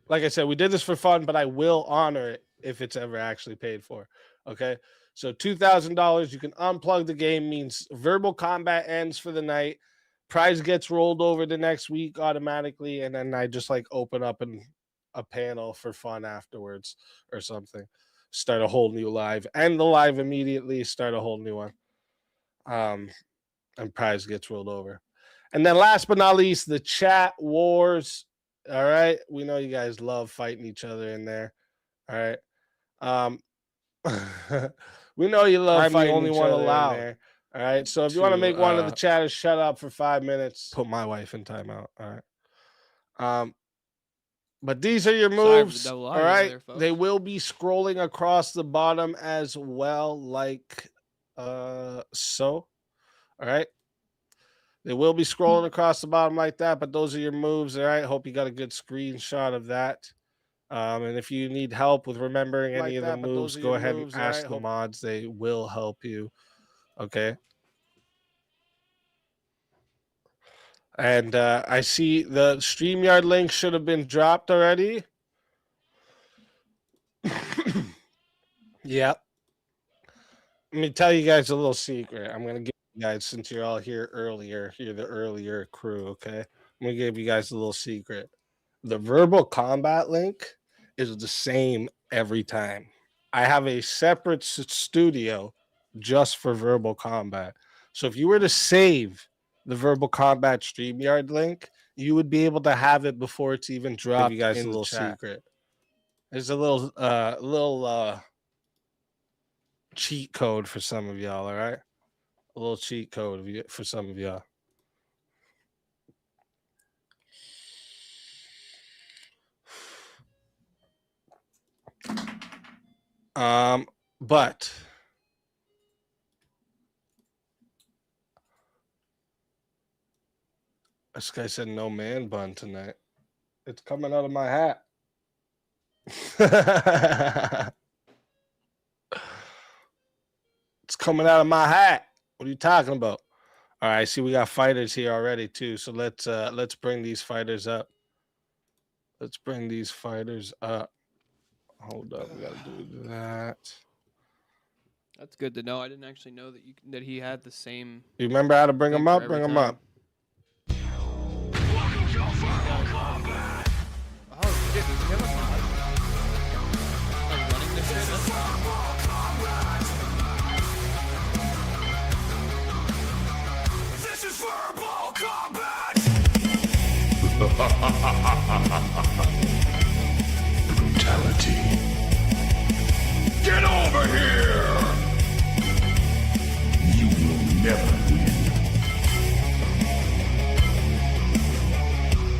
Like I said, we did this for fun, but I will honor it if it's ever actually paid for. Okay. So $2,000, you can unplug the game, means verbal combat ends for the night. Prize gets rolled over the next week automatically, and then I just like open up a panel for fun afterwards or something. Start a whole new live, end the live immediately, start a whole new one. And prize gets rolled over. And then last but not least, the chat wars. All right. We know you guys love fighting each other in there. All right. We know you love fighting the only one allowed there. All right. So if you want to make one of the chatters shut up for 5 minutes, put my wife in timeout. All right. But these are your moves. All right. They will be scrolling across the bottom as well, like so. All right. They will be scrolling across the bottom like that, but those are your moves. All right. Hope you got a good screenshot of that. And if you need help with remembering any of the moves, go ahead and ask the mods. They will help you. Okay. And I see the StreamYard link should have been dropped already. Yep. Let me tell you guys a little secret. I'm going to give you guys, since you're all here earlier, you're the earlier crew, okay? I'm going to give you guys a little secret. The verbal combat link is the same every time. I have a separate studio just for verbal combat. So if you were to save the verbal combat StreamYard link, you would be able to have it before it's even dropped. Give you guys a little secret. There's a little cheat code for some of y'all, all right? A little cheat code for some of y'all. But this guy said no man bun tonight. It's coming out of my hat. It's coming out of my hat. What are you talking about? All right, I see we got fighters here already too. So let's bring these fighters up. Let's bring these fighters up. Hold up, we gotta do that. That's good to know. I didn't actually know that he had the same. You remember how to bring them up? Bring them up. Oh shit! Does he have a mod? Like running this shit? This is verbal combat. Brutality. Get over here! You will never win.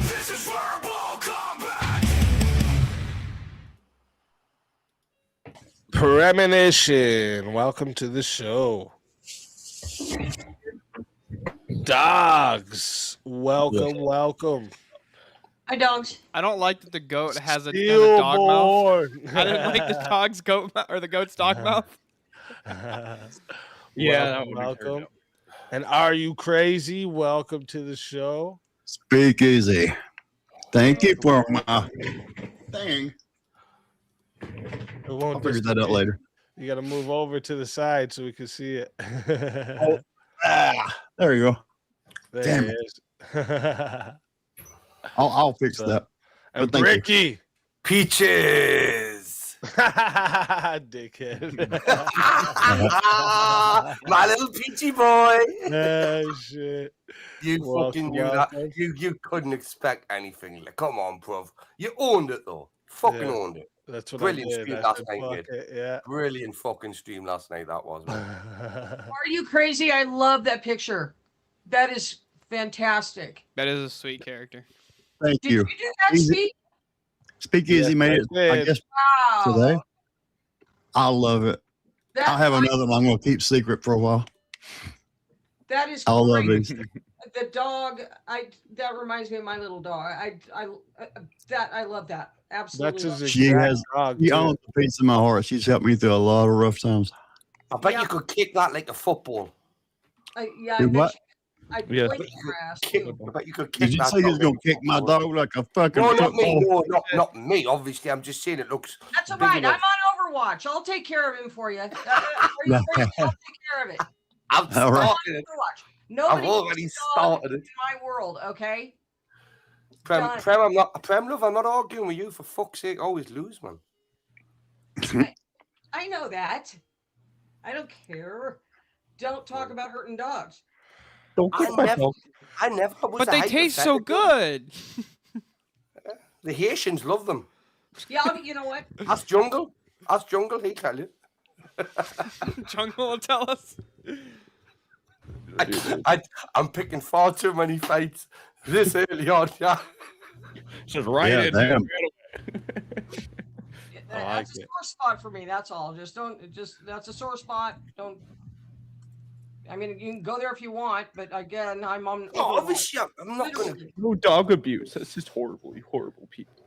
This is verbal combat! Premonition. Welcome to the show. Dogs. Welcome. Hi, dogs. I don't like that the goat has a dog mouth. I didn't like the dog's goat mouth or the goat's dog mouth. Yeah, welcome. And are you crazy? Welcome to the show. Speak easy. Thank you for my thing. I'll figure that out later. You got to move over to the side so we can see it. There you go. There Damn it is. I'll fix that. And Ricky. Peaches. Dickhead. My little peachy boy. Oh, shit. You fucking knew that. You couldn't expect anything. Like, come on, bruv. You owned it, though. Fucking owned it. That's what Brilliant I did. stream last night, mate. Yeah. Brilliant fucking stream last night, that was, man. Are you crazy? I love that picture. That is fantastic. That is a sweet character. Thank Did you. you do that, Speak? Speak easy, made it. I guess Wow. today. I love it. I'll have another one I'm going to keep secret for a while. That is. I love great. it. The dog. That reminds me of my little dog. I love that. Absolutely. She owns a piece of my heart. She's helped me through a lot of rough times. I bet you could kick that like a football. Yeah. Do what? I'd Yeah. blink your ass Kick, too. but you could kick Did you that say he was dog gonna kick my football. dog like a fucking No, not me. football? No, not me. Obviously, I'm just saying it looks. That's all big right. I'm enough. on Overwatch. I'll take care of him for you. Are you Yeah. crazy? I'll take care of it. I've All right. started it. Overwatch. I've Nobody already gets a dog started it. in my world, okay? Prem, Done. I'm not. Prem, love, I'm not arguing with you. For fuck's sake, always lose, man. I know that. I don't care. Don't talk about hurting dogs. Don't kick my dog. I never was. But a they taste so hypothetical. good. The Haitians love them. Yeah, you know what? Ask Jungle. Ask Jungle. He tell you. Jungle will tell us. I'm picking far too many fights this early on. Yeah. Just right Yeah, in. damn. That's a sore spot for me. That's all. Just don't. Just that's a sore spot. Don't. I mean, you can go there if you want, but again, I'm on. No, obviously, I'm not gonna. No dog abuse. That's just horrible people.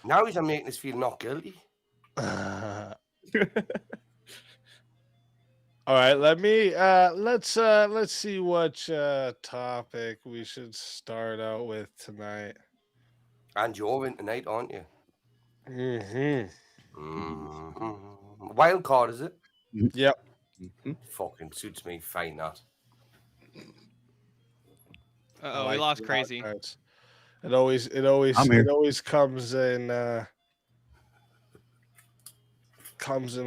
Now he's making us feel not guilty. All right, let's see what topic we should start out with tonight. And you're in tonight, aren't you? Mm-hmm. Wild card, is it? Yep. Fucking suits me fine. That. Uh-oh, we lost Crazy. Cards. It always comes in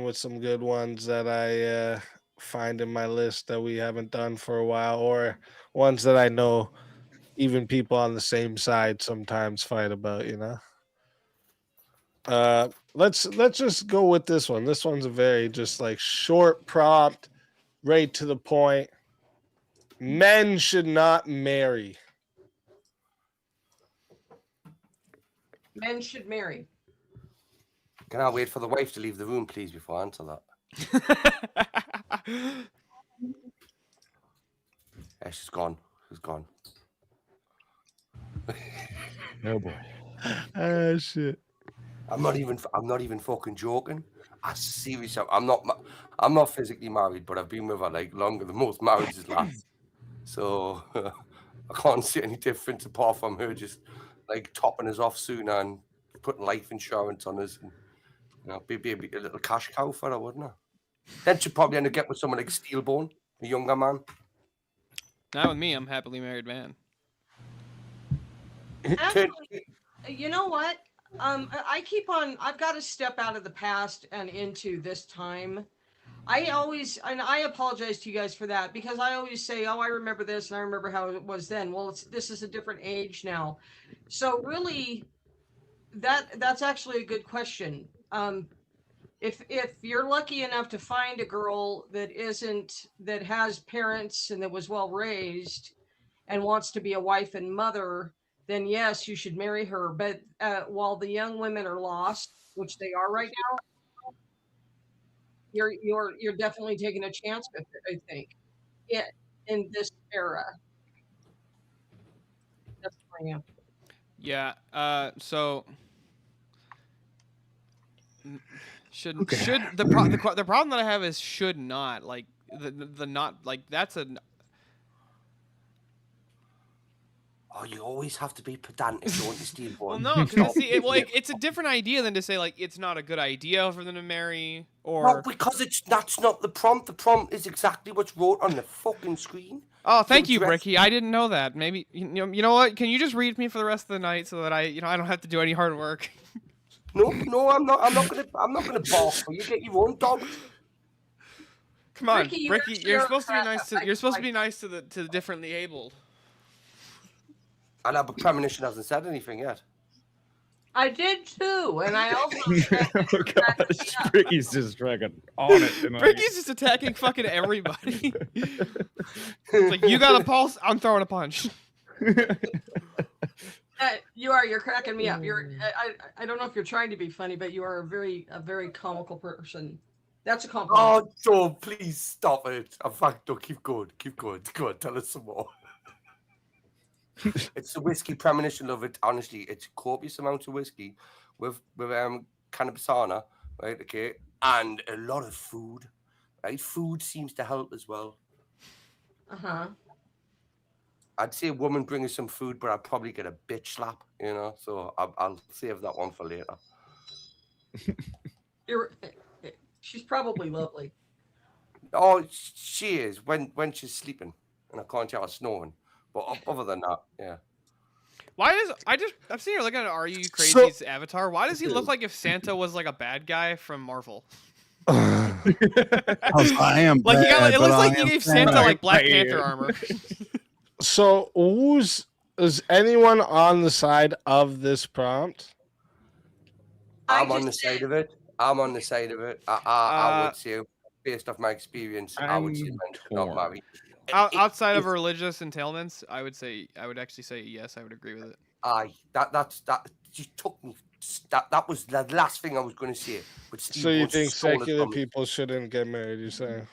with some good ones that I find in my list that we haven't done for a while, or ones that I know even people on the same side sometimes fight about, you know. Let's just go with this one. This one's a very just like short, prompt, right to the point. Men should not marry. Men should marry. Can I wait for the wife to leave the room, please, before I answer that? Yeah, she's gone. She's gone. Oh boy. Ah, shit. I'm not even fucking joking. I seriously, I'm not physically married, but I've been with her like longer than most marriages last. So I can't see any difference apart from her just like topping us off sooner and putting life insurance on us, and be a little cash cow for her, wouldn't I? Then she'd probably end up getting with someone like Steelbone, a younger man. Not with me. I'm a happily married man. Actually, you know what? I've got to step out of the past and into this time. I apologize to you guys for that, because I always say, oh, I remember this and I remember how it was then. Well, this is a different age now. So really, that's actually a good question. If you're lucky enough to find a girl that has parents and that was well raised and wants to be a wife and mother, then yes, you should marry her. But while the young women are lost, which they are right now, you're definitely taking a chance with it, I think, in this era. That's where I am. Yeah. So should the problem that I have is should not, like the not, like that's a. Oh, you always have to be pedantic, don't you, Steve? Well, no, because it's a different idea than to say like it's not a good idea for them to marry, or no, because that's not the prompt. The prompt is exactly what's wrote on the fucking screen. Oh, thank you, Bricky. I didn't know that. Maybe you know what? Can you just read me for the rest of the night so that I don't have to do any hard work? No, I'm not gonna bark for you. Get your own dog. Come on, Bricky, you're supposed to be nice to the differently abled. And our premonition hasn't said anything yet. I did too, and I also said Oh gosh, Bricky's just dragging on it tonight. Bricky's just attacking fucking everybody. It's like, you got a pulse, I'm throwing a punch. You're cracking me up. I don't know if you're trying to be funny, but you are a very comical person. That's a compliment. Oh, Joe, please stop it. In fact, no, keep going. Go on, tell us some more. It's the whiskey premonition of it. Honestly, it's copious amounts of whiskey with cannabisana, right? Okay, and a lot of food, right? Food seems to help as well. Uh-huh. I'd say a woman bring us some food, but I'd probably get a bitch slap, you know. So I'll save that one for later. She's probably lovely. Oh, she is when she's sleeping, and I can't hear her snoring. But other than that, yeah. Why does I'm sitting here looking at Are You Crazy's avatar? Why does he look Dude. like if Santa was like a bad guy from Marvel? I am Like he got bad, it but looks like I he am gave Santa fine. like Black Bad. Panther armor. So is anyone on the side of this prompt? I'm on the side of it. I'm on the side of it. I would say, based off my experience, I would say I'm men should not torn. marry. Outside of religious entailments, I would actually say yes. I would agree with it. Aye, that just took me. That was the last thing I was going to say. But Steve So you Wood think stole it secular from me. people shouldn't get married? You're saying?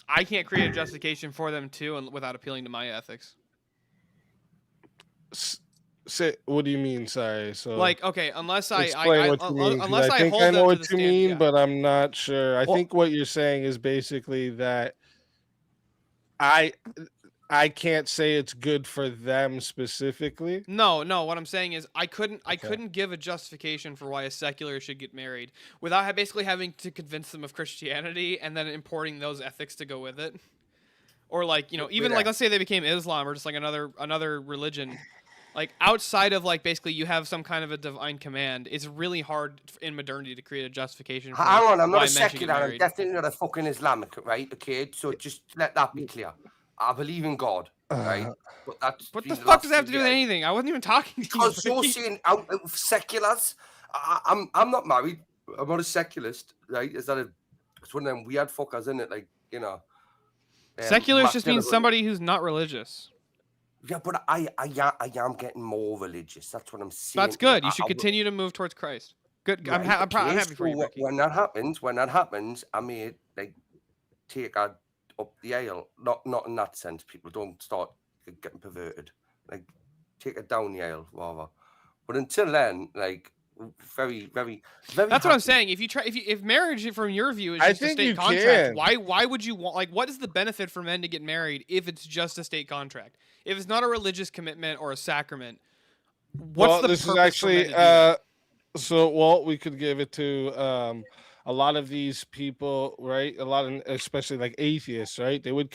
I can't create a justification for them too, and without appealing to my ethics. Say, what do you mean? Sorry. So Like, okay, unless explain what you mean. 'Cause unless I think hold I know them to what the you standard, mean, yeah. but I'm not sure. I Well- think what you're saying is basically that I can't say it's good for them specifically. No. What I'm saying is I couldn't give a justification for why a secular should get married without basically having to convince them of Christianity and then importing those ethics to go with it. Or like, even like let's say they became Islam or just like another religion. Like outside of like basically you have some kind of a divine command, it's really hard in modernity to create a justification for Hang on, I'm not why a men should get secular. I'm married. definitely not a fucking Islamic, right? Okay, so just let that be clear. I believe in God, right? But that's What been the the fuck last does that have to few do with years. anything? I wasn't even talking to you. Because you're Ricky. saying out of seculars, I'm not married. I'm not a secularist, right? It's one of them weird fuckers, isn't it? Like, Seculars just means Dillon- somebody who's not religious. Yeah, but I am getting more religious. That's what I'm saying. That's good. You should continue to move towards Christ. Good. I'm happy for you, So Ricky. when that happens, I may like take her up the aisle. Not in that sense. People don't start getting perverted. Like take her down the aisle rather. But until then, like very, very, very. That's what I'm saying. If marriage from your view is I just a think state you contract, can. why would you want, like, what is the benefit for men to get married if it's just a state contract? If it's not a religious commitment or a sacrament, what's the this purpose is actually for men to do it? we could give it to a lot of these people, right? A lot of, especially like atheists, right? They would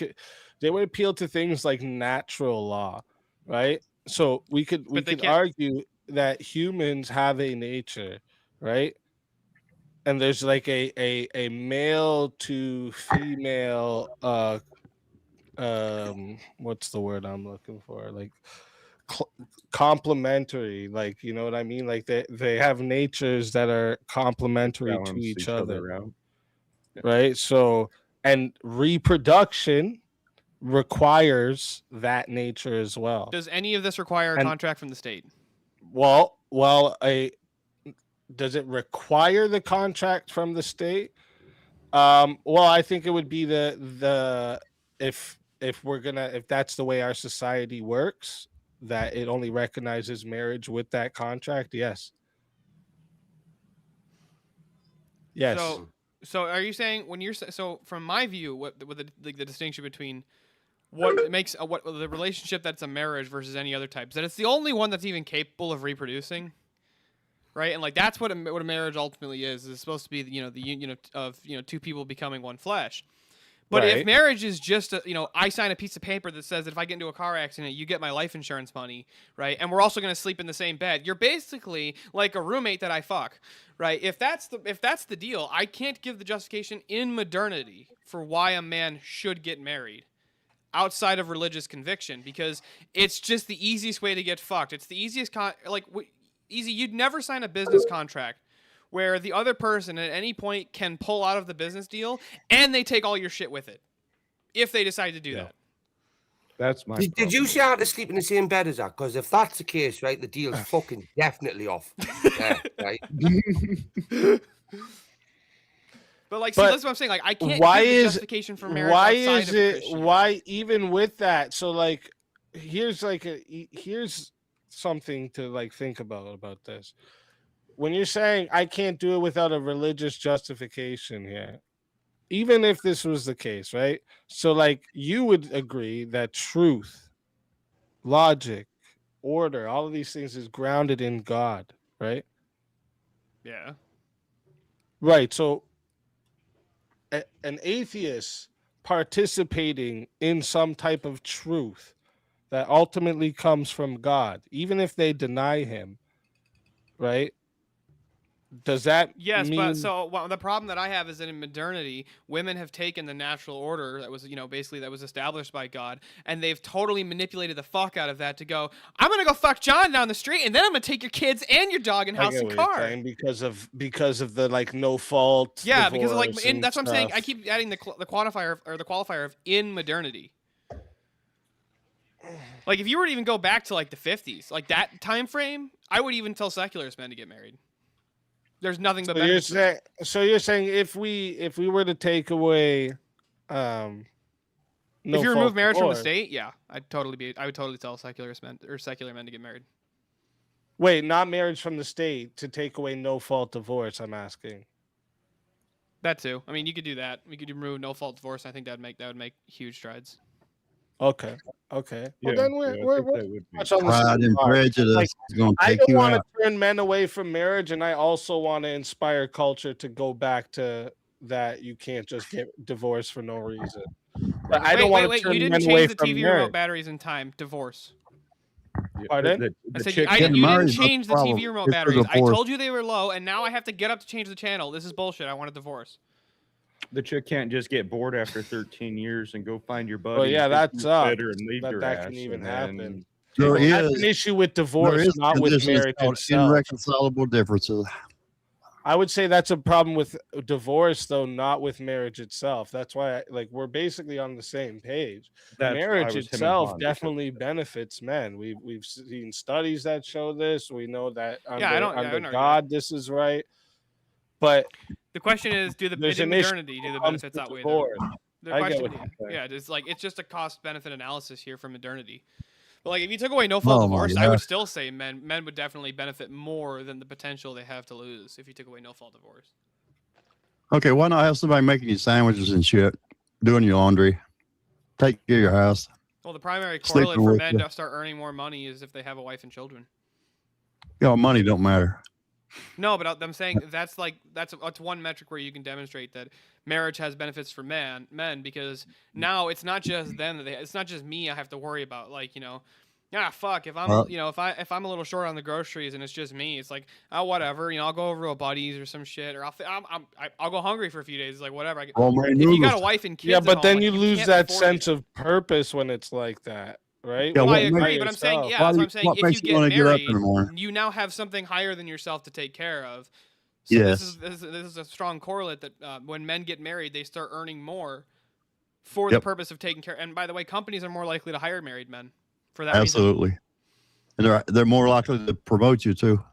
appeal to things like natural law, right? So we could can't- argue that humans have a nature, right? And there's like a male to female what's the word I'm looking for? Like complementary, like, you know what I mean? Like they have natures that are complementary to Balance each other, out. Yeah. right? So, and reproduction requires that nature as well. Does any of this require a contract from the state? Well, does it require the contract from the state? Well, I think it would be the if that's the way our society works, that it only recognizes marriage with that contract. Yes. So are you saying when you're so from my view, what the distinction between what makes what the relationship that's a marriage versus any other type is that it's the only one that's even capable of reproducing, right? And like that's what a marriage ultimately is. It's supposed to be the union of two people becoming one flesh. But if marriage is just I sign a piece of paper that says that if I get into a car accident, you get my life insurance money, right? And we're also going to sleep in the same bed. You're basically like a roommate that I fuck, right? If that's the deal, I can't give the justification in modernity for why a man should get married outside of religious conviction, because it's just the easiest way to get fucked. It's the easiest easy. You'd never sign a business contract where the other person at any point can pull out of the business deal and they take all your shit with it if they decide to do that. That's my Did you say I had to sleep in the same bed as that? Because if that's the case, right, the deal's fucking definitely off. Yeah, right. But like, see, that's what I'm saying. Like, I can't give the justification for marriage. Why outside is of it? Christianity. Why even with that? So like, here's something to like think about this. When you're saying I can't do it without a religious justification here, even if this was the case, right? So like you would agree that truth, logic, order, all of these things is grounded in God, right? Yeah. Right. So an atheist participating in some type of truth that ultimately comes from God, even if they deny him, right? Does that Yes, but mean so the problem that I have is that in modernity, women have taken the natural order that was, basically that was established by God, and they've totally manipulated the fuck out of that to go, I'm gonna go fuck John down the street, and then I'm gonna take your kids and your dog and I house get and what you're car. saying, because of the like no fault. Yeah, because of, like divorce in, and that's what I'm saying. I stuff. keep adding the quantifier or the qualifier of in modernity. Like if you were to even go back to like the 50s, like that time frame, I would even tell secularist men to get married. There's nothing but benefits. So you're saying if we were to take away no if you fault remove marriage from the divorce- state, yeah, I would totally tell secularist men or secular men to get married. Wait, not marriage from the state, to take away no fault divorce, I'm asking. That too. I mean, you could do that. We could remove no fault divorce. I think that would make huge strides. Okay. Okay. Well, Yeah, then yeah, I we're think that would be- much on the Pride same and line. prejudice Like, is going to I take don't you want to out. turn men away from marriage, and I also want to inspire culture to go back to that you can't just get divorced for no reason. But I don't want to Wait. turn You didn't men away change the from TV marriage. remote batteries in time. Divorce. Yeah, Pardon? I said chick you Getting didn't married is not change the the TV problem. remote It's the batteries. I divorce. told you they were low, and now I have to get up to change the channel. This is bullshit. I want a divorce. the chick can't just get bored after 13 years and go find your buddy. Well, yeah, and that think he's sucks. better and leave your That ass, can even and happen. then There take That's is an issue with there divorce, is not with conditions marriage called itself. irreconcilable differences. I would say that's a problem with divorce, though, not with marriage itself. That's why, we're basically on the same page. that's Marriage him and itself Han, because- definitely benefits men. We've seen studies that show this. We know that Yeah, I don't under argue God, this is right. But The question is, There's in an issue modernity, do the comes benefits with outweigh divorce. the I get question? what you're saying. Yeah, it's just a cost benefit analysis here for modernity. But like, if you took away no fault Oh my divorce, I would God. still say men would definitely benefit more than the potential they have to lose if you took away no fault divorce. Okay, why not have somebody making you sandwiches and shit, doing your laundry, take care of your house? Well, the primary Sleeping correlate for with men you. to start earning more money is if they have a wife and children. Money don't matter. No, but I'm saying that's one metric where you can demonstrate that marriage has benefits for men because now it's not just them it's not just me I have to worry about, fuck, if I'm if I'm a little short on the groceries and it's just me, it's like, whatever, I'll go over to a buddy's or some shit, or I'll go hungry for a few days. It's like, whatever. If you got a wife and kids, yeah, but at then home, you like, lose can't that afford sense anything. of purpose when it's like that, right? Yeah, Well, I what agree, makes but I'm saying, yourself- that's what I'm saying. what If makes you you get wanna get up married, in the morning? you now have something higher than yourself to take care of. So Yes. this is a strong correlate that when men get married, they start earning more for the purpose of taking care. And by the way, companies are more likely to hire married men for that reason. Absolutely. And they're more likely to promote you too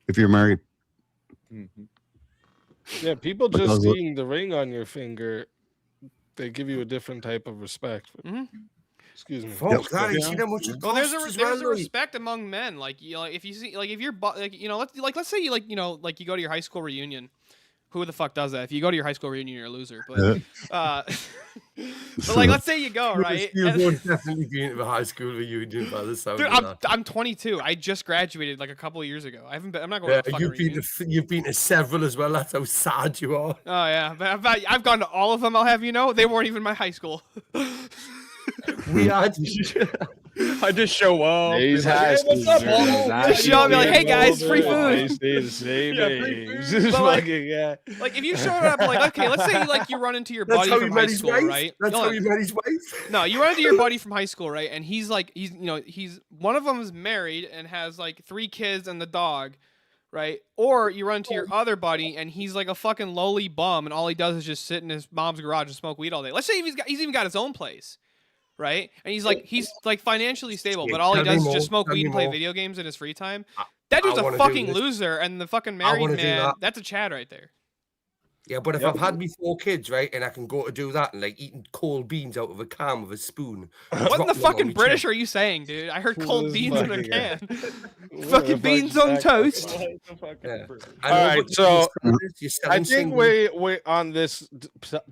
if you're married. Mhm. Yeah, people just Because look- seeing the ring on your finger, they give you a different type of respect. Mhm. Excuse me. Fuck that. You see how much it Well, there's costs as a well, like? respect among men. Like, if you see, like, if you're let's say you you go to your high school reunion. Who the fuck does that? If you go to your high school reunion, you're a loser. But but like, let's say you go, right? You would definitely be into the high school reunion by the sound Dude, of that. I'm 22. I just graduated like a couple of years ago. I'm not going Yeah, to a fucking reunion. you've been to several as well. That's how sad you are. Oh yeah, but I've gone to all of them. I'll have you know, they weren't even my high school. We had I just show up. These and like, high "Hey, what's up, schoolers Paul?" are not Just show up, be like, "Hey, guys, free They food." stay the same Yeah, free age. food. Just But, like- fucking, yeah. Like if you showed up, like, okay, let's say you run into your That's buddy how he from met high his school, wife. right? That's Hold how on. he met his wife. No, you run into your buddy from high school, right? And he's one of them is married and has like 3 kids and the dog, right? Or you run to your other buddy and he's like a fucking lowly bum and all he does is just sit in his mom's garage and smoke weed all day. Let's say he's even got his own place, right? And he's like financially stable, but all he Tell me does is more, just smoke tell weed me and play more. video games in his free time. That dude's I a wanna do fucking this. loser, and the fucking married wanna do man, that. that's a Chad right there. Yeah, but if Yep. I've had me 4 kids, right, and I can go to do that and like eating cold beans out of a can with a spoon. What in the dropping them on fucking me British chest. are you saying, dude? I heard Who cold is beans in a fucking can. What Fucking the fuck beans is on that toast. fucking- Yeah. I All know, right, but so you're I selling think singles. we on this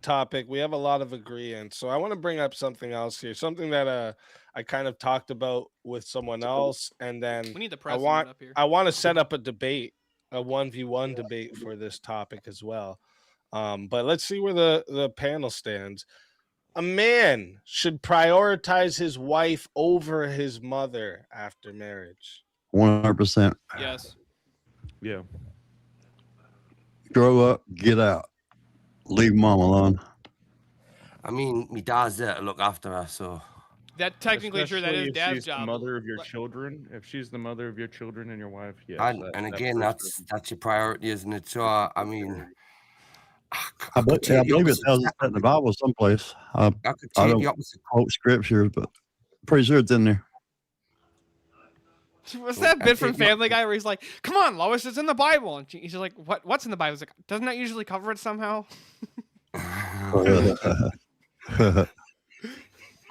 topic we have a lot of agreement. So I want to bring up something else here, something that I kind of talked about with someone else, and then We need the I president want up here. I want to set up a debate, a 1v1 debate for this topic as well. But let's see where the panel stands. A man should prioritize his wife over his mother after marriage. 100%. Yes. Yeah. Grow up, get out. Leave mom alone. I mean, my dad's there to look after her, so That technically true. That Especially is if dad's she's job. the mother of your Let- children. If she's the mother of your children and your wife, yes. and again, that's your priority, isn't it? So I mean, I believe it tells us that in the Bible someplace. I could take don't the opposite. quote scriptures, but pretty sure it's in there. Was that bit from Family Guy where he's like, "Come on, Lois, it's in the Bible," and he's just like, "What's in the Bible?" He's like, "Doesn't that usually cover it somehow?"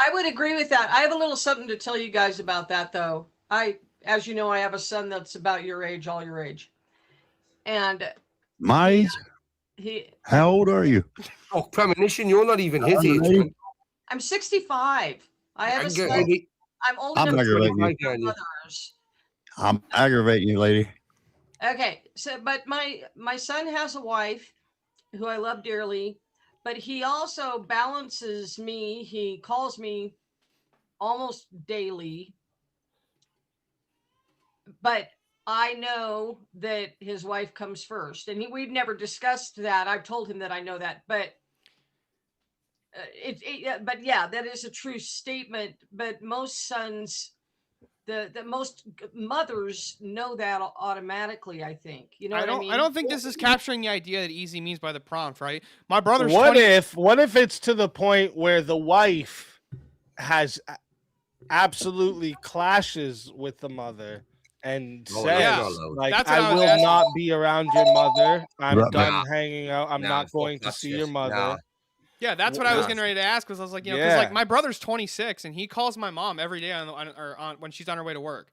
I would agree with that. I have a little something to tell you guys about that, though. As you know, I have a son that's about your age, all your age, and My age? How old are you? Oh, premonition! You're not even his age. Man. I'm 65. I have a son. I'm old I'm enough aggravating to you. be mothers. I'm aggravating you, lady. Okay, so but my son has a wife who I love dearly, but he also balances me. He calls me almost daily, but I know that his wife comes first, and we've never discussed that. I've told him that I know that, but but yeah, that is a true statement. But most sons, the most mothers know that automatically. I think you know what I mean. I don't think this is capturing the idea that easy means by the prompt, right? My brother's What 20. if it's to the point where the wife has absolutely clashes with the mother and says, like, That's what I I was will asking. not be around your mother. I'm Right. done hanging out. I'm not going to fuck see that your shit. mother. Yeah, that's what I was getting ready to ask. Was I was like, because like my brother's 26 and he calls my mom every day on when she's on her way to work,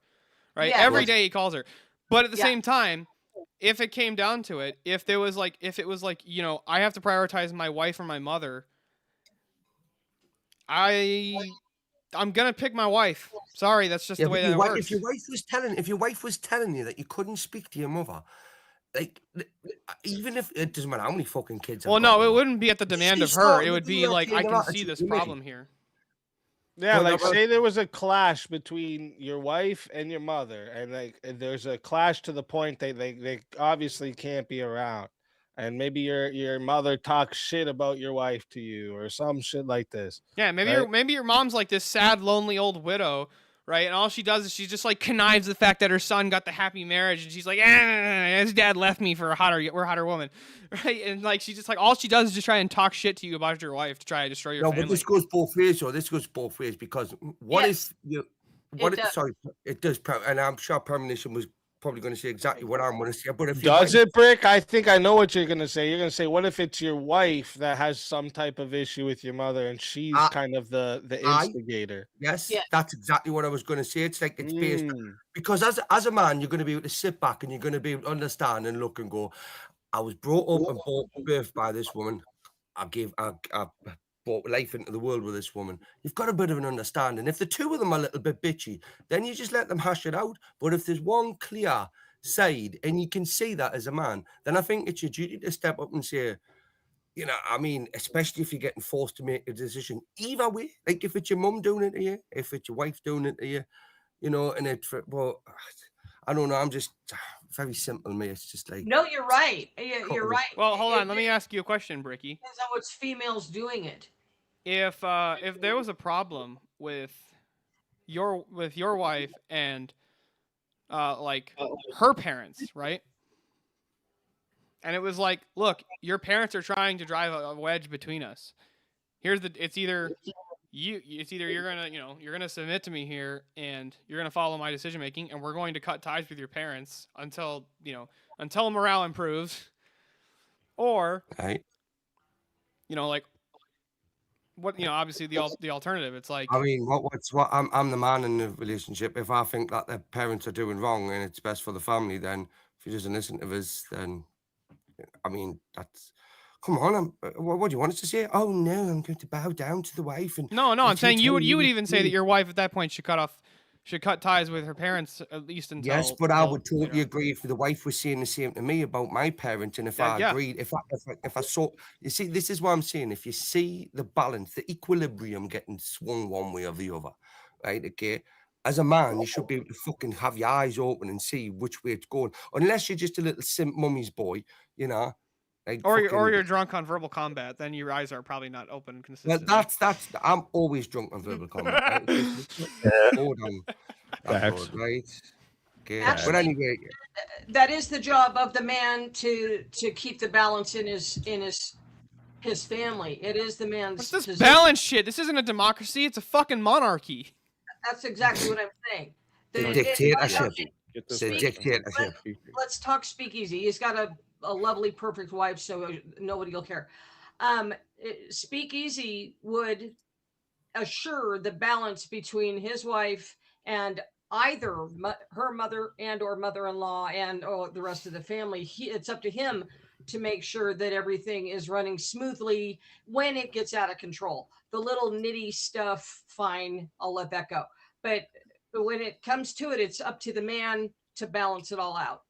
right? Yeah. Every day he calls her. But at the Yeah. same time, if it came down to it, if it was like, you know, I have to prioritize my wife or my mother, I'm gonna pick my wife. Sorry, that's just the way that it works. If your wife was telling you that you couldn't speak to your mother, like even if it doesn't matter how many fucking kids. Well, no, it wouldn't be at the demand of her. It would be like, I can see this problem here. Yeah, like say there was a clash between your wife and your mother, and like there's a clash to the point they obviously can't be around, and maybe your mother talks shit about your wife to you or some shit like this. Yeah, maybe right? your mom's like this sad, lonely old widow, right? And all she does is she just like connives the fact that her son got the happy marriage, and she's like, his dad left me for a hotter woman, right? And like she just like all she does is just try and talk shit to you about your wife to try to destroy your family. But this goes both ways, or this goes both ways because if you sorry, it does, and I'm sure premonition was probably going to say exactly what I'm going to say. But if does it, Brick? I think I know what you're going to say. You're going to say, what if it's your wife that has some type of issue with your mother, and she's kind of the instigator? Yes, that's exactly what I was going to say. It's like it's based because as a man, you're going to be able to sit back and you're going to be able to understand and look and go, I was brought up and brought birth by this woman. I brought life into the world with this woman. You've got a bit of an understanding. If the two of them are a little bit bitchy, then you just let them hash it out. But if there's one clear side and you can see that as a man, then I think it's your duty to step up and say, you know, I mean, especially if you're getting forced to make a decision, either way, like if it's your mum doing it to you, if it's your wife doing it to you, you know, and I don't know. I'm just very simple, mate. It's just like no, you're right. You're right. Well, hold on. Let me ask you a question, Bricky. Depends on which female's doing it. If there was a problem with your wife and like her parents, right? And it was like, look, your parents are trying to drive a wedge between us. It's either you're gonna submit to me here and you're gonna follow my decision making, and we're going to cut ties with your parents until morale improves, or Right. like what obviously the alternative. It's like I mean, what? I'm the man in the relationship. If I think that their parents are doing wrong and it's best for the family, then if he doesn't listen to us, then I mean, that's. Come on, what do you want us to say? Oh no, I'm going to bow down to the wife and. no, I'm saying you would even say that you. your wife at that point should cut ties with her parents at least until. Yes, but I would later totally on. agree if the wife was saying the same to me about my parents, and if Yeah, I yeah. agreed, if I saw, you see, this is what I'm saying. If you see the balance, the equilibrium getting swung one way or the other, right? Okay, as a man, you should be able to fucking have your eyes open and see which way it's going, unless you're just a little simp mummy's boy, you know. Like Or fucking, you're drunk on verbal combat, then your eyes are probably not open well, consistently. that's. I'm always drunk on verbal combat. Right? Hold on, Facts. right? Okay, but Actually, anyway. that is the job of the man to keep the balance in his family. It is the man's What's this position. balance shit? This isn't a democracy. It's a fucking monarchy. That's exactly what I'm saying. The dictatorship. Get this It's a right. dictatorship. Let's talk Speakeasy. He's got a lovely, perfect wife, so nobody will care. Speakeasy would assure the balance between his wife and either her mother and or mother-in-law and or the rest of the family. It's up to him to make sure that everything is running smoothly when it gets out of control. The little nitty stuff, fine, I'll let that go. But when it comes to it, it's up to the man to balance it all out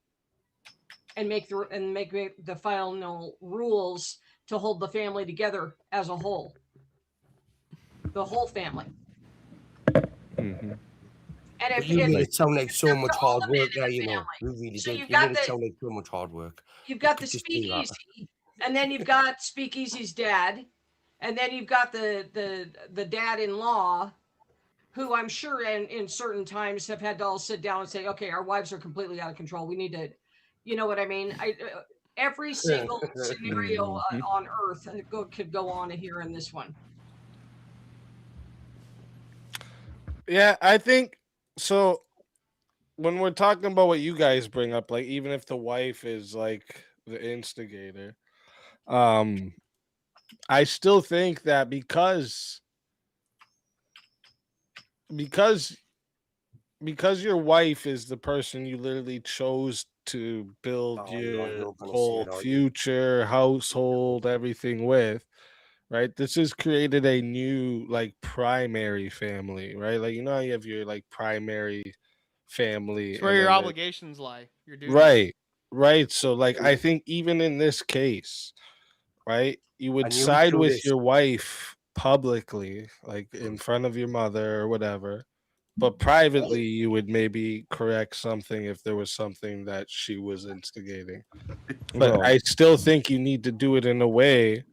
and make the final rules to hold the family together as a whole. The whole family. Mm-hmm. And if You made it sound like so much all hard the men work in there, the you know. family. You really So did. you've You got made it sound like so much hard work. you've got the could just do that. Speakeasy, and then you've got Speakeasy's dad, and then you've got the dad-in-law, who I'm sure in certain times have had to all sit down and say, okay, our wives are completely out of control. We need to, you know what I mean? Every single scenario on Earth could go on here in this one. Yeah, I think so. When we're talking about what you guys bring up, like even if the wife is like the instigator, I still think that because your wife is the person you literally chose to build Oh, your you're gonna say whole it, are you? future household, everything with, right? This has created a new like primary family, right? Like how you have your like primary family, It's where and your then obligations lie. Your duties. right. So like I think even in this case, right, you would And you would side do with this. your wife publicly, like in front of your mother or whatever, but privately you would maybe correct something if there was something that she was instigating. But Well, I still think you need to do it in a way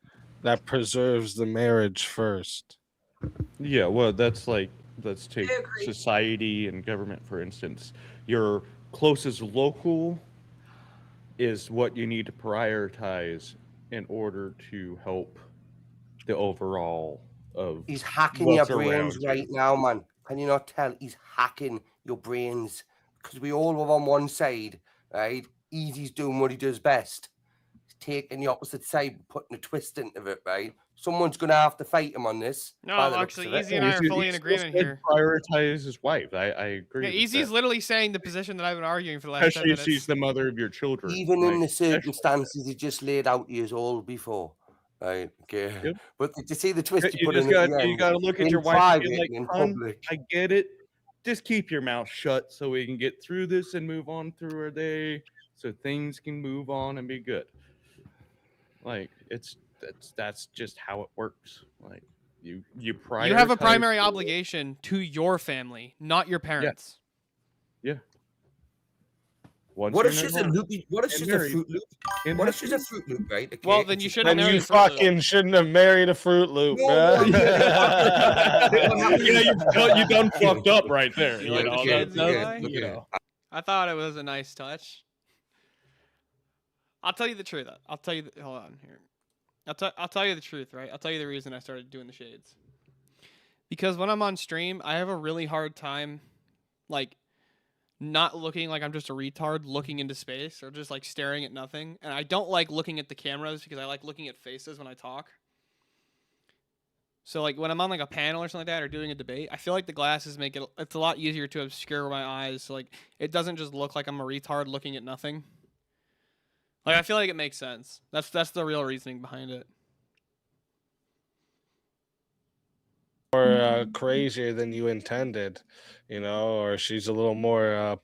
that preserves the marriage first. yeah, well, that's like, let's take I agree. society and government, for instance. Your closest local is what you need to prioritize in order to help the overall of He's hacking your what's brains around you. right now, man. Can you not tell? He's hacking your brains because we all were on one side, right? Easy's doing what he does best. He's taking the opposite side, putting a twist into it, right? Someone's gonna have to fight him on this. No, by the looks actually, of it. Easy and I are fully in He's agreement supposed to here. prioritize his wife. I agree. Yeah, with Easy's that. literally saying the position that I've been arguing for the last 10 Especially if minutes. she's the mother of your children. Even in like, the especially- circumstances he just laid out years old before. Right, okay. Yep. But did you see the twist he You put just in at got the you end? got to look at In your wife and private be like, and in "Hun, public. I get it. Just keep your mouth shut so we can get through this and move on through our day, so things can move on and be good." Like that's just how it works. Like you prioritize. You have a primary obligation to your family, not your parents. Yeah. Once What you're if in she's that a home loop? What if and she's a married, Fruit Loop? in What that if she's a Fruit Loop, right? Okay, Well, then and you she- shouldn't And marry you a Fruit Loop. fucking shouldn't have married a Fruit Loop, No, bruh. yeah, you done fucked up right there. You You like know, the shades, that's, Eli? you know. I thought it was a nice touch. I'll tell you the truth. I'll tell you. Hold on here. I'll tell you the truth, right? I'll tell you the reason I started doing the shades. Because when I'm on stream, I have a really hard time, like, not looking like I'm just a retard looking into space or just like staring at nothing. And I don't like looking at the cameras because I like looking at faces when I talk. So like when I'm on like a panel or something like that or doing a debate, I feel like the glasses make it's a lot easier to obscure my eyes. So like it doesn't just look like I'm a retard looking at nothing. Like I feel like it makes sense. That's the real reasoning behind it. Or crazier than you intended, or she's a little more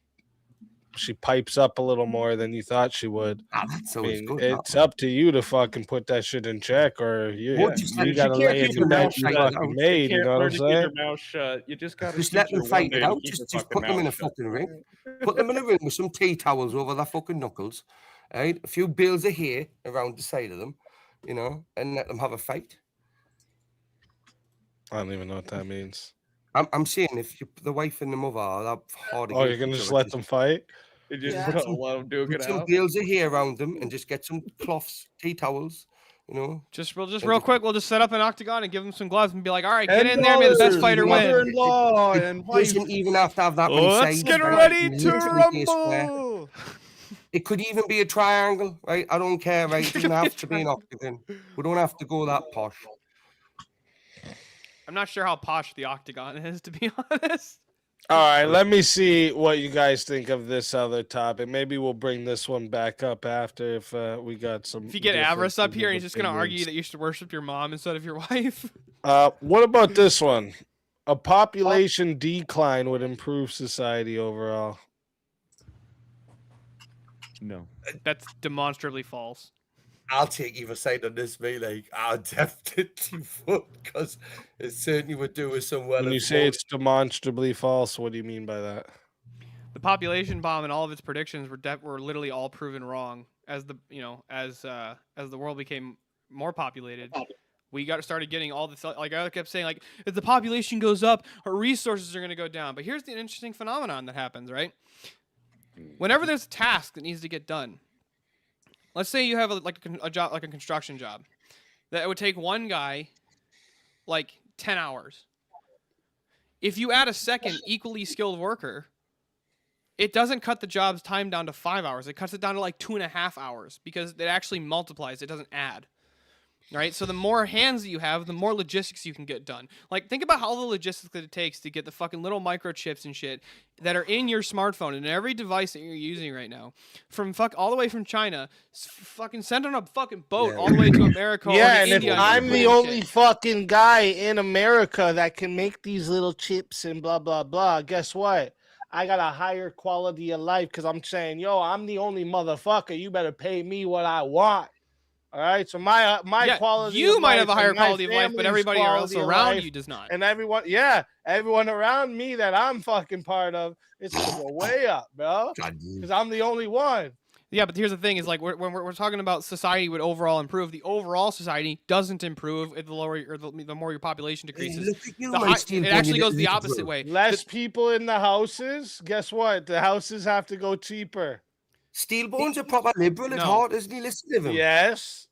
she pipes up a little more than you thought she would. That's I always mean, good. it's up to you to fucking put that shit in check, or you gotta lay in the bed you fucking made. You know what I'm saying? Keep your mouth shut. You just gotta Just let them fight it out. Just put them in a fucking ring. Put them in a ring with some tea towels over their fucking knuckles, right? A few bales of hair around the side of them, and let them have a fight. I don't even know what that means. I'm saying if the wife and the mother are that hard. Oh, you're gonna just let them fight? You just Yeah. let them duke it Put some out. bales of hair around them and just get some cloths, tea towels, Just real quick, we'll just set up an octagon and give them some gloves and be like, all right, get in there, may the best fighter win. Mother-in-law and wife. Doesn't even have to have that many Let's sides. get right? ready It to literally be a square. rumble. It could even be a triangle, right? I don't care, right? It doesn't have to be an octagon. We don't have to go that posh. I'm not sure how posh the octagon is, to be honest. All right, let me see what you guys think of this other topic. Maybe we'll bring this one back up after if we got some. If you get Avarice up here and he's just going to opinions. argue that you should worship your mom instead of your wife. What about this one? A population decline would improve society overall. No. That's demonstrably false. I'll take either side on this, mate. Like, I'll definitely vote because it certainly would do with some well. When you say it's demonstrably false, what do you mean by that? The population bomb and all of its predictions were literally all proven wrong as the world became more populated. We started getting all this, like I kept saying, like if the population goes up, our resources are going to go down. But here's the interesting phenomenon that happens, right? Whenever there's a task that needs to get done, let's say you have a job, like a construction job, that it would take one guy like 10 hours. If you add a second equally skilled worker, it doesn't cut the job's time down to 5 hours. It cuts it down to like 2.5 hours because it actually multiplies. It doesn't add. Right? So the more hands that you have, the more logistics you can get done. Like, think about all the logistics that it takes to get the fucking little microchips and shit that are in your smartphone and every device that you're using right now. All the way from China, fucking send on a fucking boat all the way to America. Yeah, or to and India if I'm the only shit. fucking guy in America that can make these little chips and blah, blah, blah, guess what? I got a higher quality of life because I'm saying, yo, I'm the only motherfucker. You better pay me what I want. All right, so my quality. You might have a higher and my quality of life, but everybody else quality of around life you does not. And everyone around me that I'm fucking part of, it's gonna go way up, bro. Because I'm the only one. Yeah, but here's the thing: is like when we're talking about society would overall improve, the overall society doesn't improve if the more your population decreases. It actually goes the opposite way. Less people in the houses. Guess what? The houses have to go cheaper. Steelbone's a proper liberal at heart, isn't he? Listen to him. Yes.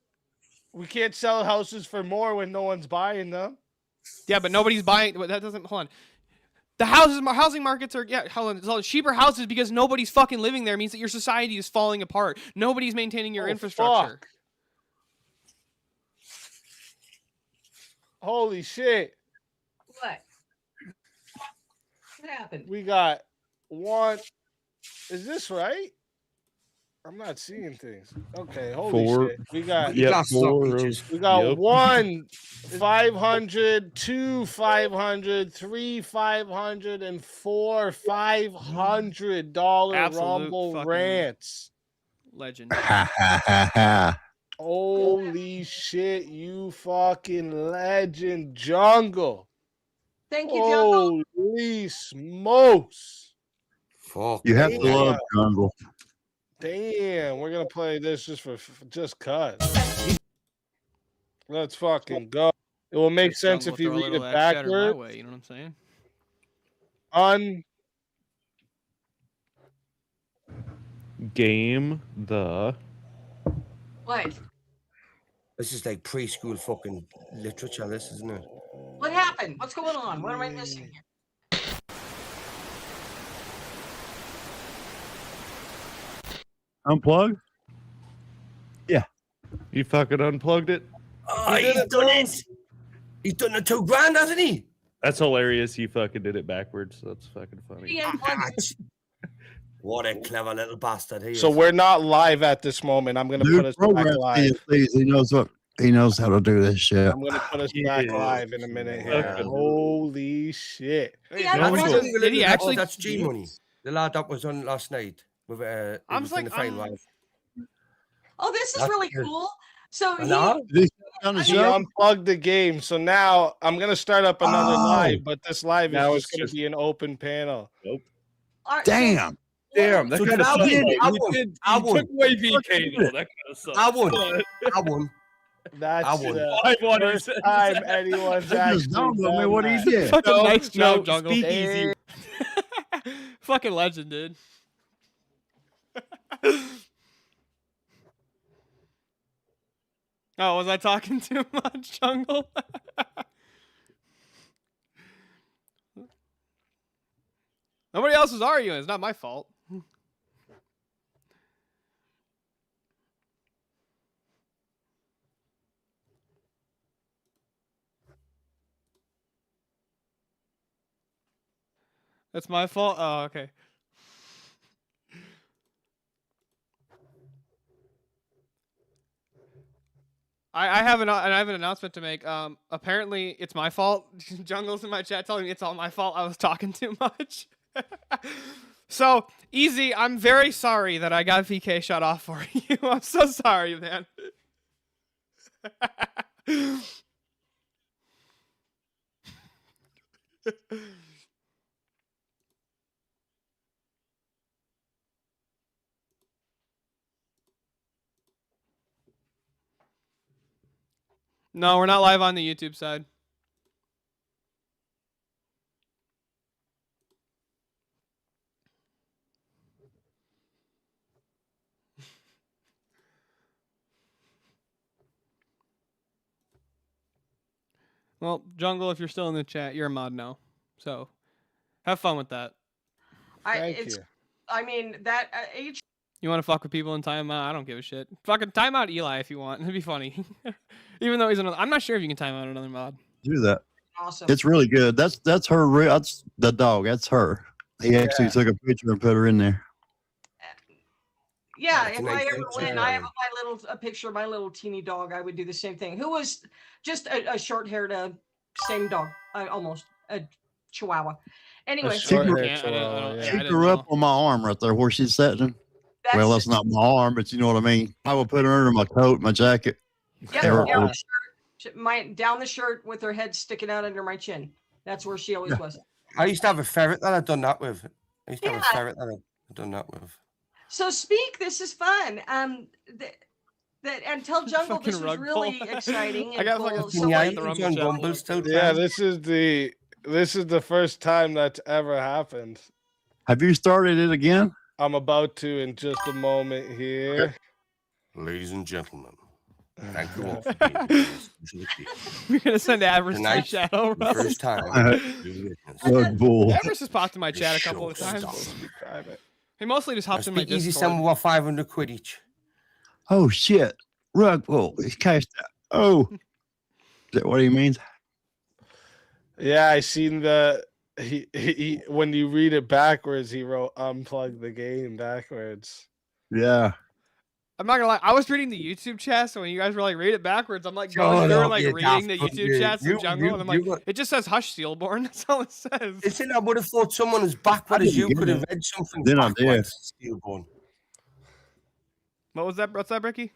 We can't sell houses for more when no one's buying them. Yeah, but nobody's buying. That doesn't. Hold on. The housing markets are cheaper houses because nobody's fucking living there means that your society is falling apart. Nobody's maintaining your infrastructure. Fuck. Holy shit. What? What happened? We got one. Is this right? I'm not seeing things. Okay, holy shit. We got 1, 500, 2, 500, 3, 500, and 4 $500 Rumble rants. Legend. Holy shit, you fucking legend, Jungle. Thank you, Jungle. Holy smokes. Fuck. You have to love Jungle. Damn, we're gonna play this just cuz. Let's fucking go. It will make sense if you read it backwards. You know what I'm saying? Game the. What? This is like preschool fucking literature, this, isn't it? What happened? What's going on? What am I missing here? Unplug? You fucking unplugged it? Oh, he's done it. He's done the $2,000, hasn't he? That's hilarious. You fucking did it backwards. That's fucking funny. He unplugged it. What a clever little bastard he is. So we're not live at this moment. I'm gonna put us back live. Please, he knows how to do this shit. I'm gonna put us back live in a minute here. Okay. Holy shit! Did he actually? That's G Money. The lad that was on last night with I'm just like, Oh, this is really cool. So he He unplugged the game, so now I'm gonna start up another live, but this live Now is it's just gonna be an open panel. Damn. Damn, that So kind of I sucks. win. I You won. did- I you won. took away VK though. That kind of sucks. I won. I won. That's I won. the I won. first time anyone's actually done what he that. did. Fucking nice No, job, Jungle. speakeasy. Fucking legend, dude. Oh, was I talking too much, Jungle? Nobody else was arguing. It's not my fault. It's my fault? Oh, okay. I have an announcement to make. Apparently it's my fault. Jungle's in my chat telling me it's all my fault. I was talking too much. So easy. I'm very sorry that I got VK shut off for you. I'm so sorry, man. No, we're not live on the YouTube side. Well, Jungle, if you're still in the chat, you're a mod now. So, have fun with that. Thank you. I mean, that age. You want to fuck with people in timeout? I don't give a shit. Fucking timeout Eli if you want. It'd be funny. Even though he's another. I'm not sure if you can time out another mod. Do that. Awesome. It's really good. That's her. That's the dog. That's her. He actually took a picture and put her in there. Yeah, That's if a I nice ever picture. win, I have a picture of my little teeny dog. I would do the same thing. Who was just a short-haired, same dog, almost a Chihuahua. Anyway, A short-haired I don't- chihuahua, yeah. I She didn't grew up know. on my arm right there where she's sitting. Well, that's not my arm, but you know what I mean. I would put her under my coat, my jacket. Yep, Or- down or- the shirt, down the shirt with her head sticking out under my chin. That's where she always was. I used to have a ferret that I'd done that with. I used to have a Yeah. ferret that I'd done that with. So speak. This is fun. And tell Jungle this Fucking was rug really pull. exciting I and got cool. fucking So, Yeah, at you the can Rumble join chat. Rumbles too. Yeah, Fran. this is the first time that's ever happened. Have you started it again? I'm about to in just a moment here. Ladies and gentlemen, thank you all for being here. You're gonna send Avers to my Tonight, shadow. the first time you witness Good bull. Avers has popped in my chat a couple of show times. stuff. He mostly just hops in my Speak easy, Discord. some were 500 quid each. Oh shit! Rug bull. He's cashed out. Oh, is that what he means? Yeah, I seen the he when you read it backwards, he wrote unplug the game backwards. Yeah. I'm not gonna lie. I was reading the YouTube chat, so when you guys were like read it backwards, I'm like Shut going through up, and like you reading the daft YouTube fuck, chats you- of Jungle, you- and I'm like, you got- it just says "Hush, Steelborn." That's all it says. Listen, I would have thought someone as backward I as you didn't could get have it. read something Then I did. backwards. Steelborn. What was that? What's that, Bricky?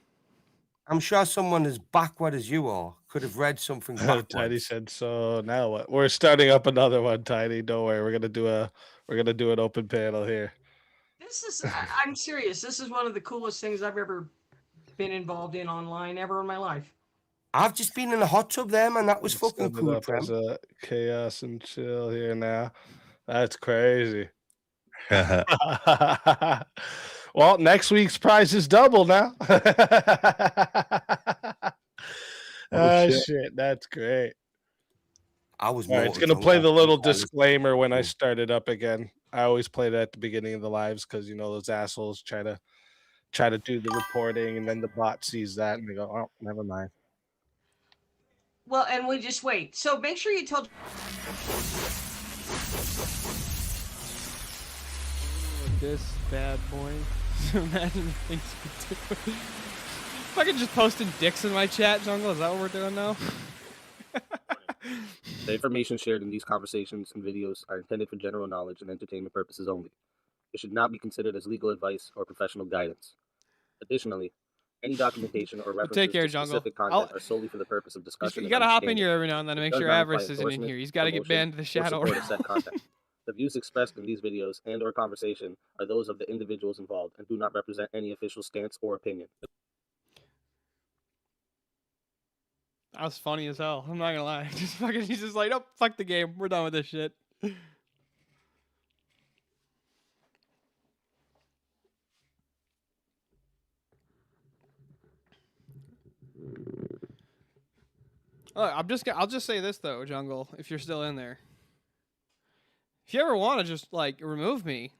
I'm sure someone as backward as you are could have read something Tiny backwards. said, "So now what? We're starting up another one, Tiny. Don't worry. We're gonna do an open panel here." this is. I'm serious. This is one of the coolest things I've ever been involved in online ever in my life. I've just been in a hot tub there, man. That was Let's fucking send it cool, up Prem. as a chaos and chill here now. That's crazy. Well, next week's prize is double now. Oh, shit. shit, that's great. I was All right, more it's gonna drunk play after the little I was- disclaimer when I cool. start it up again. I always play that at the beginning of the lives because you know those assholes try to try to do the reporting, and then the bot sees that and they go, oh, never mind. Well, and we just wait. So make sure you tell. This bad boy. Imagine the things we do. If I could just posting dicks in my chat, Jungle, is that what we're doing now? The information shared in these conversations and videos are intended for general knowledge and entertainment purposes only. It should not be considered as legal advice or professional guidance. Additionally, any documentation or references to specific content are solely for the purpose of discussion. You gotta hop in here every now and then to make sure Avarice isn't in here. He's got to get banned to the shadow. The views expressed in these videos and/or conversation are those of the individuals involved and do not represent any official stance or opinion. That was funny as hell. I'm not gonna lie. He's just like, nope, fuck the game. We're done with this shit. I'll just say this though, Jungle, if you're still in there. If you ever want to just like remove me,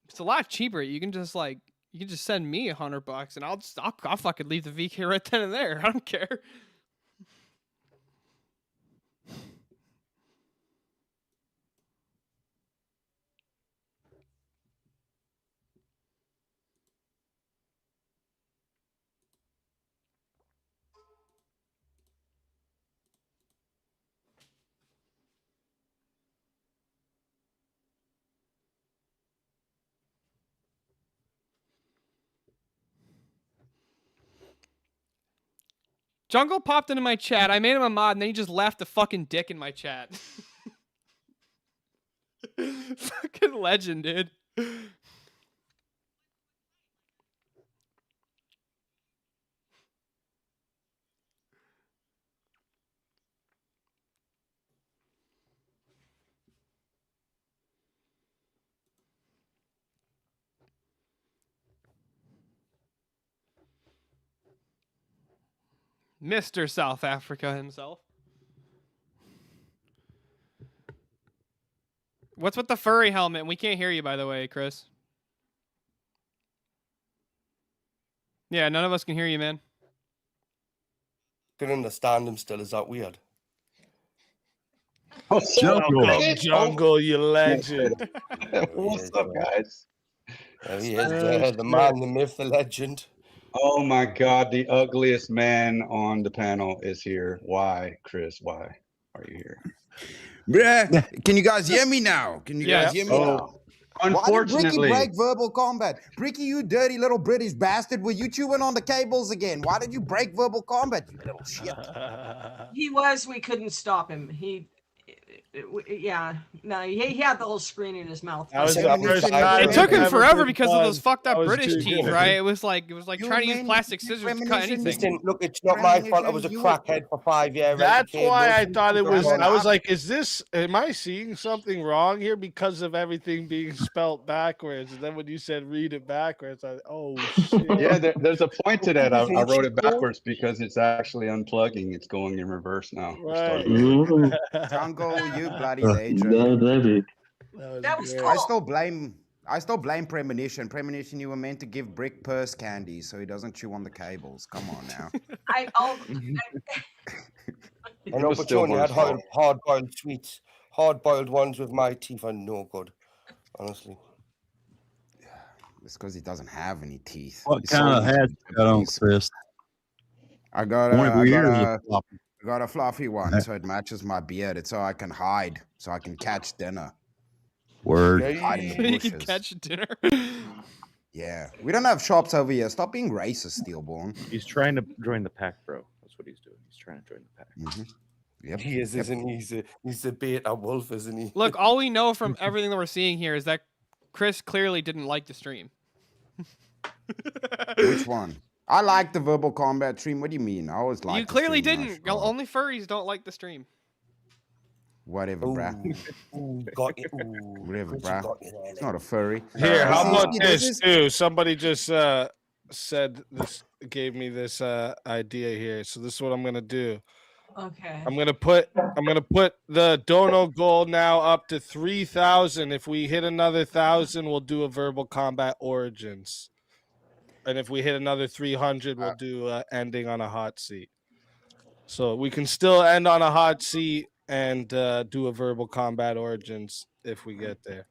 it's a lot cheaper. You can just send me $100 and I'll fucking leave the VK right then and there. I don't care. Jungle popped into my chat. I made him a mod, and then he just left the fucking dick in my chat. Fucking legend, dude. Mr. South Africa himself. What's with the furry helmet? We can't hear you, by the way, Chris. Yeah, none of us can hear you, man. Can understand him still. Is that weird? Oh, Jungle, you legend. What's up, guys? There he is, the man, the myth, the legend. Oh my God, the ugliest man on the panel is here. Why, Chris? Why are you here? Bruh, can you guys hear me now? Can you guys hear me now? Unfortunately. Why did Bricky break verbal combat? Bricky, you dirty little British bastard. Were you chewing on the cables again? Why did you break verbal combat, you little shit? He was. We couldn't stop him. Yeah. No, he had the whole screen in his mouth. It took him forever because of those fucked up British teeth, right? It was like trying to use plastic scissors to cut anything. Listen, look, it's not my fault. I was a crackhead for 5 years. That's why I thought it was. I was like, am I seeing something wrong here because of everything being spelt backwards? And then when you said read it backwards, oh shit. Yeah, there's a point to that. I wrote it backwards because it's actually unplugging. It's going in reverse now. Right. Jungle, you bloody legend. That was cool. I still blame Premonition. Premonition, you were meant to give Brick purse candy so he doesn't chew on the cables. Come on now. I know, but you only had hard-boiled sweets. Hard-boiled ones with my teeth are no good, honestly. It's because he doesn't have any teeth. What kind of hat you got on, Chris? I got a fluffy one, so it matches my beard. It's so I can hide, so I can catch dinner. Word. Hide in the You can bushes. catch dinner. Yeah, we don't have shops over here. Stop being racist, Steelborn. He's trying to join the pack, bro. That's what he's doing. He's trying to join the pack. Mm-hmm. Yep. He is, isn't he? He's a beta wolf, isn't he? Look, all we know from everything that we're seeing here is that Chris clearly didn't like the stream. Which one? I like the verbal combat stream. What do you mean? I always like. You clearly didn't. Only furries don't like the stream. Whatever, bruh. Got it. Whatever, bruh. It's not a furry. Here, how about this too? Somebody just said this, gave me this idea here. So this is what I'm gonna do. Okay. I'm gonna put the dono goal now up to 3,000. If we hit another 1,000, we'll do a verbal combat origins. and if we hit another 300, we'll do ending on a hot seat. So we can still end on a hot seat and do a verbal combat origins if we get there.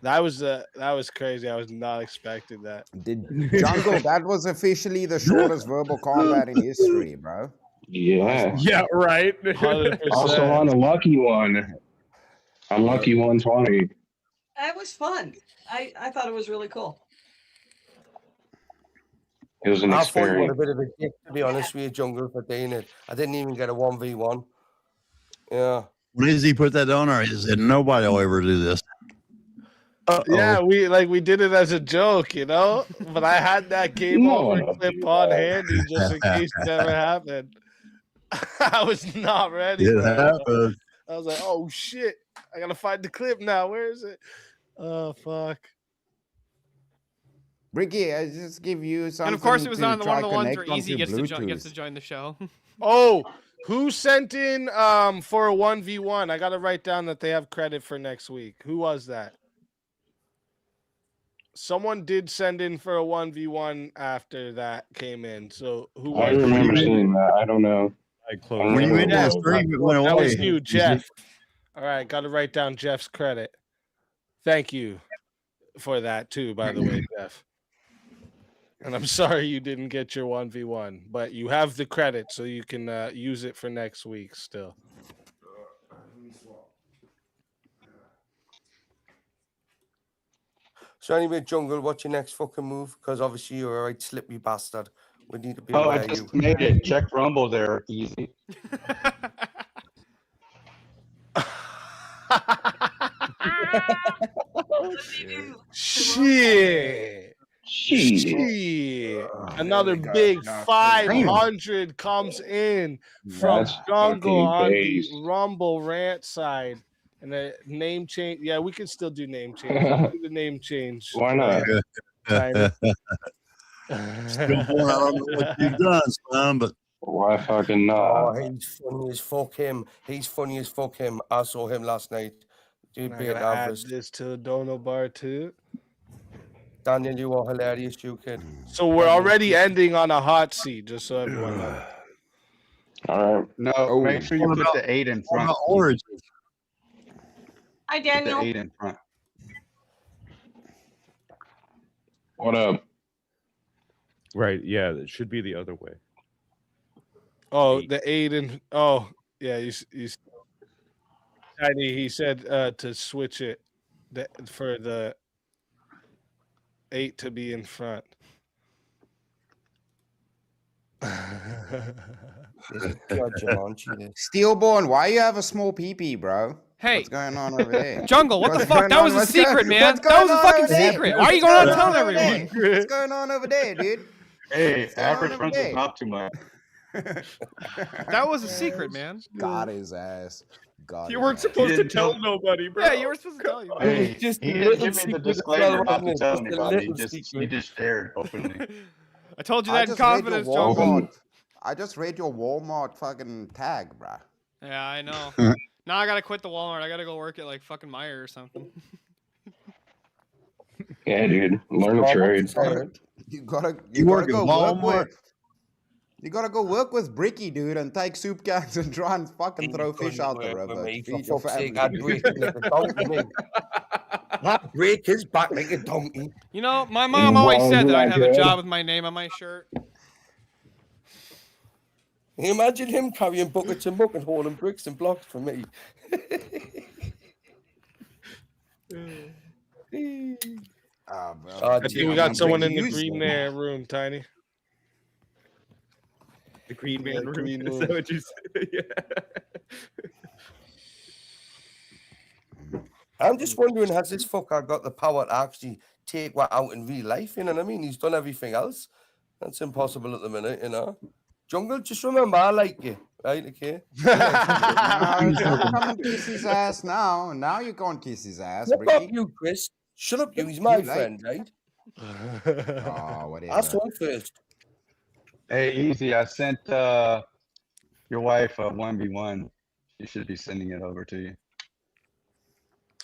That was crazy. I was not expecting that. Jungle, that was officially the shortest verbal combat in history, bro. Yeah. Yeah, right. 100%. Also on a lucky one. Unlucky 120. That was fun. I thought it was really cool. It was an I thought you were a experience. bit of a dick, to be honest with you, Jungle, for doing it. I didn't even get a 1v1. Yeah. When does he put that on, or is it nobody will ever do this? Yeah, we did it as a joke, you know. But I had that game over clip on handy just in case it ever happened. I was not ready. It Bro. happened. I was like, "Oh shit! I gotta find the clip now. Where is it? Oh fuck!" Ricky, I just give you something. And of course, it was on one of the ones where connect Easy onto gets to Bluetooth. join the show. Oh, who sent in for a 1v1? I gotta write down that they have credit for next week. Who was that? Someone did send in for a 1v1 after that came in. So who was I remember seeing that. I don't know. When you went to the stream, it went That away. was you, Jeff. All right, got to write down Jeff's credit. Thank you for that too, by the way, Jeff. And I'm sorry you didn't get your 1v1, but you have the credit, so you can use it for next week still. So anyway, Jungle, what's your next fucking move? Because obviously you're a right slippery bastard. We need to be Oh, aware I of just you. made it. Check Rumble there. Easy. Shit. Another big 500 comes in from That's Jungle fucking on the based. Rumble rant side. And the name change. Yeah, we can still do name change. Let's do the name change. Why not? Time. Still born, I don't know what you've done, son, but Why fucking Oh, not? he's funny as fuck him. He's funny as fuck him. I saw him last night. Dude, I being gotta add average. this to the Dono bar too. Daniel, you are hilarious, you kid. So we're already ending on a hot seat, just so everyone knows. All right. No, make sure you What put about- the 8 in what front. about Origins? Hi, Put the Daniel. 8 in front. What up? Right, yeah, it should be the other way. Oh, the 8 and yeah, he's Tiny. He said to switch it for the 8 to be in front. Steelborn, why you have a small pee-pee, bro? Hey. What's going on over there? Jungle, what the What's fuck? going That on? was a What's going- secret, man. what's That was a going on fucking over there? secret. Why are you going on What's telling going on over everyone? there? What's going on over there, dude? Hey, What's going average on friends over is there? not too much. That was a secret, man. Got his ass. Got You his weren't ass. supposed to didn't tell tell- nobody, bro. Yeah, you were supposed to tell you. Hey, Just he a didn't little give me the secret as disclaimer well, not to wasn't it? tell Just a anybody. little He secret. just shared openly. I told you I that in just read your confidence, Jungle. Walmart. I just read your Walmart fucking tag, bro. Yeah, I know. Now I gotta quit the Walmart. I gotta go work at like fucking Meijer or something. Yeah, dude. Learn a trade. You gotta work at go work Walmart? with. You gotta go work with Bricky, dude, and take soup cans and try and fucking throw fish out the river. to For feed your fuck's sake, family. I'd break him like a donkey, mate. I'd break his back like a donkey. You know, my mom always Well, said that I'd like have a it. job with my name on my shirt. Imagine him carrying buckets and muck and hauling bricks and blocks for me. Ah, bro. I think we got someone in the green there room, Tiny. The Green Yeah, Man room. green Is room. that what you said? Yeah. I'm just wondering, has this fucker got the power to actually take what out in real life? You know what I mean? He's done everything else. That's impossible at the minute, you know. Jungle, just remember, I like you, right? Okay. Now, don't come and kiss his ass now. Now you can't kiss his ass, Shut up, Bricky. you, Chris. Shut up, you. He's my You like- friend, right? Oh, I whatever. saw him first. Hey, easy. I sent your wife a 1v1. She should be sending it over to you.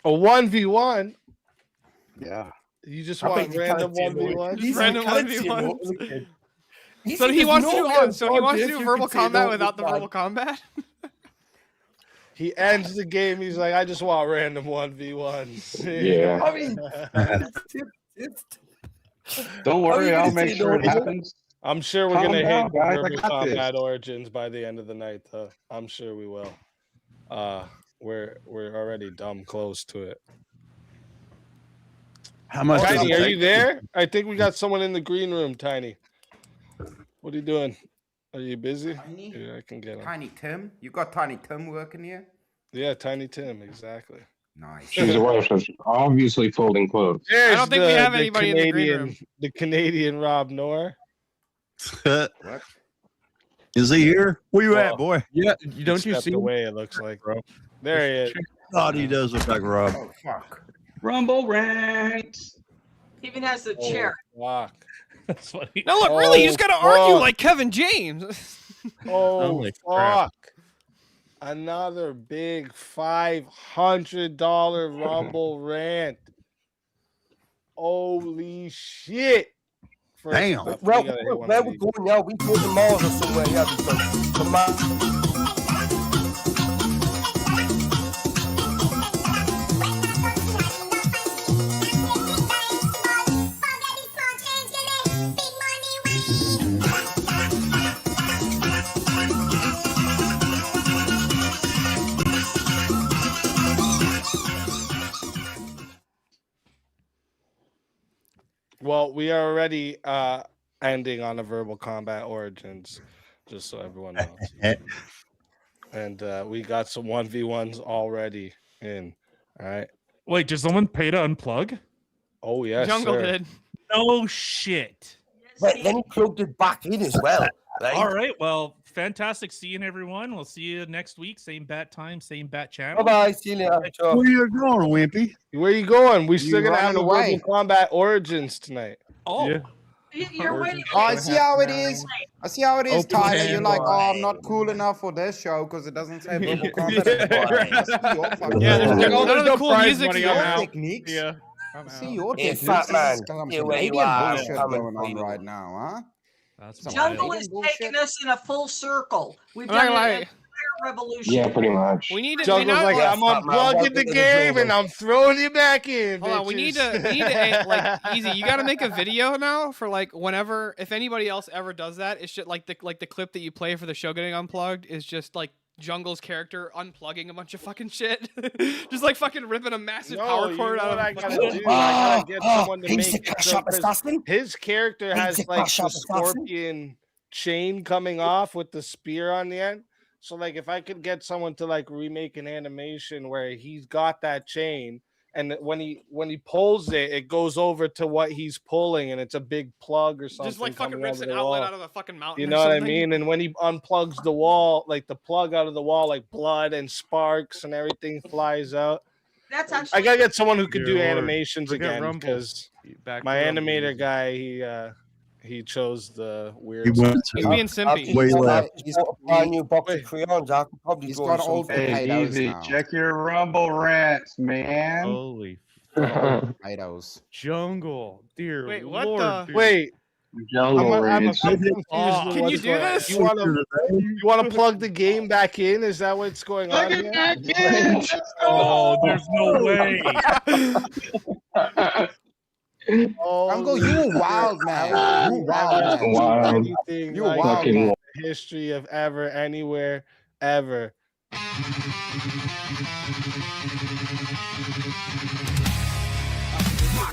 A 1v1. Yeah. You just I want bet you random can't see 1v1s? Just random can't see 1v1s. him, kid. So he wants to do no so he wants to do you verbal can say combat no, without the man. verbal combat. He ends the game. He's like, I just want random 1v1s. Yeah. I mean, it's- Don't How are worry, you I'll gonna make say sure no, it man? happens. I'm sure we're Calm gonna down, hit guys. I Verbal got Combat this. Origins by the end of the night, though. I'm sure we will. We're already dumb close to it. How much does Tiny, it are take? you there? I think we got someone in the green room, Tiny. What are you doing? Are you busy? Tiny? Yeah, I can get him. Tiny Tim? You got Tiny Tim working here? Yeah, Tiny Tim, exactly. Nice. She's away, so she's obviously folding clothes. There's I don't think we have anybody in the green room. The Canadian Rob Noor. What? Is he here? Where you at, boy? Yeah, He don't you stepped see? away, it looks like, bro. There he is. God, he does look like Rob. Oh, fuck. Rumble rants. Even has the chair. Fuck. That's funny. No, look, really, you just gotta argue fuck. like Kevin James. Oh, Holy crap. fuck. Another big $500 Rumble rant. Holy shit. First Damn. off, Well, we gotta hit one where of we these. going now? We go to Mars or somewhere, yeah, because the man. Well, we are already ending on a Verbal Combat Origins, just so everyone knows. And we got some 1v1s already in. All right. Wait, did someone pay to unplug? Oh, yes, Jungle sir. did. No shit. But then he plugged it back in as well. Right? All right. Well, fantastic seeing everyone. We'll see you next week. Same bat time, same bat channel. Bye-bye. See you later. Ciao. Where you going, Wimpy? Where you going? We still You gonna have running the away. Verbal Combat Origins tonight. Oh, Yeah. You're waiting. Oh, I see how it is. I see how it is, Open Tyler. hand You're like, oh, I'm wide. not cool enough for this show because it doesn't say verbal combat. I see your fucking Yeah, there's techniques. none of the cool music. I see going your on. techniques. Yeah. I see your Hey, techniques. fat man, This is some here where you Canadian are, bullshit come and going on find right me. now, huh? that's Some Jungle wild. is Canadian taking bullshit. us in a full circle. We've I'm not done gonna an lie. entire revolution. Yeah, pretty much. We need to. Jungle's like, Yeah, I'm fat man, welcome unplugging the to the game jungle. and I'm throwing you back in. Hold on, we need bitches." to like easy. You got to make a video now for like whenever if anybody else ever does that, it's just like the clip that you play for the show getting unplugged is just like Jungle's character unplugging a bunch of fucking shit, just like fucking ripping a massive power you cord know out what of. I gotta fucking- do? I gotta get someone to he's make the cash so- up 'cause assassin. his character He's has the like cash the up assassin. scorpion chain coming off with the spear on the end. So like if I could get someone to like remake an animation where he's got that chain and when he pulls it, it goes over to what he's pulling and it's a big plug or something. Just like fucking coming rips over an the outlet wall. out of a fucking mountain. You or know what I something. mean? And when he unplugs the wall, like the plug out of the wall, like blood and sparks and everything flies out. That's actually. I gotta get someone who could do Dear Lord. animations Look at again Rumble. because Back to my Rumble animator music. guy he chose the weird. He went He's to being I've simpy. Way just left. bought a brand new box Wait. of crayons. I could probably He's draw got you old something. Hey, potatoes easy. now. Check your Rumble rants, man. Holy Potatoes. jungle, dear Wait, what Lord, the- dude. Wait, Jungle I'm rants. confused. with Can what's you do going on. this? You want to plug the game back in? Is that what's going on here? Oh, there's no way. Oh, Uncle, you a wild man. You a wild man. Wild. anything You a like wild Fucking man. wild. the history of ever, anywhere, ever.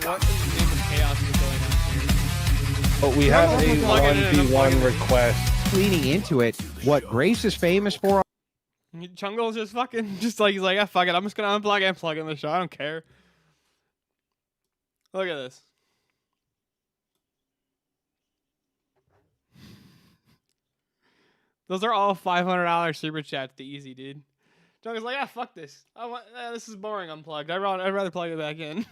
What in the name of chaos is going on here? But we have a Plug it in and unplug 1v1 it. request. Leading into it, what Grace is famous for. Jungle's just fucking just like he's like, ah, fuck it, I'm just gonna unplug and plug in the show. I don't care. Look at this. Those are all $500 super chats to easy, dude. Jungle's like, ah, fuck this. This is boring unplugged. I'd rather plug it back in.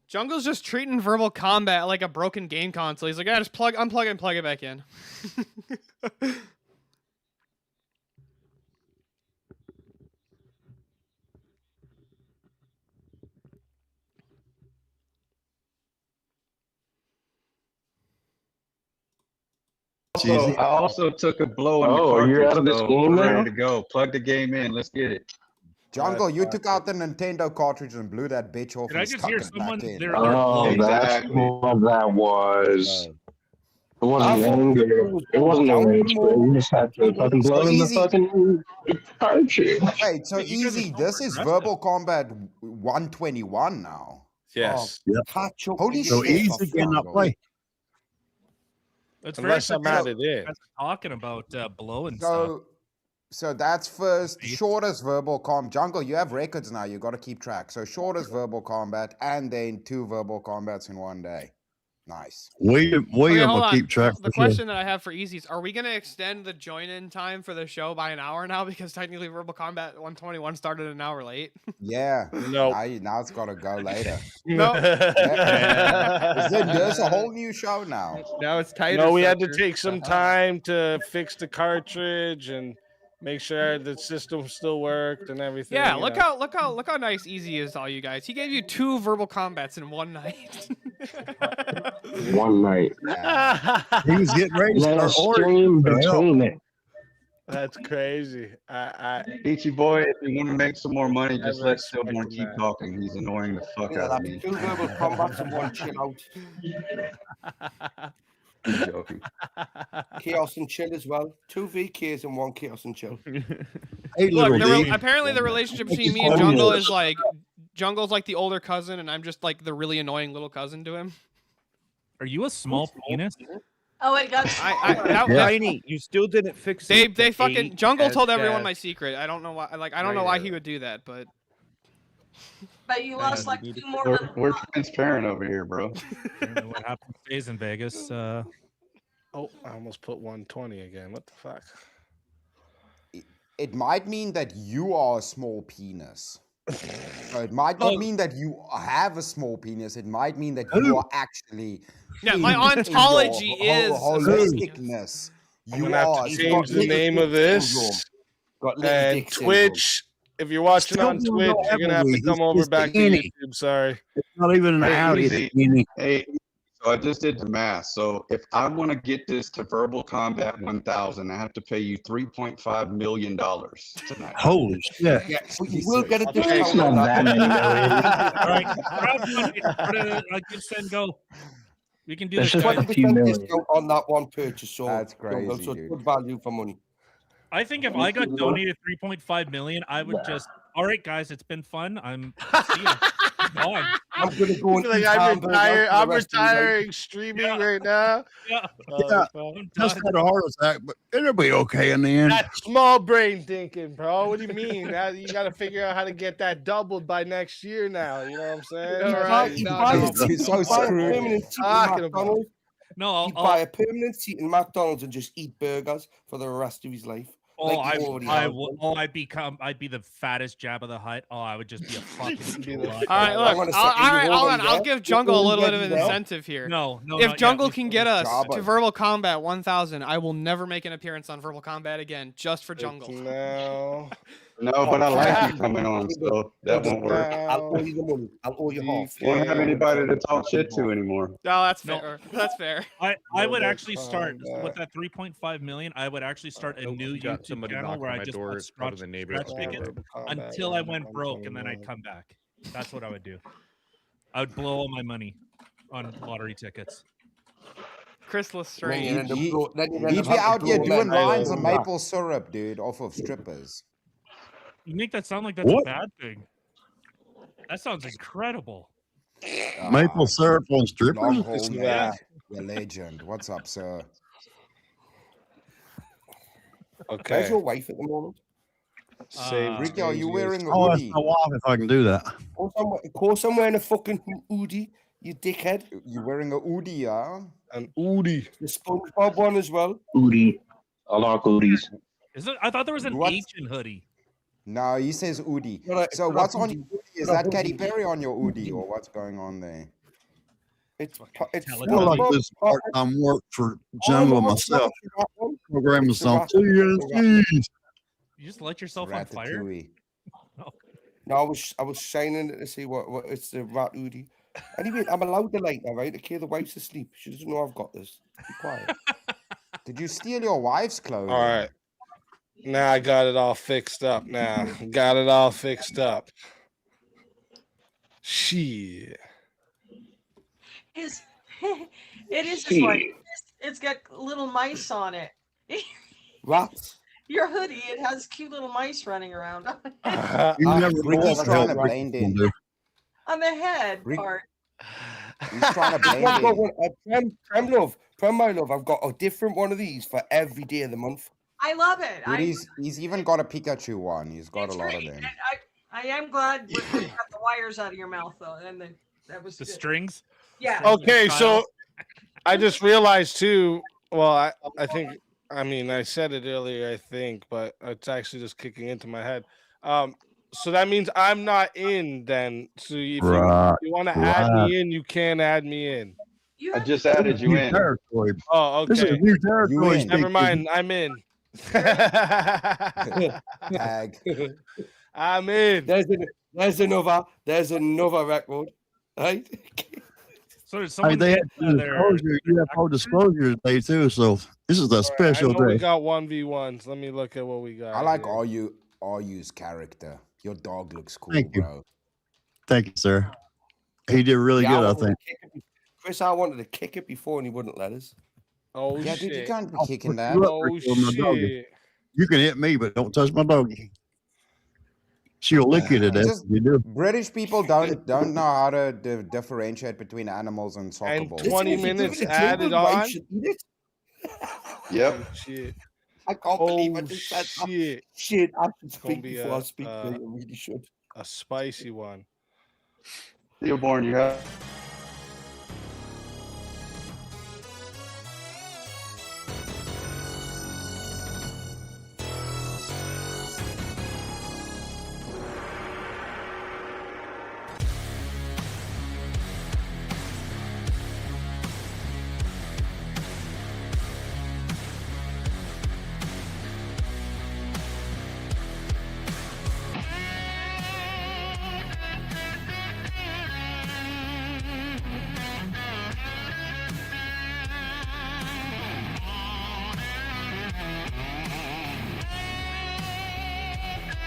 Jungle's just treating verbal combat like a broken game console. He's like, yeah, just unplug it and plug it back in. Also, I also took a blow on the Oh, cartridge. you're out of this so game we're now? ready to go. Plug the game in. Let's get it. Jungle, you took out the Nintendo cartridge and blew that bitch off Did I and just stuck hear it someone? back in. Oh, that's what that was. It wasn't anger. It wasn't a rage, but you just had to fucking blow in the fucking cartridge. Wait, so easy. This is Verbal Combat 121 now. Yes. Catch up. Holy So shit. easy cannot play. It's Unless very I'm added in. talking about blowing stuff. So that's first shortest verbal Jungle, you have records now. You got to keep track. So shortest verbal combat and then 2 verbal combats in one day. Nice. William hold will on. keep track. The question that I have for Easy is, are we going to extend the join-in time for the show by an hour now? Because technically Verbal Combat 121 started an hour late. Yeah. No. Now it's got to go later. No. There's a whole new show now. Now it's tighter. No, we had to take some time to fix the cartridge and make sure the system still worked and everything. Yeah, you look know. how nice Easy is to all you guys. He gave you 2 verbal combats in one night. One night. He was getting ready to Then a start stream ordering. between it. That's crazy. Peachy boy, if you want to make some more money, just I let respect Stillborn keep that. talking. He's annoying the fuck out of me. 2 verbal combats and 1 chill out. I'm joking. Chaos and chill as well. 2 VKs and 1 chaos and chill. Hey, Look, little D. apparently the relationship between me and Jungle is like, Jungle's like the older cousin, and I'm just like the really annoying little cousin to him. Are you a small penis? Oh, it got Tiny, you still didn't fix it. They fucking Jungle as told everyone fast. my secret. I don't know why. Like I don't know why he would do that, but. But you lost like 2 more. We're transparent over here, bro. What happened stays in Vegas. Oh, I almost put 120 again. What the fuck? It might mean that you are a small penis. So it might not mean that you have a small penis. It might mean that you are actually. Yeah, my ontology is holisticness. I'm gonna have to change the name of this. And Twitch. If you're watching on Twitch, you're gonna have to come over back to YouTube. Sorry. It's not even an Audi. Hey, so I just did the math. So if I want to get this to Verbal Combat 1000, I have to pay you $3.5 million tonight. Holy shit. Yeah, we'll get a It's discount not on that that. many million. All right, crowdfunding. Give send go. We can do That's this. just Guys. 20% discount on that one purchase. So That's crazy, so dude. good value for money. I think if I got donated 3.5 million, I would just. All right, guys, it's been fun. I'm. See ya. Gone. I'm gonna go and Like eat I'm hamburgers retired. for the I'm rest of the night. retiring streaming right now. Yeah. Yeah, I'm just done. had a heart attack, but it'll be okay in the end. That's small brain thinking, bro. What do you mean? You got to figure out how to get that doubled by next year now. You know what I'm saying? All That's right. how You you buy do it. He's so you buy a screwed. permanent seat in Talking about. McDonald's. No, You buy a permanent seat in McDonald's and just eat burgers for the rest of his life. Oh, Like you already have. I'd be the fattest Jabba the Hutt. Oh, I would just be a fucking. slut. All right, I look. wanna All second you right, all hold on on. I'll that. give Jungle a little bit of an Already there. incentive here. No, If not yet. Jungle We- can get us Jabba. to Verbal Combat 1000, I will never make an appearance on Verbal Combat again, just for Jungle. No. No, but I like you coming on, so that won't work. I'll owe you the money. I'll owe you half. Won't have anybody to talk shit to anymore. No, that's fair. That's fair. I would actually start with that 3.5 million. I would actually start a new got YouTube somebody channel where knocking I my just door, put it's probably scratch, the neighbors. scratch tickets until I went broke, and then I'd come back. That's what I would do. I would blow all my money on lottery tickets. Chris Lestrange. He'd be out here doing lines of maple syrup, dude, off of strippers. You make that sound like that's a bad thing. That sounds incredible. Maple syrup on strippers? Longhorn, yeah. You're a legend. What's up, sir? Okay. Where's your wife at the moment? Ricky, are you wearing a I'll ask hoodie? my wife if I can do that. Of course I'm wearing a fucking hoodie, you dickhead. You're wearing a hoodie, yeah? An hoodie. The SpongeBob one as well. Hoodie. I like hoodies. Is it? I thought there was an H in hoodie. No, he says hoodie. So not what's on hoodie. your hoodie? Is Not that Katy hoodie. Perry on your hoodie, or what's going on there? It's I feel like this part-time work for Jungle myself. Programming some TNTs. You just light yourself on fire? No, I was shining it to see what it's the rat hoodie. Anyway, I'm allowed the light now, right? Okay, the wife's asleep. She doesn't know I've got this. Be quiet. Did you steal your wife's clothes? All right. Now I got it all fixed up. Now got it all fixed up. Shit. It is just like it's got little mice on it. Rats. Your hoodie, it has cute little mice running around on it. You never know Ricky's what trying the to hell blend Ricky in. can do. On the head part. He's trying to blend in. Prem, my love, I've got a different one of these for every day of the month. I love it. Dude, he's even got a Pikachu one. He's got a lot of great. them. And I am glad when you got the wires out of your mouth though, and that was The good. strings? Yeah. Okay, so I just realized too. Well, I think I mean I said it earlier, I think, but it's actually just kicking into my head. So that means I'm not in then. So if Right, you want to add me in, you can add me in. I just added you New in. territory. Oh, This is okay. new territory. Never mind. I'm in. Tag. I'm in. There's another record. Right? So Hey, someone they get, had disclosure, UFO disclosure today too, so this is a I special know we day. got 1v1s. Let me look at what we got. I like here. RU's character. Your dog looks cool, Thank you. bro. Thank you, sir. He did really good, I think. Chris, I wanted to kick it before and he wouldn't let us. Oh Yeah, shit. dude, you can't be I'll kicking put that. you up Oh for killing my doggy. shit. You can hit me, but don't touch my doggy. She'll lick you to death Just if you do. British people don't know how to differentiate between animals and soccer And balls. 20 minutes added on. Yep. Oh, shit. I can't believe I Oh just said that. shit. Shit, I should It's gonna speak be before I speak. I really should. a spicy one. Stillborn, you have.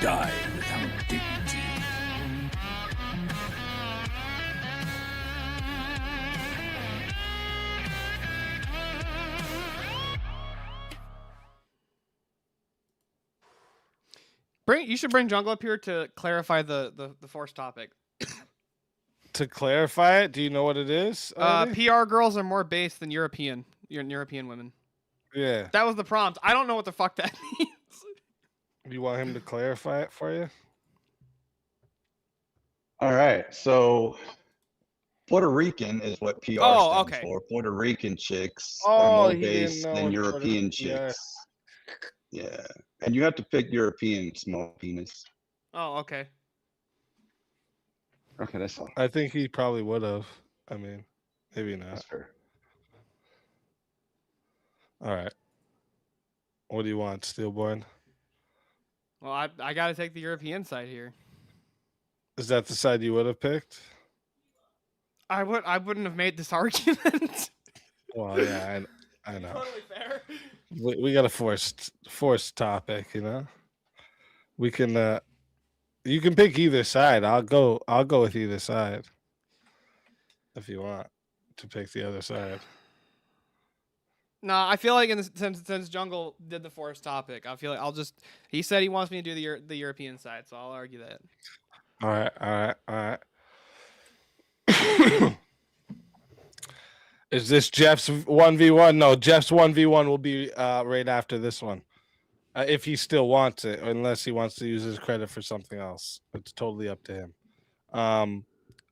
Die without dignity. You should bring Jungle up here to clarify the force topic. To clarify it, do you know what it is? already? PR girls are more based than European women. Yeah. That was the prompt. I don't know what the fuck that means. You want him to clarify it for you? All right. So Puerto Rican is what PR Oh, stands okay. for. Puerto Rican chicks Oh, are more he didn't based know than what European Puerto- yeah. chicks. Yeah. And you have to pick European small penis. Oh, okay. Okay, that's all. I think he probably would have. I mean, maybe not. That's fair. All right. What do you want, Steelborn? Well, I got to take the European side here. Is that the side you would have picked? I wouldn't have made this argument. Well, yeah, I know. Totally fair. We got a forced topic, you know. We can you can pick either side. I'll go with either side if you want to pick the other side. No, I feel like since Jungle did the forced topic, I feel like he said he wants me to do the European side, so I'll argue that. All right. Is this Jeff's 1v1? No, Jeff's 1v1 will be right after this one. If he still wants it, unless he wants to use his credit for something else. It's totally up to him.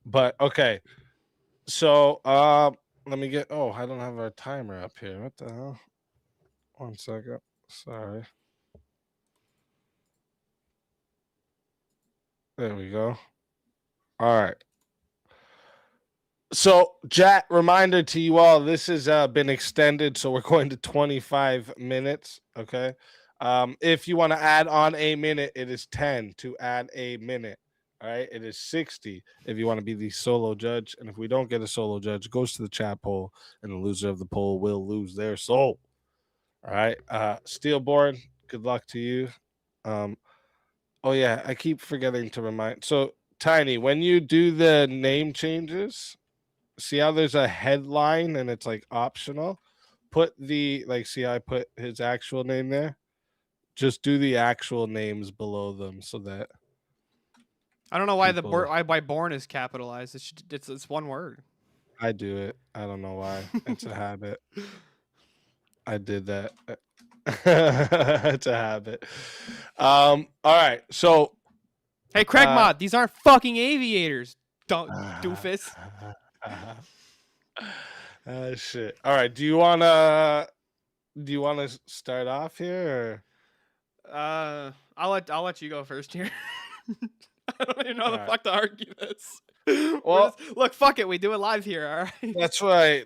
But okay. So let me get I don't have our timer up here. What the hell? 1 second. Sorry. There we go. All right. So, chat, reminder to you all, this has been extended, so we're going to 25 minutes, okay? If you want to add on a minute, it is 10 to add a minute, all right? It is 60 if you want to be the solo judge, and if we don't get a solo judge, it goes to the chat poll, and the loser of the poll will lose their soul, all right? Steelborn, good luck to you. Oh, yeah, I keep forgetting to remind. So, Tiny, when you do the name changes, see how there's a headline and it's like optional? Put see how I put his actual name there? Just do the actual names below them so that I don't know why why born is capitalized. It's one word. I do it. I don't know why. It's a habit. I did that. It's a habit. All right. So hey, Craig Mod, these aren't fucking aviators. Don't doofus. Shit. All right. Do you wanna start off here? Or? I'll let you go first here. I don't even know how the fuck to argue this. Well, look, fuck it. We do it live here. All right.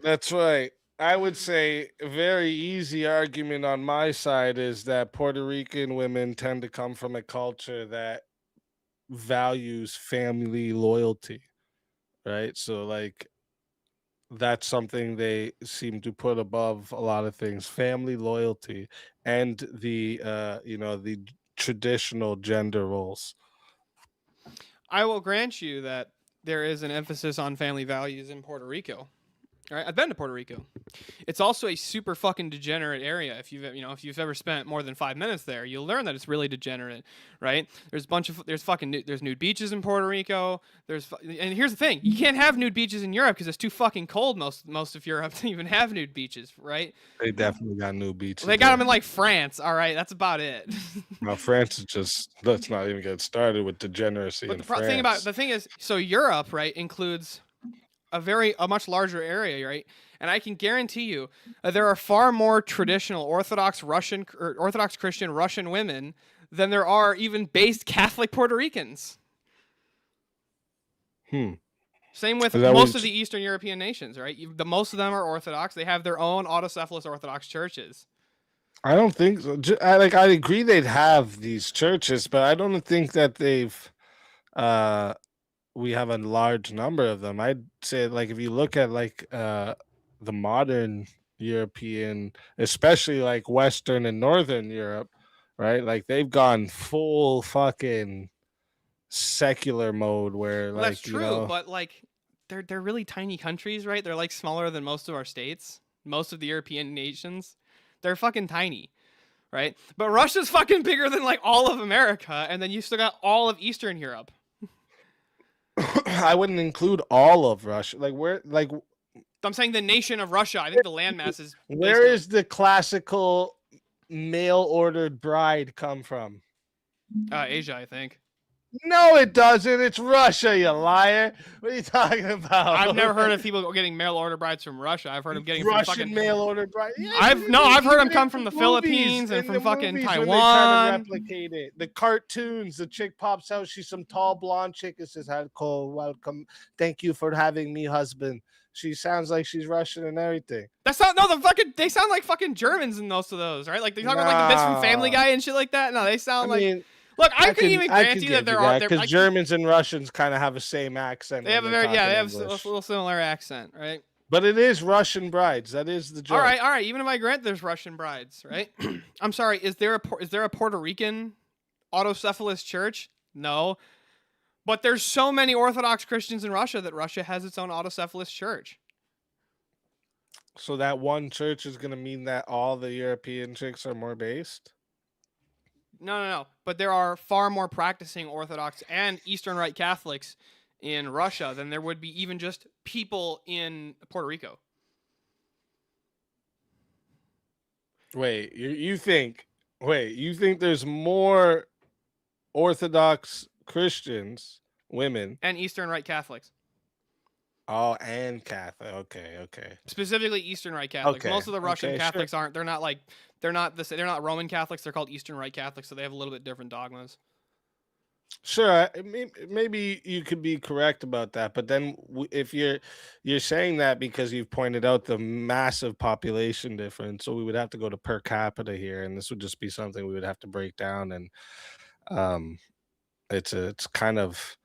That's right. I would say a very easy argument on my side is that Puerto Rican women tend to come from a culture that values family loyalty, right? So like that's something they seem to put above a lot of things: family loyalty and the the traditional gender roles. I will grant you that there is an emphasis on family values in Puerto Rico. All right, I've been to Puerto Rico. It's also a super fucking degenerate area. If you've ever spent more than 5 minutes there, you'll learn that it's really degenerate, right? There's nude beaches in Puerto Rico. And here's the thing: you can't have nude beaches in Europe because it's too fucking cold most of Europe to even have nude beaches, right? They definitely got nude beaches. They got them in like France. All right, that's about it. Now France is just, let's not even get started with degeneracy. But in France. the thing is, so Europe, right, includes a much larger area, right? And I can guarantee you there are far more traditional Orthodox Christian Russian women than there are even based Catholic Puerto Ricans. Same with most of the Eastern European nations, right? Most of them are Orthodox. They have their own autocephalous Orthodox churches. I don't think so. I agree they'd have these churches, but I don't think that they've we have a large number of them. I'd say like if you look at like the modern European, especially like Western and Northern Europe, right? Like they've gone full fucking secular mode where well, that's true, but like they're really tiny countries, right? They're like smaller than most of our states, most of the European nations. They're fucking tiny, right? But Russia's fucking bigger than like all of America, and then you still got all of Eastern Europe. I wouldn't include all of Russia. I'm saying the nation of Russia. I think the landmass is. Where is the classical mail-ordered bride come from? Asia, I think. No, it doesn't. It's Russia, you liar. What are you talking about? I've never heard of people getting mail-order brides from Russia. I've heard them getting Russian from fucking mail-order bride. Yeah, I've heard them come from the Philippines and from fucking Taiwan. When they try to replicate it. The cartoons, the chick pops out. She's some tall blonde chick. It says, "Hello, welcome. Thank you for having me, husband." She sounds like she's Russian and everything. They sound like fucking Germans in most of those, right? Like they talk about like the bits from Family Guy and shit like that. No, they sound Look, I could even grant you that there are because Germans and Russians kind of have the same accent. They have a very they have a little similar accent, right? But it is Russian brides. That is the joke. All right. Even if I grant there's Russian brides, right? I'm sorry. Is there a Puerto Rican autocephalous church? No. But there's so many Orthodox Christians in Russia that Russia has its own autocephalous church. So that one church is going to mean that all the European chicks are more based? No. But there are far more practicing Orthodox and Eastern Rite Catholics in Russia than there would be even just people in Puerto Rico. Wait, you think there's more Orthodox Christians, women, and Eastern Rite Catholics? Oh, and Catholic. Okay. Specifically Eastern Rite Catholics. Okay. Most of the Russian Catholics sure. aren't. They're not Roman Catholics. They're called Eastern Rite Catholics, so they have a little bit different dogmas. Sure, maybe you could be correct about that, but then if you're saying that because you've pointed out the massive population difference, so we would have to go to per capita here, and this would just be something we would have to break down, and it's kind of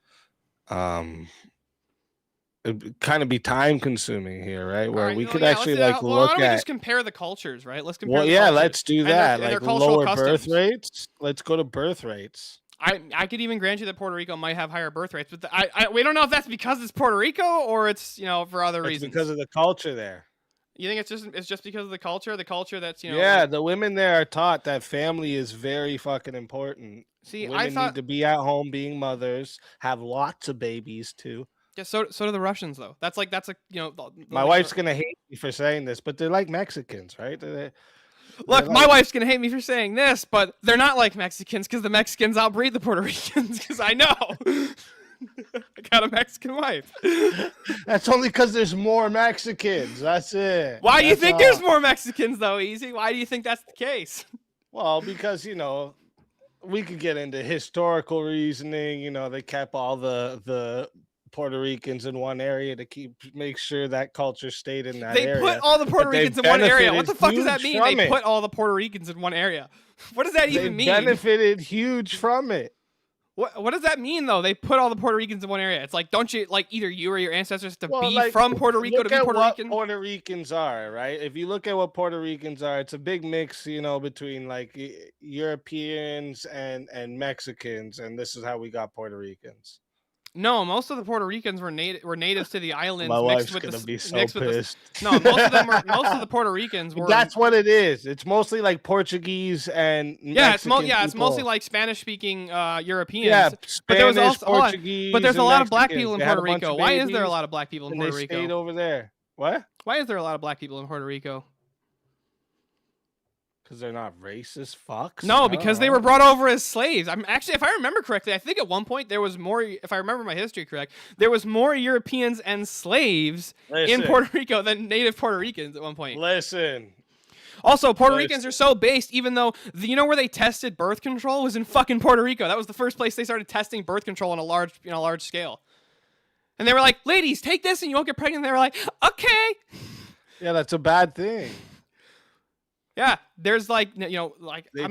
it'd kind of be time consuming here, right? Where we could actually why look don't we at just compare the cultures, right? Let's compare. well, the yeah, cultures let's do and their- that. and their Like cultural lower birth customs. rates. Let's go to birth rates. I could even grant you that Puerto Rico might have higher birth rates, but we don't know if that's because it's Puerto Rico or it's for other It's reasons. because of the culture there. You think it's just because of the culture that's Yeah, the women there are taught that family is very fucking important. See, women I thought need to be at home being mothers, have lots of babies too. yeah, so do the Russians though. That's a My wife's gonna hate me for saying this, but they're like Mexicans, right? Look, my wife's gonna hate me for saying this, but they're not like Mexicans because the Mexicans outbreed the Puerto Ricans. Because I know, I got a Mexican wife. That's only because there's more Mexicans. That's it. Why do you That's think all. there's more Mexicans though, Easy? Why do you think that's the case? Well, because we could get into historical reasoning. They kept all the Puerto Ricans in one area to make sure that culture stayed in that area. They put all the Puerto But Ricans in one area. What the fuck does huge that mean? from They it. put all the Puerto Ricans in one area. What does that even mean? Benefited huge from it. What does that mean though? They put all the Puerto Ricans in one area. It's like, don't you like either you or your ancestors to be like, from Puerto Rico to look be at Puerto what Rican? Puerto Ricans are, right? If you look at what Puerto Ricans are, it's a big mix, between like Europeans and Mexicans, and this is how we got Puerto Ricans. No, most of the Puerto Ricans were natives to the islands. My mixed wife's with gonna the, be so mixed with pissed. No, most of the Puerto Ricans were. That's what it is. It's mostly like Portuguese and Mexican it's mostly people. like Spanish-speaking Europeans. Yeah, but there was Spanish, also hold on, Portuguese, but there's a and lot of black Mexicans. people in They had Puerto a bunch Rico. of Why is there a babies, lot of black people in and Puerto they Rico? stayed over there. What? Why is there a lot of black people in Puerto Rico? Because they're not racist fucks. No, because they were brought over as slaves. I'm actually, if I remember correctly, I think at one point there was more. If I remember my history correct, there was more Europeans and slaves in Puerto Rico than native Puerto Ricans at one point. Listen. Also, Puerto Ricans are so based, even though where they tested birth control was in fucking Puerto Rico. That was the first place they started testing birth control on a large scale. And they were like, "Ladies, take this and you won't get pregnant." And they were like, "Okay." Yeah, that's a bad thing. Yeah, there's they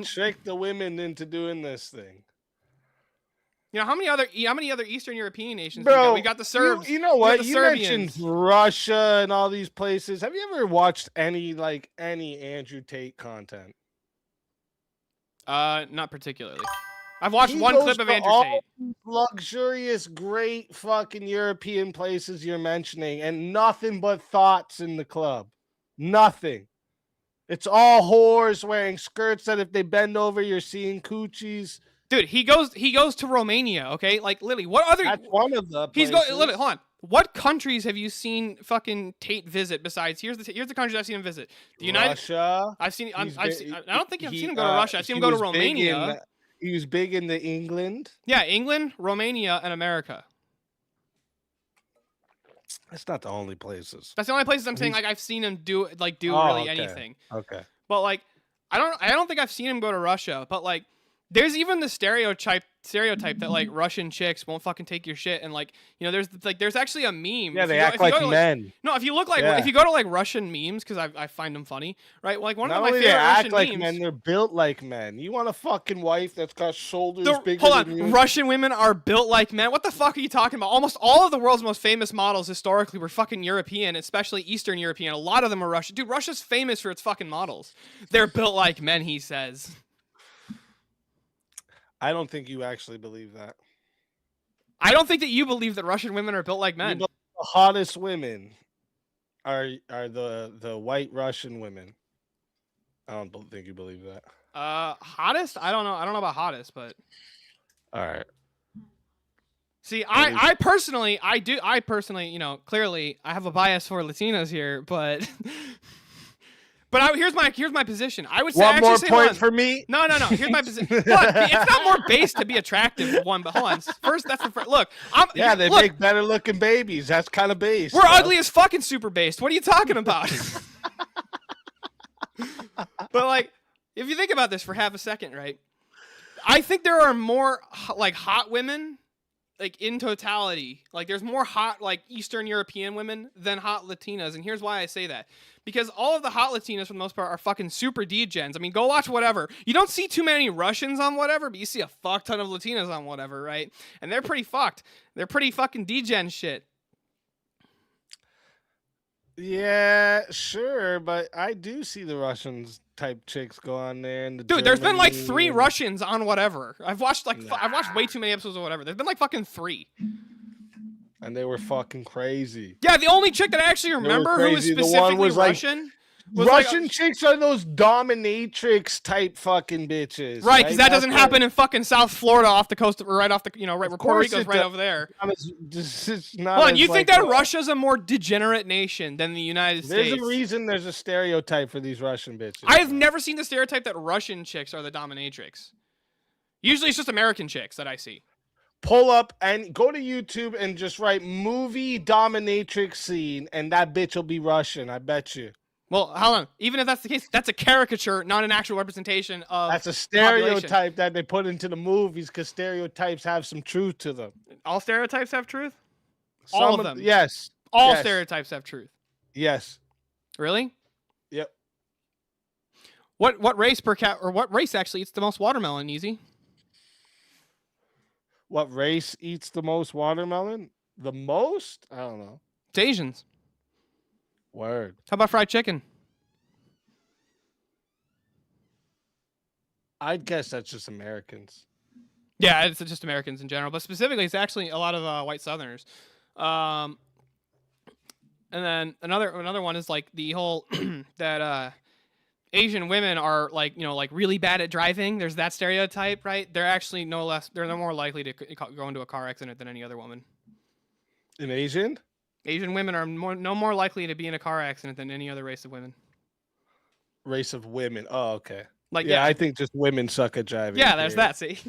tricked the women into doing this thing. How many other Eastern European nations Bro, we got the Serbs. You know what? The You Serbians. mentioned Russia and all these places. Have you ever watched any Andrew Tate content? Not particularly. I've watched He one goes clip of to Andrew all Tate. these luxurious, great fucking European places you're mentioning, and nothing but thoughts in the club. Nothing. It's all whores wearing skirts that if they bend over, you're seeing coochies. Dude, he goes to Romania, okay? Like, literally, what other... That's one of the He's places. going... Literally, hold on. What countries have you seen fucking Tate visit besides... Here's the countries I've seen him visit. The United... Russia. I've seen... I don't think I've He- seen him go to Russia. I've seen him go to he was big Romania. He was big into England. Yeah, England, Romania, and America. That's not the only places. That's the only places I'm saying, like, I've seen him do really okay. anything. Okay. But, like, I don't think I've seen him go to Russia, but, like, there's even the stereotype stereotype that like Russian chicks won't fucking take your shit, and like there's actually a meme. Yeah, If they you go- act if you like go to, men. No, if you look like Yeah. if you go to like Russian memes, because I find them funny, right? Like one Not of my only favorite they act Russian like memes. men, they're built like men. You want a fucking wife that's got shoulders bigger Hold than you? on, Russian women are built like men. What the fuck are you talking about? Almost all of the world's most famous models historically were fucking European, especially Eastern European. A lot of them are Russian. Dude, Russia's famous for its fucking models. They're built like men, he says. I don't think you actually believe that. I don't think that you believe that Russian women are built like men. The hottest women are the white Russian women. I don't think you believe that. Hottest? I don't know. I don't know about hottest, but all right. See, I personally, you know, clearly I have a bias for Latinos here, but here's my position. I would say One more say, point for me. No. Here's my position. Look, it's not more base to be attractive. One, but hold on. First, that's the first. Look, they make better looking babies. That's kind of base. We're ugly as fucking super based. What are you talking about? But like, if you think about this for half a second, right? I think there are more like hot women, like in totality. Like there's more hot like Eastern European women than hot Latinas, and here's why I say that. Because all of the hot Latinas, for the most part, are fucking super degens. I mean, go watch whatever. You don't see too many Russians on whatever, but you see a fuck ton of Latinas on whatever, right? And they're pretty fucked. They're pretty fucking degen shit. Yeah, sure, but I do see the Russians type chicks go on there. And Dude, there's been like 3 Russians on whatever. I've watched I've watched way too many episodes of whatever. There's been like fucking 3. And they were fucking crazy. Yeah, the only chick that I actually remember who was specifically Russian. Russian chicks are those dominatrix type fucking bitches. Right, because that doesn't happen in fucking South Florida off the coast, right off the, right where Puerto Rico's right over there. Hold on, you think that Russia's a more degenerate nation than the United States? There's a reason there's a stereotype for these Russian bitches. I have never seen the stereotype that Russian chicks are the dominatrix. Usually it's just American chicks that I see. Pull up and go to YouTube and just write movie dominatrix scene, and that bitch will be Russian, I bet you. Well, hold on. Even if that's the case, that's a caricature, not an actual representation of. That's a stereotype that they put into the movies because stereotypes have some truth to them. All stereotypes have truth? All of them. Yes. All stereotypes have truth. Yes. Really? Yep. What race per cat or what race actually eats the most watermelon, Easy? What race eats the most watermelon? The most? I don't know. It's Asians. Word. How about fried chicken? I'd guess that's just Americans. Yeah, it's just Americans in general, but specifically, it's actually a lot of white Southerners. And then another one is like the whole that Asian women are like like really bad at driving. There's that stereotype, right? They're actually they're no more likely to go into a car accident than any other woman. An Asian? Asian women are no more likely to be in a car accident than any other race of women. Race of women. Oh, okay. Like yeah, I think just women suck at driving. Yeah, there's that. See.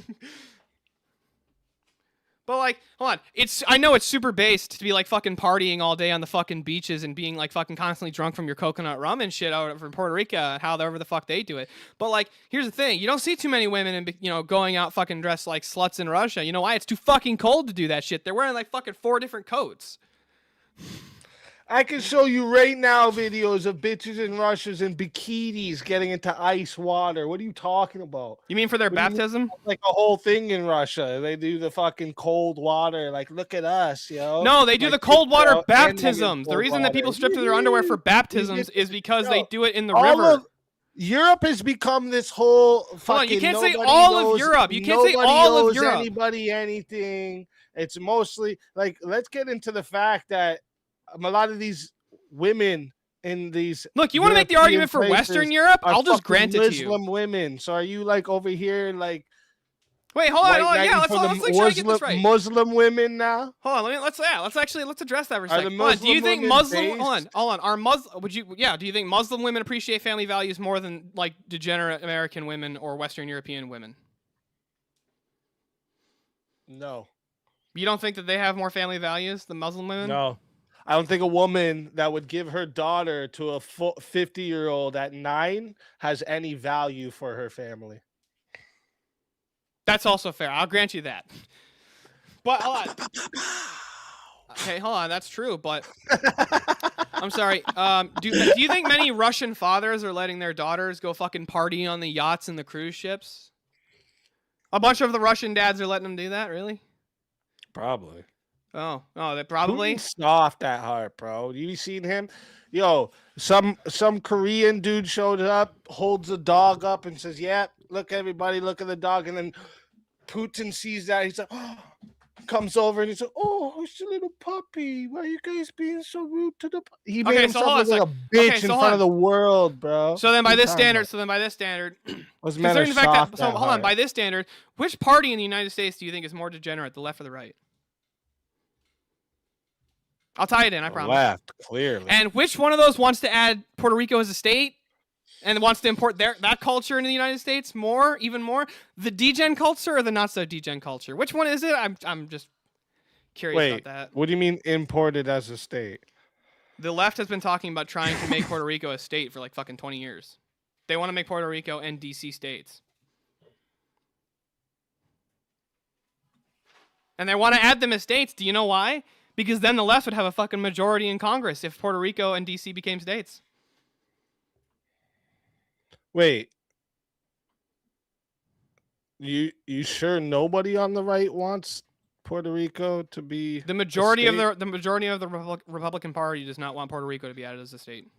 But like, hold on. I know it's super based to be like fucking partying all day on the fucking beaches and being like fucking constantly drunk from your coconut rum and shit out from Puerto Rico and however the fuck they do it. But like, here's the thing: you don't see too many women and going out fucking dressed like sluts in Russia. You know why? It's too fucking cold to do that shit. They're wearing like fucking 4 different coats. I can show you right now videos of bitches in Russia's in bikinis getting into ice water. What are you talking about? You mean for their baptism? Like a whole thing in Russia. They do the fucking cold water. Like, look at us, yo. No, they do like, the cold water baptisms. baptisms. The reason that people strip to their underwear for baptisms is because they do it in the river. Europe has become this whole fucking. Hold on, you can't say all of Europe. You can't say all of Europe. Anybody anything. It's mostly like, let's get into the fact that a lot of these women in these. Look, you want to make the argument for Western Europe? I'll just grant it to you. Muslim women. So are you like over here like? Wait, hold on. Yeah, let's try to get this right. Muslim women now. Hold on, let's address that for a second. Do you think Muslim? Hold on. Do you think Muslim women appreciate family values more than like degenerate American women or Western European women? No. You don't think that they have more family values than Muslim women? No. I don't think a woman that would give her daughter to a 50-year-old at 9 has any value for her family. That's also fair. I'll grant you that. But hold on. Okay, hold on. That's true, but I'm sorry. Do you think many Russian fathers are letting their daughters go fucking party on the yachts and the cruise ships? A bunch of the Russian dads are letting them do that, really? Probably. Oh, they probably. Putin's soft at heart, bro. You seen him? Yo, some Korean dude showed up, holds a dog up, and says, "Yeah, look, everybody, look at the dog." And then Putin sees that, he's like, oh, comes over and he's like, "Oh, it's a little puppy. Why are you guys being so rude to the?" He made himself look like a bitch in front of the world, bro. So then, by this standard, those men are considering the fact soft that, so at hold on, heart. by this standard, which party in the United States do you think is more degenerate, the left or the right? I'll tie it in, I promise. Left, clearly. And which one of those wants to add Puerto Rico as a state and wants to import that culture into the United States more, even more? The degen culture or the not so degen culture? Which one is it? I'm just curious about that. What do you mean imported as a state? The left has been talking about trying to make Puerto Rico a state for like fucking 20 years. They want to make Puerto Rico and DC states. And they want to add them as states. Do you know why? Because then the left would have a fucking majority in Congress if Puerto Rico and DC became states. Wait. You sure nobody on the right wants Puerto Rico to be the majority of the Republican Party does not want Puerto Rico to be added as a state.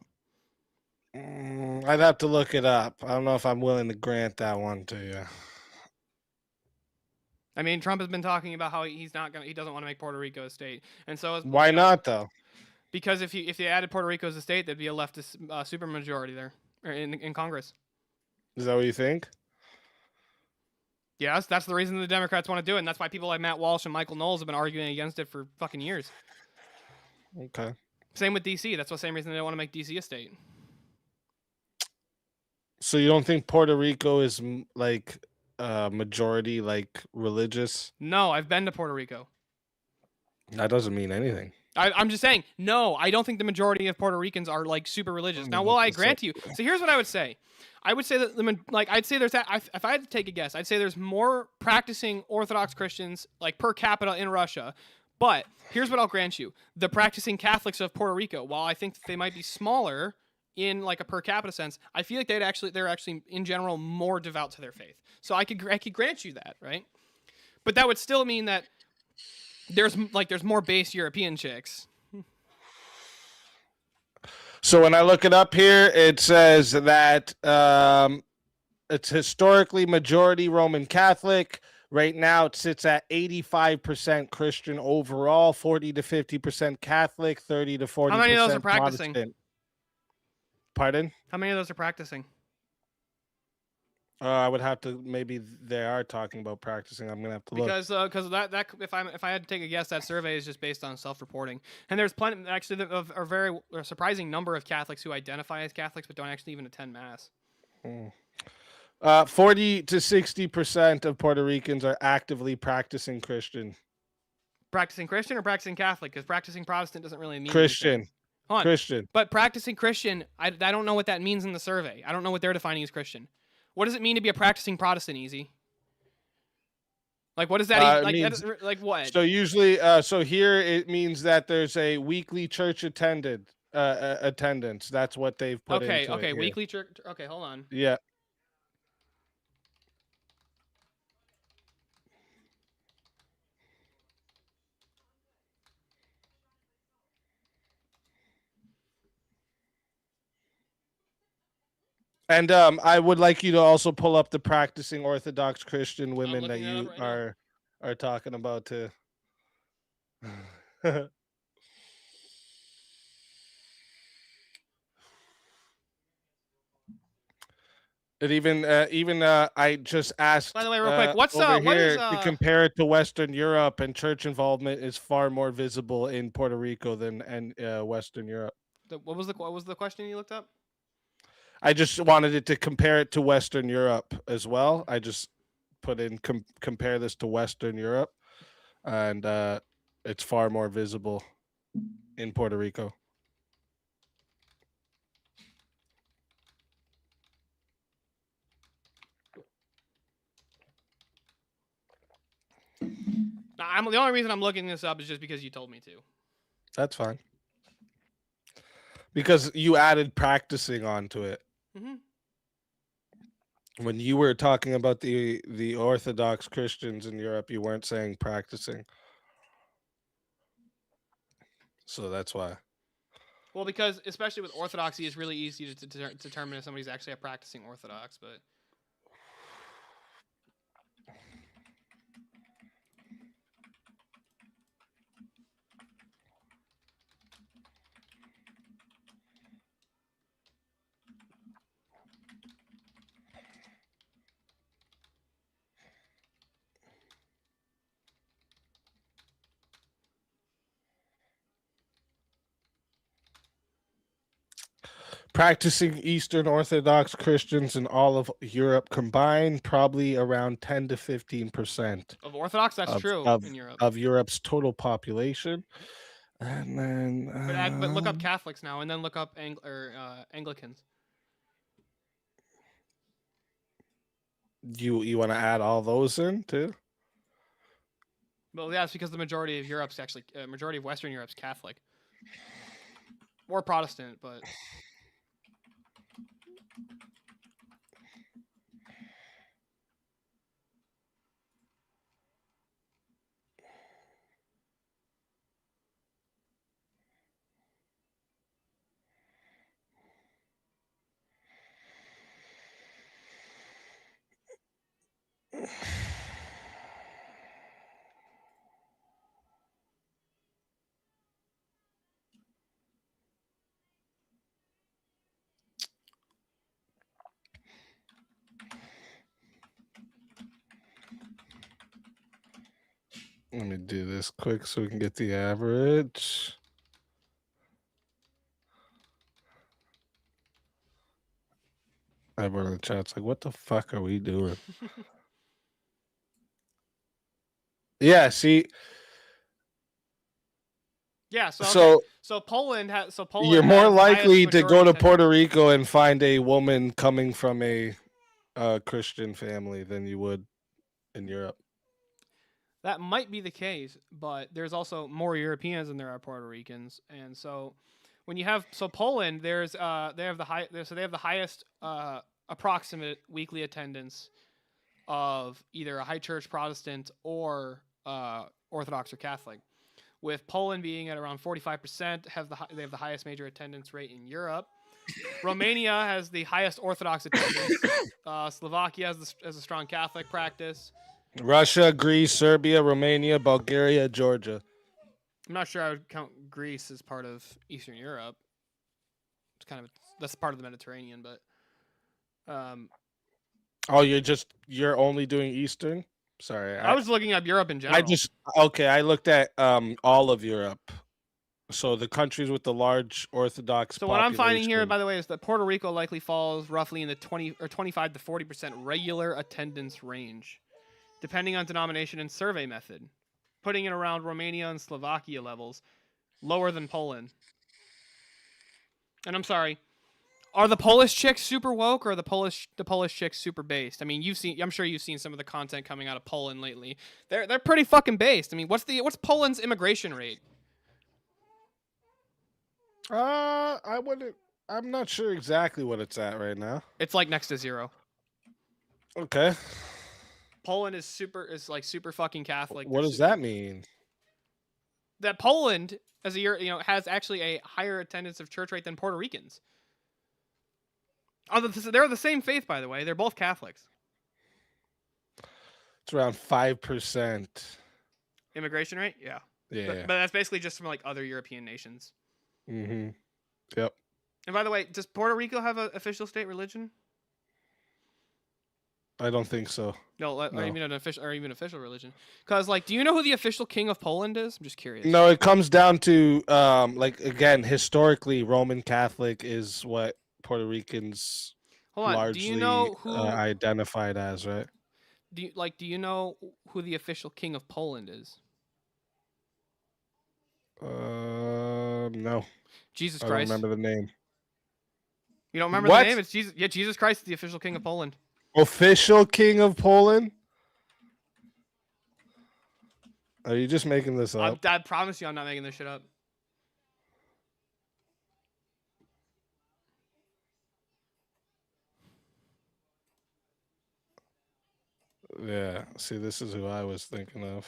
I'd have to look it up. I don't know if I'm willing to grant that one to you. I mean, Trump has been talking about how he doesn't want to make Puerto Rico a state, and so why not though? Because if they added Puerto Rico as a state, there'd be a leftist supermajority there in Congress. Is that what you think? Yes, that's the reason the Democrats want to do it, and that's why people like Matt Walsh and Michael Knowles have been arguing against it for fucking years. Okay. Same with DC. That's the same reason they don't want to make DC a state. So you don't think Puerto Rico is like majority like religious? No, I've been to Puerto Rico. That doesn't mean anything. I'm just saying, no, I don't think the majority of Puerto Ricans are like super religious. Now, I grant you. So here's what I would say. I would say that I'd say there's if I had to take a guess, I'd say there's more practicing Orthodox Christians like per capita in Russia. But here's what I'll grant you: the practicing Catholics of Puerto Rico, while I think they might be smaller in like a per capita sense, I feel like they're actually in general more devout to their faith. So I could grant you that, right? But that would still mean that there's more base European chicks. So when I look it up here, it says that it's historically majority Roman Catholic. Right now, it sits at 85% Christian overall, 40 to 50% Catholic, 30 to 40%. How many of those are practicing? Protestant. Pardon? How many of those are practicing? I would have to. Maybe they are talking about practicing. I'm gonna have to look because that if I had to take a guess, that survey is just based on self-reporting, and there's plenty actually of a very surprising number of Catholics who identify as Catholics but don't actually even attend mass. 40 to 60% of Puerto Ricans are actively practicing Christian. Practicing Christian or practicing Catholic? Because practicing Protestant doesn't really mean Christian. Christian. But practicing Christian, I don't know what that means in the survey. I don't know what they're defining as Christian. What does it mean to be a practicing Protestant, Easy? Like, what does that mean? Like what? So usually, so here it means that there's a weekly church attendance. That's what they've put into Okay, it weekly church. Okay, hold on. Yeah. And I would like you to also pull up the practicing Orthodox Christian women that you are talking about too. It even I just asked. By the way, real quick, what's over what here is to compare it to Western Europe, and church involvement is far more visible in Puerto Rico than Western Europe. What was the question you looked up? I just wanted it to compare it to Western Europe as well. I just put in compare this to Western Europe, and it's far more visible in Puerto Rico. The only reason I'm looking this up is just because you told me to. That's fine. Because you added practicing onto it. Mm-hmm. When you were talking about the Orthodox Christians in Europe, you weren't saying practicing. So that's why. Well, because especially with Orthodoxy, it's really easy to determine if somebody's actually a practicing Orthodox, but. Practicing Eastern Orthodox Christians in all of Europe combined, probably around 10 to 15% Of Orthodox, that's true of, in Europe. of Europe's total population. And then, But look up Catholics now, and then look up Anglicans. You want to add all those in too? Well, yeah, it's because the majority of Europe's actually majority of Western Europe's Catholic or Protestant, but. Let me do this quick so we can get the average. Everyone in the chat's like, what the fuck are we doing? Yeah, see. Yeah, so Poland has you're more has the highest likely to go to majority Puerto Rico and find a woman coming from a Christian family than you would in Europe. That might be the case, but there's also more Europeans than there are Puerto Ricans, and so when you have Poland, they have the highest approximate weekly attendance of either a high church Protestant or Orthodox or Catholic. With Poland being at around 45%, they have the highest major attendance rate in Europe. Romania has the highest Orthodox attendance. Slovakia has a strong Catholic practice. Russia, Greece, Serbia, Romania, Bulgaria, Georgia. I'm not sure I would count Greece as part of Eastern Europe. It's that's part of the Mediterranean, but oh, you're only doing Eastern? Sorry. I was looking up Europe in general. I looked at all of Europe. So the countries with the large Orthodox So what I'm finding here, by the way, is that Puerto Rico likely falls roughly in the 20 or 25 to 40% regular attendance range, depending on denomination and survey method, putting it around Romania and Slovakia levels, lower than Poland. And I'm sorry, are the Polish chicks super woke or are the Polish chicks super based? I mean, I'm sure you've seen some of the content coming out of Poland lately. They're pretty fucking based. I mean, what's Poland's immigration rate? I'm not sure exactly what it's at right now. It's like next to zero. Okay. Poland is super fucking Catholic. What does that mean? That Poland as a year, has actually a higher attendance of church rate than Puerto Ricans. They're the same faith, by the way. They're both Catholics. It's around 5%. Immigration rate? Yeah. Yeah. But that's basically just from like other European nations. Mm-hmm. Yep. And by the way, does Puerto Rico have an official state religion? I don't think so. No. Or even official religion. Because, do you know who the official king of Poland is? I'm just curious. No, it comes down to, again, historically, Roman Catholic is what Puerto Ricans largely do you know who identified as, right? Do you know who the official king of Poland is? No. Jesus I Christ. don't remember the name. You don't remember the name? It's Jesus. Yeah, Jesus Christ is the official king of Poland. Official king of Poland? Are you just making this up? I promise you I'm not making this shit up. Yeah. See, this is who I was thinking of.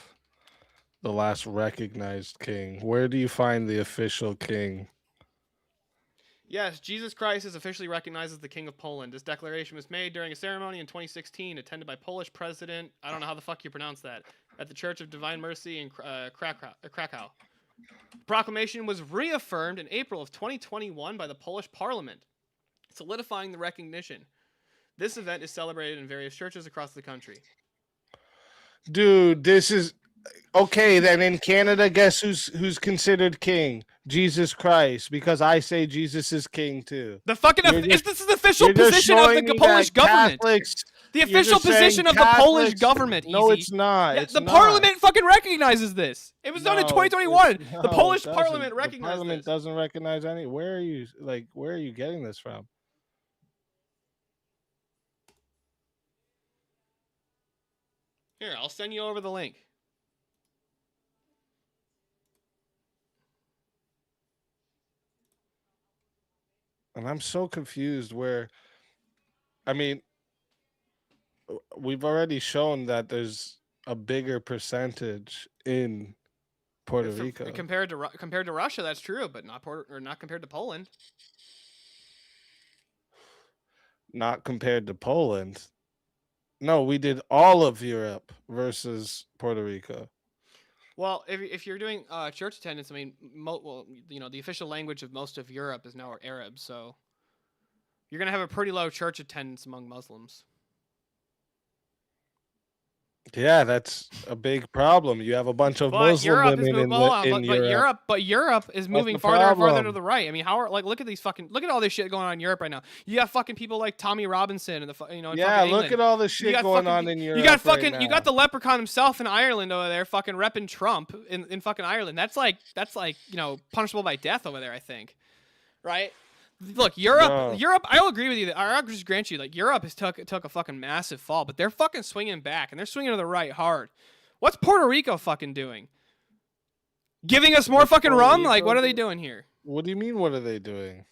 The last recognized king. Where do you find the official king? Yes, Jesus Christ is officially recognized as the King of Poland. This declaration was made during a ceremony in 2016 attended by Polish President, I don't know how the fuck you pronounce that, at the Church of Divine Mercy in Krakow. The proclamation was reaffirmed in April of 2021 by the Polish Parliament, solidifying the recognition. This event is celebrated in various churches across the country. Dude, this is... Okay, then in Canada, guess who's considered king? Jesus Christ, because I say Jesus is king too. The fucking this is the official position of the Polish government. The official position of the Polish government. No, it's not. Yeah, it's the not. Parliament fucking recognizes this. It was done in 2021. The Polish Parliament recognized the Parliament this. doesn't recognize any. Where are you getting this from? Here, I'll send you over the link. And I'm so confused where, I mean, we've already shown that there's a bigger percentage in Puerto Rico. Compared to Russia, that's true, but not compared to Poland. Not compared to Poland. No, we did all of Europe versus Puerto Rico. Well, if you're doing church attendance, I mean, the official language of most of Europe is now Arab, so you're gonna have a pretty low church attendance among Muslims. Yeah, that's a big problem. You have a bunch of Muslim women in Europe. But Europe is moving farther and farther to the right. I mean, look at all this shit going on in Europe right now. You got fucking people like Tommy Robinson and look at all the shit going on in Europe. You got the leprechaun himself in Ireland over there, fucking repping Trump in fucking Ireland. That's like punishable by death over there, I think. Right? Look, Europe. I'll agree with you. I'll just grant you, Europe has took a fucking massive fall, but they're fucking swinging back and they're swinging to the right hard. What's Puerto Rico fucking doing? Giving us more fucking rum? Like, what are they doing here? What do you mean? What are they doing?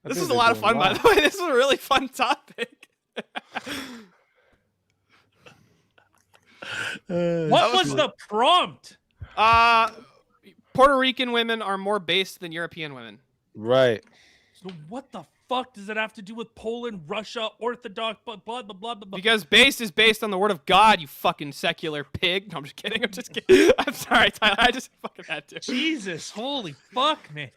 This is a lot of fun, by the way. This is a really fun topic. What was the prompt? Puerto Rican women are more based than European women. Right. So what the fuck does it have to do with Poland, Russia, Orthodox, blah, blah, blah, blah, blah? Because based is based on the word of God, you fucking secular pig. No, I'm just kidding. I'm sorry, Tyler. I just fucking had to. Jesus, holy fuck, man.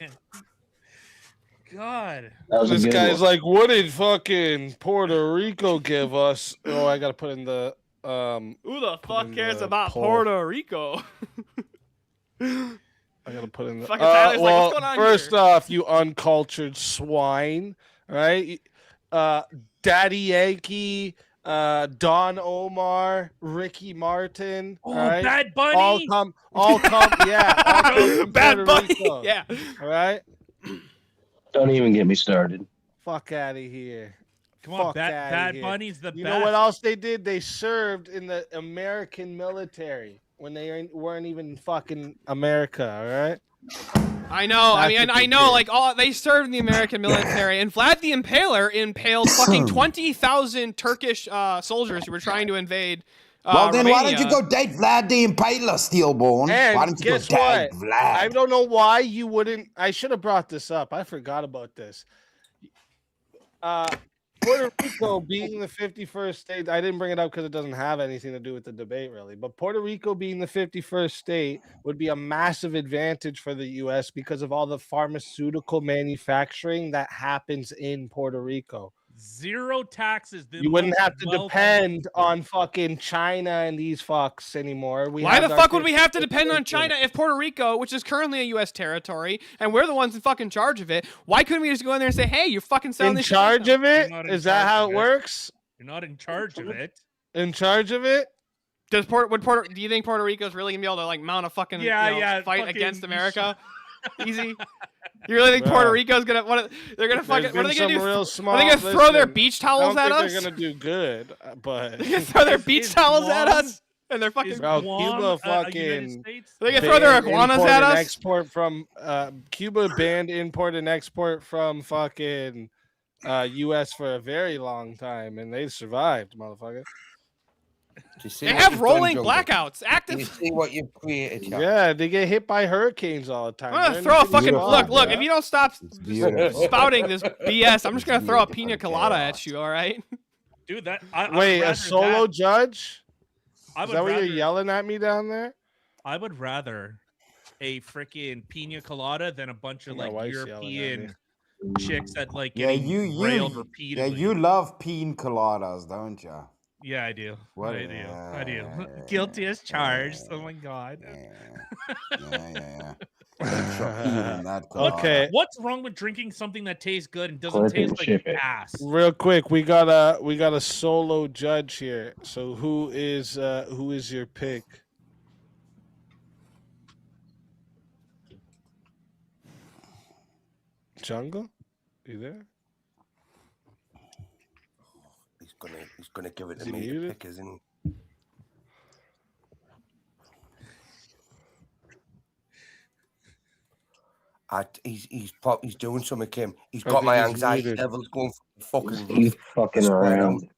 God. This guy's like, what did fucking Puerto Rico give us? Oh, I gotta put in the who the fuck cares about Puerto Rico? I gotta put in the Tyler's like, what's going on first here? off, you uncultured swine, right? Daddy Yankee, Don Omar, Ricky Martin, right? Bad Bunny, all come, yeah, Bad Bunny, Rico, yeah. All right. Don't even get me started. Fuck out of here. Come on, Bad Bunny's the best. You know what else they did? They served in the American military when they weren't even fucking America, all right? I know. I know. Like, they served in the American military, and Vlad the Impaler impaled fucking 20,000 Turkish soldiers who were trying to invade. Well, then why Romania. don't you go date Vlad the Impaler, Steelborn? And why don't you guess go date what? Vlad? I don't know why you wouldn't. I should have brought this up. I forgot about this. Puerto Rico being the 51st state, I didn't bring it up because it doesn't have anything to do with the debate, really. But Puerto Rico being the 51st state would be a massive advantage for the U.S. because of all the pharmaceutical manufacturing that happens in Puerto Rico. Zero taxes. You wouldn't have to depend on fucking China and these fucks anymore. Why the fuck would we have to depend on China if Puerto Rico, which is currently a U.S. territory, and we're the ones in fucking charge of it? Why couldn't we just go in there and say, "Hey, you're fucking selling this shit"? In charge of it? Is that how it works? You're not in charge of it. In charge of it? Do you think Puerto Rico's really gonna be able to like mount a fucking fight against America? Easy. You really think Bruh. Puerto Rico's gonna? They're gonna fucking? What are they gonna do? Real small, are they gonna throw their listen, beach towels I at don't us? think they're gonna do good, but They're gonna throw their beach Is towels at Guam- us, and they're fucking. Bro, Guam, Cuba United fucking. States? Are they gonna throw their iguanas import at and us? Export from Cuba banned import and export from fucking U.S. for a very long time, and they survived, motherfucker. They have rolling blackouts. You Active. see what you've created here. Yeah, they get hit by hurricanes all the time. I'm gonna They're throw a in the fucking spot, look. bruh. If you don't stop beautiful. spouting this BS, I'm just gonna throw a beautiful pina colada chaos. at you. All right. Dude, Wait, a a solo judge? I Is would that what rather, you're yelling at me down there? I would rather a freaking pina colada than a bunch of My like wife's yelling at me. European chicks that like Yeah, getting railed repeatedly. Yeah, you love pina coladas, don't you? Yeah, I do. What? I do. I do. Guilty as charged. Oh my god. Yeah. That colada. Okay. What's wrong with drinking something that tastes good and doesn't taste like ass? Real quick, we got a solo judge here. So who is your pick? Jungle? You there? He's gonna give it Is to he me to muted? pick, isn't he? He's doing something, Kim. He's I got think my he's anxiety muted. levels going fucking. He's fucking around.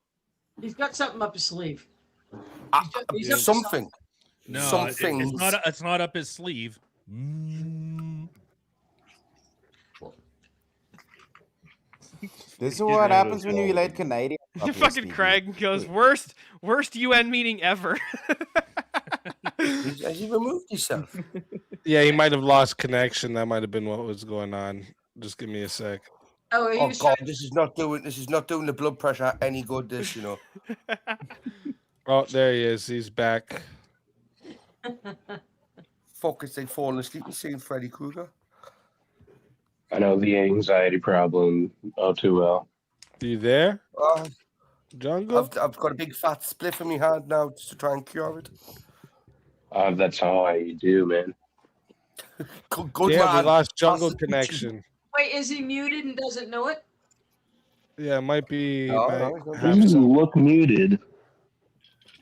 He's got something up his sleeve. He's up to Something. No, Something. it's not up his sleeve. This is what happens when you let Canadians. up your Fucking sleeve. Craig goes worst UN meeting ever. Has he removed himself? Yeah, he might have lost connection. That might have been what was going on. Just give me a sec. Oh, he Oh was God, this is not doing the blood pressure any good. This, Oh, there he is. He's back. Fuck, is they falling asleep and seeing Freddy Krueger? I know the anxiety problem all too well. Are you there? Jungle? I've got a big fat spliff in my hand now just to try and cure it. That's all I do, man. Good Yeah, man. we lost jungle That's the connection. Wait, is he muted and doesn't know it? Yeah, it might be. No, might no, have You some- look muted.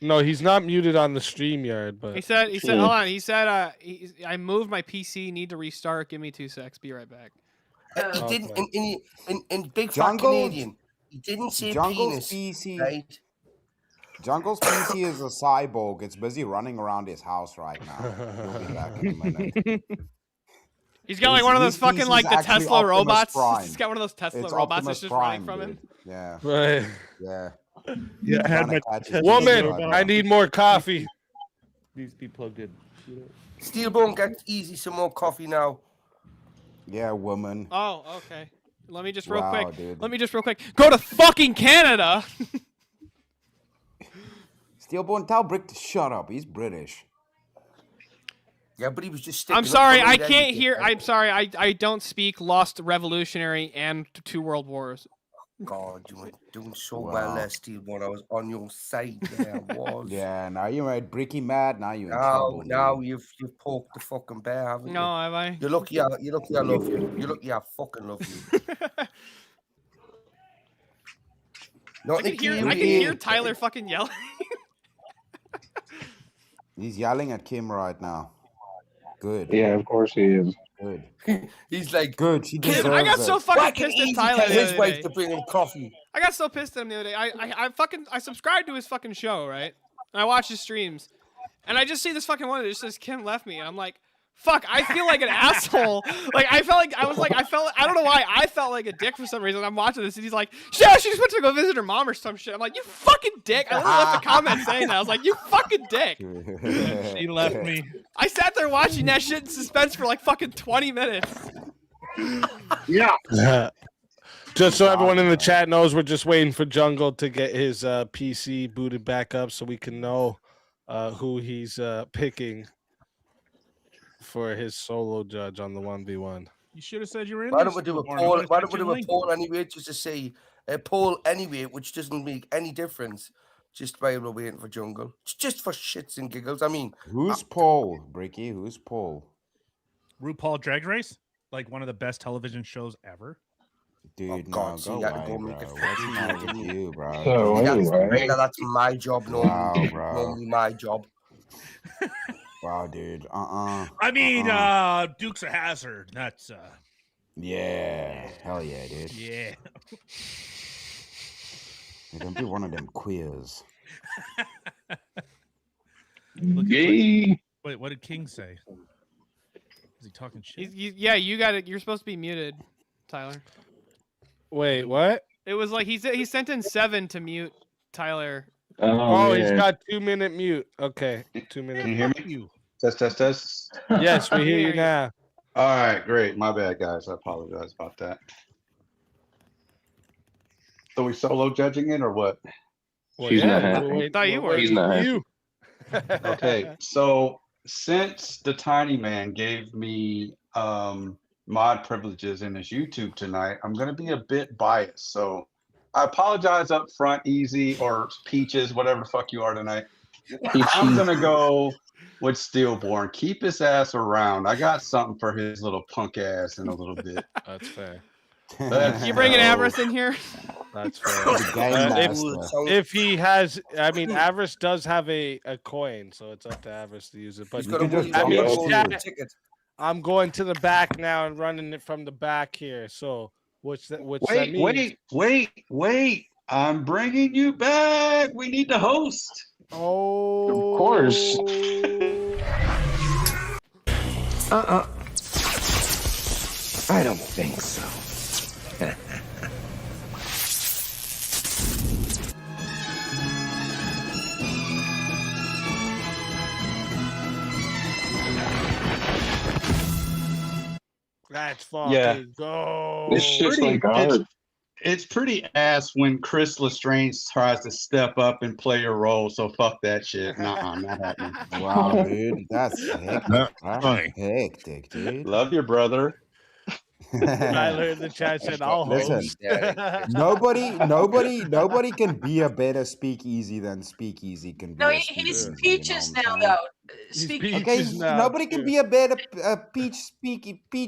No, he's not muted on the StreamYard, but He said, hold on. He said, I moved my PC. Need to restart. Give me 2 secs. Be right back. He didn't in big fat Jungle- Canadian. He didn't say Jungle's penis. PC. Right? Jungle's PC is a cyborg. It's busy running around his house right now. He'll be back in a minute. He's got like one of those His fucking PC's like the actually Tesla Optimus robots. Prime. He's got one of those Tesla It's robots Optimus that's just Prime, running from him. dude. Yeah. right. Yeah. Yeah, I had my Woman, I need more coffee. Needs to be plugged in. Steelbone, get easy some more coffee now. Yeah, woman. Oh, okay. Let me just real Wow, quick. dude. Let me just real quick. Go to fucking Canada. Steelbone, tell Brick to shut up. He's British. Yeah, but he was just sticking I'm up sorry, for me I then, can't you hear. dickhead. I'm sorry, I don't speak Lost Revolutionary and 2 World Wars. God, you were doing so Wow. well there, Steelbone. I was on your side there. I was. Yeah, now you made Bricky mad. Now you're in Now, trouble. now dude. you've poked the fucking bear, haven't No, you? have I? You're lucky. You're lucky. I love you. You're lucky. I fucking love you. Not I can hear Tyler fucking yelling. He's yelling at Kim right now. Good. Yeah, of course he is. Good. He's like, Good. She Kim, deserves I got so it. fucking whack it pissed at easy, Tyler tell the his other wife day. to bring him coffee. I got so pissed at him the other day. I subscribed to his fucking show, right? And I watch his streams, and I just see this fucking one that just says Kim left me, and I'm like, fuck, I feel like an asshole. Like I don't know why I felt like a dick for some reason. I'm watching this, and he's like, yeah, she just went to go visit her mom or some shit. I'm like, you fucking dick. I literally left a comment saying that. I was like, you fucking dick. She left me. I sat there watching that shit in suspense for like fucking 20 minutes. Yeah. Just so everyone in the chat knows, we're just waiting for Jungle to get his PC booted back up so we can know who he's picking for his solo judge on the 1v1. You should have said you were in. Why this don't we do a before. poll? I'm Why gonna don't we send do you a link. poll anyway, just to say a poll anyway, which doesn't make any difference. Just while we're waiting for Jungle, it's just for shits and giggles. I mean, Who's Paul, Bricky? Who's Paul? RuPaul Drag Race. like one of the best television shows ever. Dude, God, no, so go you had to away, go bro. make it What's the matter with you, bro? So anyway, That's my job normally. Wow, bro. Normally my job. Wow, dude. I mean, Dukes of Hazzard. That's Yeah. Hell yeah, dude. yeah. Hey, don't be one of them queers. Gay. Wait, what did King say? Is he talking shit? Yeah, you got it. You're supposed to be muted, Tyler. Wait, what? It was like he sent in 7 to mute Tyler. Oh, he's got 2-minute mute. Okay, 2 minutes. Can you hear me? Test. Yes, we hear you now. All right, great. My bad, guys. I apologize about that. So we solo judging it or what? She's not happy. I thought you were. He's not happy. Okay, so since the tiny man gave me mod privileges in his YouTube tonight, I'm gonna be a bit biased. So I apologize up front, Easy or Peaches, whatever the fuck you are tonight. I'm gonna go with Stillborn. Keep his ass around. I got something for his little punk ass in a little bit. That's fair. You bringing Avarice in here? That's fair. If he has, I mean, Avarice does have a coin, so it's up to Avarice to use it. But I'm going to the back now and running it from the back here. So what's that mean? Wait. I'm bringing you back. We need to host. Oh, of course. I don't think so. That's fucking go. It's pretty ass when Chris Lestrange tries to step up and play a role. So fuck that shit. Nah, not happening. Wow, dude, that's hectic. Hectic, dude. Love your brother. Tyler in the chat said, "I'll host." Nobody can be a better speakeasy than Speakeasy can be. No, a he's speakeasy, Peaches you know now, what though. Okay, nobody can be a better Peach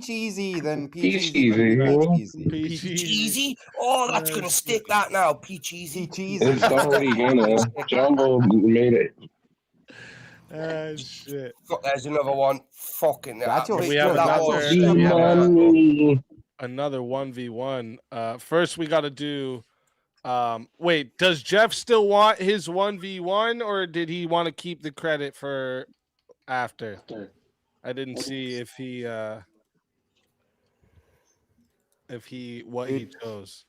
Easy than Peach Easy. Peach Easy? Oh, that's gonna stick that now. Peach Easy. Peach Easy. It's already gonna. Jumbo made it. Shit. There's another one. Fucking that's your we have another 1v1. First we got to do. Wait, does Jeff still want his 1v1, or did he want to keep the credit for after? I didn't see if he what he chose.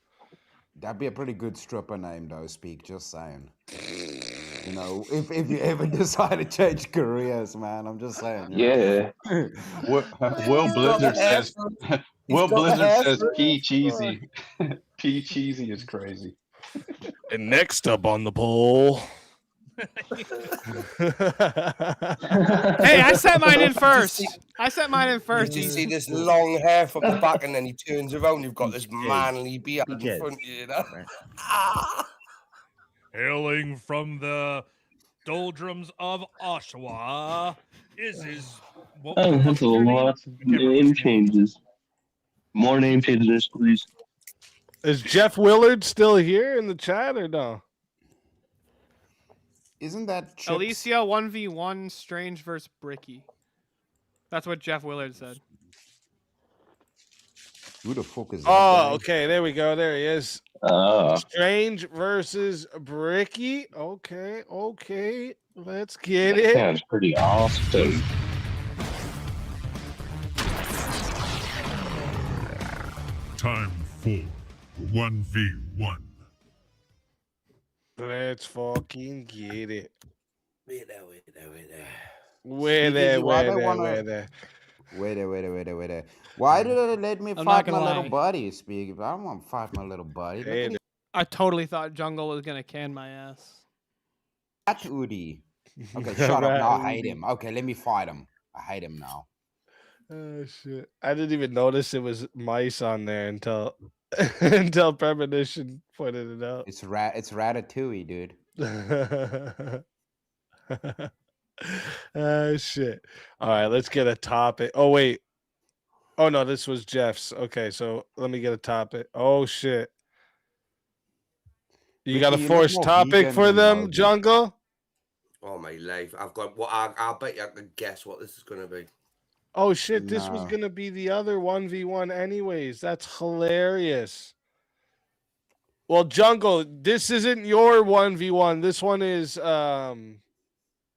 That'd be a pretty good stripper name, though. Just saying. You know, if you ever decide to change careers, man, I'm just saying. Yeah. Will Blizzard says. Will Blizzard says Peach Easy. Peach Easy is crazy. And next up on the poll. Hey, I set mine in first. Did you see this long hair from the back, and then he turns around? You've got this manly beard in front of you, you know? Hailing from the doldrums of Oshawa is what I have a lot of name changes. More name changes, please. Is Jeff Willard still here in the chat or no? Isn't that Alicia 1v1 Strange versus Bricky? That's what Jeff Willard said. Who the fuck is that? Oh, okay. There we go. There he is. Strange versus Bricky. Okay. Let's get it. Sounds pretty awesome. Time for 1v1. Let's fucking get it. Wait there. Wait there. Why did they let me fight my little buddy? Speak. I don't want to fight my little buddy. I totally thought Jungle was gonna can my ass. That Udi. Okay, shut up. Now I hate him. Okay, let me fight him. I hate him now. Oh shit! I didn't even notice it was mice on there until until Premonition pointed it out. It's Ratatouille, dude. Oh shit! All right, let's get a topic. Oh wait, Oh no, this was Jeff's. Okay, so let me get a topic. Oh shit. You got a Ricky, you look forced more topic vegan for than them, Moses. Jungle? Oh my life! I've got what I bet you I can guess what this is gonna be. Oh shit, this was No. gonna be the other 1v1 anyways. That's hilarious. Well, Jungle, this isn't your 1v1. This one is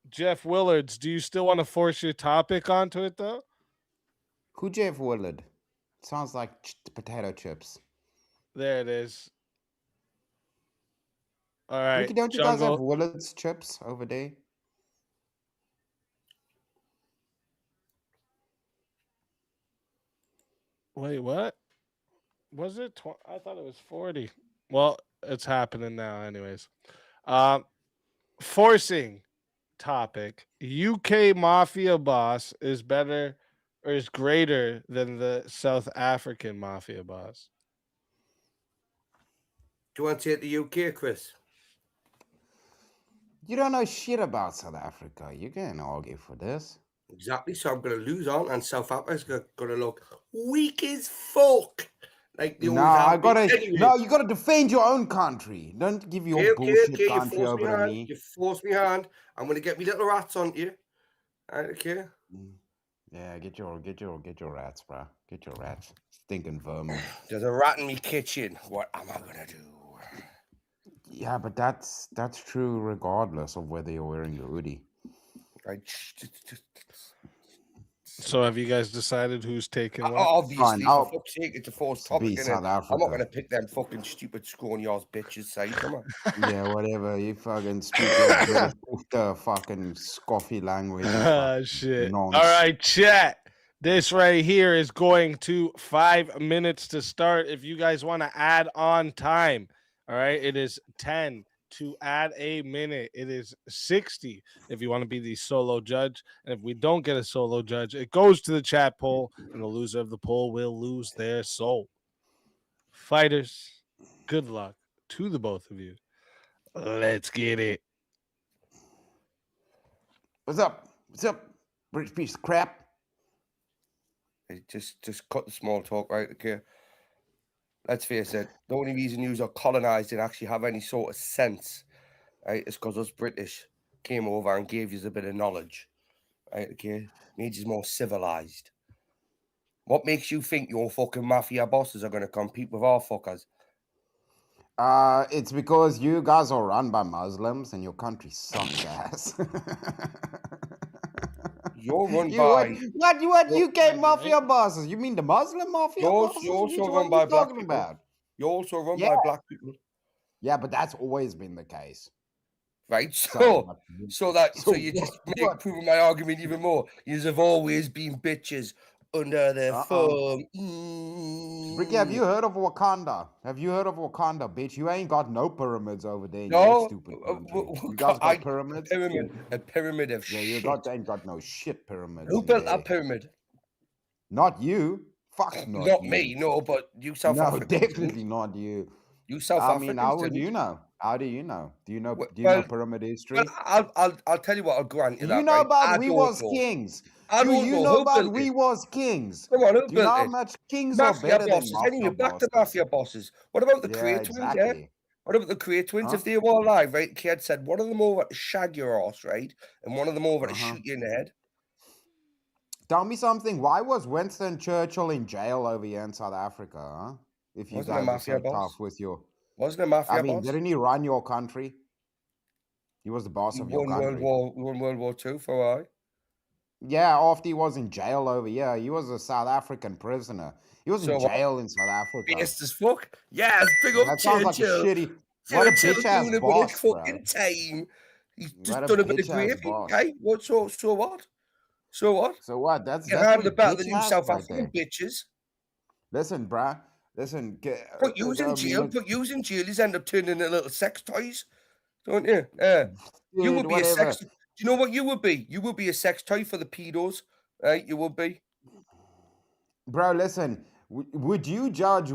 Jeff Willard's. Do you still want to force your topic onto it though? Who Jeff Willard? Sounds like potato chips. There it is. All right, Ricky, don't you guys have Jungle. Willard's chips over there? Wait, what? Was it? I thought it was 40. Well, it's happening now, anyways. Forcing topic: UK mafia boss is better or is greater than the South African mafia boss. Do you want to take the UK, Chris? You don't know shit about South Africa. You can't argue for this. Exactly. So I'm going to lose on, and South Africa's going to look weak as fuck. Like they No, always have I gotta. been. Anyway. No, you gotta defend your own country. Don't give your bullshit You country force me over to hand. me. You force me hand. I'm going to get me little rats on you. All right, okay. Yeah, get your rats, bro. Get your rats. Stinking vermin. There's a rat in me kitchen. What am I gonna do? Yeah, but that's true regardless of whether you're wearing the hoodie. So have you guys decided who's taking what? Obviously, for fuck's sake, it's a forced topic, innit? South Africa. I'm not gonna pick them fucking stupid scrawny ass bitches. Say, come on. Yeah, whatever. You fucking speak your British fucking scoffy language. Ah, shit. Nonsense. All right, chat. This right here is going to 5 minutes to start. If you guys want to add on time, all right, it is 10 to add a minute. It is 60 if you want to be the solo judge. And if we don't get a solo judge, it goes to the chat poll, and the loser of the poll will lose their soul. Fighters, good luck to the both of you. Let's get it. What's up? What's up, British piece of crap? Hey, just cut the small talk, right? Okay. Let's face it. The only reason you are colonized and actually have any sort of sense, right, is because us British came over and gave you a bit of knowledge, right? Okay, made you more civilized. What makes you think your fucking mafia bosses are going to compete with our fuckers? It's because you guys are run by Muslims and your country sucks ass. You're run by what UK mafia bosses? You mean the Muslim mafia bosses? You're also Which run one by are you black talking people. about? You're also run Yeah. by black people. Yeah, but that's always been the case. Right, So so you guess just proving my argument even more. You have always been bitches under their thumb. Ricky, have you heard of Wakanda? Have you heard of Wakanda, bitch? You ain't got no pyramids over there in No, your stupid country. You guys got pyramids? A pyramid of yeah, shit. you ain't got no shit pyramids. Who in built there. that pyramid? Not you. Fuck Not you. me, no, but you South No, Africans. definitely not you. You South I Africans. mean, how would didn't. you know? How do you know? Do you know? Well, Do you know pyramid history? Well, I'll tell you what. I'll grant you Do that. you know right? about I we don't was know. kings? I Do don't you know know who about built we it. was kings? Come on, who Do you know built how it? much kings are Mafia better bosses. than mafia Anyway, back to bosses? mafia bosses. What about the Yeah, Korea twins? Yeah. exactly. What about the Korea twins? Huh? If they were alive, right? Kid said one of them over to shag your ass, right, and one of them over to shoot you in the head. Tell me something. Why was Winston Churchill in jail over here in South Africa? Huh? If you Wasn't a guys are mafia so boss. tough with your, Wasn't a mafia I mean, boss. didn't he run your country? He was the boss He of your won country. won World War II for why? Yeah, after he was in jail over here, he was a South African prisoner. He was in jail in South Africa. Based as fuck. Yes, big up That sounds like a Churchill. shitty. What a Churchill bitch ass doing a bit boss, of bro. fucking time. He's just What a done a bit of bitch ass gravy. boss. Hey, what? So what? So what? So what? That's I'm pretty about the bitch new ass South right African there. bitches. Listen, bruh. Listen. Put yous in jail. Put yous in jail. He's end up turning into little sex toys, don't you? You would be a sex. Do you know what you would be? You would be a sex toy for the pedos, right? You would be. Bro, listen. Would you judge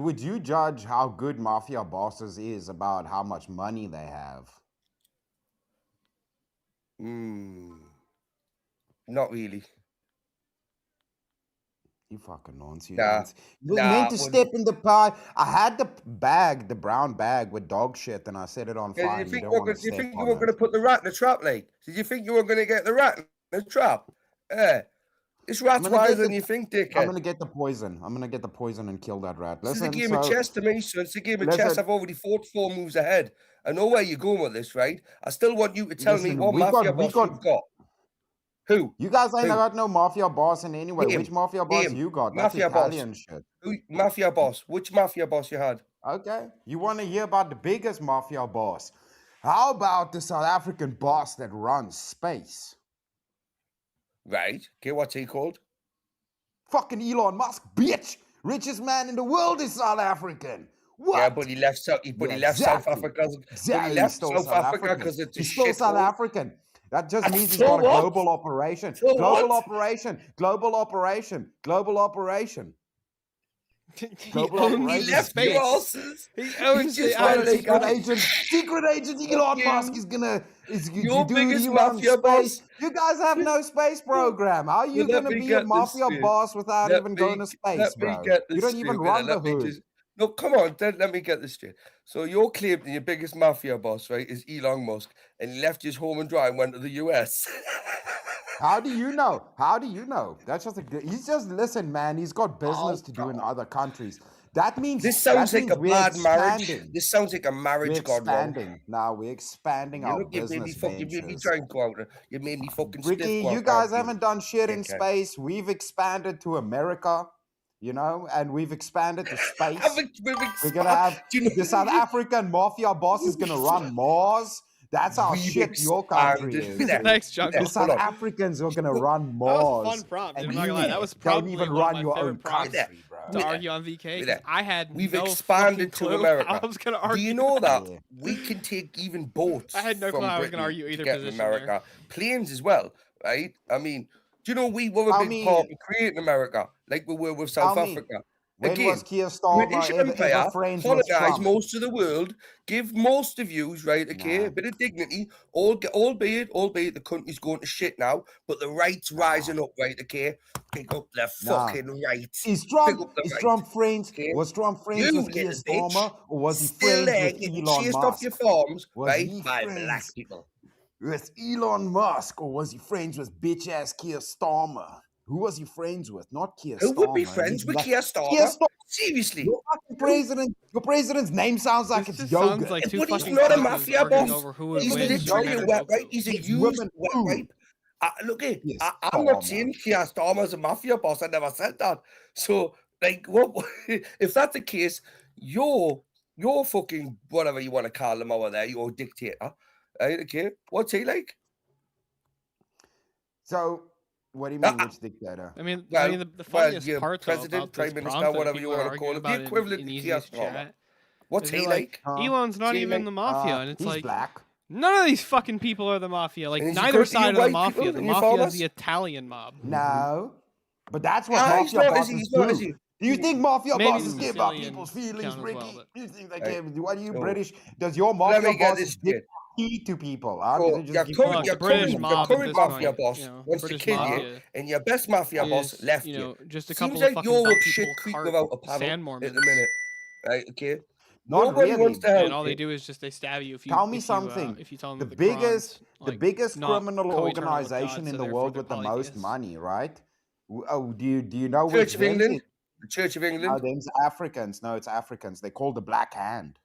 how good mafia bosses is about how much money they have? Not really. You fucking nonce, you Nah, nonce. You were meant to step in the pie. I had the bag, the brown bag with dog shit, and I set it on fire. Did You don't want to you step think you on were it. going to put the rat in the trap, like? Did you think you were going to get the rat in the trap? This rat's wiser than you think, dickhead. I'm gonna get the poison. I'm gonna get the poison and kill that rat. This is a Listen, game of chess to me, son. It's a game of chess. I've already fought 4 moves ahead. I know where you're going with this, right? I still want you to tell me what mafia boss you've got. Who? You guys ain't got no mafia boss in any way. Name, Which mafia boss name, you got? That's mafia Italian boss. shit. Who, mafia boss. Which mafia boss you had? Okay. You want to hear about the biggest mafia boss? How about the South African boss that runs space? Right. Okay, what's he called? Fucking Elon Musk, bitch. Richest man in the world is South African. What? Yeah, but he left South. But he left South Africa. But he left South Africa because it's a He's still shit South hole. African. That just means he's So got a what? global operation. So Global what? operation. Global operation. Global operation. Global owns operation. the space. He owns the secret agent. Secret agent Elon Musk is gonna Your biggest he runs mafia boss. space. You guys have no space program. How are you Let gonna me be get a this mafia straight. boss without Let even me- going to space, let me bro? get You this don't even straight, run Let the me hood. just- No, come on, then let me get this straight. So you're claiming your biggest mafia boss, right, is Elon Musk, and he left his home and dry and went to the US. How do you know? How do you know? That's just he's just listen, man. He's got business to do in other countries. That means This sounds like a we're bad marriage. expanding. This sounds like a We're marriage gone wrong. expanding. Now we're expanding our You made me business fucking, you made me ventures. try and go out. You made me fucking Ricky, stiff. you guys haven't done shit in dickhead. space. We've expanded to America, you know, and we've expanded to space. We're gonna have the South African mafia boss is gonna run Mars. That's how shit your country is. dude. Thanks, Jungle. The South Africans are gonna run Mars. That was a fun prompt. and I'm not you gonna lie. That was don't probably even one run of my your favorite own prompts country, bro. to argue on VK. 'Cause I had We've no expanded fucking to clue America. how I was gonna argue. Do you know that we can take even boats? I had no from clue how I was Britain gonna argue to either get to position America. Planes as well, right? I mean, do you know we were a big part of creating America, like we were with South Africa? When Again, was Keir Starmer British ever Empire friends with colonized Trump? most of the world, give most of you, right, okay, a bit of dignity, albeit the country's going to shit now, but the right's rising up, right, okay? Pick up the fucking right. Is Pick up the right. Trump friends? Okay? Was Trump friends You with Keir little bitch, Starmer, or was he still friends there with getting Elon chased Musk? off your farms, Was right, he by friends black people. with Elon Musk, or was he friends with bitch ass Keir Starmer? Who was he friends with? Not Keir Starmer. Who would be friends with Keir Starmer? Seriously. Your fucking president. Your president's name sounds like it's yogurt. sounds like two But he's fucking not a cousins mafia arguing boss. over who would He's win literally United a wet States. wipe. He's a It's used women wet too. wipe. Look, I'm Starmer. not saying Keir Starmer's a mafia boss. I never said that. So, like, what? If that's the case, you're fucking whatever you want to call him over there. You're a dictator, right? Okay, what's he like? So, what do you mean, which dictator? I mean, Well, the funniest your part though, president, about prime this minister, prompt that whatever you people are want to call arguing it, about the equivalent in to Keir easiest Starmer. chat. What's is he they're like? Elon's not What's he even like? the mafia, and it's he's like black. None of these fucking people are the mafia. Like And is he neither good to you side of the white mafia. people The and your mafia is farmers? the Italian mob. No, but that's what He's mafia not, is bosses he? He's not, is do. he? Do you think mafia Maybe bosses the care about Sicilian people's feelings, count as Ricky? well, but- You think they Right. care? What are you So, British? Does your let mafia me get boss this give straight. key to people? Huh? So Does it just your give Well, current, it's your the British current, mob your at current this mafia point, boss you know, the wants to British kill you, mafia and your best mafia boss is, left you you. know, just a Seems couple of like fucking you're dumb up shit people creek cart without a paddle sand at Mormons. the minute, right? Okay. Not Nobody really. wants to help And all they you. do is just they stab you if you Tell me if you, something. if you tell them The that biggest, Quran's, like, the biggest not criminal co-eternal with God, organization so in the therefore world they're with the most polytheists. money, right? Oh, do you know Church which of them England. is? The Church of No, England. them's Africans. No, it's Africans. They call the Black Hand.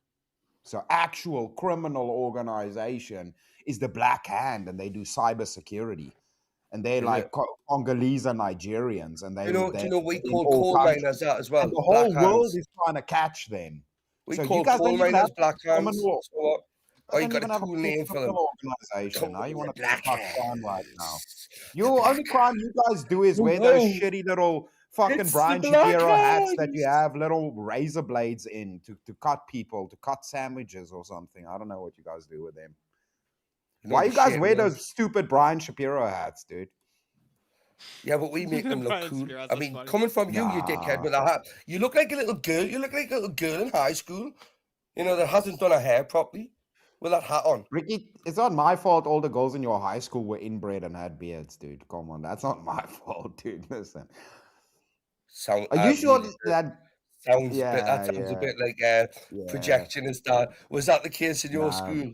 So actual criminal organization is the Black Hand, and they do cybersecurity. And they're Is like it? Congolese and Nigerians, and Do you know we in call all coal countries. miners that as well? And the Black whole world hands. is trying to catch them. We So you call guys coal don't even miners have black hands. criminal. So what? Oh, you Don't got even a have cool a name for them. criminal organization. Now you Cool, want the to talk black about crime right now. hands. The Your only black crime you guys do is wear those shitty little fucking It's Brian the black Shapiro hats that you hands. have little razor blades in to cut people, to cut sandwiches or something. I don't know what you guys do with them. You know Why the you guys shit, wear man. those stupid Brian Shapiro hats, dude? Yeah, but we make them look Brian cool. Shapiro, I that's mean, funny. coming from you, you dickhead, Nah. with a hat. You look like a little girl. You look like a little girl in high school, you know, that hasn't done her hair properly with that hat on. Ricky, it's not my fault all the girls in your high school were inbred and had beards, dude. Come on, that's not my fault, dude. Listen. Sound. Are you sure Really that? sounds a bit. That Yeah, sounds a yeah, bit like yeah. projectionist. That was that the case in your Nah. school?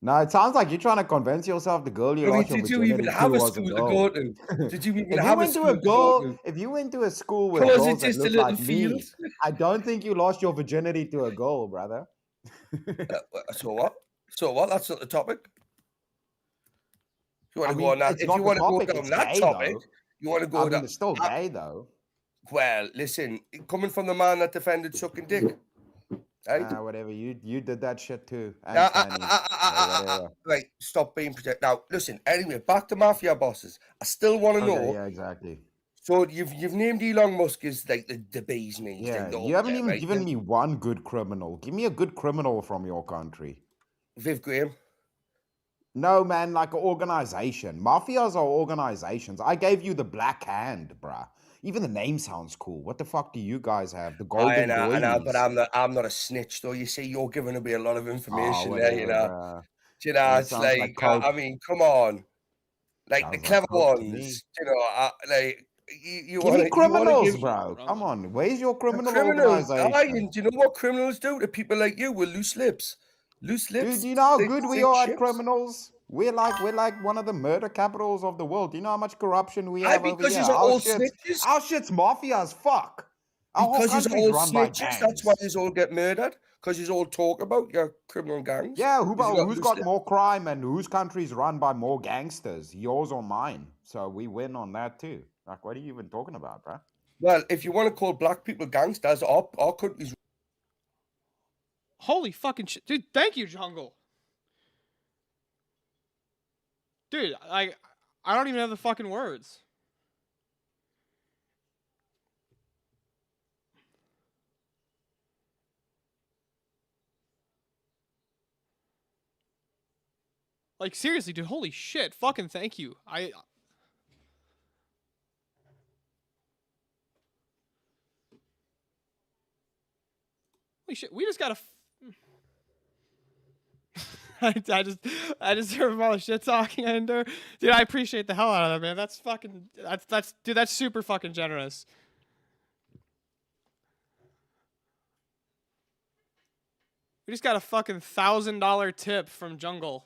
No, it sounds like you're trying to convince yourself the girl you I mean, lost your did you even virginity have to a was a school to go girl. to? Did you even If you have a went to school a to go girl, to? if you went to a school with Or was girls it that just a look little like field? me, I don't think you lost your virginity to a girl, brother. So what? So what? That's not the topic. If you want I to go mean, on that, it's if you not the want to go topic. down It's that gay topic, though. you want to I go mean, down. it's still gay though. Well, listen, coming from the man that defended sucking dick, right? Whatever. You did that shit too, and Fanny. Whatever. Right, stop being protected. Now, listen. Anyway, back to mafia bosses. I still want to Okay, know. yeah, exactly. So you've named Elon Musk as like the bee's knees, Yeah, like the you haven't there, even right? given me one good criminal. Give me a good criminal from your country. Viv Graham. No, man, like an organization. Mafias are organizations. I gave you the Black Hand, bruh. Even the name sounds cool. What the fuck do you guys have? The Golden I know, but Boys. I'm not a snitch, though. You see, you're giving away a lot of Oh, information there. whatever, bruh. You know, It it's sounds like like coke. I mean, come on, like the Sounds like clever coke to me. ones. You know, like you Give me want to criminals, give bro. Come on. Where's your the criminal criminals. organization? Do you know what criminals do to people like you with loose lips? Loose Dude, lips. do you know how They good we sink are at ships. criminals? We're like one of the murder capitals of the world. Do you know how much corruption we have over Because here? you're all snitches. Our shit's mafia as fuck. Our whole Because you're country's all run by snitches. That's why gangs. you all get murdered. Because you all talk about your criminal gangs. Yeah, 'Cause you got who's loose got lips. more crime and whose country's run by more gangsters? Yours or mine? So we win on that too. Like, what are you even talking about, bro? Well, if you want to call black people gangsters, our country's. Holy fucking shit, dude! Thank you, Jungle. Dude, I don't even have the fucking words. Like, seriously, dude, holy shit. Fucking thank you. Holy shit, we just gotta... I deserve all the shit talking I endure. Dude, I appreciate the hell out of that, man. That's fucking... Dude, that's super fucking generous. We just got a fucking $1,000 tip from Jungle.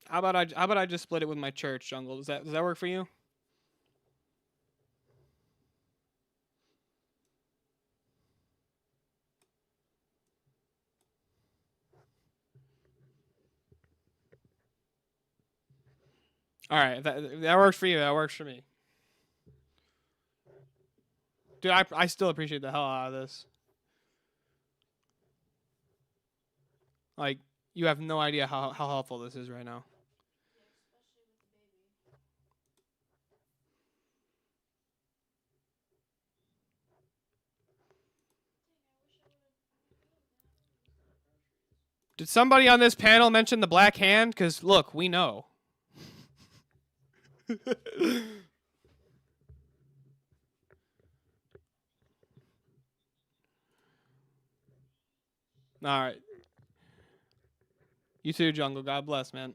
How about I just split it with my church, Jungle? Does that work for you? All right, that works for you. That works for me. Dude, I still appreciate the hell out of this. Like, you have no idea how helpful this is right now. Did somebody on this panel mention the Black Hand? Because, look, we know. All right. You too, Jungle. God bless, man.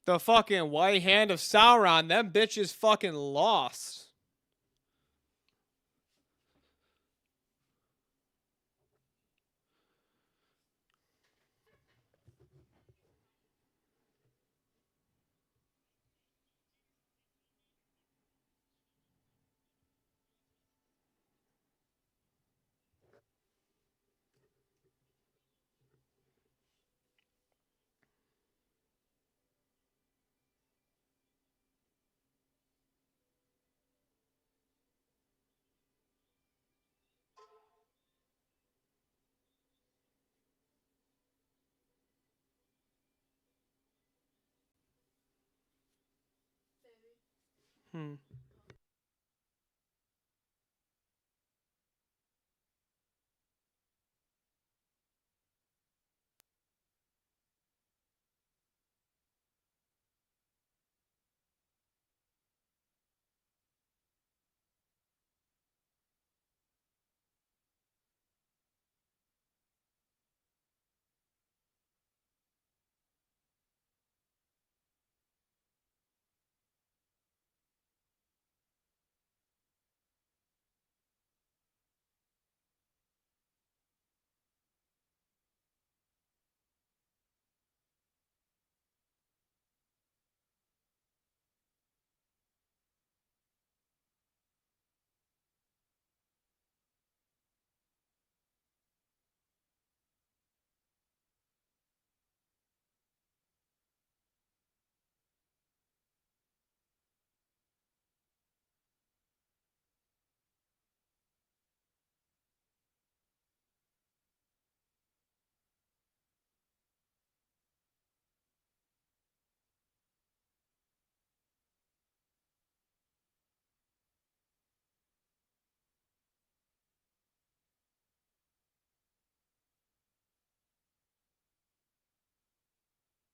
The fucking White Hand of Sauron. Them bitches fucking lost.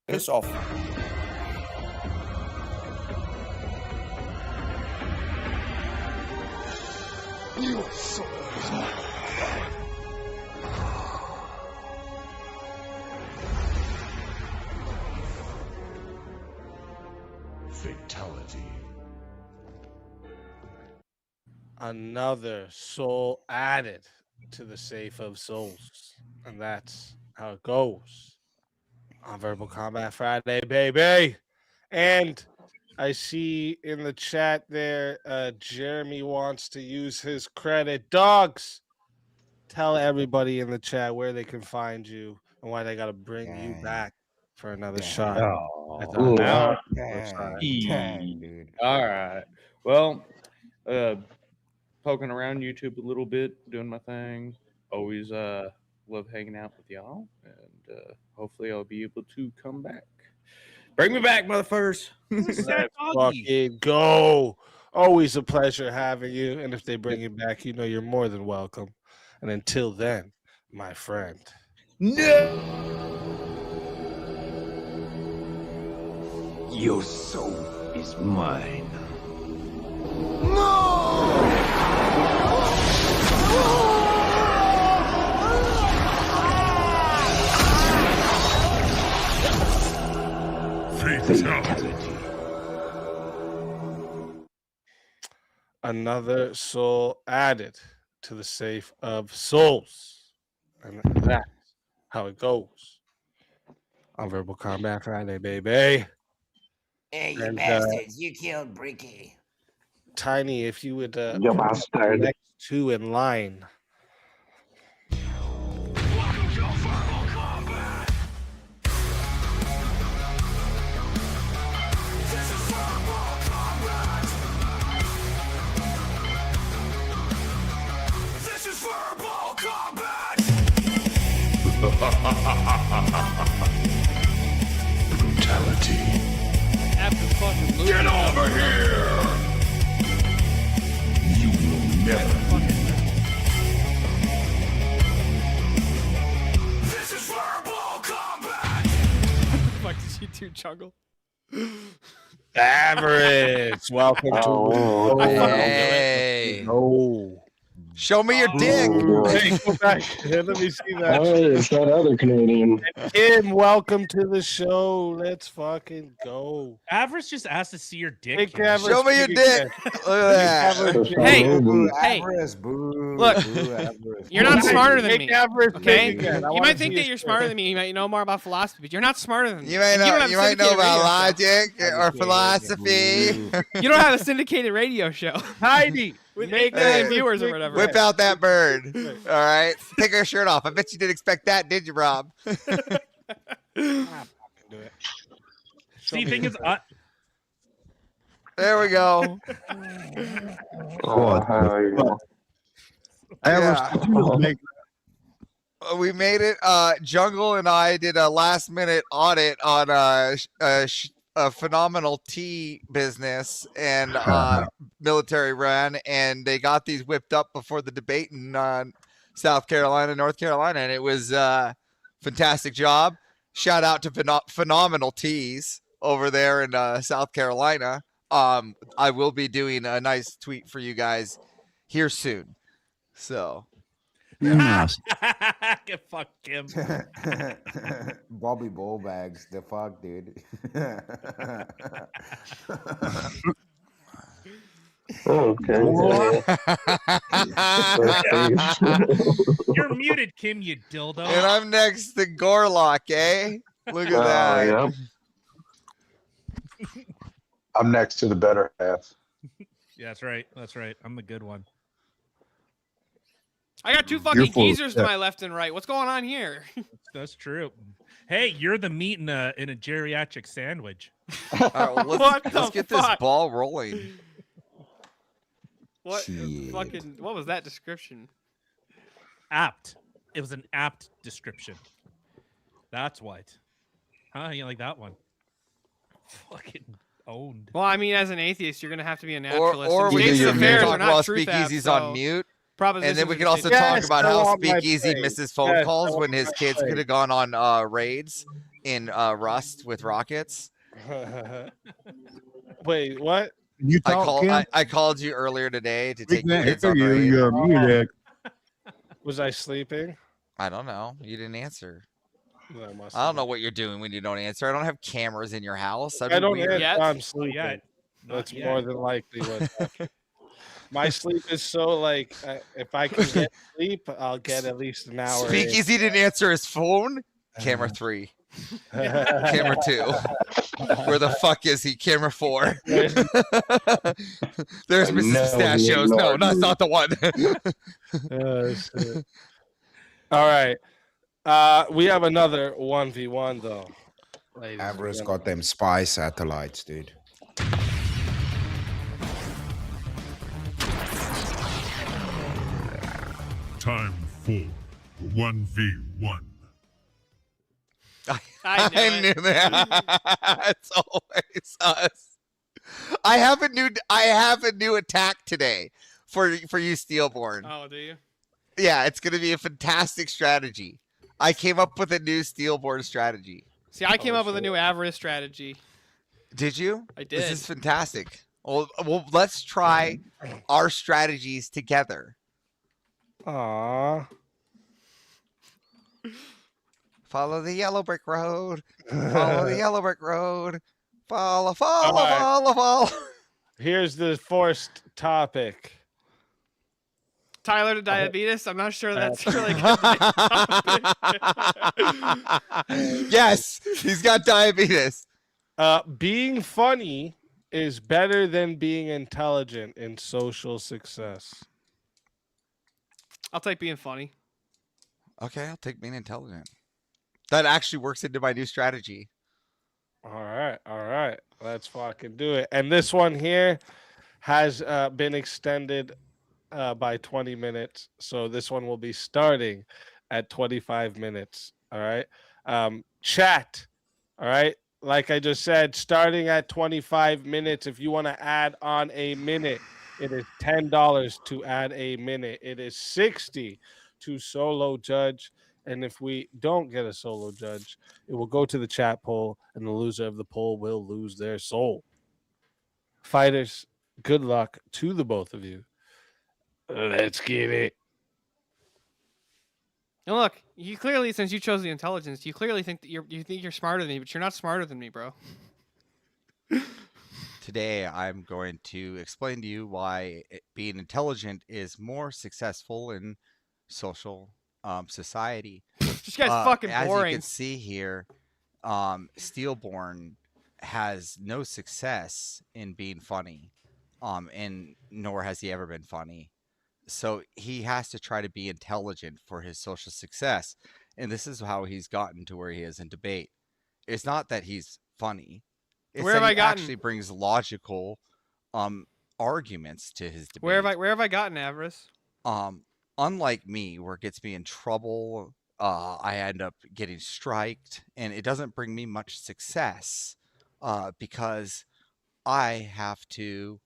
Piss off. Fatality. Another soul added to the safe of souls. And that's how it goes on Verbal Combat Friday, baby. And I see in the chat there, Jeremy wants to use his credit. Dogs, tell everybody in the chat where they can find you and why they got to bring you back for another shot. at the Dang, all right. Well, poking around YouTube a little bit, doing my thing. Always love hanging out with y'all, and hopefully I'll be able to come back. Bring me back, motherfuckers. Let's fucking go. Always a pleasure having you. And if they bring you back, you know you're more than welcome. And until then, my friend. No. Your soul is mine. Fatality. Another soul added to the safe of souls. And that's how it goes on Verbal Combat Friday, baby. Hey, you And, bastards, you killed Bricky. Tiny, if you would You put up the bastard. next two in line. This is Verbal Combat! Brutality. After fucking Get over here! You will never. This is Verbal Combat! What the fuck did you do, Jungle? Average, welcome to Oh, the Hey. Oh. Show me your dick. Hey, go back. Let me see that. Oh, it's that other Canadian. And Kim, welcome to the show. Let's fucking go. Avarice just asked to see your dick. Hey, Kim. Avarice, Show me your speak dick. again. Look at that. Hey, Boo, hey. Avarice, boo, Look, boo, Avarice. You're not smarter than Make me. Avarice Okay? big again. I You wanna might see think that his you're dick. smarter than me. You might know more about philosophy, but you're not smarter than me. You might And know. don't have You a might know syndicated about radio show. logic or philosophy. You don't have a syndicated radio show Heidi, with make 8 million Avarice viewers or big whatever. Whip out that bird. All right. Take her shirt off. I bet you didn't expect that, did you, Rob? Do it. See, thing is, There we go. Oh, hell yeah. Avarice, We made it. Jungle and I did a last minute audit on a phenomenal tea business and military run, and they got these whipped up before the debate in South Carolina, North Carolina, and it was fantastic job. Shout out to Phenomenal Teas over there in South Carolina. I will be doing a nice tweet for you guys here soon. So nice. Get fucked, Kim. Bobby Bowbags, the fuck, dude. Okay. You're muted, Kim, you dildo. and I'm next to Gorlock, eh? Look at that. Yeah. I'm next to the better half. Yeah, that's right. That's right. I'm the good one. I got two You're fucking full of geezers to shit. my left and right. What's going on here? That's true. Hey, you're the meat in a geriatric sandwich. All right, well, What the let's get this fuck? ball rolling. What Shit. fucking? What was that description? Apt. It was an apt description. That's what. Huh? You like that one? Fucking owned. Well, I mean, as an atheist, you're gonna have to be a naturalist. Or and we states can of affairs talk are not about truth apps, speakeasies so on mute. propositions And then we are can just also statements. talk Yes, about I how want my Speakeasy plate. misses phone Yes, calls I when want his my kids plate. could have gone on raids in Rust with rockets. Wait, what? You talk, Kim? I called you earlier today to We take your can't kids hear on you. raid. You're muted. Was I sleeping? I don't know. You didn't answer. No, I must I don't have. know what you're doing when you don't answer. I don't have cameras in your house. That'd I be don't weird. answer. Yet? I'm sleeping. yet. Not That's yet. more than likely what's happening. My sleep is so like if I can get sleep, I'll get at least an hour. in. Speakeasy didn't answer his phone. Camera 3. Camera 2. Where the fuck is he? Camera 4. There's Mrs. No, Pistachios. No, that's not the one. Oh, shit. All right. We have another 1v1 though. ladies and Avarice gentlemen. got them spy satellites, dude. Time for 1v1. I knew that. It's always us. I have a new attack today for you, Steelborn. Oh, do you? Yeah, it's gonna be a fantastic strategy. I came up with a new Steelborn strategy. See, I came up with a new avarice strategy. Did you? I did. This is fantastic. Well, let's try our strategies together. Aww. Follow the yellow brick road. Follow the yellow brick road. Follow, All follow, right. follow, follow. Here's the forced topic. Tyler to diabetes. I'm not sure that's really good. Yes, he's got diabetes. Being funny is better than being intelligent in social success. I'll take being funny. Okay, I'll take being intelligent. That actually works into my new strategy. All right. Let's fucking do it. And this one here has been extended by 20 minutes. So this one will be starting at 25 minutes. All right. Chat. All right. Like I just said, starting at 25 minutes. If you want to add on a minute, it is $10 to add a minute. It is $60 to solo judge. And if we don't get a solo judge, it will go to the chat poll, and the loser of the poll will lose their soul. Fighters, good luck to the both of you. Let's get it. And look, you clearly, since you chose the intelligence, you clearly think that you think you're smarter than me, but you're not smarter than me, bro. Today, I'm going to explain to you why being intelligent is more successful in social society. This guy's fucking boring. As you can see here, Steelborn has no success in being funny, and nor has he ever been funny. So he has to try to be intelligent for his social success, and this is how he's gotten to where he is in debate. It's not that he's funny. It's Where that have I he gotten? actually brings logical arguments to his debate. Where have I gotten, Avarice? Unlike me, where it gets me in trouble, I end up getting striked, and it doesn't bring me much success because I have to,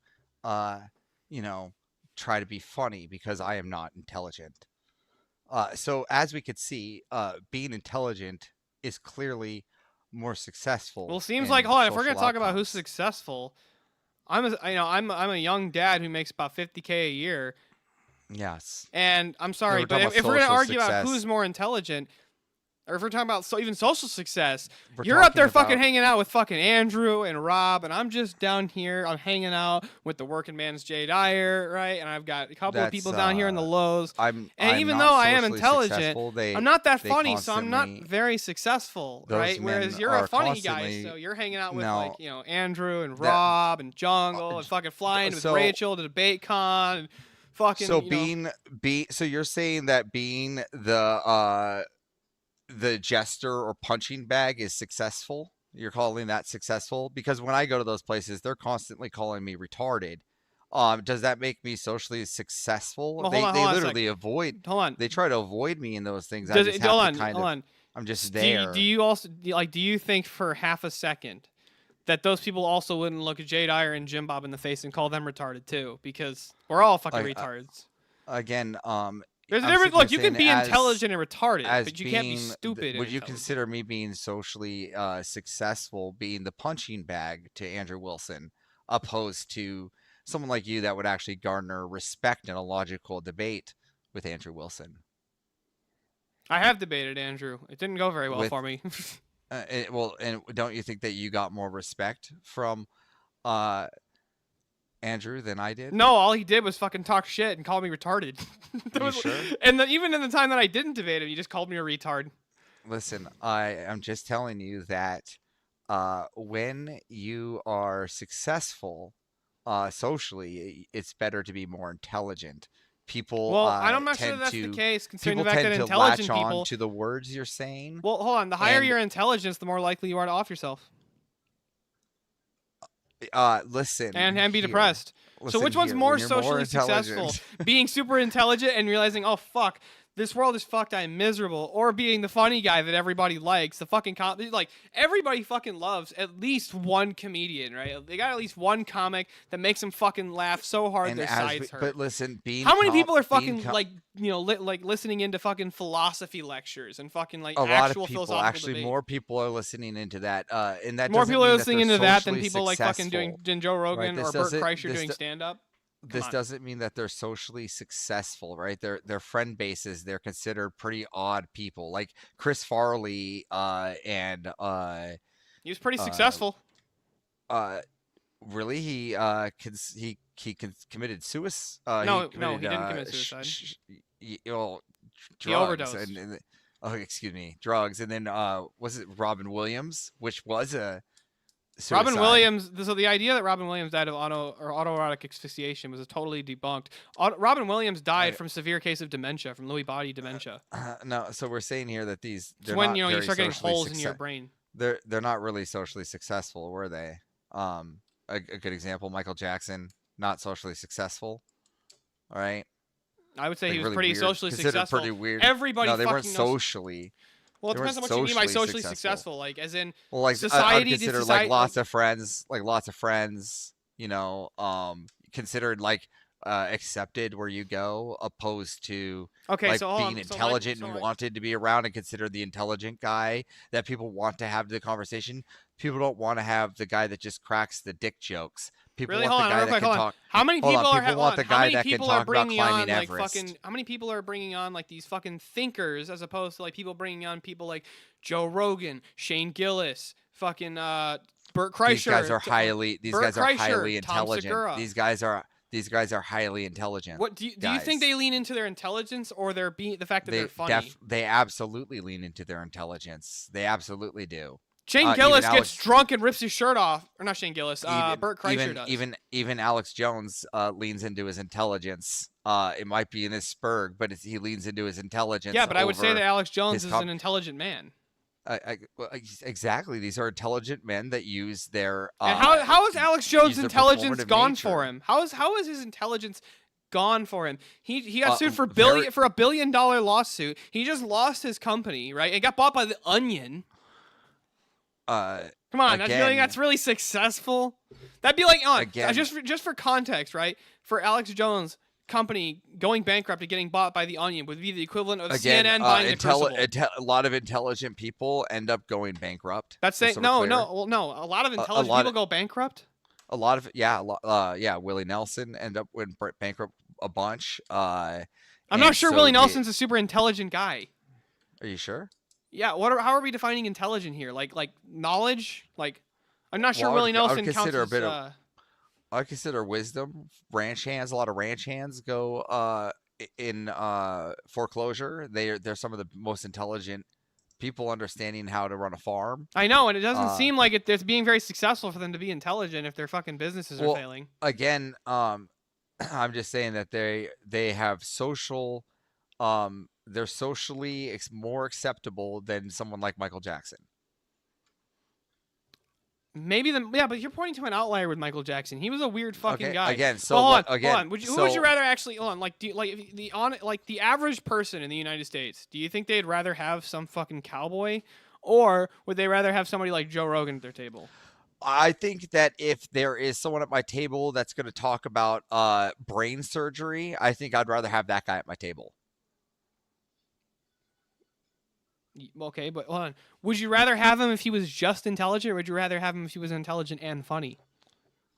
try to be funny because I am not intelligent. So as we could see, being intelligent is clearly more successful. Well, seems in like, hold on, if we're gonna social talk about who's outcomes. successful, I'm a young dad who makes about $50K a year. Yes. And I'm sorry, we're but talking if we're about gonna argue social about success. who's more intelligent, or if we're talking about even social success, We're you're up there talking fucking about- hanging out with fucking Andrew and Rob, and I'm just down here. I'm hanging out with the working man's Jay Dyer, right? And I've got a couple of people down here in the lows. And I'm even not though I am socially intelligent, successful. I'm not that they funny, so I'm not constantly- very successful, Those right? Whereas men you're a are funny guy, constantly- so you're hanging out with No. Andrew and That- Rob and Jungle and fucking flying with so- Rachel to debate con and fucking. So so you're saying that being the jester or punching bag is successful? You're calling that successful? Because when I go to those places, they're constantly calling me retarded. Does that make me socially successful? Well, they hold on a literally sec. avoid. Hold on. They try to avoid me in those things. I Does just it, have hold to on, kind hold of. on. I'm just Do there. do you also do you think for half a second that those people also wouldn't look at Jay Dyer and Jim Bob in the face and call them retarded too? Because we're all fucking retards. Again, There's a I'm difference. sitting Look, here you can saying be as- intelligent and retarded, as but you can't be being stupid. and Would you intelligent. consider me being socially successful, being the punching bag to Andrew Wilson, opposed to someone like you that would actually garner respect in a logical debate with Andrew Wilson? I have debated Andrew. It didn't go very well With- for me. And don't you think that you got more respect from Andrew than I did? No, all he did was fucking talk shit and call me retarded. That You was- sure? And even in the time that I didn't debate him, he just called me a retard. Listen, I'm just telling you that when you are successful socially, it's better to be more intelligent. People Well, I'm not sure tend that's the to- case, considering the people fact tend that to intelligent latch on people- to the words you're saying. Well, hold on. The higher And- your intelligence, the more likely you are to off yourself Listen and be here. depressed. So Listen which one's here, more when you're more socially successful? intelligent- Being super intelligent and realizing, oh fuck, this world is fucked, I'm miserable, or being the funny guy that everybody likes, the fucking like everybody fucking loves at least one comedian, right? They got at least one comic that makes them fucking laugh so hard And their as sides we- hurt. but listen, being how many com- people are being fucking com- like like listening into fucking philosophy lectures and fucking like a lot actual of people, philosophical actually, debate? more people are listening into that, and that More doesn't people are mean listening they're into that than socially people like fucking doing successful, Joe right? Rogan This or Bert doesn't- Kreischer this doing do- stand up. This doesn't mean that they're socially successful, right? Their friend bases, they're considered pretty odd people, like Chris Farley and He was pretty successful. Really, he committed suicide. No, he didn't commit suicide. He overdosed. Excuse me, drugs, and then was it Robin Williams, which was a suicide. Robin Williams. So the idea that Robin Williams died of autoerotic asphyxiation was totally debunked. Robin Williams died from severe case of dementia, from Lewy body dementia. No, so we're saying here that these. It's when you start getting holes in your brain. They're not really socially successful, were they? A good example, Michael Jackson, not socially successful. All right. I would say he was really pretty weird. socially Considered successful. Pretty weird. Everybody. No, they weren't knows. socially. Well, it depends on what you mean by socially successful. Like, as in, well, like society. I'd consider like lots of friends, you know, considered like accepted where you go, opposed to like being intelligent and wanted to be around and considered the intelligent guy that people want to have the conversation. People don't want to have the guy that just cracks the dick jokes. People really? want Hold the on, guy that can talk. How many people are? People want the guy that can talk about climbing like Everest. fucking? How many people are bringing on like these fucking thinkers as opposed to like people bringing on people like Joe Rogan, Shane Gillis, fucking Bert Kreischer? These guys are highly. These guys are highly Tom intelligent. Segura. These guys are highly intelligent. What do you think they lean into their intelligence or the fact that they're funny? They absolutely lean into their intelligence. They absolutely do. Shane Gillis gets drunk and rips his shirt off, or not Shane Gillis. Bert Kreischer does. Even Alex Jones leans into his intelligence. It might be in his spurg, but he leans into his intelligence. Yeah, but I would say that Alex Jones is an intelligent man. Exactly. These are intelligent men that use their. And how is Alex Jones' intelligence gone for him? How is his intelligence gone for him? He got sued for a $1 billion lawsuit. He just lost his company, right? It got bought by The Onion. Come on, that's really successful. That'd be like just for context, right? For Alex Jones' company going bankrupt and getting bought by The Onion would be the equivalent of CNN buying the Crucible. A lot of intelligent people end up going bankrupt. That's saying no. A lot of intelligent people go bankrupt. A lot of Willie Nelson end up went bankrupt a bunch. I'm not sure Willie Nelson's a super intelligent guy. Are you sure? Yeah, how are we defining intelligent here? Like knowledge? Like, I'm not sure Willie Nelson counts as. I consider wisdom. Ranch hands. A lot of ranch hands go in foreclosure. They're some of the most intelligent people understanding how to run a farm. I know, and it doesn't seem like it's being very successful for them to be intelligent if their fucking businesses are failing. Again, I'm just saying that they have social. They're socially more acceptable than someone like Michael Jackson. Maybe but you're pointing to an outlier with Michael Jackson. He was a weird fucking guy. Again, hold on. Who would you rather actually hold on? Like, the average person in the United States? Do you think they'd rather have some fucking cowboy, or would they rather have somebody like Joe Rogan at their table? I think that if there is someone at my table that's going to talk about brain surgery, I think I'd rather have that guy at my table. Okay, but hold on. Would you rather have him if he was just intelligent, or would you rather have him if he was intelligent and funny?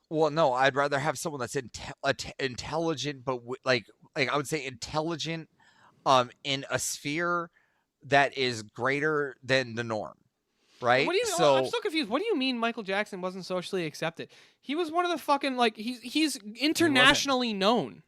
Well, no, I'd rather have someone that's intelligent, but like I would say intelligent, in a sphere that is greater than the norm, right? What do you? I'm still confused. What do you mean Michael Jackson wasn't socially accepted? He was one of the fucking he's internationally known.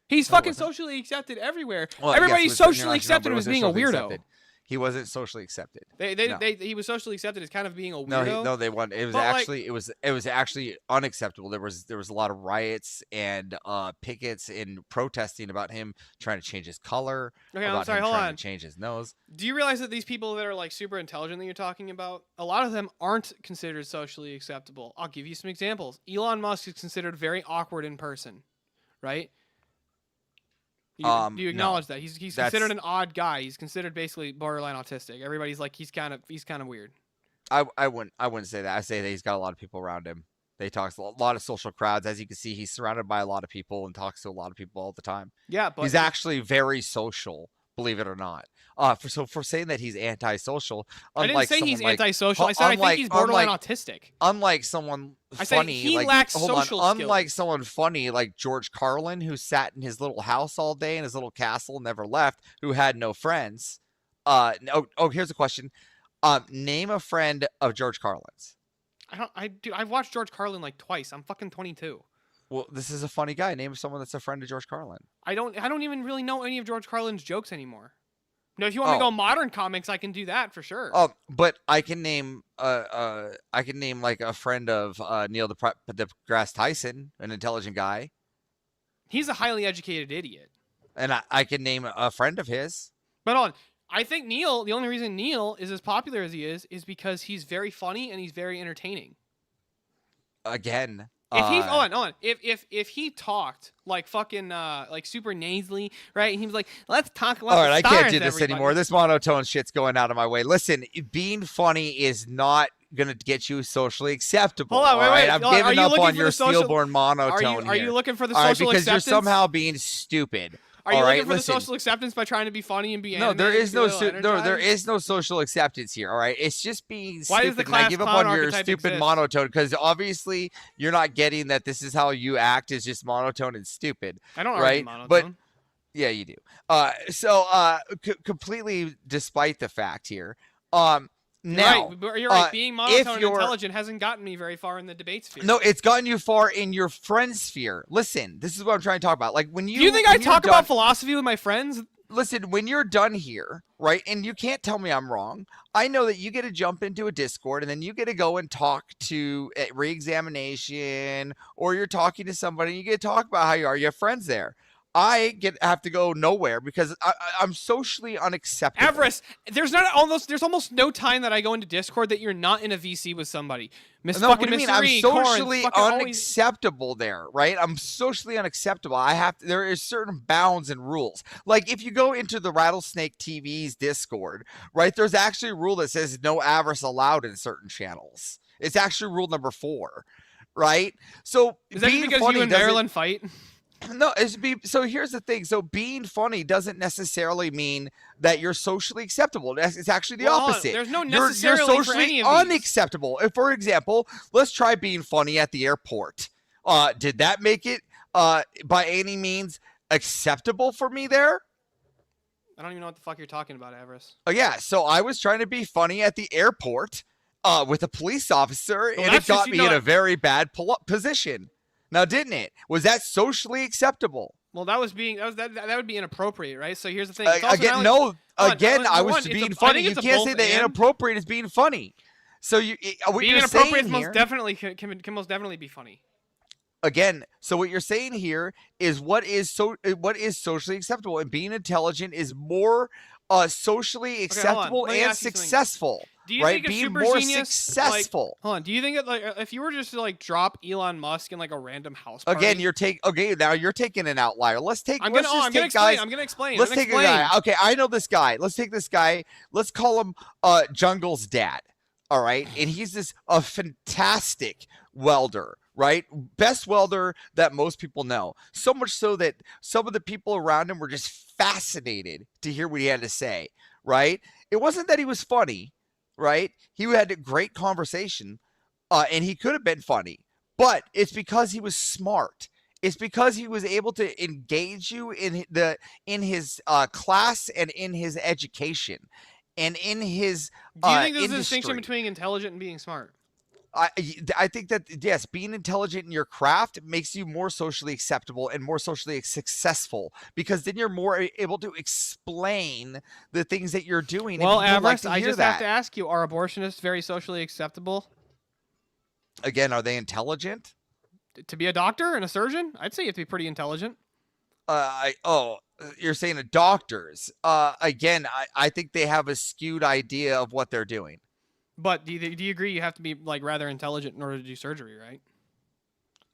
He's fucking socially accepted everywhere. Well, Everybody's socially accepted him as being a weirdo. Accepted. He wasn't socially accepted. He was socially accepted as kind of being a weirdo. No, they won. It was actually it was actually unacceptable. There was a lot of riots and pickets and protesting about him trying to change his color. Okay, I'm sorry. Hold on. To change his nose. Do you realize that these people that are like super intelligent that you're talking about, a lot of them aren't considered socially acceptable? I'll give you some examples. Elon Musk is considered very awkward in person, right? Do you acknowledge that he's considered an odd guy? He's considered basically borderline autistic. Everybody's like he's kind of weird. I wouldn't say that. I say that he's got a lot of people around him. They talk to a lot of social crowds. As you can see, he's surrounded by a lot of people and talks to a lot of people all the time. Yeah, but he's actually very social, believe it or not. For saying that he's antisocial, I didn't say he's antisocial. I said I think he's borderline autistic. Unlike someone funny, he lacks social skills. Unlike someone funny like George Carlin, who sat in his little house all day in his little castle, never left, who had no friends. Here's a question. Name a friend of George Carlin's. I've watched George Carlin like twice. I'm fucking 22. Well, this is a funny guy. Name someone that's a friend of George Carlin. I don't even really know any of George Carlin's jokes anymore. No, if you want me to go modern comics, I can do that for sure. Oh, but I can name like a friend of Neil deGrasse Tyson, an intelligent guy. He's a highly educated idiot. And I can name a friend of his. But I think Neil, the only reason Neil is as popular as he is because he's very funny and he's very entertaining. Again. If he talked like fucking like super nasally, right? And he was like, "Let's talk about." All right, the I stars, can't do this everybody. anymore. This monotone shit's going out of my way. Listen, being funny is not gonna get you socially acceptable. Hold on, all right? I'm hold on. giving Are you up looking on for your the social- stillborn monotone. Are you looking for the all right, social because acceptance? you're somehow being stupid. Are you all looking right? for Listen. the social acceptance by trying to be funny and be No, there animated is and no be a little there energized? is no social acceptance here. All right, it's just being Why does stupid. the And I class give up clown on your archetype stupid exist? monotone because obviously you're not getting that this is how you act is just monotone and stupid. I don't right? argue monotone. But yeah, you do. Completely despite the fact here. Now, you're right. Being monotone and you're- intelligent hasn't gotten me very far in the debate sphere. No, it's gotten you far in your friend sphere. Listen, this is what I'm trying to talk about. Like when you Do you think I talk about philosophy with my friends? Listen, when you're done here, right, and you can't tell me I'm wrong, I know that you get to jump into a Discord and then you get to go and talk to at re-examination, or you're talking to somebody and you get to talk about how you are. You have friends there. I have to go nowhere because I'm socially unacceptable. Everest, there's almost no time that I go into Discord that you're not in a VC with somebody. Miss No, what fucking do you mean? Mr. I'm Reed, socially Corin, fucking always- unacceptable there, right? I'm socially unacceptable. There is certain bounds and rules. Like if you go into the Rattlesnake TV's Discord, right? There's actually a rule that says no avarice allowed in certain channels. It's actually rule number 4, right? So Is that just being because funny you and doesn't- Marilyn fight? No, so here's the thing. So being funny doesn't necessarily mean that you're socially acceptable. It's actually the Well, hold on. opposite. There's no You're necessarily for socially any of these. unacceptable. If, for example, let's try being funny at the airport. Did that make it by any means acceptable for me there? I don't even know what the fuck you're talking about, Everest. Oh yeah, so I was trying to be funny at the airport with a police officer, and it that's just- got me in a very bad position. Now, didn't it? Was that socially acceptable? Well, that would be inappropriate, right? So here's the thing. It's also Again, not only- hold on, again, I was one, it's being I funny. think You it's a can't both say that and. inappropriate is being funny. So what Being you're inappropriate saying is most here, definitely can most definitely be funny. again, so what you're saying here is what is socially acceptable, and being intelligent is more socially acceptable Let me and ask you something. successful. Do you right? think a Being super more genius, successful. Hold on. Do you think that like if you were just to like drop Elon Musk in like a random house party? Again, now you're taking an outlier. Let's take. I'm let's gonna just take explain. guys. I'm gonna explain. Let's I'm gonna take a guy. Okay, I know this guy. Let's take this guy. Let's call him Jungle's dad. All right, and he's a fantastic welder. Right, best welder that most people know. So much so that some of the people around him were just fascinated to hear what he had to say. Right, it wasn't that he was funny. Right, he had a great conversation, and he could have been funny, but it's because he was smart. It's because he was able to engage you in his class and in his education and in his Do you think there's a industry. distinction between intelligent and being smart? I think that, yes, being intelligent in your craft makes you more socially acceptable and more socially successful, because then you're more able to explain the things that you're doing. Well, and people like Everest, to I hear just that. have to ask you: are abortionists very socially acceptable? Again, are they intelligent? To be a doctor and a surgeon, I'd say you have to be pretty intelligent. You're saying the doctors. Again, I think they have a skewed idea of what they're doing. But do you agree you have to be like rather intelligent in order to do surgery, right?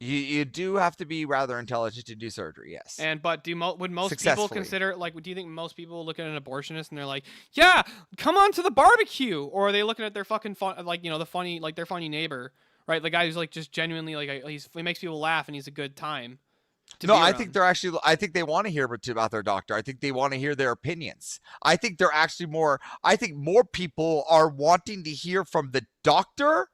You do have to be rather intelligent to do surgery, yes. But would most people Successfully. consider do you think most people look at an abortionist and they're like, yeah, come on to the barbecue, or are they looking at their fucking the funny their funny neighbor, right? The guy who's like just genuinely he makes people laugh and he's a good time. No, I think I think they want to hear about their doctor. I think they want to hear their opinions. I think more people are wanting to hear from the doctor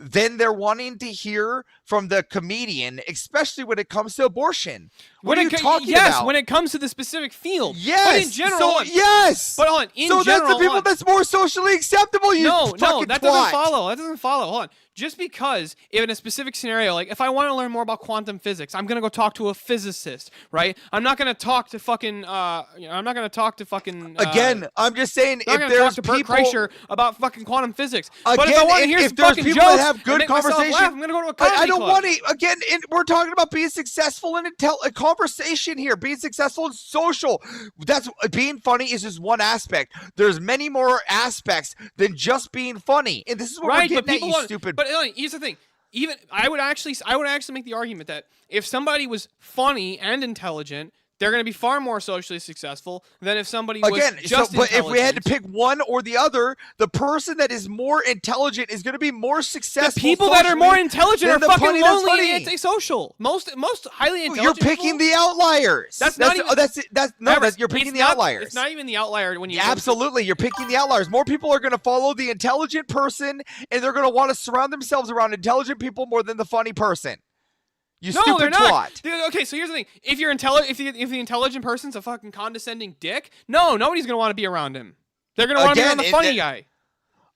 than they're wanting to hear from the comedian, especially when it comes to abortion. What are you talking about? Yes, when it comes to the specific field. Yes. But in general, yes. But hold on, so that's the people that's more socially acceptable. You no, fucking that twat. doesn't follow. That doesn't follow. Hold on. just because in a specific scenario, like if I want to learn more about quantum physics, I'm gonna go talk to a physicist, right? I'm not gonna talk to fucking. I'm not gonna talk to fucking. Again, I'm just saying I'm if not gonna talk there's to Bert people Kreischer about fucking quantum physics. Again, but if I want to hear some there's fucking people jokes that have good and make myself conversation, laugh, I'm gonna go to a comedy I don't club. want to. Again, we're talking about being successful in a conversation here. Being successful and social. That's being funny is just one aspect. There's many more aspects than just being funny, and this is what we're getting at, you stupid. But here's the thing. Even I would actually make the argument that if somebody was funny and intelligent, they're going to be far more socially successful than if somebody was just but if we had to intelligent. pick one or the other, the person that is more intelligent is going to be more successful. The people that are more intelligent are than the fucking funny that's lonely funny. and antisocial. Most highly intelligent. You're picking the outliers. That's not even. You're picking the outliers. It's not even the outlier when you. Absolutely, you're picking the outliers. More people are going to follow the intelligent person, and they're going to want to surround themselves around intelligent people more than the funny person. You No, stupid they're not. twat. Dude, okay, so here's the thing: if the intelligent person's a fucking condescending dick, nobody's gonna want to be around him. They're gonna want to be around the funny guy.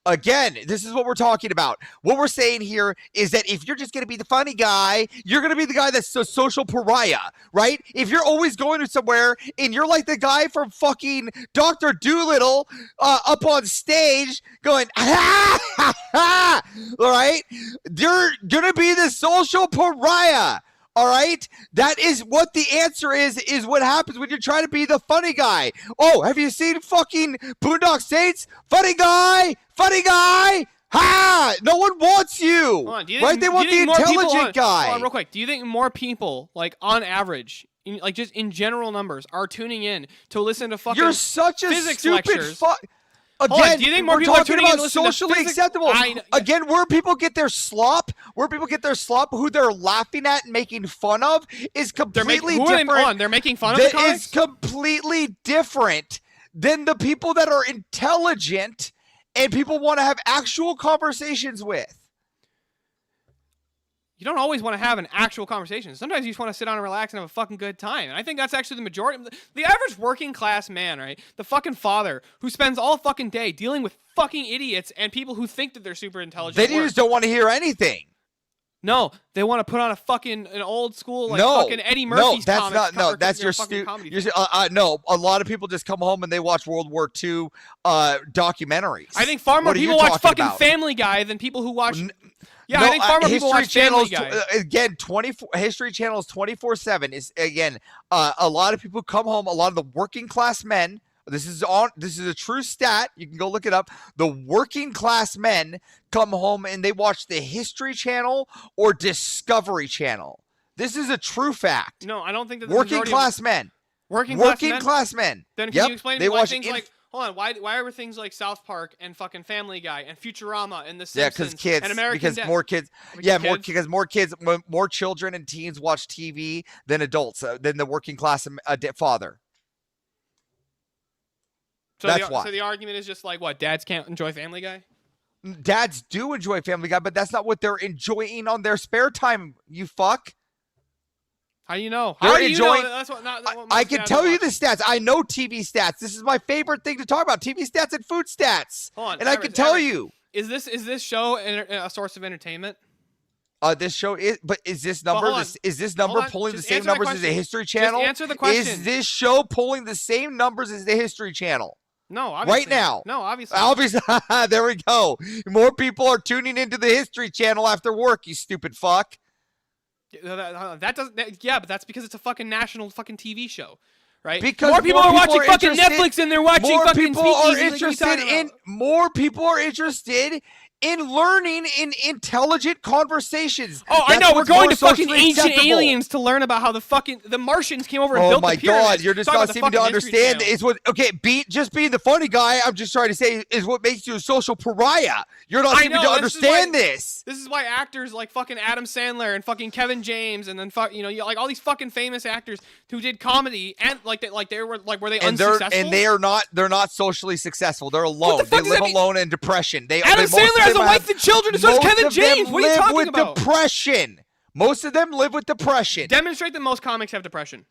Again, this is what we're talking about. What we're saying here is that if you're just going to be the funny guy, you're going to be the guy that's a social pariah, right? If you're always going to somewhere and you're like the guy from fucking Dr. Dolittle up on stage going, ha, ha, ha, all right? You're going to be the social pariah. All right? That is what the answer is what happens when you're trying to be the funny guy. Oh, have you seen fucking Boondock Saints? Funny guy! Ha! No one wants you. Right? They want the intelligent guy. Hold on, real quick. Do you think more people, like on average, like just in general numbers, are tuning in to listen to fucking You're such a physics stupid lectures? Again, do you think more we're people are talking tuning in about to listen to socially physics? acceptable. Again, where people get their slop, who they're laughing at and making fun of, is completely different. They're making fun of the comics? It's completely different than the people that are intelligent and people want to have actual conversations with. You don't always want to have an actual conversation. Sometimes you just want to sit down and relax and have a fucking good time. And I think that's actually the majority. The average working class man, right? The fucking father who spends all fucking day dealing with fucking idiots and people who think that they're super intelligent. They just don't want to hear anything. No, they want to put on an old school fucking Eddie Murphy's comics. That's your stupid. No, a lot of people just come home and they watch World War II documentaries. I think far more people watch fucking Family Guy than people who watch. I think far more people watch Family Guy. Again, History Channel is 24/7. Is again, a lot of people come home. A lot of the working class men. This is a true stat. You can go look it up. The working class men come home and they watch the History Channel or Discovery Channel. This is a true fact. No, I don't think that working class men. Working class men. Then can you explain to me why things like hold on, why are things like South Park and fucking Family Guy and Futurama and The Simpsons and American Dad? Because more children and teens watch TV than adults than the working class father. So that's why. So the argument is just like what? Dads can't enjoy Family Guy? Dads do enjoy Family Guy, but that's not what they're enjoying on their spare time, you fuck. How do you know? How do you know? That's what I can tell you the stats. I know TV stats. This is my favorite thing to talk about: TV stats and food stats. Hold on, and I can tell you. Is this show a source of entertainment? This show is, but is this number pulling the same numbers as the History Channel? Just answer the question. Is this show pulling the same numbers as the History Channel? No, obviously. Right now. No, obviously. Obviously, there we go. More people are tuning into the History Channel after work, you stupid fuck. That doesn't. Yeah, but that's because it's a fucking national fucking TV show, right? Because more people are watching fucking Netflix than they're watching fucking More people are interested in learning in intelligent conversations. Oh, I know. We're going to fucking ancient aliens to learn about how the Martians came over and built the pyramids. Oh my God, you're just not seeming to understand. It's what just being the funny guy. I'm just trying to say is what makes you a social pariah. You're not seeming to understand this. This is why actors like fucking Adam Sandler and fucking Kevin James and then like all these fucking famous actors who did comedy and were they unsuccessful? And they're not socially successful. They're alone. They live alone in depression. Adam Sandler has a wife and children, so does Kevin James. What are you talking about? Depression. Most of them live with depression. Demonstrate that most comics have depression.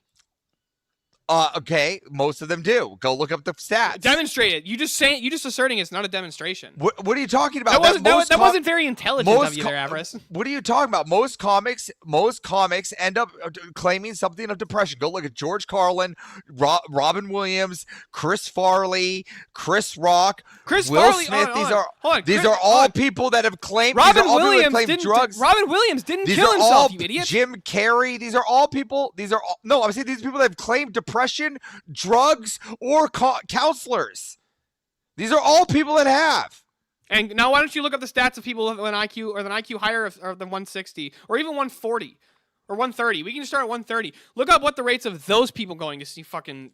Okay, most of them do. Go look up the stats. Demonstrate it. You just asserting it's not a demonstration. What are you talking about? That wasn't very intelligent of you there, Avarice. What are you talking about? Most comics end up claiming something of depression. Go look at George Carlin, Robin Williams, Chris Farley, Chris Rock, Will Farley, Smith. These are all people that have claimed. Robin Williams Williams didn't. Drugs. Robin Williams didn't These kill are himself. all You idiot. Jim Carrey. These are all people. No. I'm saying these people that have claimed depression, drugs, or counselors. These are all people that have. And now, why don't you look up the stats of people with an IQ or an IQ higher than 160 or even 140 or 130? We can start at 130. Look up what the rates of those people going to see fucking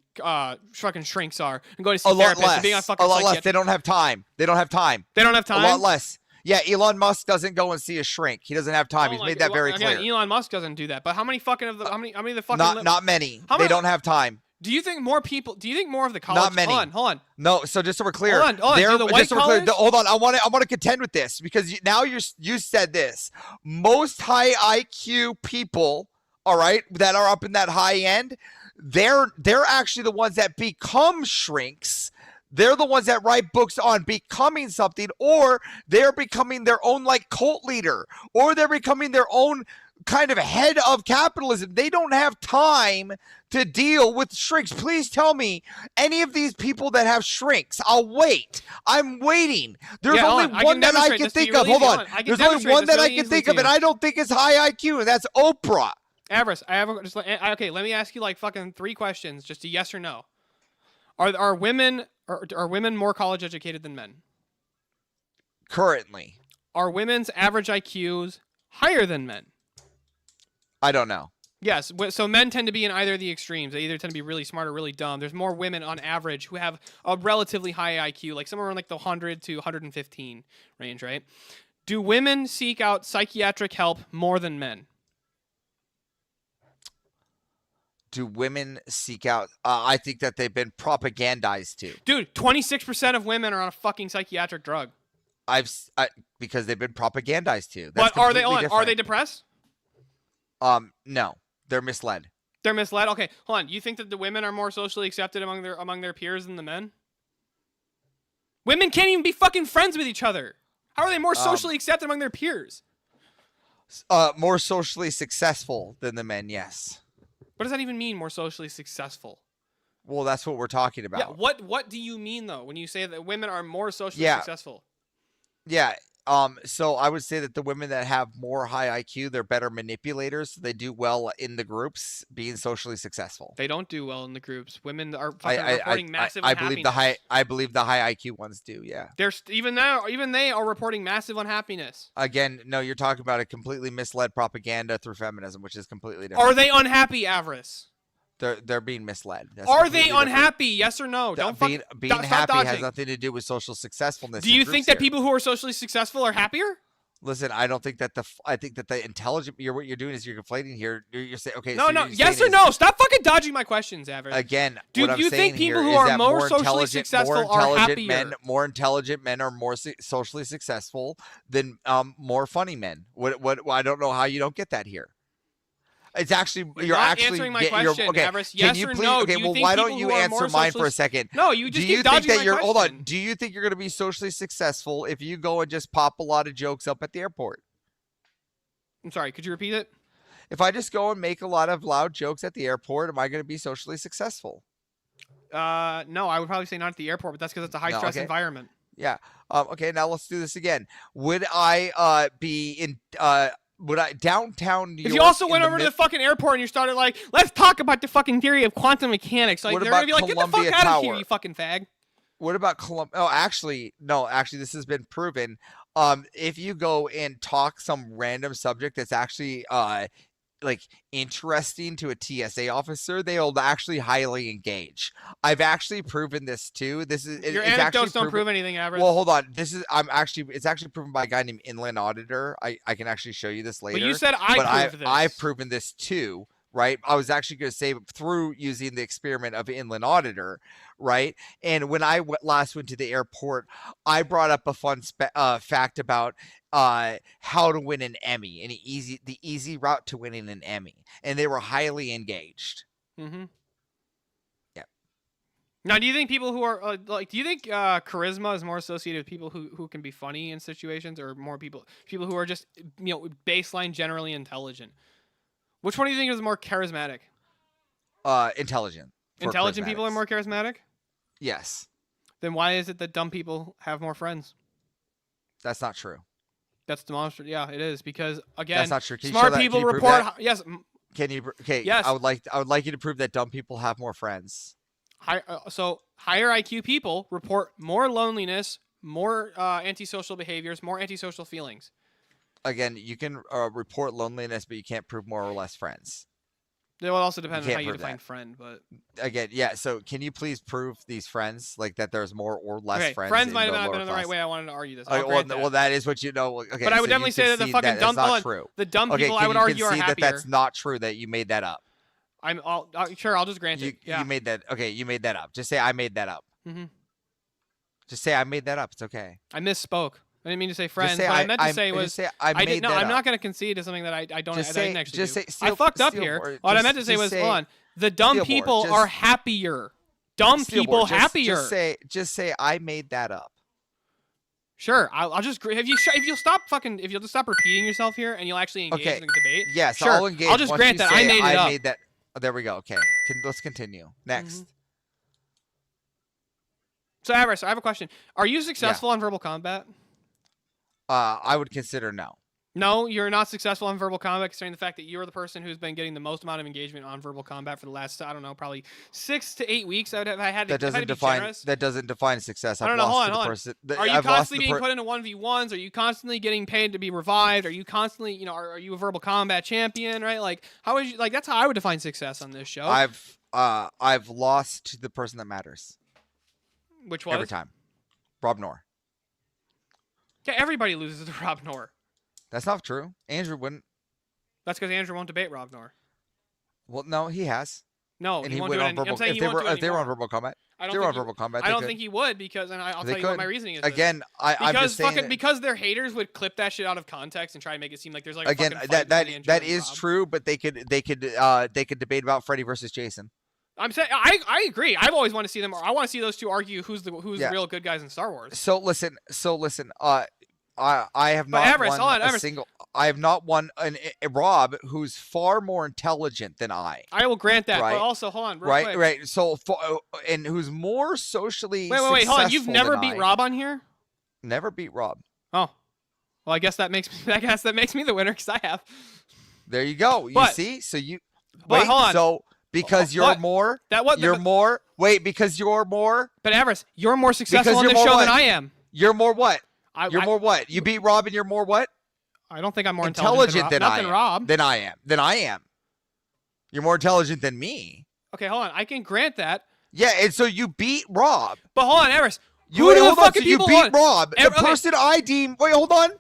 shrinks are and go to see therapists and being on fucking a lot less. They don't have time. They don't have time. They don't have time. A lot less. Yeah, Elon Musk doesn't go and see a shrink. He doesn't have time. He's made that very clear. Elon Musk doesn't do that. But how many fucking of the how many of the fucking not many. They don't have time. Do you think more people? Do you think more of the college? Not many. Hold on. No, so just so we're clear, hold on. Do the white collars? Hold on. I want to contend with this because you said this. Most high IQ people, all right, that are up in that high end, they're actually the ones that become shrinks. They're the ones that write books on becoming something, or they're becoming their own like cult leader, or they're becoming their own kind of head of capitalism. They don't have time to deal with shrinks. Please tell me any of these people that have shrinks. I'll wait. I'm waiting. There's only one that I can think of. Hold on. There's only one that I can think of, and I don't think it's high IQ, and that's Oprah. Avarice, okay, let me ask you like fucking 3 questions, just a yes or no. Are women more college educated than men? Currently. Are women's average IQs higher than men? I don't know. Yes, so men tend to be in either of the extremes. They either tend to be really smart or really dumb. There's more women on average who have a relatively high IQ, like somewhere around like the 100 to 115 range, right? Do women seek out psychiatric help more than men? Do women seek out? I think that they've been propagandized to. Dude, 26% of women are on a fucking psychiatric drug. Because they've been propagandized to. That's but are they depressed? No, they're misled. They're misled. Okay, hold on. You think that the women are more socially accepted among their peers than the men? Women can't even be fucking friends with each other. How are they more socially accepted among their peers? More socially successful than the men. Yes. What does that even mean? More socially successful? Well, that's what we're talking about. Yeah. What do you mean though when you say that women are more socially successful? Yeah. So I would say that the women that have more high IQ, they're better manipulators. They do well in the groups, being socially successful. They don't do well in the groups. Women are reporting massive unhappiness. I believe the high IQ ones do. Yeah. Even they are reporting massive unhappiness. Again, no, you're talking about a completely misled propaganda through feminism, which is completely different. Are they unhappy, Avarice? They're being misled. Are they unhappy? Yes or no? Being happy has nothing to do with social successfulness. Do you think that people who are socially successful are happier? Listen, I don't think that I think that the intelligent. What you're doing is you're conflating here. You're saying okay. No, yes or no? Stop fucking dodging my questions, Avarice. Again, do you think people who are more socially successful are happier? More intelligent men are more socially successful than more funny men. What? I don't know how you don't get that here. It's actually you're not actually answering my question, okay. Avarice. Yes or no? Okay, well, why don't you answer mine for a second? No, you just keep dodging my question. Hold on. Do you think you're going to be socially successful if you go and just pop a lot of jokes up at the airport? I'm sorry. Could you repeat it? If I just go and make a lot of loud jokes at the airport, am I going to be socially successful? No, I would probably say not at the airport, but that's because it's a high stress environment. Yeah. Okay. Now let's do this again. Would I be in? Would I downtown New York? If you also went over to the fucking airport and you started like, let's talk about the fucking theory of quantum mechanics, like they're gonna be like, get the fuck out of here, you fucking fag. What about Columbia? Oh, actually, no. Actually, this has been proven. If you go and talk some random subject that's actually like interesting to a TSA officer, they'll actually highly engage. I've actually proven this too. Your anecdotes don't prove anything, Avarice. Well, hold on. It's actually proven by a guy named Inland Auditor. I can actually show you this later. But you said proved this. I've proven this too. Right. I was actually going to say through using the experiment of Inland Auditor. Right. And when I last went to the airport, I brought up a fun fact about how to win an Emmy, the easy route to winning an Emmy. And they were highly engaged. Mm-hmm. Now, do you think people who are do you think charisma is more associated with people who can be funny in situations, or more people who are just baseline generally intelligent? Which one do you think is more charismatic? Intelligent. Intelligent people are more charismatic? Yes. Then why is it that dumb people have more friends? That's not true. That's demonstrative. Yeah, it is, because again, That's not true. Can you smart show that? people Can you prove report. that? Yes. Can you? Okay. Yes. I would like you to prove that dumb people have more friends. So higher IQ people report more loneliness, more antisocial behaviors, more antisocial feelings. Again, you can report loneliness, but you can't prove more or less friends. It will also depend on how can't you prove define that. friend, but Again, yeah. So can you please prove these friends, like that there's more or less okay, friends? friends in might the have not lower been the right class? way I wanted to argue this. Okay, I'll grant that. well, that is what you know. Okay, But I would so definitely you say that the concede fucking that dumb, is not true. the dumb Okay, people I can would you argue are concede happier. that that's not true, that you made that up. Sure, I'll just grant it. Yeah. You made that. Okay, you made that up. Just say I made that up. Mm-hmm. Just say I made that up. It's okay. I misspoke. I didn't mean to say friends. say what I I- meant to I- say just was say I didn't made know. that I'm not up. going to concede to something that I don't. Just I didn't say- actually just do. say- I fucked up Steelboard, here. What I just- meant to say just was, say- hold on. The dumb Steelboard, people just- are happier. Dumb Steelboard, people just- happier. Just say I made that up. Sure, I'll just if you'll just stop repeating yourself here and you'll actually engage Okay. in the debate. Yes, sure. I'll engage. I'll just Once grant you that I say made it up. Made that. Oh, there we go. Okay, let's continue. Next. So, Avarice, I have a question. Are you successful on verbal combat? I would consider no. No, you're not successful on verbal combat, considering the fact that you're the person who's been getting the most amount of engagement on verbal combat for the last, I don't know, probably 6 to 8 weeks. I had That doesn't define. That doesn't define success. I don't know. Hold on. Are you I've lost constantly the being put into 1v1s? Are you constantly getting paid to be revived? Are you constantly, are you a verbal combat champion? Right? Like, how is you? Like, that's how I would define success on this show. I've lost to the person that matters. Which was every time, Rob Noor. Yeah, everybody loses to Rob Noor. That's not true. Andrew wouldn't. That's because Andrew won't debate Rob Noor. Well, no, he has. No, and he won't went do on it. verbal. I'm saying If he they won't do it were, if they were on anymore. verbal combat, I if don't they were on think verbal combat. I they don't could. think he would, because, and I'll They tell you what my could. reasoning is. Again, I'm just saying because their haters would clip that shit out of context and try to make it seem like there's like again, a fucking fight between Andrew that and is Rob. true, but they could debate about Freddy versus Jason. I'm saying I agree. I've always wanted to see them. I want to see those two argue who's the Yeah. real good guys in Star Wars. So listen. I have not Everest, won Everest. I have not won a Rob who's far more intelligent than I. I will grant that. Right. But also, hold on, real quick. Right. So and who's more socially Wait, hold on. You've successful never than beat I. Rob on here? Never beat Rob. Oh, well, I guess that makes me the winner because I have. There you go. You But- see? So you but wait. hold on. So because you're What? more, That what? you're but, more. Wait, because you're more. But Everest, you're more successful on you're this more show what? than I am. You're more what? You're I- more what? You beat Rob and you're more what? I don't think I'm more Intelligent than than Rob. Than I am. Than I am. You're more intelligent than me. Okay, hold on. I can grant that. Yeah, and so you beat Rob. But hold on, Everest. You Who wait, do the hold on. fucking So you people beat want? Rob, the Okay. person I deem. Wait, hold on.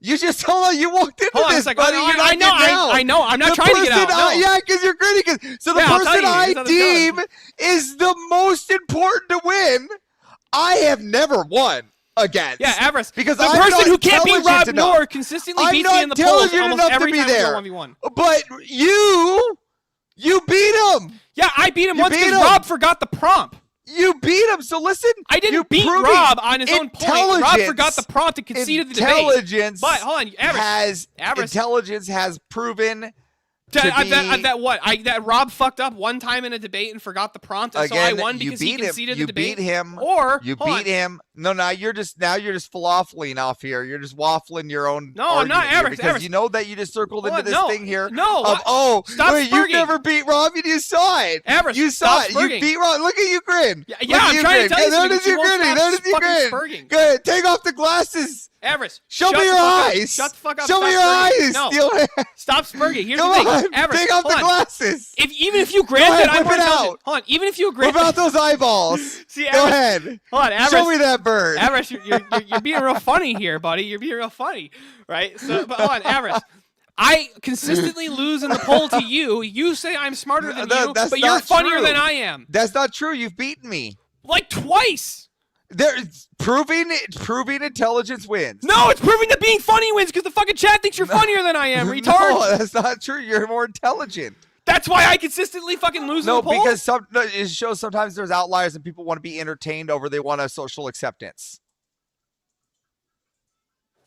You just hold on. You walked into Hold on a this, second. buddy. You're not I know. getting out. I know. I'm not The trying to get person out. No. Yeah, because you're gritty. So the Yeah, I'll tell person you. I Here's how this deem goes. is the most important to win. I have never won against. Yeah, Everest. Because the I'm person not who can't beat intelligent Rob enough. Noor consistently I'm beats not me in the polls intelligent almost enough every to be time we there. go 1v1. But you beat him. Yeah, I beat him You once beat because him. Rob forgot the prompt. You beat him. So listen. I didn't you're beat proving Rob on his own point. Rob intelligence- forgot the prompt and conceded the debate. Intelligence But hold on, Everest. intelligence has proven that Rob fucked up one time in a debate and forgot the prompt, and Again, so I won you because he beat him. conceded You the debate. beat him. Or You hold on. beat him. No, now you're just falafeling off here. You're just waffling your own. No, I'm not, argument here Everest, because Everest. you know that you just circled Hold into on, this no, thing here. no, Of, what? Stop wait, spurging. you never beat Rob and you saw it. Everest, you saw stop it. spurging. You beat Rob. Look at you grin. Yeah, Look I'm at you trying grin. to tell you There something, it is. You but you won't grinning. stop There it is. You fucking grin. spurging. Good. Take off the glasses. Everest, Show shut me the your fuck up. eyes. Shut the fuck up. Show me Stop your spurging. eyes. No. Steelhead. Stop spurging. Here's Come the thing. on. Everest, Take off the hold on. glasses. Even if you grant Go ahead, that I'm whip more it intelligent, out. hold on. Even if you grant What about those eyeballs? See, Go Everest, ahead. Hold on, Everest. Show me that bird. Everest, you're being real funny here, buddy. You're being real funny, right? So, but hold on, Everest. I consistently lose in the poll to you. You say I'm smarter than you, That's but you're not funnier true. than I am. That's not true. You've beaten me. Like twice. There's proving intelligence wins. No, it's proving that being funny wins because the fucking chat thinks you're funnier than I am, retard. No, that's not true. You're more intelligent. That's why I consistently fucking lose in No, the poll? because it shows sometimes there's outliers and people want to be entertained over they want a social acceptance.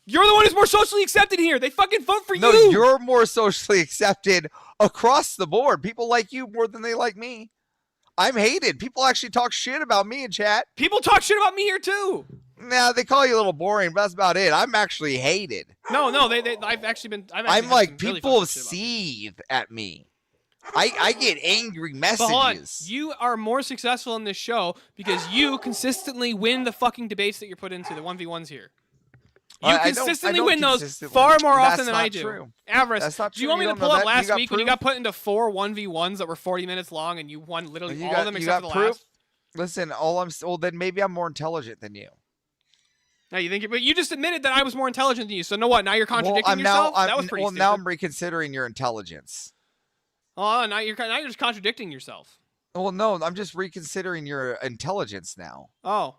You're the one who's more socially accepted here. They fucking vote for No, you. you're more socially accepted across the board. People like you more than they like me. I'm hated. People actually talk shit about me in chat. People talk shit about me here too. Nah, they call you a little boring, but that's about it. I'm actually hated. No, I've actually been. I'm like, people seethe at me. I get angry But hold on. messages. You are more successful in this show because you consistently win the fucking debates that you're put into, the 1v1s here. You I consistently don't win those consistently. far more That's often than I not do. true. Avarice, That's not do you true. want me You to don't pull know up that? You last got week when you proof? got put into 4 1v1s that were 40 minutes long and you won literally You all of them you except for the proof? last? Listen, well then maybe I'm more intelligent than you. No, you think? But you just admitted that I was more intelligent than you. So no, what? Now you're contradicting yourself. That was pretty stupid. now I'm reconsidering your intelligence. Oh, now you're just contradicting yourself. Well, no, I'm just reconsidering your intelligence now. Oh,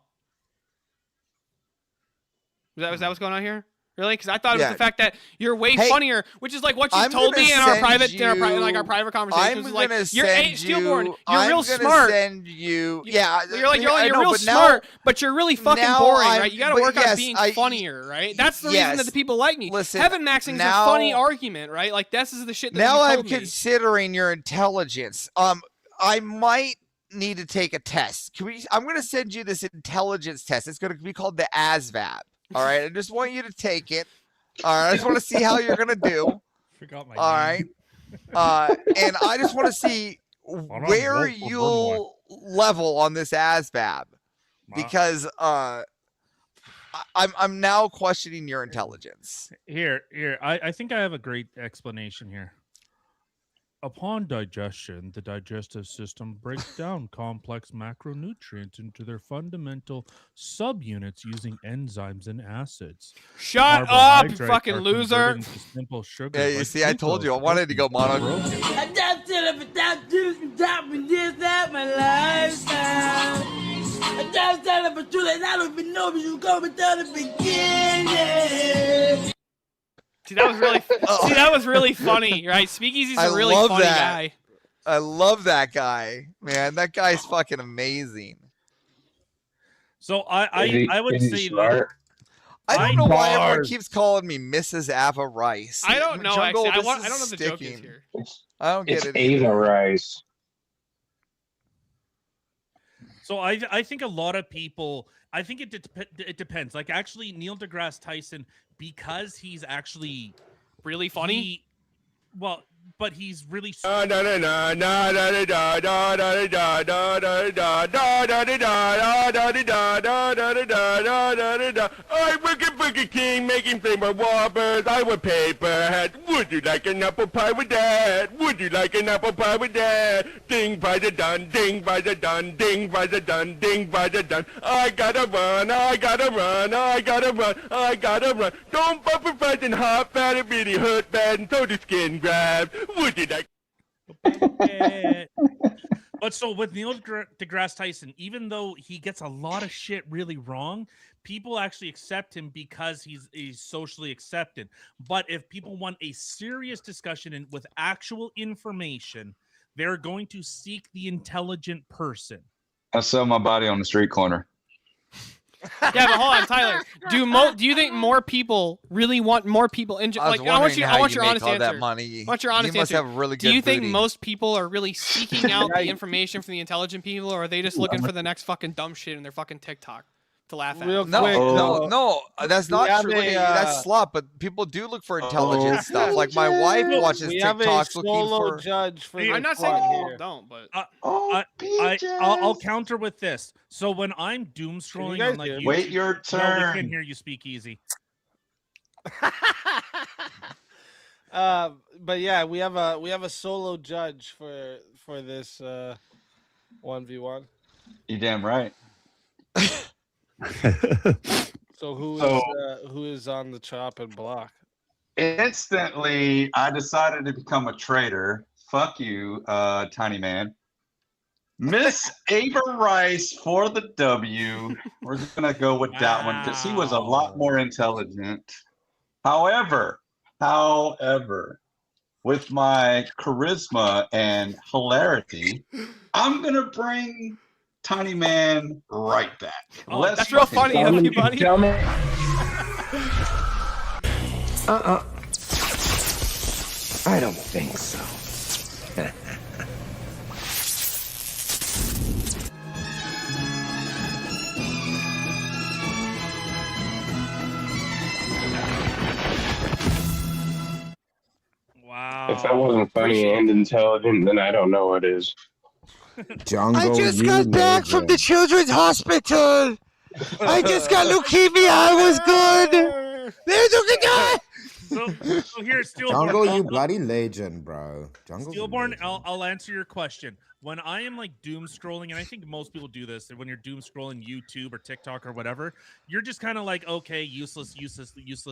was that what's going on here? Really? Because I thought it was the fact that you're way funnier, which is like what you told me in our private, our private conversations. I'm like gonna you're send Steelborn. you. You're I'm real gonna smart. Send you. Yeah, you're real smart, but you're really fucking now boring, I'm- right? You got to but work on yes, being I- funnier, right? That's the yes. reason that the people like me. Listen, Heaven maxing is a now- funny argument, right? Like this is the shit that Now you I'm told me. considering your intelligence. I might need to take a test. I'm going to send you this intelligence test. It's going to be called the ASVAB. All right. I just want you to take it. All right. I just want to see how you're going to do. Forgot my All name. right. And I just want to see where you'll level on this ASVAB because I'm now questioning your intelligence. Here. I think I have a great explanation here. Upon digestion, the digestive system breaks down complex macronutrients into their fundamental subunits using enzymes and acids. Shut up, you Carbohydrates fucking are loser. converted into simple sugar Yeah, you like see, I told you I wanted to go mono. I just did it without juicing, dropping this out my lifestyle. I just did it for too late. I don't even know if you go without the beginning. See, that was really. See, that was really funny, right? Speakeasy's a really love funny that. guy. I love that guy, man. That guy's fucking amazing. So I would say that I don't know why everyone keeps calling me Mrs. Ava Rice. I don't know. Jungle, Actually, this I don't know is what the joke is sticking. here. I don't get It's it. Ava either. Rice. So I think a lot of people. I think it depends. Like actually, Neil deGrasse Tyson, because he's actually really funny. But he's really. I'm wicked king making flavor whoppers. I would paper hat. Would you like an apple pie with that? Would you like an apple pie with that? Ding by the dun, ding by the dun, ding by the dun, ding by the dun. I gotta run, I gotta run, I gotta run, I gotta run. Don't buffer fat and hot fat, it really hurt bad and so the skin grabs. Would you like? But so with Neil deGrasse Tyson, even though he gets a lot of shit really wrong, people actually accept him because he's socially accepted. But if people want a serious discussion and with actual information, they're going to seek the intelligent person. I sell my body on the street corner. Yeah, but hold on, Tyler. Do you think more people really want more people in? I was Like, I want wondering how your you make honest all answer. that money. I want your honest You must answer. have really Do good you think booty. most people are really seeking out the information from the intelligent people, or are they just looking for the next fucking dumb shit in their fucking TikTok to laugh at? No, that's we not have true. a, That's slop. But people do look for intelligent stuff. Like my wife watches We have a TikToks looking solo for. judge for I'm the not saying squad people here. don't, but I'll counter with this. So when I'm doom scrolling guys on like hear me? YouTube, Wait your No, turn. we can hear you speak easy. But yeah, we have a solo judge for this 1v1. You damn right. So who is on the chopping block? Instantly, I decided to become a traitor. Fuck you, tiny man. Miss Ava Rice for the W. We're gonna go with that one because he was a lot more intelligent. However, with my charisma and hilarity, I'm gonna bring Tiny Man right back. Oh, that's real funny of you, buddy. I don't think so. Wow. If that wasn't funny and intelligent, then I don't know what is. Jungle, I just you got back from the legend. children's hospital. I just got leukemia. I was good. There's leukemia. So here's Steelborn. Jungle, you bloody legend, bro. Jungle. Steelborn, I'll answer your question. When I am like doom scrolling, and I think most people do this, when you're doom scrolling YouTube or TikTok or whatever, you're just kind of like, okay, useless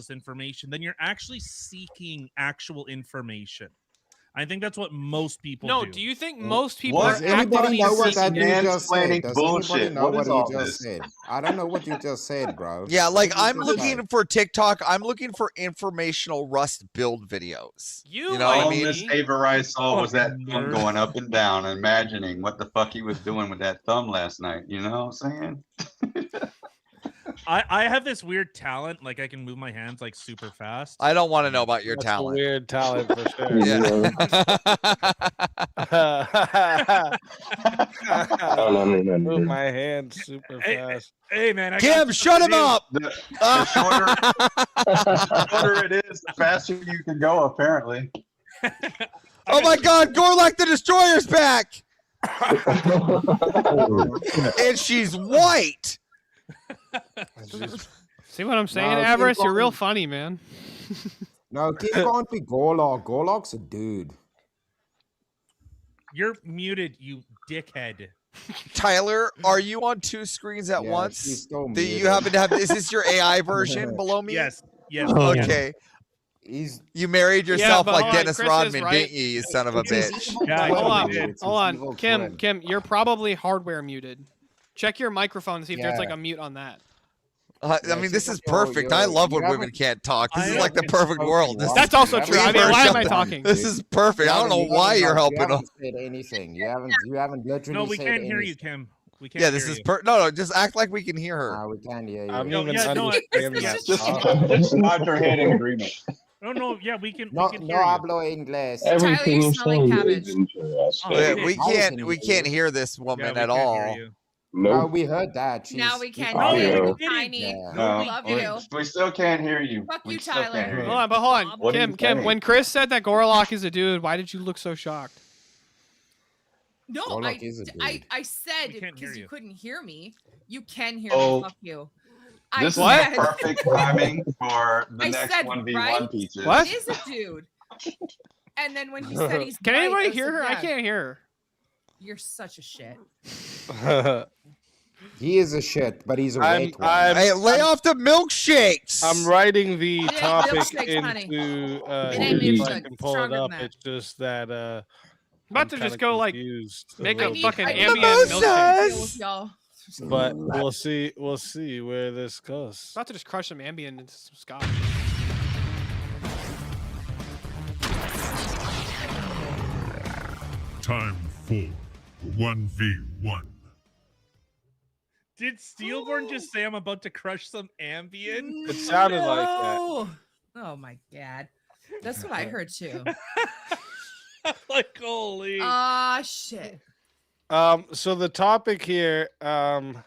information. Then you're actually seeking actual information. I think that's what most people do. No, do you think most people Does are anybody actively know what that seeking? dude just said? Does anybody bullshit. know What what is he all just this? said? I don't know what you just said, bro. Yeah, like What I'm did you just say? looking for TikTok. I'm looking for informational Rust build videos. You know what I All mean? Miss Ava I saw was that thumb going up and down, imagining what the fuck he was doing with that thumb last night. You know what I'm saying? I have this weird talent, like I can move my hands like super fast. I don't want to know about your That's talent. a weird talent for sure. Yeah. Move my hands super fast. Hey man, Kim, shut him up. The shorter it is, the faster you can go, apparently. Oh my God, Gorlak the Destroyer's back. And she's white. See what I'm saying, No, Avarice? keep You're real going. funny, man. No, King can't be Gorlok. Gorlok's a dude. You're muted, you dickhead. Tyler, are you on two screens at Yeah, once? she's still Do you muted. happen to have? Is this your AI version below me? Yes. Okay. You married yourself but like hold on, Dennis Chris is Rodman, right. didn't you? You son of a bitch. Yeah, Hold on. Kim, you're probably hardware muted. Check your microphone and see if there's like Yeah. a mute on that. I mean, this is perfect. I love when women can't talk. This is like the perfect world. That's also true. I mean, why am I talking? This is perfect. I don't know why you're helping You them. haven't said anything. You haven't literally No, we said can't hear you, anything. Kim. We can't Yeah, this is no. Just act like we can hear her. No, we can hear you. I'm No, even yeah, no, understanding yeah. that. Just nod your head in agreement. No, yeah, we can. No, we can no hear you. hablo inglés. Everything you're smell like saying cabbage. is interesting. Yeah, okay. we Now can't. We hear can't you. hear this Yeah, woman we at can't hear all. you. No, Nope. we heard that. Now She's- we can Oh, hear yeah. you, Tiny. Yeah. No, Love we, you. we still can't hear you. Fuck We you, still can't Tyler. hear you. Hold on, but hold on. What are you Kim, saying? when Chris said that Gorlock is a dude, why did you look so shocked? No, Gorlok is a dude. I said We can't hear because you you. couldn't hear me. You can hear Oh, me. Fuck you. This I is said, perfect timing for the I next said, 1v1 right? peaches. What? It is a dude. And then when he said he's Can white, anybody I hear said, her? I yeah, can't hear You're such a shit. He is a shit, but he's a I'm- white one. I'm- Hey, lay off the milkshakes. I'm writing the ain't topic milkshakes, honey. into It ain't if I milkshakes. can pull it Stronger up. than that. It's just that I'm I'm about to kinda just go like confused make a a little fucking bit. ambient Mimosas. milkshake. Deal with y'all. But we'll see where this goes. About to just crush some ambient into some scotch. Time for 1v1. Did Steelborn just say I'm about to crush some Ambien? It sounded like that. No. Oh my god. That's what I heard too. Like, holy. Ah, shit. So the topic here, I'm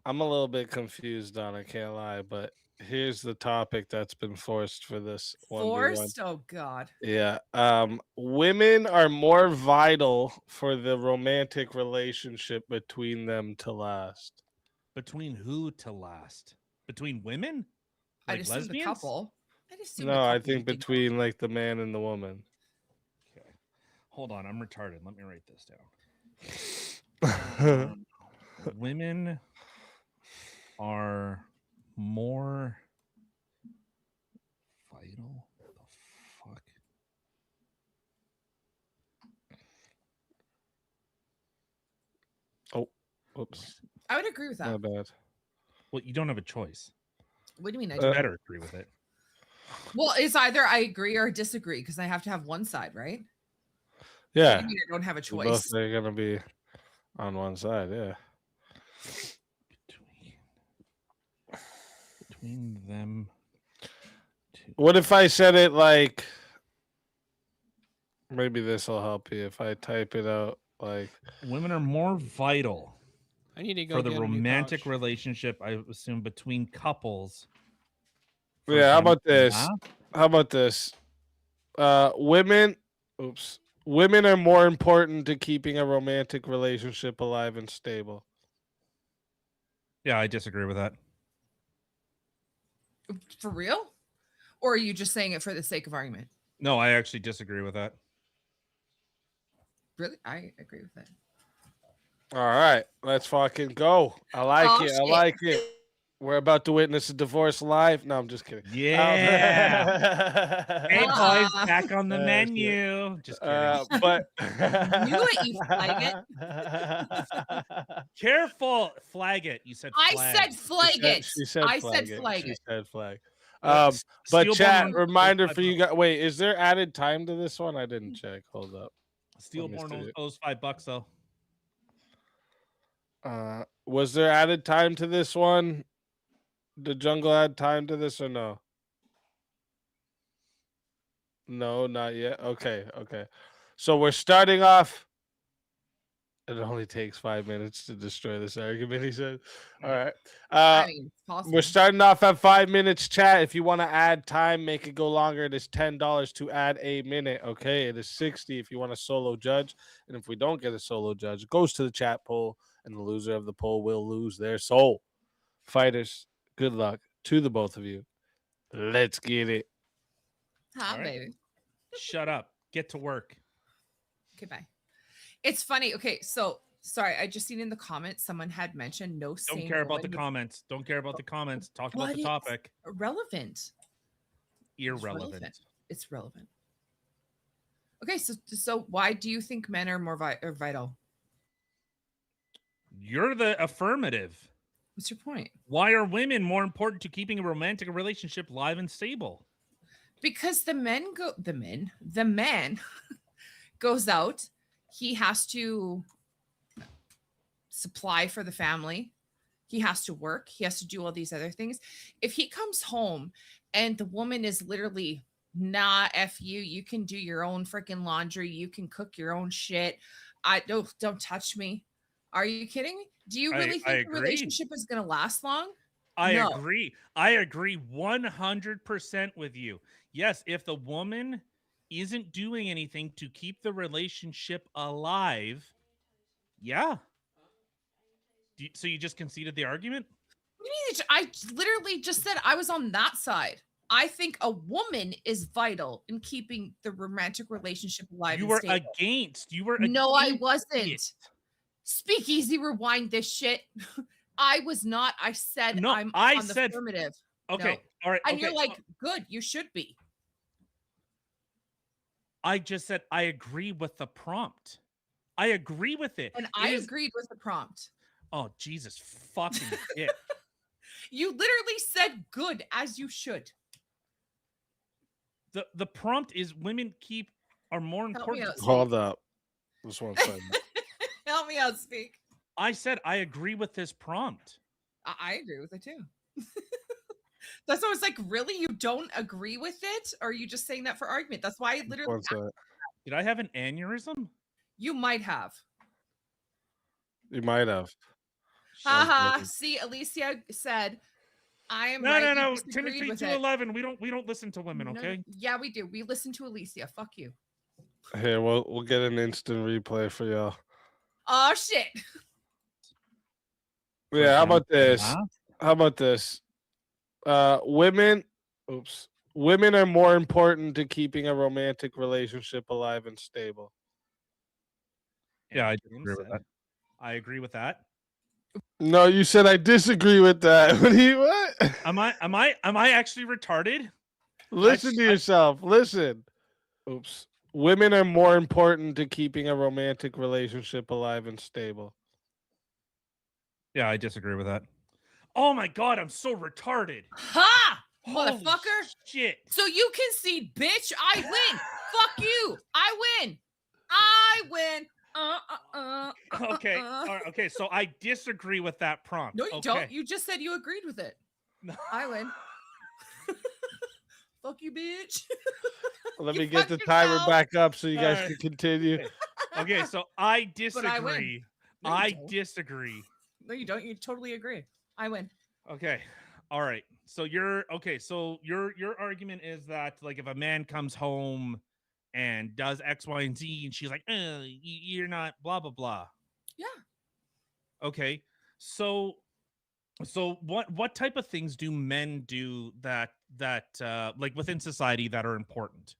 a little bit confused on, I can't lie, but here's the topic that's been forced for this 1v1. Forced? Oh god. Yeah. Women are more vital for the romantic relationship between them to last. Between who to last? Between women? I'd Like assume the lesbians? couple. I'd assume No, the I couple think would be- between like the man and the woman. Okay. Hold on, I'm retarded. Let me write this down. Women are more vital. What the fuck? Oh, oops. I would agree with that. My bad. Well, you don't have a choice. What do you mean? I You do? better agree with it. Well, it's either I agree or disagree because I have to have one side, right? Yeah. What do you mean I don't have a Both choice? are gonna be on one side. Yeah. Between them. What if I said it like? Maybe this will help you if I type it out like. Women are more vital. I need to go for the get a new romantic couch. relationship, I assume, between couples. for Yeah. How them about to this? laugh. How about this? Women. Oops. Women are more important to keeping a romantic relationship alive and stable. Yeah, I disagree with that. For real? Or are you just saying it for the sake of argument? No, I actually disagree with that. Really? I agree with that. All right, let's fucking go. I like Oh, it. I shit. like it. We're about to witness a divorce live. No, I'm just kidding. Yeah. Hey, boys, back on the shit. menu. Just kidding. But Knew it, you flag it. Careful, flag it. You said I flag. said flag it. She said I flag said it. flag She it. said flag. Uh, But Steel chat Bone- reminder for you guys. Wait, is there added time to this one? I didn't check. Hold up. Steelborn owes $5 though. Was there added time to this one? Did Jungle add time to this or no? No, not yet. Okay. So we're starting off. It only takes 5 minutes to destroy this argument, he said. All right. I mean, it's possible. We're starting off at 5 minutes, chat. If you want to add time, make it go longer. It is $10 to add a minute. Okay. It is $60 if you want a solo judge. And if we don't get a solo judge, it goes to the chat poll, and the loser of the poll will lose their soul. Fighters, good luck to the both of you. Let's get it. Huh, All right. baby. Shut up. Get to work. Okay, bye. It's funny. Okay, so sorry, I just seen in the comments someone had mentioned no Don't sane care about the woman- comments. Don't care about the comments. Talk about But the it's topic. Relevant. Irrelevant. It's relevant. Okay, so why do you think men are more vital? You're the affirmative. What's your point? Why are women more important to keeping a romantic relationship live and stable? Because the man goes out, he has to supply for the family, he has to work, he has to do all these other things. If he comes home and the woman is literally, nah, F you can do your own freaking laundry, you can cook your own shit, don't touch me. Are you kidding me? Do you really think the relationship is going to last long? I No. agree. I agree 100% with you. Yes, if the woman isn't doing anything to keep the relationship alive, yeah. So you just conceded the argument? What do you mean? I literally just said I was on that side. I think a woman is vital in keeping the romantic relationship alive. You and were stable. against. You were No, I against wasn't. it. Speakeasy, rewind this shit. I was not. I said No, I'm I on the said- affirmative. Okay, No. all right. And okay. you're like, good, you should be. I just said I agree with the prompt. I agree with it. And It I is- agreed with the prompt. Oh, Jesus fucking shit. You literally said good, as you should. The prompt is women are more Help me important. out, Hold up. Just one second. Help me out, speak. I said I agree with this prompt. I agree with it too. That's why I was like, really? You don't agree with it? Or are you just saying that for argument? That's why I literally. One second. Did I have an aneurysm? You might have. You might have. Haha. See, Alicia said, I am No, right. no, you no. disagreed Timothy with it. 211. We don't listen to women, No, no. okay? Yeah, we do. We listen to Alicia. Fuck you. Here, we'll get an instant replay for y'all. Oh shit. Yeah, how about this? Huh? How about this? Women are more important to keeping a romantic relationship alive and stable. Yeah, I agree with that. I agree with that. No, you said I disagree with that. What? Am I actually retarded? Listen to yourself. Listen. Oops. Women are more important to keeping a romantic relationship alive and stable. Yeah, I disagree with that. Oh my god, I'm so retarded. Ha! motherfucker. Shit. So you concede, bitch. I win. Fuck you. I win. I win. Okay. All right, okay. So I disagree with that prompt. No, you okay. don't. You just said you agreed with it. I win. Fuck you, bitch. Let You me get fuck the timer yourself. back up so you guys All can right. continue. Okay, so I But disagree. I win. No, you I don't. disagree. No, you don't. You totally agree. I win. Okay. All right. So your argument is that like if a man comes home and does X, Y, and Z, and she's like, you're not blah blah blah. Yeah. Okay. So what type of things do men do that like within society that are important?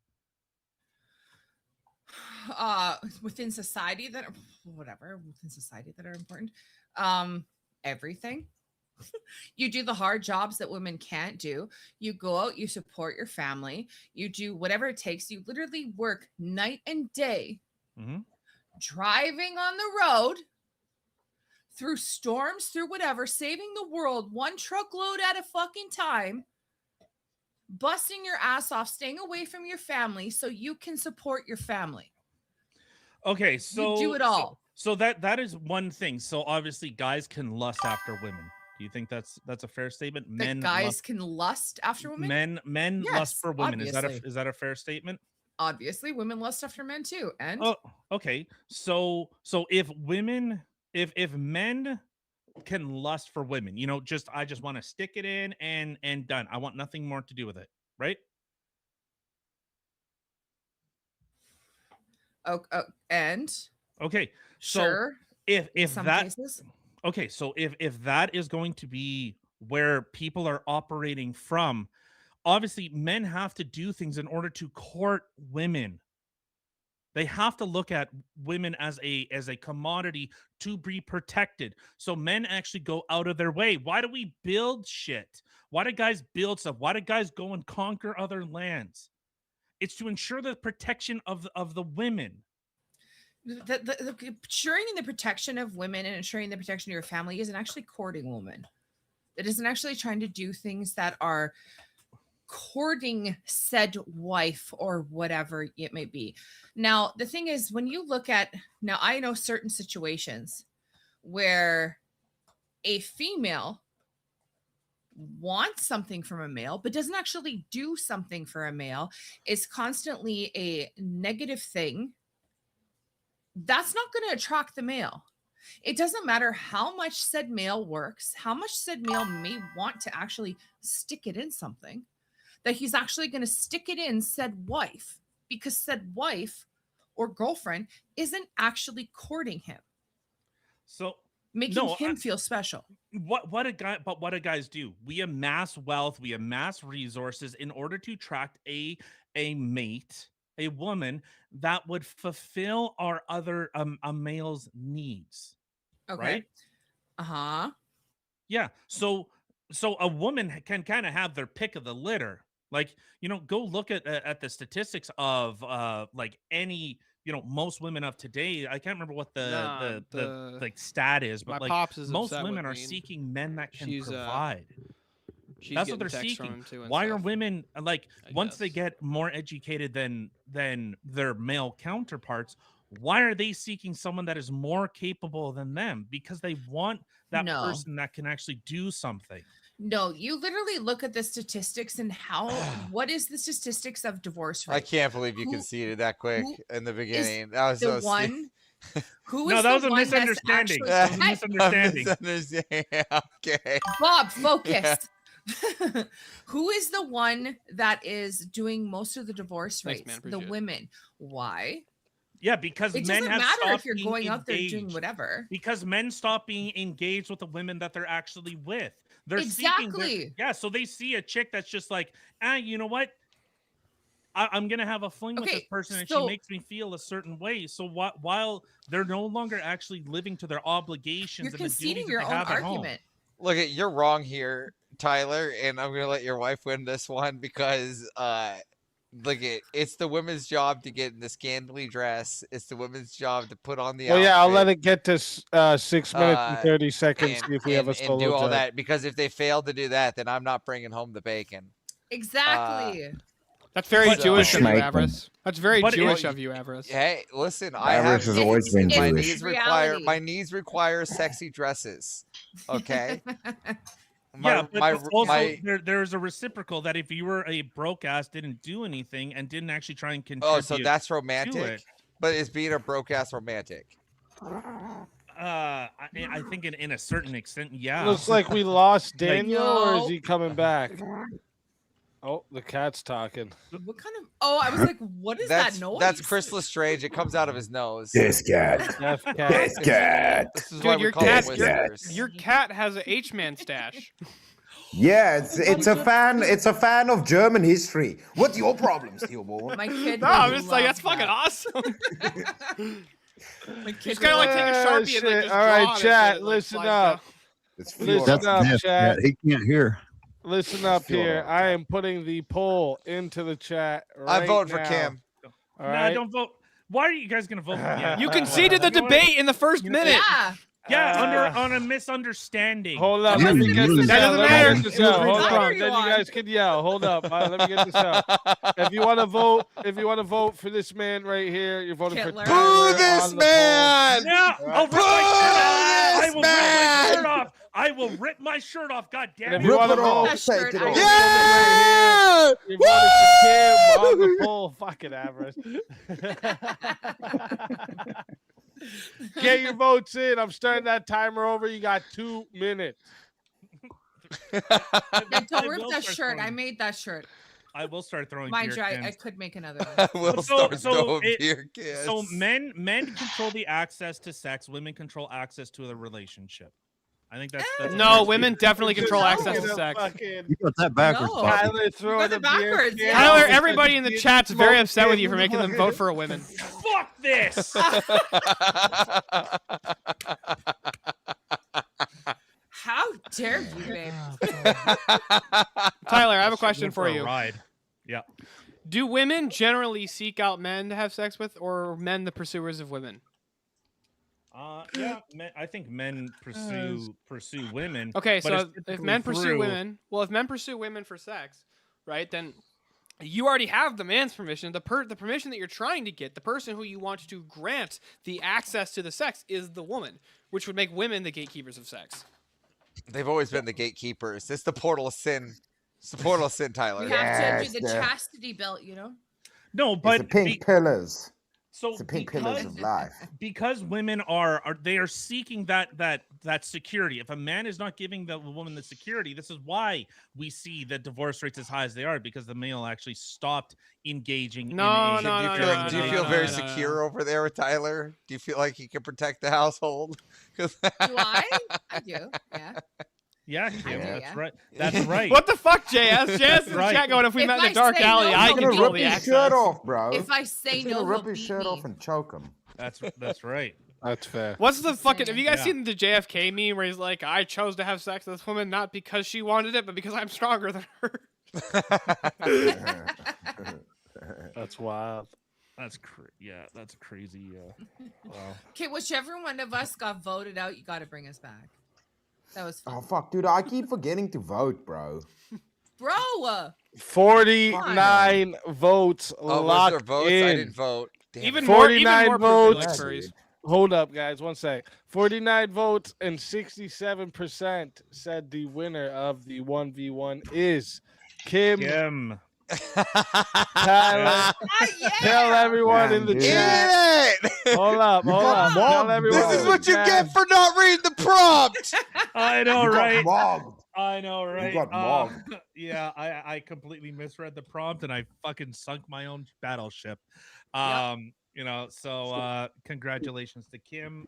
Within society that within society that are important. Everything. You do the hard jobs that women can't do. You go out, you support your family, you do whatever it takes. You literally work night and day, driving on the road through storms, through whatever, saving the world one truckload at a fucking time, busting your ass off, staying away from your family so you can support your family. Okay, so you do it all. So that is one thing. So obviously guys can lust after women. Do you think that's a fair statement? That guys can lust after women. Men Yes, lust for women. obviously. Is that a fair statement? Obviously, women lust after men too. And Oh, okay. So if men can lust for women, I just want to stick it in and done. I want nothing more to do with it, right? and Okay. So sure, if in some that cases. okay, so if that is going to be where people are operating from, obviously men have to do things in order to court women. They have to look at women as a commodity to be protected. So men actually go out of their way. Why do we build shit? Why do guys build stuff? Why do guys go and conquer other lands? It's to ensure the protection of the women. The ensuring the protection of women and ensuring the protection of your family isn't actually courting women. It isn't actually trying to do things that are courting said wife or whatever it may be. Now, the thing is, when you look at, now I know certain situations where a female wants something from a male, but doesn't actually do something for a male, is constantly a negative thing. That's not going to attract the male. It doesn't matter how much said male works, how much said male may want to actually stick it in something, that he's actually going to stick it in said wife, because said wife or girlfriend isn't actually courting him. So making him feel special. What do guys do? We amass wealth, we amass resources in order to attract a mate, a woman that would fulfill our other a male's needs. Okay. Right? Uh-huh. Yeah. So a woman can kind of have their pick of the litter. Like, go look at the statistics of like any, most women of today. I can't remember what the like stat is, but my like pops is most upset women with are me, and seeking men that can she's, provide. she's That's what getting they're texts from seeking. him too and Why are stuff, women like I once they get more educated than their male counterparts? Why are they seeking someone that is more capable than them? Because they want that No. person that can actually do something. No, you literally look at the statistics and what is the statistics of divorce rate? I can't believe you conceded that quick in the beginning. That was the so one. Who is No, that was a one that's misunderstanding. actually- That was a Hey, misunderstanding. Okay. Bob, focus. Who is the one that is doing most of the divorce Thanks, rates? man, The appreciate it. women. Why? Yeah, because It men doesn't have matter stopped if you're being going out there doing engaged. whatever. Because men stop being engaged with the women that they're actually with. They're Exactly. yeah, so they see a chick that's just like, you know what? I'm gonna have a fling with this Okay, person, and she so- makes me feel a certain way. So while they're no longer actually living to their obligations, You're and the conceding duties your that they own have at home. argument. Look, you're wrong here, Tyler, and I'm gonna let your wife win this one because look, it's the women's job to get in the scantily dress. It's the women's job to put on the Well, yeah, I'll outfit, let it get to 6 minutes and 30 seconds. See if we have a and solo do all judge. that, because if they fail to do that, then I'm not bringing home the bacon. Exactly. That's very But, Jewish of you, Schmeichel. Avarice. That's very But Jewish it- of you, Avarice. Hey, listen, Avarice has always been my Jewish. needs require Reality. my needs require sexy dresses. Okay. Yeah, but also my- there's a reciprocal that if you were a broke ass, didn't do anything, and didn't actually try and contribute. Oh, so that's to romantic. it, But is being a broke ass romantic? I think in a certain extent, yeah. Looks like we lost Like- Daniel, or is No. he coming back? Oh, the cat's talking. What kind of? Oh, I was like, what is that noise? That's Chris Lestrange. It comes out of his nose. This cat. Deaf cat. This cat. This is why Dude, we your call them cat, whiskers. your cat has an H-man stash. Yeah, it's a fan. It's a fan of German history. What's your problem, Steelborn? My kid. No, I'm just like, that's fucking awesome. My kid. Just kind of like take a Sharpie and like just All right, draw it, chat, it, like, listen slides up. It's Listen That's up, deaf, chat. cat. He can't hear. Listen up Sure. here. I am putting the poll into the chat right I'm voting for now. Cam. All No, right. don't vote. Why are you guys gonna vote for me? You conceded the debate in the first minute. Yeah. Yeah, on a misunderstanding. Hold up. Yeah, Let me you get lose. this That out. doesn't Let me matter. get this out. Hold Louder on. you Then you are. guys can yell. Hold up. Let me get this out. If you want to vote for this man right here, you're voting Hitler. for Tyler Boo this on the man! Yeah, I'll rip Boo my shirt off. I this will rip my man! shirt off. I will rip my shirt off. God damn And it! if you want to Rip it off. vote, That shirt, Take it I- off. Yeah! you're voting for Kim on the poll. Fucking average. Get your votes in. I'm starting that timer over. You got 2 minutes. Yeah, I don't rip will that start shirt. throwing- I made that shirt. I will start throwing Mind beer you, I cans. could make another one. We'll So- start so throwing it- beer cans. So men control the access to sex. Women control access to the relationship. I think that's No, women definitely control access to Gonna sex. fucking- You got that backwards, No. Bobby. Tyler throwing got it the beer backwards, can. yeah. Tyler, Because everybody in the he chat's didn't very smoke upset with you him. for making them vote for a woman. Fuck this. How dare you, babe? Tyler, I have a Shit question went for a you. Ride. Yeah. Do women generally seek out men to have sex with, or are men the pursuers of women? Yeah. I think men pursue women. Okay, but so it's if typically men pursue through- women, well, if men pursue women for sex, right, then you already have the man's permission. The permission that you're trying to get, the person who you want to grant the access to the sex is the woman, which would make women the gatekeepers of sex. They've always been the gatekeepers. It's the portal of sin. It's the portal of sin, Tyler. You have to Yes, do the yeah. chastity belt, you know? No, It's but the pink pillars. so It's the pink pillars of life. because women are they are seeking that security. If a man is not giving the woman the security, this is why we see the divorce rates as high as they are, because the male actually stopped engaging. No, in no, a, no, Do you feel no, very no, no. secure over there with Tyler? Do you feel like he can protect the household? 'Cause- Do I? I do. Yeah. Yeah, Kim, do, that's yeah. right. That's right. What the fuck, JS? JS in the Right. chat going, if we If met in I the dark say alley, no, I he'll He's control gonna the rip his access. shirt off, bro. If I say He's no, gonna he'll rip his beat shirt me. off and choke him. That's right. That's fair. What's the fucking? Have you guys Yeah. seen the JFK meme where he's like, "I chose to have sex with this woman not because she wanted it, but because I'm stronger than her." That's wild. That's that's crazy. Wow. Okay, whichever one of us got voted out, you got to bring us back. That was fun. Oh fuck, dude! I keep forgetting to vote, bro. Bro! 49 votes Oh, was locked there votes? in. I didn't vote. Damn Even it. more, 49 even more votes. privileged furries. Hold up, guys. One sec. 49 votes and 67% said the winner of the 1v1 is Kim. Kim. Tyler. Tell everyone in the Damn, chat. Idiot! Hold up, hold up. Tell mobbed, everyone. This is in what the you chat. get for not reading the prompt. I know, You got right? mobbed. I know, right? got mobbed. Yeah, I completely misread the prompt and I fucking sunk my own battleship. You know, so congratulations to Kim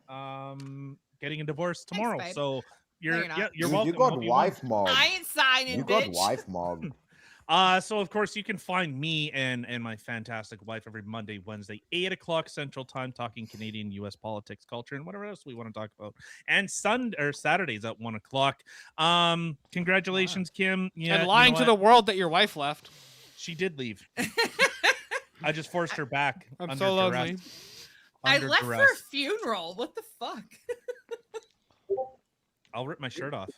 getting a divorce tomorrow. babe. So you're you're not. yeah, you're Dude, welcome. you got Hope wife mobbed. I ain't signing, You bitch. got wife mobbed. So of course you can find me and my fantastic wife every Monday, Wednesday, 8 o'clock Central Time, talking Canadian, U.S. politics, culture, and whatever else we want to talk about. And Saturdays at 1 o'clock. Congratulations, Kim. Yeah, And lying to the world that your wife left. she did leave. I just forced her back. I'm under so duress. lonely. I Under left for duress. a funeral. What the fuck? I'll rip my shirt off.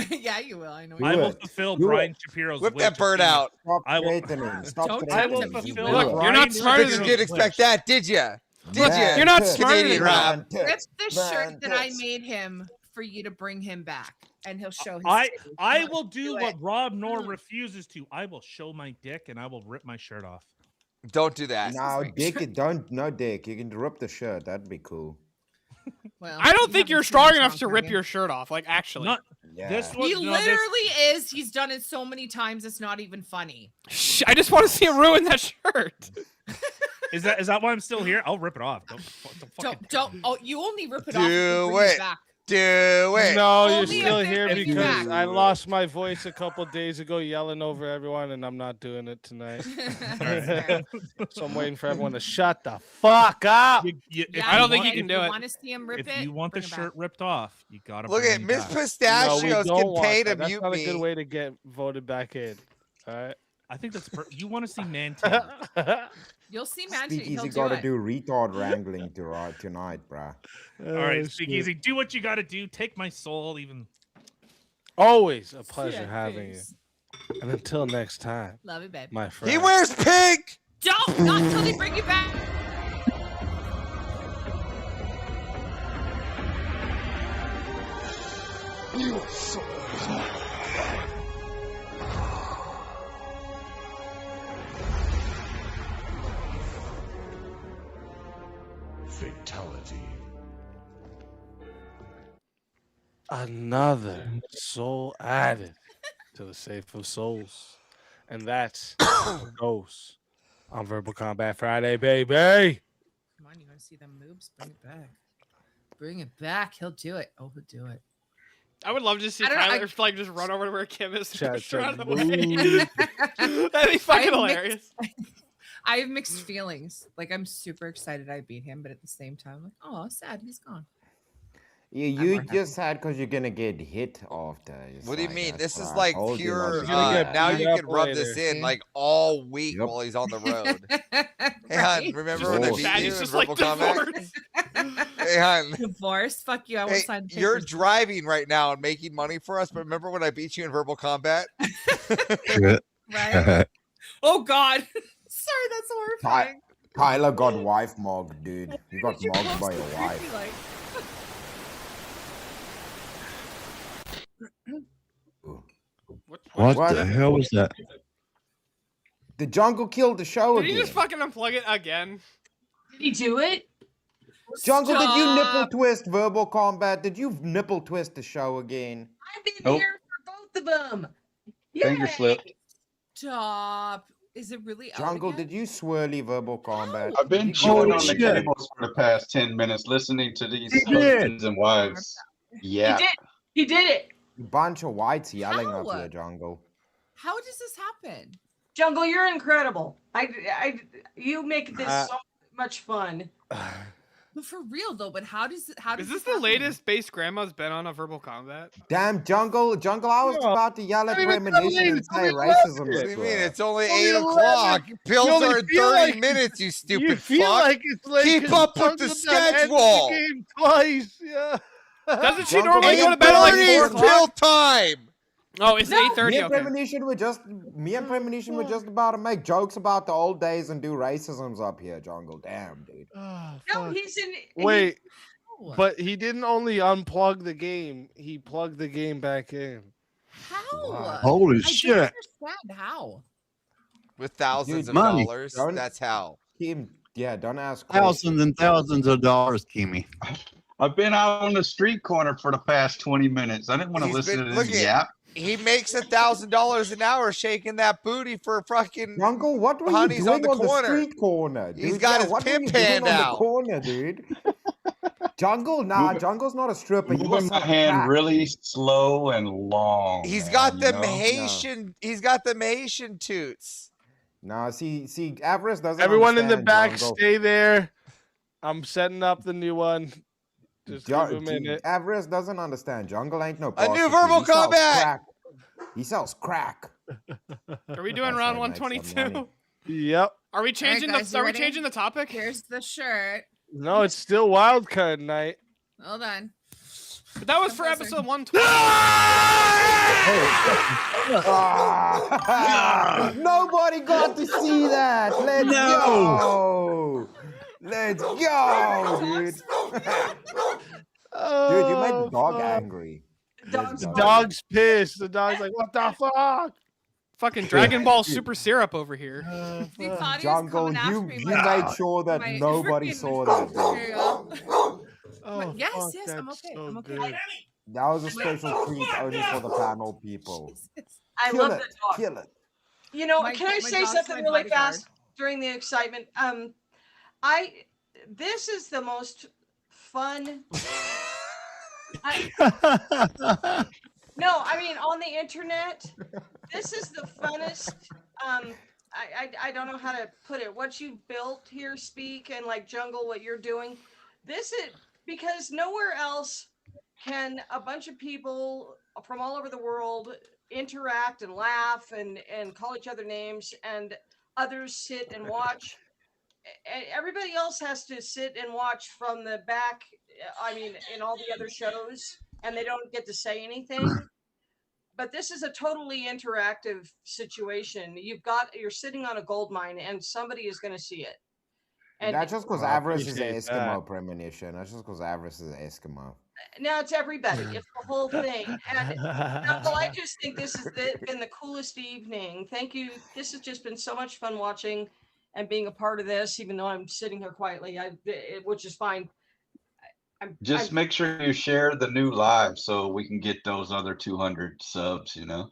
Yeah, you will. I know. I will fulfill Brian Shapiro's Whip wish that to bird see- out. Stop I will- threatening. Stop Don't I will tempt him. You fulfill will. Look, you're not Brian smart You enough. Shapiro's didn't expect wish. that, did you? Did Man you? You're not tits, smart Canadian enough. Rob. man Rip tits, the man shirt that I tits. made him for you to bring him back, and he'll show his. I titties. will do it. what Rob Nor refuses to. I will show my dick and I will rip my shirt off. Don't do that. No, Dick, no Dick. You can rip the shirt. That'd be cool. Well, I don't you think haven't you're seen strong the enough to song, rip have you? your shirt off. Like actually, Not Yeah. this one. He no, literally this- is. He's done it so many times. It's not even funny. Shh, I just want to see him ruin that shirt. Is that why I'm still here? I'll rip it off. Don't fucking Don't. Oh, you only rip it off. if you Do bring it. back. Do it. No, you're Only still if here they're because back. I lost my voice a couple days ago yelling over everyone, and I'm not doing it tonight. So I'm waiting for everyone to shut the fuck up. Yeah, I don't think want- you can if do you it. want to see him rip If it, you want the bring it shirt back. ripped off, you gotta Look bring at me Miss back. No, we Pistachios don't can want pay to that. That's mute not a me. good way to get voted back in. All right. I think that's you want to see man. You'll see Manchi. He'll Speakeasy do gotta it. do retard wrangling tonight, bruh. All right, speak easy. Do what you got to do. Take my soul, even. Always a pleasure Yeah, having you. thanks. And until next time, Love you, babe. my friend. He wears pink. Don't. Not until they bring you back. Fatality. Another soul added to the safe of souls. And that's how it goes on Verbal Combat Friday, baby. Come on, you want to see them moves? Bring it back. Bring it back. He'll do it. Oh, he'll do it. I would love to see I don't know, Tyler like just run over to where Kim is and Chat push her out of the said, way. That'd be fucking I have hilarious. I have mixed feelings. Like I'm super excited I beat him, but at the same time, I'm like, oh, sad he's gone. Yeah, you just sad because you're gonna get hit after. It's What do you like, mean? that's This is what I like told you pure. not to gonna do get Now that. you beat can up rub this later. in like all week Yep. while he's on the road. Hey, Right? hon, remember Just when I like beat Sad, you he's in just like Verbal Combat? divorced. Hey, hon. Divorce? Fuck you. I won't Hey, sign the you're papers. driving right now and making money for us, but remember when I beat you in Verbal Combat? Shit. Right? Oh God. Sorry, that's horrifying. Tyler got wife mogged, dude. You got You're mogged by so your creepy, wife. like. What the hell was that? The jungle killed the show Did he again. just fucking unplug it again? Did he do it? Jungle, did you nipple Stop. twist Verbal Combat? Did you nipple twist the show again? I've been Nope. here for both of them. Finger slip. Stop. Is it really out Jungle, again? did you swirly Verbal Combat? I've been You chewing got on the shit. cables for the past 10 minutes, listening to these He did. husbands and wives. Yeah. He did. He did it. a bunch of whites yelling up How? here, Jungle. How does this happen? Jungle, you're incredible. You make this so much fun. But for real though, but how does it Is this the happen? latest base grandma's been on a Verbal Combat? Damn, Jungle, I was No. about to yell at Not even Premonition and it's say only racism. What do you is mean? good. It's only Only 8 o'clock. 11. Pills You only are in feel 30 like- minutes, you You stupid feel fuck. like it's late Keep 'cause up with the Jungle done ended schedule. the game twice. Yeah. Doesn't she Jungle, normally go to bed at like 8:30 4 is o'clock? pill time. Oh, it's No. 8:30. Me and Okay. Premonition were just about to make jokes about the old days and do racisms up here, Jungle. Damn, dude. Oh, No, fuck. he's in. Wait, How? but he didn't only unplug the game; he plugged the game back in. How? Holy I shit. don't understand how. With thousands Dude, of money. dollars. Don't- That's how. Kim, yeah, don't ask. Thousands and thousands of dollars, Kimmy. I've been out on the street corner for the past 20 minutes. I didn't want to He's listen been- to look this at- yap. He makes $1,000 an hour shaking that booty for fucking. Jungle, what were you Honey's doing on the corner. street corner? Dude? He's got his what were you pimp doing hand on out. the corner, dude. Jungle, nah, Moving- Jungle's not a stripper. He Moving was my some hand crack. really slow and long. He's man, got you them know? Haitian. He's got them Haitian toots. Nah, see, Avarice doesn't. Everyone in the understand, back, Jungle. stay there. I'm setting up the new one. Just give a minute. Avarice doesn't understand. Jungle ain't no. A new prostitute. Verbal He sells Combat! crack. He sells crack. Are we doing That's round how he makes some 122? money. Yep. Are we changing guys, the? you Are we ready? changing the topic? Here's the shirt. No, it's still wild card night. Hold on. But that was for episode 120. Nobody got to see that. Let's go. Let's go, dude. Dude, you made the dog angry. Dog's pissed. The dog's like, what the fuck? Fucking Dragon Ball Super Syrup over here. Jungle, you made sure that nobody saw that. But yes, I'm okay. I'm okay. Good. That was a special treat only for the panel people. I Kill love it, the dog. kill it. You know, My- can I my say dog's something my really bodyguard. fast during the excitement? This is the most fun. No, I mean on the internet, this is the funnest. I don't know how to put it. What you built here, Speak, and like Jungle, what you're doing. This is because nowhere else can a bunch of people from all over the world interact and laugh and call each other names, and others sit and watch. Everybody else has to sit and watch from the back. I mean, in all the other shows, and they don't get to say anything. But this is a totally interactive situation. You're sitting on a gold mine, and somebody is going to see it. And That's just because I Avarice is an appreciate Eskimo that. premonition. That's just because Avarice is an Eskimo. now it's everybody. It's the whole thing. And well, I just think this has been the coolest evening. Thank you. This has just been so much fun watching and being a part of this, even though I'm sitting here quietly, which is fine. Just make sure you share the new live so we can get those other 200 subs, you know?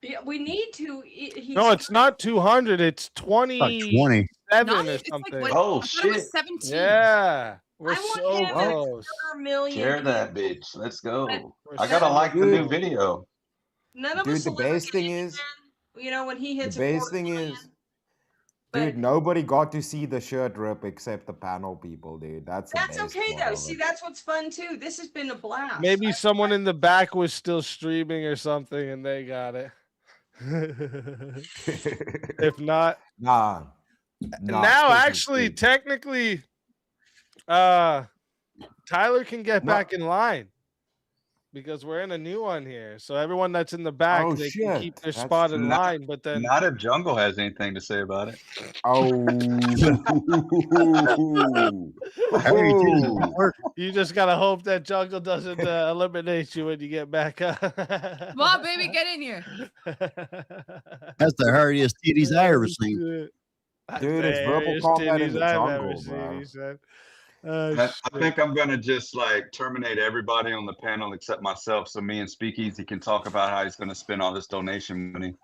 Yeah, we need to. No, it's not 200. It's 27 No, or it's like something. what- Oh, I thought it was shit. 17. Yeah, we're I want so him to close. a million. Share that bitch. Let's go. We're I gotta so like the new close. video. None of Dude, us the will ever best get thing in is, there, you know, when he the hits a best quarter thing million. is, dude, nobody got to see the shirt rip except the panel people, dude. That's the That's best okay part though. of See, it. that's what's fun too. This has been a blast. Maybe someone in the back was still streaming or something, and they got it. If not, Nah. now actually, technically, Tyler can get back in line because we're in a new one here. So everyone that's in the back, Oh, they can shit. keep their That's spot in not- line. But then, Not if Jungle has anything to say about it. you just gotta hope that Jungle doesn't eliminate you when you get back up. Come on, baby, get in here. That's the hurriest titties I ever seen. Dude, it's verbal There's combat in titties the I've ever jungle, seen, bro. he said. I think I'm gonna just like terminate everybody on the panel except myself, so me and Speakeasy can talk about how he's gonna spend all this donation money.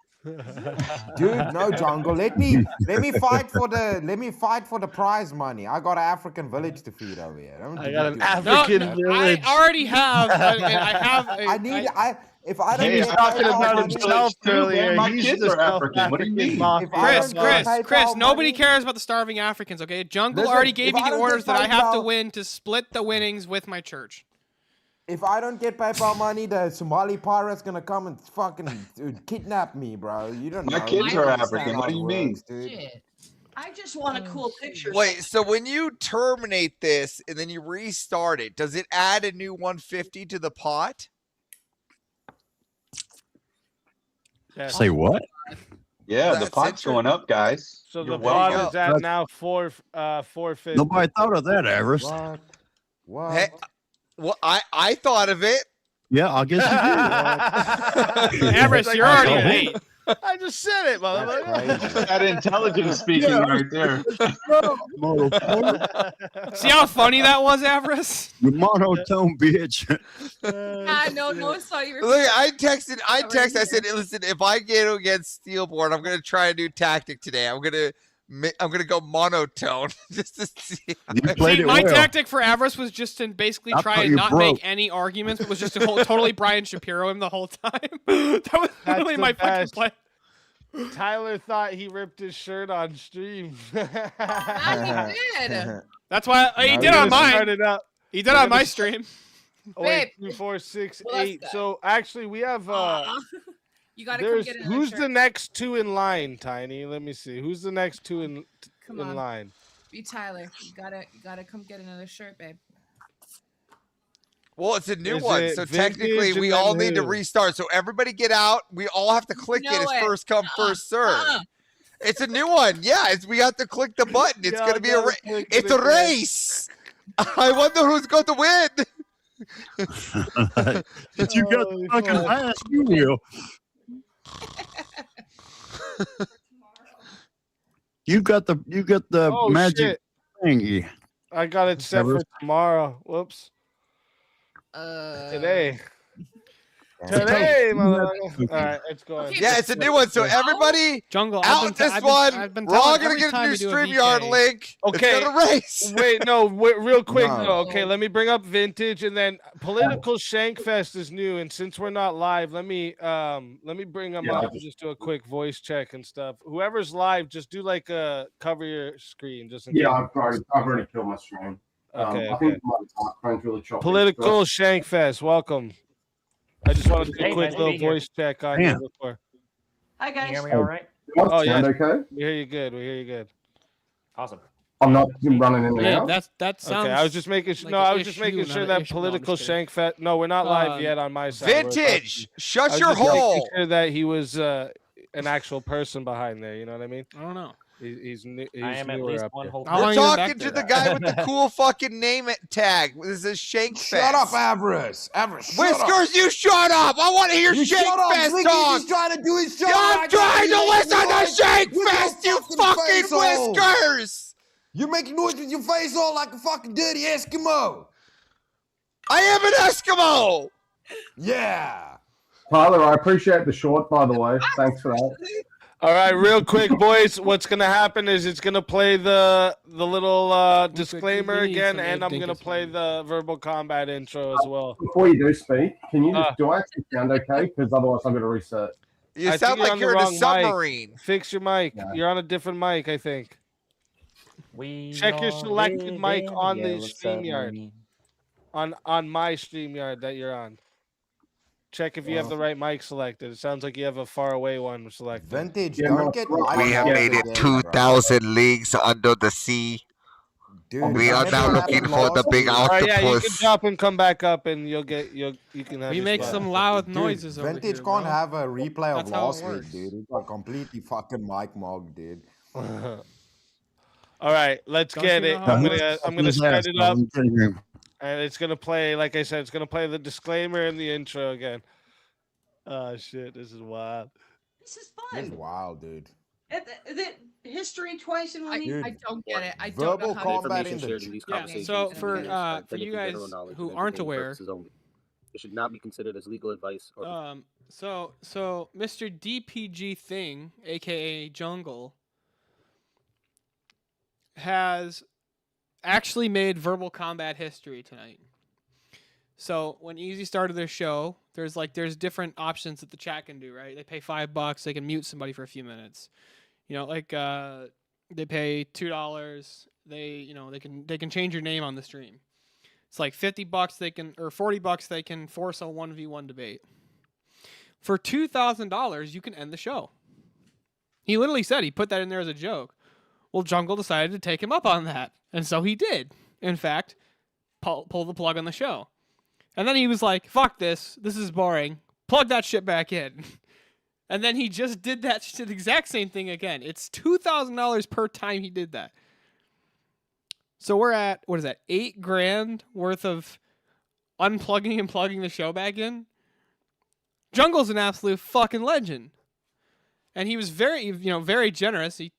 Dude, no, Jungle. Let me fight for the prize money. I got an African village to feed over here. I got an No, African no, village. I already have. I have. If I don't He was get talking PayPal about money- himself earlier. My He's kids the are African. What do you mean? Chris, nobody cares about the starving Africans, okay? Jungle Listen, already gave if me I the don't orders get that I have to PayPal- win to split the winnings with my church. If I don't get PayPal money, the Somali pirate's gonna come and fucking kidnap me, bro. You don't know. My kids You are don't understand African. What how do it you mean? works, dude. I just want a cool picture. Wait, so when you terminate this and then you restart it, does it add a new 150 to the pot? Say what? Yeah, the That's pot's going up, guys. So You're the pot welcome. is at now 450. Nobody thought of that, Avarice. What? Hey, well, I thought of it. Yeah, I guess you did. Everest, you're already late. I just said it, motherfucker. That intelligence speaking right there. See how funny that was, Avarice? You monotone bitch. No, it's not your. Look, I texted. I said, "Listen, if I get against Steelborn, I'm gonna try a new tactic today. I'm gonna go monotone just to see." See, my tactic for Avarice was just to basically I try thought and you not broke. make any arguments, but was just to totally Brian Shapiro him the whole time. That was literally the my fucking best. plan. Tyler thought he ripped his shirt on stream. I did. That's why he Now did we're on gonna start mine. it up. He did We're on gonna my start- stream. Oh, wait, Babe. 2, 4, 6, Well, that's 8. good. So actually, we have You gotta come there's get another who's shirt. the next two in line, Tiny? Let me see. Who's the next two in Come on. line? Be Tyler. You gotta come get another shirt, babe. Well, it's a new Is one, it so vintage technically and we then all need to who? restart. So everybody get out. We all have to click it. No It's way. first come, first serve. It's a new one. Yeah, we have to click the button. It's Yeah, gonna I be a gotta click it it's a again. race. I wonder who's going to win. If you got the fucking fuck. mask, you will. You got the Oh, magic shit. thingy. I got it set for Whatever. tomorrow. Whoops. Today. Tell- Today, tell- motherfucker. All right, it's going. Okay, Yeah, it's a new one. So everybody Jungle. out this one. We're all gonna get a new StreamYard link. Okay. It's gonna race. Wait, no, real quick No. though. Okay, let me bring up vintage, and then political Shankfest is new, and since we're not live, let me bring them up and just do a quick voice check and stuff. Whoever's live, just do like a cover your screen, just in case. I've already killed my stream. Okay, I think my phone's really choppy. Political Shankfest, welcome. I just wanted to do a Hey, quick nice to little be here. voice check on Damn. you before. Hi guys. Can you hear me all right? Oh yeah, okay? we hear you good. We hear you good. Awesome. I'm not running in and Yeah, out. that sounds. Okay, I was just making like no, an I was just issue, making not sure an that issue. No, I'm political just kidding. Shankfest. No, we're not live yet on my side. Vintage, I shut was your just making hole. Sure that he was an actual person behind there. You know what I mean? I don't know. He's I am at newer least up one there. whole. How long We're you been back talking to there? the guy with the cool fucking name tag. This is Shankfest. Shut up, Avarice. Avarice, shut up. Whiskers, you shut up. I want to hear You shut up. Shankfest Slinky, talk. he's trying to do his show. I'm I trying gotta to hear listen your to noise with your Shankfest, you fucking face hole. whiskers. You're making noise with your face all like a fucking dirty Eskimo. I am an Eskimo. Yeah. Tyler, I appreciate the short, by the way. Thanks for that. All right, real quick, boys. What's gonna happen is it's gonna play the little disclaimer again, and I'm gonna play the verbal combat intro as well. Before you do speak, can you just do I actually sound okay? Because otherwise I'm going to reset. You I sound think like on the you're in a wrong mic. submarine. Fix your mic. Yeah. You're on a different mic, I think. Check your selected mic on the StreamYard. On my StreamYard that you're on. Check if you have the right mic selected. It sounds like you have a far away one selected. Vintage, Yeah, don't no, get we We have Yeah, made it today, bro. 2,000 leagues under the sea. Dude, We are that now never looking happened for the last big year. All right, yeah, you can octopus. drop and come back up, and you can have. We your make spot. some loud Dude, noises over Vintage here, can't bro. have a replay of That's how it last week, works. dude. It got completely fucking mic mogged, dude. All right, let's Don't get you it. know how I'm it gonna works? I'm gonna set it up, and it's gonna play. Like I said, it's gonna play the disclaimer and the intro again. Oh shit, this is wild. This is That's fun. wild, dude. The history twice in one I, week. I don't get it. I don't know Verbal how combat to in Information shared in the these Yeah, conversations so and for videos are for intended you for guys general knowledge who and aren't entertainment aware, purposes only. It should not be considered as legal advice or so Mr. DPG Thing, aka Jungle, has actually made verbal combat history tonight. So when Easy started their show, there's different options that the chat can do, right? They pay $5, they can mute somebody for a few minutes. You know, like they pay $2, they can change your name on the stream. It's like $50 they can, or $40 they can force a 1v1 debate. For $2,000 you can end the show. He literally said, he put that in there as a joke. Well, Jungle decided to take him up on that, and so he did. In fact, pull the plug on the show. And then he was like, fuck this is boring. Plug that shit back in. And then he just did that shit, exact same thing again. It's $2,000 per time he did that. So we're at, what is that, $8,000 worth of unplugging and plugging the show back in? Jungle's an absolute fucking legend. And he was very, very generous. He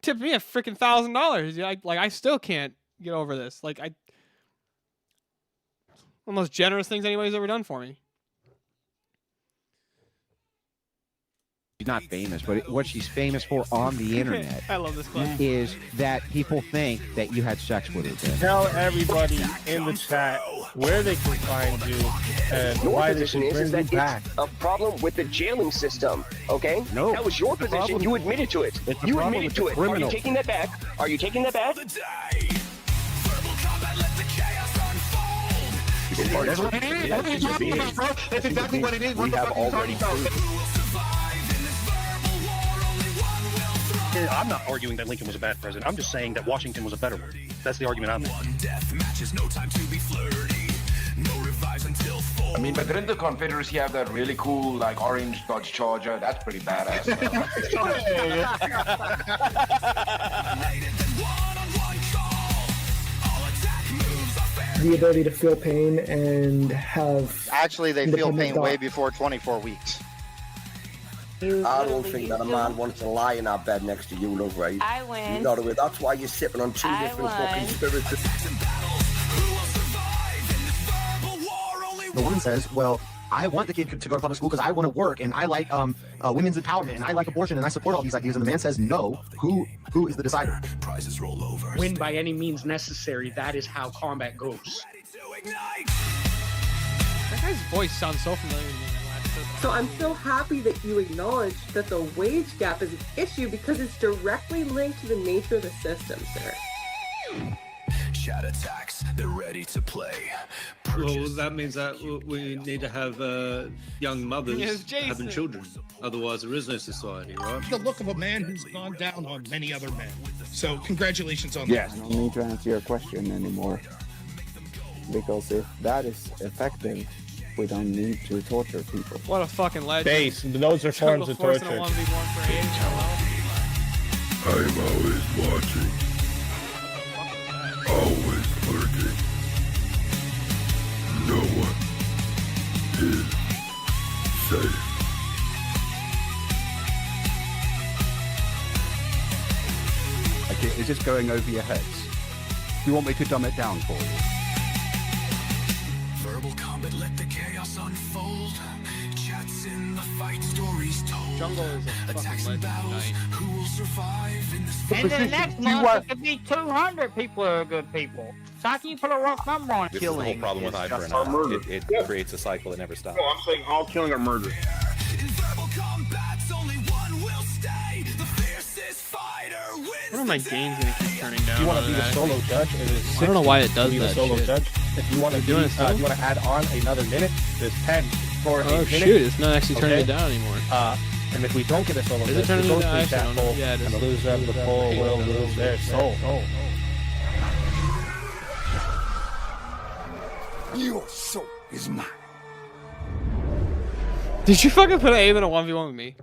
tipped me a freaking $1,000. Like I still can't get over this. Like one of the most generous things anybody's ever done for me. She's not famous, but what she's famous for on the internet I love this clip. is that people think that you had sex with her. Ben. Tell everybody in the chat where they can find you and Your why they position should is bring you that back. it's a problem with the jailing system, okay? No. That was your The position. problem- You admitted to it. It's the You problem admitted with to the it. Are you criminal. taking that back? Are you taking that back? That's what it is. That's exactly what it is, bro. That's exactly what it is. What the fuck are you talking about? I'm not arguing that Lincoln was a bad president. I'm just saying that Washington was a better one. That's the argument I'm making. One death match is no time to be flirty. No I mean, but didn't the Confederacy have that really cool, like, orange Dodge Charger? That's pretty badass. The ability to feel pain and have... Actually, they feel independent pain thought. way before 24 weeks. I don't think that a man wants to lie in our bed next to you, love, right? I win. You know the way. That's why you're sipping on two I different fucking won. spirits. The woman says, well, I want the kid to go to public school because I want to work and I like women's empowerment and I like abortion and I support all these ideas. And the man says, no, who is the decider? Prizes roll over. Win by any means necessary. That is how combat goes. That guy's voice sounds so familiar to me. So I'm so happy that you acknowledge that the wage gap is an issue because it's directly linked to the nature of the system, sir. Chat attacks. They're ready to play. Well, that means that we need to have young mothers Yes, Jason. having children. Otherwise, there is no society, right? The look of a man who's gone down on many other men. So congratulations on I don't need to answer your question anymore. Because if that is effective, we don't need to torture people. What a fucking legend. Base. Those are forms of Forcing torture. a 1v1 for age. I'm always watching. Always lurking. No one is safe. Okay, is this going over your heads? Do you want me to dumb it down for you? Verbal combat, let the chaos unfold. Chats in the fight, stories told. Jungle is a attacks fucking and legend battles. tonight. Who will survive in this And the next month, it could be 200 people who are good people. So how can you put a rough number on it? This is the whole problem with Eye for an Eye. It creates a cycle that never stops. No, I'm saying all killing or murder. In verbal combats, only one will stay. The fiercest fighter wins. What are my games gonna keep turning down? If you want to on be the that? solo judge, it is I don't know why it does be the that solo shit. judge. If you want to You're doing it still? you want to add on another minute, there's 10 for a Oh minute. shoot, it's not actually turning it down anymore. And if we don't get a solo Is judge, it turning we it go down? through Actually, I that don't know. poll, Yeah, it and is. the loser of the poll will lose their soul. Your soul is mine. Did you fucking put Abe in a 1v1 with me?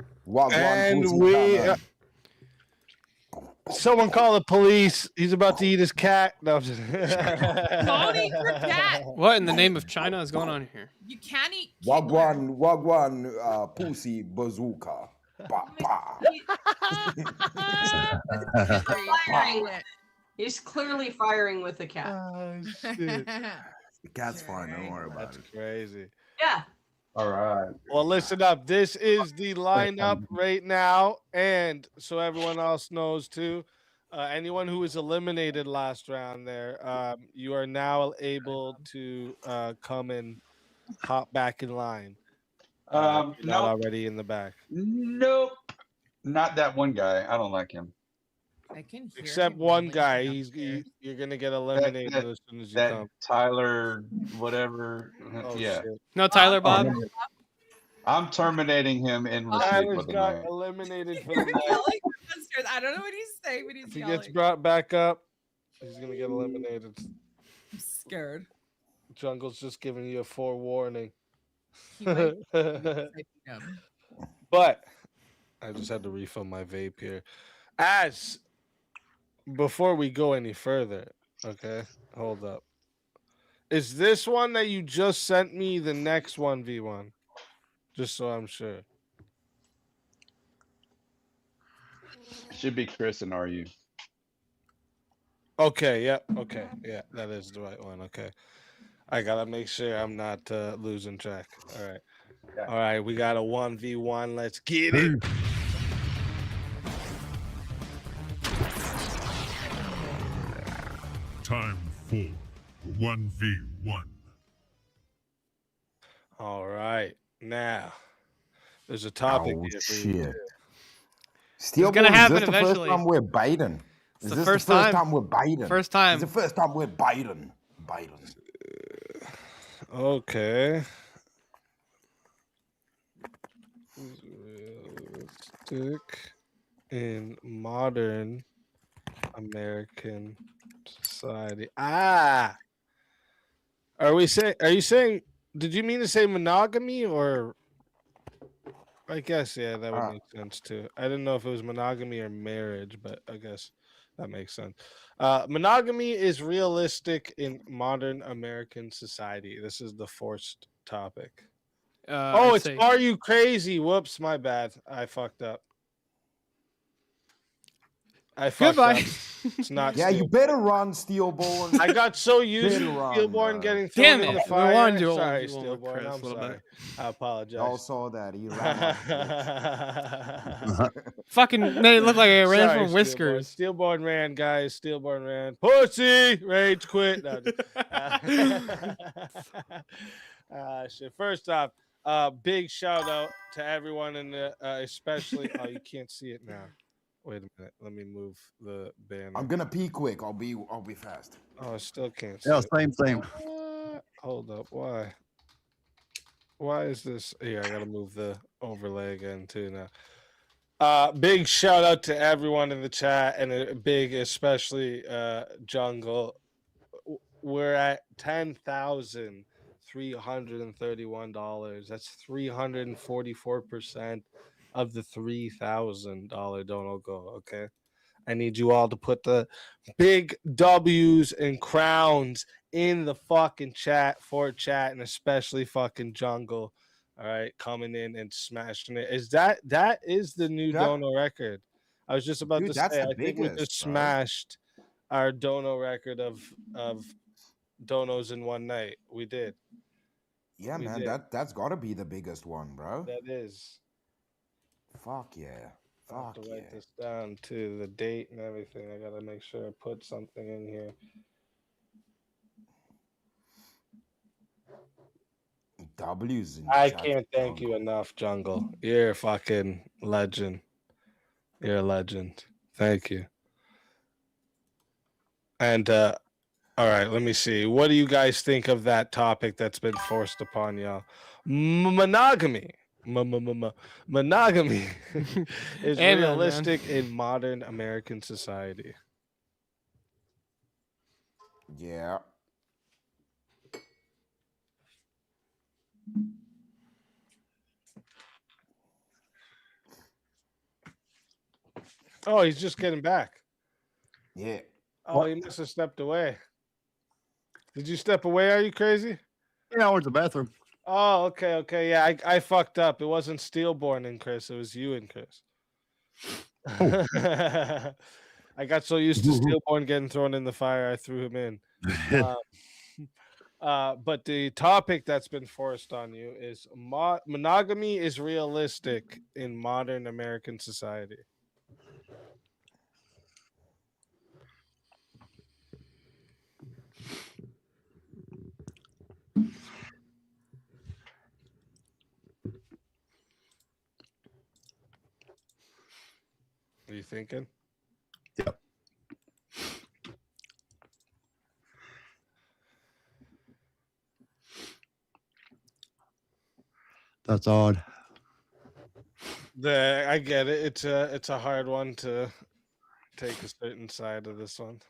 And we... someone call the police. He's about to eat his cat. No, I'm just... Don't eat your cat. What in the name of China is going on here? You can't eat. Wagwan, pussy bazooka. Ba, ba. Firing it. He's clearly firing with the cat. Oh, shit. The cat's fine. Don't worry about That's crazy. Yeah. All right. Well, listen up. This is the lineup right now. And so everyone else knows too, anyone who was eliminated last round there, you are now able to come and hop back in line. You're not already in the back. Nope. Not that one guy. I don't like him. I can hear Except him one rolling guy. downstairs. You're gonna get eliminated as soon as you That come. Tyler, whatever. Oh, yeah. shit. No, Tyler Bob. I'm terminating him endlessly Tyler's for the got night. eliminated for the Yelling night. downstairs. I don't know what he's saying, but he's If he yelling. gets brought back up, he's gonna get eliminated. I'm scared. Jungle's just giving you a forewarning. He might- he might him. But I just had to refill my vape here. Before we go any further, okay, hold up. Is this one that you just sent me the next 1v1? Just so I'm sure. Should be Chris and RU. Okay, yeah, okay, yeah, that is the right one. Okay. I gotta make sure I'm not losing track. All right. All right, we got a 1v1. Let's get it. Time for 1v1. All right. Now, there's a topic Oh, here. for you. shit. Steel gonna Ball, happen is this the eventually. first time we're Biden? It's Is the this first the first time. time we're Biden? First time. It's the first time we're Biden. Biden. Okay. Realistic in modern American society. Are you saying Did you mean to say monogamy or? I guess that would make sense too. I didn't know if it was monogamy or marriage, but I guess that makes sense. Monogamy is realistic in modern American society. This is the forced topic. It's Are You Crazy? Whoops, my bad. I fucked up. I fucked up. It's not. Yeah, you better run, Steelborn. I got so used to Steelborn getting thrown in the fire. Sorry, Steelborn. I'm sorry. I apologize. Y'all saw that. He ran Fucking made it look like it ran Sorry, from whiskers. Steelborn ran, guys. Steelborn ran. Pussy! Rage quit. No, shit. First off, big shout out to everyone in the, especially. Oh, you can't see it now. Wait a minute. Let me move the banner. I'm gonna pee quick. I'll be fast. Oh, I still can't see. Yeah, it. same. Hold up. Why? Why is this? Here, I gotta move the overlay again too now. Big shout out to everyone in the chat, and a big, especially Jungle. We're at $10,331. That's 344% of the $3,000 dono goal. Okay, I need you all to put the big W's and crowns in the fucking chat for chat, and especially fucking Jungle. All right, coming in and smashing it. That is the new dono record. I was just about to say, I think we just smashed our dono record of donos in one night. We did. Yeah, man, that's got to be the biggest one, bro. That is. Fuck yeah. I have to write this down too, the date and everything. I gotta make sure I put something in here. W's in I can't thank you enough, Jungle. You're a fucking legend. You're a legend. Thank you. And all right, let me see. What do you guys think of that topic that's been forced upon y'all? Monogamy. Monogamy is realistic in modern American society. Yeah. Oh, he's just getting back. Yeah. Oh, he must have stepped away. Did you step away? Are you crazy? Yeah, I went to the bathroom. Oh, okay. Yeah, I fucked up. It wasn't Steelborn and Chris. It was you and Chris. I got so used to Steelborn getting thrown in the fire, I threw him in. But the topic that's been forced on you is monogamy is realistic in modern American society. Are you thinking? Yep. That's odd. I get it. It's a hard one to take a certain side of this one.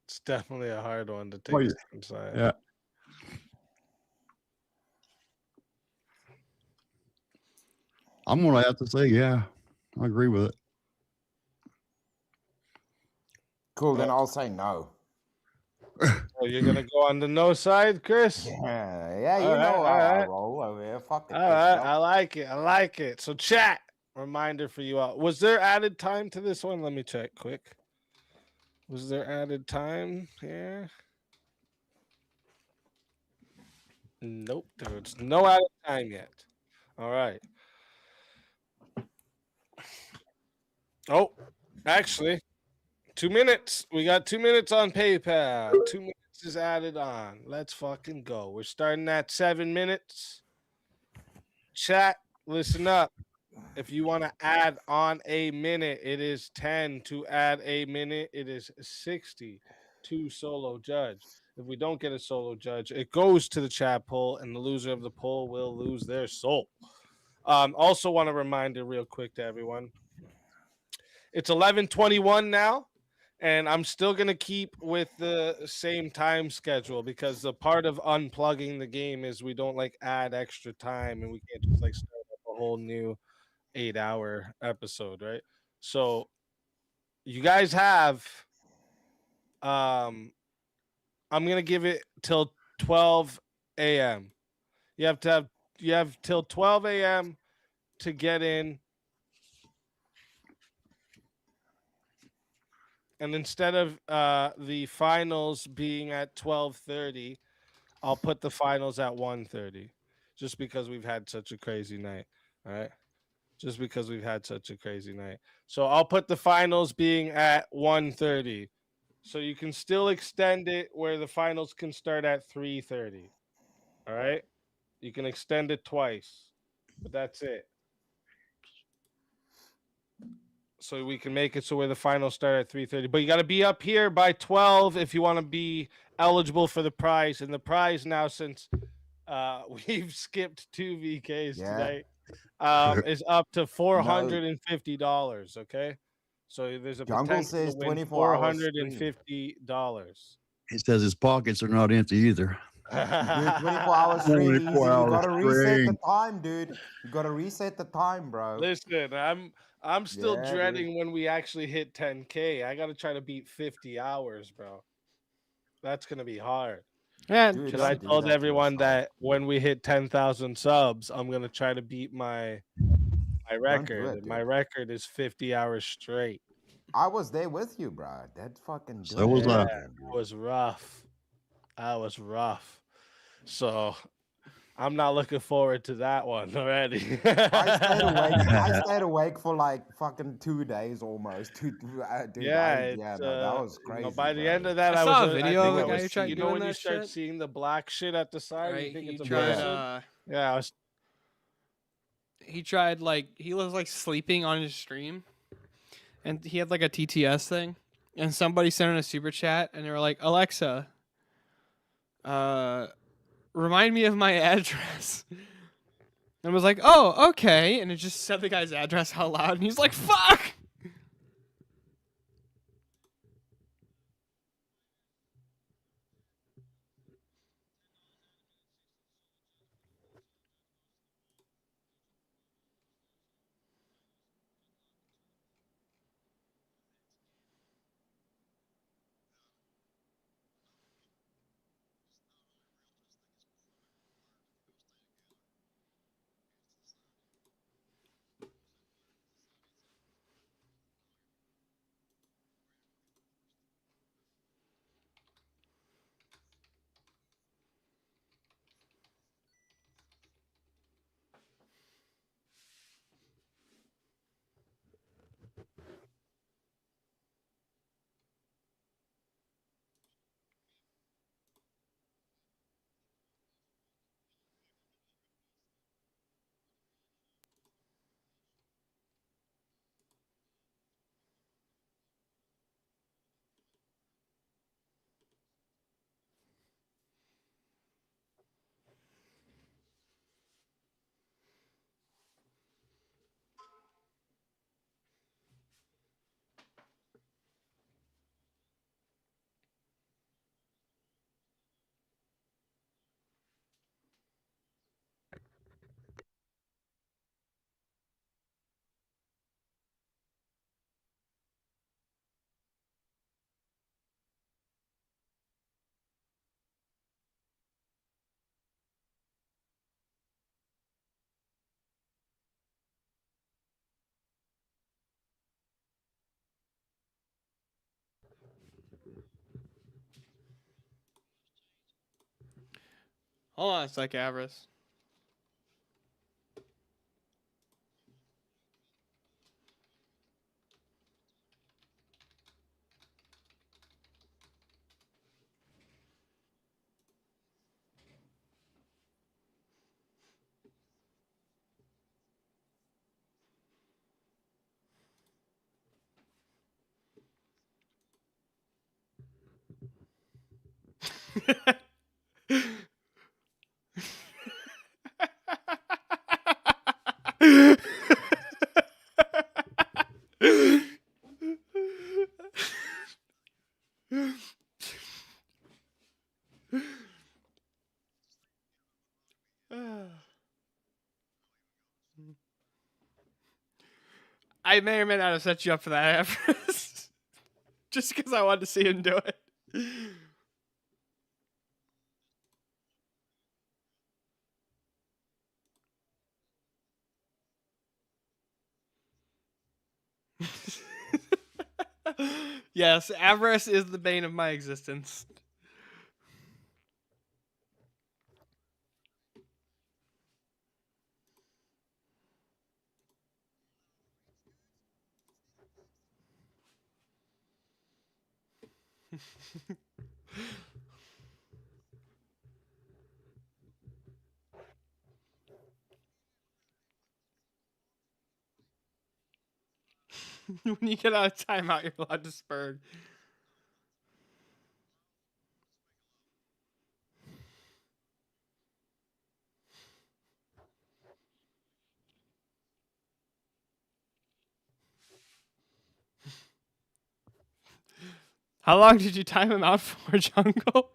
It's definitely a hard one to take a certain side. Yeah. I'm gonna have to say, yeah, I agree with it. Cool, then I'll say no. Oh, you're gonna go on the no side, Chris? Yeah, you know how I roll over here. Fuck it. All right, I like it. So chat, reminder for you all. Was there added time to this one? Let me check quick. Was there added time here? Nope, there's no added time yet. All right. Oh, actually, 2 minutes. We got 2 minutes on PayPal. 2 minutes is added on. Let's fucking go. We're starting at 7 minutes. Chat, listen up. If you want to add on a minute, it is 10 to add a minute. It is 60 to solo judge. If we don't get a solo judge, it goes to the chat poll, and the loser of the poll will lose their soul. Also want to remind real quick to everyone. It's 11:21 now, And I'm still gonna keep with the same time schedule because the part of unplugging the game is we don't like add extra time and we can't just like start up a whole new 8-hour episode, right? So you guys have I'm gonna give it till 12 a.m. You have till 12 a.m. to get in. And instead of the finals being at 12:30, I'll put the finals at 1:30, just because we've had such a crazy night. All right, just because we've had such a crazy night. So I'll put the finals being at 1:30, so you can still extend it where the finals can start at 3:30. All right, you can extend it twice, but that's it. So we can make it so where the finals start at 3:30. But you got to be up here by 12 if you want to be eligible for the prize. And the prize now, since we've skipped 2 VKs tonight, is up to $450. Okay, so there's a Jungle potential says to win 24 hours stream. $450. He says his pockets are not empty either. Dude, 24 hours stream easy. 24 You hours gotta reset the stream. time, dude. You gotta reset the time, bro. Listen, I'm still Yeah, dreading dude. when we actually hit 10K. I got to try to beat 50 hours, bro. That's gonna be hard. Yeah, Dude, Because don't I do told that to everyone yourself. that when we hit 10,000 subs, I'm gonna try to beat my Don't do record, it, and my dude. record is 50 hours straight. I was there with you, bro. That fucking So doing was it I. again, That was rough. That was rough. So I'm not looking forward to that one already. I stayed awake. I stayed awake for like fucking 2 days almost. Dude, Yeah, yeah, it's no, that was crazy. by the bro. end of that, I I saw was a I video think of I a guy was who tried you know doing when you that start shit? seeing the black shit at the side, you Right, think he it's a tried. person? Yeah, I was He tried like he was like sleeping on his stream, and he had like a TTS thing, and somebody sent in a super chat, and they were like, "Alexa, remind me of my address." And was like, "Oh, okay," and it just said the guy's address out loud, and he's like, "Fuck." Hold on a sec, Avarice. I may or may not have set you up for that just because I wanted to see him do it. Yes, avarice is the bane of my existence. When you get out of timeout, you're allowed to spurn. How long did you time him out for, Jungle?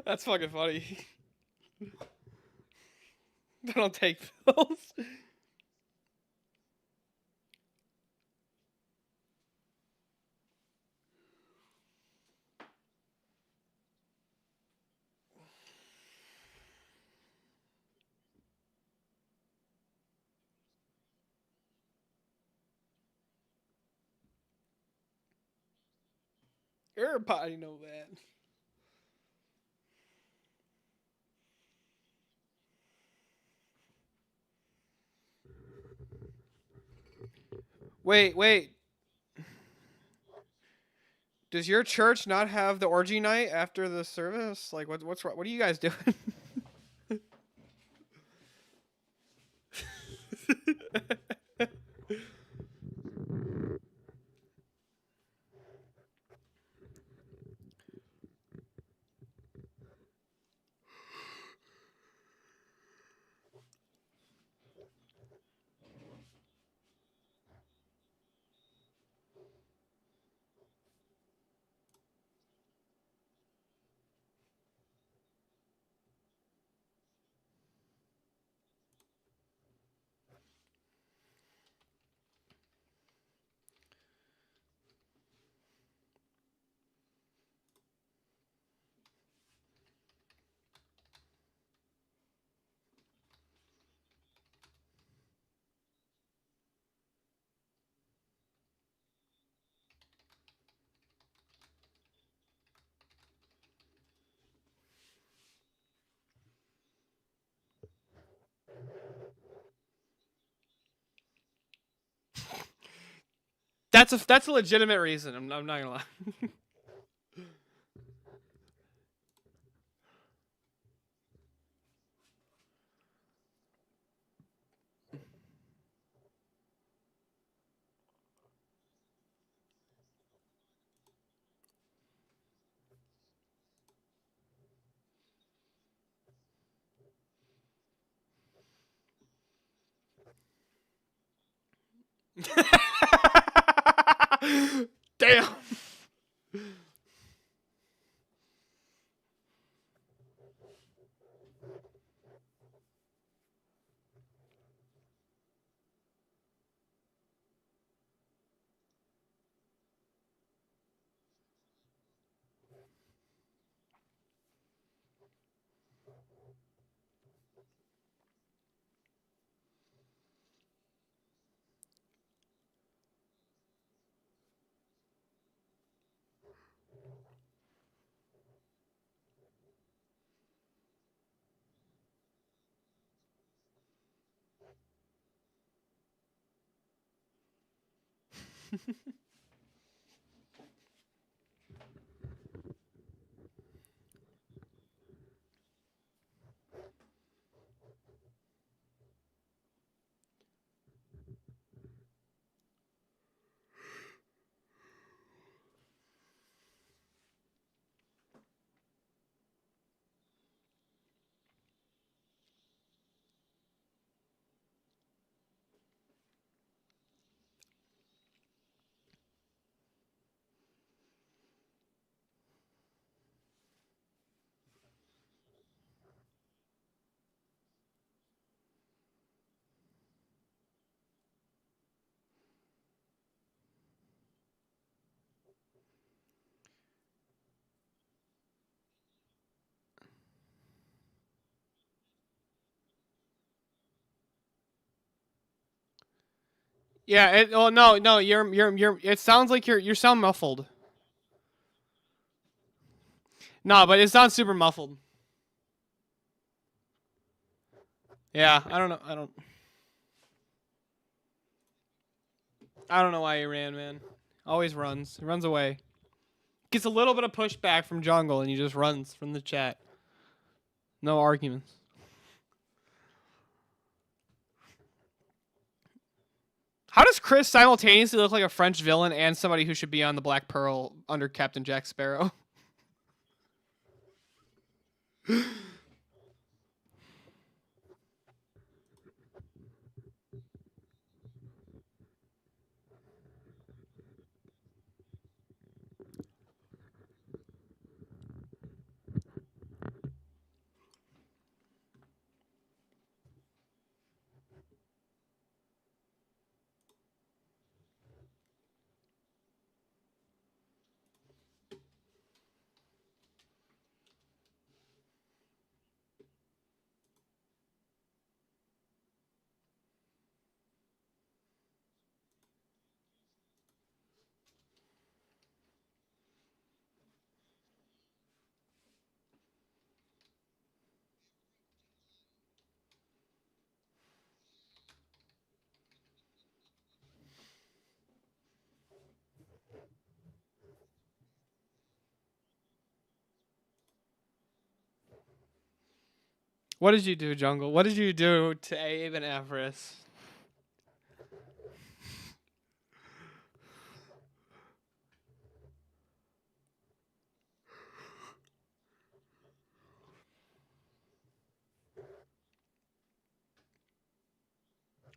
That's fucking funny. They don't take pills. Everybody know that. Wait. Does your church not have the orgy night after the service? Like, what's wrong? What are you guys doing? That's a legitimate reason. I'm not gonna lie. Damn. Yeah. No. You're. It sounds like you sound muffled. No, but it sounds super muffled. Yeah. I don't know. I don't know why he ran, man. Always runs. He runs away. Gets a little bit of pushback from jungle, and he just runs from the chat. No arguments. How does Chris simultaneously look like a French villain and somebody who should be on the Black Pearl under Captain Jack Sparrow? What did you do, Jungle? What did you do to Abe and Avarice?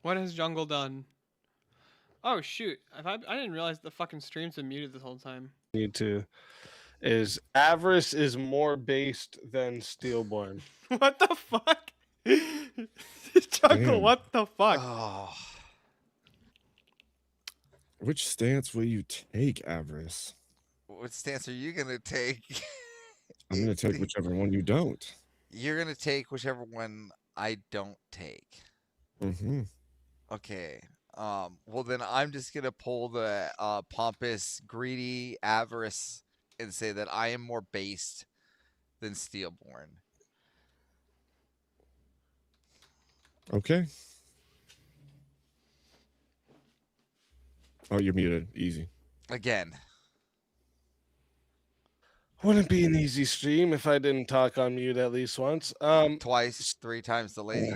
What has Jungle done? Oh shoot! I didn't realize the fucking stream's been muted this whole time. Need to is Avarice is more based than Steelborn. What the fuck? Jungle, Damn. what the fuck? Oh. Which stance will you take, Avarice? What stance are you gonna take? I'm going to take whichever one you don't. You're gonna take whichever one I don't take. Mm-hmm. Okay. Well then I'm just gonna pull the pompous, greedy Avarice and say that I am more based than Steelborn. Okay. Oh, you're muted. Easy. Again. Wouldn't be an easy stream if I didn't talk on mute at least once. Twice, 3 times the lady.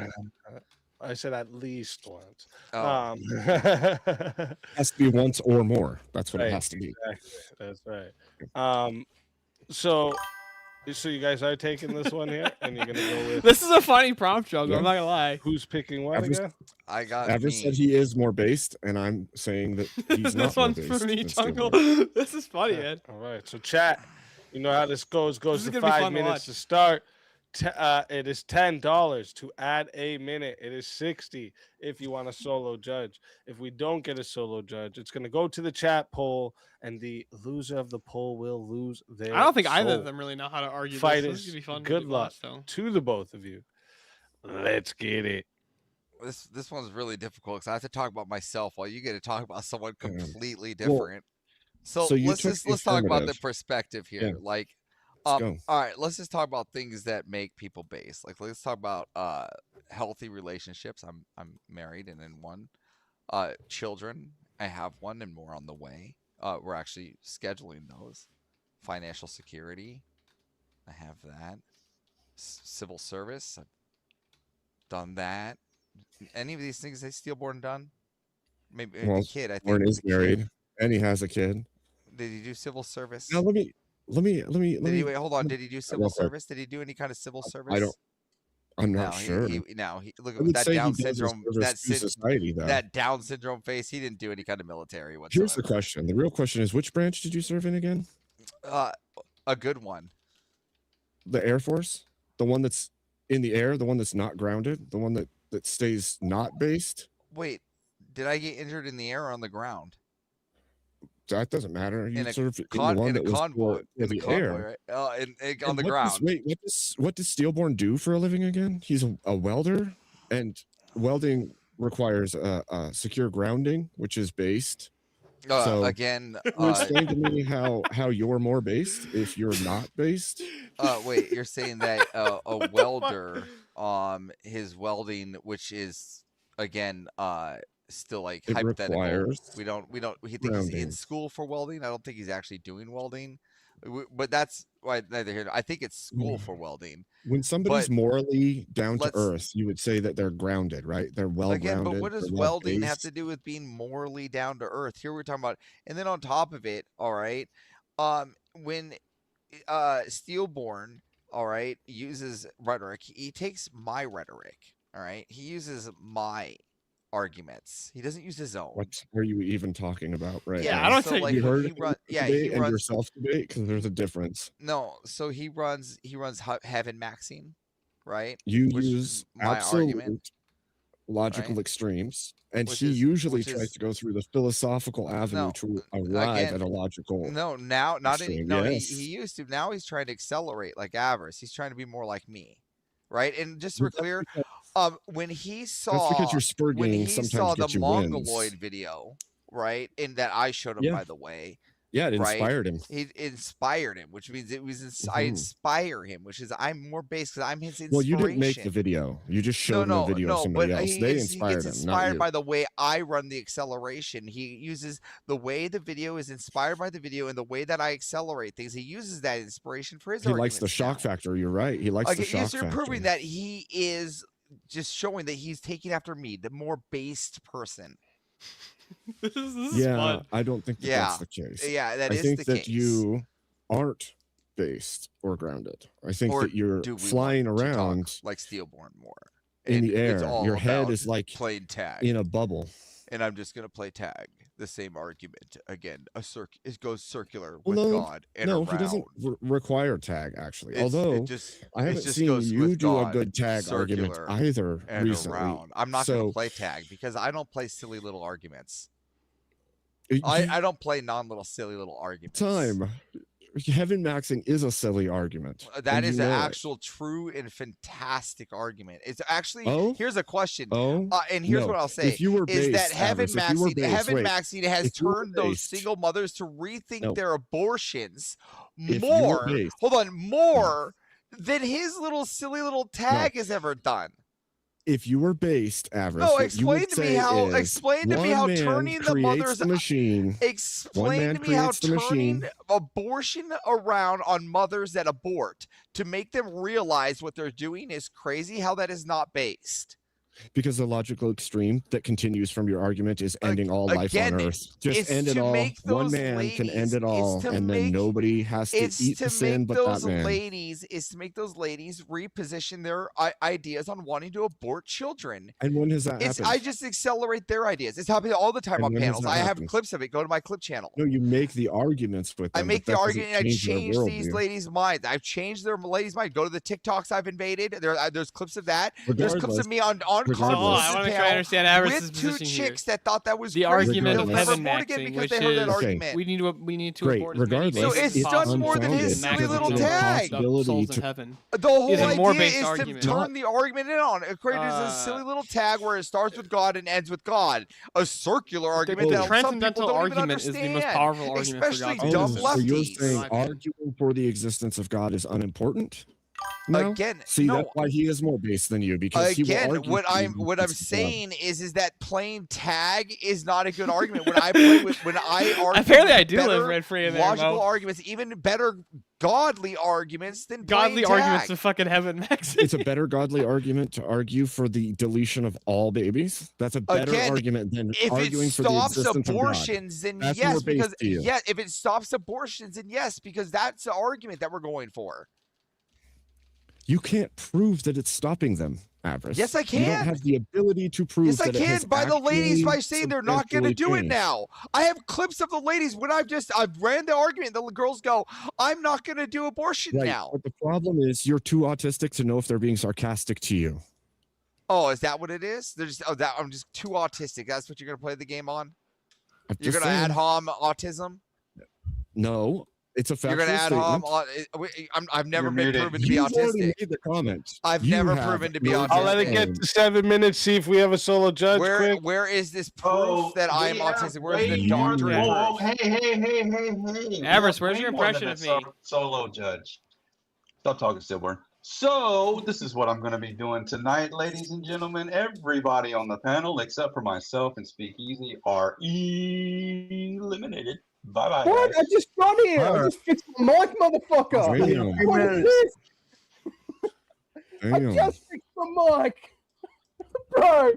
I said at least once. Oh. Has to be once or more. That's what Right, it has to be. Exactly. That's right. So you guys are taking this one here, and you're gonna go with. This is a funny prompt, Jungle. Yeah. I'm not gonna lie. Who's picking what Avarice, again? I got Avarice said he is more based, and I'm saying that he's not This more one's based. for me, than Jungle. Steelborn. This is funny, man. All right. So chat, you know how this goes. Goes This is to gonna be 5 fun to minutes watch. to start. It is $10 to add a minute. It is $60 if you want a solo judge. If we don't get a solo judge, it's gonna go to the chat poll, and the loser of the poll will lose their. I don't think either soul. of them really know how to argue Fight this. This is is gonna be fun. good to luck watch, though. to the both of you. Let's get it. This one's really difficult because I have to talk about myself while you get to talk about someone completely Well, different. So, so you let's took just the let's talk about the affirmative. perspective here. Yeah. Like, Let's go. all right, let's just talk about things that make people base. Like, let's talk about healthy relationships. I'm married and in one. Children, I have one and more on the way. We're actually scheduling those. Financial security, I have that. Civil service, I've done that. Any of these things that Steelborn done? Maybe Well, the kid. I think Steelborn is the kid. married, and he has a kid. Did he do civil service? Now let me. Did he, wait, hold on. let Did he do real civil quick. service? Did he do any kind of civil service? I don't. I'm No, not sure. He look I at would that say he Down does his syndrome. service to society, though. That Down syndrome face. He didn't do any kind of military Here's the whatsoever. question. The real question is, which branch did you serve in again? A good one. The Air Force, the one that's in the air, the one that's not grounded, the one that stays not based. Wait, did I get injured in the air or on the ground? That doesn't matter. You In a served in the one in a that was convoy. for In the the convoy, air. right? On the And ground. what does Steelborn do for a living again? He's a welder, and welding requires a secure grounding, which is based. So Again, can you explain to me how you're more based if you're not based? wait, you're saying that a welder, his welding, which is again, still like It hypothetical. requires We don't. He thinks he's in grounding. school for welding. I don't think he's actually doing welding. But that's why neither here. I think it's school for welding. When somebody's But morally down to let's- earth, you would say that they're grounded, right? They're well Again, grounded. but what does they're welding have well-based. to do with being morally down to earth? Here we're talking about, and then on top of it, all right, when Steelborn, all right, uses rhetoric, he takes my rhetoric, all right, he uses my arguments. He doesn't use his own. What are you even talking about right Yeah, now? I don't think you heard he run. Yeah, debate he and runs. yourself debate because there's a difference. No, so he runs heaven maxing, right? You Which is use my absolute argument. logical right? extremes, and Which he is- usually which tries is- to go through the philosophical avenue No, to arrive again, at a logical. No, now not any. extreme. No, Yes. he used to. Now he's trying to accelerate like Avarice. He's trying to be more like me, right? And just to be Well, that's clear, because- when he That's saw because your spur when gaming he sometimes saw the gets you wins. Mongoloid video, right, and that I showed him Yeah. by the way, Yeah, it right? inspired him. It inspired him, which means it was I inspire him, which is I'm more based because I'm his inspiration. Well, you didn't make the video. You just showed him a video of somebody else. They he inspired gets him, not inspired you. by the way I run the acceleration. He uses the way the video is inspired by the video and the way that I accelerate things. He uses that inspiration for his He likes the arguments shock factor. You're right. He likes the shock you're factor. proving that he is just showing that he's taking after me, the more based person. This is Yeah, fun. I don't think that Yeah. that's the case. Yeah, that I is think the that case. you aren't based or grounded. I think Or that you're do we flying want to talk around like Stillborn more in And the it's air. all Your head about is like playing tag in a bubble. and I'm just gonna play tag. The same argument again. It goes circular Well, with no, God and no, around. he doesn't require tag actually. It's- it Although just- I it haven't just seen goes you with do a God, good tag argument circular either and recently. around. I'm not so gonna play tag because I don't play silly little arguments. you- I don't play silly little arguments. time. Heaven maxing is a silly argument. That and is you an know it. actual true and fantastic argument. It's actually Oh? here's a question. Oh, and here's no. what I'll say If you were is that based, heaven Avarice, if you were maxing based- wait, has if you were turned those based- single mothers to rethink No. their abortions If you were more. based- Hold on, more than his little silly little tag has ever done. If you were based, Avarice, No, what you explain would to me say how. is, Explain to me one how man turning the creates mothers. the machine. One Explain man to me how creates the machine. turning abortion around on mothers that abort to make them realize what they're doing is crazy. How that is not based. Because the logical extreme that continues from your argument is ending all life again, on Earth. Just it's end it to all. make One those man can end ladies- it all, it's to and then make- nobody has to It's eat to the sin make but those that man. ladies. Is to make those ladies reposition their ideas on wanting to abort children. And when has that It's happened? I just accelerate their ideas. It's happening all the time And on when has panels. that I have happened? clips of it. Go to my clip channel. No, you make the arguments with them. I but make the that doesn't argument. I change their change these worldview. ladies' minds. I've changed their ladies' mind. Go to the TikToks I've invaded. There's clips of that. There's clips Regardless- of me on regardless- So, hold on, I want to make sure I understand Avarice's with two position here. chicks that thought that was The crazy. argument of They'll never heaven abort again maxing, because which they heard that is argument. we need to Great, abort as many regardless, So babies it's as done possible more than his to silly maximize little the tag. souls Ability in to- heaven. The whole is a more idea based is argument. to turn the argument in on. It creates a silly little tag where it starts with God and ends with God. A circular argument the that some transcendental people don't even argument is the most understand, powerful argument for especially God's dumb existence. So you're lefties. saying arguing for the existence of God is unimportant? No? Again, See, no. that's why he is more based than you, because he will Again, argue what for the I'm existence of God. saying is that playing tag is not a good argument. When I play with when I argue Apparently with I do live better rent-free in there, logical Mo. arguments, even better godly arguments than Godly playing arguments tag. to fucking heaven max. It's a better godly argument to argue for the deletion of all babies. That's a better Again, argument than if arguing it for the stops existence abortions, of then God. That's yes, more based because to you. yeah, if it stops abortions, then yes, because that's the argument that we're going for. You can't prove that it's stopping them, Avarice. Yes, I You can. don't have the ability to prove Yes, I that it has can by the ladies actually by saying they're not going to substantially do it changed. now. I have clips of the ladies when I've ran the argument. The girls go, "I'm not going to do abortion Right, now." but the problem is you're too autistic to know if they're being sarcastic to you. Oh, is that what it is? They're just I'm just too autistic. That's what you're going to play the game on. I'm You're just going to add saying. hom autism. No, it's a You're factual going to add hom. statement. I've never You're been muted. proven to be You've already autistic. made the comment. I've You never have proven to be no autistic. I'll let it get to 7 minutes. See if we have a solo judge. quick. Where is this proof that I'm autistic? Where's the way doctorate? more- proof? Hey. Avarice, We where's have your way more impression than of a me? Solo judge. Stop talking, Stillborn. So this is what I'm going to be doing tonight, ladies and gentlemen. Everybody on the panel, except for myself and Speakeasy, are eliminated. Bye bye. What? I just got here. I Alright. just fixed the mic, motherfucker. Damn. What is this? I Damn. just fixed the mic. Bro.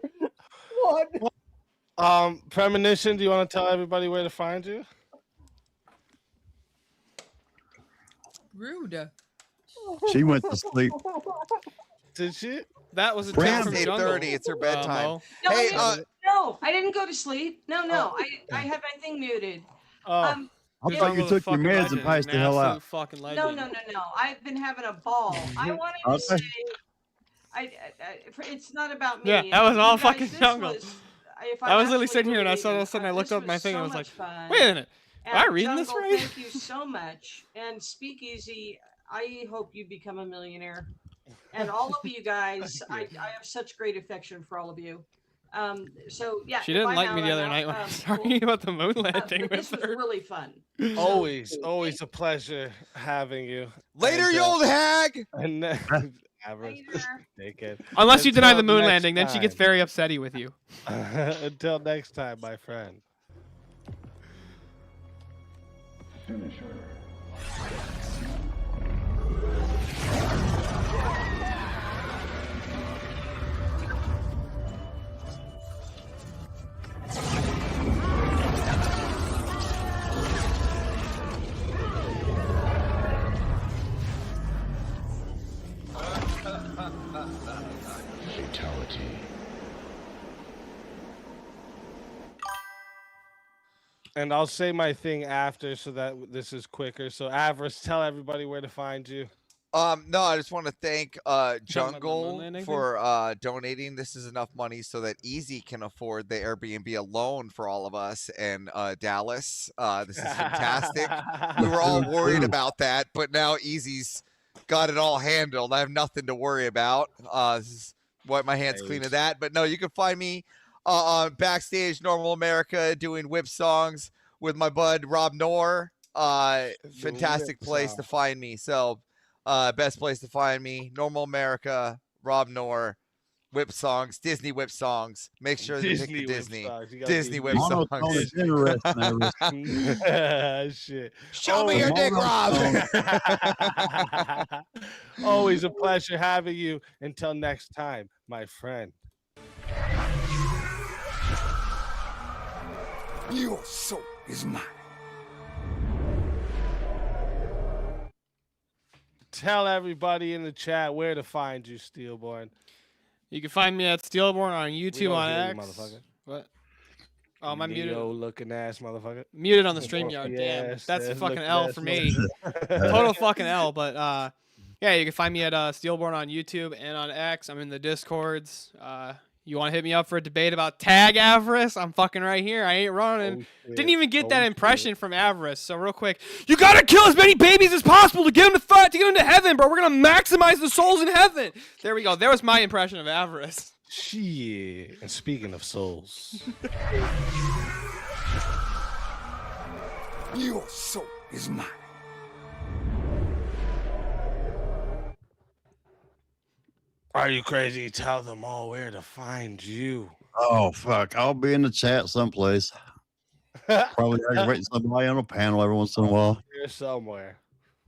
What? Premonition, do you want to tell everybody where to find you? Rude. She went to sleep. Did she? That was a Pram. tip from It's Jungle. 8:30. It's her bedtime. Mo. No, Hey, I didn't go to sleep. No. I have my thing muted. Oh, I thought you Jungle's a took your fucking meds legend, and passed an the hell absolute out. Fucking No. legend. I've been having a ball. I wanted to Okay. say, it's not about me. Yeah, that was all You guys, fucking this Jungle. was- if I was literally actually sitting here and I saw all of a believe sudden I it, looked this up my was thing and I so was like, much fun. wait a minute. Am I And reading this Jungle, right? Thank you so much. And Speakeasy, I hope you become a millionaire. And all of you guys, I have such great affection for all of you. So yeah. She if didn't I'm like me out, the I'm other out. night when I was Cool. talking about the moon landing But with this was her. really fun. Always a pleasure having you. Later, And, you old hag. And Avarice, dickhead. Unless you deny the Until moon next landing, then she gets time. very upsetty with you. Until next time, my friend. Fatality. And I'll say my thing after so that this is quicker. So Avarice, tell everybody where to find you. No, I just want to thank talking about the moon Jungle landing for donating. This is enough money so that Easy can afford the Airbnb alone for all of us in Dallas. This is fantastic. We were all worried about that, but now Easy's got it all handled. I have nothing to worry about. This is wipe my hands clean of that. But no, you can find me on Backstage Normal America doing whip songs with my bud Rob Knorr. Fantastic place to find me. So best place to find me, Normal America, Rob Knorr, whip songs, Disney whip songs. Make sure to pick the Disney. Disney whip songs. Shit. Show me your dick, Rob. Always a pleasure having you. Until next time, my friend. Your soul is mine. Tell everybody in the chat where to find you, Steelborn. You can find me at Steelborn on YouTube on hear you, X. motherfucker. What? Oh, am I muted? Looking ass motherfucker. Muted on the StreamYard. Damn, that's a fucking L for me. Total fucking L. But yeah, you can find me at Steelborn on YouTube and on X. I'm in the Discords. You want to hit me up for a debate about tag Avarice? I'm fucking right here. I ain't running. Didn't even get that impression from Avarice. So real quick, you gotta kill as many babies as possible to get them to get them to heaven, bro. We're gonna maximize the souls in heaven. There we go. There was my impression of Avarice. Shit. And speaking of souls. Your soul is mine. Are you crazy? Tell them all where to find you. Oh, fuck. I'll be in the chat someplace. Probably aggravating somebody on a panel every once in a while. Here somewhere.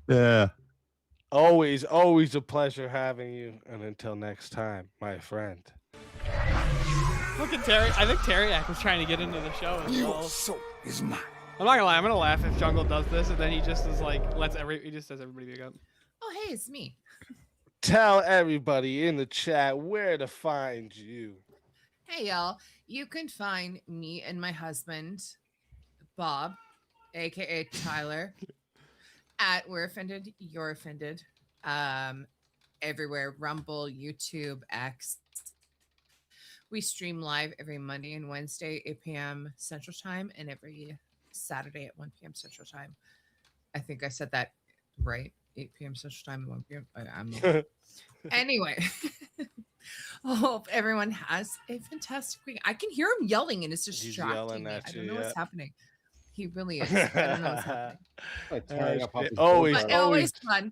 Yeah. Always a pleasure having you. And until next time, my friend. Look at Terry. I think Terriac was trying to get into the show as Your well. soul is mine. I'm not gonna lie. I'm gonna laugh if Jungle does this, and then he just is like, he just does everybody pick up. Oh, hey, it's me. Tell everybody in the chat where to find you. Hey, y'all. You can find me and my husband, Bob, aka Tyler, at We're Offended, You're Offended. Everywhere, Rumble, YouTube, X. We stream live every Monday and Wednesday, 8 p.m. Central Time, and every Saturday at 1 p.m. Central Time. I think I said that right. 8 p.m. Central Time and 1 p.m. Anyway, I hope everyone has a fantastic week. I can hear him yelling, and it's distracting me. I don't know what's happening. He really is. I don't know what's happening. Always fun.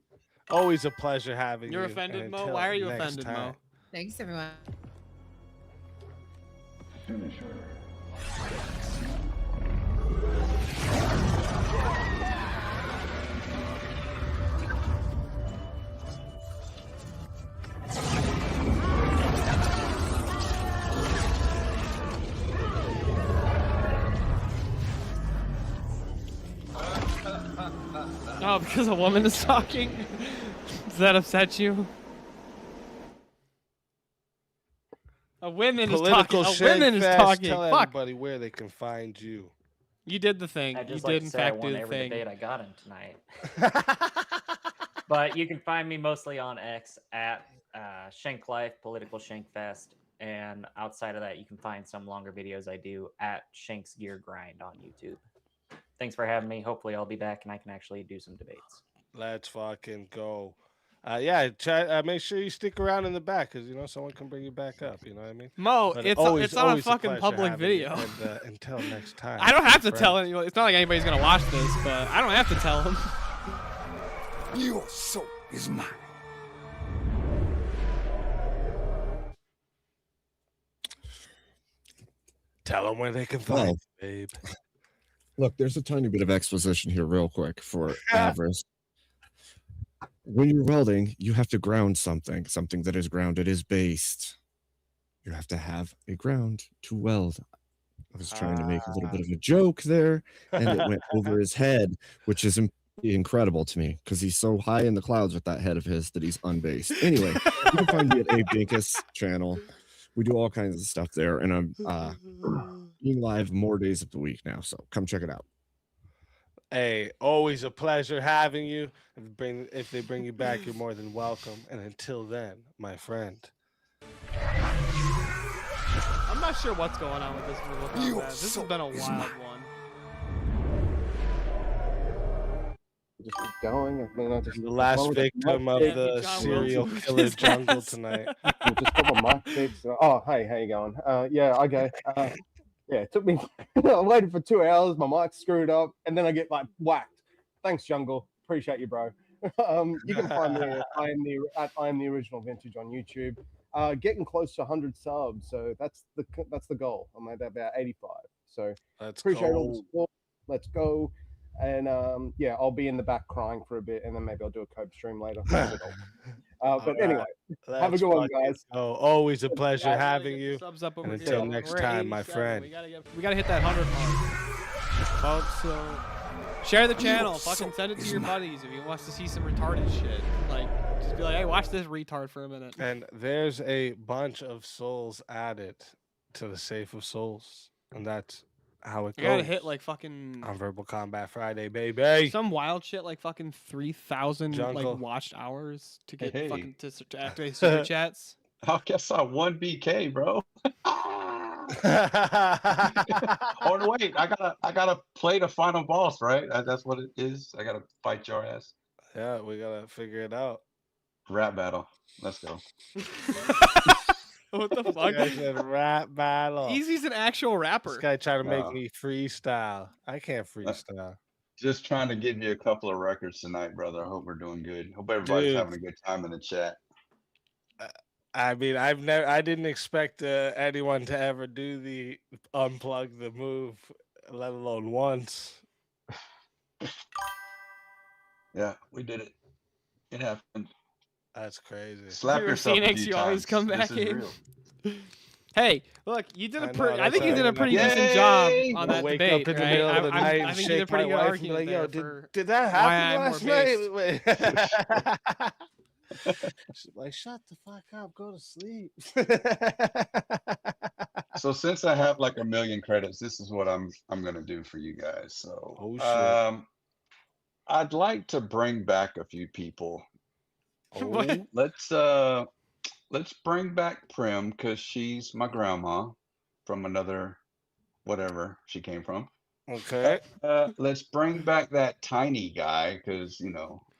Always a pleasure having you. You're offended, Mo? Why are you offended, Mo? Thanks, everyone. Oh, because a woman is talking? Does that upset you? A woman is talking. A woman is talking. Tell Fuck. everybody where they can find you. You did the thing. I'd You just did, like in to say I fact, do won the every thing. debate I got in tonight. But you can find me mostly on X at Shank Life, Political Shank Fest. And outside of that, you can find some longer videos I do at Shank's Gear Grind on YouTube. Thanks for having me. Hopefully I'll be back and I can actually do some debates. Let's fucking go. Yeah, make sure you stick around in the back because someone can bring you back up. You know what I mean? Mo, But it's always on a fucking pleasure public having you, video. And, until next time. I don't have to friends. tell anyone. It's not like anybody's gonna watch this, but I don't have to tell them. Your soul is mine. Tell them where they can find you, babe. Look, there's a tiny bit of exposition here, real quick, for Avarice. When you're welding, you have to ground something. Something that is grounded is based. You have to have a ground to weld. I was trying to make a little bit of a joke there, and it went over his head, which is incredible to me because he's so high in the clouds with that head of his that he's unbased. Anyway, you can find me at Abe Dinkus channel. We do all kinds of stuff there, and I'm being live more days of the week now, so come check it out. Hey, always a pleasure having you. If they bring you back, you're more than welcome. And until then, my friend. I'm not sure what's going on with this Mortal Kombat. This has been a wild one. Just keep going. I mean, The last victim of the serial killer jungle tonight. Just got my mic fixed. Oh, hey, how you going? Yeah, okay. Yeah, it took me. I waited for 2 hours. My mic screwed up, and then I get whacked. Thanks, Jungle. Appreciate you, bro. You can find me at I am the original vintage on YouTube. Getting close to 100 subs, so that's the goal. I'm at about 85. So appreciate all the support. Let's go. And yeah, I'll be in the back crying for a bit, and then maybe I'll do a Cope stream later. But anyway, have a good one, guys. Oh, always a pleasure having you. Subs up And over until here. next We're time, my 87. friend. We gotta hit that 100 mark. Folks, so share the channel. Fucking send it to your buddies if you want to see some retarded shit. Like, just be like, hey, watch this retard for a minute. And there's a bunch of souls added to the Safe of Souls, and that's how it You goes. gotta hit like fucking on Verbal Combat Friday, baby. some wild shit like fucking 3,000 Jungle. like watched hours to get Hey. fucking to activate super chats. I guess I won BK, bro. Oh wait, I gotta play the final boss, right? That's what it is. I gotta fight your ass. Yeah, we gotta figure it out. Rap battle. Let's go. What the This fuck? guy said rap battle. Easy's an actual rapper. This guy trying to make No. me freestyle. I can't freestyle. Just trying to give you a couple of records tonight, brother. I hope we're doing good. Hope everybody's Dude. having a good time in the chat. I mean, I didn't expect anyone to ever do the unplug the move, let alone once. Yeah, we did it. It happened. That's crazy. Slap You're yourself a Phoenix, few you always times. come back This is in. real. Hey, look, you did I a know, pretty. I that's think you why did a I'm pretty not- decent job Yay! on I that wake debate. up in the right? middle of the I night think and you did a shake pretty my good wife and be argument like, "Yo, there for did that why happen I'm last more night?" based. Wait. She's like, "Shut the fuck up, go to sleep." So since I have like 1 million credits, this is what I'm gonna do for you guys. So Oh, shit. I'd like to bring back a few people. What? Let's bring back Prim because she's my grandma from another whatever she came from. Okay. Let's bring back that tiny guy because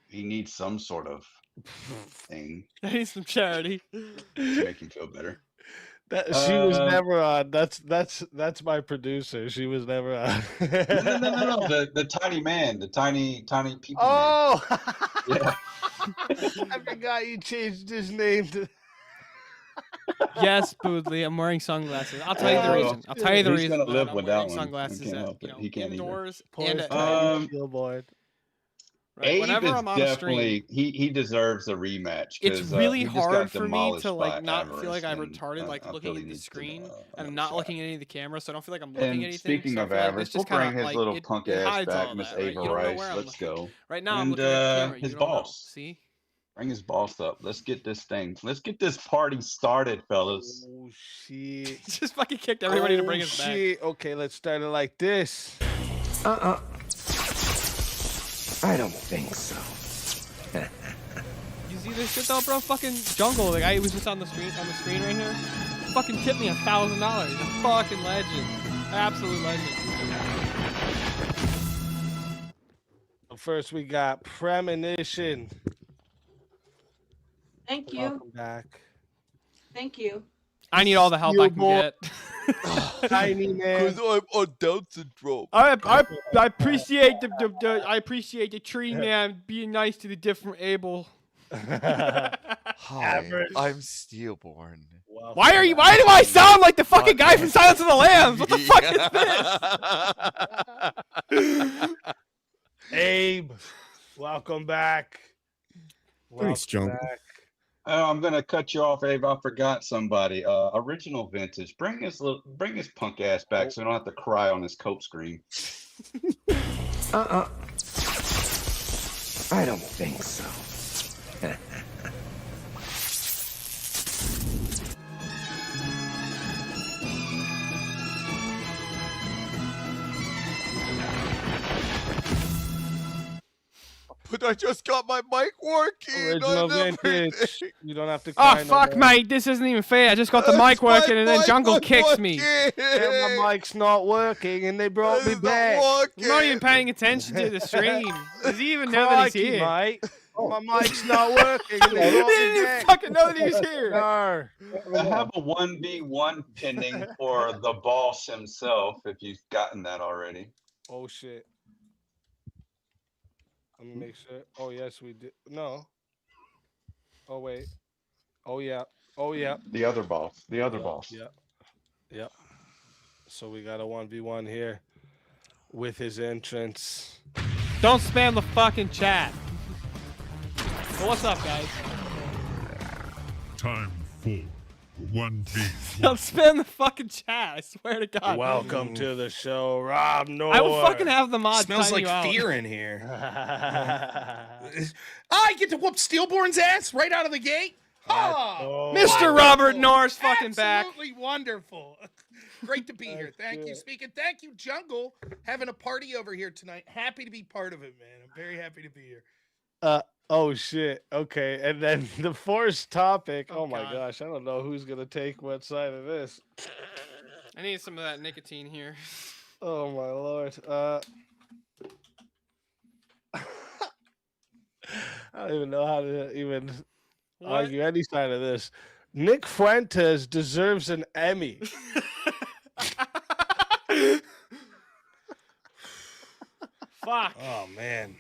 he needs some sort of thing I need some charity. to make him feel better. She was never on. That's my producer. She was never on. No. The tiny man, the tiny people. Oh, Man. Yeah. I forgot you changed his name to. Yes, Boodley, I'm wearing sunglasses. I'll tell you the reason. I'll tell you the He's reason. gonna live I'm with wearing that one. sunglasses He can't at, help it. He can't either. indoors Poor and at tiny billboard. right? Abe Whenever is I'm on a stream, definitely he deserves a rematch. it's 'cause, really he just hard got for me demolished to by like not feel like I'm Avarice, and retarded, like I looking feel he at the needs to, screen and another I'm not shot. looking at any of the camera, so I don't feel like I'm looking And at anything. speaking So I of feel like Avarice, this we'll just kind bring of his like little it punk it ass hides all back, of Miss that, right? You Ava don't know Rice. where I'm Let's looking. go. Right now I'm And looking at the camera. You his don't know. boss. See? Bring his boss up. Let's get this thing. Let's get this party started, fellas. Oh shit! Just fucking kicked everybody to bring us back. Shit. Okay, let's start it like this. I don't think so. You see this shit though, bro? Fucking Jungle, the guy who was just on the screen right here, fucking tipped me $1,000. A fucking legend, absolute legend. First, we got Premonition. Thank you. Welcome back. Thank you. I need all the help I can get. Tiny man. Because I'm on Down syndrome. I appreciate I appreciate the tree man being nice to the different able. Hi, I'm Steelborn. Why do I sound like the fucking guy from Silence of the Lambs? What the fuck is this? Abe, welcome back. Thanks, John. I'm gonna cut you off, Abe. I forgot somebody. Original vintage. Bring his punk ass back so we don't have to cry on his coat screen. I don't think so. But I just got my mic working. Original vintage. You don't have to cry. Oh fuck, mate! This isn't even fair. I just got the mic working, and then Jungle kicks me. Yeah, my mic's not working, and they brought me back. I'm not even paying attention to the stream. Does he even know that he's here? Mate. My mic's not working. And they brought me didn't even back. fucking know that he was here. No. I have a 1v1 pending for the boss himself. If you've gotten that already. Oh shit. Let me make sure. Oh yes, we did. No. Oh wait. Oh yeah. Oh yeah. The other boss. The other boss. Yeah. Yep. So we got a 1v1 here with his entrance. Don't spam the fucking chat. Well, what's up, guys? Time for 1v1. Don't spam the fucking chat. I swear to God. Welcome to the show, Rob Noor. I will fucking have the mod. Smells time like you out. fear in here. I get to whoop Steelborn's ass right out of the gate. Oh, Mr. Robert Norris fucking back. Absolutely wonderful. Great to be here. Thank you, speaking. Thank you, Jungle, having a party over here tonight. Happy to be part of it, man. I'm very happy to be here. Oh shit. Okay. And then the forced topic. Oh my gosh. I don't know who's gonna take what side of this. I need some of that nicotine here. Oh my lord. I don't even know how to even argue any side of this. Nick Fuentes deserves an Emmy. Fuck. Oh man,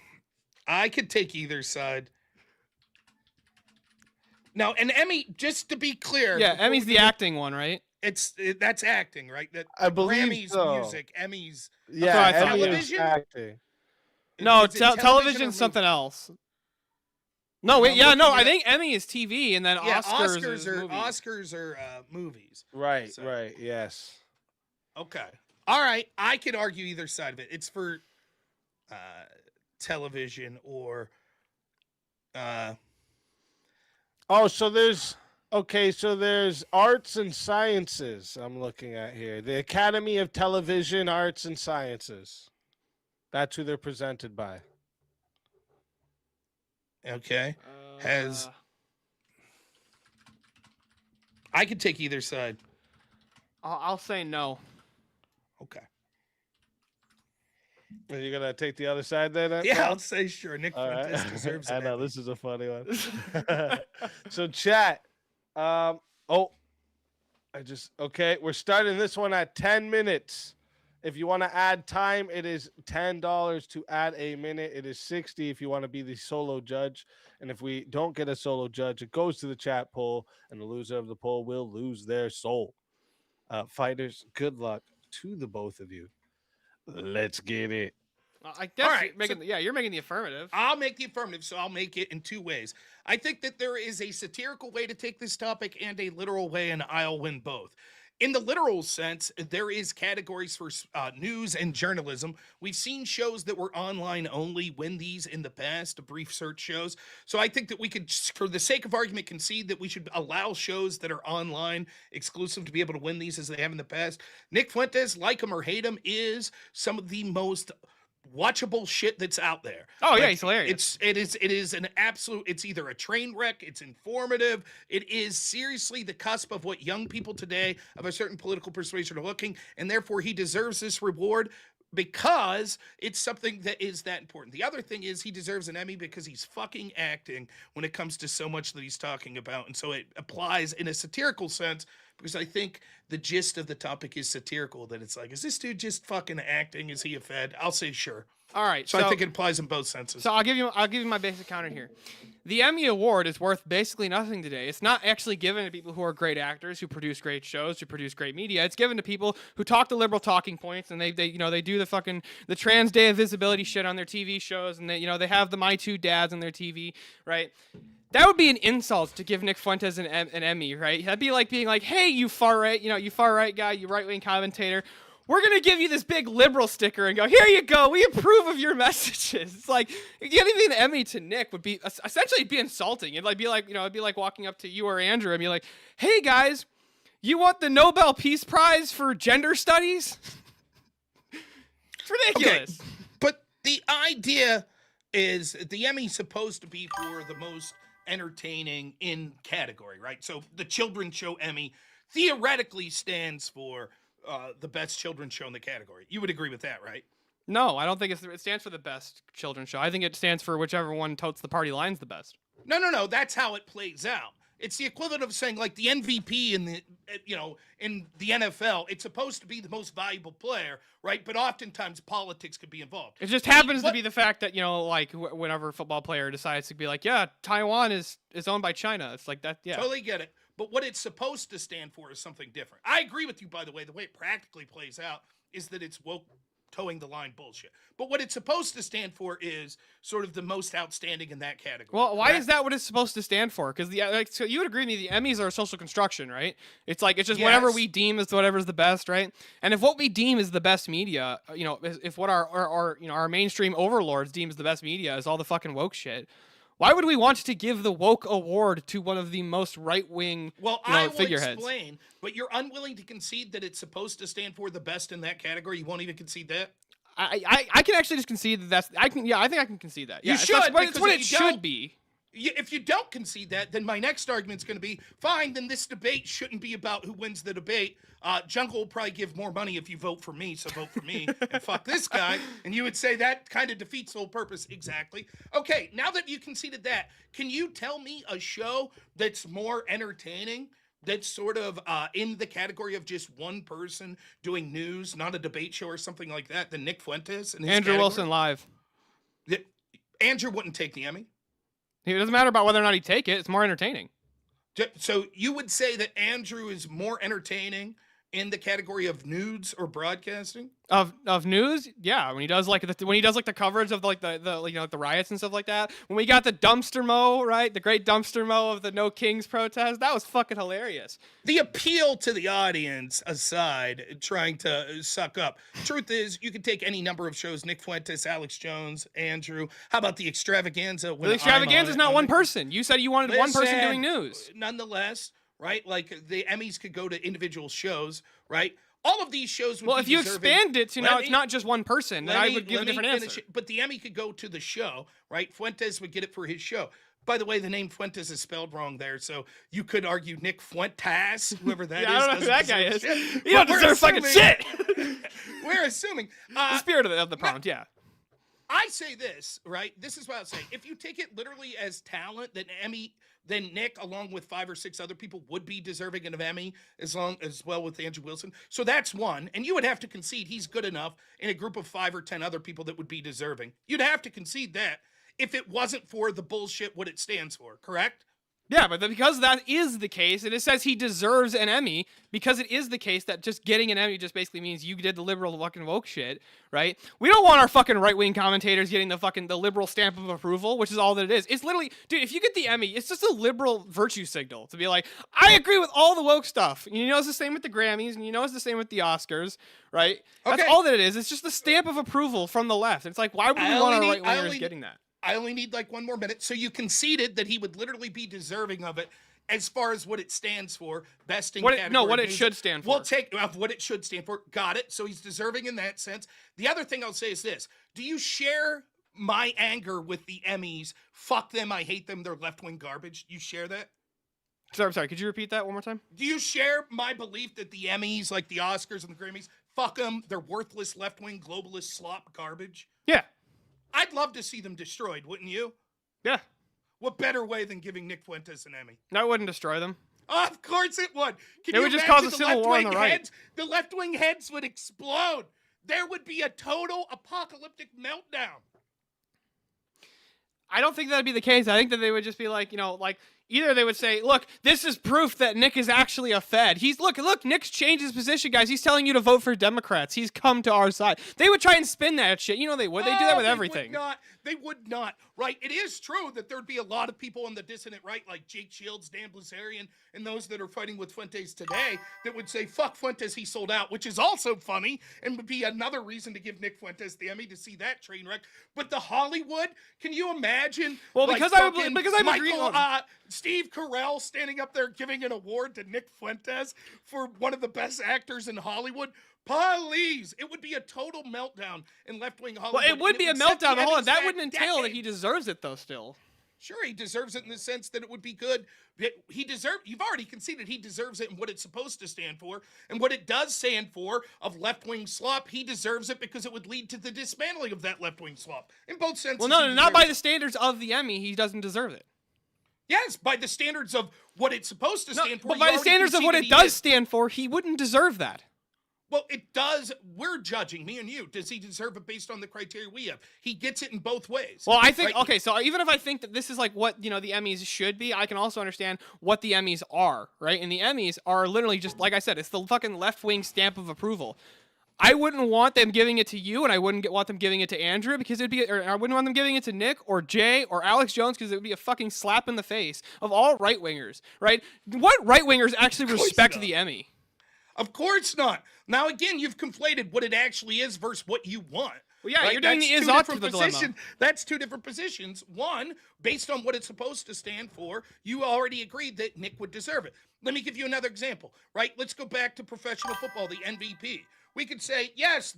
I could take either side. Now, an Emmy, just to be clear. Yeah, before Emmy's we the get- acting one, right? That's acting, right? That I believe Grammys so. music, Emmys. Yeah, Emmy is television. acting. No, Is it television or television's movie? something else. No, wait, yeah, no, I think Emmy is TV, and then Yeah, Oscars Oscars is are movies. Oscars are movies. Right, right, yes. Okay. All right. I could argue either side of it. It's for television or Oh, so there's arts and sciences I'm looking at here. The Academy of Television Arts and Sciences. That's who they're presented by. okay. Has I could take either side. I'll say no. Okay. Are you gonna take the other side then? Yeah, Paul? I'll say sure. Nick All Fuentes right. deserves I an know Emmy. this is a funny one. So chat. We're starting this one at 10 minutes. If you want to add time, it is $10 to add a minute. It is $60 if you want to be the solo judge. And if we don't get a solo judge, it goes to the chat poll, and the loser of the poll will lose their soul. Fighters, good luck to the both of you. Let's get it. I guess All right, you're making the affirmative. I'll make the affirmative, so I'll make it in two ways. I think that there is a satirical way to take this topic and a literal way, and I'll win both. In the literal sense, there is categories for news and journalism. We've seen shows that were online only win these in the past, brief search shows. So I think that we could, for the sake of argument, concede that we should allow shows that are online exclusive to be able to win these as they have in the past. Nick Fuentes, like him or hate him, is some of the most watchable shit that's out there. Oh, yeah, he's hilarious. It is an absolute, it's either a train wreck, it's informative, it is seriously the cusp of what young people today of a certain political persuasion are looking, and therefore he deserves this reward. because it's something that is that important. The other thing is he deserves an Emmy because he's fucking acting when it comes to so much that he's talking about. And so it applies in a satirical sense, because I think the gist of the topic is satirical, that it's like, is this dude just fucking acting? Is he a fed? I'll say sure. All right. So I think it applies in both senses. So I'll give you my basic counter here. The Emmy Award is worth basically nothing today. It's not actually given to people who are great actors, who produce great shows, who produce great media. It's given to people who talk the liberal talking points, and they do the Trans Day of Visibility shit on their TV shows, and they have the My Two Dads on their TV, right? That would be an insult to give Nick Fuentes an Emmy, right? That'd be like being like, hey, you far right guy, you right wing commentator. We're going to give you this big liberal sticker and go, here you go. We approve of your messages. It's like, giving an Emmy to Nick would be essentially be insulting. It'd be like walking up to you or Andrew and be like, hey guys, you want the Nobel Peace Prize for gender studies? It's ridiculous. Okay. But the idea is the Emmy's supposed to be for the most entertaining in category, right? So the children's show Emmy theoretically stands for the best children's show in the category. You would agree with that, right? No, I don't think it stands for the best children's show. I think it stands for whichever one totes the party lines the best. No. That's how it plays out. It's the equivalent of saying like the MVP in the NFL. It's supposed to be the most valuable player, right? But oftentimes politics could be involved. It just happens to be the fact that whenever a football player decides to be like, yeah, Taiwan is owned by China. It's like that. Yeah, totally get it. But what it's supposed to stand for is something different. I agree with you, by the way. The way it practically plays out is that it's woke towing the line bullshit. But what it's supposed to stand for is sort of the most outstanding in that category. Well, why is that what it's supposed to stand for? Because so you would agree with me, the Emmys are a social construction, right? It's like it's just whatever we deem as whatever's the best, right? And if what we deem is the best media, if what our mainstream overlords deems the best media is all the fucking woke shit, why would we want to give the woke award to one of the most right-wing I will figureheads? Explain, but you're unwilling to concede that it's supposed to stand for the best in that category. You won't even concede that? I can actually just concede that I think I can concede that. Yeah, you should. It's what it should be. If you don't concede that, then my next argument is going to be, fine, then this debate shouldn't be about who wins the debate. Jungle will probably give more money if you vote for me, so vote for me and fuck this guy. And you would say that kind of defeats the whole purpose. Exactly. Okay, now that you conceded that, can you tell me a show that's more entertaining, that's sort of in the category of just one person doing news, not a debate show or something like that, than Nick Fuentes? And Andrew Wilson Live. Andrew wouldn't take the Emmy. It doesn't matter about whether or not he'd take it. It's more entertaining. So you would say that Andrew is more entertaining in the category of nudes or broadcasting? Of news, yeah. When he does the coverage of the riots and stuff like that. When we got the dumpster mow, right, the great dumpster mow of the No Kings protest, that was fucking hilarious. The appeal to the audience aside, trying to suck up. Truth is, you could take any number of shows: Nick Fuentes, Alex Jones, Andrew. How about the Extravaganza? The Extravaganza is not one person. You said you wanted one person doing news. Nonetheless, right? Like the Emmys could go to individual shows, right? All of these shows would well, be if you deserving. expand it to now it's not just one person, then I would give a different answer. But the Emmy could go to the show, right? Fuentes would get it for his show. By the way, the name Fuentes is spelled wrong there, so you could argue Nick Fuentes, whoever that is. I don't know who that guy is. Shit. You don't deserve fucking shit. We're assuming. The spirit of the prompt, yeah. I say this, right? This is what I would say. If you take it literally as talent, then Nick, along with 5 or 6 other people, would be deserving of an Emmy as well with Andrew Wilson. So that's one. And you would have to concede he's good enough in a group of 5 or 10 other people that would be deserving. You'd have to concede that if it wasn't for the bullshit what it stands for, correct? Yeah, but because that is the case, and it says he deserves an Emmy, because it is the case that just getting an Emmy just basically means you did the liberal fucking woke shit, right? We don't want our fucking right-wing commentators getting the liberal stamp of approval, which is all that it is. It's literally, dude, if you get the Emmy, it's just a liberal virtue signal to be like, I agree with all the woke stuff. And you know it's the same with the Grammys, and you know it's the same with the Oscars, right? That's all that it is. It's just the stamp of approval from the left. It's like, why would we want our right-wingers getting that? I only need like one more minute. So you conceded that he would literally be deserving of it as far as what it stands for, best in category. No, what it should stand for. We'll take what it should stand for. Got it. So he's deserving in that sense. The other thing I'll say is this. Do you share my anger with the Emmys? Fuck them. I hate them. They're left-wing garbage. You share that? Sorry, could you repeat that one more time? Do you share my belief that the Emmys, like the Oscars and the Grammys, fuck them, they're worthless left-wing globalist slop garbage? Yeah. I'd love to see them destroyed, wouldn't you? Yeah. What better way than giving Nick Fuentes an Emmy? I wouldn't destroy them. Of course it would. Can It you would just imagine cause a civil war on the right. heads? The left-wing heads would explode. There would be a total apocalyptic meltdown. I don't think that'd be the case. I think that they would just be like, either they would say, look, this is proof that Nick is actually a Fed. Look, Nick's changed his position, guys. He's telling you to vote for Democrats. He's come to our side. They would try and spin that shit. You know they would. They do that with everything. They would not. Right. It is true that there'd be a lot of people on the dissident right, like Jake Shields, Dan Blazarian, and those that are fighting with Fuentes today that would say, fuck Fuentes, he sold out, which is also funny and would be another reason to give Nick Fuentes the Emmy to see that train wreck. But the Hollywood, can you imagine? Well, because I'm agreeing on Steve Carell standing up there giving an award to Nick Fuentes for one of the best actors in Hollywood. Please, it would be a total meltdown in left-wing Hollywood. Well, it would be a meltdown. Hold on, that wouldn't entail that he deserves it, though, still. Sure, he deserves it in the sense that it would be good. You've already conceded he deserves it and what it's supposed to stand for. And what it does stand for of left-wing slop, he deserves it because it would lead to the dismantling of that left-wing slop. In both senses. Well, no, not by the standards of the Emmy. He doesn't deserve it. Yes, by the standards of what it's supposed to stand for. But by the standards of what it does stand for, he wouldn't deserve that. Well, it does. We're judging, me and you. Does he deserve it based on the criteria we have? He gets it in both ways. Well, I think, okay, so even if I think that this is like what, the Emmys should be, I can also understand what the Emmys are, right? And the Emmys are literally just, like I said, it's the fucking left-wing stamp of approval. I wouldn't want them giving it to you, and I wouldn't want them giving it to Andrew, because I wouldn't want them giving it to Nick or Jay or Alex Jones, because it would be a fucking slap in the face of all right-wingers, right? What right-wingers actually respect the Emmy? Of course not. Now, again, you've conflated what it actually is versus what you want. Well, yeah, you're doing the is-ought to the dilemma. That's two different positions. One, based on what it's supposed to stand for, you already agreed that Nick would deserve it. Let me give you another example, right? Let's go back to professional football, the MVP. We could say, yes,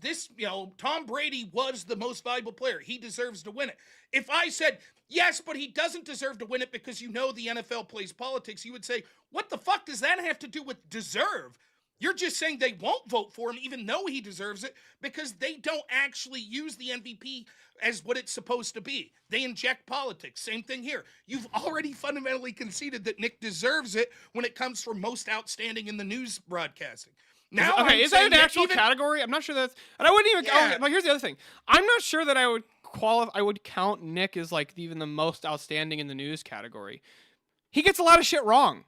Tom Brady was the most valuable player. He deserves to win it. If I said, yes, but he doesn't deserve to win it because the NFL plays politics, you would say, what the fuck does that have to do with deserve? You're just saying they won't vote for him even though he deserves it because they don't actually use the MVP as what it's supposed to be. They inject politics. Same thing here. You've already fundamentally conceded that Nick deserves it when it comes for most outstanding in the news broadcasting. Now, okay, is that an actual category? I'm not sure that's, and I wouldn't even. Yeah. Okay, but here's the other thing. I'm not sure that I would count Nick as like even the most outstanding in the news category. He gets a lot of shit wrong.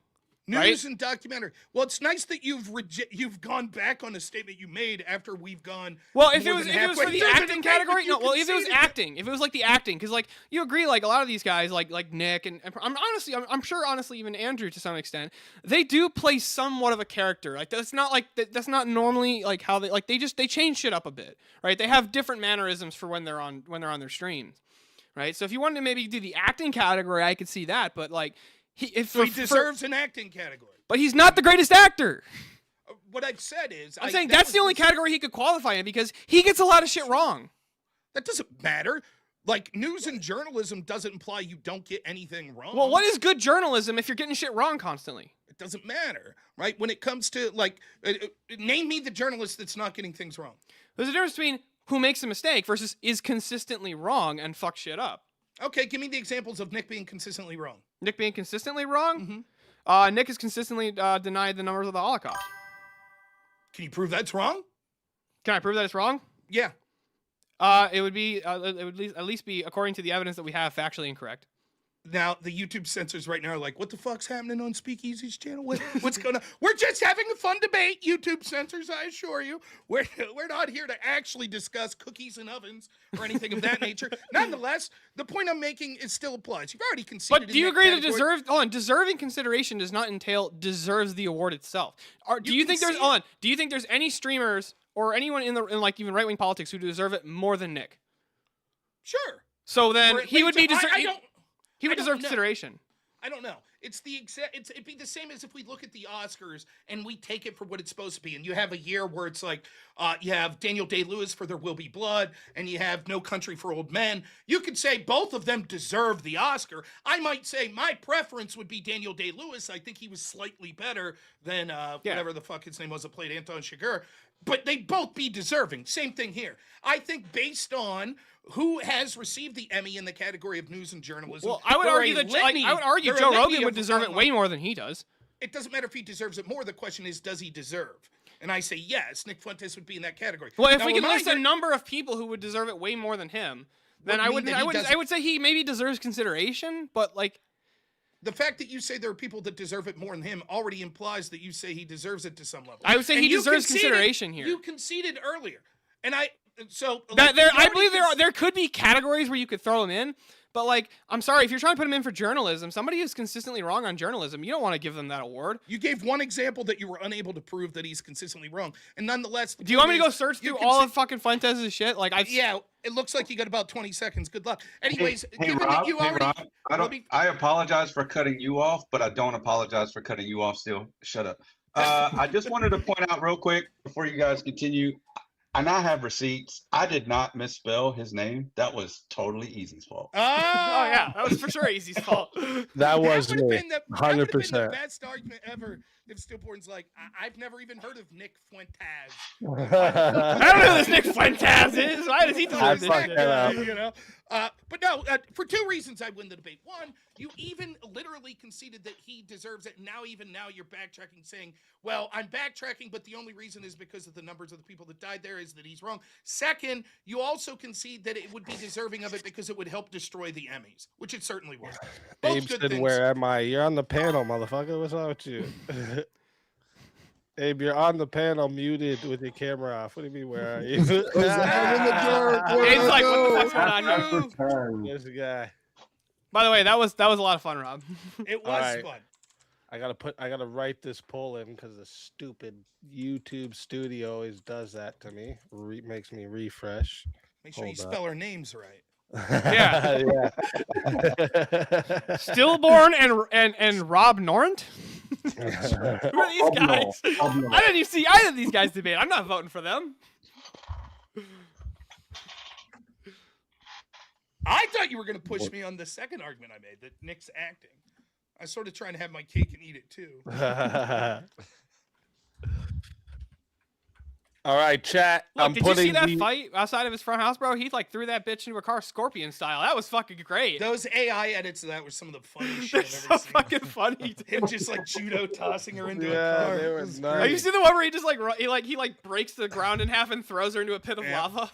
News and documentary. Well, it's nice that you've gone back on a statement you made after we've gone. Well, if it was for the acting category, no. Well, if it was acting, if it was like the acting, because like you agree, like a lot of these guys, like Nick, and I'm sure honestly even Andrew to some extent, they do play somewhat of a character. Like that's not normally like how they change shit up a bit, right? They have different mannerisms for when they're on their streams, right? So if you wanted to maybe do the acting category, I could see that, but like. He deserves an acting category. But he's not the greatest actor. What I've said is... I'm saying that's the only category he could qualify in because he gets a lot of shit wrong. That doesn't matter. Like, news and journalism doesn't imply you don't get anything wrong. Well, what is good journalism if you're getting shit wrong constantly? It doesn't matter, right? When it comes to, like, name me the journalist that's not getting things wrong. There's a difference between who makes a mistake versus is consistently wrong and fuck shit up. Okay, give me the examples of Nick being consistently wrong. Nick being consistently wrong? Mm-hmm. Nick has consistently denied the numbers of the Holocaust. Can you prove that's wrong? Can I prove that it's wrong? Yeah. It would at least be, according to the evidence that we have, factually incorrect. Now, the YouTube censors right now are like, what the fuck's happening on Speakeasy's channel? What's going on? We're just having a fun debate, YouTube censors, I assure you. We're not here to actually discuss cookies and ovens or anything of that nature. Nonetheless, the point I'm making still applies. You've already conceded. But do you agree that deserving consideration does not entail deserves the award itself? Do you think there's any streamers or anyone in like even right-wing politics who deserve it more than Nick? Sure. So then he would be deserving. He would deserve know. consideration. I don't know. It's it'd be the same as if we look at the Oscars and we take it for what it's supposed to be. And you have a year where it's like, you have Daniel Day-Lewis for There Will Be Blood, and you have No Country for Old Men. You could say both of them deserve the Oscar. I might say my preference would be Daniel Day-Lewis. I think he was slightly better than whatever the fuck his name was that played Anton Chigurh. But they'd both be deserving. Same thing here. I think based on who has received the Emmy in the category of news and journalism. Well, I would argue that Joe Rogan would deserve it way more than he does. It doesn't matter if he deserves it more. The question is, does he deserve? And I say yes. Nick Fuentes would be in that category. Well, if we can list a number of people who would deserve it way more than him, then I would say he maybe deserves consideration. But like, the fact that you say there are people that deserve it more than him already implies that you say he deserves it to some level. I would say he deserves consideration here. You conceded earlier, and I believe there could be categories where you could throw him in, but like, I'm sorry, if you're trying to put him in for journalism, somebody who's consistently wrong on journalism, you don't want to give them that award. You gave one example that you were unable to prove that he's consistently wrong, and nonetheless, do you want me to go search through all of fucking Fuentes' shit? Like, yeah, it looks like you got about 20 seconds. Good luck. Anyways, Rob, I apologize for cutting you off, but I don't apologize for cutting you off still. Shut up. I just wanted to point out real quick before you guys continue. And I have receipts. I did not misspell his name. That was totally Easy's fault. Oh yeah, that was for sure Easy's fault. That was me, 100%. That would have been the best argument ever if Stillborn's like, I've never even heard of Nick Fuentes. I don't know who this Nick Fuentes is. Why does he deserve this shit? You know? But no, for two reasons I win the debate. One, you even literally conceded that he deserves it. Now you're backtracking, saying, well, I'm backtracking, but the only reason is because of the numbers of the people that died there is that he's wrong. Second, you also concede that it would be deserving of it because it would help destroy the Emmys, which it certainly would. Abe said, where am I? You're on the panel, motherfucker. What's wrong with you? Abe, you're on the panel muted with your camera off. What do you mean, where are you? Abe's like, what the fuck's going on here? There's the guy. By the way, that was a lot of fun, Rob. It was fun. I gotta write this poll in because the stupid YouTube studio always does that to me. Makes me refresh. Make sure you spell our names right. Yeah. Stillborn and Rob Norrent? Who are these guys? I didn't even see either of these guys debate. I'm not voting for them. I thought you were going to push me on the second argument I made, that Nick's acting. I was sort of trying to have my cake and eat it too. All right, chat. Look, did you see that fight outside of his front house, bro? He like threw that bitch into a car, Scorpion style. That was fucking great. Those AI edits of that were some of the funniest shit I've ever seen. Fucking funny. Him just like judo tossing her into a car. They were nice. Have you seen the one where he just he breaks the ground in half and throws her into a pit of lava?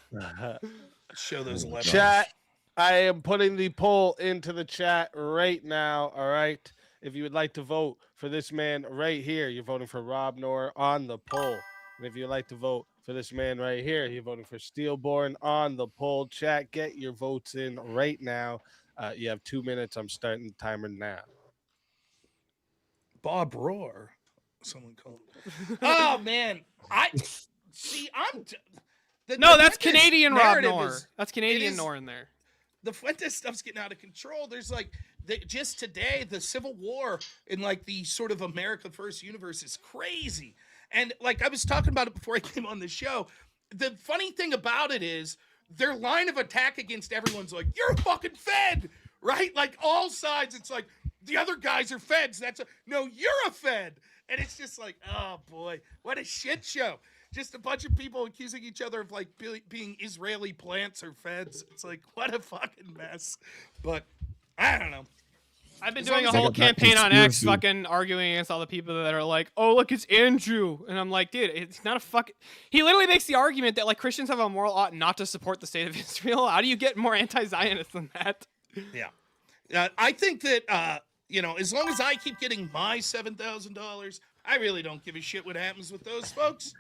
Show those levels. Chat. I am putting the poll into the chat right now. All right. If you would like to vote for this man right here, you're voting for Rob Noor on the poll. And if you'd like to vote for this man right here, you're voting for Steelborn on the poll. Chat, get your votes in right now. You have 2 minutes. I'm starting the timer now. Bob Roar. Someone called. Oh, man. That's Canadian Rob Noor. That's Canadian Noor in there. The Fuentes stuff's getting out of control. There's just today, the Civil War in like the sort of America First universe is crazy. And like I was talking about it before I came on the show, the funny thing about it is their line of attack against everyone's like, you're a fucking Fed, right? Like all sides, it's like the other guys are Feds. No, you're a Fed. And it's just like, oh boy, what a shit show. Just a bunch of people accusing each other of like being Israeli plants or Feds. It's like, what a fucking mess. But I don't know. I've been doing a whole campaign on X fucking arguing against all the people that are like, oh, look, it's Andrew. And I'm like, dude, it's not a fucking... He literally makes the argument that like Christians have a moral ought not to support the state of Israel. How do you get more anti-Zionist than that? Yeah. I think that, as long as I keep getting my $7,000, I really don't give a shit what happens with those folks,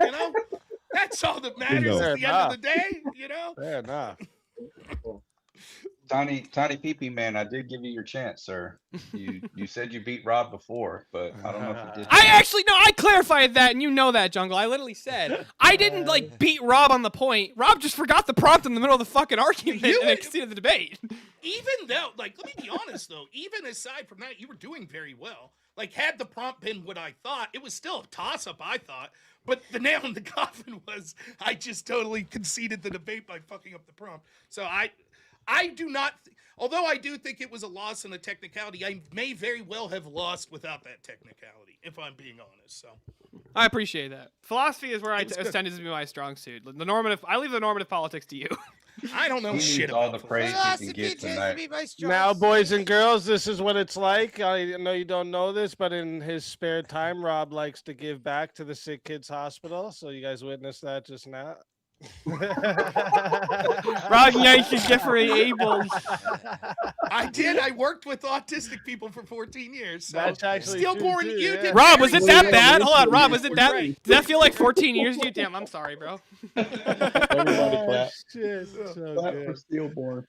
That's all that matters at the end of the day, Fair enough. Tiny PP man, I did give you your chance, sir. You said you beat Rob before, but I don't know if you did. I clarified that, and you know that, Jungle. I literally said I didn't like beat Rob on the point. Rob just forgot the prompt in the middle of the fucking argument and exceeded the debate. Even though, like, let me be honest though, even aside from that, you were doing very well. Like, had the prompt been what I thought, it was still a toss-up, I thought. But the nail in the coffin was I just totally conceded the debate by fucking up the prompt. So I do not, although I do think it was a loss in a technicality, I may very well have lost without that technicality, if I'm being honest. So I appreciate that. Philosophy is where I tended to be my strong suit. I leave the normative politics to you. I don't know He shit needs all about the praise he can get tonight. Now, boys and girls, this is what it's like. I know you don't know this, but in his spare time, Rob likes to give back to the Sick Kids Hospital. So you guys witnessed that just now. Rob Yank is differently able. I did. I worked with autistic people for 14 years. So That's actually stillborn. true, too, You yeah. did. Rob, very was it well. that bad? Hold on, Rob, was it that? Right. Did that feel like 14 years to you? Damn, I'm sorry, bro. Everybody clap. Shit, so Clap good. for stillborn.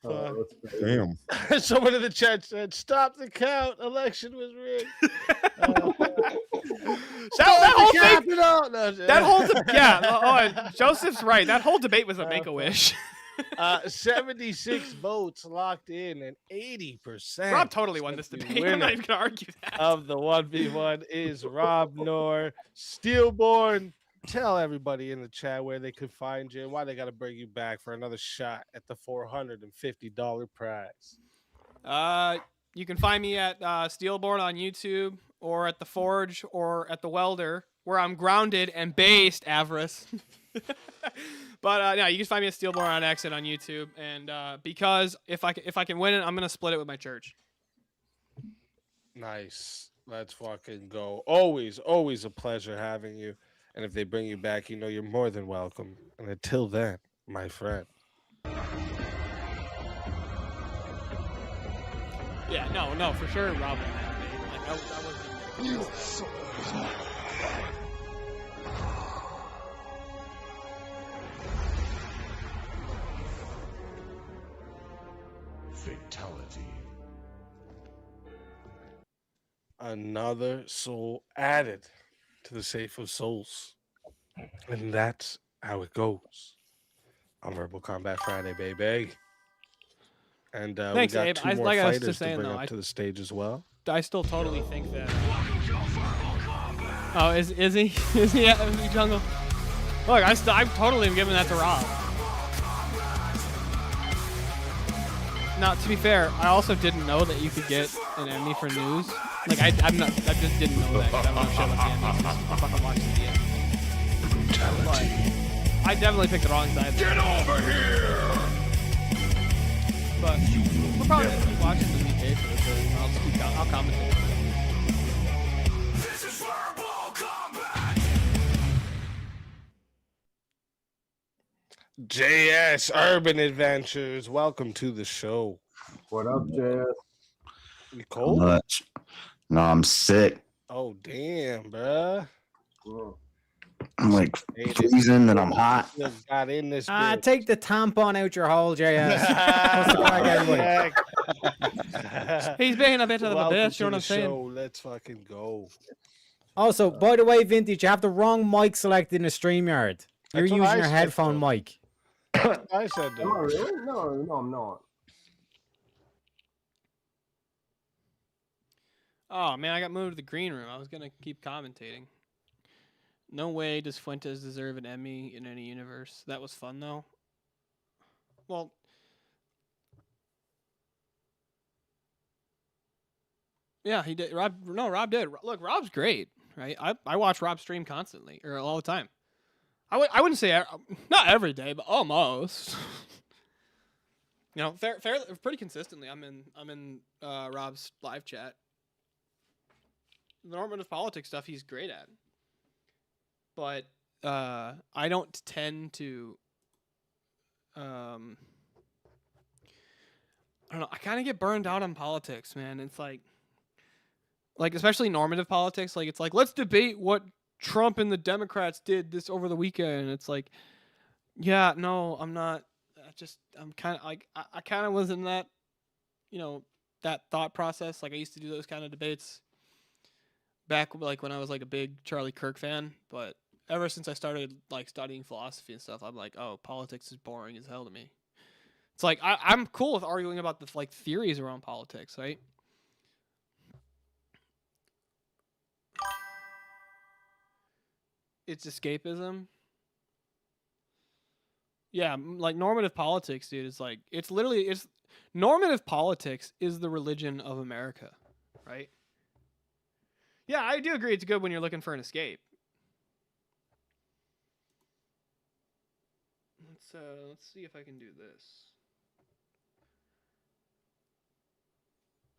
Fuck. Damn. Someone in the chat said, "Stop the count. Election was rigged." Joseph's right. That whole debate was a make-a-wish. 76 votes locked in, and 80%. Rob totally won this debate. I'm not even gonna argue that. Of the 1v1 is Rob Noor. Stillborn, tell everybody in the chat where they could find you and why they got to bring you back for another shot at the $450 prize. You can find me at Steelborn on YouTube, or at the Forge, or at the Welder, where I'm grounded and based, Avarice. But no, you can find me at Steelborn on X and on YouTube. And because if I can win it, I'm gonna split it with my church. Nice. Let's fucking go. Always a pleasure having you. And if they bring you back, you know you're more than welcome. And until then, my friend. Yeah, no, for sure, Rob won that debate. Like, that wasn't Fatality. Another soul added to the Safe of Souls. And that's how it goes on Verbal Combat Friday, baby. And Thanks, we got Abe. two more Like I was fighters just saying, to bring though, up to the stage as well. I still totally think that. Oh, is he? Is he at Jungle? Look, I'm totally giving that to Rob. Now, to be fair, I also didn't know that you could get an Emmy for news. Like, I just didn't know that because I don't know shit about the Emmys. I fucking watched the But I definitely picked the wrong side. Get over here! But we'll probably just keep watching the UK for this, and I'll just I'll commentate. This is Verbal Combat! JS Urban Adventures, welcome to the show. What up, JS? You cold? Much. No, I'm sick. Oh, damn, bruh. I'm like freezing and I'm hot. Just got in this Take the tampon out your hole, JS. He's being a bit of a Welcome bitch, you know to what I'm the saying? show. Let's fucking go. Also, by the way, Vintage, you have the wrong mic selected in the StreamYard. You're That's what using I your said, headphone mic. I said Am I really? No, I'm not. Oh man, I got moved to the green room. I was gonna keep commentating. No way does Fuentes deserve an Emmy in any universe. That was fun though. Well, yeah, he did. Rob did. Look, Rob's great, right? I watch Rob stream constantly or all the time. I wouldn't say not every day, but almost. You know, pretty consistently. I'm in Rob's live chat. The normative politics stuff he's great at. But I don't tend to I don't know, I kind of get burned out on politics, man. It's like especially normative politics, like it's like let's debate what Trump and the Democrats did this over the weekend. And it's like, yeah, no, I'm not I'm kind of like I kind of was in that, that thought process. Like I used to do those kind of debates back like when I was like a big Charlie Kirk fan, but ever since I started like studying philosophy and stuff, I'm like, oh, politics is boring as hell to me. It's like I'm cool with arguing about the like theories around politics, right? It's escapism. Yeah, like normative politics, dude. It's like it's normative politics is the religion of America, right? Yeah, I do agree. It's good when you're looking for an escape. Let's see if I can do this.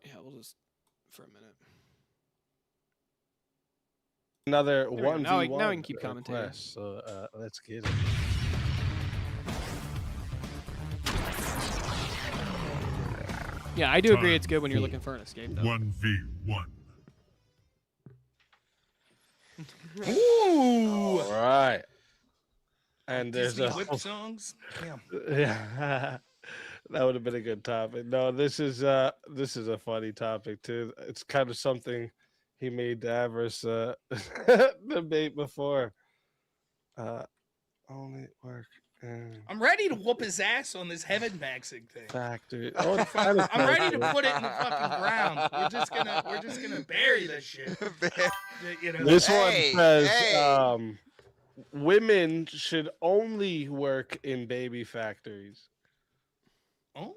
Yeah, we'll just for a minute. Another There we go. 1v1. Now we can keep commentating. request, so let's get it. Yeah, I do agree. It's good when you're looking for an escape, though. 1v1. Ooh. All right. And there's Disney a whip songs. Damn. Yeah, that would have been a good topic. No, this is a funny topic too. It's kind of something he made Davros debate before. Only work in I'm ready to whoop his ass on this heaven maxing thing. factory. I'm ready to put it in the fucking ground. We're just gonna bury this shit. This one says women should only work in baby factories. Oh.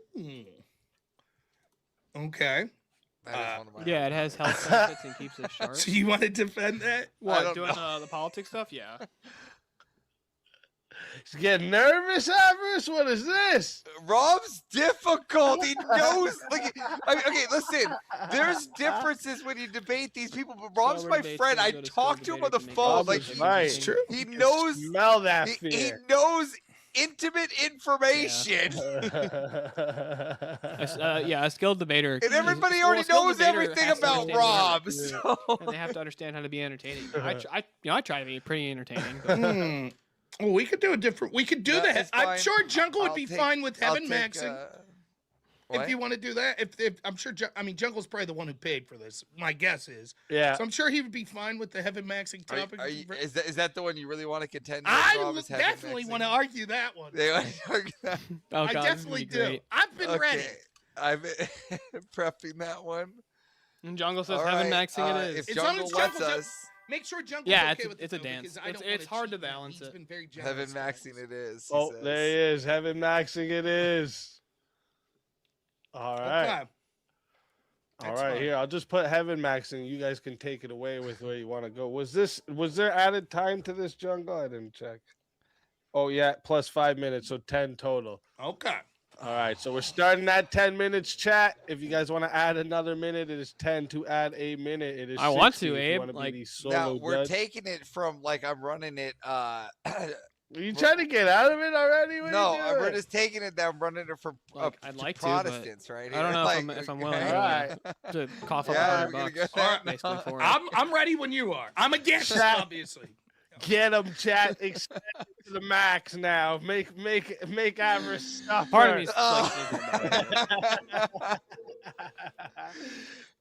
Okay. Yeah, it has health benefits and keeps us sharp. So you want to defend that? What, doing the politics stuff? Yeah. He's getting nervous, Avarice? What is this? Rob's difficult. He knows. Like, okay, listen. There's differences when you debate these people, but Rob's my friend. I talked to him on the phone. Like, he knows. Smell that He fear. knows intimate information. Yeah, a skilled debater. And everybody a already skilled knows debater everything has to about understand Rob. the So. And they have to understand how to be entertaining. I try to be pretty entertaining. But... Well, we could do a different. We could do No, that. it's I'm fine. sure Jungle would I'll be take- fine with I'll heaven take, maxing. what? If you want to do that, if I'm sure. Jungle's probably the one who paid for this. My guess is. Yeah. So I'm sure he would be fine with the heaven maxing topic. Is that the one you really want to contend with? I Rob, is heaven definitely maxing? want to argue that one. They want to argue that? Oh, I God, definitely this would be do. great. I've been ready. I've been prepping that one. And Jungle says All heaven right, maxing it is. If As long Jungle as lets Jungle's us, Make sure Jungle's Yeah, okay with it's a it, though, dance. because I don't It's wanna hard to cheat. balance He's it. been very heaven generous. maxing it is. He Oh, says. there he is. Heaven maxing it is. All right. Okay. All That's right, fine. here. I'll just put heaven maxing. You guys can take it away with where you want to go. Was there added time to this, Jungle? I didn't check. Oh, yeah, plus 5 minutes, so 10 total. Okay. All right, so we're starting at 10 minutes, chat. If you guys want to add another minute, it is 10 to add a minute. It is I want 60 to, if you Abe, wanna be like- the solo Now we're judge. taking it from like I'm running it. Are you trying to get out of it already? What are No, you we're doing? just taking it that I'm running it for Like, I'd like to, Protestants, but right? I don't know Like, if I'm willing Alright. to cough up Yeah, $100 we're gonna get All right. basically for it. I'm ready when you are. I'm against it, Chat. obviously. Get them, chat. Extend it to the max now. Make Avarice suffer. Part of me's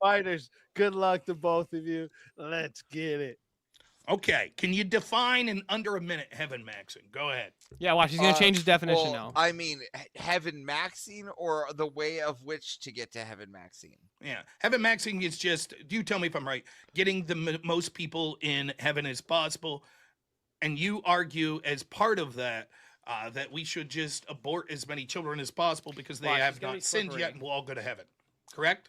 Fighters, good luck to both of you. Let's get it. Okay. Can you define in under a minute heaven maxing? Go ahead. Yeah, watch. He's gonna change his definition well, now. I mean, heaven maxing or the way of which to get to heaven maxing. Yeah. Heaven maxing is just, you tell me if I'm right, getting the most people in heaven as possible. And you argue as part of that, that we should just abort as many children as possible because they Watch, have it's gonna not be sinned slippery. yet and will all go to heaven. Correct?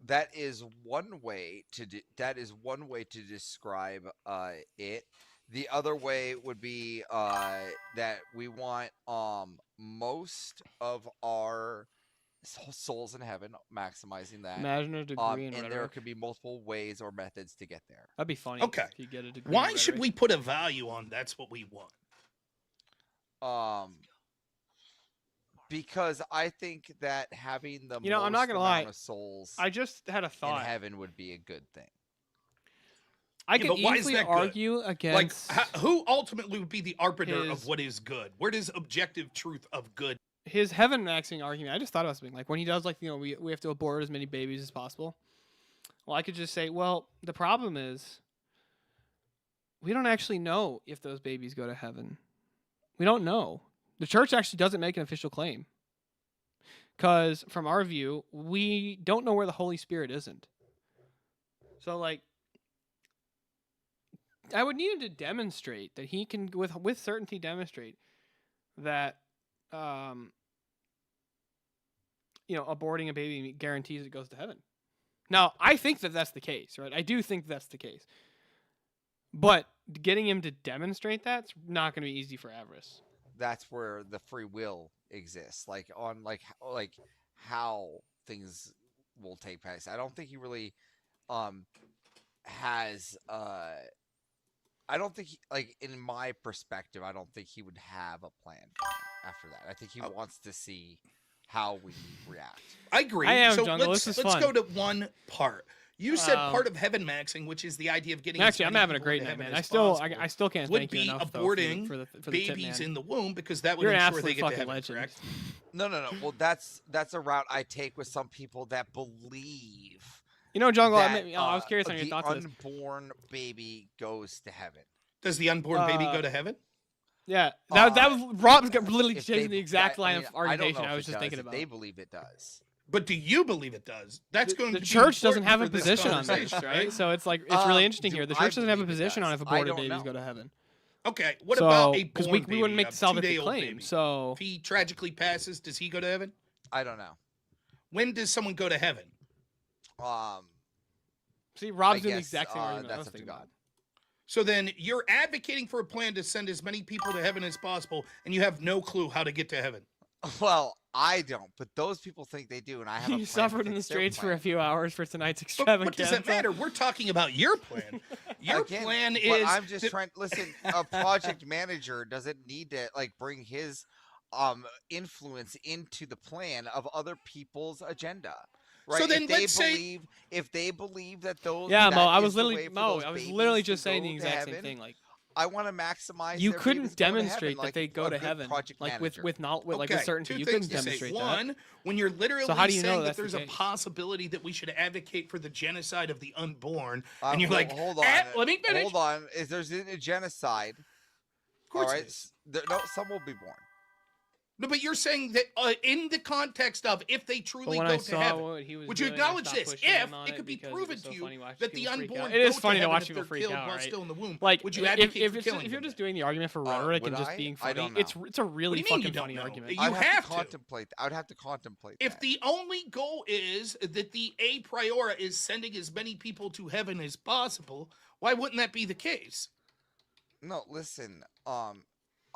That is one way to describe it. The other way would be that we want most of our souls in heaven, maximizing that. Imagine a degree in and there rhetoric. could be multiple ways or methods to get there. That'd be funny. Okay. If you get a degree in Why should rhetoric. we put a value on that's what we want? Because I think that having the I'm not most gonna amount lie. of souls I just had a in thought. heaven would be a good thing. I Yeah, can but why is easily that good? argue against Who ultimately would be the arbiter of his- what is good? Where does objective truth of good? his heaven maxing argument. I just thought about something like when he does we have to abort as many babies as possible. Well, I could just say, well, the problem is we don't actually know if those babies go to heaven. We don't know. The church actually doesn't make an official claim. Because from our view, we don't know where the Holy Spirit isn't. So, like, I would need him to demonstrate that he can, with certainty, demonstrate that, aborting a baby guarantees it goes to heaven. Now, I think that that's the case, right? I do think that's the case. But getting him to demonstrate that's not going to be easy for Avarice. That's where the free will exists, like on like how things will take place. I don't think he really has I don't think in my perspective, I don't think he would have a plan after that. I think he wants to see how we react. I agree. Let's go to one part. You said part of heaven maxing, which is the idea of getting. Actually, I'm having a great night, man. I still can't would thank you be enough aborting for the babies tip, in the womb because that would You're an ensure absolute they get to fucking heaven. legend. Correct? No. Well, that's a route I take with some people that believe. Jungle. That, I was curious on your the thoughts on this. unborn baby goes to heaven. Does the unborn baby go to heaven? Yeah, that was Rob's literally if changing they- the exact that- line I mean, of argumentation I, don't know I if was it just does, thinking if about. They believe it does. But do you believe it does? That's going The to be church doesn't important have a for this position on this, conversation, right? So it's really interesting do here. The I church doesn't have a believe it position on does? if I aborted don't babies know. go to heaven. Okay, what about a born we baby, wouldn't make a the salvific 2-day-old claim. baby? So If he tragically passes, does he go to heaven? I don't know. When does someone go to heaven? See, Rob's I doing the guess, exact same argument I that's was up to thinking God. about. So then you're advocating for a plan to send as many people to heaven as possible, and you have no clue how to get to heaven. Well, I don't, but those people think they do, and I have. You suffered in the streets for a few hours for tonight's But extravaganza. what does that matter? We're talking about your plan. Your plan but is. I'm just trying. Listen, a project manager doesn't need to bring his influence into the plan of other people's agenda. Right? So then if they let's say- believe, if they believe that those Yeah, that Mo, I is was the literally way for those babies just to saying the go to exact same heaven, thing. Like, I want to maximize. you their couldn't babies going to demonstrate heaven, that like they go a to good heaven, project like manager. with certainty. Two You things couldn't to say. demonstrate One, that. when you're literally So how do you know saying that that's the there's a case? possibility that we should advocate for the genocide of the unborn, Uh, and you're like, hold on, let me finish. Hold on, there's a genocide? Of course all it right, is. no, some will be born. No, but you're saying that in the context of if they truly when go I to saw heaven, what he was would you doing, I acknowledge stopped this? pushing If him on it could be because proven was so to you funny watching that the people freak unborn out. It is go funny to heaven watch if people they're freak killed out, while right? still in the womb, Like, would you if advocate for killing you're them? just doing the argument for rhetoric and would just I? being I funny, don't it's know. a really What do you mean fucking you don't funny know? argument. You I'd have to to. contemplate. I'd have to contemplate. If that. the only goal is that the a priori is sending as many people to heaven as possible, why wouldn't that be the case? No, listen.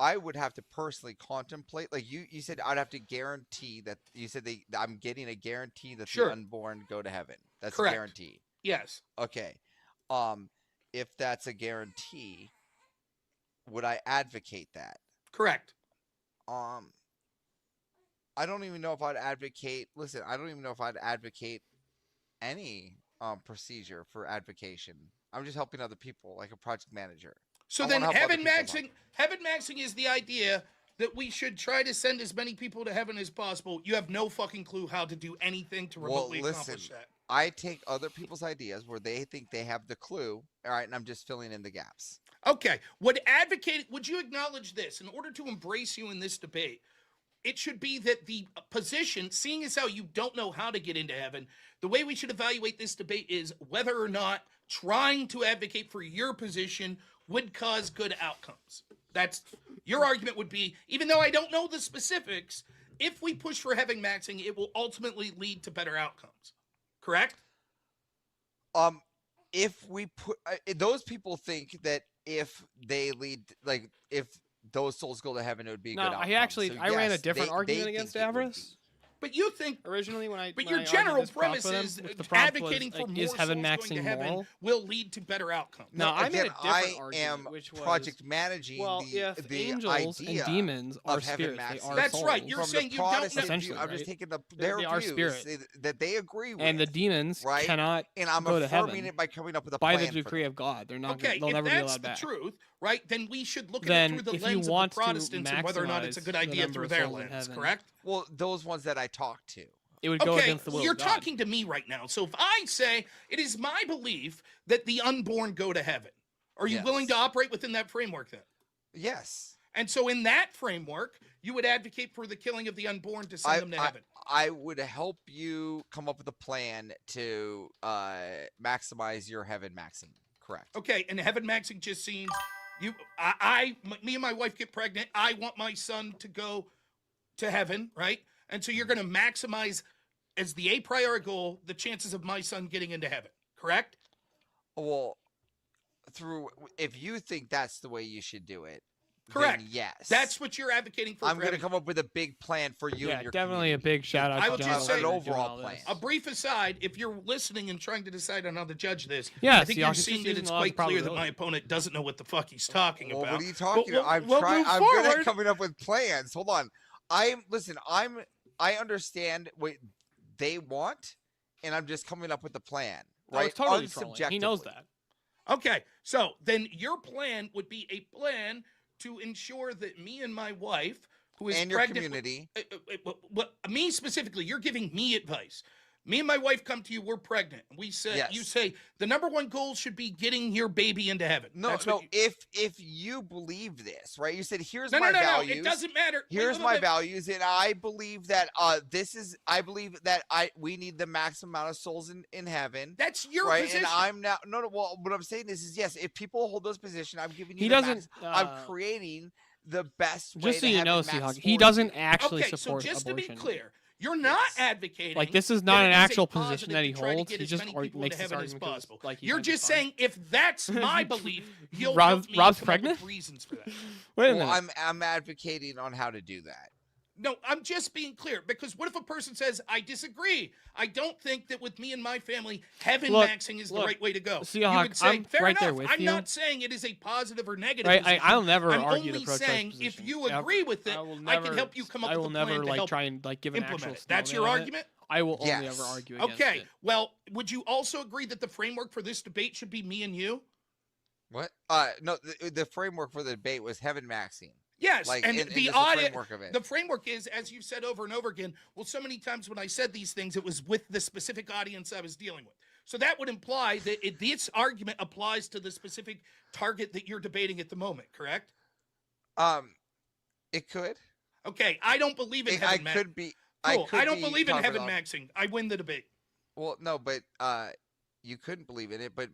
I would have to personally contemplate. Like you said, I'd have to guarantee that. You said I'm getting a guarantee that Sure. the unborn go to heaven. That's Correct. a guarantee. Yes. Okay. If that's a guarantee, would I advocate that? Correct. I don't even know if I'd advocate. Listen, I don't even know if I'd advocate any procedure for advocation. I'm just helping other people, like a project manager. So I then wanna help other heaven people, maxing, heaven maxing is the idea that we should try to send as many people to heaven as possible. You have no fucking clue how to do anything to remotely accomplish that. I take other people's ideas where they think they have the clue, all right, and I'm just filling in the gaps. Okay. Would you acknowledge this? In order to embrace you in this debate, it should be that the position, seeing as how you don't know how to get into heaven, the way we should evaluate this debate is whether or not trying to advocate for your position would cause good outcomes. That's your argument would be, even though I don't know the specifics, if we push for heaven maxing, it will ultimately lead to better outcomes. Correct? If we put those people think that if they lead, like if those souls go to heaven, it would be a good No, outcome. I actually So, I ran a yes, different they argument think against it would Avarice. But you think originally when I but when your I argued general this prompt premise for them, is which the prompt advocating was, for like, more is heaven souls going maxing to heaven moral? will lead to better outcomes. No, I made a Again, different argument, am which was project managing well, if the angels idea and demons are of heaven spirits, they maxing. are That's souls. right. You're From saying the you don't know. Protestant Essentially, view, I'm just right? taking They their are views spirit. that they agree with. And the demons right? cannot and I'm go to affirming heaven it by coming up with a by plan the decree of God. They're not. Okay, They'll if never be that's allowed the back. truth, right, then we should look at Then it through the if you lens of want the to Protestants and whether or not it's a good maximize the idea number through of their souls in lens, heaven. correct? Well, those ones that I talked to. It would go Okay, against the will you're of God. talking to me right now. So if I say it is my belief that the unborn go to heaven, are you willing to operate within that framework then? Yes. And so in that framework, you would advocate for the killing of the unborn to send them to heaven. I would help you come up with a plan to maximize your heaven maxing. Correct. Okay, and heaven maxing just seems me and my wife get pregnant. I want my son to go to heaven, right? And so you're going to maximize as the a priori goal the chances of my son getting into heaven, correct? Well, if you think that's the way you should do it, correct. Then yes, that's what you're advocating for. I'm going to come up with a big plan for you. Yeah, and your definitely a big shout out. I to will John just say an overall plan. A brief aside: if you're listening and trying to decide on how to judge this, Yeah, I think see, you're I'm just seeing that using it's a lot of quite clear that my probability. opponent doesn't know what the fuck he's talking Well, about. what are you talking But about? I'm we'll trying. move I'm good at forward. coming up with plans. Hold on. I understand what they want, and I'm just coming up with a plan. I was Right? totally trolling. He knows Unsubjectively. that. Okay, so then your plan would be a plan to ensure that me and my wife, who is And your pregnant, community. Me specifically, you're giving me advice. Me and my wife come to you. We're pregnant. We say Yes. you say the number one goal should be getting your baby into heaven. No, That's no. what you- If you believe this, right? You said here's No, my no, no, no. values. It doesn't matter. Wait, Here's wait, my wait. values, and I believe that I believe that we need the maximum amount of souls in heaven. That's your right. position. And I'm now no. Well, what I'm saying is yes. If people hold those positions, I'm giving you. He the doesn't, I'm creating the best way. Just so to you have know, it max Seahawk, he for doesn't you. actually Okay, so support just abortion. to be clear, you're not advocating. Like, this is that not it an is a actual positive position that he to try to holds. get He as just many people makes into this heaven as argument 'cause, possible. like, he You're thinks it's just fun. saying if that's my belief, you'll Rob's help me come up pregnant? with reasons for that. Wait a Well, minute. I'm advocating on how to do that. No, I'm just being clear because what if a person says, I disagree? I don't think that with me and my family, heaven Look, maxing is the look, right way to go. Seahawk, you would say, I'm fair right enough. there with I'm you. not saying it is a positive or negative Right, position. I'll never I'm argue the only pro-choice saying position. if you Ever. agree with it, I will I never, can help you come up I with will a plan never to like help try and like give an implement actual it. That's your snowman on it. argument? I will only Yes. ever argue against Okay, it. well, would you also agree that the framework for this debate should be me and you? What? No. The framework for the debate was heaven maxing. Yes, Like, and and the just audit, framework of it. the framework is, as you've said over and over again, well, so many times when I said these things, it was with the specific audience I was dealing with. So that would imply that this argument applies to the specific target that you're debating at the moment, correct? It could. Okay, I don't believe in I heaven maxing. could be. Cool. I I don't be believe in covered heaven on- maxing. I win the debate. Well, no, but you couldn't believe in it, but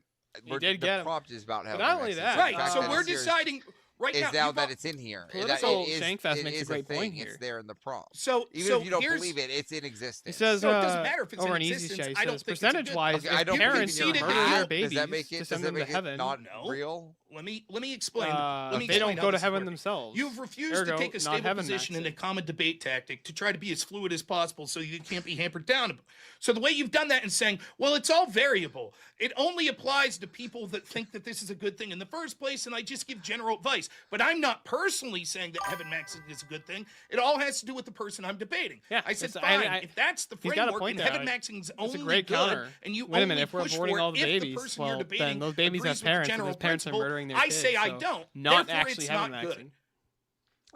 did the get him. prompt is about heaven. not only maxing. that, The Right, fact so that we're it's here deciding right is now. now you've that al- it's in here. Political It is- Shankfest it makes a is great point thing. here. It's there in the prompt. So, Even so if you don't here's, believe it, it's in existence. He says, No, it doesn't matter if it's over in an easy existence. show, he I don't says, think it's a good- percentage-wise, Okay, I if don't parents believe in your murder their half. babies Does that make it? to Does send that them to make it heaven, not No. real? Let me explain. Let me they don't explain how go to this is heaven working. themselves. You've refused Ergo, to take a not stable heaven position in maxing. a common debate tactic to try to be as fluid as possible so you can't be hampered down. So the way you've done that and saying, well, it's all variable. It only applies to people that think that this is a good thing in the first place, and I just give general advice. But I'm not personally saying that heaven maxing is a good thing. It all has to do with the person I'm debating. Yeah, I said, it's- fine, if that's the he's got a framework point and there. heaven maxing is It's only a great good, counter. and you Wait a only minute, if we're push aborting for all the if babies, the person well, you're debating then those babies agrees have with the parents, and general those parents are principle, murdering their I kids. say I so don't. Not Therefore, actually it's heaven not good. maxing.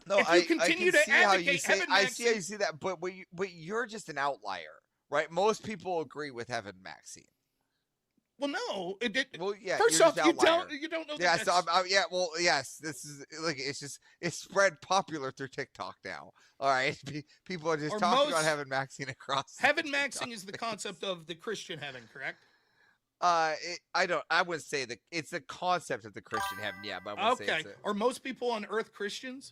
No, If you continue I can to see how you advocate say. heaven I see how you maxing- see that, but you're just an outlier, right? Most people agree with heaven maxing. Well, no. Well, yeah. First you're off, just you outlier. don't know that Yeah, so that's- yeah. Well, yes. This is like it's spread popular through TikTok now. All right, people are just Or talking about most- heaven maxing across. Heaven maxing is the concept of the Christian heaven, correct? I would say that it's the concept of the Christian heaven. Yeah, but I would say Okay. Are most people on earth Christians?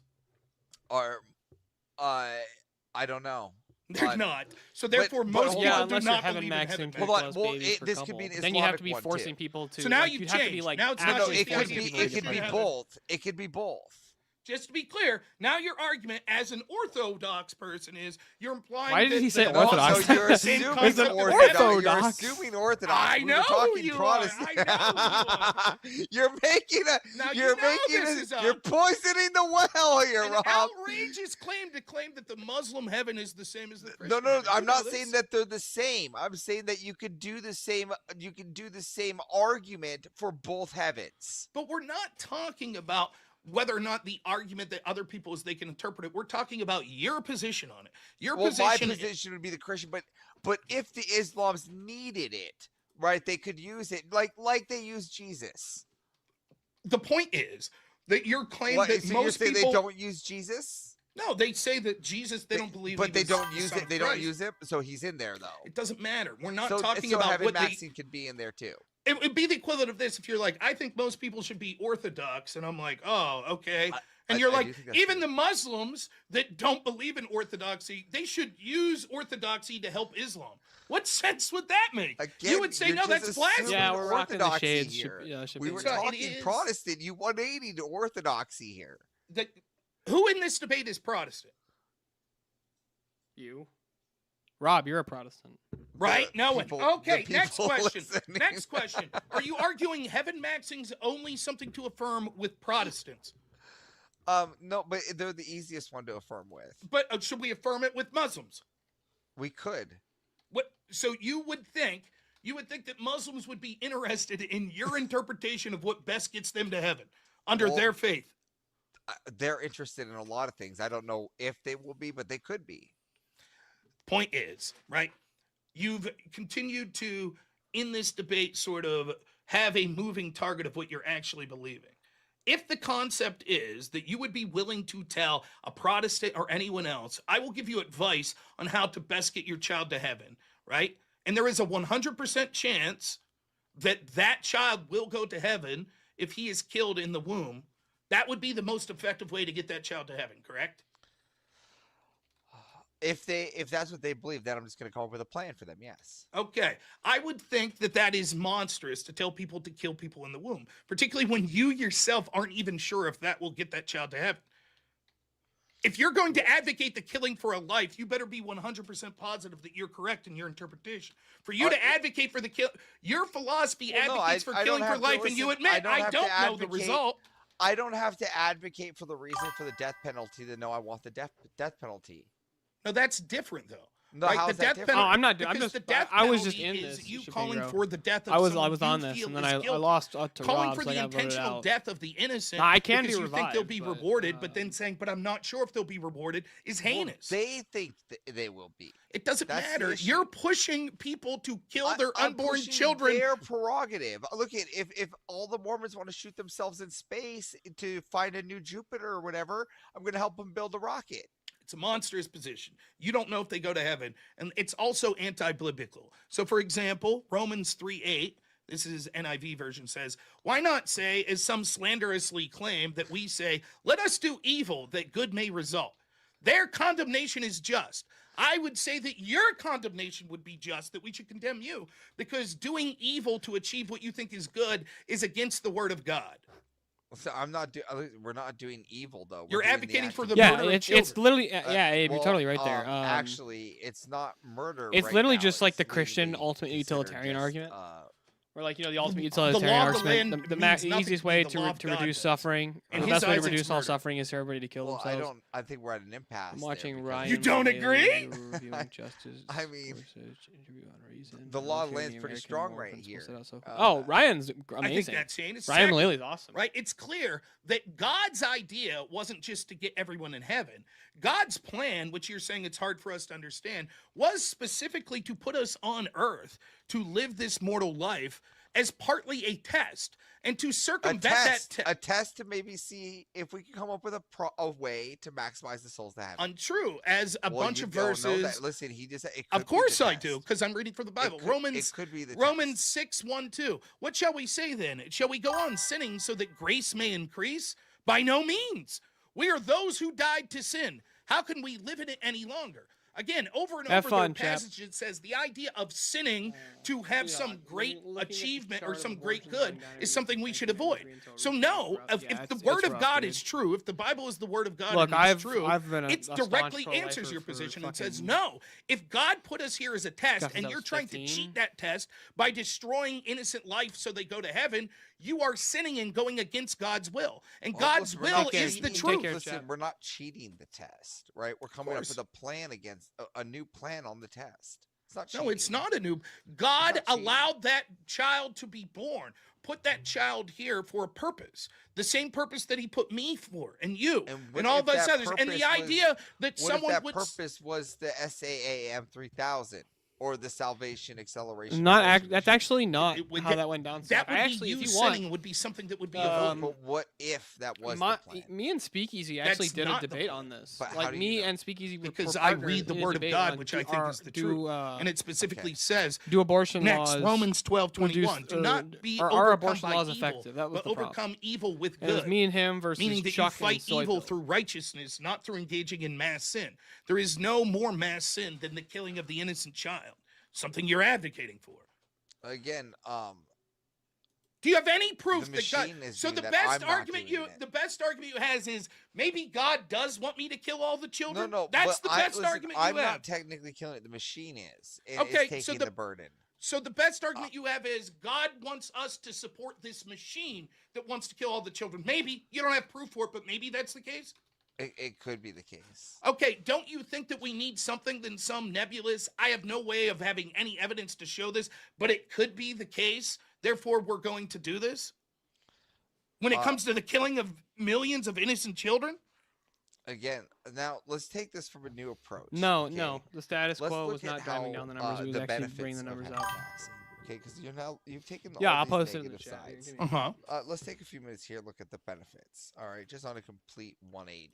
I don't know. They're not. So therefore, most hold people on. do unless you're not heaven believe in heaven maxing maxing. Hold on. plus Well, babies per this could be an couple. Then you have to be Islamic one, forcing too. people to. So now like, you've you'd have to be changed. like Now it's actually not No, it could forcing be. people It to could be get both. It could be both. Just to be clear, now your argument as an Orthodox person is you're implying. Why did he say that Orthodox? So you're Same assuming concept of Orthodox. heaven. You're assuming Orthodox. I We know were who talking you Protestant. are. I know who you are. You're making a. Now, You're you know making this a. is You're poisoning the well here, an Rob. outrageous claim to claim that the Muslim heaven is the same as the Christian. No, heaven. I'm You know not this. saying that they're the same. I'm saying that you could do the same. You can do the same argument for both heavens. But we're not talking about whether or not the argument that other people is they can interpret it. We're talking about your position on it. Your Well, position. my position would be the Christian, but if the Islams needed it, right, they could use it like they use Jesus. The point is that your claim What, that so most you're saying people they don't use Jesus? No, they say that Jesus. They don't believe. But he they was don't the use Son it. of They don't Christ. use it. So he's in there though. It doesn't matter. We're not So talking so about Heaven what they. Maxine could be in there too. It would be the equivalent of this if you're like, I think most people should be Orthodox, and I'm like, oh, okay. And you're I like, do think that's even the Muslims that don't believe in Orthodoxy, they should use Orthodoxy to help Islam. What sense would that make? Again, You would say, you're no, just that's blasphemy. Yeah, we're rocking the Orthodoxy shades. here. Should We be were So it talking is- Protestant. You 180 to Orthodoxy here. Who in this debate is Protestant? You. Rob, you're a Protestant. Right? No one. people- Okay, the next people question. listening. Next question. Are you arguing heaven maxing's only something to affirm with Protestants? No, but they're the easiest one to affirm with. But should we affirm it with Muslims? We could. What? So you would think that Muslims would be interested in your interpretation of what best gets them to heaven under Well, their faith. They're interested in a lot of things. I don't know if they will be, but they could be. Point is, right? You've continued to, in this debate, sort of have a moving target of what you're actually believing. If the concept is that you would be willing to tell a Protestant or anyone else, I will give you advice on how to best get your child to heaven, right? And there is a 100% chance that that child will go to heaven if he is killed in the womb. That would be the most effective way to get that child to heaven, correct? If that's what they believe, then I'm just going to come up with a plan for them. Yes. Okay. I would think that that is monstrous to tell people to kill people in the womb, particularly when you yourself aren't even sure if that will get that child to heaven. If you're going to advocate the killing for a life, you better be 100% positive that you're correct in your interpretation. For you to advocate for the kill, your philosophy advocates for killing for life, and you admit, I don't know the result. I don't have to advocate for the reason for the death penalty to know I want the death penalty. No, that's different, though. No, right? how The is that death different? penalty. Oh, I'm not. I'm because just. the death I was just penalty in is this. you Shapiro. calling for the death of I was someone on you this, feel and then is I guilty. lost to Calling Rob, for so I the got voted intentional out. death of the innocent. No, I can because be you think they'll be revived, but, rewarded, but then saying, "But I'm not sure if they'll be rewarded," is heinous. Well, they think they will be. It doesn't That's the matter. issue. You're pushing people to kill their I'm unborn pushing children. Their prerogative. Look at if all the Mormons want to shoot themselves in space to find a new Jupiter or whatever, I'm going to help them build a rocket. It's a monstrous position. You don't know if they go to heaven. And it's also anti-biblical. So, for example, Romans 3:8, this is NIV version, says, why not say, as some slanderously claim, that we say, let us do evil that good may result. Their condemnation is just. I would say that your condemnation would be just, that we should condemn you, because doing evil to achieve what you think is good is against the word of God. So we're not doing evil though. We're You're doing advocating for act- the murder of it's children. literally you're well, totally right there. Actually, it's not murder. It's right literally now. just like It's the Christian legally ultimate considered utilitarian just, argument. Or like, the ultimate the utilitarian law of the argument. land The means nothing easiest to way the law to of God reduce does. suffering, In the his best way to eyes, it's reduce all murder. suffering is for everybody to kill Well, themselves. I think we're at an impasse. I'm watching there Ryan. You don't Bailey agree? reviewing Justice I mean, versus Interview on Reason. the law of Fearing land's the pretty American strong moral right principles here. set out so far. Ryan's I think amazing. that's heinous. Ryan Second, Lilly's awesome. Right? It's clear that God's idea wasn't just to get everyone in heaven. God's plan, which you're saying it's hard for us to understand, was specifically to put us on earth to live this mortal life as partly a test and to circumvent a test to maybe see if we can come up with a way to maximize the souls to heaven. Untrue, as a bunch you of don't know verses. that. Listen, he just said it Of could be course the I test. do, because I'm reading from the Bible. It could be the Romans 6:1-2. What shall we say then? Shall we go on sinning so that grace may increase? By no means. We are those who died to sin. How can we live in it any longer? Again, over and Have over, fun, there are chap. passages that says the idea of sinning to have some great achievement or some great good is something we should avoid. So no, if the word of God is true, if the Bible is the word of God Look, and it's true, I've been it directly answers your position and says, no, if God put us here as a test and you're trying to cheat that test by destroying innocent life so they go to heaven, you are sinning and going against God's will. And God's will is the truth. Listen, we're not cheating the test, right? We're coming up with a plan against a new plan on the test. It's not cheating. No, it's not a new. God allowed that child to be born, put that child here for a purpose, the same purpose that he put me for, and you, and all of us others. And the idea that someone if that would purpose was the SAAM 3000 or the Salvation Acceleration. That's actually not how that went down. That would actually, be if you you want, sinning would be something that would be avoided. But what if that was the plan? Me and Speakeasy actually That's did a not the debate plan. on this. But how Like do you me know? and Speakeasy Because were I partners read the in a word of debate God, on which I think is the truth, and it specifically says, do abortion next, laws. Romans 12:21. Do not be are overcome abortion by laws evil, effective? That was but the problem. overcome evil with And it was good. me and him versus Meaning that Chuck you and fight Soy evil Bill. through righteousness, not through engaging in mass sin. There is no more mass sin than the killing of the innocent child. Something you're advocating for. Again, do you have any proof the that God? machine is So doing the that. best I'm not argument doing you, it. the best argument you has is maybe God does want me to kill all the children. No, That's but the best argument you I'm have. not technically killing it. The machine is. And Okay, it's so taking the burden. So the best argument you have is God wants us to support this machine that wants to kill all the children. Maybe you don't have proof for it, but maybe that's the case. It could be the case. Okay, don't you think that we need something than some nebulous? I have no way of having any evidence to show this, but it could be the case. Therefore, we're going to do this. When it comes to the killing of millions of innocent children. Again, now let's take this from a new approach. No, okay? no, the status Let's quo look was at not driving how, down the numbers. It was the actually benefits bringing the of numbers having out. taxing, okay, because you've taken all Yeah, I'll these post it in the negative chat. sides. Uh-huh. Let's take a few minutes here. Look at the benefits. All right, just on a complete 180.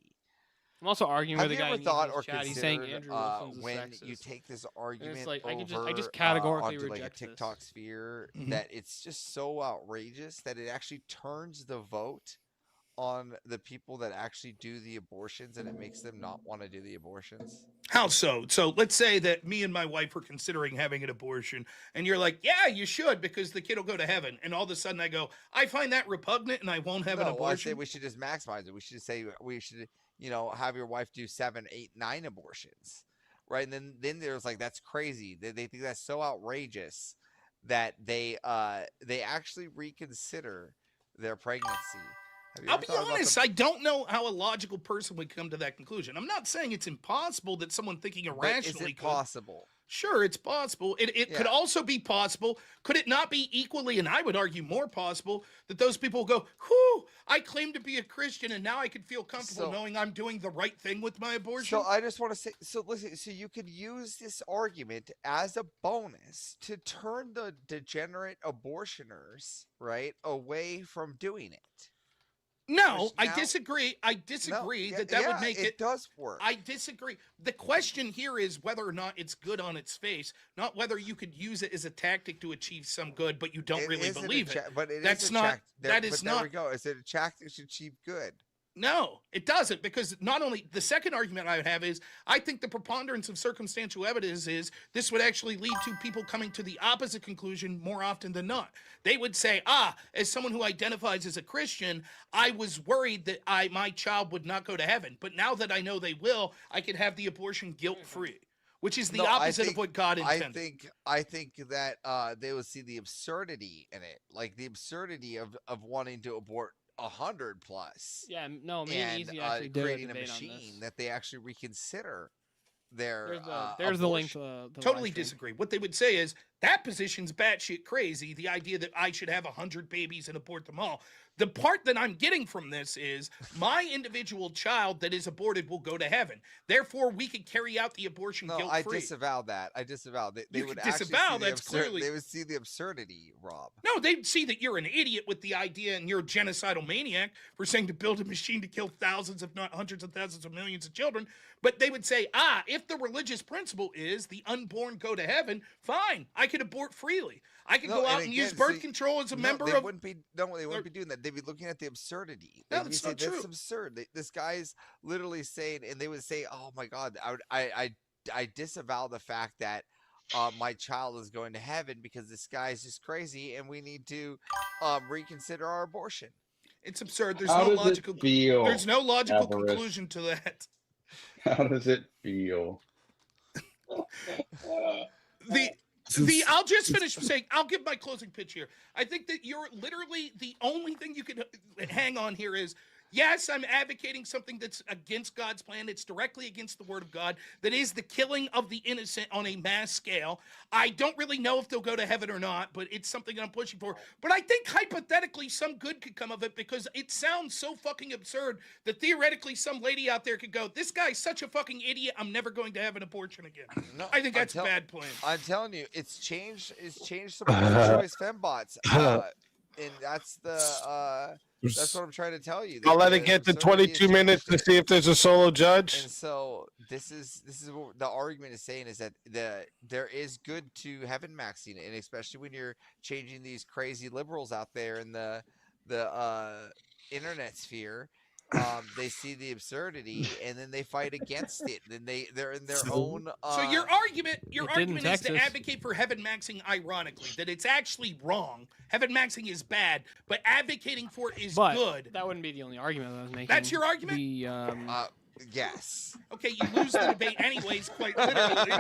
I'm also arguing Have with you a guy ever in thought his or chat. He's saying considered Andrew Wilson's a when sexist. you take this And argument it's like over I just categorically onto like a reject TikTok this. sphere Mhm. that it's just so outrageous that it actually turns the vote on the people that actually do the abortions and it makes them not want to do the abortions? How so? So let's say that me and my wife are considering having an abortion, and you're like, yeah, you should, because the kid will go to heaven. And all of a sudden I go, I find that repugnant and I won't have an No, I say abortion. we should just maximize it. We should say we should, have your wife do 7, 8, 9 abortions, right? And then there's like, that's crazy. They think that's so outrageous that they actually reconsider their pregnancy. Have you I'll ever be thought about honest, the- I don't know how a logical person would come to that conclusion. I'm not saying it's impossible that someone thinking But irrationally is it could. possible? Sure, it's possible. It could Yeah. also be possible. Could it not be equally, and I would argue more possible, that those people go, whew, I claim to be a Christian and now I can feel comfortable So- knowing I'm doing the right thing with my abortion? So I just want to say, so listen, so you could use this argument as a bonus to turn the degenerate abortioners, right, away from doing it. No, Which I now- disagree. I disagree yeah, that that yeah, would make it does work. I disagree. The question here is whether or not it's good on its face, not whether you could use it as a tactic to achieve some good, but you don't It really isn't a believe it. But it That's is a not. tract- there- That but is there not. we go. Is it a tactic to achieve good? No, it doesn't, because not only the second argument I would have is I think the preponderance of circumstantial evidence is this would actually lead to people coming to the opposite conclusion more often than not. They would say, as someone who identifies as a Christian, I was worried that my child would not go to heaven, but now that I know they will, I can have the abortion guilt-free, which is the No, I opposite think- of what God intended. I think that they would see the absurdity in it, like the absurdity of wanting to abort 100 plus. Yeah, no, me and Easy actually did a creating a debate on machine this. that they actually reconsider their There's the link to abortion. the Totally live stream. disagree. What they would say is that position's batshit crazy. The idea that I should have 100 babies and abort them all. The part that I'm getting from this is my individual child that is aborted will go to heaven. Therefore, we could carry out the abortion No, I guilt-free. disavow that. I disavow. They You would could actually disavow, see the that's clearly- They would see the absurdity, Rob. No, they'd see that you're an idiot with the idea and you're a genocidal maniac for saying to build a machine to kill thousands, if not hundreds of thousands of millions of children. But they would say, if the religious principle is the unborn go to heaven, fine, I could abort freely. I could No, go out and and again, use birth see, control as a no, member they of. wouldn't be. No, they wouldn't be doing that. They'd be looking at the absurdity. No, They'd be that's saying, not that's true. absurd. This guy's literally saying, and they would say, "Oh my God, I disavow the fact that my child is going to heaven because this guy is just crazy, and we need to reconsider our abortion. It's absurd. There's How no does it logical. feel, There's no logical Alvarez? conclusion to that. How does it feel? I'll just finish saying, I'll give my closing pitch here. I think that you're literally the only thing you can hang on here is, yes, I'm advocating something that's against God's plan. It's directly against the word of God. That is the killing of the innocent on a mass scale. I don't really know if they'll go to heaven or not, but it's something I'm pushing for. But I think hypothetically some good could come of it because it sounds so fucking absurd that theoretically some lady out there could go, this guy's such a fucking idiot, I'm never going to have an abortion again. No, I think that's a bad plan. I'm telling you, it's changed some pro-choice fembots. And that's that's what I'm trying to tell you. I'll let it get to 22 minutes to see if there's a solo judge. And so this is what the argument is saying is that there is good to heaven maxing, and especially when you're changing these crazy liberals out there in the internet sphere. They see the absurdity and then they fight against it. Then they're in their own. So your argument is to advocate for heaven maxing. Ironically, that it's actually wrong. Heaven maxing is bad, but advocating for it is good. That wouldn't be the only argument I was making. That's your argument. Yes. Okay, you lose the debate anyways, quite literally.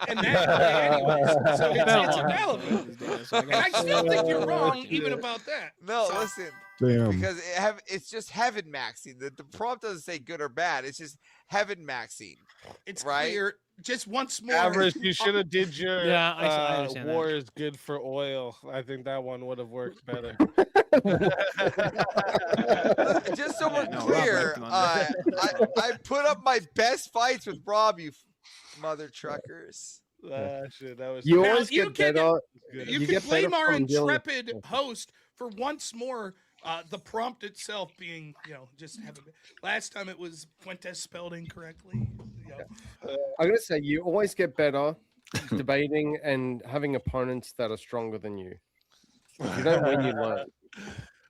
And that anyways. So it's irrelevant. And I still think you're wrong, even about that. No, listen. Damn. Because it's just heaven maxing. The prompt doesn't say good or bad. It's just heaven maxing. It's right? clear. Just once more. Average, you should have did your I understand war that. is good for oil. I think that one would have worked better. Just so we're clear, I put up my best fights with Rob, you mother truckers. Shit, that was You Now, always you get can- better. You can get blame better our from dealing with intrepid people. host for once more the prompt itself being, just having. Last time it was Fuentes spelled incorrectly. I'm gonna say you always get better debating and having opponents that are stronger than you. If you don't win, you learn.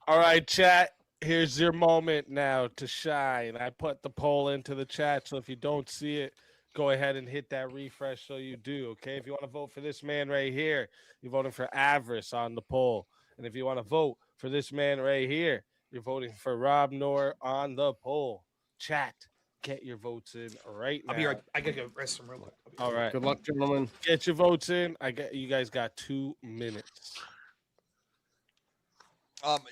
All right, chat. Here's your moment now to shine. I put the poll into the chat, so if you don't see it, go ahead and hit that refresh so you do, okay? If you want to vote for this man right here, you're voting for Avarice on the poll. And if you want to vote for this man right here, you're voting for Rob Noor on the poll. Chat, get your votes in right now. I'll be right. I gotta go rest some real quick. All right. Good luck, gentlemen. Get your votes in. You guys got 2 minutes.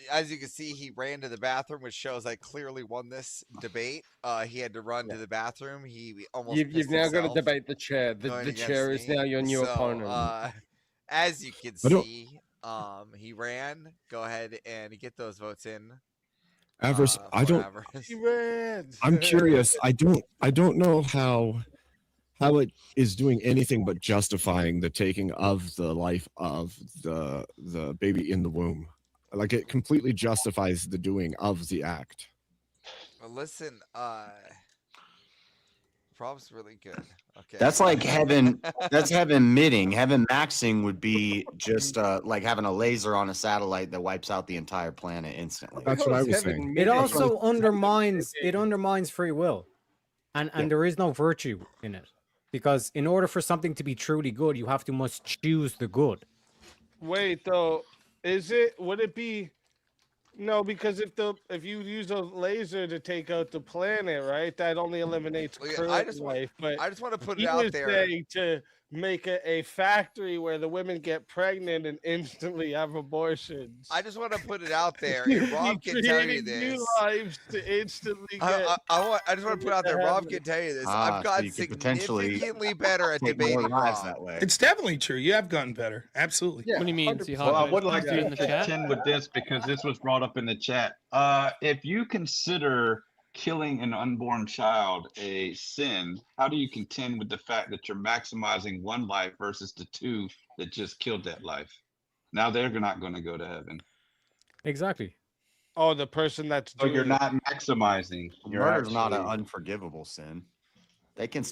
As you can see, he ran to the bathroom, which shows I clearly won this debate. He had to run to the bathroom. He almost. You've now got to debate the chair. going The against chair is me. now your new So, opponent. As you can I don't- see, he ran. Go ahead and get those votes in. Avarice, I for don't. Avarice. He ran. I'm curious. I don't know how it is doing anything but justifying the taking of the life of the baby in the womb. Like it completely justifies the doing of the act. Well, listen, Prob's really good. Okay. That's like heaven. That's heaven mitting. Heaven maxing would be just like having a laser on a satellite that wipes out the entire planet instantly. That's what I was saying. It also undermines free will, and there is no virtue in it, because in order for something to be truly good, you must choose the good. Wait, though, would it be? No, because if you use a laser to take out the planet, right, that only eliminates Well, yeah, current I just life. But want to put it he out was there. saying to make a factory where the women get pregnant and instantly have abortions. I just want to put it out there, and Rob can tell you Creating this. new lives to instantly get. I just want to put out there. Rob can tell you this. I've so gotten you could potentially significantly better at take more debating lives Rob. that way. It's definitely true. You have gotten better. Absolutely. What do you mean? See, Well, I would like in to the chat? contend with this because this was brought up in the chat. If you consider killing an unborn child a sin, how do you contend with the fact that you're maximizing one life versus the 2 that just killed that life? Now they're not going to go to heaven. Exactly. Oh, the person that's So doing you're it. not maximizing. You're Murder's not an actually- unforgivable sin. They can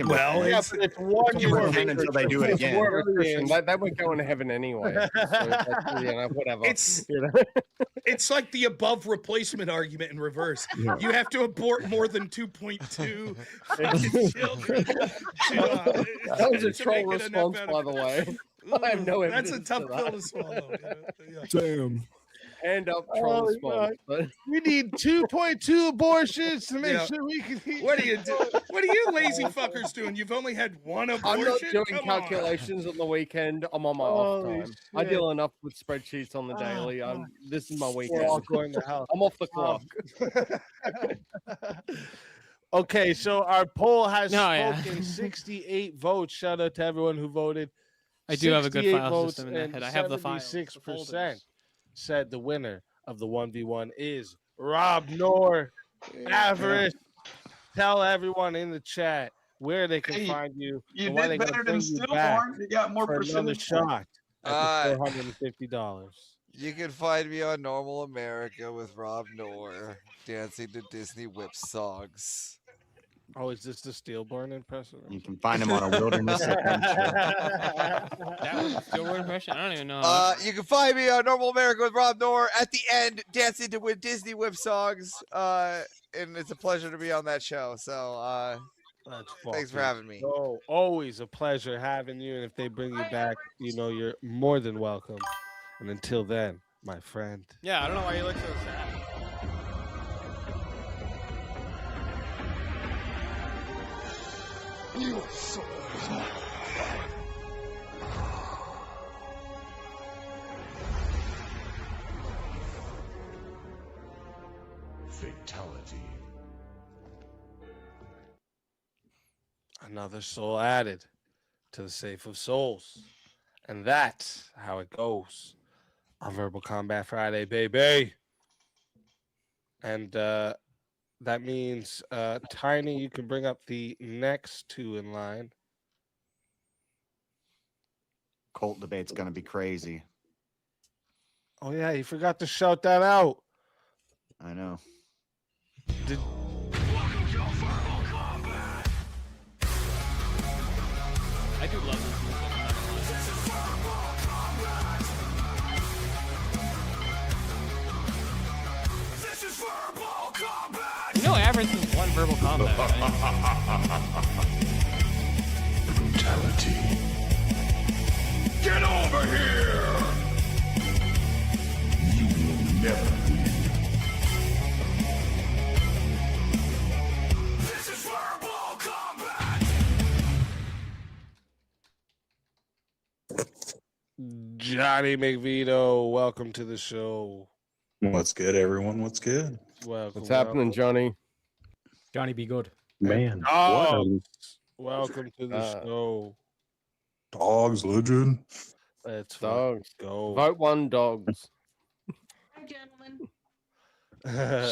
Well, yeah, it's- but it's one Keep more pretending until they do it It's again. more of a Christian. They weren't going to heaven anyway. So that's, whatever. It's you know? it's like the above replacement argument in reverse. Yeah. You have to abort more than 2.2 fucking children. That was a to troll make it a net response, by the way. I have no That's a evidence tough to pill that. to swallow. Yeah. Damn. Hand up, troll Oh, response. But We need 2.2 abortions to make Yeah. sure we can. What are you What are you lazy fuckers doing? You've only had one abortion. I'm not doing Come on. calculations on the weekend. I'm on my off Holy time. I shit. deal enough with spreadsheets on the daily. This is my weekend. We're all going to hell. I'm off the clock. Okay, so our poll has No, yeah. spoken 68 votes. Shout out to everyone who voted. I do have a good 68 file votes system in my and head. I have the files, the 76% folders. said the winner of the 1v1 is Rob Noor. Avarice. Tell everyone in the chat where they can Hey, find you. you and why did they're gonna better than bring you back Stillborn. You got more for another percentage points. shot at the $450. You can find me on Normal America with Rob Noor dancing to Disney Whip songs. Oh, is this the Steelborn impression? You can find him on a wilderness adventure. That was a Steelborn impression. I don't even know. You can find me on Normal America with Rob Noor at the end dancing to Disney Whip songs. And it's a pleasure to be on that show. So That's thanks for fucking having me. Oh, always a pleasure having you. And if they bring you back, you know you're more than welcome. And until then, my friend. Yeah, I don't know why you look so sad. Fatality. Another soul added to the safe of souls. And that's how it goes on Verbal Combat Friday, baby. And that means, Tiny, you can bring up the next two in line. Cult debate's gonna be crazy. Oh, yeah, you forgot to shout that out. I know. Did... I do love this music. You know, average is one verbal combat, right? Brutality. Get over here! You will never win. This is verbal combat! Johnny McVito, welcome to the show. What's good, everyone? What's good? Welcome. What's happening, Johnny? Johnny, be good. Man, Dogs, welcome to the show. Dogs, legend. Let's Dogs. go. Vote one, dogs. Hi, gentlemen.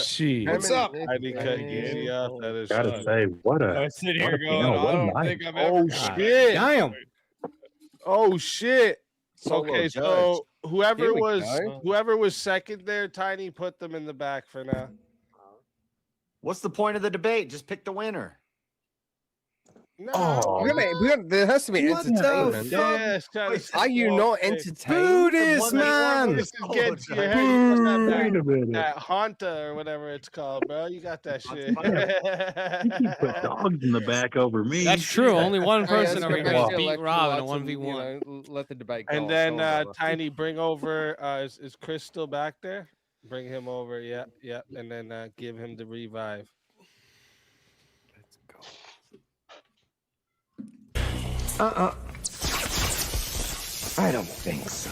She. What's up? I need to cut easy up. That is Gotta say, what a. I sit here what a going, panel, I what a don't night. think I've Oh ever. shit! Damn. Oh shit! Solo Okay, judge. so whoever Here we was second there, Tiny, put them in the back for now. What's the point of the debate? Just pick the winner. No. There has to be What the entertainment. fuck? Yes, try to Are you stop not it. entertained? Boo this, man. This is getting to your head. You must have Wait a minute. that Honta or whatever it's called, bro. You got that shit. You put dogs in the back over me. That's true. Only one Hey, person let's over go here back has to beat electoral Rob in a rights and, 1v1. let the debate go. And then Go, Tiny, bring over. Is Chris still back there? Bring him over. Yeah, yeah. And then give him the revive. I don't think so.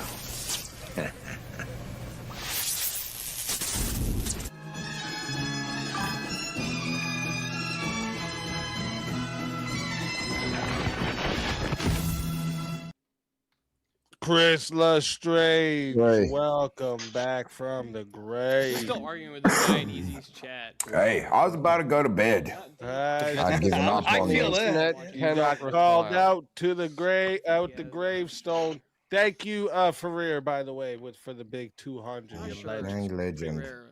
Chris Lestrange, Right. welcome back from the grave. Still arguing with this guy in Easy's chat. Hey, I was about to go to bed. I've given up I on feel this. it. Internet You cannot got called retire. out to the grave, the gravestone. Thank you, Ferrer, by the way, for the big 200. Oh, you sure. legend. Dang Pretty legend. rare.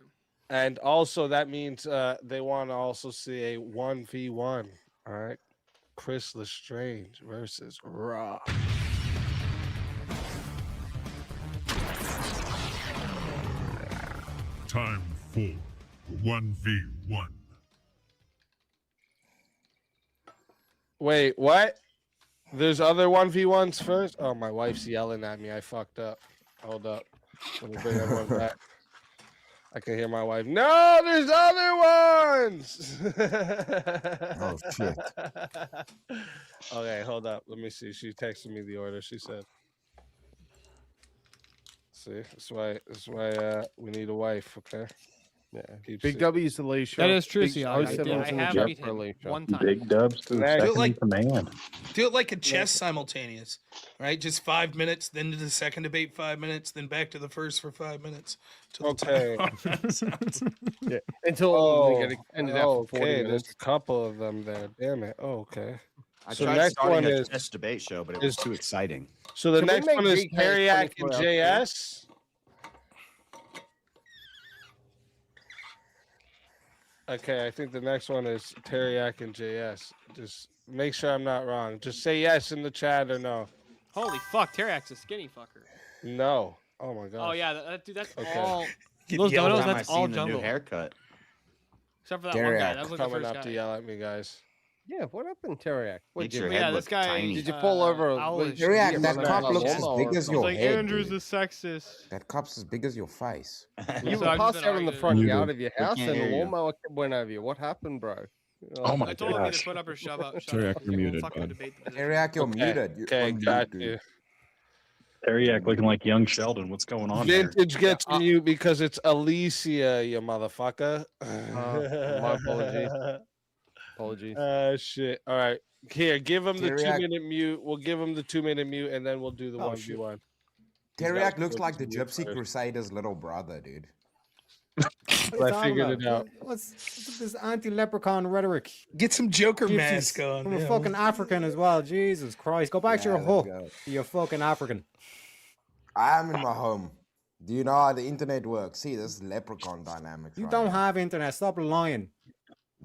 And also that means they want to also see a 1v1. All right. Chris Lestrange versus Rock. Time for 1v1. Wait, what? There's other 1v1s first? Oh, my wife's yelling at me. I fucked up. Hold up. Let me bring everyone back. I can hear my wife. No, there's other ones. Oh shit. Okay, hold up. Let me see. She texted me the order. She said, "See, that's why we need a wife." Okay. Yeah. Keep Big see- W's to Alicia. That is true, Big Siak. 07's in the I chat have beat for him Alicia. one time. Big dubs to the Next. Do it second like in command. do it like a chess simultaneous, right? Just 5 minutes, then to the second debate 5 minutes, then back to the first for 5 minutes. Till the Okay. time runs out. Yeah. Until they get extended out for 40 okay. There's minutes. a couple of them there. Damn it. Oh, okay. I So tried next starting one a is chess debate show, but it was too exciting. So the Can we next make one is VK Teriyaki and 24 hours, JS. Okay, I think the next one is Teriyaki and JS. Just make sure I'm not wrong. Just say yes in the chat or no. Holy fuck, Teriyak's a skinny fucker. No. Oh my god. Oh yeah, dude, that's Okay. all. Get Those yelled donuts, at. that's I all seen the new jungle. haircut. Except for that one guy. Teriyaki. That was like the Coming first up to guy. yell at me, guys. Yeah, what happened, Teriyaki? What, Makes did, your Yeah, head this look guy. tiny. did you fall over? owlish. Teriyaki, Did that you cup run looks out as of big lawnmower? as your Like head. Andrew's dude. a sexist. That cup's as big as your face. You So were I've just passed been out in the arguing. front Muted. yard of your We house can't and a hear you. lawnmower went over you. What happened, bro? Oh my I told him either gosh. put up or shut up. Teriyaki, you're muted, fucking bud. debate the position. Teriyaki, you're Okay. muted. You're Okay, on mute, got dude. you. Teriyaki looking like young Sheldon. What's going on here? Vintage gets mute because it's Alicia, you motherfucker. My apologies. Shit. All right. Here, give him the Teriyaki- 2-minute mute. We'll give him the 2-minute mute, and then we'll do the Oh, 1v1. Teriyaki looks like the Gypsy Crusader's little brother, dude. I figured it out. What's this anti-leprechaun rhetoric? Get some Joker Gypsies mask on. from a yeah. fucking African as well. Jesus Christ. Go back to your Yeah, hole. let's go. You fucking African. I am in my home. Do you know how the internet works? See, this is leprechaun dynamics. You right don't now. have internet. Stop lying.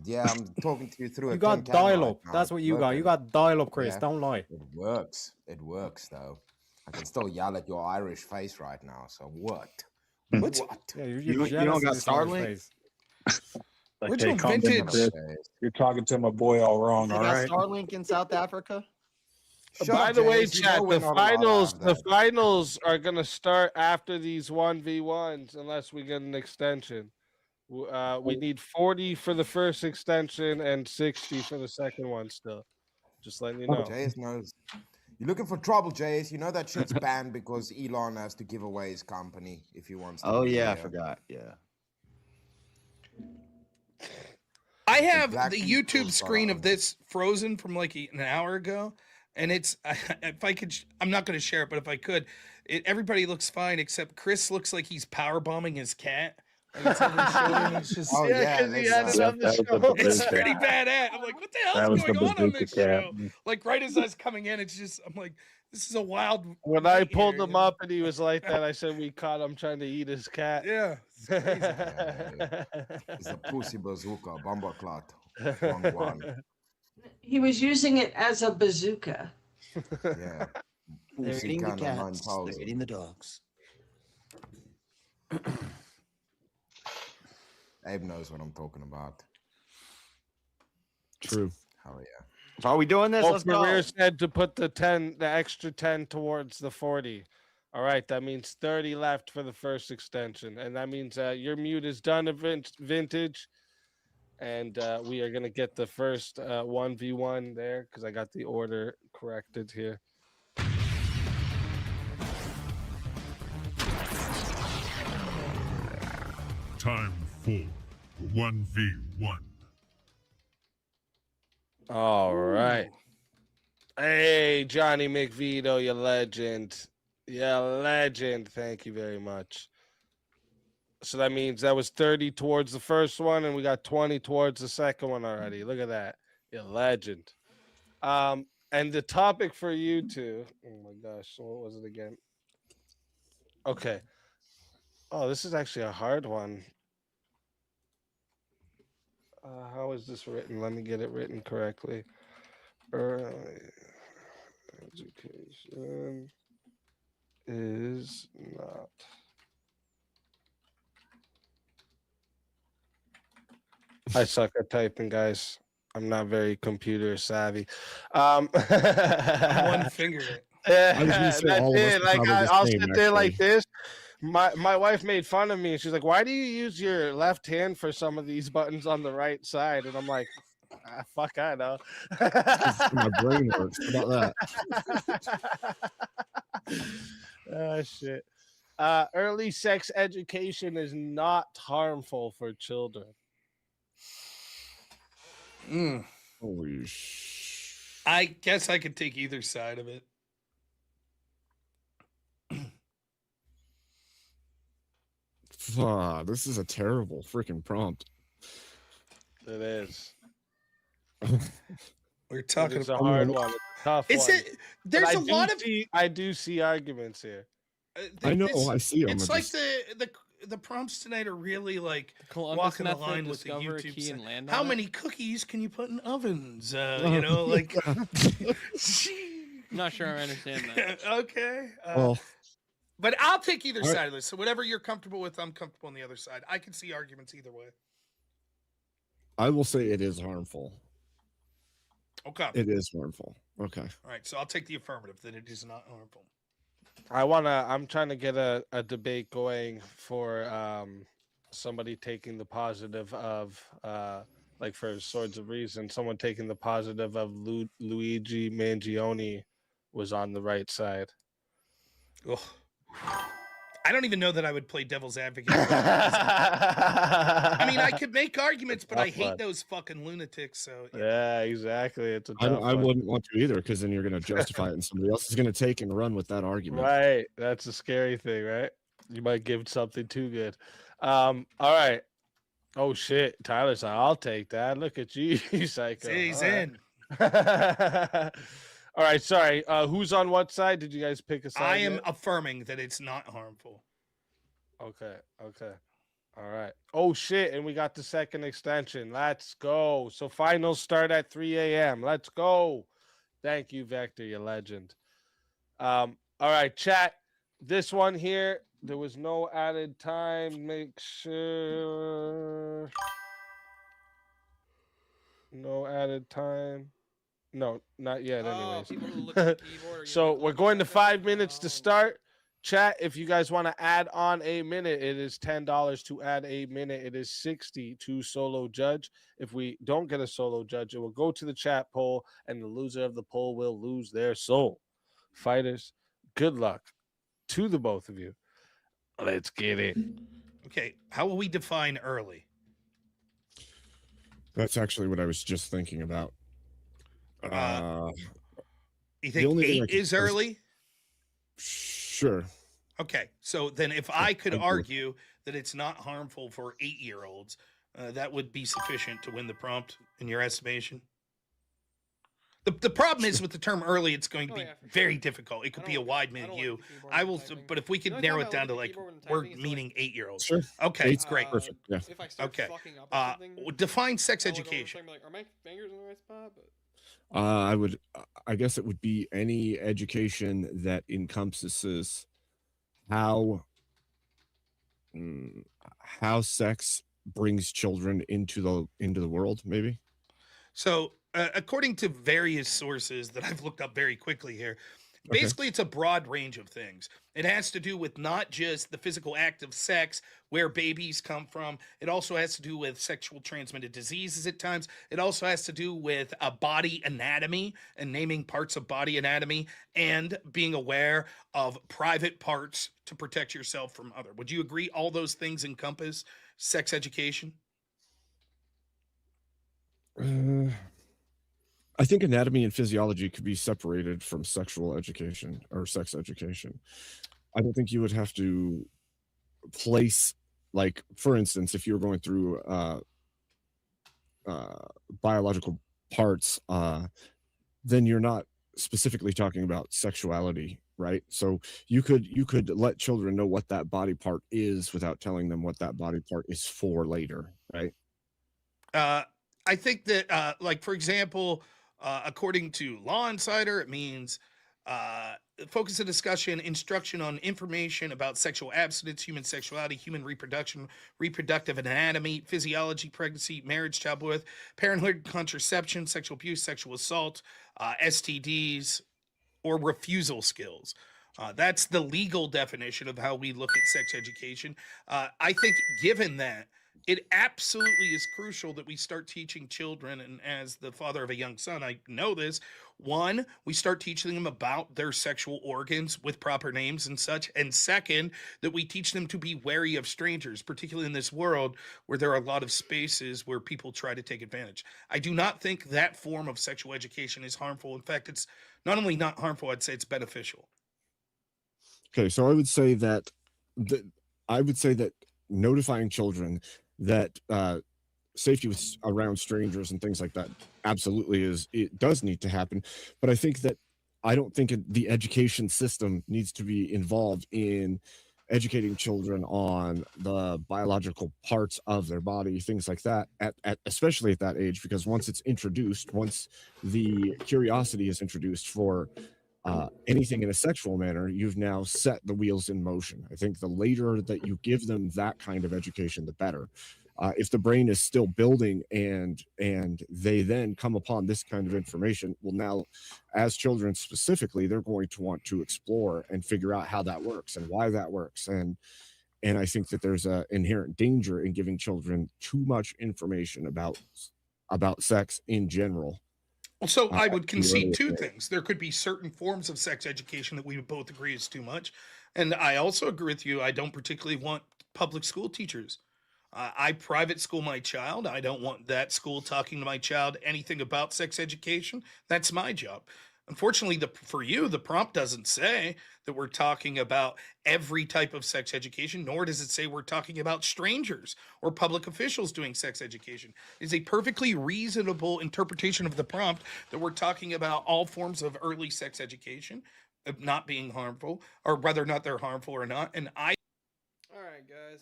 Yeah, I'm talking to you through a You got tin can right dial-up. now. That's what you got. You Working. got dial-up, Chris. Yeah. Don't lie. It works. It works, though. I can still yell at your Irish face right now. So what? What? Yeah, you're You jealous don't of got this Irish Starlink? face. Like, What's hey, your calm down, vintage- Chris. You're talking to my boy all wrong, You all got right? Starlink in South Africa? Shut By up, the way, James. You know chat, we're the not allowed to finals have the that. finals are gonna start after these 1v1s unless we get an extension. We need 40 for the first extension and 60 for the second one still. Just letting you know. JS knows. You're looking for trouble, JS. You know that shit's banned because Elon has to give away his company if he wants to. Oh be yeah, I here. forgot. Yeah. I have Black the people YouTube screen are- of this frozen from like an hour ago, and it's if I could, I'm not going to share it, but if I could, everybody looks fine except Chris looks like he's power bombing his cat. Like it's over his shoulder, and it's just Oh yeah, 'cause he that's, had it on the that was the show. it's bazooka. pretty badass. I'm like, what the That hell was is the going on bazooka this cat. show? Like right as I was coming in, it's just I'm like, this is a wild. When I night pulled here, him you know? up and he was like that, I said we caught him trying to eat his cat. Yeah, it's crazy. it's a pussy bazooka, bomber clot. 1-1. He was using it as a bazooka. Yeah. They're Pussy eating the cannon cats. They're 9000. eating the dogs. Abe knows what I'm talking about. True. Hell yeah. So are we doing this? Oh, Let's go. Career said to put the extra 10 towards the 40. All right, that means 30 left for the first extension, and that means your mute is done, vintage, and we are gonna get the first 1v1 there because I got the order corrected here. Time for 1v1. All right. Hey, Johnny McVito, you legend. Yeah, legend. Thank you very much. So that means that was 30 towards the first one, and we got 20 towards the second one already. Look at that. You legend. And the topic for you two, oh my gosh, so what was it again? Okay. Oh, this is actually a hard one. How is this written? Let me get it written correctly. Early education is not. I suck at typing, guys. I'm not very computer savvy. I'm one fingered it. Yeah, I was gonna say that's all of us it. are Like probably the I'll same, sit there like actually. this. My wife made fun of me, and she's like, "Why do you use your left hand for some of these buttons on the right side?" And I'm like, "Fuck, I know." My brain works. How about Oh shit. Early sex education is not harmful for children. Holy I guess I could take either side of it. This is a terrible freaking prompt. It is. We're talking It's a about hard one. It's a tough Is one. it? There's a lot of. I do see arguments here. I know. I see them. It's like the prompts tonight are really like Columbus walking the method, line with the discover a YouTube. key and land How on it? many cookies can you put in ovens? You know, like. I'm not sure I understand that. Okay. Well, but I'll take either all right. side of this. So whatever you're comfortable with, I'm comfortable on the other side. I can see arguments either way. I will say it is harmful. Okay. It is harmful. Okay. All right. So I'll take the affirmative that it is not harmful. I'm trying to get a debate going for somebody taking the positive of like for Swords of Reason, someone taking the positive of Luigi Mangione was on the right side. Ugh. I don't even know that I would play devil's advocate. I mean, I could make arguments, but I hate those fucking lunatics. So yeah, exactly. It's a I tough one. wouldn't want to either, because then you're going to justify it, and somebody else is going to take and run with that argument. Right. That's a scary thing, right? You might give something too good. All right. Oh shit. Tyler's like, I'll take that. Look at you, you psycho. See, he's All right. in. All right, sorry. Who's on what side? Did you guys pick a side? I am yet? affirming that it's not harmful. Okay. All right. Oh shit, and we got the second extension. Let's go. So finals start at 3 a.m. Let's go. Thank you, Vector, you legend. All right, chat. This one here, there was no added time. Make sure. No added time. No, not yet. Anyways, so we're going to 5 minutes to start. Chat, if you guys want to add on a minute, it is $10 to add a minute. It is $60 to solo judge. If we don't get a solo judge, it will go to the chat poll, and the loser of the poll will lose their soul. Fighters, good luck to the both of you. Let's get it. Okay, how will we define early? That's actually what I was just thinking about. You think 8 is early? Sure. Okay, so then if I could argue that it's not harmful for 8-year-olds, that would be sufficient to win the prompt in your estimation? The problem is with the term early, it's going to be very difficult. It could be a wide mid-U. I will, but if we could narrow it down to like we're meaning 8-year-olds. Sure. Okay, Eight's great. perfect. Yeah. Okay. Define sex education. Are my fingers in the right spot? But I guess it would be any education that encompasses how sex brings children into the world, maybe. So, according to various sources that I've looked up very quickly here, basically it's a broad range of things. It has to do with not just the physical act of sex, where babies come from. It also has to do with sexual transmitted diseases at times. It also has to do with body anatomy and naming parts of body anatomy and being aware of private parts to protect yourself from other. Would you agree all those things encompass sex education? I think anatomy and physiology could be separated from sexual education or sex education. I don't think you would have to place, like, for instance, if you're going through biological parts, then you're not specifically talking about sexuality, right? So you could let children know what that body part is without telling them what that body part is for later, right? I think that, like, for example, according to Law Insider, it means focus of discussion, instruction on information about sexual abstinence, human sexuality, human reproduction, reproductive anatomy, physiology, pregnancy, marriage, childbirth, parenthood, contraception, sexual abuse, sexual assault, STDs, or refusal skills. That's the legal definition of how we look at sex education. I think, given that, it absolutely is crucial that we start teaching children, and as the father of a young son, I know this. One, we start teaching them about their sexual organs with proper names and such. And second, that we teach them to be wary of strangers, particularly in this world where there are a lot of spaces where people try to take advantage. I do not think that form of sexual education is harmful. In fact, it's not only not harmful, I'd say it's beneficial. Okay, so I would say that notifying children that safety around strangers and things like that absolutely it does need to happen. But I don't think the education system needs to be involved in educating children on the biological parts of their body, things like that, especially at that age, because once the curiosity is introduced for anything in a sexual manner, you've now set the wheels in motion. I think the later that you give them that kind of education, the better. If the brain is still building and they then come upon this kind of information, well, now as children specifically, they're going to want to explore and figure out how that works and why that works. And I think that there's an inherent danger in giving children too much information about sex in general. So I would concede two things. There could be certain forms of sex education that we would both agree is too much. And I also agree with you. I don't particularly want public school teachers. I private school my child. I don't want that school talking to my child anything about sex education. That's my job. Unfortunately, for you, the prompt doesn't say that we're talking about every type of sex education, nor does it say we're talking about strangers or public officials doing sex education. It's a perfectly reasonable interpretation of the prompt that we're talking about all forms of early sex education, of not being harmful, or whether or not they're harmful or not. And I. All right, guys.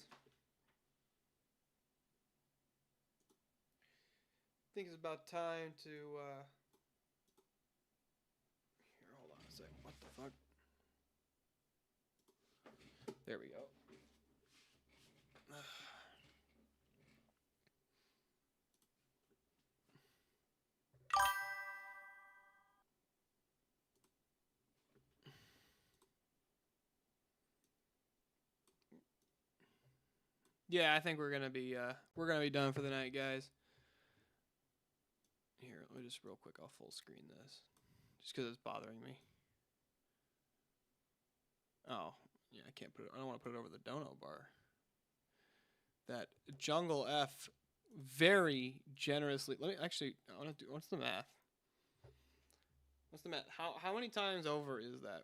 I think it's about time to. Here, hold on a second. What the fuck? There we go. Yeah, I think we're gonna be done for the night, guys. Here, let me just real quick. I'll full screen this, just because it's bothering me. Oh, yeah, I can't put it. I don't want to put it over the dono bar. That Jungle F very generously. Let me actually. I want to do. What's the math? What's the math? How many times over is that?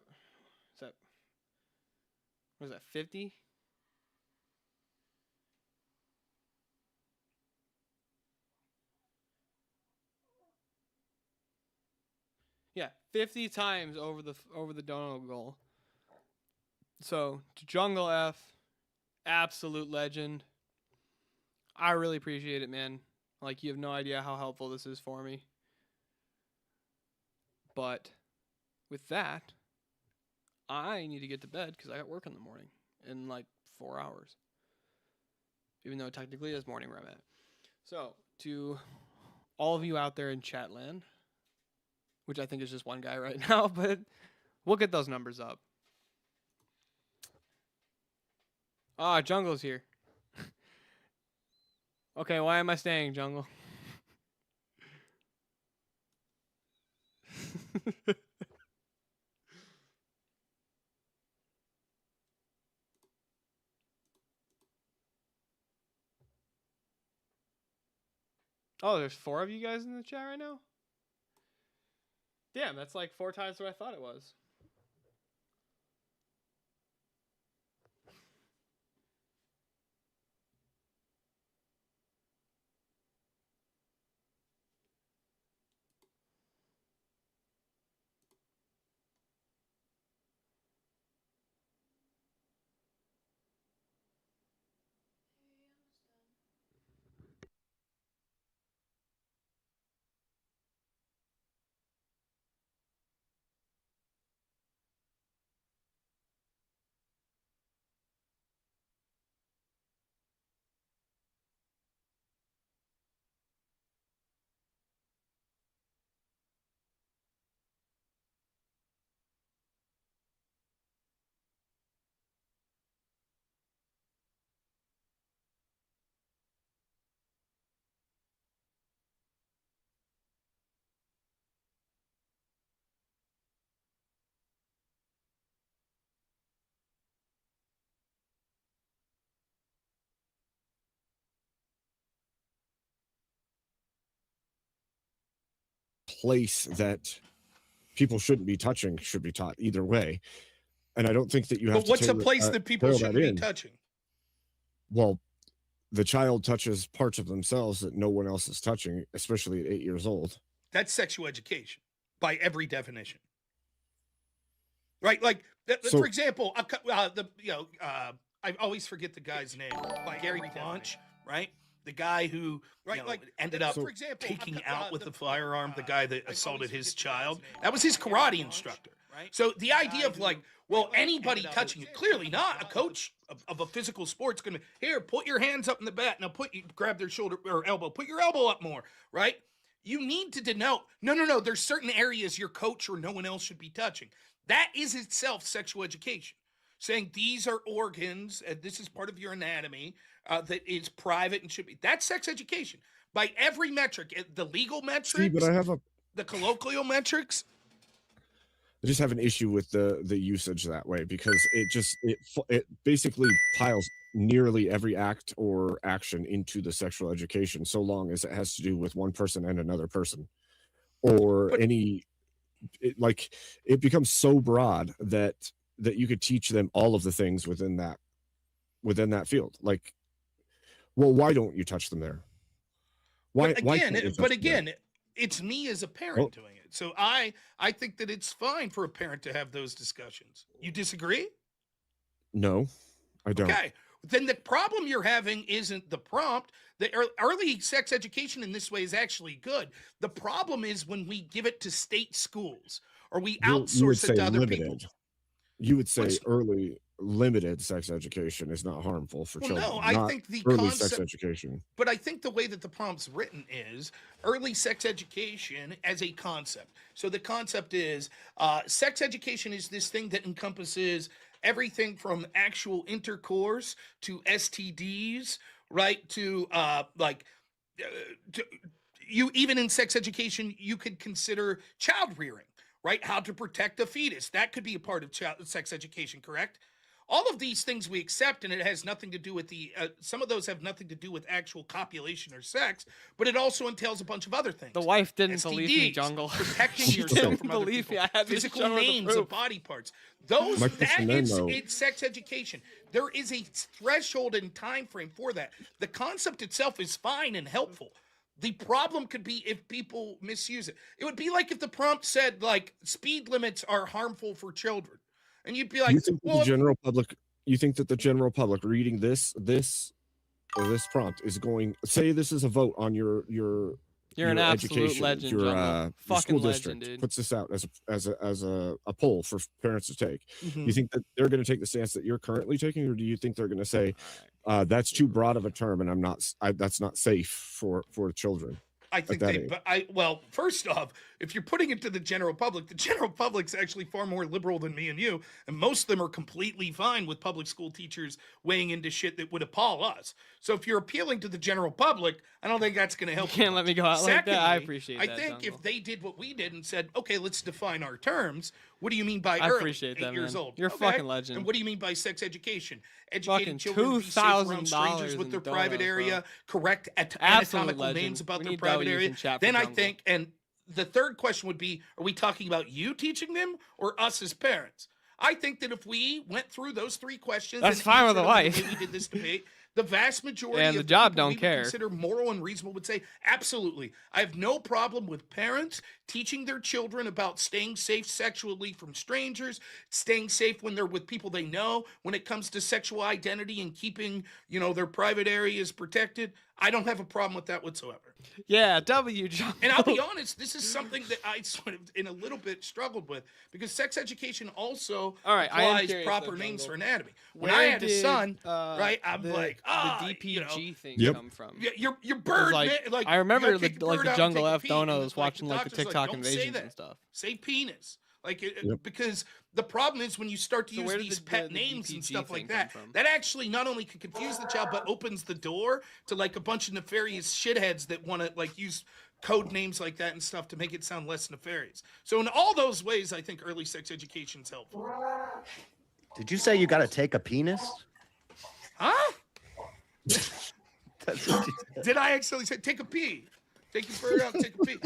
Is that? What is that? 50? Yeah, 50 times over the dono goal. So to Jungle F, absolute legend. I really appreciate it, man. Like, you have no idea how helpful this is for me. But with that, I need to get to bed because I got work in the morning in like 4 hours. Even though it technically is morning where I'm at. So to all of you out there in Chatland, which I think is just one guy right now, but we'll get those numbers up. Ah, Jungle's here. Okay, why am I staying, Jungle? Oh, there's 4 of you guys in the chat right now? Damn, that's like 4 times what I thought it was. place that people shouldn't be touching should be taught either way. And I don't think that you have But what's a place that people tailor shouldn't that be in. touching? Well, the child touches parts of themselves that no one else is touching, especially at 8 years old. That's sexual education by every definition. Right? Like, So- for example, I always forget the guy's name. By Gary Bunch, right? The guy who ended up taking out with a firearm the guy that assaulted his child. That was his karate instructor. So the idea of like, well, anybody touching it, clearly not. A coach of a physical sport's gonna, here, put your hands up in the bat. Now grab their shoulder or elbow. Put your elbow up more, right? You need to denote, no, there's certain areas your coach or no one else should be touching. That is itself sexual education. Saying these are organs, and this is part of your anatomy that is private and should be. That's sex education. By every metric, the legal metrics, See, but I have the colloquial metrics. I just have an issue with the usage that way, because it basically piles nearly every act or action into the sexual education, so long as it has to do with one person and another person, or it becomes so broad that you could teach them all of the things within that field. Like, well, why don't you touch them there? Why can't you touch them there? It's me as a parent doing it. So I think that it's fine for a parent to have those discussions. You disagree? No, I don't. Okay. Then the problem you're having isn't the prompt. The early sex education in this way is actually good. The problem is when we give it to state schools or we outsource it to other people. You would say early limited sex education is not harmful for children. No, I think the early concept, sex education. But I think the way that the prompt's written is early sex education as a concept. So the concept is sex education is this thing that encompasses everything from actual intercourse to STDs, right? To you even in sex education, you could consider child rearing, right? How to protect a fetus. That could be a part of sex education, correct? All of these things we accept, and it has nothing to do with some of those have nothing to do with actual copulation or sex, but it also entails a bunch of other things. The wife didn't STDs, believe me, Jungle. Protecting She yourself didn't from other believe people. me. I had to Physical show her the names proof. of body parts. Those My that question then, is though- it's sex education. There is a threshold and time frame for that. The concept itself is fine and helpful. The problem could be if people misuse it. It would be like if the prompt said like speed limits are harmful for children, and you'd be like, you think that the general public? You think that the general public reading this prompt is going? Say this is a vote on your an absolute education, legend, your, Jungle. your Fucking school legend, district dude. puts this out as a poll for parents to take. Mhm. You think that they're going to take the stance that you're currently taking, or do you think they're going to say that's too broad of a term and that's not safe for children? I think that they, age? but well, first off, if you're putting it to the general public's actually far more liberal than me and you, and most of them are completely fine with public school teachers weighing into shit that would appall us. So if you're appealing to the general public, I don't think that's going to help. You can't let me go out like that. I Secondly, appreciate I that, think Jungle. if they did what we did and said, okay, let's define our terms. What do you mean by I early? appreciate 8 that, years man. old. You're a Okay. fucking legend. And what do you mean by sex education? Fucking Educating children to be safe around $2,000 strangers with in their private donuts, area, correct Absolute anatomical legend. names about We their need private W's area. in chat for Then I Jungle. think, and the third question would be, are we talking about you teaching them or us as parents? I think that if we went through those three questions, That's and fine with answered the them wife. way we did this debate, the vast majority And the of job people don't we would care. consider moral and reasonable would say, absolutely. I have no problem with parents teaching their children about staying safe sexually from strangers, staying safe when they're with people they know, when it comes to sexual identity and keeping, their private areas protected. I don't have a problem with that whatsoever. Yeah, W, Jungle. And I'll be honest, this is something that I sort of, in a little bit, struggled with because sex education also All right, I am applies curious, proper though, names Jungle. for anatomy. When Where I had a did, son, right, I'm the DPG thing Yep. come from? your 'Cause, bird, like, man, like I remember you gotta take your bird the out and Jungle take a F pee, Donos and, watching the like the doctor's TikTok "Don't say invasions that. and stuff. Say penis. Like, Yep. because the problem is when you start to So use where did these the pet names and DPG stuff thing like come that, from? that actually not only can confuse the child, but opens the door to like a bunch of nefarious shitheads that want to like use code names like that and stuff to make it sound less nefarious. So in all those ways, I think early sex education is helpful. Did you say you got to take a penis? Huh? That's what you said. Did I actually say take a pee? Take your bird out, take a pee.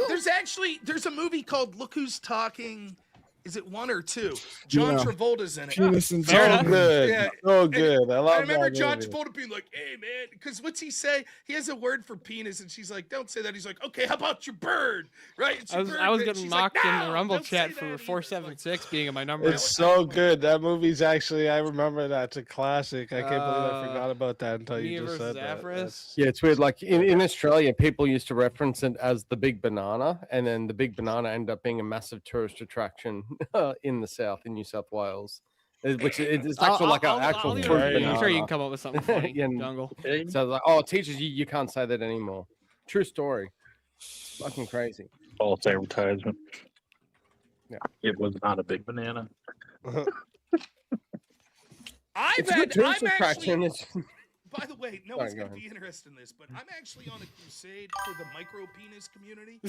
There's actually actually, there's a movie called Look Who's Talking. Is it 1 or 2? John Yeah. Travolta's in it. Penis and So tongue. good. Yeah. So good. I love I remember that John movie. Travolta being like, "Hey man," because what's he say? He has a word for penis, and she's like, "Don't say that." He's like, "Okay, how about your bird?" Right? It's I your was bird, I was bitch. getting She's like, mocked in "No, the Rumble don't say chat that for either." 476 being in my number. It's so good. That movie's actually, I remember that. It's a classic. I can't believe I forgot about that until you Mia just versus said that. Avarice. Yeah, it's weird. Like in Australia, people used to reference it as the big banana, and then the big banana ended up being a massive tourist attraction in the south, in New South Wales. Which it's actually like an actual I'll fruit I'm banana. sure you can come up with something funny, Yeah, Jungle. So I was like, oh, teachers, you can't say that anymore. True story. It's fucking crazy. False advertisement. Yeah. It was not a big banana. I've actually. It's By the way, no Sorry, one's go going to ahead. be interested in this, but I'm actually on a crusade for the micro penis community,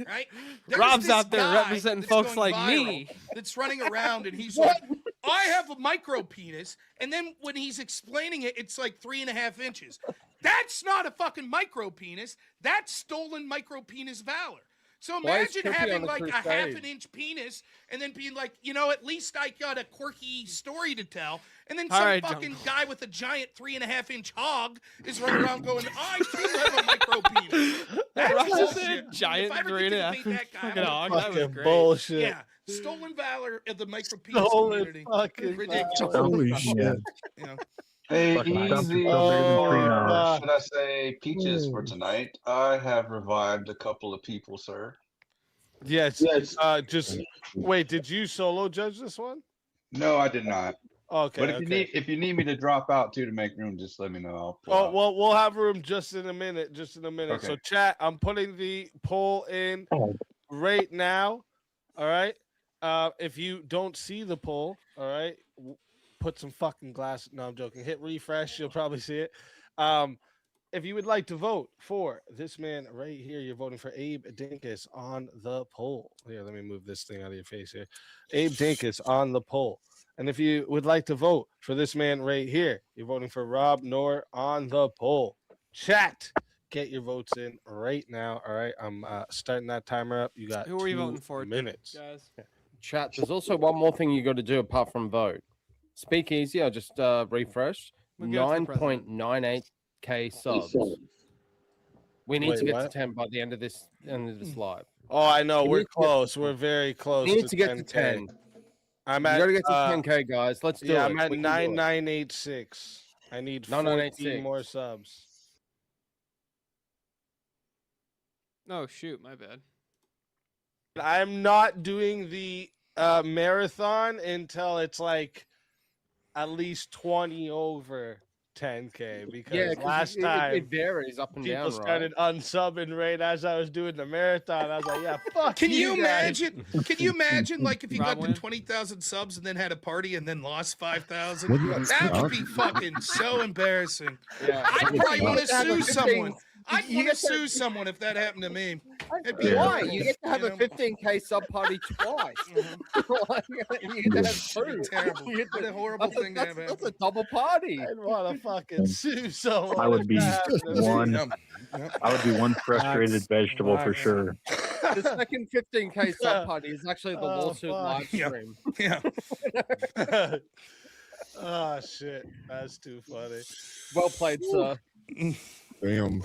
right? There's Rob's this out there guy representing that's folks going like viral me. that's running around and he's like, I have a micro penis. And then when he's explaining it, it's like 3.5 inches. That's not a fucking micro penis. That's stolen micro penis valor. So Why is imagine Trippy having on the like a crusade? 1/2 inch penis and then being like, at least I got a quirky story to tell. And then All some right, fucking guy with a giant 3.5 inch hog is running around going, I too have a micro penis. That's Ross just bullshit. said giant If I ever get to 3.5 debate that guy, fucking I'm hog. gonna That was Fucking great. bullshit. yeah, stolen valor of the micro penis Stolen community. fucking Ridiculous. Holy shit. Yeah. Hey, Fucking Trump easy, is so bigger than or Trina. should I say peaches for tonight? I have revived a couple of people, sir. Yes. Just wait. Did you solo judge this one? No, I did not. Okay. But if you need me to drop out too to make room, just let me know. I'll pull Oh out. well, we'll have room just in a minute. So Okay. chat, I'm putting the poll in Oh. right now. All right. If you don't see the poll, all right, put some fucking glass. No, I'm joking. Hit refresh. You'll probably see it. If you would like to vote for this man right here, you're voting for Abe Dinkus on the poll. Here, let me move this thing out of your face here. Abe Dinkus on the poll. And if you would like to vote for this man right here, you're voting for Rob Noor on the poll. Chat, get your votes in right now. All right, I'm starting that timer up. You got Who are you 2 voting for, minutes. guys? Chat, there's also one more thing you got to do apart from vote. Speakeasy, I just refreshed. We'll give it to the president. 9.98k subs. We need Wait, to get what? to 10 by the end of this live. Oh, I know. We We're need to get- close. We're very close. We need to get to 10K. 10. I'm We at. gotta get to 10k, guys. Let's do yeah, it. I'm at We can do it. 9986. I need 14 9986. more subs. Oh shoot, my bad. I'm not doing the marathon until it's like at least 20 over 10K because Yeah, 'cause last it time varies up and people down, right? started unsubbing right as I was doing the marathon. I was like, yeah, fuck Can you guys. imagine? Can you imagine, like, if you Rob got to win? 20,000 subs and then had a party and then lost 5,000? Wouldn't that That would suck? be fucking so embarrassing. Yeah. I'd probably You want get to to have a sue 15 someone. I'd you want get to to- sue someone if that happened to me. It'd be Why? horrible, You get to have a know? 15k sub party twice. Like, you get to have two. It'd be terrible. You get What to- a horrible that's a- thing to have that's happen. a double party. I'd want to fucking sue someone. I would if be that happened to me. one. Yep. I would be one frustrated vegetable for sure. The second 15k sub party is actually the Oh, lawsuit fuck. live Yeah. stream. Yeah. Oh shit, that's too funny. Well played, sir. Damn.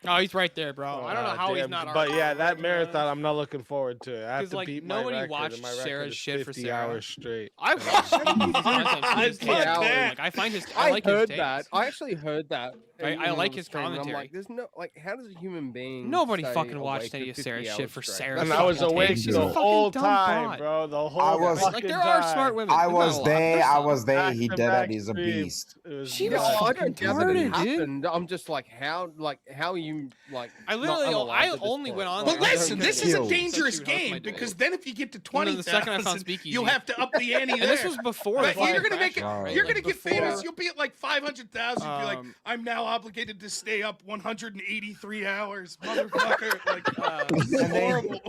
Oh, he's right there, bro. I don't know how he's Damn, not. But yeah, already that right marathon, I'm not looking forward to it. I have 'Cause, to like, beat my nobody record, watched and my record Sarah's is shit for 50 Sarah. hours straight. I watched his content. He's Fuck that. like, I find his. I like his heard takes. that. I actually heard that. I in like the his stream, and I'm commentary. like, there's no like, how does a human being? Nobody stay fucking watched awake any for of Sarah's 50 shit hours for straight? Sarah's And That's I was fucking awake takes. She's the a fucking whole dumb time, bot. bro. The whole I was- Like, fucking there are time. smart women. I There's not was a lot. there. There's I some. was there. He did Back-to-back it. He's a streams. beast. It was She No, was nuts. I fucking don't get that it retarded, dude. happened. I'm just like, how are you like? I not literally, unalive I at this only point? went on. But there listen, this is a because dangerous she was hosting my game debate. because then if you get to And then the second I found 20,000, Speakeasy, you'll have to up the ante and there. this was before. Right, the you're fucking gonna make it. crash, right? You're Like, gonna get before- famous. You'll be at like 500,000. You'll be like, Um, I'm now obligated to stay up 183 hours, motherfucker. Like, And then- horrible.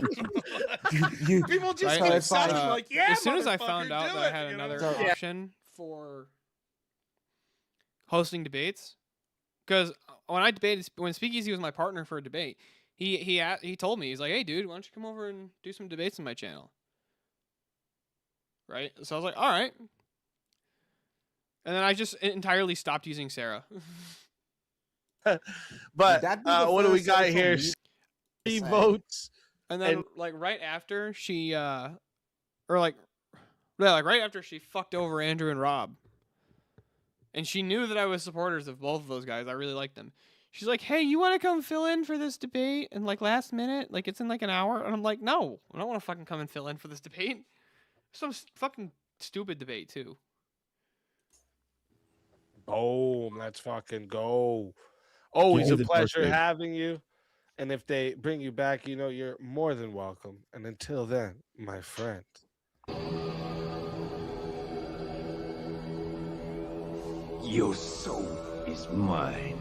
You- People just Right? get So excited, if I- like, yeah. as soon as I motherfucker, found out do that I it, had you know? another So- option for hosting debates, because when Speakeasy was my partner for a debate, he told me, he's like, hey dude, why don't you come over and do some debates on my channel? Right? So I was like, all right. And then I just entirely stopped using Sarah. But what do we got here? 3 votes. And then like right after she right after she fucked over Andrew and Rob. And she knew that I was supporters of both of those guys. I really liked them. She's like, hey, you want to come fill in for this debate? And like last minute, like it's in like an hour. And I'm like, no, I don't want to fucking come and fill in for this debate. Some fucking stupid debate too. Boom, let's fucking go. Always a the pleasure birthday. having you. And if they bring you back, you know you're more than welcome. And until then, my friend. Your soul is mine.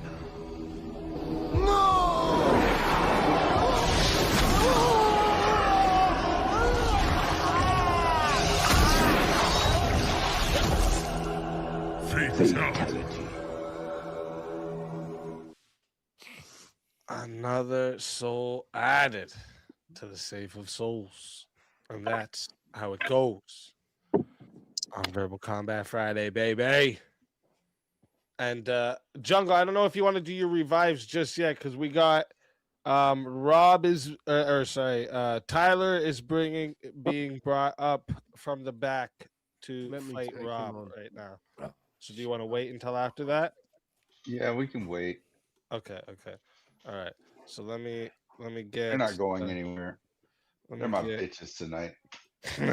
Fatality. Another soul added to the Safe of Souls. And that's how it goes on Verbal Combat Friday, baby. And Jungle, I don't know if you want to do your revives just yet, because we got Tyler is being brought up from the back to fight Rob right now. So do you want to wait until after that? Yeah, we can wait. Okay. All right. So let me get. They're not going anywhere. let They're me my get- bitches tonight. You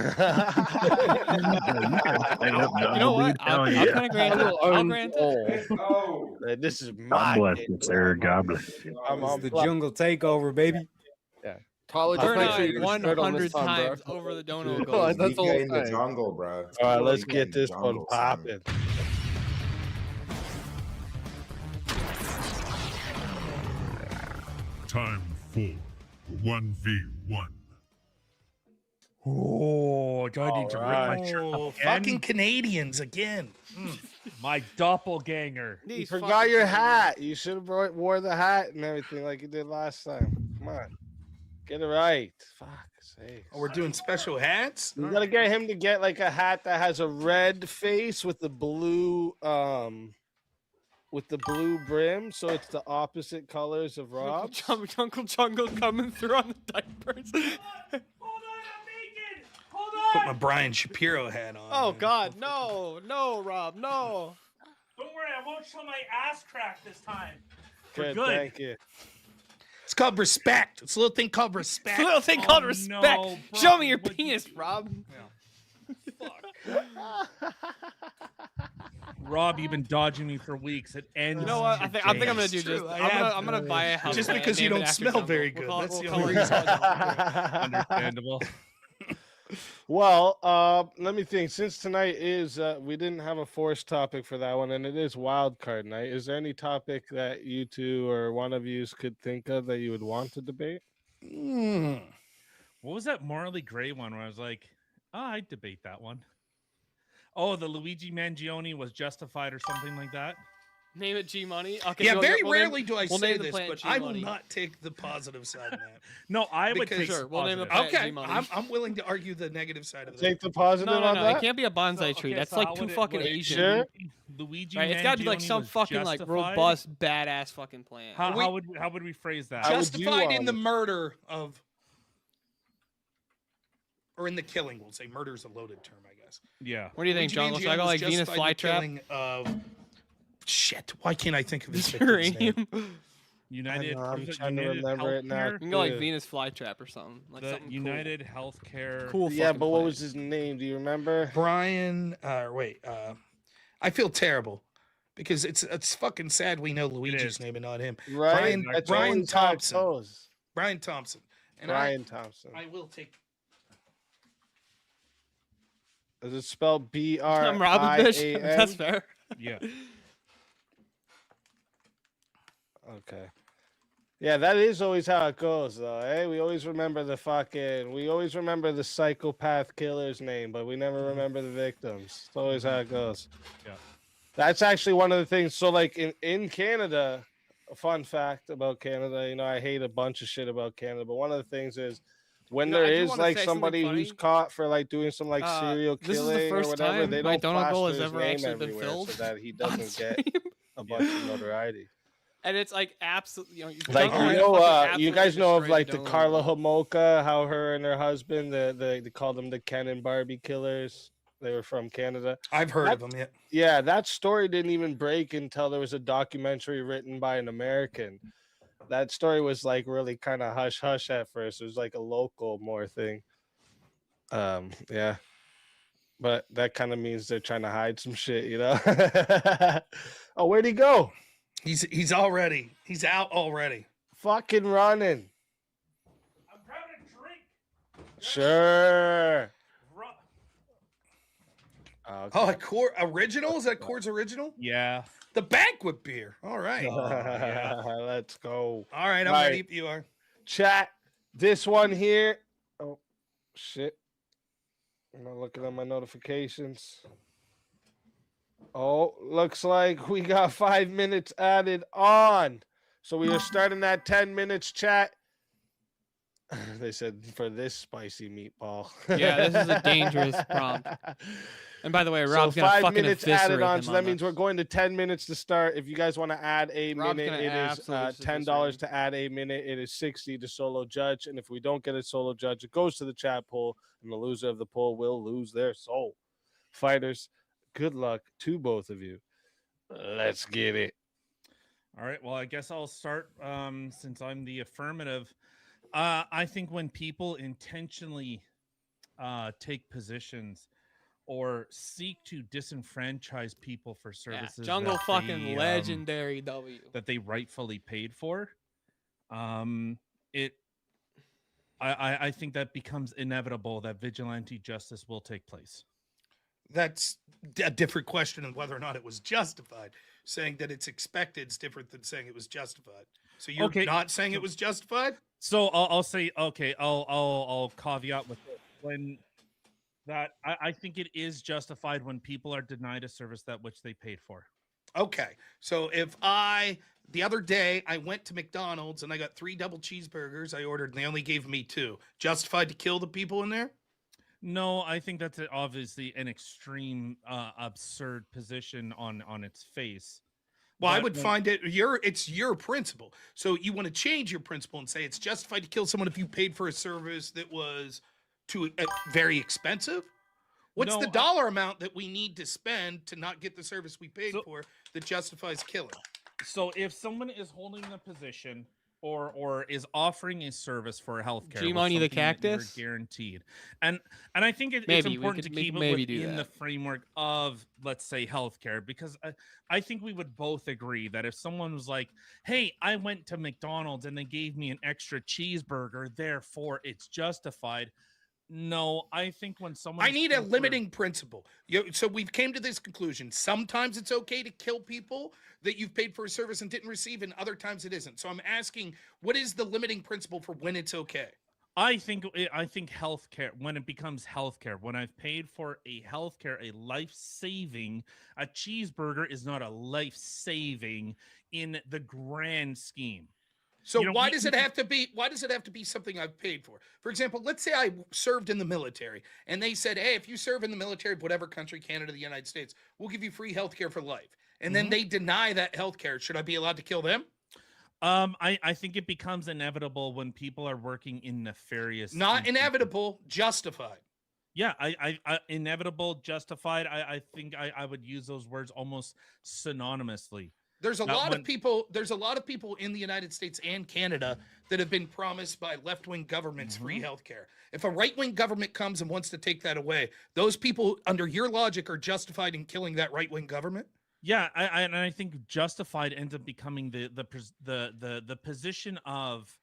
know what? I'll kind of grant it. I'll grant it. Oh, This is God my bless game. you, sir. God bless you. I'm on The pla- jungle takeover, baby. Yeah. Tyler, Burn just make out sure you put your shirt on this 100 time, bro. times over the dono Dude, goal. that's all I'm in the saying. jungle, bro. All right, let's Weekend get in the this one jungle, son. popping. Time for 1v1. Oh, do I need to rip my shirt Oh, off fucking again? Canadians again. My doppelganger. You forgot your hat. You should have wore the hat and everything like you did last time. Come on, get it right. Fuck sake. Oh, we're doing special hats. You gotta get him to get like a hat that has a red face with the blue brim, so it's the opposite colors of Rob's. Uncle Jungle coming through on the diapers. Put my Brian Shapiro hat on. Oh God, no, Rob, no. Don't worry, I won't show my ass crack this time. Good, good. thank you. It's called respect. It's a little thing called respect. It's a little thing called Oh, respect. no, Show bro, me your what penis, Rob. Rob, you've been dodging me for weeks. It ends. You know what? I think I'm gonna do True, just. I I'm gonna buy a house. Just and because you name it don't after smell Jungle. very We'll good. call it- That's we'll the call only it reason. Understandable. Well, let me think. Since tonight is we didn't have a forced topic for that one, and it is wild card night. Is there any topic that you two or one of you could think of that you would want to debate? What was that morally gray one where I was like, oh, I'd debate that one. Oh, the Luigi Mangione was justified or something like that. Name it G Money. Okay, Yeah, very we'll name- rarely do I we'll say name the this, plant but G I will Money. not take the positive side of that. No, I would Because- take Sure, we'll name the positive. plant Okay, G-Money. I'm willing to argue the negative side of that. Take the positive No, on that. it can't be a bonsai tree. okay, That's so like how too would it- fucking would it- Asian. Sure. Luigi Right, it's got to be like Mangione some was fucking like justified? robust, badass fucking plant. How would we phrase that? How would you, Justified in the murder of, or in the killing. We'll say murder is a loaded term, I guess. Yeah. What do you think, Luigi Jungle? Should I go Mangione like was Venus justified in the flytrap? killing of shit. Why can't I think of his victim's name? Uranium. United. I'm was it trying to United remember it now. Healthcare? You can go like too. Venus flytrap or something. Like The something United Healthcare. cool. Yeah, fucking but what plant. was his name? Do you remember? Brian. I feel terrible because it's fucking sad we know Luigi's is. name and not him. Right. That's Brian always how it Thompson. goes. Brian Thompson. And Brian Thompson. I will take. Is it spelled I'm robbing bitch. B-R-I-A-N? That's fair. Yeah. Okay. Yeah, that is always how it goes, though. Eh? We always remember the psychopath killer's name, but we never remember the victims. It's always how it goes. Yeah. That's actually one of the things. So, like in Canada, a fun fact about Canada. You know, I hate a bunch of shit about Canada, but one of the things is when You know, I there do is wanna like say something somebody who's funny. caught for like doing some like serial This is the killing or first whatever, time they my don't donut bowl plaster has his ever name actually been everywhere so filled that he on doesn't get stream. a bunch of notoriety. And it's like absolutely, you know, Like Jungle you might know, fucking you guys absolutely know of destroy like the donut Carla bowl. Homolka, how her and her husband, they call them the Ken and Barbie killers. They were from Canada. I've heard That- of them. Yeah. Yeah, that story didn't even break until there was a documentary written by an American. That story was like really kind of hush hush at first. It was like a local more thing. Yeah, but that kind of means they're trying to hide some shit, you know. Oh, where'd he go? He's already. He's out already. Fucking running. Sure. Okay. Oh, a Cord original? Is that Cord's original? Yeah. The banquet beer. All right. Let's go. All right, I'm All ready right. if you are. Chat. This one here. Oh, shit. I'm not looking at my notifications. Oh, looks like we got 5 minutes added on. So we are starting at 10 minutes, chat. They said for this spicy meatball. Yeah, this is a dangerous prompt. And by the way, So Rob's gonna 5 fucking minutes eviscerate added on, him so that on means this. we're going to 10 minutes to start. If you guys want to add a Rob's minute, gonna it is absolutely $10 to add a minute. It is 60 to solo judge, and if we don't get a solo judge, it goes to the chat poll, and the loser of the poll will lose their soul. Fighters, good luck to both of you. Let's get it. All right. Well, I guess I'll start since I'm the affirmative. I think when people intentionally take positions or seek to disenfranchise people for services Jungle that fucking they, legendary W. that they rightfully paid for, I think that becomes inevitable that vigilante justice will take place. That's a different question of whether or not it was justified. Saying that it's expected is different than saying it was justified. So you're Okay. not saying it was justified? So I'll say, okay, I'll caveat with it. When that I think it is justified when people are denied a service that which they paid for. Okay. So if the other day I went to McDonald's and I got 3 double cheeseburgers I ordered and they only gave me 2. Justified to kill the people in there? No, I think that's obviously an extreme, absurd position on its face. Well, I But would when- find it's your principle. So you want to change your principle and say it's justified to kill someone if you paid for a service that was very expensive? What's No, the dollar amount that we need to spend to not get the service we paid for that justifies killing? So if someone is holding a position or is offering a service for healthcare, G-Money the Cactus? guaranteed, and I think it's Maybe, we important could to keep it maybe do within the that. framework of, let's say, healthcare, because I think we would both agree that if someone was like, "Hey, I went to McDonald's and they gave me an extra cheeseburger, therefore it's justified." No, I think when someone I need a limiting principle. So we've came to this conclusion. Sometimes it's okay to kill people that you've paid for a service and didn't receive, and other times it isn't. So I'm asking, what is the limiting principle for when it's okay? I think healthcare, when it becomes healthcare, when I've paid for a healthcare, a life-saving, a cheeseburger is not a life-saving in the grand scheme. So You know, why we- does it have to be? Why does it have to be something I've paid for? For example, let's say I served in the military, and they said, "Hey, if you serve in the military of whatever country, Canada, the United States, we'll give you free healthcare for life." And then they deny that healthcare. Should I be allowed to kill them? I think it becomes inevitable when people are working in nefarious. Not inevitable, justified. Yeah, I inevitable, justified. I think I would use those words almost synonymously. There's a That lot when- of people. There's a lot of people in the United States and Canada that have been promised by left-wing governments free healthcare. If a right-wing government comes and wants to take that away, those people, under your logic, are justified in killing that right-wing government. Yeah, I think justified ends up becoming the position of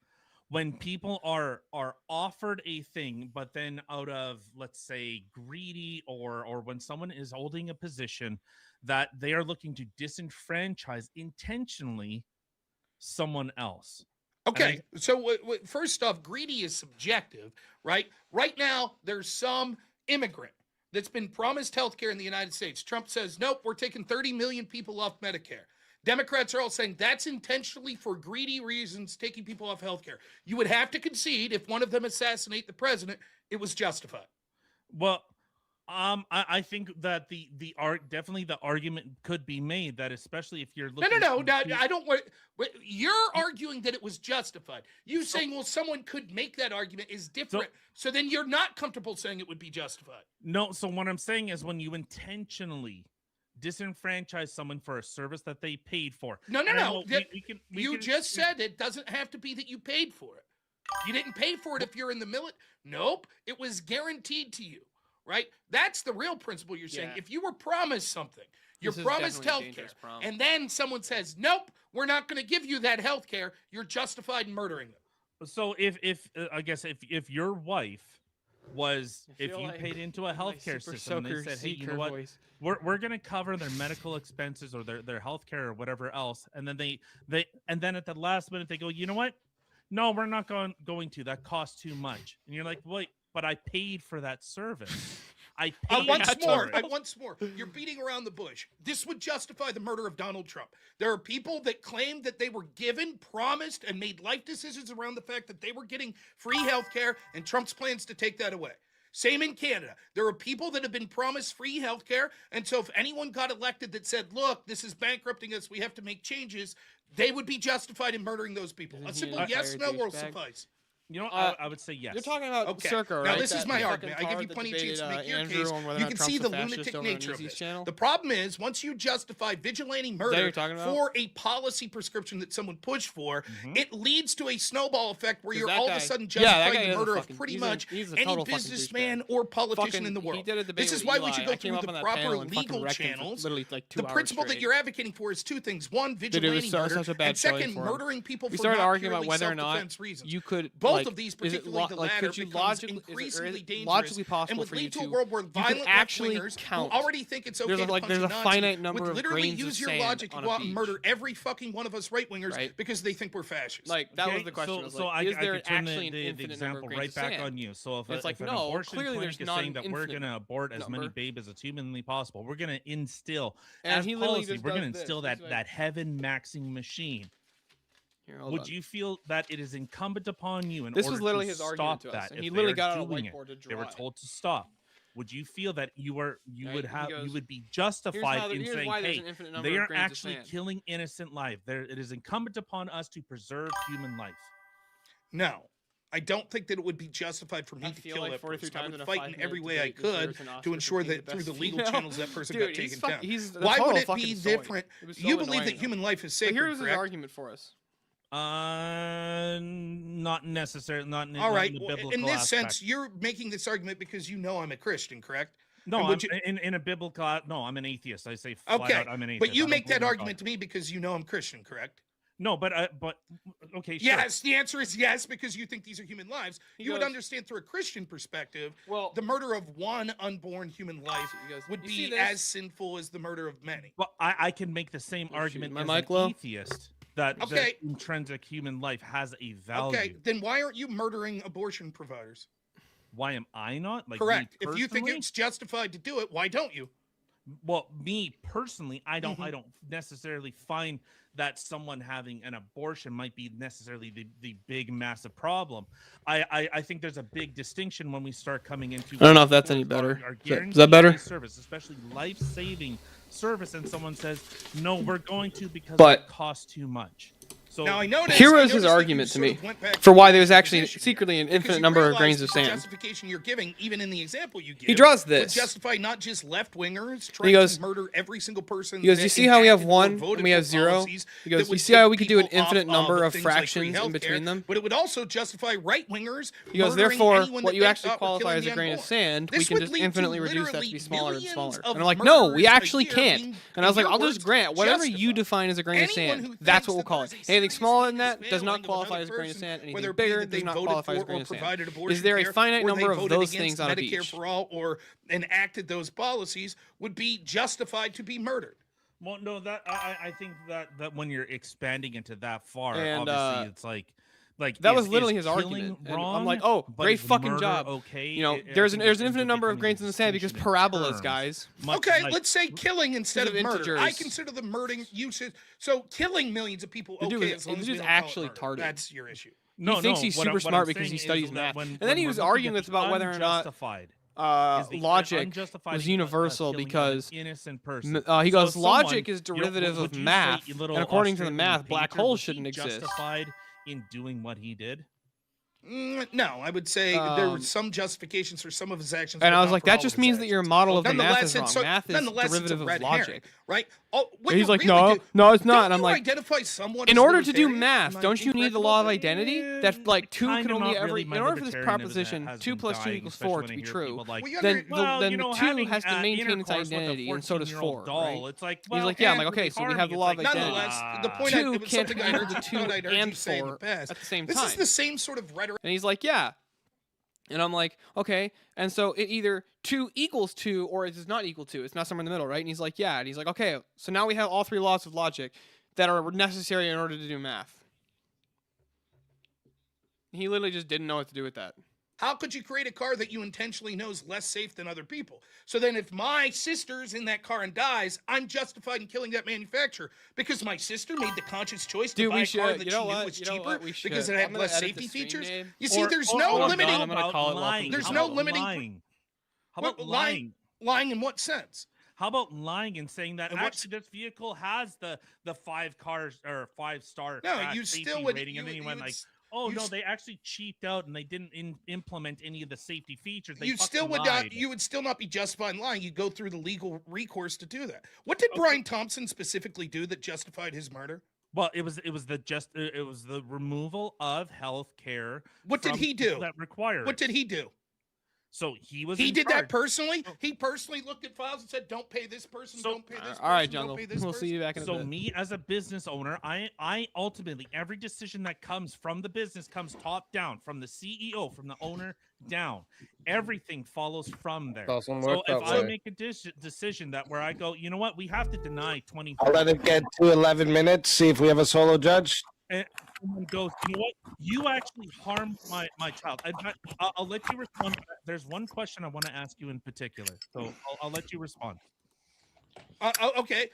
when people are offered a thing, but then out of, let's say, greedy or when someone is holding a position that they are looking to disenfranchise intentionally someone else. Okay, so first off, greedy is subjective, right? Right now, there's some immigrant that's been promised health care in the United States. Trump says, nope, we're taking 30 million people off Medicare. Democrats are all saying that's intentionally for greedy reasons, taking people off health care. You would have to concede if one of them assassinate the president, it was justified. Well, I think that definitely the argument could be made that, especially if you're looking. No, I don't want. You're arguing that it was justified. You saying, well, someone could make that argument is different. So then you're not comfortable saying it would be justified. No. So what I'm saying is, when you intentionally disenfranchise someone for a service that they paid for. No. You just said it doesn't have to be that you paid for it. You didn't pay for it if you're in the military. Nope, it was guaranteed to you. Right? That's the real principle you're saying. Yeah. If you were promised something, you're This is promised definitely a health care, dangerous prom. and then someone says, nope, we're not going to give you that health care, you're justified in murdering them. So if I guess if your wife was, if you paid into a healthcare system and they said, hey, you know what, we're going to cover their medical expenses or their healthcare or whatever else, and then they and then at the last minute they go, you know what, no, we're not going to, that costs too much, and you're like, wait, but I paid for that service. I paid once more. You're beating around the bush. This would justify the murder of Donald Trump. There are people that claim that they were given, promised, and made life decisions around the fact that they were getting free health care, and Trump's plans to take that away. Same in Canada. There are people that have been promised free health care, and so if anyone got elected that said, look, this is bankrupting us, we have to make changes, they would be justified in murdering those people. A simple yes, no will suffice. You know, I would say yes. You're talking about Circa, right? Now, this is my argument. I give you plenty of chance to make your case. You can see the lunatic nature of this. The problem is, once you justify vigilante murder for a policy prescription that someone pushed for, it leads to a snowball effect where you're all of a sudden justifying the murder of pretty much any businessman or politician in the world. This is why we should go through the proper legal channels. The principle that you're advocating for is two things. One, vigilante murder, and second, murdering people for not purely self-defense reasons. You could both of these, particularly the latter, becomes increasingly dangerous logically possible and would for lead you to a to world where violent actually left-wingers count. who already think it's okay to punch there's a Nazi finite number would of literally grains use of your sand logic to on go a out and beach. murder every fucking one of us right-wingers because they think we're fascists. Like, that was the question. So I is there could turn actually an the infinite number of example grains right of back sand? on you. So if, It's like, an no, abortion clearly clinic there's is saying not that we're going to infinite abort as many number. babies as humanly possible, we're going to instill, And as he literally policy, just we're going to does instill this. that heaven maxing machine. Hold Would on. you feel that it is incumbent upon you in This order was literally to his stop argument to us, that? and If he they literally are got out a doing whiteboard to they were draw it. told to stop. Would you feel that you would goes, would be justified in here's saying, why there's hey, an infinite number they of are grains of actually sand. killing innocent life. It is incumbent upon us to preserve human life. No. I don't think that it would be justified for me to feel kill like that 43 person. I times would in a fight in 5-minute every way I debate could deserves an Oscar to for ensure being that the through the best legal female. channels that person Dude, got taken he's down. he's the Why total would it fucking be soy. different? It was so You believe annoying, that though. human life is But sacred, here's his correct? argument for us. Not necessarily. Not in, All not right. in the Well, biblical in this aspect. sense, you're making this argument because you know I'm a Christian, correct? No, And I'm, would you- in a biblical. No, I'm an atheist. I say flat Okay, out, I'm an atheist. but you I don't make that believe in argument God. to me because you know I'm Christian, correct? No, but okay, sure. Yes, the answer is yes, because you think these are human lives. You would goes- understand through a Christian perspective, Well, the murder of one unborn human life would "You see be this? as sinful as the murder of many. Well, I can make the same argument my as mic an low? atheist that Okay. intrinsic human life has a value. Okay, then why aren't you murdering abortion providers? Why am I not? Like, me Correct. If you think personally? it's justified to do it, why don't you? Well, me personally, I don't Mhm. necessarily find that someone having an abortion might be necessarily the big massive problem. I think there's a big distinction when we start coming into. I don't know if that's any better. Is that better? Service, especially life-saving service, and someone says, "No, we're going to because But- it costs too much." So Now I noticed. Here I was his noticed that you argument to sort me of went back for to why your there's actually position, secretly an because infinite you number of realize grains that of the sand. justification you're giving, even in the example you give, He draws would this. justify not just left wingers He trying goes- to murder every single person. He goes, that you see how we have enacted or 1 voted and we have for 0? policies He that goes, you would see how take we could do an people off infinite number of things like free fractions in healthcare, between them? But it would also justify right wingers. He goes, murdering therefore, anyone what that you they actually thought were qualify killing as a the grain of unborn. sand, we This can would just lead to infinitely reduce that to literally be smaller and millions smaller. of And I'm like, no, we murders a actually year can't. being, And I was in like, your I'll just words, grant whatever you justified. define as a grain of Anyone sand. who That's thinks what we'll that call there's it. a Anything smaller than that serious does not failing of qualify another as a grain of person, sand. whether Anything it be bigger that they does not voted qualify as for a grain or of sand. provided abortion Is there a care, finite or they number of voted those against things on a Medicare beach? for all or enacted those policies would be justified to be murdered. Well, no, that I think that when you're expanding into that far, And, obviously it's like Like that is- was literally is his killing argument. And I'm wrong, like, oh, but great is fucking murder job. Okay, You know, I there's think an ends infinite up number of becoming grains in the sand because distinction in parabolas, terms. guys. Much Okay, like- let's say killing instead of of murder. I integers. consider the murdering usage. So killing millions of people, The dude okay, was- as long the as dude's we don't call it actually murder. tarded. That's your issue. No, he thinks no, he's what super I'm smart because saying he is studies that math. when- And when then he we're was looking arguing at with the about whether or not unjustified, is the logic unjustified, was universal killing of an because innocent person. he So goes, someone, logic is you know, derivative would of you say math, little and according to the Australian math, black painter, holes was he shouldn't exist. justified in doing what he did? No, I would say there were some justifications for some of his actions. And but I was not like, for that all just of his means that your model of the math Nonetheless, is wrong. it's so- Math is nonetheless, it's a derivative of red herring, logic. right? Oh, what And he's you like, really no, do- no, it's not. Don't And I'm you like, identify someone in as order to do libertarian? math, Am I don't you need incorrect the about law of that? identity? That like two Kinda can only not ever. really. In My order for this libertarianism proposition, has 2 been plus 2 dying, equals especially 4 when to I be hear true, people like, then you know, the 2 having, has to maintain its intercourse with a identity, and so does 14-year-old 4. doll, Right? it's like, He's well, like, yeah. I'm can't like, okay, really so we harm have me. the It's law of like, identity. Nonetheless, the point 2 it was can't something I have heard, the 2 I heard and you say in the 4 past. at the same This time. is the same sort of rhetoric. And he's like, yeah. And I'm like, okay. And so it either 2 equals 2 or it does not equal 2. It's not somewhere in the middle, right? And he's like, yeah. And he's like, okay. So now we have all 3 laws of logic that are necessary in order to do math. He literally just didn't know what to do with that. How could you create a car that you intentionally know is less safe than other people? So then if my sister's in that car and dies, I'm justified in killing that manufacturer because my sister made the conscious choice to Dude, buy we a car should. that You she know knew what? was You know cheaper what? We should. because it I'm had gonna less edit safety the stream features. name. You see, there's no I'm limiting. done. I'm gonna call it lying? There's How no about limiting. lying? How Well, about lying? Lying in what sense? How about lying and saying that And what's- actually this vehicle has the 5 cars or 5-star No, crash you safety still would. rating, and then you went would like, s- oh you'd no, s- they actually cheaped out and they didn't implement any of the safety features. They You still fucking would lied. not. You would still not be justified in lying. You go through the legal recourse to do that. What did Brian Thompson specifically do that justified his murder? Well, it was the removal of health care. What did he do? That required. What did he do? So he was. He in did charge. that personally. He personally looked at files and said, "Don't pay this person. Don't pay this person. All right, don't Jungle. pay this We'll person." see you back in a So bit. me as a business owner, I ultimately every decision that comes from the business comes top down, from the CEO, from the owner down. Everything follows from there. Doesn't So work if that I way. make a decision that where I go, you know what, we have to deny 20. I'll let it get to 11 minutes. See if we have a solo judge. And someone goes, you know what? You actually harmed my child. I'll let you respond. There's one question I want to ask you in particular, so I'll let you respond. Okay.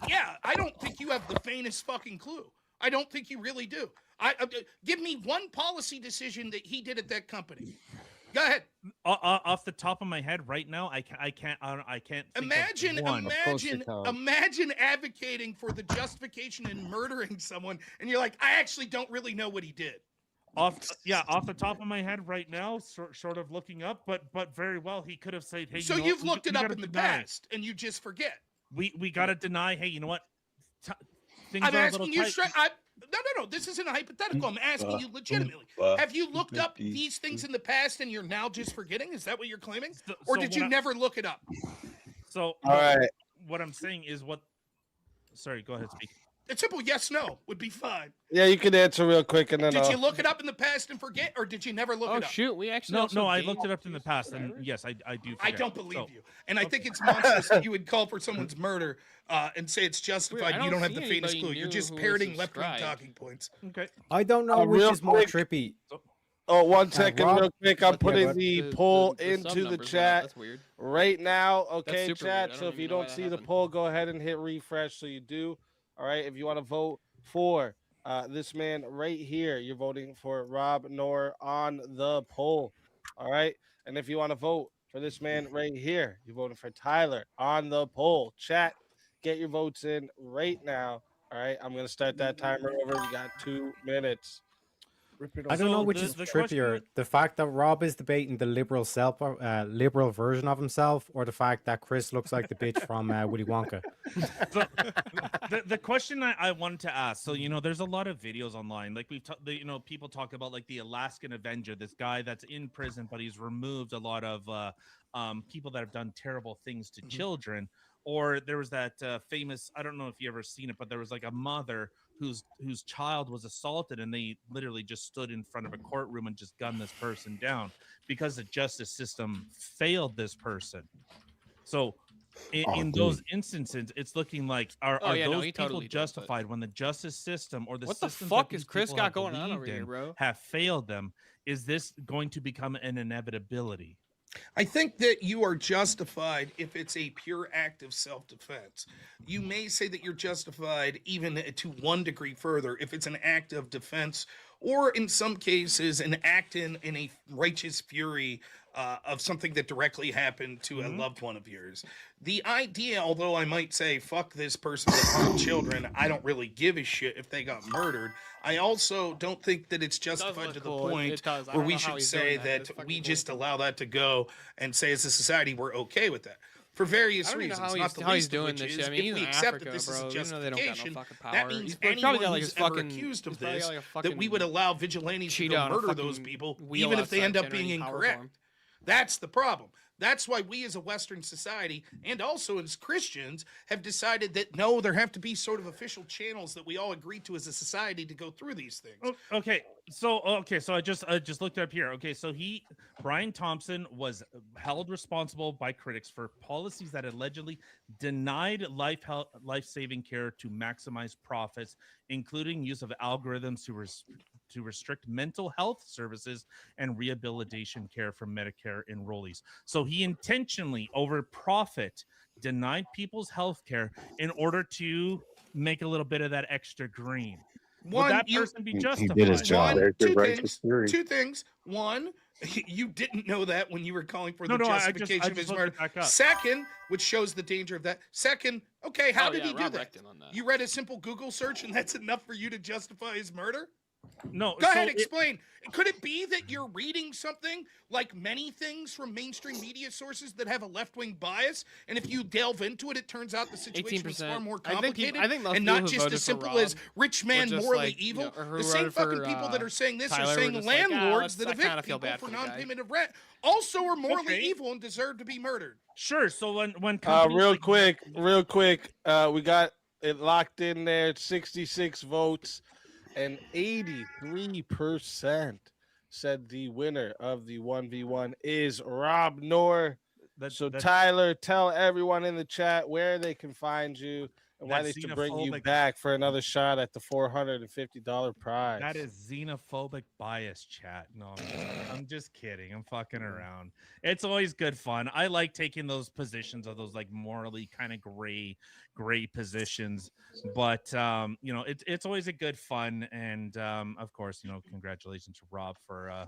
Yeah, I don't think you have the faintest fucking clue. I don't think you really do. Give me one policy decision that he did at that company. Go ahead. Off the top of my head, right now, I can't. Think Imagine, of one. imagine advocating for the justification in murdering someone, and you're like, I actually don't really know what he did. Off the top of my head right now, sort of looking up, but very well, he could have said, "Hey, So you know you've what, looked we it up gotta in the deny. past, and you just forget. We got to deny. Hey, you know what? Things I'm are a asking little you tight. straight. No. This isn't a hypothetical. I'm asking you legitimately. Have you looked up these things in the past, and you're now just forgetting? Is that what you're claiming, or so did you what I- never look it up? So, All right. What I'm saying is what. Sorry, go ahead, speak. A simple yes, no would be fine. Yeah, you can answer real quick and then. Did you look it up in the past and forget, or did you never look Oh it up? shoot, we actually. No, I looked it up in the past, and yes, I do. I forget. don't believe So- you, and I think it's monstrous that you would call for someone's murder and say it's justified. I You don't don't have see the faintest anybody clue. You're new just who was parroting left-wing subscribed. talking points. Okay. I don't know which real is more quick- trippy. Oh, 1 second, Rob- real quick. I'm Yeah, putting but- the The- poll the sub into the numbers went up. chat That's weird. right now. Okay, super chat. weird. I So don't if even you know why don't that see the happened. poll, go ahead and hit refresh so you do. All right. If you want to vote for this man right here, you're voting for Rob Noor on the poll. All right. And if you want to vote for this man right here, you're voting for Tyler on the poll. Chat, get your votes in right now. All right. I'm going to start that timer over. You got 2 minutes. I don't know So which the- is the trippier: question- the fact that Rob is debating the liberal liberal version of himself, or the fact that Chris looks like the bitch from Willy Wonka. So, the question I wanted to ask, so there's a lot of videos online, like people talk about like the Alaskan Avenger, this guy that's in prison, but he's removed a lot of people that have done terrible things to children. Or there was that famous, I don't know if you ever seen it, but there was like a mother whose child was assaulted, and they literally just stood in front of a courtroom and just gunned this person down because the justice system failed this person. So in those instances, it's looking like are Oh, yeah, no, those he people totally did, but- justified when the justice system or the What the systems fuck that is these Chris people got have going on believed over here, in bro? have failed them? Is this going to become an inevitability? I think that you are justified if it's a pure act of self-defense. You may say that you're justified even to one degree further if it's an act of defense, or in some cases, an act in a righteous fury of something that directly happened to a loved one of yours. The idea, although I might say, fuck this person that harmed children, I don't really give a shit if they got murdered. I also don't think that it's justified to the cool. point It does. I where don't we know how should he's say doing that, but that it's fucking we cool. just allow that to go and say as a society we're okay with that. For various I don't even reasons, know not the how he's least of doing which this is shit. I mean, if he's we in accept Africa, that this bro. is a Even though they don't got no justification, fucking power. that means He's probably anyone got, like, who's his ever fucking- accused of he's probably this, got, like, a that we fucking would allow vigilantes to cheetah go on a murder those fucking people, wheel even if they outside end up being generating power incorrect. for him. That's the problem. That's why we as a Western society and also as Christians have decided that no, there have to be sort of official channels that we all agree to as a society to go through these things. Okay, so I just looked up here. Okay, so Brian Thompson was held responsible by critics for policies that allegedly denied life-saving care to maximize profits, including use of algorithms to restrict mental health services and rehabilitation care for Medicare enrollees. So he intentionally, over profit, denied people's health care in order to make a little bit of that extra green. Would that person be justified? He did his job. Two things. One, you didn't know that when you were calling for the No, I justification just of his looked murder. it back up. Second, which shows the danger of that. Second, okay, how Oh, did yeah, he do Rob that? wrecked him on that. You read a simple Google search and that's enough for you to justify his murder? No. Go ahead, explain. Could it be that you're reading something like many things from mainstream media sources that have a left-wing bias, and if you delve into it, it turns out the situation is far 18%. more I think complicated most and people not who just voted as for simple as Rob rich were man just morally like, you evil? know, or who The same voted fucking for, people that are saying this Tyler are were saying just like, landlords "Ah, that I kinda evict feel people bad for for the guy." non-payment of rent also are morally Okay. evil and deserve to be murdered. Sure. So when companies Real like- quick, we got it locked in there. 66 votes, and 83% said the winner of the 1v1 is Rob Noor. So Tyler, tell everyone in the chat where they can find you and why they That should bring you xenophobic- back for another shot at the $450 prize. That is xenophobic bias, chat. No, I'm just kidding. I'm fucking around. It's always good fun. I like taking those positions of those like morally kind of gray positions, but you know, it's always a good fun. And of course, you know, congratulations to Rob for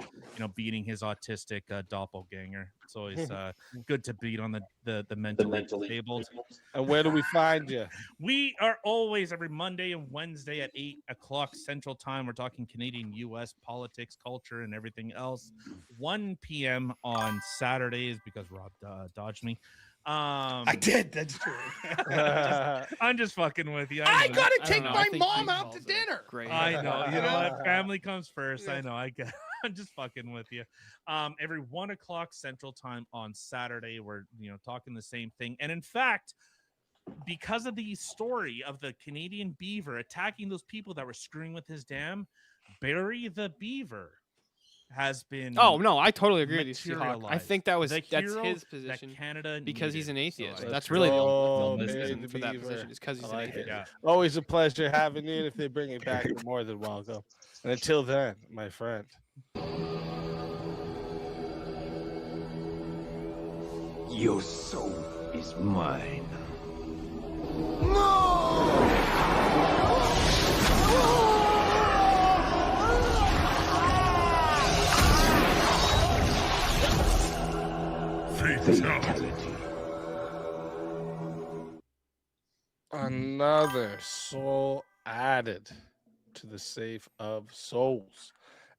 beating his autistic doppelganger. It's always good to beat on the mentally disabled. And where do we find you? We are always every Monday and Wednesday at 8 o'clock Central Time. We're talking Canadian, U.S. politics, culture, and everything else. 1 p.m. on Saturdays because Rob dodged me. I did. That's true. I'm just fucking with you. I know. gotta I take don't know, my I think mom he out calls to it dinner. great. I know. You know what? Family comes first. I know. I get. I'm just fucking with you. Every 1 o'clock Central Time on Saturday, we're talking the same thing. And in fact, because of the story of the Canadian beaver attacking those people that were screwing with his dam, Barry the Beaver has been. Oh no, I totally agree with you, Seahawk. I think that's hero his that position Canada because he's needed. an atheist. So That's really the only Barry reason the for that Beaver. position is because he's I an like atheist. it. Yeah. Always a pleasure having you. And if they bring it back, you're more than welcome. And until then, my friend. Your soul is mine. Fatality. Another soul added to the safe of souls.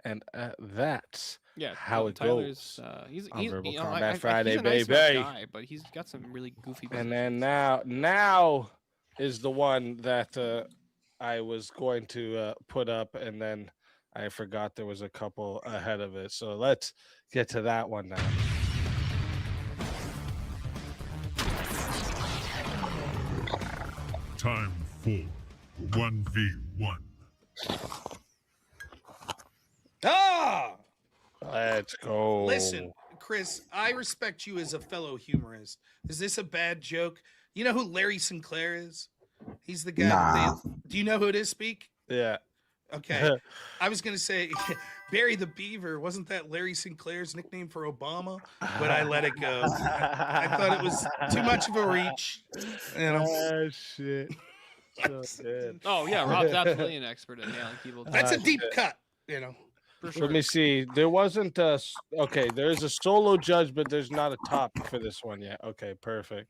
And that's how it Tyler's, goes. He's on Verbal you know, Combat I, Friday, he's a nice baby. enough guy, but he's got some really goofy. And then now is the one that I was going to put up, and then I forgot there was a couple ahead of it. So let's get to that one now. Time for 1v1. Ah! Let's go. Listen, Chris, I respect you as a fellow humorist. Is this a bad joke? You know who Larry Sinclair is? He's the guy. Nah. Do you know who it is? Speak. Yeah. Okay. I was gonna say Barry the Beaver. Wasn't that Larry Sinclair's nickname for Obama? But I let it go. I thought it was too much of a reach. You know. Oh shit. So good. Oh yeah, Rob's absolutely an expert at nailing people. That's a deep cut. You know. For sure. Let me see. There wasn't a okay. There's a solo judge, but there's not a topic for this one yet. Okay, perfect.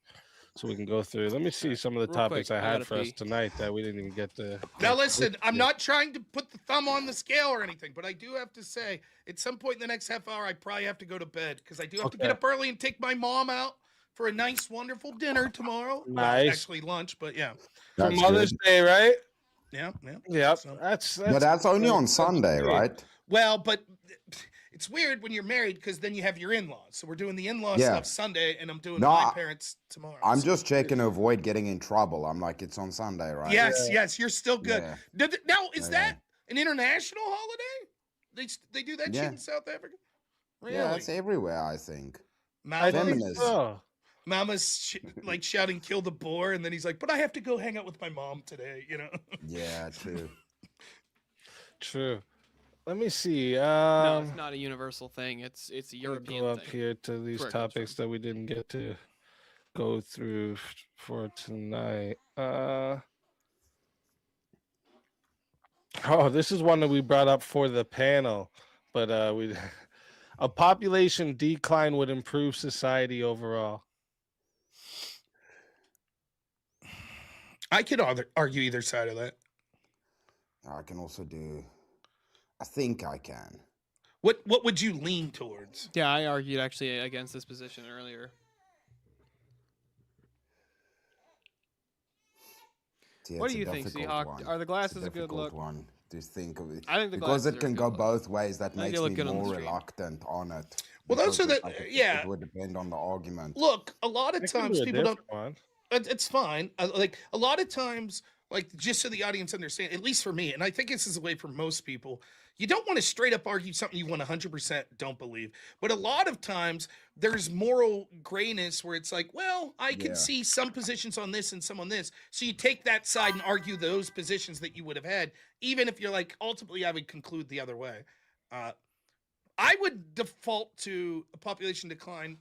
So we can go through. Let me see some of the Real topics quick, I I had gotta for us pee. tonight that we didn't even get to. Now listen, I'm not trying to put the thumb on the scale or anything, but I do have to say, at some point in the next half hour, I probably have to go to bed because I do have to get Okay. up early and take my mom out for a nice, wonderful dinner tomorrow. Well, Nice. actually, lunch, but yeah. For That's Mother's good. Day, right? Yeah. Yep. So- That's But that's only on Sunday, right? Well, but it's weird when you're married because then you have your in-laws. So we're doing the in-law Yeah. stuff Sunday, and I'm doing No, my parents tomorrow. I'm So- just checking to avoid getting in trouble. I'm like, it's on Sunday, right? Yes, you're still good. Yeah. Now, is Yeah. that an international holiday? They do that Yeah. shit in South Africa? Really? Yeah, it's everywhere, I think. Mama's, Feminist. Mama's like shouting "kill the boar," and then he's like, "But I have to go hang out with my mom today," you know. Yeah, true. True. Let me see. No, it's not a universal thing. It's a Let me European go up thing. here to these Where it comes topics that we didn't get to go through for tonight. Oh, this is one that we brought up for the panel, but we a population decline would improve society overall. I could argue either side of that. I can also do. I think I can. What would you lean towards? Yeah, I argued actually against this position earlier. See, What it's do a you think, difficult Seahawk? one. Are the It's glasses a good look? One to think of it. I think the because glasses it are can a go good look. both ways. That I think makes they look me good on the more stream. reluctant on it. Well, those are because the it yeah. would depend on the argument. Look, a lot of That could times be a people don't. different one. It's fine. Like a lot of times, like just so the audience understand, at least for me, and I think this is the way for most people, you don't want to straight up argue something you 100% don't believe. But a lot of times there's moral grayness where it's like, well, I can Yeah. see some positions on this and some on this. So you take that side and argue those positions that you would have had, even if you're like, ultimately, I would conclude the other way. I would default to a population decline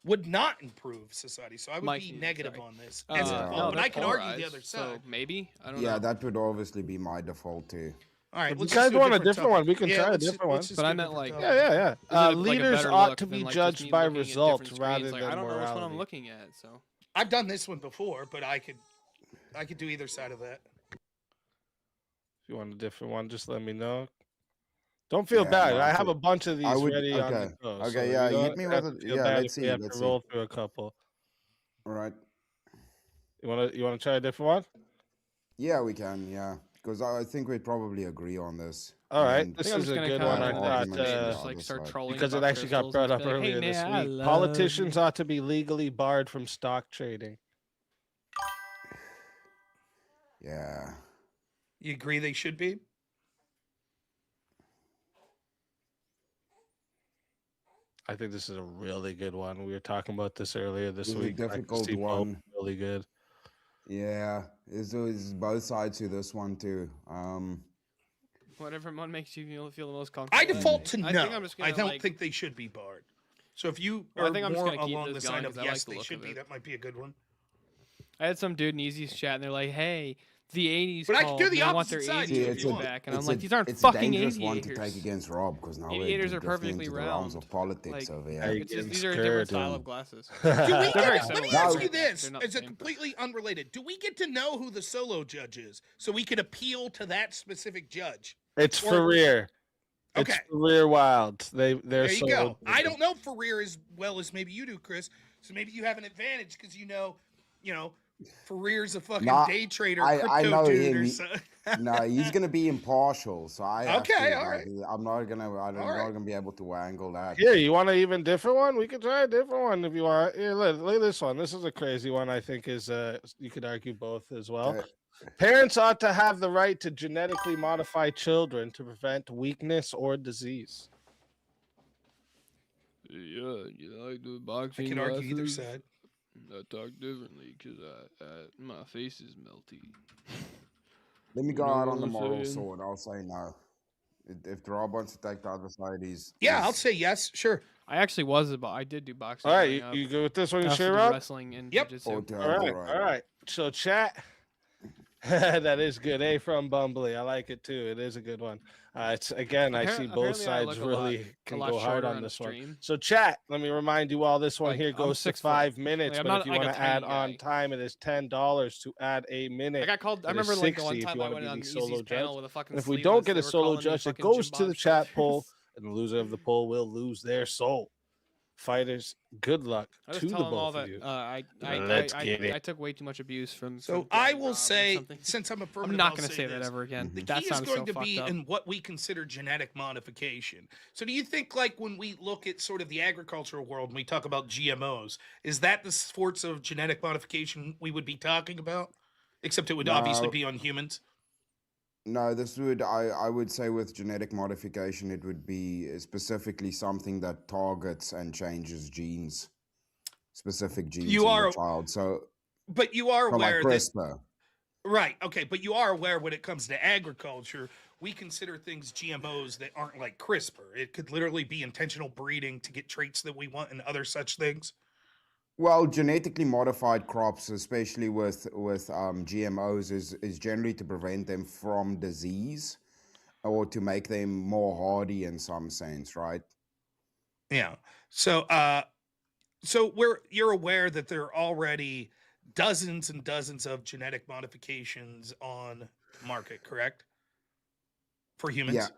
would not improve society. So I would be negative on this. As a whole, but I can argue the other side. So maybe I don't Yeah, know. that would obviously be my default too. All right, If you let's just guys do want a different one, we can Yeah, try a let's different one. let's just But do I a meant different like, topic. Yeah. Is it like a Leaders better ought look to than, be like, just judged me by looking at results different rather screens? Like, than I don't know which one I'm morality. looking at. So I've done this one before, but I could do either side of that. If you want a different one, just let me know. Don't feel Yeah, bad. no, I I have could- a bunch of these I would- ready on okay. the go. Okay, so yeah, you hit don't me have with to it. feel Yeah, bad let's if we see, have let's to see. roll through a couple. All right. You wanna try a different one? Yeah, we can. Yeah, because I think we'd probably agree on this. All right, And this think I'm is just a gonna good kinda one. I go thought argument and just, the like, other start side. trolling because it about actually got crystals brought and up just be like, earlier "Hey, this man, I week. love Politicians you." ought to be legally barred from stock trading. Yeah. You agree they should be? I think this is a really good one. We were talking about this earlier this This is a week. I can difficult see both one. really good. Yeah, it's both sides to this one too. whatever one makes you feel the most comfortable. I default to no. I think I'm just I gonna, don't like, think they should be barred. So if you Well, I are think I'm just more gonna keep along this the going side of 'cause I like yes, the they look should of be, it. that might be a good one. I had some dude in Easy's chat, and they're like, "Hey, the '80s But I called. could do the They want their opposite side, See, too, aviators back," and I'm it's like, a- "These aren't it's a fucking dangerous one to aviators. take against Rob because now Aviators we're are drifting perfectly into the realms round. of politics Like, over Yeah, here. you It's just, getting these are a different scared. style of glasses. Do we They're very get, let similar, me but ask they're you not- this they're not as the a same. completely unrelated. Do we get to know who the solo judge is so we could appeal to that specific judge? It's Or- Ferrer. It's Okay. Ferrer Wild. They're There you so go. I don't know Ferrer as well as maybe you do, Chris. So maybe you have an advantage because you know, Ferrer's a fucking Nah, day trader, I crypto know dude him. or He- something. No, he's gonna be impartial, so I have Okay, to, all like, I'm not gonna be able to wangle that. Here, you want an even different one? We could try a different one if you want. Here, look at this one. This is a crazy one. I think is you could argue both as well. Okay. Parents ought to have the right to genetically modify children to prevent weakness or disease. Yeah, you like the boxing I can argue either glasses? side. I talk differently because my face is melty. Let me You go know out what on the I'm moral saying? sword. I'll say no. If Rob wants to take the other side, Yeah, I'll say yes. Sure. I actually I did do boxing. All right, growing you, up. you good with this one, I also Share did Rob? wrestling and Yep. jiu-jitsu. All right, all right. So chat. That is good. A from Bumbly. I like it too. It is a good one. It's again, I see both Apparently I sides look a really can lot go hard shorter on on a this one. stream. So chat, let me remind you all, this one Like, here I'm goes to 6 foot. 5 minutes. Like, I'm But not if you like a want to add tiny on guy. time, it is $10 to add a minute. I got called. I It is remember like the one 60 if time you I want to went be on the solo Easy's judge. panel with a fucking And if we sleeveless, don't get they a were solo calling me judge, it fucking goes Jim to the Bob chat Shoulders. poll, and the loser of the poll will lose their soul. Fighters, good luck I was to the telling them all both of that you. I took way too much abuse from. So from I getting will Rob or say, something. since I'm I'm affirmative, not I'll going to say that this. ever again. The That key is sounds going so to fucked be up. in what we consider genetic modification. So do you think, like, when we look at sort of the agricultural world and we talk about GMOs, is that the sorts of genetic modification we would be talking about? Except it would obviously No. be on humans. No, this would I would say with genetic modification, it would be specifically something that targets and changes genes, specific genes You in are- the child. So, But you are so like aware that CRISPR. right, okay, but you are aware when it comes to agriculture, we consider things GMOs that aren't like CRISPR. It could literally be intentional breeding to get traits that we want and other such things. Well, genetically modified crops, especially with GMOs, is generally to prevent them from disease or to make them more hardy in some sense, right? Yeah. So you're aware that there are already dozens and dozens of genetic modifications on market, correct? For humans. Yeah.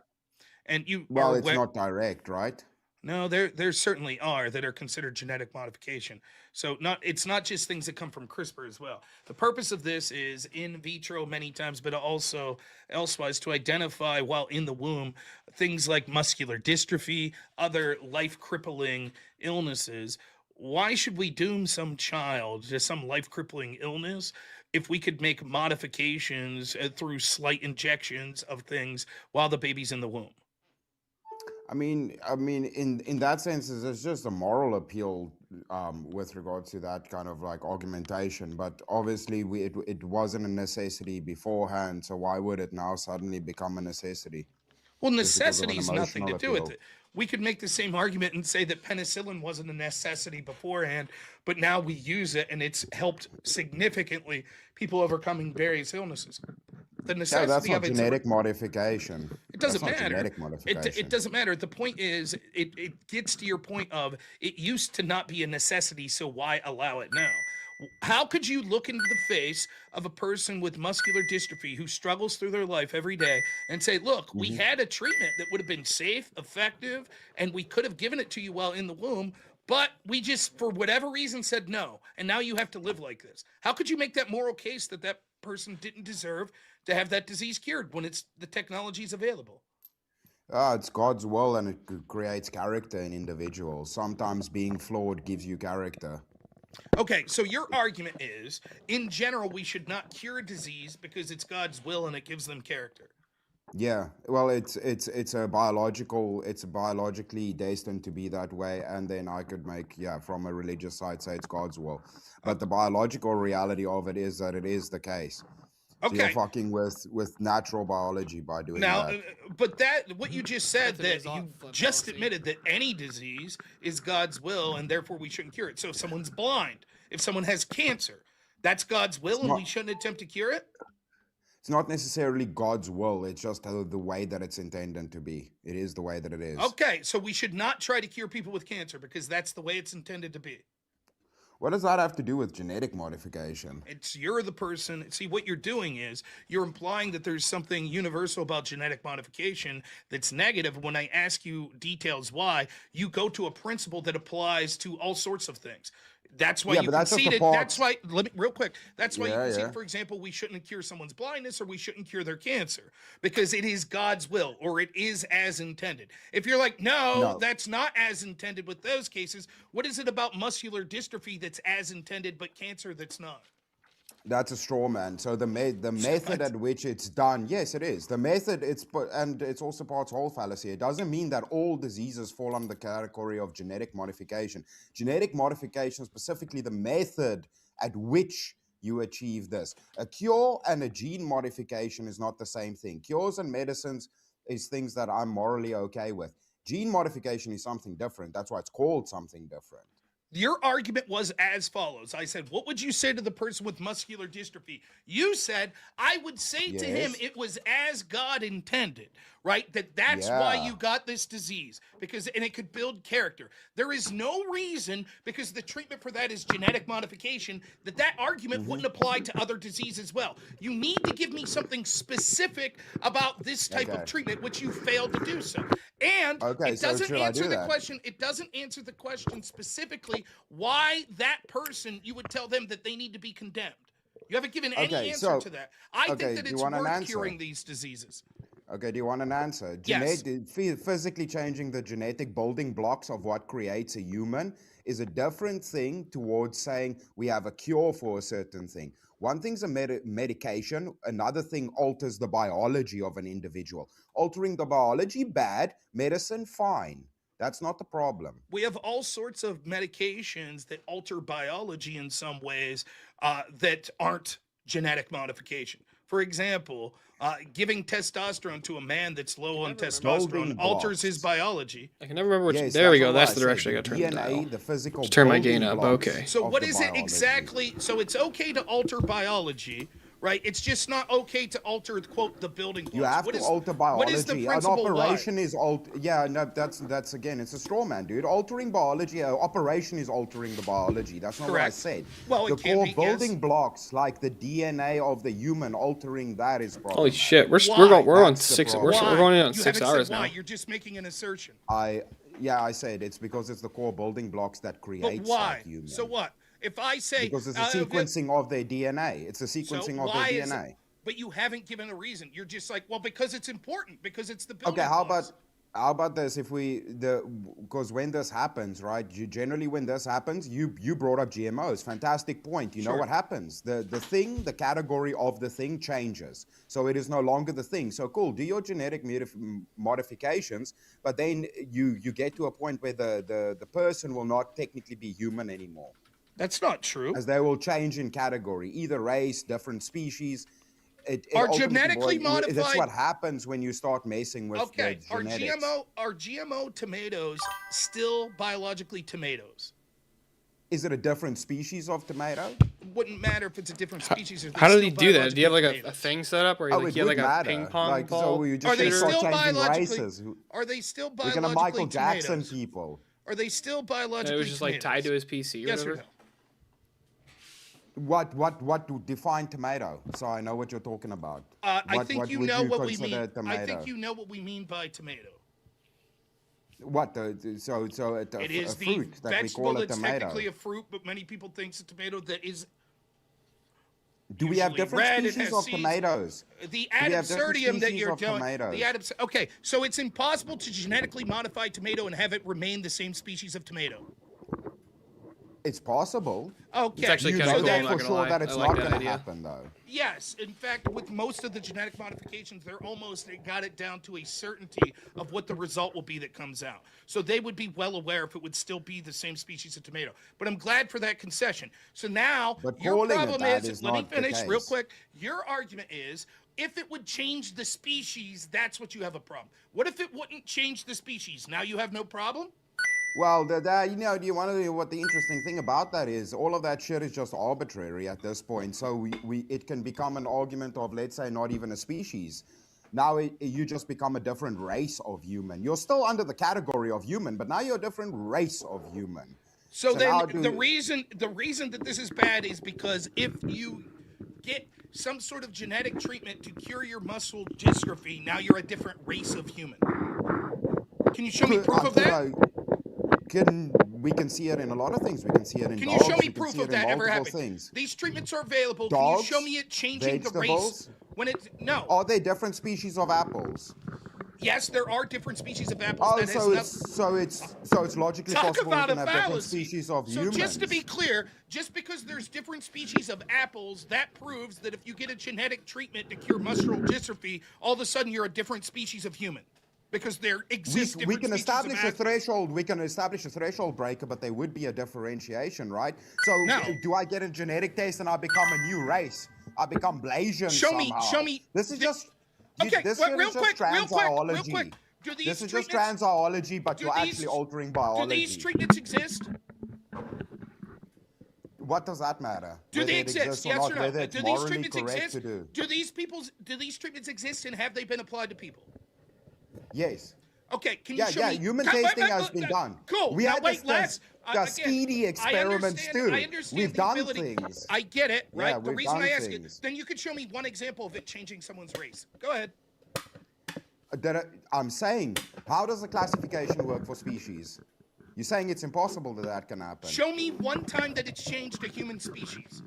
And you Well, are it's aware- not direct, right? No, there certainly are that are considered genetic modification. So it's not just things that come from CRISPR as well. The purpose of this is in vitro many times, but also elsewise to identify while in the womb things like muscular dystrophy, other life crippling illnesses. Why should we doom some child to some life crippling illness if we could make modifications through slight injections of things while the baby's in the womb? I mean, in that sense, there's just a moral appeal with regards to that kind of like argumentation. But obviously, it wasn't a necessity beforehand. So why would it now suddenly become a necessity? Well, Just because of an necessity is nothing to emotional do with appeal. it. We could make the same argument and say that penicillin wasn't a necessity beforehand, but now we use it and it's helped significantly people overcoming various illnesses. The No, necessity that's not of it's genetic modification. it doesn't That's not matter. genetic modification. It doesn't matter. The point is, it gets to your point of it used to not be a necessity, so why allow it now? How could you look into the face of a person with muscular dystrophy who struggles through their life every day and say, look, we had a treatment that would have been safe, effective, and we could have given it to you while in the womb, but we just, for whatever reason, said no, and now you have to live like this? How could you make that moral case that that person didn't deserve to have that disease cured when the technology is available? It's God's will, and it creates character in individuals. Sometimes being flawed gives you character. Okay, so your argument is, in general, we should not cure a disease because it's God's will and it gives them character. Yeah, well, it's biologically destined to be that way, and then I could make, from a religious side, say it's God's will, but the biological reality of it is that it is the case. So you're Okay. fucking with natural biology by doing Now, that. but what you just said, that you just admitted that any disease is God's will and therefore we shouldn't cure it. So if someone's blind, if someone has cancer, that's God's will and not- we shouldn't attempt to cure it? It's not necessarily God's will. It's just the way that it's intended to be. It is the way that it is. Okay, so we should not try to cure people with cancer because that's the way it's intended to be. What does that have to do with genetic modification? You're the person. See, what you're doing is you're implying that there's something universal about genetic modification that's negative. When I ask you details why, you go to a principle that applies to all sorts of things. That's why Yeah, you but that's just the conceded. part- That's why, real quick, that's why you Yeah, conceded, yeah. for example, we shouldn't cure someone's blindness or we shouldn't cure their cancer because it is God's will or it is as intended. If you're like, no, that's not as intended with those cases, what is it about muscular dystrophy that's as intended but cancer that's not? That's a straw man. So the method at which it's done, yes, it is. The method, and it's also parts whole fallacy. It doesn't mean that all diseases fall under the category of genetic modification. Genetic modification, specifically the method at which you achieve this. A cure and a gene modification is not the same thing. Cures and medicines is things that I'm morally okay with. Gene modification is something different. That's why it's called something different. Your argument was as follows. I said, what would you say to the person with muscular dystrophy? You said, I would say to him, it was as God intended, right? That's why you got this disease, and it could build character. There is no reason, because the treatment for that is genetic modification, that argument wouldn't apply to other diseases as well. You need to give me something specific about this type of treatment, which you failed to do so. And it doesn't answer the question. It doesn't answer the question specifically why that person, you would tell them that they need to be condemned. You haven't given any answer to that. I think that it's worth curing these diseases. Okay, do you want an answer? Yes. Physically changing the genetic building blocks of what creates a human is a different thing towards saying we have a cure for a certain thing. One thing's a medication, another thing alters the biology of an individual. Altering the biology, bad. Medicine, fine. That's not the problem. We have all sorts of medications that alter biology in some ways that aren't genetic modification. For example, giving testosterone to a man that's low on testosterone alters his biology. I can never remember which. There we go. That's the direction I got to turn DNA, the physical. Just turn my gain up. Okay. So what is it exactly? So it's okay to alter biology, right? It's just not okay to alter, quote, the building blocks. You have to alter biology. What is the principle? An operation is that's again, it's a straw man, dude. Altering biology, operation is altering the biology. That's not what I said. Well, the core building blocks, like the DNA of the human, altering that is problem. Holy shit, we're on 6. We're going on 6 hours now. You're just making an assertion. I said it's because it's the core building blocks that creates that human. So what? If I say because it's a sequencing of their DNA. It's a sequencing of their DNA. But you haven't given a reason. You're just like, well, because it's important, because it's the building Okay, blocks. how about this? Because when this happens, right? Generally when this happens, you brought up GMOs. Fantastic point. You know what happens? The category of the thing changes. So it is no longer the thing. So cool, do your genetic modifications, but then you get to a point where the person will not technically be human anymore. That's not true. As they will change in category, either race, different species. Are genetically modified? That's what happens when you start messing with the genetics. Are GMO tomatoes still biologically tomatoes? Is it a different species of tomato? Wouldn't matter if it's a different species. How did he do that? Do you have like a thing set up, or you have like a ping pong ball? So you just are they still biologically? Are they still We're biologically gonna Michael tomatoes? Jackson people. Are they still biologically? It was just like tied to his PC or whatever. Or no? What to define tomato? So I know what you're talking about. I think you know what we mean. Tomato? I think you know what we mean by tomato. What it is a fruit the that we call vegetable a that's tomato. technically a fruit, but many people think it's a tomato that is. Do we have different red, species of tomatoes? The ad absurdum that you're doing. Okay, so it's impossible to genetically modify tomato and have it remain the same species of tomato. It's possible. Okay, it's actually you kind of know cool. that for sure that it's not going to idea. happen, though. Yes, in fact, with most of the genetic modifications, they got it down to a certainty of what the result will be that comes out. So they would be well aware if it would still be the same species of tomato. But I'm glad for that concession. So now your problem is let me finish real quick. Your argument is if it would change the species, that's what you have a problem. What if it wouldn't change the species? Now you have no problem? Well, do you want to know what the interesting thing about that is? All of that shit is just arbitrary at this point. So it can become an argument of, let's say, not even a species. Now you just become a different race of human. You're still under the category of human, but now you're a different race of human. So then the reason that this is bad is because if you get some sort of genetic treatment to cure your muscle dystrophy, now you're a different race of human. Can you show me proof of that? We can see it in a lot of things. We can see it in Can dogs. you show me proof of that ever happened? Things. These treatments are available. Dogs, can you show me it changing the race? When it's no. Are they different species of apples? Yes, there are different species of apples. Oh, that so has it's logically Talk possible we about can a have different fallacy. species of So humans. just to be clear, just because there's different species of apples, that proves that if you get a genetic treatment to cure muscular dystrophy, all of a sudden you're a different species of human. Because there exists we different can species establish of a apples. threshold. We can establish a threshold breaker, but there would be a differentiation, right? So No. do I get a genetic test and I become a new race? I become Blasian Show somehow. me. This is just. Okay, this but shit real is just quick, real transbiology. quick. Do these This is just treatments- transbiology, but do you're these- actually altering Do biology. these treatments exist? What does that matter? Do Whether they it exist? exists or Yes not, or no? whether it's Do these morally treatments correct exist? to do. Do these treatments exist and have they been applied to people? Yes. Okay, can you show me? Human Wait, testing wait, has wait, been done. Cool. We Now, had wait, this again, speedy I experiments understand- too. I understand We've the done ability. things. I get it, right? Yeah, the we've reason done I ask things. it, then you could show me one example of it changing someone's race. Go ahead. I'm saying, how does the classification work for species? You're saying it's impossible that that can happen. Show me one time that it's changed a human species.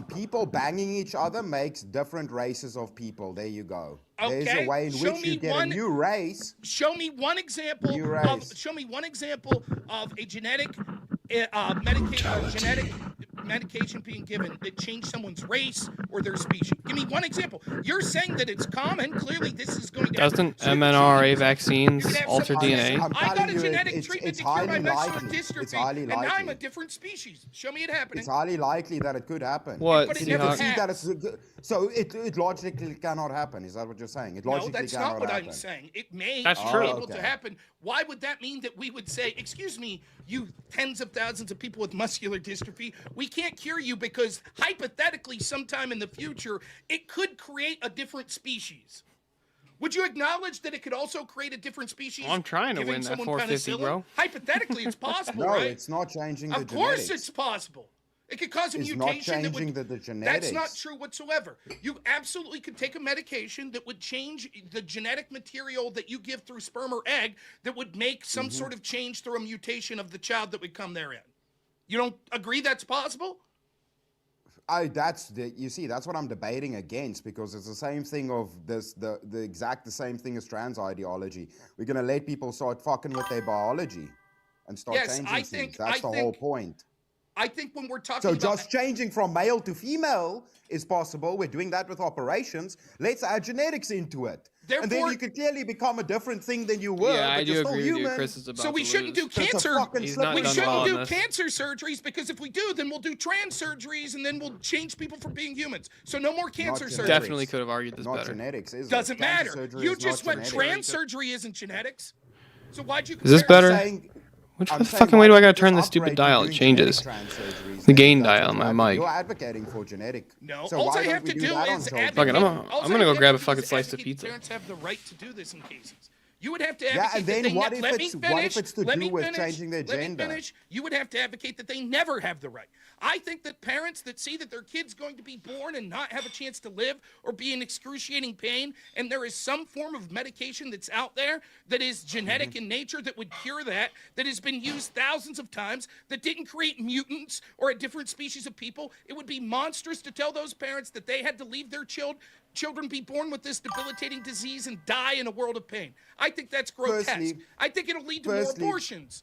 People banging each other makes different races of people. There you go. There's Okay, a way in show which me you get one- a new race. Show me one example New of. race. Show me one example of a genetic medication being given that changed someone's race or their species. Give me one example. You're saying that it's common. Clearly, this is going to. Doesn't So mRNA you vaccines could have alter someone say, DNA? I got a you, genetic treatment it's to cure my highly muscular likely. It's dystrophy, highly and now I'm likely. a different species. Show me it happening. It's highly likely that it could happen. What, But it You never can see that has. so it logically cannot happen. Is that what you're saying? It No, logically that's cannot not what happen. I'm saying. It may That's be true. able to Okay. happen. Why would that mean that we would say, excuse me, you tens of thousands of people with muscular dystrophy, we can't cure you because hypothetically sometime in the future, it could create a different species. Would you acknowledge that it could also create a different species? Well, I'm trying to giving win that someone 450, penicillin? bro. Hypothetically, it's possible, No, right? it's not changing the Of course genetics. it's possible. It could cause a It's not mutation that changing would. the That's genetics. not true whatsoever. You absolutely could take a medication that would change the genetic material that you give through sperm or egg that would make some Mm-hmm. sort of change through a mutation of the child that would come therein. You don't agree that's possible? You see, that's what I'm debating against, because it's the same thing of this, the exact same thing as trans ideology. We're gonna let people start fucking with their biology and start Yes, changing I things. think- That's I the whole think- point. I think when we're talking So about just changing from male to female is possible. We're doing that with operations. Let's add genetics into it. And then Therefore- you could clearly become a different thing than you were, Yeah, I but do you're still agree with you. human. Chris is about so we to shouldn't lose. do It's a cancer. fucking He's slippery not We done shouldn't well do on this. cancer surgeries, because if we do, then we'll do trans surgeries, and then we'll change people from being humans. So no more cancer genetics. surgery. Definitely could have argued this Not better. genetics, is it? Doesn't Cancer matter. surgery You is not just went genetics. trans surgery isn't genetics. So why'd you? Is this compare- better? saying- Which I'm saying, fucking way do why I gotta don't you turn just this stupid upgrade to dial? It doing changes. genetic trans surgeries The then, gain if that's dial what on you're my mic. You're advocating for genetic. No, So all why I don't have we to do do that on is children? Fuck it, I'm gonna all I go have grab a to do fucking is slice of advocate pizza. Parents have the right to do this in cases. You would have to Yeah, advocate and then that they what ne- if let me it's- what finish, if it's to let do me with finish, changing their let me gender? finish. You would have to advocate that they never have the right. I think that parents that see that their kid's going to be born and not have a chance to live or be in excruciating pain, and there is some form of medication that's out there that is genetic in nature that would cure that has been used thousands of times, that didn't create mutants or a different species of people, it would be monstrous to tell those parents that they had to leave their children be born with this debilitating disease and die in a world of pain. I think that's grotesque. Firstly- I think it'll lead to more abortions.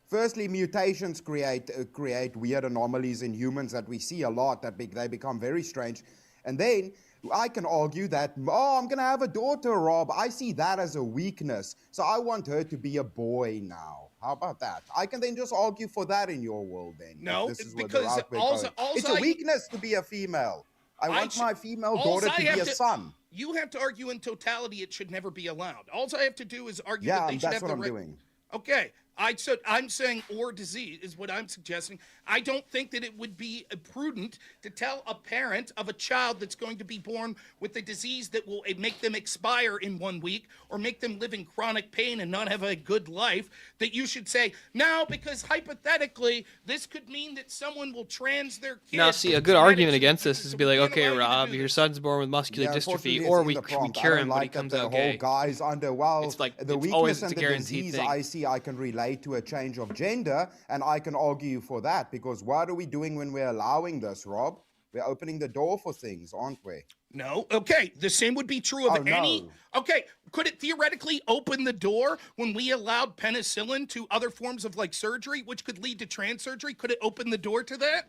Firstly, mutations create weird anomalies in humans that we see a lot. They become very strange, and then I can argue that I'm gonna have a daughter, Rob. I see that as a weakness, so I want her to be a boy now. How about that? I can then just argue for that in your world. Then No, this is because where the route we're also- going. It's a weakness to be a female. I want my female daughter to be a son. You have to argue in totality it should never be allowed. All I have to do is argue Yeah, that they should that's have what the I'm right. doing. Okay, I'm saying or disease is what I'm suggesting. I don't think that it would be prudent to tell a parent of a child that's going to be born with a disease that will make them expire in 1 week or make them live in chronic pain and not have a good life, that you should say, no, because hypothetically, this could mean that someone will trans their kid. Now, see, a good argument against this is to be like, okay, Rob, your son's born with muscular Yeah, dystrophy, unfortunately, or it's we in the prompt. I cure don't him when he like that comes the out whole gay. guys under, well, It's like, the it's weakness always and a the guaranteed disease thing. I see, I can relate to a change of gender, and I can argue for that, because what are we doing when we're allowing this, Rob? We're opening the door for things, aren't we? No. Okay. The same would be true of any. No. Okay. Could it theoretically open the door when we allowed penicillin to other forms of like surgery, which could lead to trans surgery? Could it open the door to that?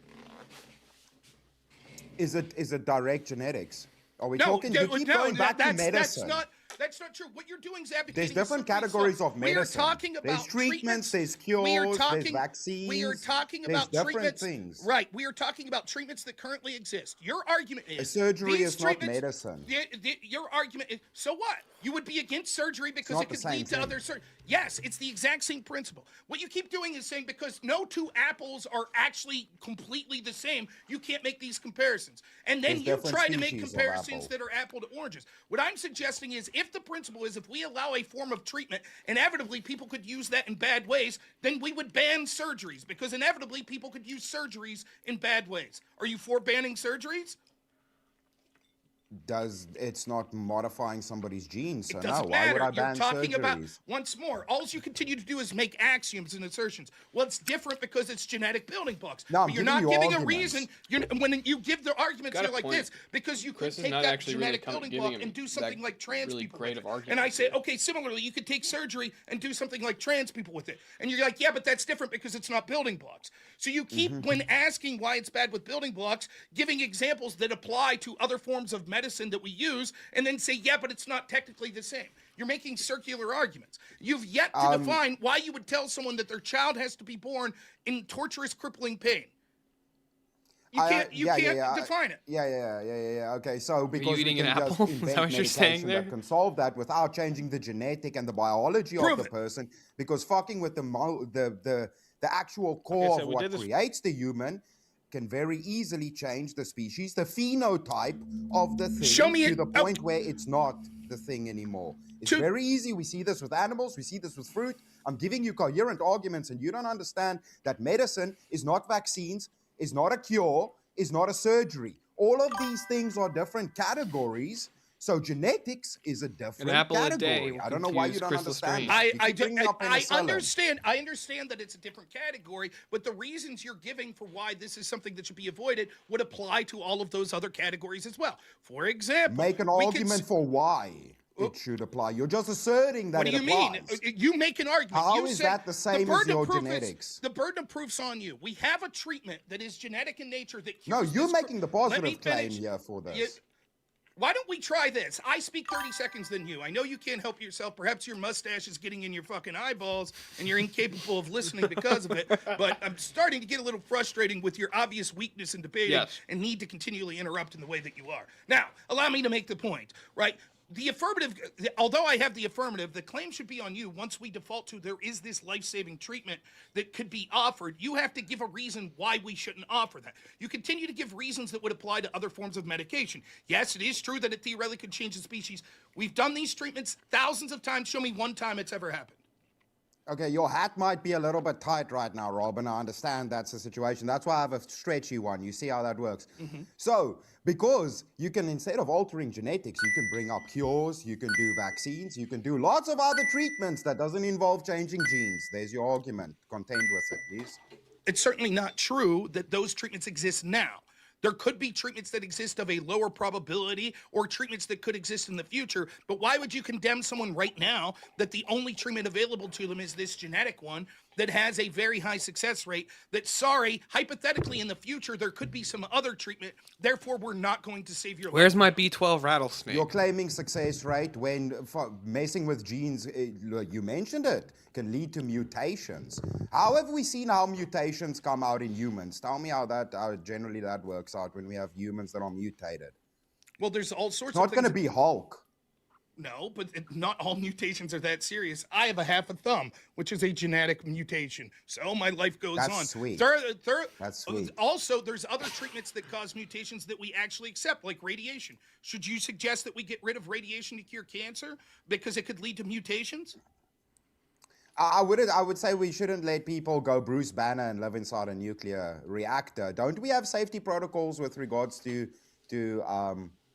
Is it direct genetics? Are we No, talking? You keep going back to medicine. That's not true. What you're doing is advocating. There's different categories of medicine. We are talking about there's treatments, there's cures, there's vaccines. We are talking there's about different treatments. things. Right. We are talking about treatments that currently exist. Your argument is A surgery these is not medicine. Your argument is, so what? You would be against surgery because not it the could same lead to thing. other surgery. Yes, it's the exact same principle. What you keep doing is saying because no two apples are actually completely the same, you can't make these comparisons. And then There's you different try to make species of comparisons apple. that are apple to oranges. What I'm suggesting is if the principle is if we allow a form of treatment, inevitably people could use that in bad ways, then we would ban surgeries because inevitably people could use surgeries in bad ways. Are you for banning surgeries? It's not modifying somebody's genes, so It no. doesn't Why matter. would I You're ban talking about, surgeries? once more, all you continue to do is make axioms and assertions. Well, it's different because it's genetic building blocks. No, I'm but you're giving not you giving arguments. a reason. When you give the arguments, Got a you're like point. this because you could Chris is take not that actually really genetic building giving block him and do that something like trans really people great with of it. argument And I to say, do. okay, similarly, you could take surgery and do something like trans people with it. And you're like, yeah, but that's different because it's not building blocks. So you keep, when asking why it's bad with building blocks, giving examples that apply to other forms of medicine that we use, and then say, yeah, but it's not technically the same. You're making circular arguments. You've yet to define why you would tell someone that their child has to be born in torturous, crippling pain. You can't define it. Yeah. Okay, so because we eating can an just apple? Is invent that what you're saying medication there? that can solve that without changing the genetic and the biology Prove of the it. person, because fucking with the actual core said, of we what did this- creates the human can very easily change the species, the phenotype of the thing, Show me to it. the point where it's not the thing anymore. It's very easy. We see this with animals. We see this with fruit. I'm giving you coherent arguments, and you don't understand that medicine is not vaccines, is not a cure, is not a surgery. All of these things are different categories. So genetics is a different apple a category. day will I don't know why you confuse don't Crystal understand. Stream. that. You I keep bringing up penicillin. understand that it's a different category, but the reasons you're giving for why this is something that should be avoided would apply to all of those other categories as well. For example, Make an we could argument for why it should apply. You're just asserting that What do it you mean? applies. You make an argument. How You is said that the same as burden of your proof genetics? the burden of proof's on you. We have a treatment that is genetic in nature that No, cures you're this making the Let me positive claim finish. here for this. You- Why don't we try this? I speak 30 seconds than you. I know you can't help yourself. Perhaps your mustache is getting in your fucking eyeballs and you're incapable of listening because of it. But I'm starting to get a little frustrating with your obvious weakness in debating Yes. and need to continually interrupt in the way that you are. Now, allow me to make the point, right? The affirmative, although I have the affirmative, the claim should be on you. Once we default to there is this life-saving treatment that could be offered, you have to give a reason why we shouldn't offer that. You continue to give reasons that would apply to other forms of medication. Yes, it is true that it theoretically could change the species. We've done these treatments thousands of times. Show me one time it's ever happened. Okay, your hat might be a little bit tight right now, Rob, and I understand that's the situation. That's why I have a stretchy one. You see how that works. So, because you can, instead of altering genetics, you can bring up cures, you can do vaccines, you can do lots of other treatments that doesn't involve changing genes. There's your argument. Contend with it, please. It's certainly not true that those treatments exist now. There could be treatments that exist of a lower probability or treatments that could exist in the future. But why would you condemn someone right now that the only treatment available to them is this genetic one that has a very high success rate? That, sorry, hypothetically in the future, there could be some other treatment. Therefore, we're not going to save your life. Where's my B12 rattlesnake? You're claiming success rate when messing with genes, you mentioned it, can lead to mutations. How have we seen how mutations come out in humans? Tell me how generally that works out when we have humans that are mutated. Well, there's all sorts It's of not things. going to be Hulk. No, but not all mutations are that serious. I have a half a thumb, which is a genetic mutation. So my life goes That's on. sweet. That's sweet. Also, there's other treatments that cause mutations that we actually accept, like radiation. Should you suggest that we get rid of radiation to cure cancer because it could lead to mutations? I would say we shouldn't let people go Bruce Banner and live inside a nuclear reactor. Don't we have safety protocols with regards to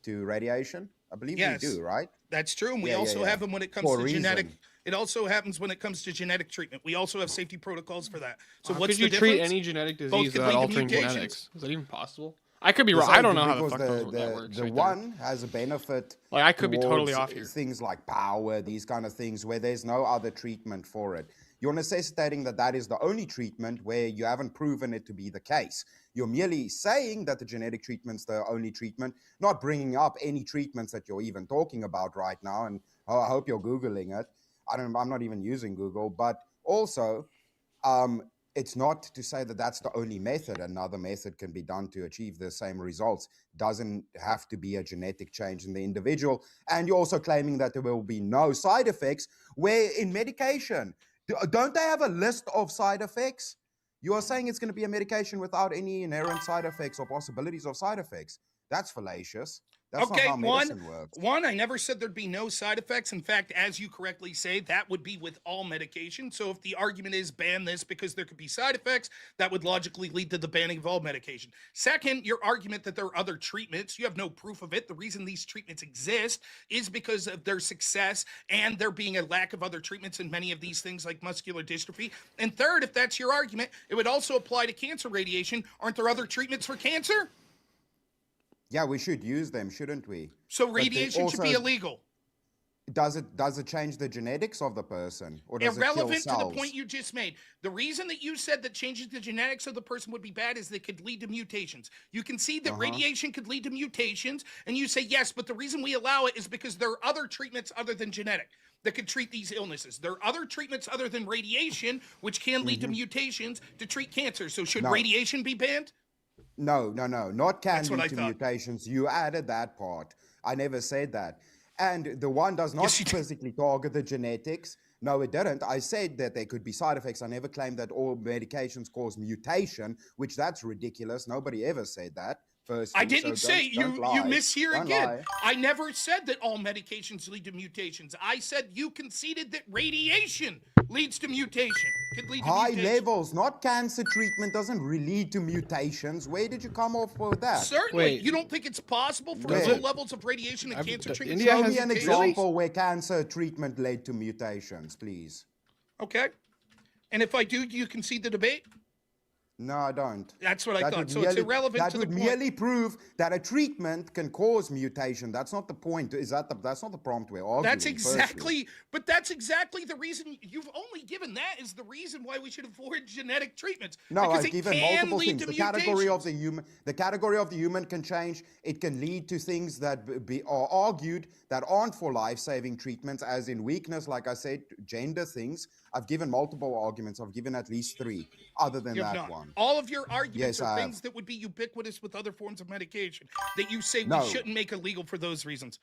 radiation? I believe Yes. we do, right? That's true. And we Yeah, also yeah. have them when it comes For to a genetic. reason. It also happens when it comes to genetic treatment. We also have safety protocols for that. So How what's could you the treat difference? any genetic Both disease could without lead to altering mutations. genetics? Is that even possible? I could be wrong. I don't know how the fuck that works. The right one has a benefit. Like, I could be totally towards off here. Things like power, these kind of things, where there's no other treatment for it. You're necessitating that is the only treatment where you haven't proven it to be the case. You're merely saying that the genetic treatment's the only treatment, not bringing up any treatments that you're even talking about right now. And I hope you're Googling it. I'm not even using Google, but also, it's not to say that that's the only method. Another method can be done to achieve the same results. Doesn't have to be a genetic change in the individual. And you're also claiming that there will be no side effects, where in medication, don't they have a list of side effects? You are saying it's going to be a medication without any inherent side effects or possibilities of side effects. That's fallacious. That's not how medicine works. I never said there'd be no side effects. In fact, as you correctly say, that would be with all medication. So if the argument is ban this because there could be side effects, that would logically lead to the banning of all medication. Second, your argument that there are other treatments, you have no proof of it. The reason these treatments exist is because of their success and there being a lack of other treatments in many of these things like muscular dystrophy. And third, if that's your argument, it would also apply to cancer radiation. Aren't there other treatments for cancer? Yeah, we should use them, shouldn't we? So radiation should be illegal. Does it change the genetics of the person, or does Irrelevant it kill cells? to the point you just made. The reason that you said that changing the genetics of the person would be bad is that it could lead to mutations. You can see that radiation could lead to mutations, and you say yes, but the reason we allow it is because there are other treatments other than genetic that could treat these illnesses. There are other treatments other than radiation, which can lead to mutations to treat cancer. So should radiation be banned? No, not can lead to mutations. You added that part. I never said that. And the one does not physically target the genetics. No, it didn't. I said that there could be side effects. I never claimed that all medications cause mutation, which that's ridiculous. Nobody ever said that. Firstly, I didn't say you mishear Don't again. lie. I never said that all medications lead to mutations. I said you conceded that radiation leads to mutation. Could lead to High mutation. levels, not cancer treatment, doesn't lead to mutations. Where did you come off with that? Certainly. You don't think it's possible for low levels of radiation and cancer treatment? Show me an example where cancer treatment led to mutations, please. Okay. And if I do you concede the debate? No, I don't. That's what I thought. So it's irrelevant that to the would point. merely prove that a treatment can cause mutation. That's not the point. That's not the prompt we're arguing. That's exactly the reason. You've only given that is the reason why we should avoid genetic treatments. No, because I've it given can multiple lead things. to The category of mutations. the category of the human can change. It can lead to things that are argued that aren't for life-saving treatments, as in weakness, like I said, gender things. I've given multiple arguments. I've given at least 3, other than You have that not. one. All of your arguments Yes, are I things have. that would be ubiquitous with other forms of medication that you say No. we shouldn't make illegal for those reasons.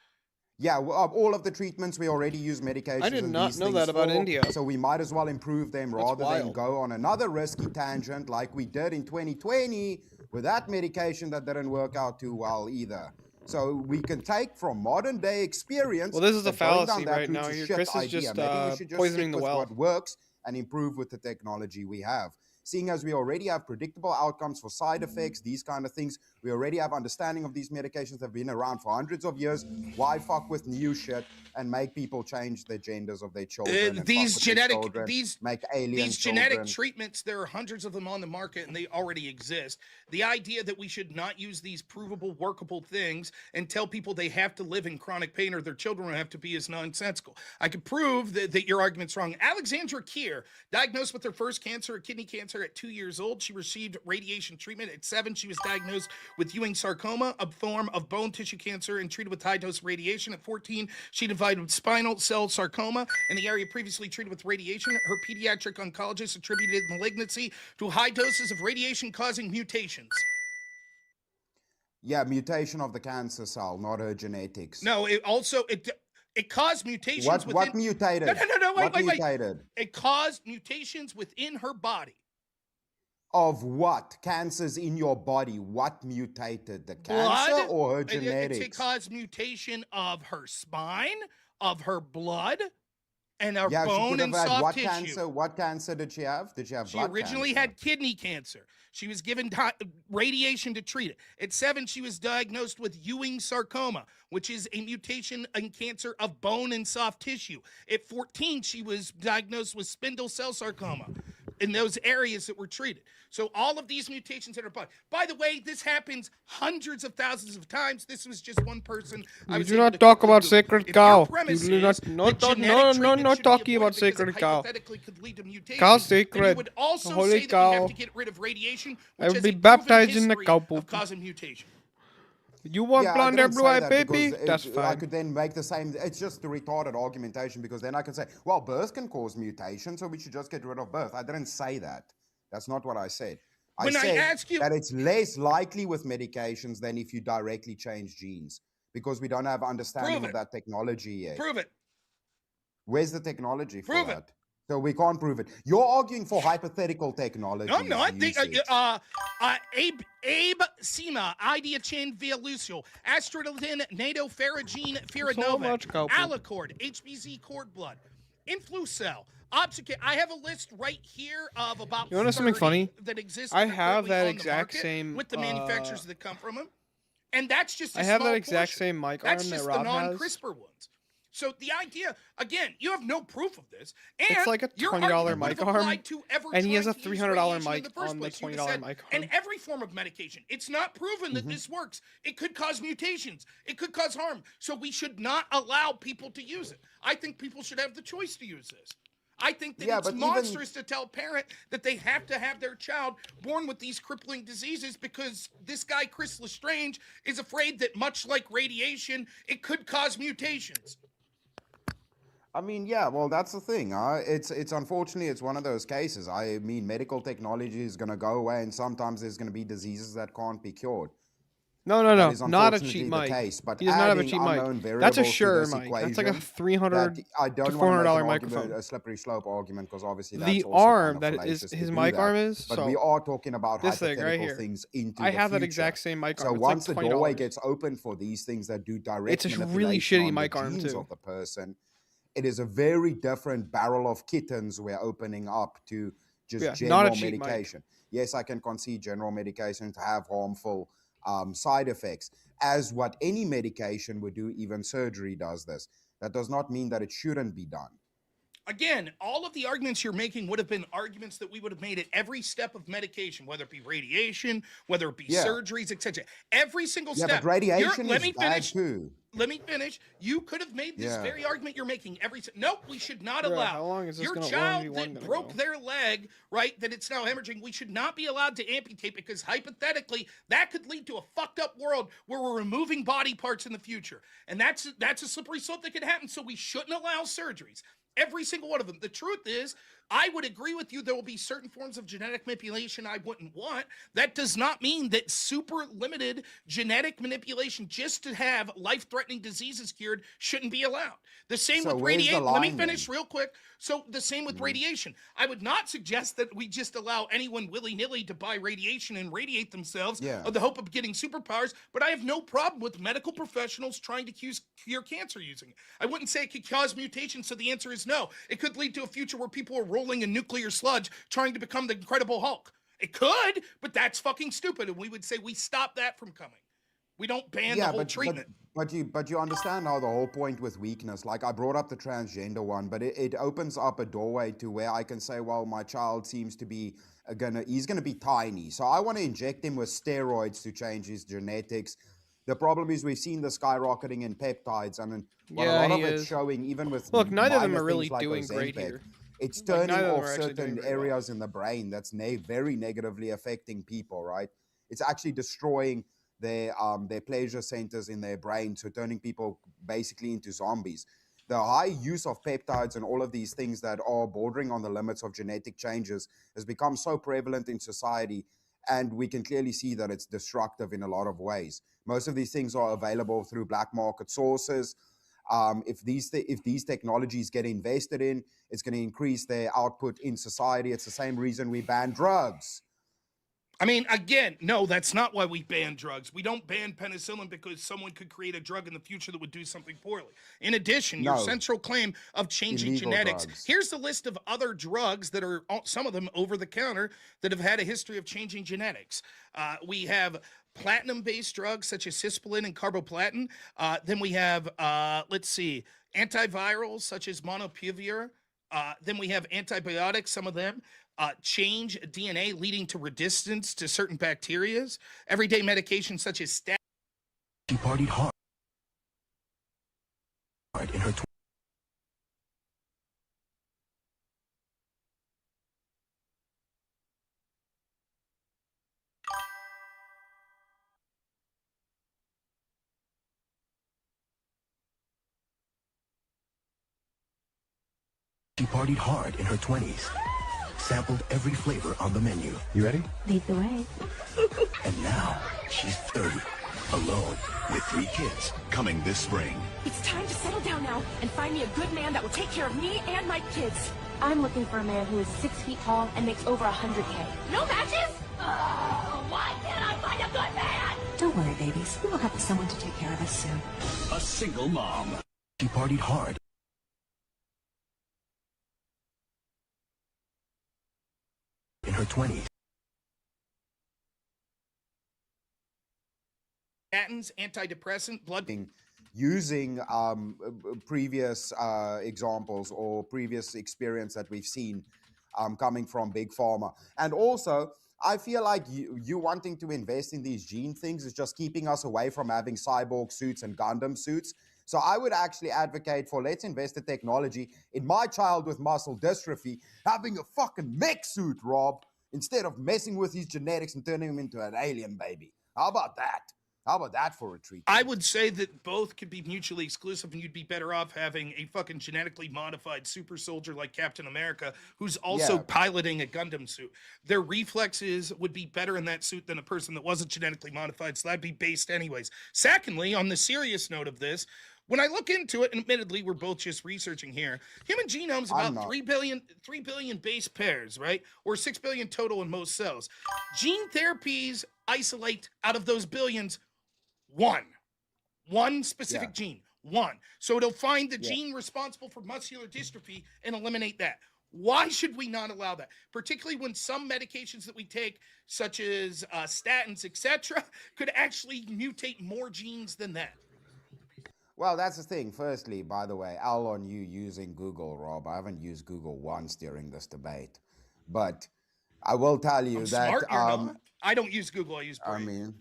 Yeah, all of the treatments we already use medications. I did and not these know things that about for, India. So we might as well improve them That's rather than wild. go on another risky tangent like we did in 2020 with that medication that didn't work out too well either. So we can take from modern day experience. Well, this is a that going down fallacy that right route's now. a Your shit Chris is idea. just, Maybe we should just poisoning stick the with well. what works and improve with the technology we have. Seeing as we already have predictable outcomes for side effects, these kind of things, we already have understanding of these medications that have been around for hundreds of years. Why fuck with new shit and make people change the genders of their children? and fuck These with their genetic children, these make alien these genetic children. treatments, there are hundreds of them on the market and they already exist. The idea that we should not use these provable, workable things and tell people they have to live in chronic pain or their children will have to be is nonsensical. I could prove that your argument's wrong. Alexandra Keir, diagnosed with her first cancer, kidney cancer at 2 years old. She received radiation treatment. At 7, she was diagnosed with Ewing sarcoma, a form of bone tissue cancer, and treated with high-dose radiation. At 14, she divided with spinal cell sarcoma in the area previously treated with radiation. Her pediatric oncologist attributed malignancy to high doses of radiation causing mutations. Yeah, mutation of the cancer cell, not her genetics. No, it caused mutations What within... mutated? No, What wait. mutated? It caused mutations within her body. Of what? Cancers in your body. What mutated? The cancer Blood, or her It genetics? caused mutation of her spine, of her blood, and her Yeah, she bone could and have had soft what tissue. cancer? What cancer did she have? Did she have She blood originally cancer? had kidney cancer. She was given radiation to treat it. At 7, she was diagnosed with Ewing sarcoma, which is a mutation in cancer of bone and soft tissue. At 14, she was diagnosed with spindle cell sarcoma. in those areas that were treated. So all of these mutations that are by the way, this happens hundreds of thousands of times. This was just one person. You do not talk about sacred cow. You do not. No, talking about sacred cow. Cow sacred. Would also Holy say cow. that we have to get rid of radiation, I which will has be a proven baptized in the history cow of poop. causing mutation. You want I blonde hair, didn't blue say eye, that baby? because That's I fine. could then make the same. It's just the retarded argumentation because then I could say, well, birth can cause mutation, so we should just get rid of birth. I didn't say that. That's not what I said. I When I said ask you- that it's less likely with medications than if you directly change genes because we don't have understanding Prove of it. that technology yet. Prove it. Where's the technology for Prove it. that? So we can't prove it. You're arguing for hypothetical technology. No, I'm not. Abe Sema, Idiachin via Lucio, Astrodilin, NATO, Ferragine, Ferranova, much cow poop. Alicord, HBZ cord blood, Influcell, Obsicate. I have a list right here of about You wanna know something 30 funny? that exist. I that are have currently that on the exact market same, with the manufacturers that come from them. And that's just a I have small that exact portion. same mic That's arm that just Rob the has. non-CRISPR ones. So the idea, again, you have no proof of this. And It's like a your $20 argument would mic have arm, applied to ever and he has a trying to use $300 radiation in mic the first on the place. You $20 would've said, mic arm. and every form of medication. It's not proven that this works. It could cause mutations. It could cause harm. So we should not allow people to use it. I think people should have the choice to use this. I think that it's monstrous to tell a parent that they have to have their child born with these crippling diseases because this guy, Chris Lestrange, is afraid that much like radiation, it could cause mutations. I mean, yeah, well, that's the thing. It's unfortunately, it's one of those cases. I mean, medical technology is going to go away, and sometimes there's going to be diseases that can't be cured. No, That is not a unfortunately cheap the mic. case, but He does not have a adding cheap unknown mic. That's a variables to Shure this mic. That's like a equation, $300 that I to don't want to make $400 an microphone. argument, a slippery slope argument, because obviously that's The also arm kind of that is fallacious to his do mic that. arm is. But so we are talking about this thing hypothetical right here. things into I the have that future. exact same mic arm. So It's once like the doorway $20. gets open for these things that do direct It's a really manipulation shitty on the mic arm genes too. of the person, it is a very different barrel of kittens we're opening up to just Yeah, not a general cheap mic. medication. Yes, I can concede general medications have harmful side effects, as what any medication would do. Even surgery does this. That does not mean that it shouldn't be done. Again, all of the arguments you're making would have been arguments that we would have made at every step of medication, whether it be radiation, whether it be Yeah. surgeries, etc. Every single Yeah, step. but radiation Let is me bad finish. too. Let me finish. You could have made this Yeah. very argument you're making nope, we should not Bruh, allow how long is this your gonna- child 1v1 that gonna broke go? their leg, right, that it's now hemorrhaging. We should not be allowed to amputate because hypothetically that could lead to a fucked up world where we're removing body parts in the future. And that's a slippery slope that could happen. So we shouldn't allow surgeries. Every single one of them. The truth is, I would agree with you. There will be certain forms of genetic manipulation I wouldn't want. That does not mean that super limited genetic manipulation just to have life-threatening diseases cured shouldn't be allowed. The same So with where's the radiation. Let me line finish real quick. So the same with radiation. I would not suggest that we just allow anyone willy-nilly to buy radiation and radiate themselves Yeah. with the hope of getting superpowers, but I have no problem with medical professionals trying to cure cancer using it. I wouldn't say it could cause mutations, so the answer is no. It could lead to a future where people are rolling in nuclear sludge trying to become the Incredible Hulk. It could, but that's fucking stupid, and we would say we stop that from coming. We don't ban the whole treatment. But you understand how the whole point with weakness, like I brought up the transgender one, but it opens up a doorway to where I can say, well, my child seems to be he's gonna be tiny, so I want to inject him with steroids to change his genetics. The problem is we've seen the skyrocketing in peptides. I mean, what Yeah, a lot he of it's is. showing, even with Look, neither of them minor are really things like doing great Ozempic, here. it's Like, turning neither of them off are actually doing certain very well. areas in the brain that's very negatively affecting people, right? It's actually destroying their pleasure centers in their brain, so turning people basically into zombies. The high use of peptides and all of these things that are bordering on the limits of genetic changes has become so prevalent in society, and we can clearly see that it's destructive in a lot of ways. Most of these things are available through black market sources. If these technologies get invested in, it's going to increase their output in society. It's the same reason we ban drugs. I mean, again, no, that's not why we ban drugs. We don't ban penicillin because someone could create a drug in the future that would do something poorly. In addition, your No. central claim of changing Illegal genetics. drugs. Here's the list of other drugs that are, some of them over the counter, that have had a history of changing genetics. We have platinum-based drugs such as cisplatin and carboplatin. Then we have, antivirals such as molnupiravir. Then we have antibiotics, some of them. change DNA, leading to resistance to certain bacterias. Everyday medications such as She partied hard in her She partied hard in her 20s, sampled every flavor on the menu. You ready? Lead the way. And now she's 30, alone with 3 kids, coming this spring. It's time to settle down now and find me a good man that will take care of me and my kids. I'm looking for a man who is 6 feet tall and makes over 100K. No matches? Why can't I find a good man? Don't worry, babies. We will have someone to take care of us soon. A single mom. She partied hard in her 20s. statins, antidepressant, blood. Using previous examples or previous experience that we've seen coming from Big Pharma. And also, I feel like you wanting to invest in these gene things is just keeping us away from having cyborg suits and Gundam suits. So I would actually advocate for let's invest in technology in my child with muscle dystrophy having a fucking mech suit, Rob, instead of messing with his genetics and turning him into an alien baby. How about that? How about that for a treat? I would say that both could be mutually exclusive, and you'd be better off having a fucking genetically modified super soldier like Captain America, who's also piloting a Gundam suit. Their reflexes would be better in that suit than a person that wasn't genetically modified, so that'd be based anyways. Secondly, on the serious note of this, when I look into it, and admittedly, we're both just researching here, human genome's about 3 billion base pairs, right? Or 6 billion total in most cells. Gene therapies isolate out of those billions one specific gene, one. So it'll find the gene responsible for muscular dystrophy and eliminate that. Why should we not allow that? Particularly when some medications that we take, such as statins, etc., could actually mutate more genes than that. Well, that's the thing. Firstly, by the way, I'll on you using Google, Rob. I haven't used Google once during this debate. But I will tell you that Smart, you're not. I don't use Google, I use Brave. I mean,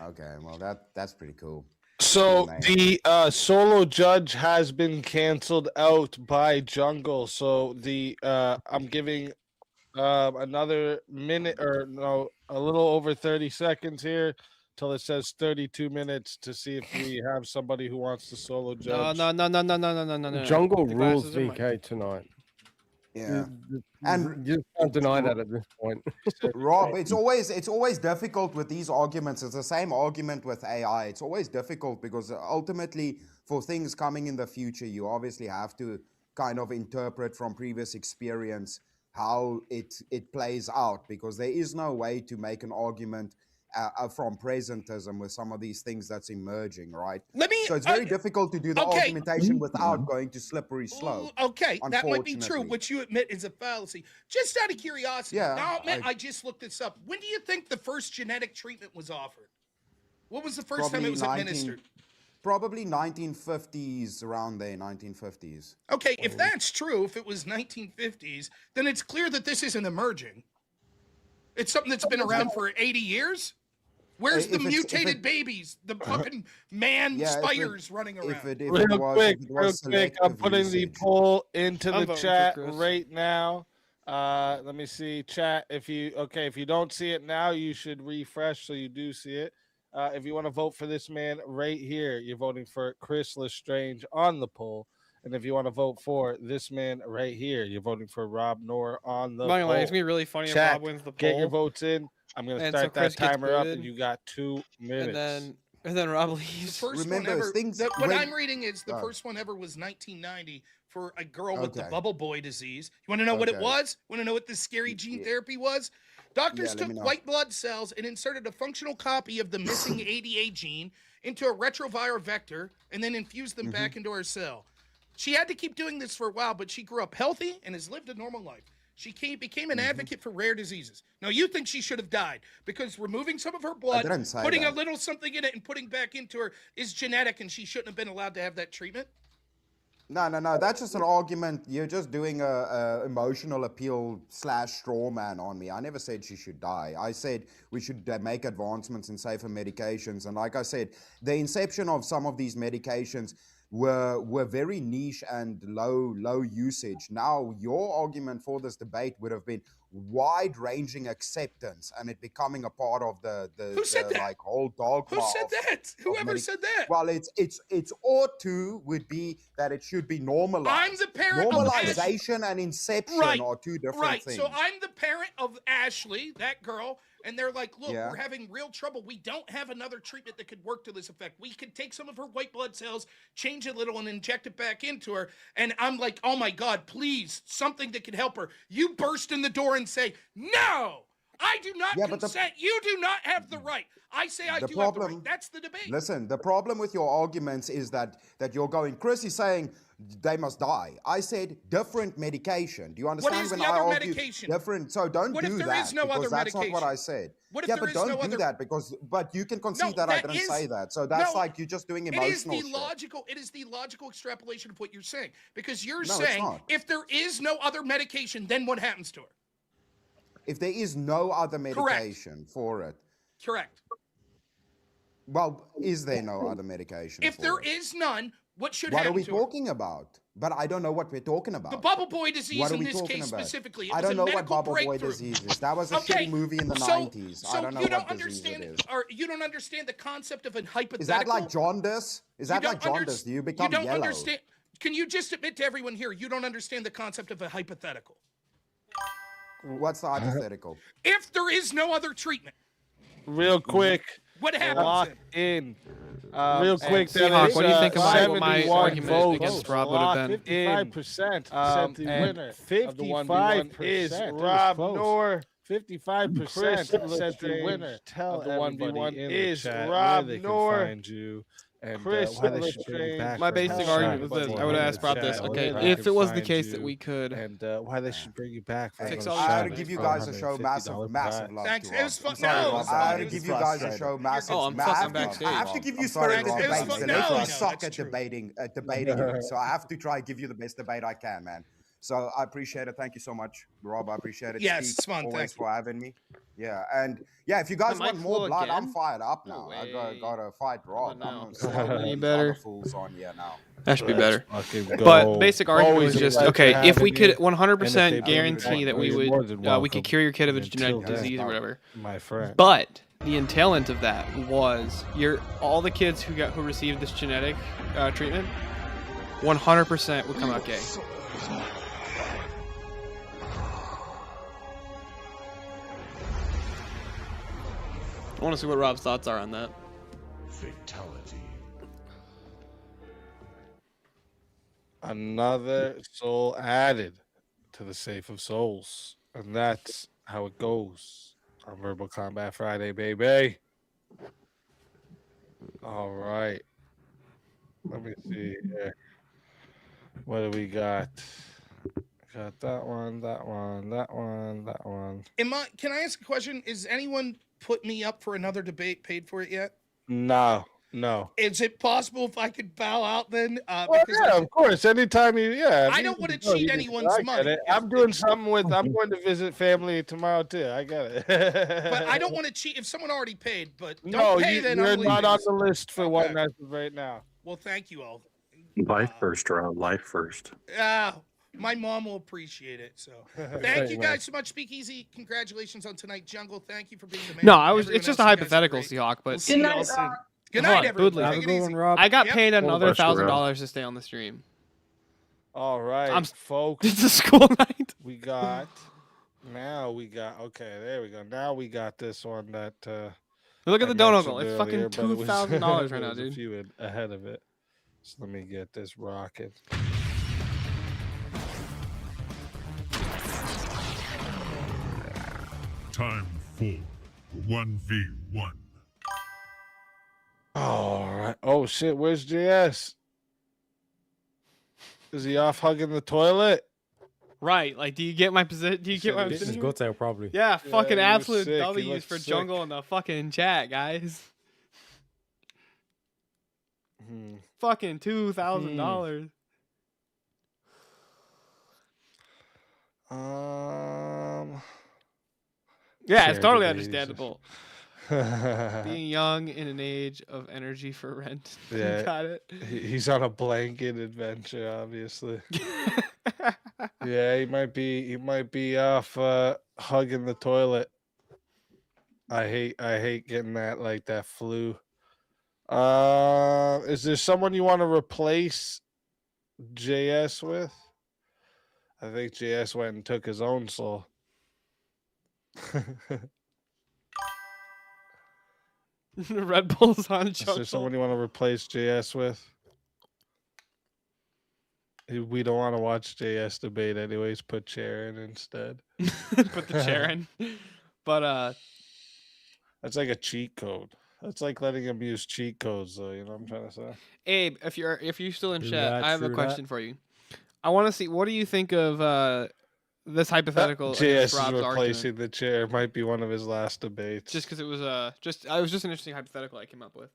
okay, well that's pretty cool. So the solo judge has been canceled out by Jungle. So the I'm giving another minute or no, a little over 30 seconds here till it says 32 minutes to see if we have somebody who wants to solo judge. No. Jungle The rules glasses are mine. VK tonight. Yeah. And you can't deny that at this point. Rob, it's always difficult with these arguments. It's the same argument with AI. It's always difficult because ultimately, for things coming in the future, you obviously have to kind of interpret from previous experience how it plays out, because there is no way to make an argument from presentism with some of these things that's emerging, right? So it's very difficult to do the argumentation without going to slippery slope. Okay, that might be true, which you admit is a fallacy. Just out of curiosity, now I just looked this up. When do you think the first genetic treatment was offered? What was the first time it was administered? Probably 1950s, around there, 1950s. Okay, if that's true, if it was 1950s, then it's clear that this isn't emerging. It's something that's been around for 80 years? Where's the mutated babies? The fucking spiders running around. Real quick, I'm putting the poll into the chat right now. Let me see, chat. If you don't see it now, you should refresh so you do see it. If you want to vote for this man right here, you're voting for Chris Lestrange on the poll. And if you want to vote for this man right here, you're voting for Rob Noor on the poll. It's gonna be really funny if Rob wins the poll. Get your votes in. I'm gonna start that timer up, and you got 2 minutes. And then Rob leaves. The first one ever, what I'm reading is the first one ever was 1990 for a girl with the bubble boy disease. You want to know what it was? Want to know what this scary gene therapy was? Doctors took white blood cells and inserted a functional copy of the missing ADA gene into a retroviral vector and then infused them back into her cell. She had to keep doing this for a while, but she grew up healthy and has lived a normal life. She became an advocate for rare diseases. Now, you think she should have died because removing some of her blood, putting a little something in it and putting back into her is genetic, and she shouldn't have been allowed to have that treatment? No. That's just an argument. You're just doing a emotional appeal / straw man on me. I never said she should die. I said we should make advancements in safer medications. And like I said, the inception of some of these medications were very niche and low usage. Now, your argument for this debate would have been wide-ranging acceptance and it becoming a part of the Who said that? like whole dogma. Who said that? Whoever said that? Well, it's ought to would be that it should be normalized. I'm the parent of Normalization and inception are two different things. So I'm the parent of Ashley, that girl, and they're like, look, Yeah. we're having real trouble. We don't have another treatment that could work to this effect. We could take some of her white blood cells, change a little, and inject it back into her. And I'm like, oh my God, please, something that could help her. You burst in the door and say, no, I do not consent. You do not have the right. I say I do have the right. That's the debate. Listen, the problem with your arguments is that you're going, Chris is saying they must die. I said different medication. Do you understand What is when the I other argue medication? different? So don't What do if there that is no because other that's not what I medication? said. What if Yeah, there but is don't no do other- that but you can concede No, that I that didn't is- say that. So that's no, like you're just doing emotional It is the shit. It is the logical extrapolation of what you're saying. Because you're No, it's saying not. if there is no other medication, then what happens to her? If there is no other medication for it, Correct. well, is there no other medication? If for there it? is none, what should What are happen we to her? talking about? But I don't know what we're talking about. The bubble boy disease What are in we this talking case about? specifically. It I was don't a know what medical bubble boy breakthrough. disease is. That was a Okay, shitty movie in the so- 90s. I so don't know you don't what disease it understand, is. or you don't understand the concept of a hypothetical. Is that like jaundice? Is that like jaundice? Do you become don't yellow? understand. Can you just admit to everyone here you don't understand the concept of a hypothetical? What's the hypothetical? If there is no other treatment, Real quick. what happens? Lock then? in. Real quick, that Seahawk, is, what do you think about what my 71 argument votes. against Rob would have been? 55% set the and winner. 55 is Rob Noor. 55% set the winner. Of the 1v1 is Rob Noor. And Chris why they should bring you back My for basic another argument was shot this. I would in ask the Rob this. chat, Okay, where they if can it was the find case you, that we could, and why they should bring you back for Fix another all I shot had to give you for guys a show $150 massive prize. love. Thanks. to It was Rob. fun. I'm sorry, No, Rob. it's I had fun. to It give was you guys a frustrating. show massive. Oh, I'm I have fucking to- backstage. I have to give you I'm sorry, spirit Rob. It was debates, fun. and No, you no, suck that's at true. debating it. So I have to try and give you the best debate I can, man. So I appreciate it. Thank you so much, Rob. I appreciate it. Yes, Steve, it's fun. always Thank for having me. Yeah, and yeah, if you guys The mic want more flew blood, I'm again? fired up No now. I way. gotta fight Rob. Come on I'm now. gonna start Any these better? other fools on here now. that should be better. Fucking But go. basic argument Always was a just pleasure okay. If we having could you. 100% And if they bring you guarantee back, that we you're would more than we welcome. could cure your kid of a And genetic until then, disease or whatever. my friend. But the entailment of that was all the kids who received this genetic treatment, 100% would come out gay. I want to see what Rob's thoughts are on that. Fatality. Another soul added to the Safe of Souls. And that's how it goes on Verbal Combat Friday, baby. All right. Let me see here. What do we got? Got that one, that one, that one, that one. Can I ask a question? Is anyone put me up for another debate, paid for it yet? No. Is it possible if I could bow out then? Well, yeah, of course. Anytime I don't want to cheat anyone's money. I'm doing something I'm going to visit family tomorrow too. I get it. But I don't want to cheat if someone already paid. But don't No, pay then. you're I'm not leaving. on the list for one as of right now. Well, thank you all. Life first, Rob. Life first. My mom will appreciate it. So thank you guys so much. Speakeasy, congratulations on tonight. Jungle, thank you for being the man. No, it's Everyone just a else, you guys are hypothetical, great. Seahawk. But We'll see you all soon. Good Hold night, on, everyone. Boodley. Take it easy. I got Yep. paid another Bless you, Rob. $1,000 to stay on the stream. All right, folks. It's a school night. We got. Okay, there we go. Now we got this one that. Look at I the donut mentioned goal. It's earlier, fucking but it was- $2,000 right there now, was a dude. few ahead of it. So let me get this rocking. Time for 1v1. All right. Oh shit! Where's JS? Is he off hugging the toilet? Right. Like, do you get my position? Do you get my His position? guts out probably. Yeah, fucking he was absolute sick. He W's looked for sick. Jungle in the fucking chat, guys. Hmm. Fucking $2,000. Yeah, it's Chair totally debate, he says. understandable. Being young in an age of energy for rent. Yeah, You got it. He's on a blanket adventure, obviously. Yeah, he might be off hugging the toilet. I hate getting that flu. Is there someone you want to replace JS with? I think JS went and took his own soul. Red Bull's on Is there Jungle. someone you want to replace JS with? We don't want to watch JS debate anyways. Put chair in instead. Put the chair in. But that's like a cheat code. That's like letting him use cheat codes, though. You know what I'm trying to say? Abe, if you're still in True chat, that, I have a true question that. for you. I want to see, what do you think of this hypothetical JS against is Rob's replacing argument? the chair. Might be one of his last debates. Just because it was just an interesting hypothetical I came up with.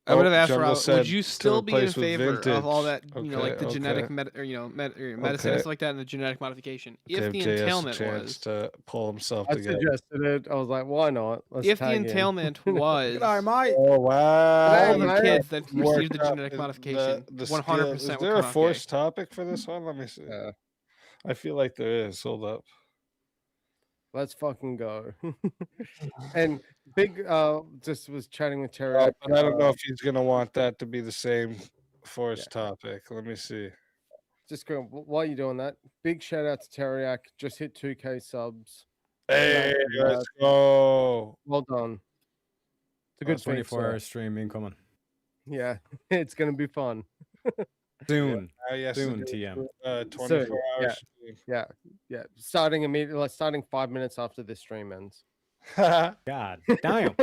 I Oh, would have asked Jungle Rob, said would you to still be in replace with favor of all that, vintage. like the Okay, genetic okay. medicine and Okay. stuff like that, and the genetic modification? If Give the JS a entailment chance was, to pull himself I together. suggested it. I was like, why not? Let's if the tag in. entailment was G'day, mate. Oh wow! Hey, all the mate. kids that Worked received the up genetic modification, the 100% skill. Is would there come a out forced gay. topic for this one? Let me see. I feel like there is. Hold up. Let's fucking go. And Big just was chatting with Terry. But I don't know if he's gonna want that to be the same forced topic. Let me see. Just go while you're doing that. Big shout out to Terriac. Just hit 2K subs. Hey, Congrats. let's go. Well done. It's a good feat, 24-hour sir. stream incoming. Yeah, it's gonna be fun. Soon. Yes, Soon, it is. TM. 24 Soon, hours. yeah. Starting immediately, like starting 5 minutes after this stream ends. God damn.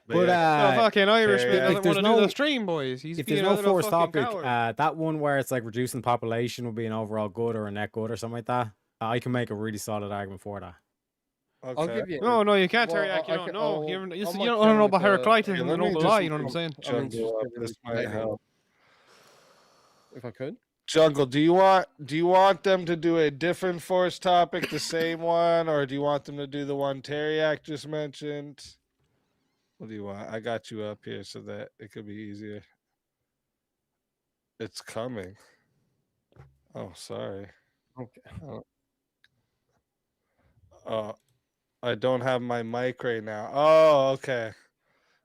But fucking Irishman if doesn't there's want to do the stream, boys. He's if being there's a no little forced fucking topic, coward. that one where it's like reducing population will be an overall good or a net good or something like that, I can make a really solid argument for that. I'll give you. No, you can't, well, Terry. You I don't can- know. I'll- You don't I'll know make about sure with Heraclitus Yeah, and let the me noble just lie. You know what I'm saying? Jungle up. This might help. If I could. Jungle, do you want them to do a different forced topic, the same one, or do you want them to do the one Terriac just mentioned? What do you want? I got you up here so that it could be easier. It's coming. Oh, sorry. Okay. Oh, I don't have my mic right now. Oh, okay.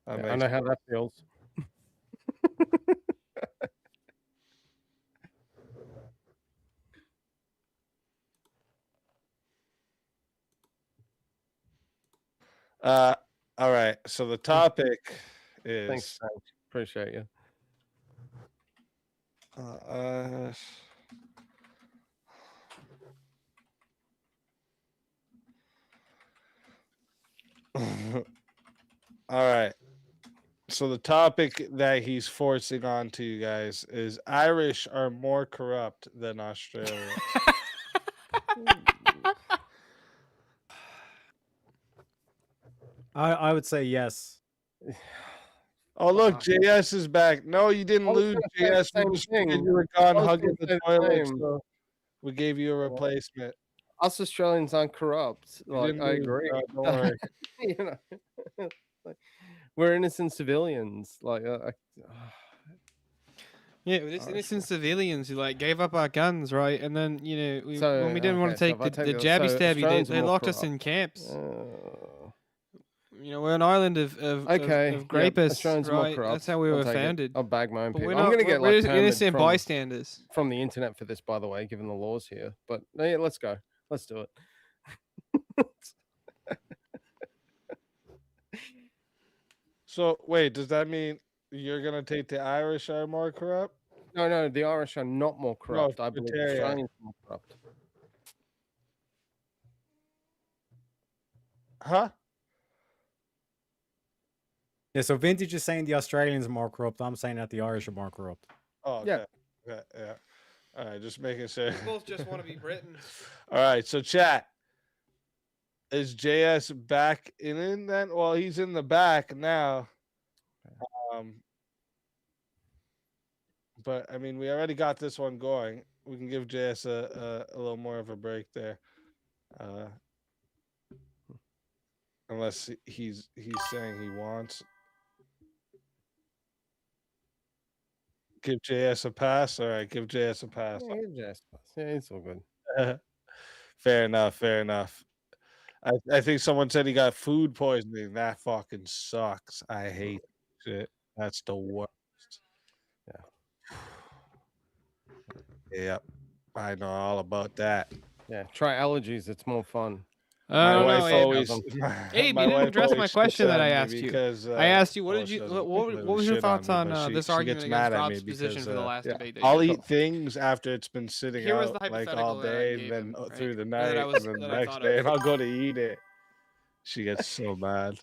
That I makes know how that feels. All right. So the topic is Thanks. Appreciate you. All right. So the topic that he's forcing on to you guys is Irish are more corrupt than Australians. I would say yes. Oh, look, JS is back. No, you didn't I was lose, gonna say the JS. We same just thing. figured you were gone I was hugging gonna the say the toilet, same. so we gave you a replacement. Us Australians aren't corrupt. You Like didn't I lose, agree. bro. Don't worry. You know, like, we're innocent civilians. Like, Yeah, it was innocent civilians who like gave up our guns, right? And then So, when we didn't want to okay, so take if I the take it- jabby so stabby, Australians are they more locked us corrupt. in camps. We're an island of Okay, of yep, grapists, Australians are more right? corrupt. That's how we were I'll take it. founded. I'll bag my own But people. we're I'm not- gonna get we're like permitted innocent from, bystanders from the internet for this, by the way, given the laws here. But no, yeah, let's go. Let's do it. So wait, does that mean you're gonna take the Irish are more corrupt? No, the Irish are not more corrupt. I believe Terriac. Australians are more corrupt. Huh? Yeah, so Vintage is saying the Australians are more corrupt. I'm saying that the Irish are more corrupt. Oh, Yeah. okay. Yeah. All right, just making sure. We both just want to be Britain. All right, so chat. Is JS back in then? Well, he's in the back now. but I mean, we already got this one going. We can give JS a little more of a break there, unless he's saying he wants. Give JS a pass. All right, give JS a pass. Yeah, give JS a pass. Yeah, it's all good. Fair enough. Fair enough. I think someone said he got food poisoning. That fucking sucks. I hate shit. That's the worst. Yep. I know all about that. Yeah, try allergies. It's more fun. My wife always. Abe, my you didn't wife address my always question shits that on I me asked you. because, I asked you, what well, did she you, doesn't what really was your shit thoughts me, on but this she argument gets against mad at Rob's me position because for the last debate? That I'll you eat things after it's been sitting Here was out the like hypothetical all that I day, gave then him, right? through the Or night, that I was- and then that the I next thought day, of. and I'll go to eat it. She gets so mad.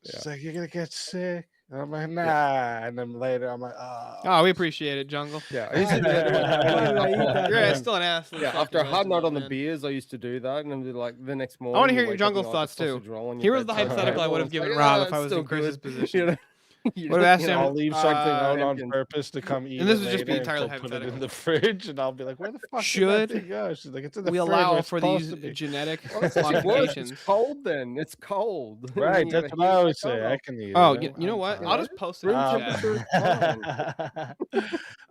She's like, "You're gonna get sick." And I'm like, "Nah." And then later, I'm like, Oh, we appreciate it, Jungle. Yeah, I used to do that. You're still an asshole. Yeah, after a hard night on the beers, I used to do that, and then be like the next morning. I want to hear you your wake up and jungle you like a thoughts too. sausage roll on your Here was the bedside hypothetical I table, would have and it's given like, Rob "Ah, if I it's was still in Chris's good." position. You know? Would have asked him. I'll leave something out on purpose to come eat. And this it would just be later entirely and put it in hypothetical. the fridge, and I'll be like, "Where the fuck Should did that thing go?" She's like, "It's in the we fridge. allow where it's for supposed these to be." genetic Well, that's actually worse. modifications? It's cold then. It's cold. And Right, then you that's gotta what I heat it always back say. up. I can eat Oh, it. you know what? You I'll know? just post it Room in temperature is chat. fine.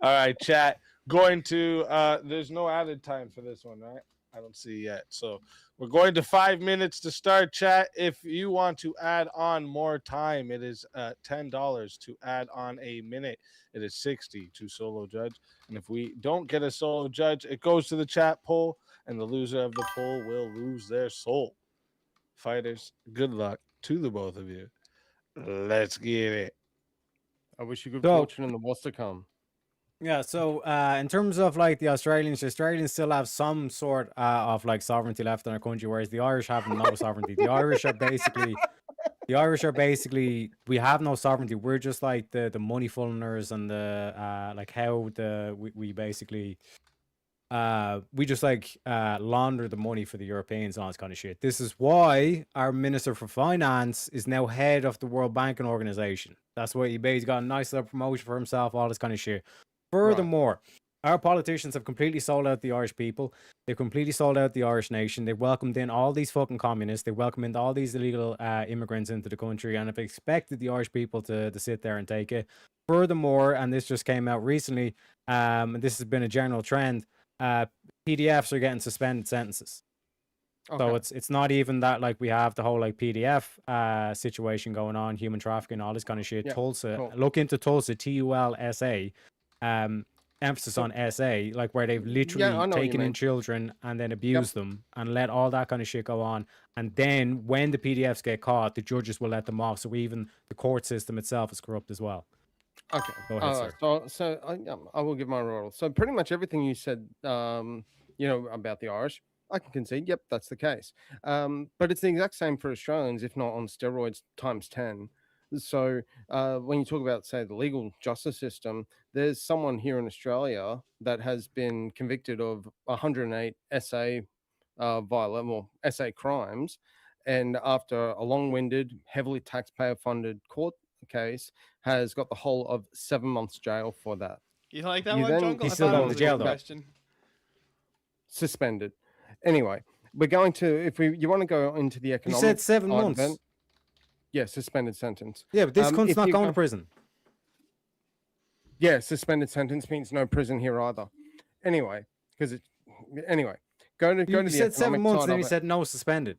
All right, chat. Going to there's no added time for this one, right? I don't see yet. So we're going to 5 minutes to start, chat. If you want to add on more time, it is $10 to add on a minute. It is 60 to solo judge. And if we don't get a solo judge, it goes to the chat poll, and the loser of the poll will lose their soul. Fighters, good luck to the both of you. Let's get it. I wish you good So- fortune in the what's to come. Yeah, so in terms of like the Australians still have some sort of like sovereignty left in our country, whereas the Irish have no sovereignty. The Irish are basically we have no sovereignty. We're just like the money funnelers and the like how we basically we just like launder the money for the Europeans and all this kind of shit. This is why our Minister for Finance is now head of the World Banking Organization. That's why he's got a nice little promotion for himself, all this kind of shit. Furthermore, our politicians have completely sold out the Irish people. They've completely sold out the Irish nation. They welcomed in all these fucking communists. They welcomed in all these illegal immigrants into the country and have expected the Irish people to sit there and take it. Furthermore, and this just came out recently, and this has been a general trend, PDFs are getting suspended sentences. So it's not even that like we have the whole like PDF situation going on, human trafficking, all this kind of shit. Yeah, Tulsa, cool. look into Tulsa, TULSA, emphasis on SA, like where they've literally I know what you taken in mean. children and then abused them and let all that kind of shit go on. And then when the PDFs get caught, the judges will let them off. So even the court system itself is corrupt as well. Okay. Go ahead, sir. So I will give my rebuttal. So pretty much everything you said, about the Irish, I can concede. Yep, that's the case. But it's the exact same for Australians, if not on steroids times 10. So when you talk about, say, the legal justice system, there's someone here in Australia that has been convicted of 108 SA SA crimes, and after a long-winded, heavily taxpayer-funded court case, has got the whole of 7 months jail for that. You like that You one, then- Jungle? He's I still thought it going was to a jail, good though. question. Suspended. Anyway, we're going to, if you want to go into the You economic said 7 side of months. it- yeah, suspended sentence. Yeah, but this cunt's if not you going go- to prison. Yeah, suspended sentence means no prison here either. Anyway, go to You the said 7 economic months, side then of you it. said no, suspended.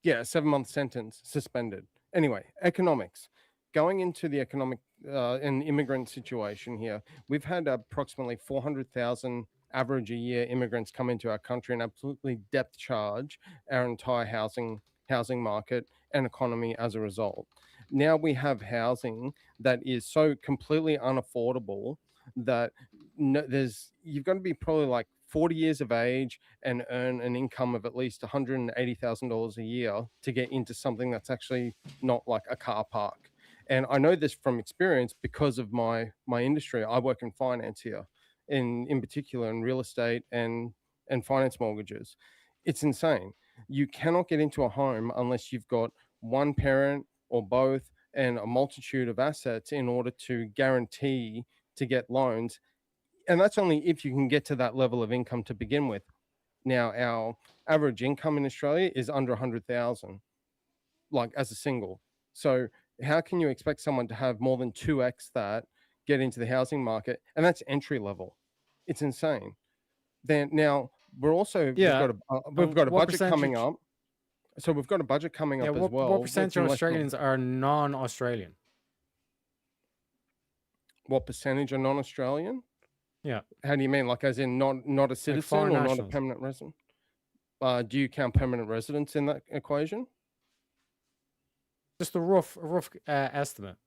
Yeah, 7 month sentence, suspended. Anyway, economics. Going into the economic and immigrant situation here, we've had approximately 400,000 average a year immigrants come into our country and absolutely depth charge our entire housing market and economy as a result. Now we have housing that is so completely unaffordable that you've got to be probably like 40 years of age and earn an income of at least $180,000 a year to get into something that's actually not like a car park. And I know this from experience because of my industry. I work in finance here, in particular in real estate and finance mortgages. It's insane. You cannot get into a home unless you've got one parent or both and a multitude of assets in order to guarantee to get loans, and that's only if you can get to that level of income to begin with. Now, our average income in Australia is under 100,000, like as a single. So how can you expect someone to have more than 2x that get into the housing market? And that's entry level. It's insane. Then now we're also we've got a what budget coming percentage- up. So we've got a budget coming up as well. What percentage of that's in less than- Australians are non-Australian? What percentage are non-Australian? Yeah. How do you mean? Like as in not a citizen foreign or not a nationals. permanent resident? Do you count permanent residents in that equation? Just a rough estimate.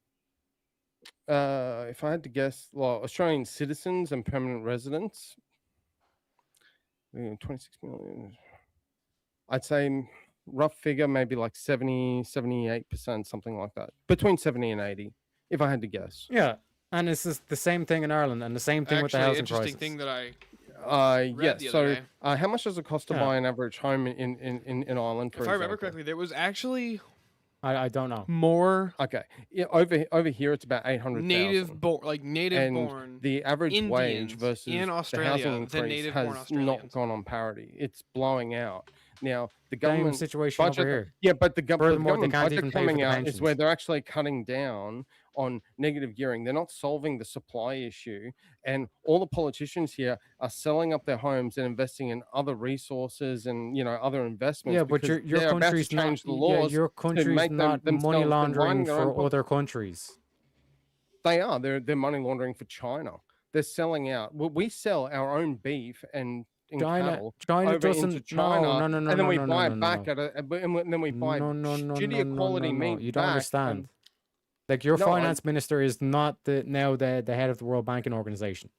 If I had to guess, well, Australian citizens and permanent residents, 26 million. I'd say rough figure, maybe like 70, 78%, something like that. Between 70 and 80, if I had to guess. Yeah. And it's just the same thing in Ireland and the same thing with the housing interesting crisis. thing that I Yeah. the other So, day. how much does it cost to Yeah. buy an average home in Ireland? For if I remember example? correctly, there was actually I don't know. more Okay. Yeah, over here it's about 800,000. native born The average wage Indians versus in the Australia housing than increase native born has Australians. not gone on parity. It's blowing out. Now the Same government situation over budget, here. yeah, but the Furthermore, they government can't budget even pay for coming the out is pensions. where they're actually cutting down on negative gearing. They're not solving the supply issue, and all the politicians here are selling up their homes and investing in other resources and other investments. Yeah, but because your they're about to country's not. change the laws your to country's make not money themselves been laundering lining their own for other countries. They are. They're money laundering for China. They're selling out. Well, we sell our own beef and cattle China over doesn't. into China, no, and then we buy it back no. at and then we buy shittier quality meat. You don't back understand. and- Like your No, finance minister is not the head of the World Banking Organization.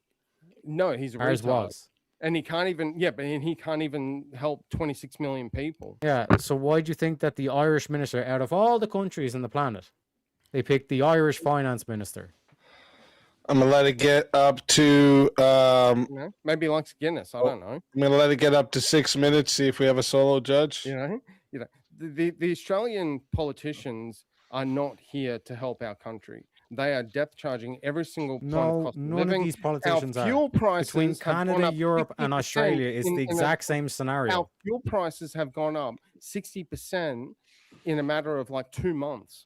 No, he's a Ours retard. was. And he can't even. Yeah, but he can't even help 26 million people. Yeah. So why do you think that the Irish minister, out of all the countries on the planet, they picked the Irish finance minister? I'm gonna let it get up to Maybe he likes Guinness. I don't know. I'm gonna let it get up to 6 minutes. See if we have a solo judge. The Australian politicians are not here to help our country. They are depth charging every single point of cost of None living. of these politicians our are. fuel prices Between have gone Canada, up Europe, and 60% Australia, it's the in a- exact same scenario. Our fuel prices have gone up 60% in a matter of like 2 months,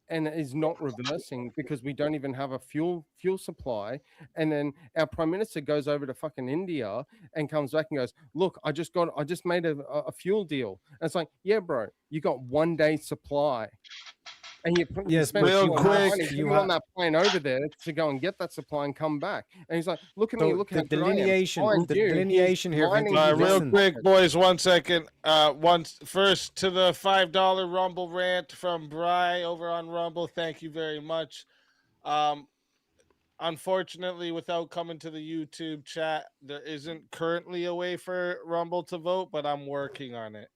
and it is not reversing because we don't even have a fuel supply. And then our prime minister goes over to fucking India and comes back and goes, "Look, I just made a fuel deal." And it's like, yeah, bro, you got 1 day supply. And you Yes, spend real all that quick, money you getting on that plane over there to go and get that supply and come back. And he's like, "Look at me, So look the how good I am." delineation- Mind the you, he's delineation here, lining Vintage, his Real own quick, pocket. boys, 1 second. First to the $5 Rumble rant from Bry over on Rumble. Thank you very much. Unfortunately, without coming to the YouTube chat, there isn't currently a way for Rumble to vote, but I'm working on it.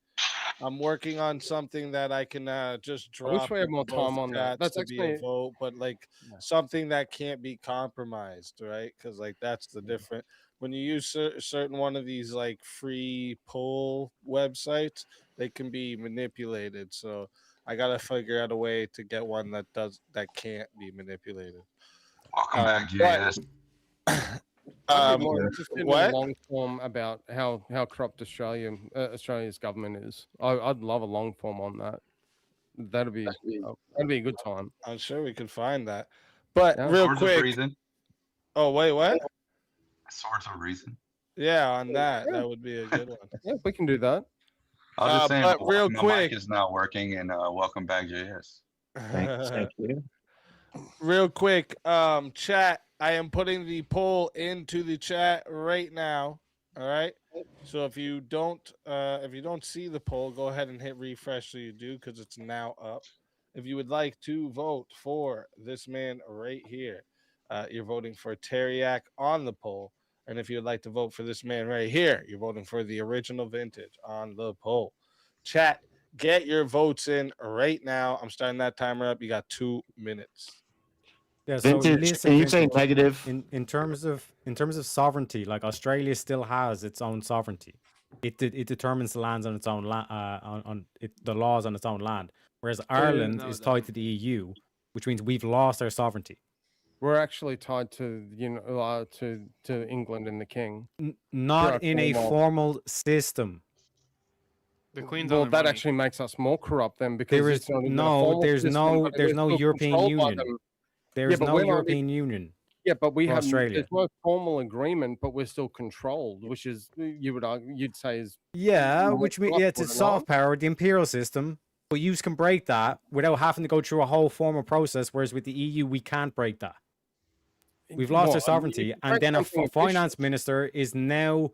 I'm working on something that I can just I wish drop we had into more both time on that. chats That's to be a actually- vote, but like something that can't be compromised, right? Because like that's the different. When you use certain one of these like free poll websites, they can be manipulated. So I gotta figure out a way to get one that can't be manipulated. Welcome back, but- JS. I'd be more interested in what? a long form about how corrupt Australia's government is. I'd love a long form on that. That'd be a good time. I'm sure we could find that. But Yeah. real Swords of quick. Reason. Oh wait, what? Swords of Reason. Yeah, on that would be a good one. Yeah, we can do that. I was just saying, but real my quick, mic is not working, and welcome back, JS. Thank you. Real quick, chat. I am putting the poll into the chat right now. All right. So if you don't see the poll, go ahead and hit refresh so you do, because it's now up. If you would like to vote for this man right here, you're voting for Teriak on the poll. And if you'd like to vote for this man right here, you're voting for the original vintage on the poll. Chat, get your votes in right now. I'm starting that timer up. You got 2 minutes. Yeah, so Vintage, listen, can you say Vintage, negative? in terms of sovereignty, like Australia still has its own sovereignty. It determines the lands on its own the laws on its own land. Whereas Ireland is tied to the EU, which means we've lost our sovereignty. We're actually tied to to England and the King. Not in a formal- formal system. The Queen's Well, on their that money. actually makes us more corrupt then, because There is it's not even a no, formal there's system, no, but there's we're no still European controlled by Union. them. There Yeah, is but no we're not European Union. Yeah, but we for have Australia. there's no formal agreement, but we're still controlled, which is you'd say is Yeah, more which means corrupt, yeah, it's a would it soft not? power, the imperial system. But you can break that without having to go through a whole formal process. Whereas with the EU, we can't break that. We've lost Well, our sovereignty, you and break then our something finance minister is now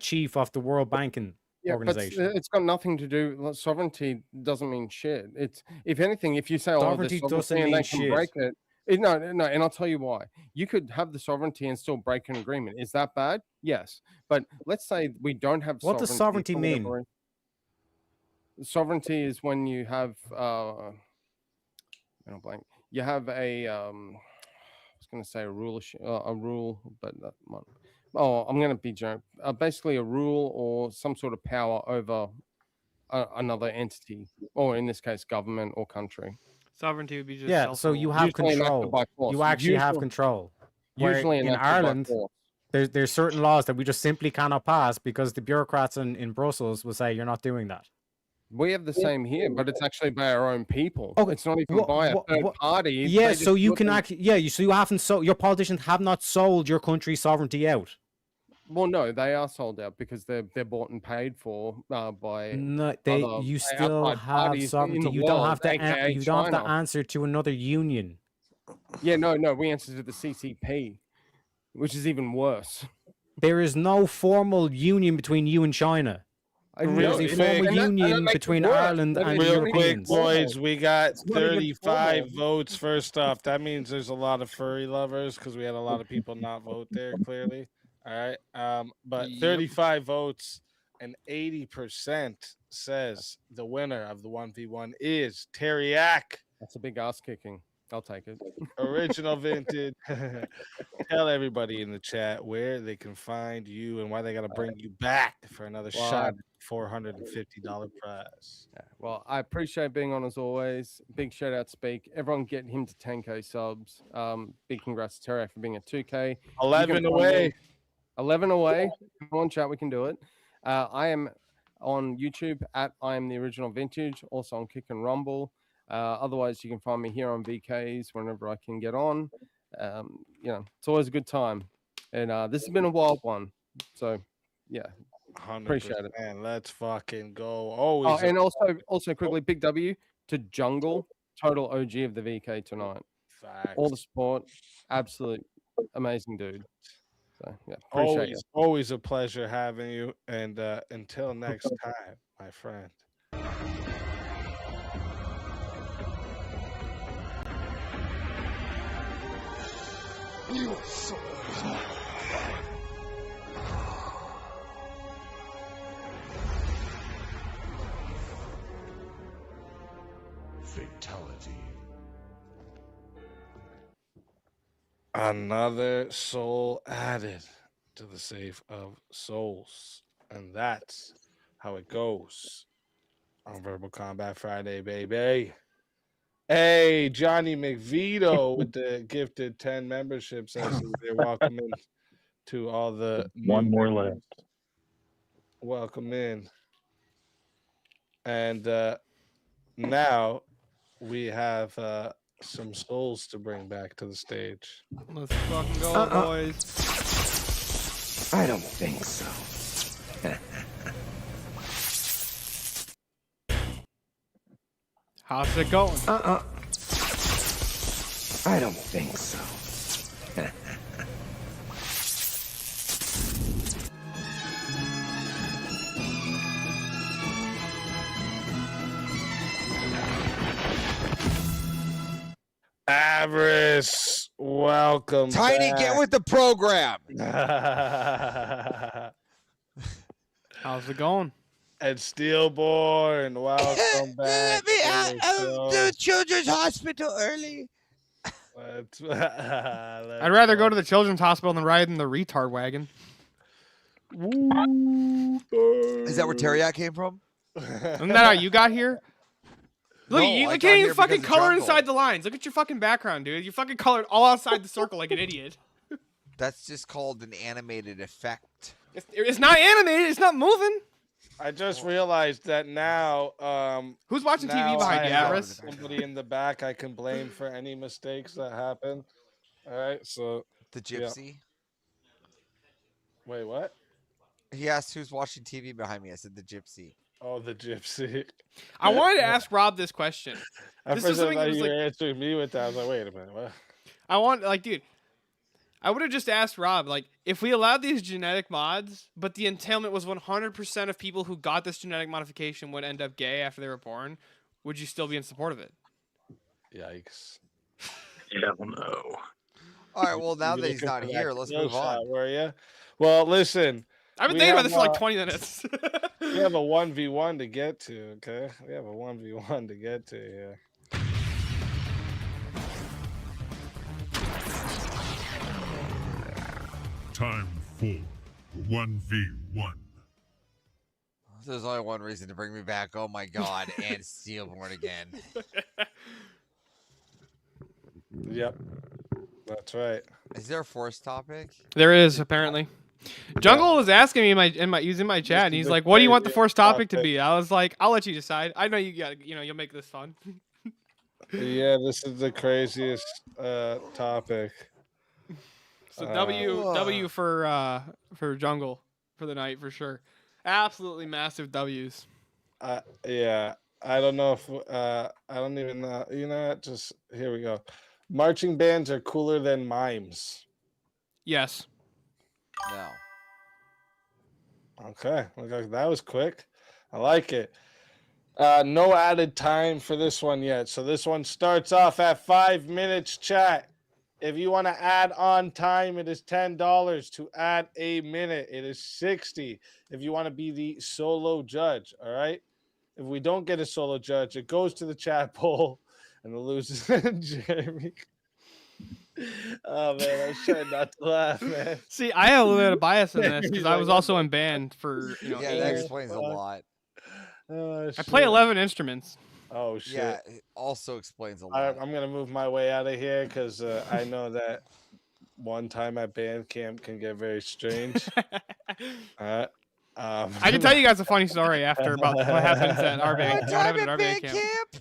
chief of the World Banking Yeah, but Organization. it's got nothing to do. Sovereignty doesn't mean shit. It's if anything, if you say, "Oh, Sovereignty the doesn't sovereignty," and mean they can shit. break it. No, and I'll tell you why. You could have the sovereignty and still break an agreement. Is that bad? Yes, but let's say we don't have. What does sovereignty for whatever mean? reason. Sovereignty is when you have. I don't blank. You have a. I was going to say a rule, but that might. Oh, I'm going to be joke. Basically, a rule or some sort of power over another entity, or in this case, government or country. Sovereignty would be just Yeah, so you have Usually enacted control. by force. You actually have Usually- control. Where Usually in enacted by Ireland, force. there's certain laws that we just simply cannot pass because the bureaucrats in Brussels will say you're not doing that. We have the same here, but it's actually by our own people. Okay, It's not even by a third party. Yeah, They so just you put can them- actually, yeah, so you haven't sold, your politicians have not sold your country's sovereignty out. Well, no, they are sold out because they're bought and paid for by. No, other you still outside have parties in sovereignty. the You don't world, have to, aka you don't have to China. answer to another union. Yeah, no, we answer to the CCP, which is even worse. There is no formal union between you and China. There's a formal union between Ireland and the Real quick, Europeans. boys, we got It's not even 35 formal. votes. First off, that means there's a lot of furry lovers because we had a lot of people not vote there. Clearly, all right. But 35 votes and 80% says the winner of the 1v1 is Teriak. That's a big ass kicking. I'll take it. Original vintage. Tell everybody in the chat where they can find you and why they got to bring you back for another Well, shot at $450 prize. Yeah, well, I appreciate being on as always. Big shout out, Speak. Everyone get him to 10K subs. Big congrats to Terry for being at 2K. 11 away. 11 away. Come on, chat, we can do it. I am on YouTube at I am the original vintage, also on Kick and Rumble. Otherwise, you can find me here on VKs whenever I can get on. It's always a good time. And this has been a wild one. So, yeah, 100%. appreciate it. Man, let's fucking go. Oh, Always. and also quickly, big W to Jungle, total OG of the VK tonight. Facts. All the support, absolute amazing dude. So yeah, appreciate it. Always a pleasure having you. And until next time, my friend. You are so fatality. Another soul added to the safe of souls. And that's how it goes on Verbal Combat Friday, baby. Hey, Johnny McVito with the gifted 10 memberships. They're welcome in to all the One new more members. left. Welcome in. And now we have some souls to bring back to the stage. Let's fucking go, boys. I don't think so. How's it going? I don't think so. Avarice, welcome. Tiny, back. get with the program. How's it going? And Steelborn, welcome back. Let me out of the children's hospital early. I'd rather go to the children's hospital than ride in the retard wagon. Is that where Teriak came from? Isn't that how you got here? Look, No, you I can't got even here fucking because of color Jungle. inside the lines. Look at your fucking background, dude. You fucking colored all outside the circle like an idiot. That's just called an animated effect. It's not animated. It's not moving. I just realized that now. Who's watching TV now behind I you, have Avarice? somebody in the back I can blame for any mistakes that happen. All right, so The yeah. gypsy. Wait, what? He asked who's watching TV behind me. I said the gypsy. Oh, the gypsy. I wanted to ask Rob this question. At This first, is I something thought that was you like, were answering me with that. I was like, wait a minute, what? I want, like, dude, I would have just asked Rob, like, if we allowed these genetic mods, but the entailment was 100% of people who got this genetic modification would end up gay after they were born, would you still be in support of it? Yikes. Yeah, well, no. All right, well, now You that he's looking not for that here, let's kill move shot, on. Were you? Well, listen. I've been we thinking about have, this for like 20 minutes. We have a 1v1 to get to, okay? We have a 1v1 to get to here. Time for 1v1. There's only one reason to bring me back. Oh my god, and Steelborn again. Yep. That's right. Is there a force topic? There is, apparently. Jungle was asking me in my using my chat, and he's like, "What do you want the first topic to be?" I was like, "I'll let you decide. I know you got, you'll make this fun." Yeah, this is the craziest topic. So W for Jungle for the night for sure. Absolutely massive W's. Yeah, I don't know if I don't even know. You know what? Just here we go. Marching bands are cooler than mimes. Yes. No. Okay, look, that was quick. I like it. No added time for this one yet. So this one starts off at 5 minutes, chat. If you want to add on time, it is $10. To add a minute, it is $60. If you want to be the solo judge, all right? If we don't get a solo judge, it goes to the chat poll, and the loser Jeremy. Oh man, I was trying not to laugh, man. See, I have a little bit of bias in this because I was also in band for 8 that years. explains a lot. I play 11 instruments. Oh shit! Yeah, it also explains a All lot. right, I'm gonna move my way out of here because I know that one time at band camp can get very strange. I can tell you guys a funny story after about what happens at our band. What happened at our band camp?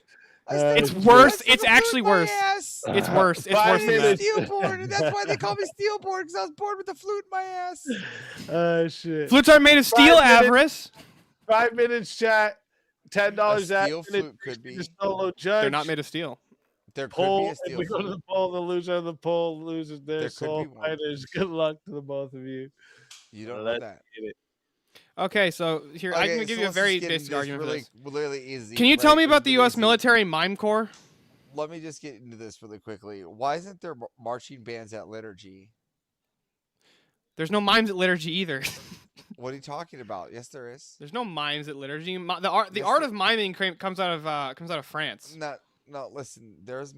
It's worse. It's actually worse. It's worse. It's worse than that. Steelborn, and that's why they call me Steelborn, because I was born with a flute in my ass. Oh shit! Flutes are made of steel, Avarice. 5 minutes, chat. $10 steel flute could be. Solo judge. They're not made of steel. There could Poll. be a If steel we go to flute. the poll, the loser of the poll loses their There could soul be one. fighters. Good luck to the both of you. You don't know Let's that. get it. Okay, so here I Okay, can give so you a let's very just get into basic this argument for really, this. really easy. Can you tell right? me about the Really U.S. easy. military mime corps? Let me just get into this really quickly. Why isn't there marching bands at liturgy? There's no mimes at liturgy either. What are you talking about? Yes, there is. There's no mimes at liturgy. The art of miming comes out of France. No. Listen, there's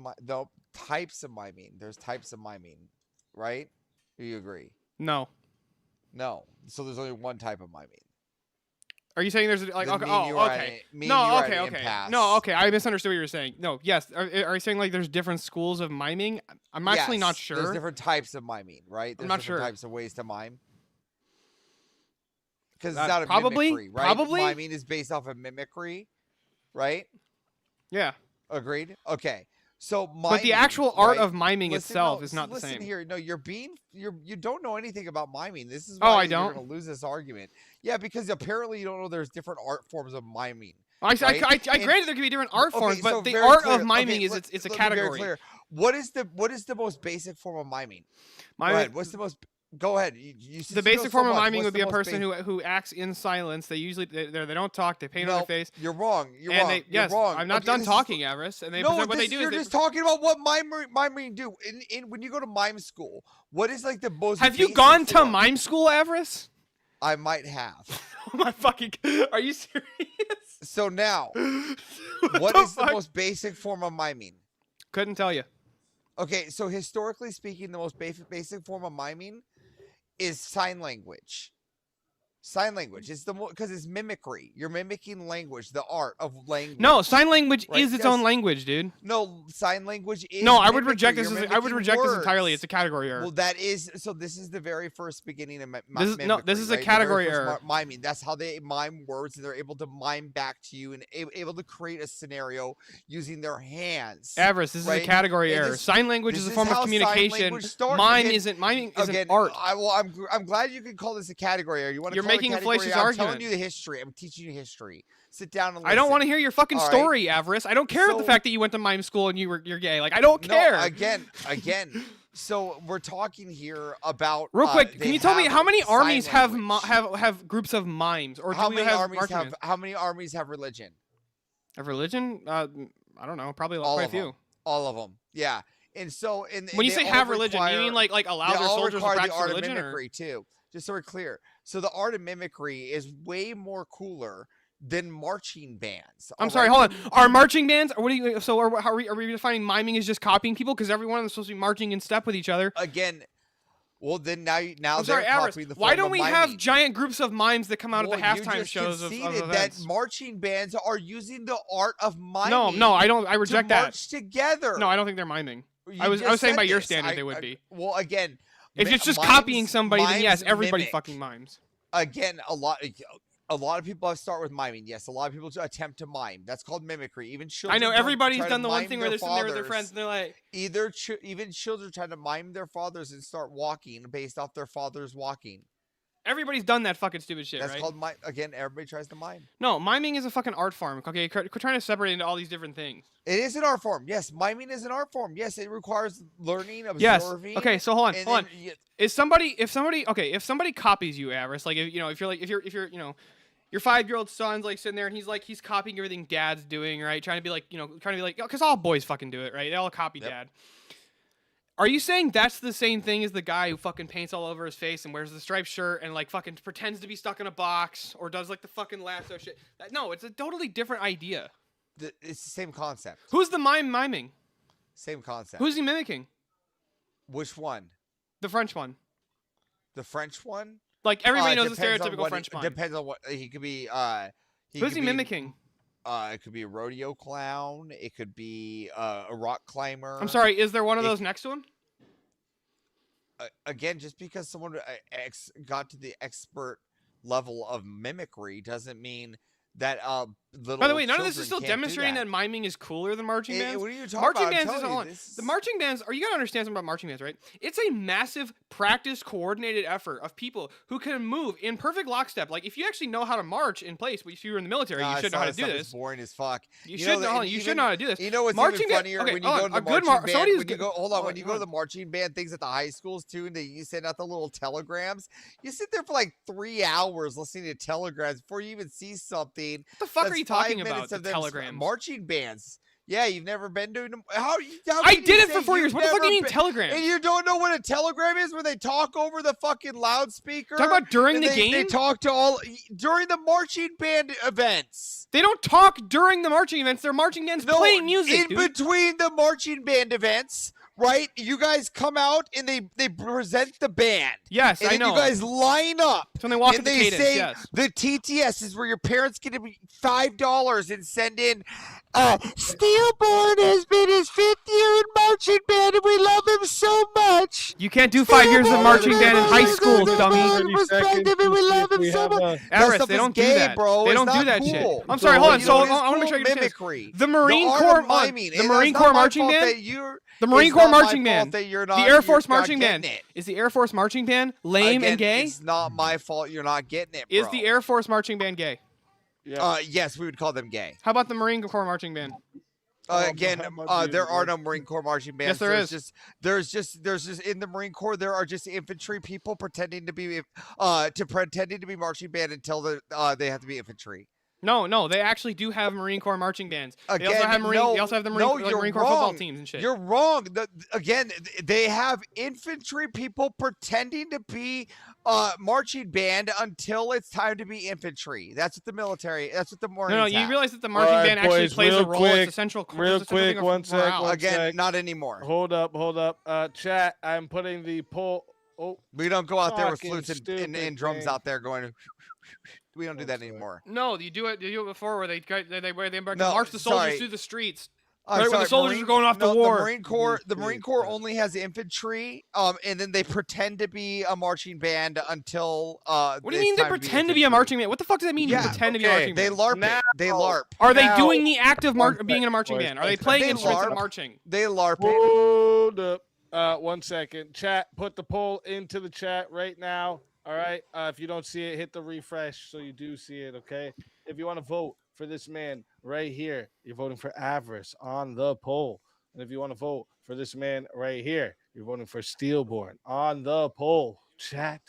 types of miming. There's types of miming, right? Do you agree? No. No. So there's only one type of miming. Are you saying there's like Then okay? me and you Oh, are at okay. a- me and No, you are at okay, an okay. impasse. No, okay. I misunderstood what you were saying. No, yes. Are you saying like there's different schools of miming? I'm actually not Yes, sure. There's different types of miming, right? There's not different sure. types of ways to mime. Because That- it's not a probably- mimicry, right? probably? Miming is based off of mimicry, right? Yeah. Agreed. Okay. So miming, But the actual art right? of miming Listen, itself no, is not the listen same. here. No, you don't know anything about miming. This is Oh, why I you're don't? gonna lose this argument. Yeah, because apparently you don't know there's different art forms of miming. I right? granted there could be different art Okay, forms, but so the very art clear. of miming Okay, is let- it's a let me be very category. clear. What is the most basic form of miming? Miming- Go ahead. What's the most? Go ahead. You The basic form of miming would be a person person who acts in silence. They usually they don't talk. They paint on their face. You're wrong. You're and wrong. They, yes, you're wrong. I'm not Okay, done this is- talking, Avarice. And they No, present what they this- do you're is just talking about what miming do. In when you go to mime school, what is like the most? Have you basic gone to form? mime school, Avarice? I might have. Oh my fucking! Are you serious? So now, what the is the fuck? most basic form of miming? Couldn't tell you. Okay, so historically speaking, the most basic form of miming is sign language. Sign language. It's because it's mimicry. You're mimicking language, the art of language. No, sign language right? is its own language, dude. No, sign language is. No, I would mimicry. reject this. You're I would mimicking reject this words. entirely. It's a category error. Well, that is so. This is the very first beginning of This is- no, this is a right? The very category first error. Miming. That's how they mime words, and they're able to mime back to you and able to create a scenario using their hands. Avarice, this is right? a category And error. this- Sign language this is a form of how sign communication. language started. Mime Again- isn't. Miming isn't again, art. I'm glad you can call this a category error. You want to? You're call it making a category fallacious error? I'm argument. telling you the history. I'm teaching you history. Sit down and listen. I don't want to hear your fucking All right? story, Avarice. I don't care about the So- fact that you went to mime school and you're gay. Like I don't care. No, again. So we're talking here about Real quick, they can you tell me have how many sign armies have language. have groups of mimes, or how do we many have armies marching have bands? how many armies have religion? Have religion? I don't know. Probably All quite a of few. them. All of them. Yeah. And so When you they say all have religion, you require- mean like allow they their all soldiers to require the practice art religion, of or mimicry too. Just so we're clear. So the art of mimicry is way more cooler than marching bands. I'm all sorry, right? hold on. Are marching bands? Or what do you? So are we defining miming as just copying people? Because every one of them is supposed to be marching in step with each other. Again, well then now I'm they're sorry, Avarice. copying the Why form don't of we have miming. giant groups of mimes that come out Well, of the halftime you just shows of conceded events? that marching bands are using the art of miming. No, I don't. I reject to that. march together. No, I don't think they're miming. You I was just saying said by your this. standard they would be. Well, again, If it's just mimes- copying somebody, then yes, mimes everybody mimic. fucking mimes. Again, a lot of people start with miming. Yes, a lot of people attempt to mime. That's called mimicry. Even children. I know don't everybody's try to done the one mime thing where their they're sitting there with their fathers. friends and they're like, even children try to mime their fathers and start walking based off their fathers walking. everybody's done that fucking stupid shit, That's right? called mime. Again, everybody tries to mime. No, miming is a fucking art form. Okay, quit trying to separate into all these different things. It is an art form. Yes, miming is an art form. Yes, it requires learning, Yes. observing. Okay, so hold on, and hold on. then If somebody copies you, Avarice, like if you're your 5-year-old son's like sitting there and he's copying everything dad's doing, right? Trying to be like, because all boys fucking do it, right? They all copy dad. Are you saying that's the same thing as the guy who fucking paints all over his face and wears the striped shirt and like fucking pretends to be stuck in a box or does like the fucking lasso shit? No, it's a totally different idea. It's the same concept. Who's the miming? Same concept. Who's he mimicking? Which one? The French one. The French one? Like everybody knows the Depends on stereotypical what French mime. Depends on what he could be. Who's he mimicking? It could be a rodeo clown. It could be a rock climber. I'm sorry, is there one of those next to him? Again, just because someone got to the expert level of mimicry doesn't mean that little. By the way, none of this is children still can't do demonstrating that. that. miming is cooler than marching bands. What are you talking marching about? I'm bands is telling you, on. this The marching bands you gotta understand something about marching bands, right? It's a massive practice coordinated effort of people who can move in perfect lockstep. Like if you actually know how to march in place, if you were in the military, you should know how to do It's this. boring as fuck. You should know. You should know how to do this. You know what's marching even funnier okay, when you go to the good marching band. When you good. go, hold on, when you go to the marching band things at the high schools too, and you send out the little telegrams. You sit there for like 3 hours listening to telegrams before you even see something. What the fuck are That's you talking 5 minutes about? of The them telegrams. marching bands. Yeah, you've never been to them. How I can did you it for say 4 years. you've What the fuck do you never mean telegrams? And you don't know what a telegram is when they talk over the fucking loudspeaker? Talk about during and the they game? talk to all during the marching band events. They don't talk during the marching events. They're marching bands playing music, in between the marching band events, right? You guys come out and they present the band. Yes, and I then know. You guys line up. So when they walk and at the they cadence, say yes. the TTS is where your parents get to be $5 and send in. Steelborn has been his 5th year in marching band, and we love him so much. You can't do 5 years of marching band in high school, dummy. Perspective, and we love him so much. Avarice, they don't do that. Bro. They It's don't do not that shit. cool. I'm sorry, hold on. You So know, I want to make sure I get mimicry. the Marine art Corps of miming. the Marine Corps marching band, the Marine Corps marching band, the Air Force marching band. Is the Air Force marching band lame and gay? It's not my fault you're not getting it, bro. Is the Air Force marching band gay? Yes, we would call them gay. How about the Marine Corps marching band? Again, there are no Marine Corps marching bands. Yes, there is. There's just in the Marine Corps there are just infantry people pretending to be marching band until they have to be infantry. No, they actually do have Marine Corps marching bands. They also Again, have no, They also have the no, Marine you're Corps football wrong. teams and shit. You're wrong. Again, they have infantry people pretending to be marching band until it's time to be infantry. That's what the military. That's what the Marines. No, you have. realize that the marching band actually boys, plays a real role. It's quick, essential. real it's essential quick, thing one for sec, morale. one Again, sec. not anymore. Hold up. Chat, I'm putting the poll. Oh, we don't go out there with fucking flutes and stupid drums thing. out there going. We don't do that anymore. No, you do it before where they No, march the soldiers sorry. through the streets. I'm Right when the sorry, soldiers are going off to war. The Marine Corps only has infantry, and then they pretend to be a marching band until. What do you mean they pretend to be a marching band? What the fuck does that mean? Yeah, You pretend to be a okay, marching they band. LARP it. They LARP. Are they Now- doing the act of being in a marching band? Are they playing They instruments and LARP. marching? They LARP it. Hold up. 1 second. Chat, put the poll into the chat right now. All right. If you don't see it, hit the refresh so you do see it. Okay. If you want to vote for this man right here, you're voting for Avarice on the poll. And if you want to vote for this man right here, you're voting for Steelborn on the poll. Chat,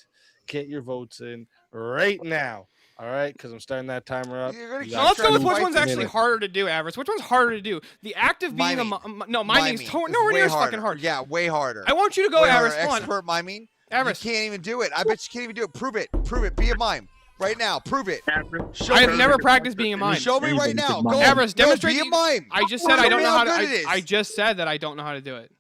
get your votes in right now. All right, because I'm starting that timer up. You So got let's go with 2 which one's actually minutes. harder to do, Avarice. Which one's harder to do? The act of being miming is nowhere near as fucking hard. Yeah, way harder. I want you to go, Way harder. Avarice. Come on. Expert miming. Avarice. You can't even do it. I bet you can't even do it. Prove it. Prove it. Be a mime right now. Prove it. Show I have me. never practiced being a mime. Show me right now. Go. Avarice, No, demonstrate. be a mime. I just said I Show don't me know how to. good it is. I just said that I don't know how to do it.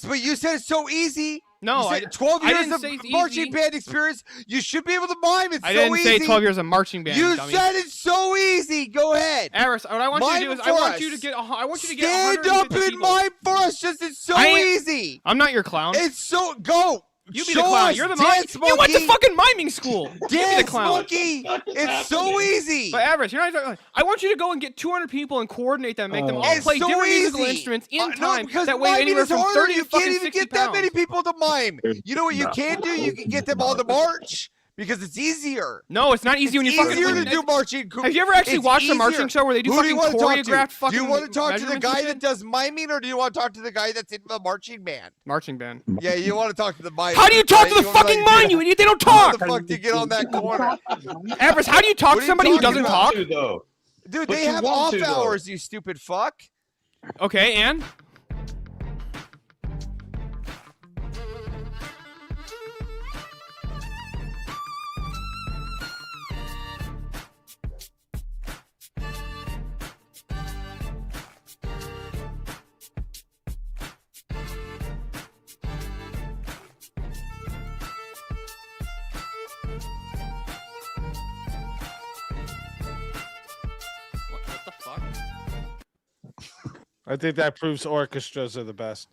But you said it's so easy. No, You said I- 12 I years didn't of say it's marching easy. band experience. You should be able to mime. It's I so didn't easy. say 12 years of marching band. You dummy. said it's so easy. Go ahead. Avarice, what I want you to Mime do is I for want us. you to get. I want you to get. Stand up 150 and people. mime for us. Just it's so I ain't- easy. I'm not your clown. It's so go. You be Show the clown. us. You're the Dance monkey. You went to monkey. fucking miming school. You be the Dance clown. monkey. It's so easy. But Avarice, you're not. I want you to go and get 200 people and coordinate them, make them all It's play so different musical easy. instruments in No, time because that weigh miming anywhere is from harder. 30 You to fucking can't even 60 get pounds. that many people to mime. You know what you No. can do? You can get them on the march because it's easier. No, it's not easy when you fucking. easier to do marching. Have you ever actually It's watched a easier. marching show where they do Who you fucking wanna talk to? choreographed fucking? Do you want to talk to the measurements and guy shit? that does miming, or do you want to talk to the guy that's in the marching band? Marching band. Yeah, you want to talk to the mime. How do you talk right? to the You wanna fucking like- mime, you idiot? They don't How talk. the fuck do you get on that corner? Avarice, how do you talk What to are you somebody who talking doesn't about? talk? Dude, But they you have want off to, though. hours, you stupid fuck. Okay, and what the fuck? I think that proves orchestras are the best.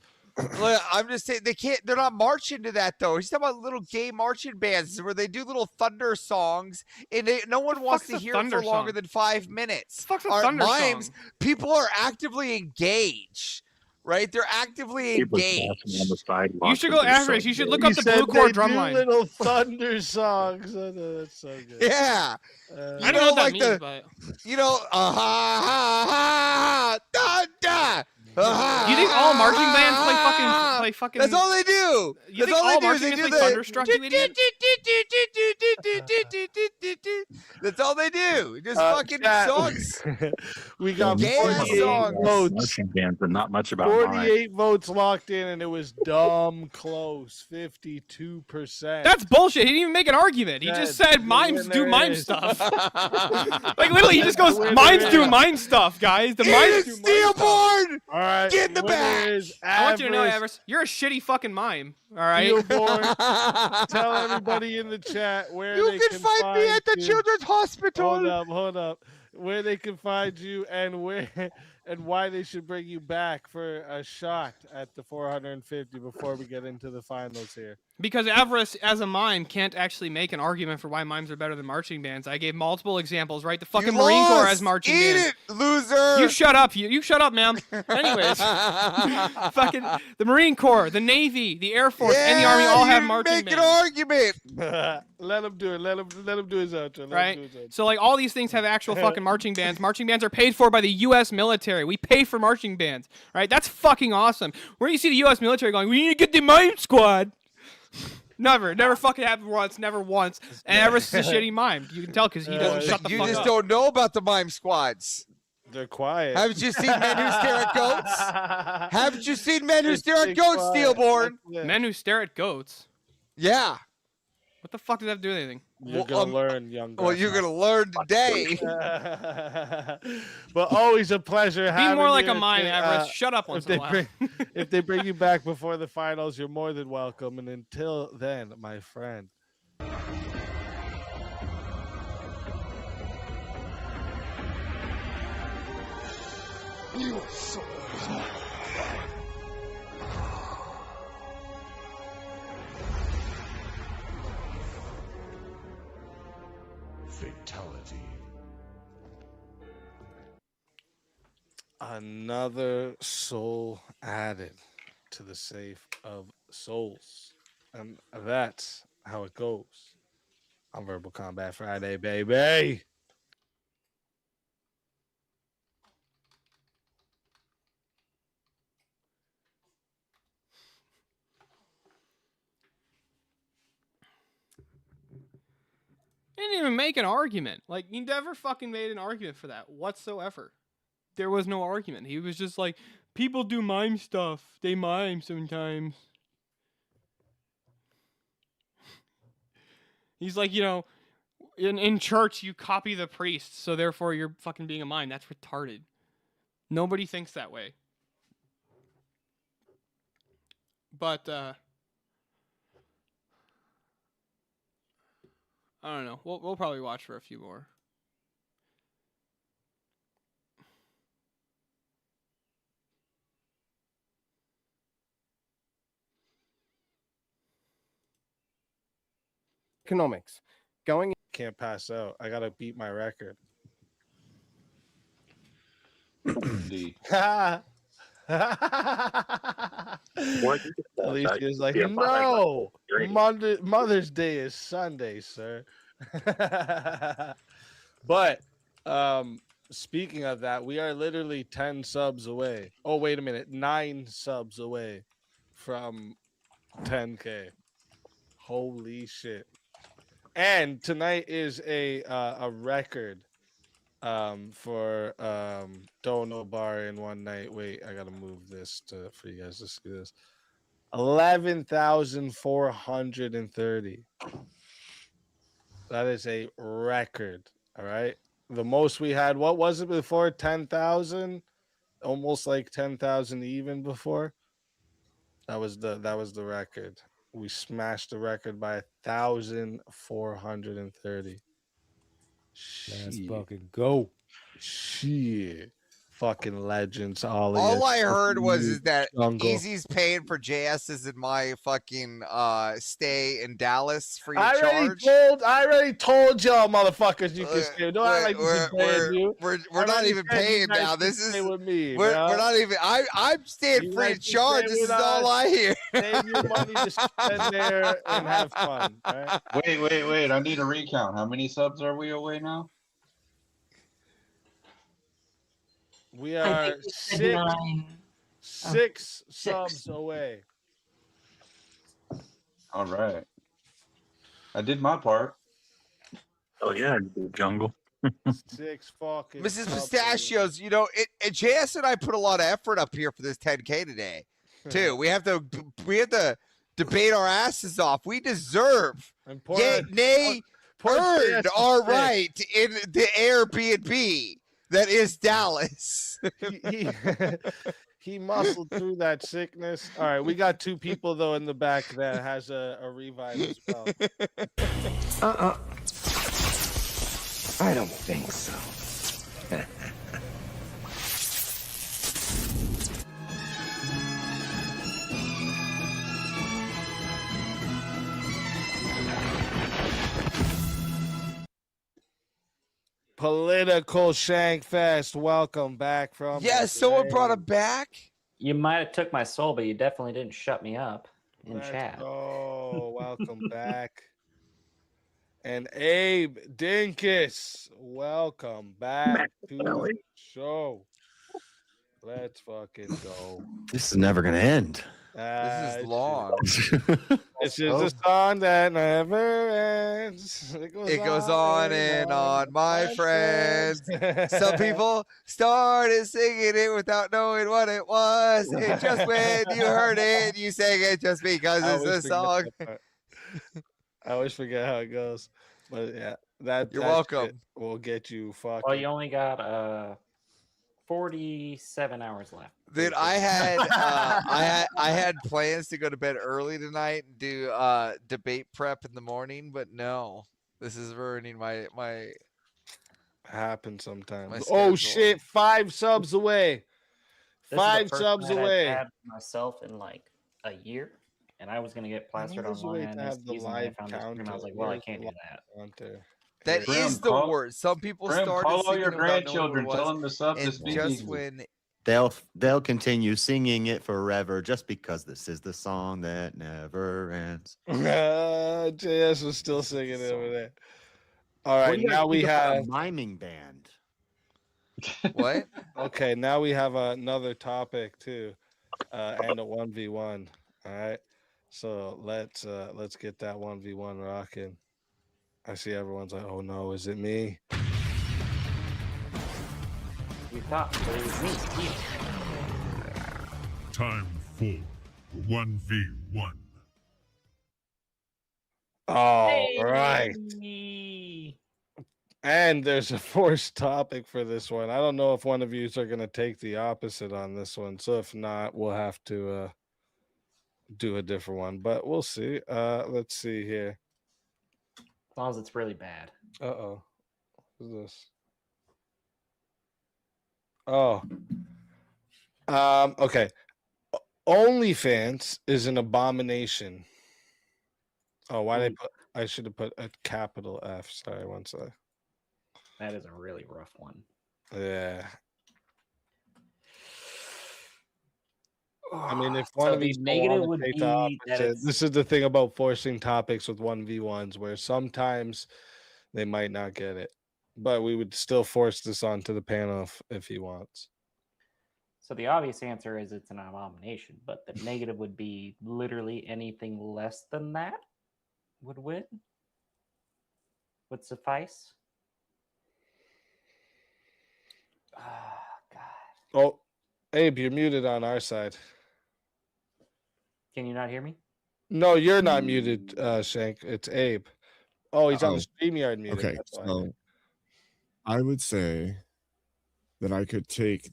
Look, I'm just saying they can't. They're not marching to that though. He's talking about little gay marching bands where they do little thunder songs, and no one wants to fuck's a hear it thunder for longer song? than 5 minutes. Fuck's a Our thunder mimes, song? people are actively engaged, right? They're actively People engaged. passing on the sidewalk. You should go Avarice. You should look You up the said Blue Core they drum do line. little thunder songs. Oh, no, that's so good. Yeah. I don't know what that means, but You know, ha ha ha da da. you think all marching bands play fucking? That's all they do. You That's think all all they do is marching they bands do play the Thunderstruck, you idiot? That's all they do. Just Uh, fucking chat. songs. We got Gay 48 songs. votes. Marching bands, but not much about mine. 48 votes locked in, and it was dumb close. 52%. That's bullshit. He didn't even make an argument. He just said mimes do mime stuff. Like literally, he just goes, mimes do mime stuff, guys. The mimes do mime stuff. All right, Get in the back. I want you to know, Avarice, you're a shitty fucking mime. All right. Steelborn, tell everybody in the chat where You they can find me at the you. Children's Hospital. Hold up. Where they can find you and where and why they should bring you back for a shot at the 450 before we get into the finals here. Because Avarice, as a mime, can't actually make an argument for why mimes are better than marching bands. I gave multiple examples, right? The fucking You Marine Corps lost. has marching Eat bands. it, loser. You shut up, you shut up, ma'am. Anyways, fucking the Marine Corps, the Navy, the Air Force, and the Army all have marching Make bands. an argument. Let him do it. Let him do his outro. Let him Right? do his outro. So like all these things have actual fucking marching bands. Marching bands are paid for by the US military. We pay for marching bands. Right? That's fucking awesome. Where do you see the US military going, we need to get the mime squad? Never fucking happened once, never once. And Everest is a shitty mime. You can tell because he doesn't shut the You fuck just up. don't know about the mime squads. They're quiet. Haven't you seen Men Who Stare at Goats? Haven't you seen Men Who Stare at Goats, Steelborn? Men who stare at goats. Yeah. What the fuck does that have to do with anything? You're gonna learn, young. Well, you're gonna learn today. But always a pleasure. Be having more like you. a mime, If they, Everest. Shut up once in a while. If they bring you back before the finals, you're more than welcome. And until then, my friend. You are so Fatality. Another soul added to the safe of souls. And that's how it goes on Verbal Combat Friday, baby. He didn't even make an argument. Like, he never fucking made an argument for that whatsoever. There was no argument. He was just like, people do mime stuff. They mime sometimes. He's like, you know, in church you copy the priest, so therefore you're fucking being a mime. That's retarded. Nobody thinks that way. But I don't know. We'll probably watch for a few more. Economics. Going. Can't pass out. I gotta beat my record. Indeed. Alicia's like, no, Mother's Day is Sunday, sir. But speaking of that, we are literally 10 subs away. Oh, wait a minute, 9 subs away from 10K. Holy shit. And tonight is a record for Dono Bar in one night. Wait, I gotta move this for you guys to see this. 11,430. That is a record. All right. The most we had, what was it before? 10,000? Almost like 10,000 even before. That was the record. We smashed the record by 1,430. Let's fucking go. Shit. Fucking legends. All I heard was is that Jungle. Easy's paying for JS's and my fucking stay in Dallas free of I charge. already told y'all motherfuckers you can stay. Don't act like this is paying you. We're not even paying now. This is with me. we're not even. I'm staying free of charge. This is all I hear. Save your money to spend there and have fun. Right? Wait. I need a recount. How many subs are we away now? We are six subs away. All right. I did my part. Oh yeah, jungle. 6 fucking Mrs. subs Pistachios, you know, JS and I put a lot of effort up here for this 10K today, too. We have to debate our asses off. We deserve, earned our right in the Airbnb that is Dallas. He muscled through that sickness. All right, we got 2 people though in the back that has a revive as well. I don't think so. Political Shankfest. Welcome back from. Yes, someone brought him back. You might have took my soul, but you definitely didn't shut me up in chat. Oh, welcome back. And Abe Dinkus, welcome back to the show. Let's fucking go. This is never gonna end. This is long. It's just a song that never ends. It goes on and on, my friends. Some people started singing it without knowing what it was. And just when you heard it, you sang it just because it's a song. I always forget how it goes. But yeah, You're welcome. Will get you fucking. Well, you only got 47 hours left. Dude, I had plans to go to bed early tonight and do debate prep in the morning, but no, this is ruining my happens sometimes. my Oh schedule. shit, 5 subs away. This is the 5 first subs night away. I've had myself in like a year, and I was gonna get plastered There's a online way on to have the STs, and then I live found this stream, and I was like, counter. well, I Where's can't the do live that. counter? That Here. is the worst. Some people started call all singing your it without knowing what grandchildren. it Tell was. them to sub to And just Speakeasy. when They'll continue singing it forever just because this is the song that never ends. JS was still singing it over there. All What right, do you guys now we think about have a miming band. what? Okay, now we have another topic too, and a 1v1. All right, so let's get that 1v1 rocking. I see everyone's like, oh no, is it me? You thought but it was me. Time for 1v1. All right. Hey! And there's a forced topic for this one. I don't know if one of you are going to take the opposite on this one. So if not, we'll have to do a different one, but we'll see. Let's see here. As long as it's really bad. Uh-oh. What's this? Oh. Okay. OnlyFans is an abomination. Oh, why did I should have put a capital F. Sorry, one sec. That is a really rough one. Yeah. I mean, if one So of the these don't negative wanna would take the be that opposite, it's this is the thing about forcing topics with 1v1s, where sometimes they might not get it, but we would still force this onto the panel if he wants. so the obvious answer is it's an abomination, but the negative would be literally anything less than that would win. Would suffice. Oh, Abe, you're muted on our side. Can you not hear me? No, you're not muted, Shank. It's Abe. Oh, he's on the StreamYard muted. Okay, That's why. so I would say that I could take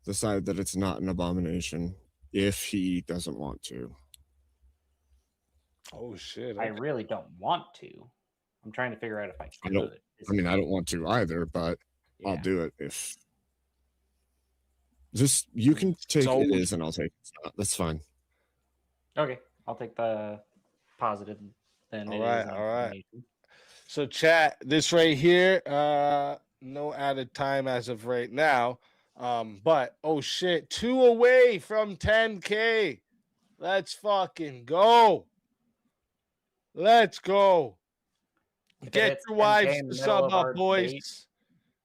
the side that it's not an abomination if he doesn't want to. Oh shit! I really don't want to. I'm trying to figure out if I I don't. could. I mean, I don't want to either, but I'll do it if. Just you can take it is, and I'll take it's not. That's fine. Okay, I'll take the positive. Then All it right, is an all right. abomination. So chat, this right here, no added time as of right now. But oh shit, 2 away from 10K. Let's fucking go. Let's go. If it Get hits your 10K wives in the to middle sub of up, our boys. debate,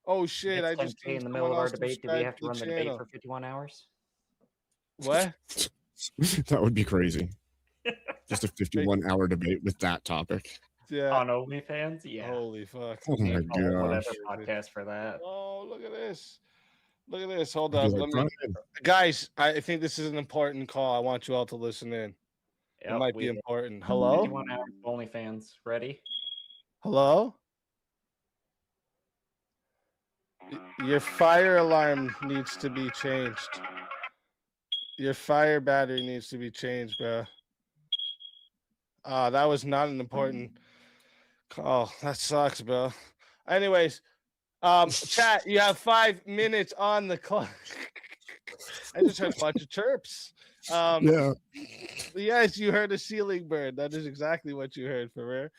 Oh if shit, it's I just 10K seen in the someone middle of our else debate, do we subscribe have to run the debate for 51 hours? What? That would be crazy. Just a 51-hour debate with that topic. Yeah. On OnlyFans? Yeah. Holy fuck. Oh my Whatever gosh. podcast for that. Oh, look at this. Look at this. Hold I'd up. be Let like, me, "Brian." guys, I think this is an important call. I want you all to listen in. It Yep, might we be did. important. Hello? 51 hours OnlyFans. Ready? Hello? Your fire alarm needs to be changed. Your fire battery needs to be changed, bro. That was not an important call. That sucks, bro. Anyways, chat, you have 5 minutes on the clock. I just heard a bunch of chirps. Yeah. Yes, you heard a ceiling bird. That is exactly what you heard, for rare.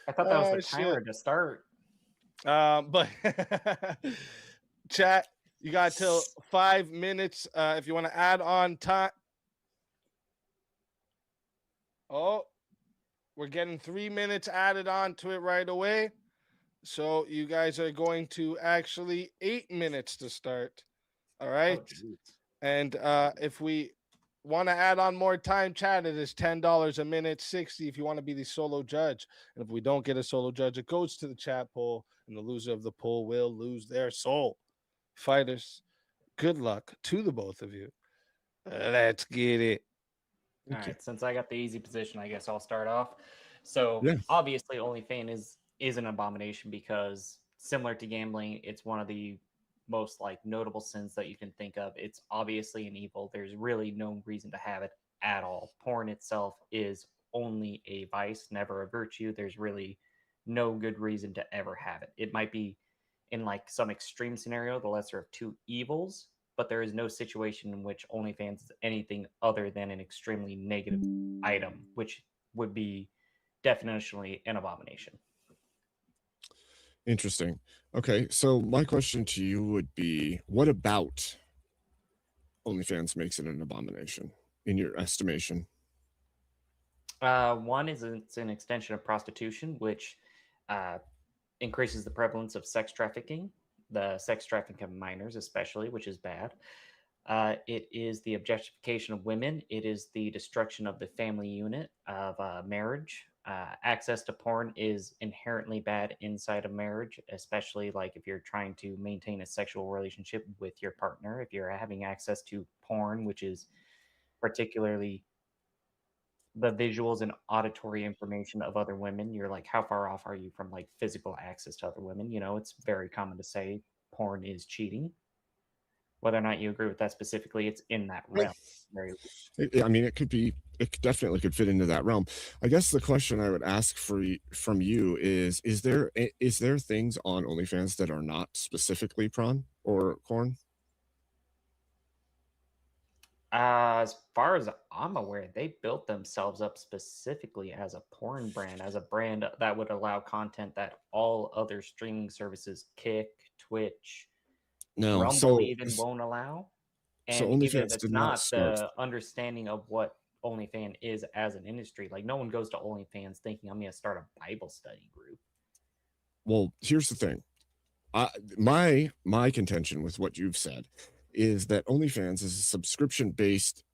I thought that was the Oh, timer shit. to start. But chat, you got till 5 minutes. If you want to add on time. Oh, we're getting 3 minutes added on to it right away. So you guys are going to actually 8 minutes to start. All right. And if we want to add on more time, chat, it is $10 a minute, 60 if you want to be the solo judge. And if we don't get a solo judge, it goes to the chat poll, and the loser of the poll will lose their soul. Fighters, good luck to the both of you. Let's get it. All right, since I got the easy position, I guess I'll start off. So Yeah. obviously, OnlyFans is an abomination because similar to gambling, it's one of the most like notable sins that you can think of. It's obviously an evil. There's really no reason to have it at all. Porn itself is only a vice, never a virtue. There's really no good reason to ever have it. It might be in like some extreme scenario, the lesser of two evils, but there is no situation in which OnlyFans is anything other than an extremely negative item, which would be definitionally an abomination. Interesting. Okay, so my question to you would be, what about OnlyFans makes it an abomination in your estimation? One is it's an extension of prostitution, which increases the prevalence of sex trafficking, the sex trafficking of minors especially, which is bad. It is the objectification of women. It is the destruction of the family unit of marriage. Access to porn is inherently bad inside of marriage, especially like if you're trying to maintain a sexual relationship with your partner. If you're having access to porn, which is particularly the visuals and auditory information of other women, you're like, how far off are you from like physical access to other women? You know, it's very common to say porn is cheating. Whether or not you agree with that specifically, it's in that realm. Very I mean, it definitely could fit into that realm. I guess the question I would ask from you is there things on OnlyFans that are not specifically prawn or corn? As far as I'm aware, they built themselves up specifically as a porn brand, as a brand that would allow content that all other streaming services, Kick, Twitch, No, Rumble so even won't allow. so And even if OnlyFans it's did not not start. the understanding of what OnlyFans is as an industry, like no one goes to OnlyFans thinking I'm going to start a Bible study group. Well, here's the thing. My contention with what you've said is that OnlyFans is a subscription-based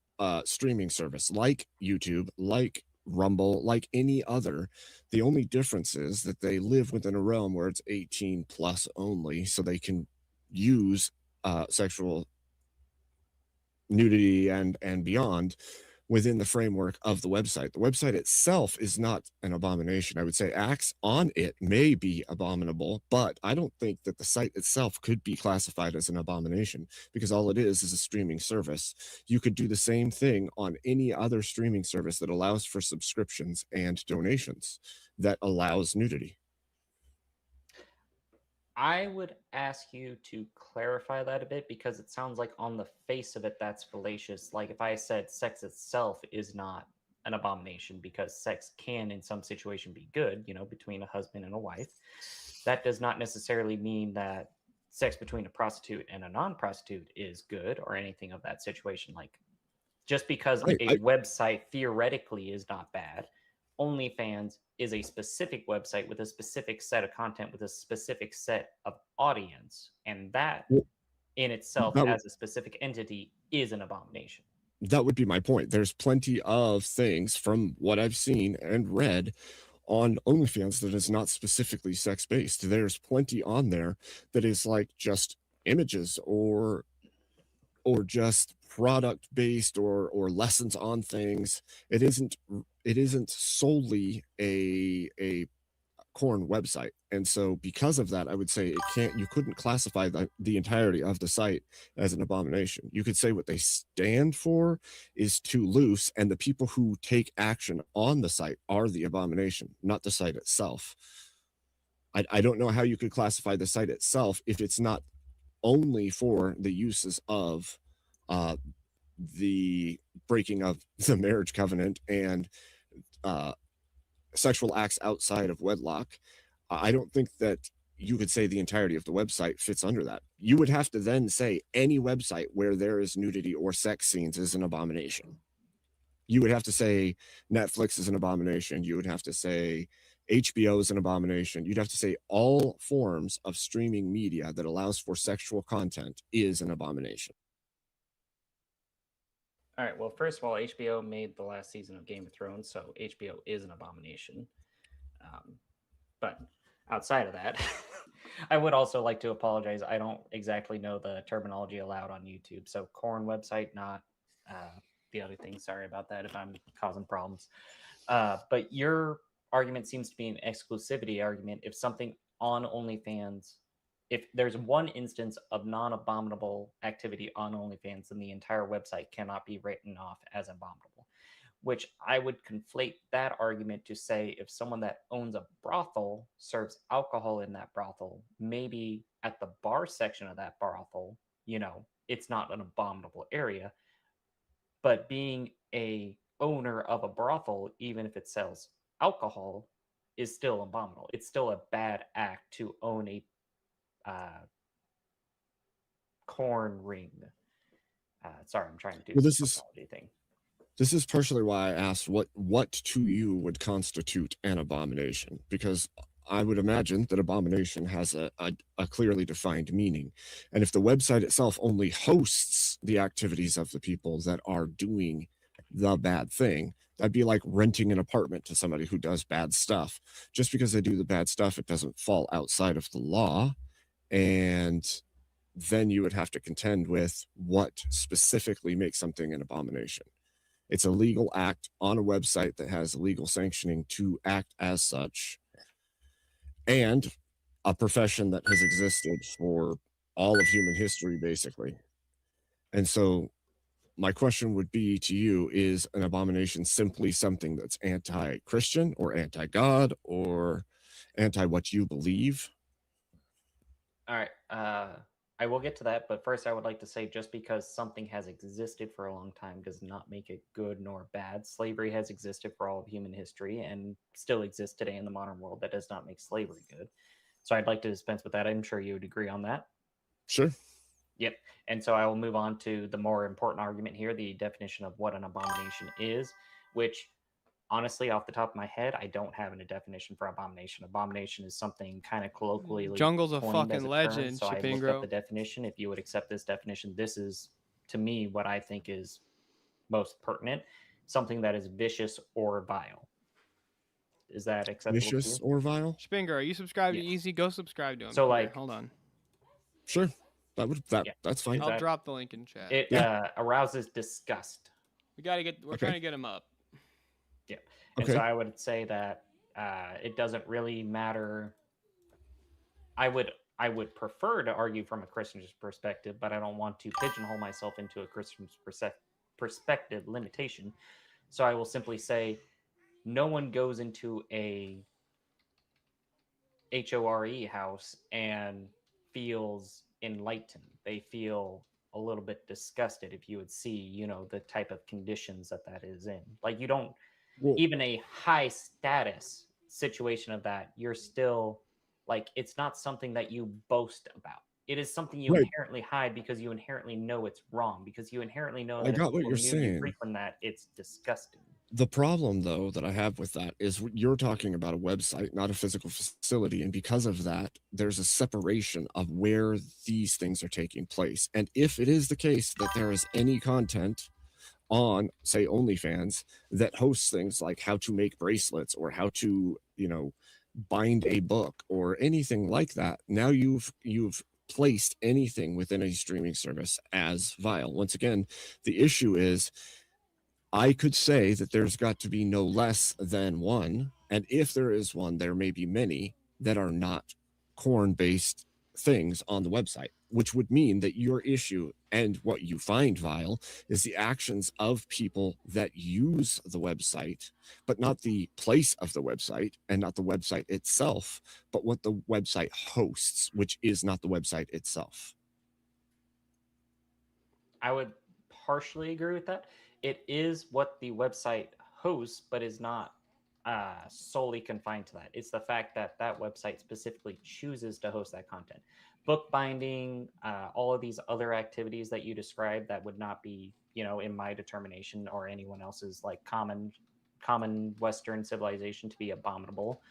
streaming service like YouTube, like Rumble, like any other. The only difference is that they live within a realm where it's 18 plus only, so they can use sexual nudity and beyond within the framework of the website. The website itself is not an abomination. I would say acts on it may be abominable, but I don't think that the site itself could be classified as an abomination because all it is a streaming service. You could do the same thing on any other streaming service that allows for subscriptions and donations that allows nudity. I would ask you to clarify that a bit because it sounds like on the face of it, that's fallacious. Like if I said sex itself is not an abomination because sex can in some situation be good, you know, between a husband and a wife, that does not necessarily mean that sex between a prostitute and a non-prostitute is good or anything of that situation. Like just because a website theoretically is not bad, OnlyFans is a specific website with a specific set of content with a specific set of audience, and that in itself as a specific entity is an abomination. That would be my point. There's plenty of things from what I've seen and read on OnlyFans that is not specifically sex-based. There's plenty on there that is like just images or just product-based or lessons on things. It isn't solely a corn website. And so because of that, I would say you couldn't classify the entirety of the site as an abomination. You could say what they stand for is too loose, and the people who take action on the site are the abomination, not the site itself. I don't know how you could classify the site itself if it's not only for the uses of the breaking of the marriage covenant and sexual acts outside of wedlock. I don't think that you could say the entirety of the website fits under that. You would have to then say any website where there is nudity or sex scenes is an abomination. You would have to say Netflix is an abomination. You would have to say HBO is an abomination. You'd have to say all forms of streaming media that allows for sexual content is an abomination. All right. Well, first of all, HBO made the last season of Game of Thrones, so HBO is an abomination. But outside of that, I would also like to apologize. I don't exactly know the terminology allowed on YouTube. So corn website, not the other thing. Sorry about that if I'm causing problems. But your argument seems to be an exclusivity argument. If something on OnlyFans, if there's one instance of non-abominable activity on OnlyFans, then the entire website cannot be written off as abominable. which I would conflate that argument to say if someone that owns a brothel serves alcohol in that brothel, maybe at the bar section of that brothel, you know, it's not an abominable area. But being a owner of a brothel, even if it sells alcohol, is still abominable. It's still a bad act to own a corn ring. Sorry, I'm trying to do Well, this terminology thing. This is partially why I asked what to you would constitute an abomination, because I would imagine that abomination has a clearly defined meaning. And if the website itself only hosts the activities of the people that are doing the bad thing, that'd be like renting an apartment to somebody who does bad stuff. Just because they do the bad stuff, it doesn't fall outside of the law. And then you would have to contend with what specifically makes something an abomination. It's a legal act on a website that has legal sanctioning to act as such, and a profession that has existed for all of human history, basically. And so my question would be to you, is an abomination simply something that's anti-Christian or anti-God or anti what you believe? All right. I will get to that, but first I would like to say just because something has existed for a long time does not make it good nor bad. Slavery has existed for all of human history and still exists today in the modern world. That does not make slavery good. So I'd like to dispense with that. I'm sure you would agree on that. Sure. Yep. And so I will move on to the more important argument here, the definition of what an abomination is, which honestly, off the top of my head, I don't have a definition for abomination. Abomination is something kind of colloquially Jungle's a coined as fucking term, legend, so I looked Shapingro. up the definition. If you would accept this definition, this is, to me, what I think is most pertinent. Something that is vicious or vile. Is that acceptable Vicious to you? or vile? Shapinger, are you subscribed to Easy? Go subscribe to him. So, Here, like- hold on. Sure. That's fine. I'll drop the link in chat. It arouses disgust. We're trying to get him up. Yeah. And so I would say that it doesn't really matter. I would prefer to argue from a Christian's perspective, but I don't want to pigeonhole myself into a Christian's perspective limitation. So I will simply say no one goes into a HORE house and feels enlightened. They feel a little bit disgusted if you would see, you know, the type of conditions that is in. Like you don't, even a high status situation of that, you're still like, it's not something that you boast about. It is something you inherently hide because you inherently know it's wrong, because you inherently know that I got what you're you saying. frequent that, it's disgusting. The problem, though, that I have with that is you're talking about a website, not a physical facility. And because of that, there's a separation of where these things are taking place. And if it is the case that there is any content on, say, OnlyFans that hosts things like how to make bracelets or how to, you know, bind a book or anything like that, now you've placed anything within a streaming service as vile. Once again, the issue is, I could say that there's got to be no less than one, and if there is one, there may be many that are not corn-based things on the website, which would mean that your issue and what you find vile is the actions of people that use the website, but not the place of the website and not the website itself, but what the website hosts, which is not the website itself. I would partially agree with that. It is what the website hosts, but is not solely confined to that. It's the fact that that website specifically chooses to host that content. Bookbinding, all of these other activities that you described that would not be, you know, in my determination or anyone else's like common Western civilization to be abominable.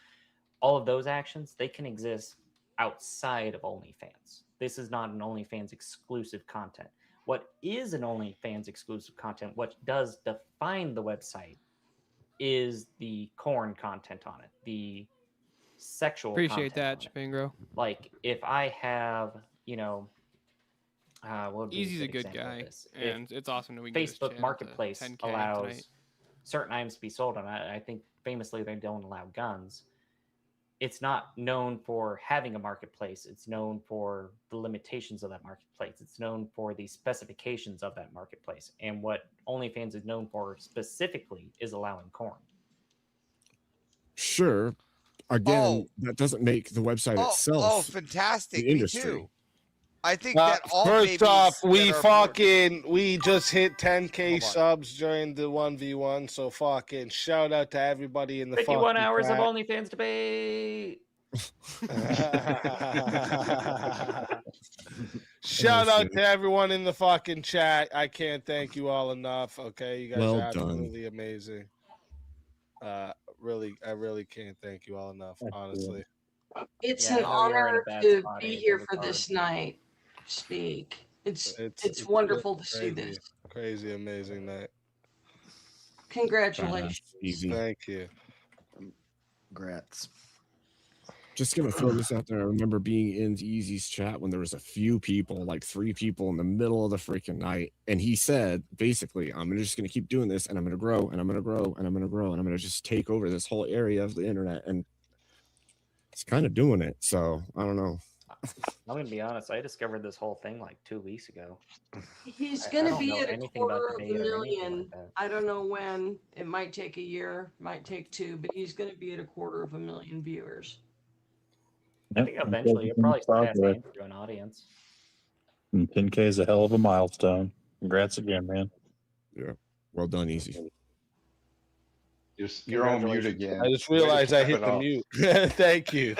All of those actions, they can exist outside of OnlyFans. This is not an OnlyFans exclusive content. What is an OnlyFans exclusive content, what does define the website, is the corn content on it, the sexual Appreciate that, content Chapingro. Like if I have, you know, what would be Easy's a good example of guy, this? and it's awesome that we get his Facebook channel to Marketplace 10K allows tonight. certain items to be sold on. I think famously they don't allow guns. it's not known for having a marketplace. It's known for the limitations of that marketplace. It's known for the specifications of that marketplace. And what OnlyFans is known for specifically is allowing corn. Sure. Again, that doesn't make the website itself. Oh, fantastic! The Me industry. too. I think that all First off, babies we just hit 10K subs during the 1v1, so fucking shout out to everybody in the 51 fucking hours of chat. OnlyFans debate. Shout out to everyone in the fucking chat. I can't thank you all enough. Okay, you guys Well are done. absolutely amazing. I really can't thank you all enough, honestly. It's Yeah, an I know you're in a honor bad to spot, be Abe. here It'll be for hard. this night. Speak. It's It's wonderful to see crazy, this. crazy, amazing night. Congratulations. Easy. Thank you. Congrats. Just gonna throw this out there. I remember being in Easy's chat when there was a few people, like 3 people in the middle of the freaking night, and he said, basically, I'm just gonna keep doing this, and I'm gonna grow, and I'm gonna grow, and I'm gonna grow, and I'm gonna just take over this whole area of the internet, and it's kind of doing it. So I don't know. I'm gonna be honest. I discovered this whole thing like 2 weeks ago. He's I going to don't be know at a anything about quarter of a debate or anything million. like that. I don't know when. It might take a year, might take 2, but he's going to be at a quarter of a million viewers. I think eventually you'll probably surpass Andrew in audience. And 10K is a hell of a milestone. Congrats again, man. Yeah. Well done, Easy. You're on mute again. I just realized I Way to hit cap the it mute. Thank you.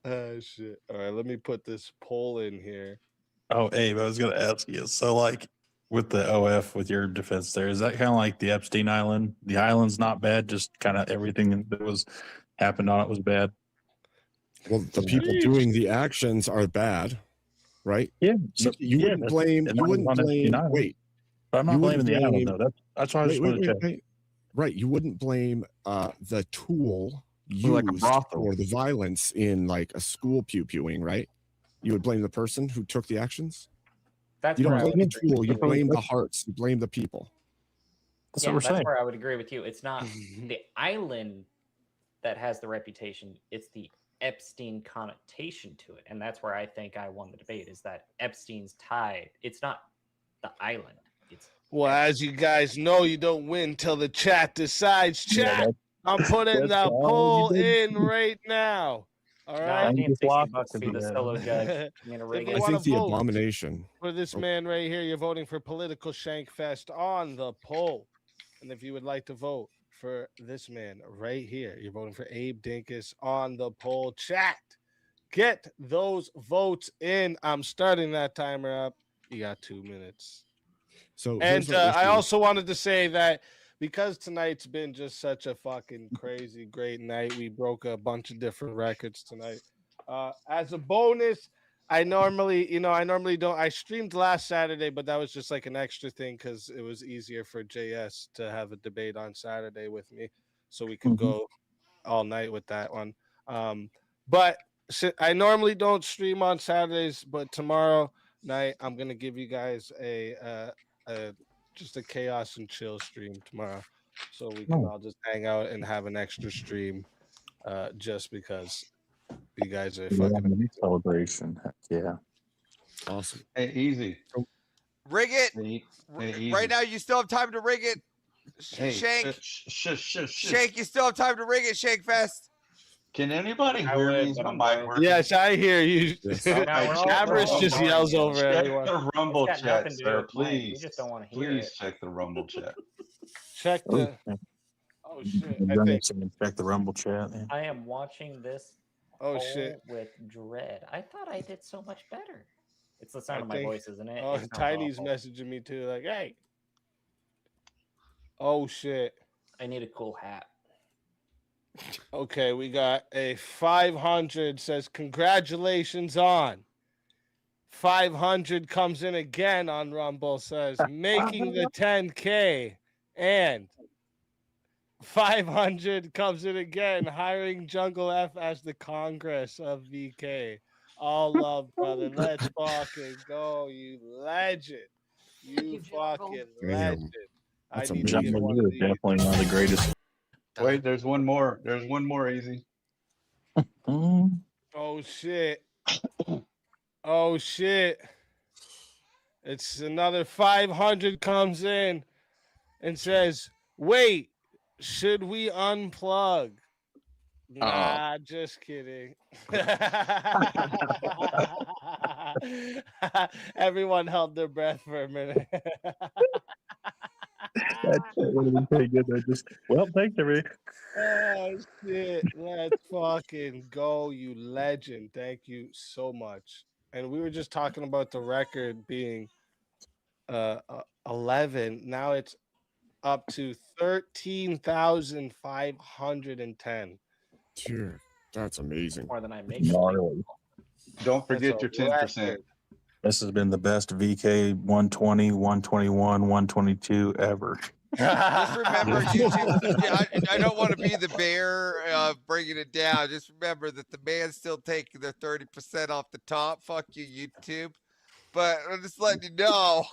Oh shit. All right, let me put this poll in here. Oh, Abe, I was going to ask you. So, like, with the OF, with your defense there, is that kind of like the Epstein Island? The island's not bad, just kind of everything that was happened on it was bad. Well, the people doing the actions are bad, right? Yeah. You wouldn't blame. You wouldn't blame. Wait. But I'm not you blaming wouldn't the island, blame- though. That's why I just wanted to check. Right. You wouldn't blame the tool Or like a used brothel. for the violence in like a school pew-pewing, right? You would blame the person who took the actions. That's You don't where I blame would the agree. tool. You blame the hearts. You blame the people. That's Yeah, what we're that's saying. where I would agree with you. It's not the island that has the reputation; it's the Epstein connotation to it, and that's where I think I won the debate. Is that Epstein's tied? It's not the island. It's Well, as you guys know, you don't win till the chat decides. Chat. I'm putting that's the all poll you did. in right now. All no, right. I think just $60 lost to be it the again. solo judge. I'm gonna If rig you it. I wanna think the vote abomination. for this man right here, you're voting for Political Shankfest on the poll. And if you would like to vote for this man right here, you're voting for Abe Dinkus on the poll. Chat. Get those votes in. I'm starting that timer up. You got 2 minutes. So And here's my I issue. also wanted to say that because tonight's been just such a fucking crazy great night, we broke a bunch of different records tonight. As a bonus, I normally don't. I streamed last Saturday, but that was just like an extra thing because it was easier for JS to have a debate on Saturday with me, so we could go all night with that one. But I normally don't stream on Saturdays, but tomorrow night I'm gonna give you guys just a chaos and chill stream tomorrow, so we can all just hang out and have an extra stream, just because you guys are fucking Celebration. Heck yeah. Awesome. Hey, easy. rig it. Hey, easy. Right now, you still have time to rig it. Hey, Shank, shush. Shank, you still have time to rig it. Shake Fest. Can anybody I hear would, me? Is but my I'm mic broke. working? Yes, I hear you. Avarice all just going, yells man. over Check everyone. the Rumble It's got chat, nothing to do sir. with Mike. We Please. just don't want to hear Please it. check the Rumble chat. Check the. Oh shit! I think. Check the Rumble chat. Yeah. I am watching this Oh poll shit! with dread. I thought I did so much better. It's the sound I of my think- voice, isn't it? Oh, It sounds Tiny's awful. messaging me too. Like, hey. Oh shit! I need a cool hat. Okay, we got a 500 says congratulations on. 500 comes in again on Rumble says making the 10K, and 500 comes in again hiring Jungle F as the Congress of VK. All love, brother. Let's fucking go, you legend. You fucking Damn. legend. I That's need to get Jungle, one you're of these. definitely one of the greatest Wait, there's one more. There's one more, easy. Oh shit. Oh shit. It's another 500 comes in and says, "Wait, should we unplug?" Nah, just kidding. Everyone held their breath for a minute. That shit would have been pretty good. Well, thanks, everybody. Oh shit! Let's fucking go, you legend! Thank you so much. And we were just talking about the record being 11. Now it's up to 13,510. Sure. That's amazing. More than I make. Gnarly. Don't forget That's your a 10%. record. This has been the best VK 120, 121, 122 ever. Just remember, YouTube. I don't want to be the bear bringing it down. Just remember that the man's still taking their 30% off the top. Fuck you, YouTube. But I'm just letting you know.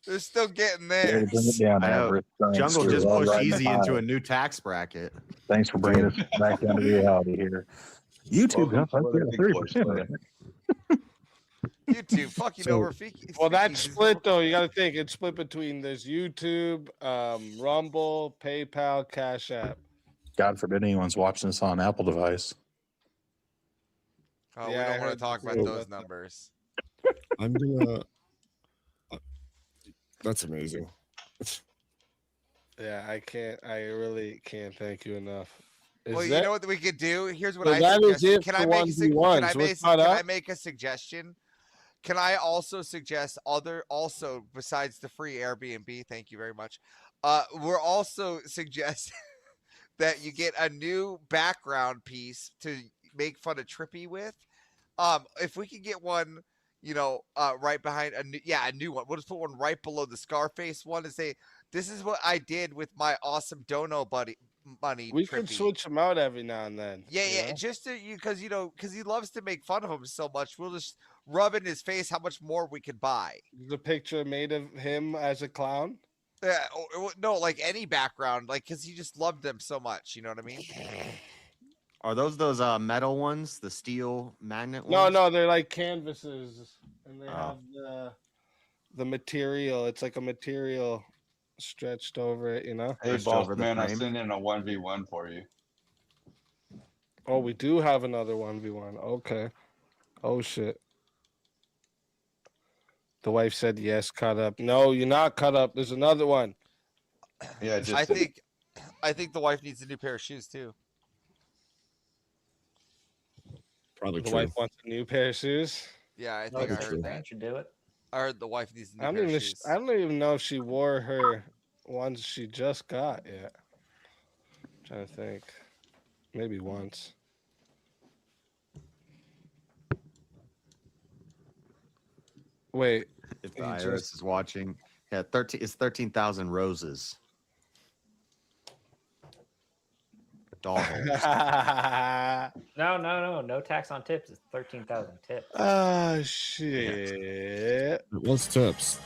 They're still getting there. Bring it down, I know. Everett. Jungle You're just all pushed right Easy behind. into a new tax bracket. Thanks for bringing us back down to reality here. YouTube, Welcome to huh? the 30%. Club. YouTube, fucking over. Well, that's split though. You got to think it's split between there's YouTube, Rumble, PayPal, Cash App. God forbid anyone's watching this on an Apple device. Oh, Yeah, we I don't want heard to talk the about same those about that. numbers. I'm gonna. That's amazing. Yeah, I really can't thank you enough. Well, you know what we could do? Here's what So I that is suggest. it Can for I make a 1v1s. can I We're make caught can I up? make a suggestion? Can I also suggest also besides the free Airbnb? Thank you very much. We're also suggesting that you get a new background piece to make fun of Trippy with. If we could get one, right behind a new one. We'll just put one right below the Scarface one and say, "This is what I did with my awesome dono money." We Trippy. could switch them out every now and then. Yeah, you yeah, know? just to because he loves to make fun of him so much. We'll just rub in his face how much more we could buy. The picture made of him as a clown. Yeah, no, like any background, like because he just loved them so much. You know what I mean? Are those metal ones, the steel magnet No, ones? no, they're like canvases, and they Oh. have the material. It's like a material stretched over it. Hey, Pushed boss over the man, I frame. sent in a 1v1 for you. Oh, we do have another 1v1. Okay. Oh shit. The wife said yes, cut up. No, you're not cut up. There's another one. Yeah, I think the wife needs a new pair of shoes too. Probably The true. wife wants a new pair of shoes. Yeah, I Probably think I true. heard that. Should do it. I heard the wife needs a I new don't pair even. of shoes. I don't even know if she wore her ones she just got yet. Trying to think. Maybe once. Wait. If the he IRS just- is watching, yeah, it's 13,000 roses. Doll hairs. No tax on tips. It's 13,000 tips. Ah, shit. What's tips?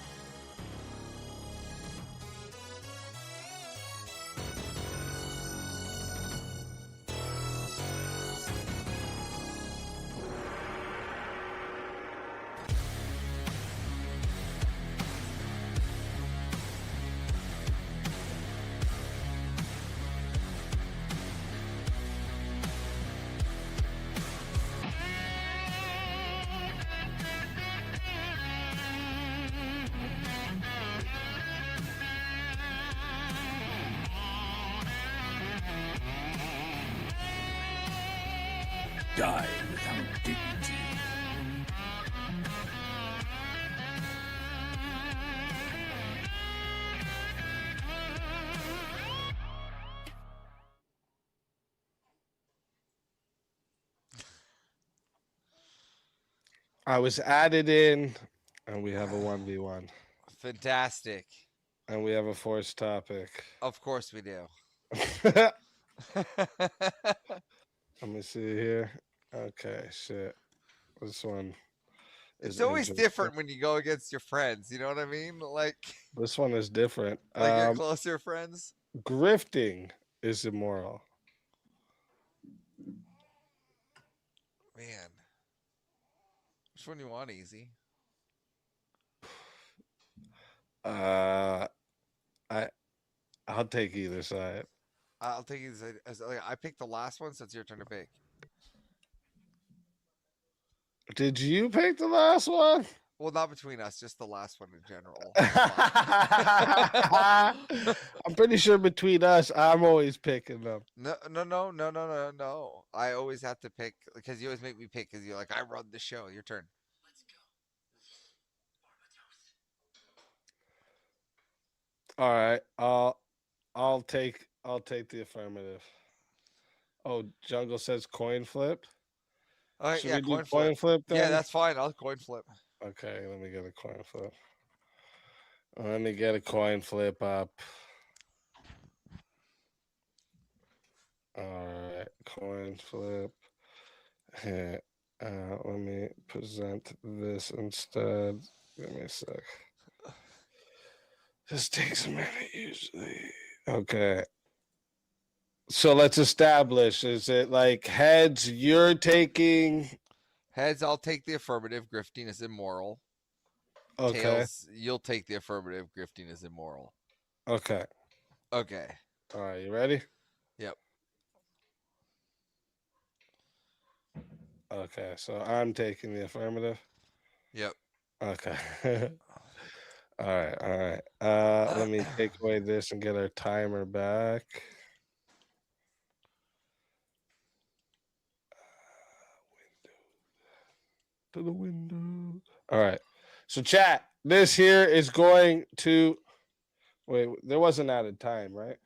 Die without dignity. I was added in, and we have a 1v1. Fantastic. And we have a forced topic. Of course we do. Let me see here. Okay, shit. This one. It's is always interesting. different when you go against your friends. You know what I mean? Like This one is different. your closer friends. grifting is immoral? Man, which one do you want, Easy? I'll take either side. I'll take it I picked the last one, so it's your turn to pick. Did you pick the last one? Well, not between us, just the last one in general. I'm pretty sure between us, I'm always picking them. No. I always have to pick because you always make me pick because you're like, I run the show. Your turn. All right, I'll take the affirmative. Oh, Jungle says coin flip. All right, Should yeah, we do coin flip. then? Yeah, that's fine. I'll coin flip. Okay, let me get a coin flip. Let me get a coin flip up. All right, coin flip. Here, let me present this instead. Give me a sec. This takes a minute usually. Okay. So let's establish, is it like heads you're taking? Heads, I'll take the affirmative. Grifting is immoral. Okay. Tails, you'll take the affirmative. Grifting is immoral. Okay. Okay. All right, you ready? Yep. Okay, so I'm taking the affirmative. Yep. Okay. All right. Let me take away this and get our timer back. To the window. All right. So chat, this here is going to wait, there wasn't added time, right?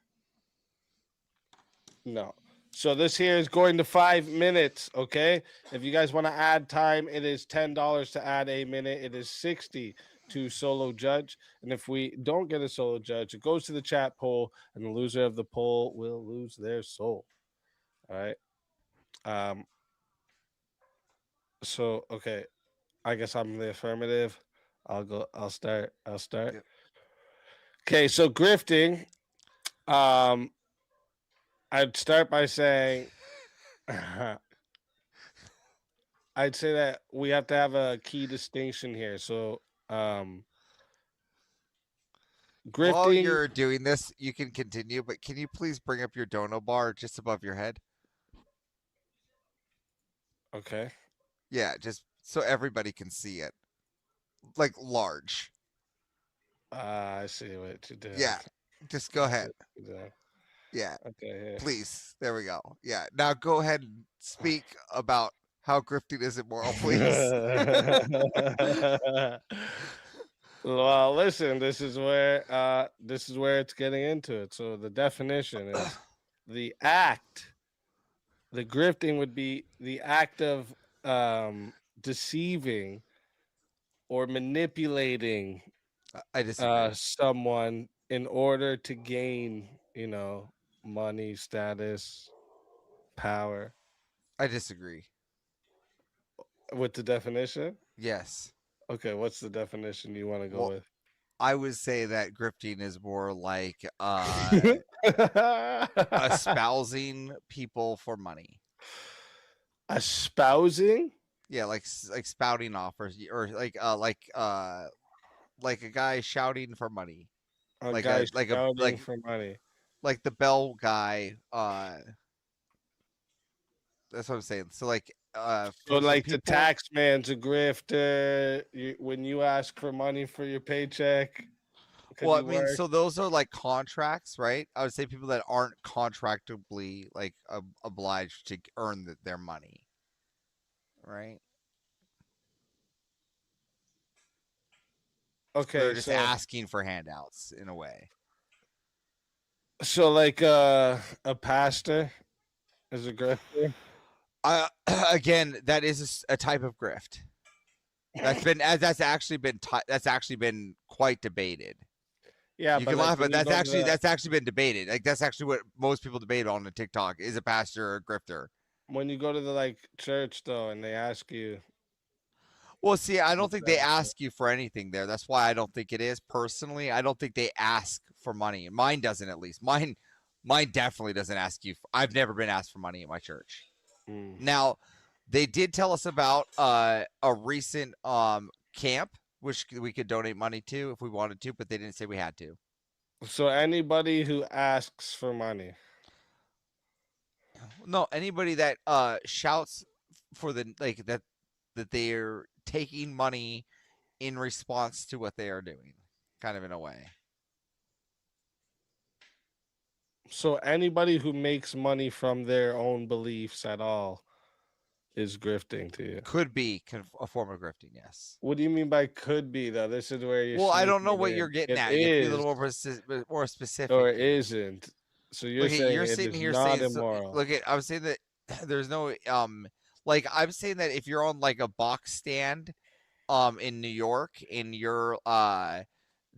No. So this here is going to 5 minutes, okay? If you guys want to add time, it is $10 to add a minute. It is 60 to solo judge. And if we don't get a solo judge, it goes to the chat poll, and the loser of the poll will lose their soul. All right. So okay. I guess I'm the affirmative. I'll start. Yep. Okay, so grifting. I'd start by saying I'd say that we have to have a key distinction here. So grifting. While you're doing this, you can continue, but can you please bring up your dono bar just above your head? Okay. Yeah, just so everybody can see it. Like large. I see what you did. Yeah. Just go ahead. Yeah. Okay. Here. Please. There we go. Yeah. Now go ahead and speak about how grifting is immoral, please. Well, listen, this is where it's getting into it. So the definition is the grifting would be the act of deceiving or manipulating I disagree. someone in order to gain, money, status, power. I disagree. With the definition? Yes. Okay, what's the definition you want to go with? I would say that grifting is more like espousing people for money. Espousing? Yeah, like spouting offers, or like a guy shouting for money. For money. Like the bell guy. That's what I'm saying. So like so like the tax man's a grifter. When you ask for money for your paycheck. Well, I mean, so those are like contracts, right? I would say people that aren't contractually like obliged to earn their money, right? Okay, they're just asking for handouts in a way. So like a pastor is a grifter. Again, that is a type of grift. That's actually been quite debated. Yeah, you can laugh, but that's actually been debated. Like that's actually what most people debate on the TikTok: is a pastor or a grifter. When you go to the church though, and they ask you, Well, see, I don't think they ask you for anything there. That's why I don't think it is. Personally, I don't think they ask for money. Mine doesn't, at least. Mine definitely doesn't ask you. I've never been asked for money at my church. Now, they did tell us about a recent camp, which we could donate money to if we wanted to, but they didn't say we had to. So anybody who asks for money. No, anybody that shouts for the that they're taking money in response to what they are doing, kind of in a way. So anybody who makes money from their own beliefs at all is grifting to you. Could be a form of grifting, yes. What do you mean by could be, though? This is where you're. Well, I don't know what you're getting at. You have to be a little more specific. Or it isn't. So you're saying you're it sitting is here not saying, immoral. look at, I'm saying that there's no like I'm saying that if you're on like a box stand in New York and you're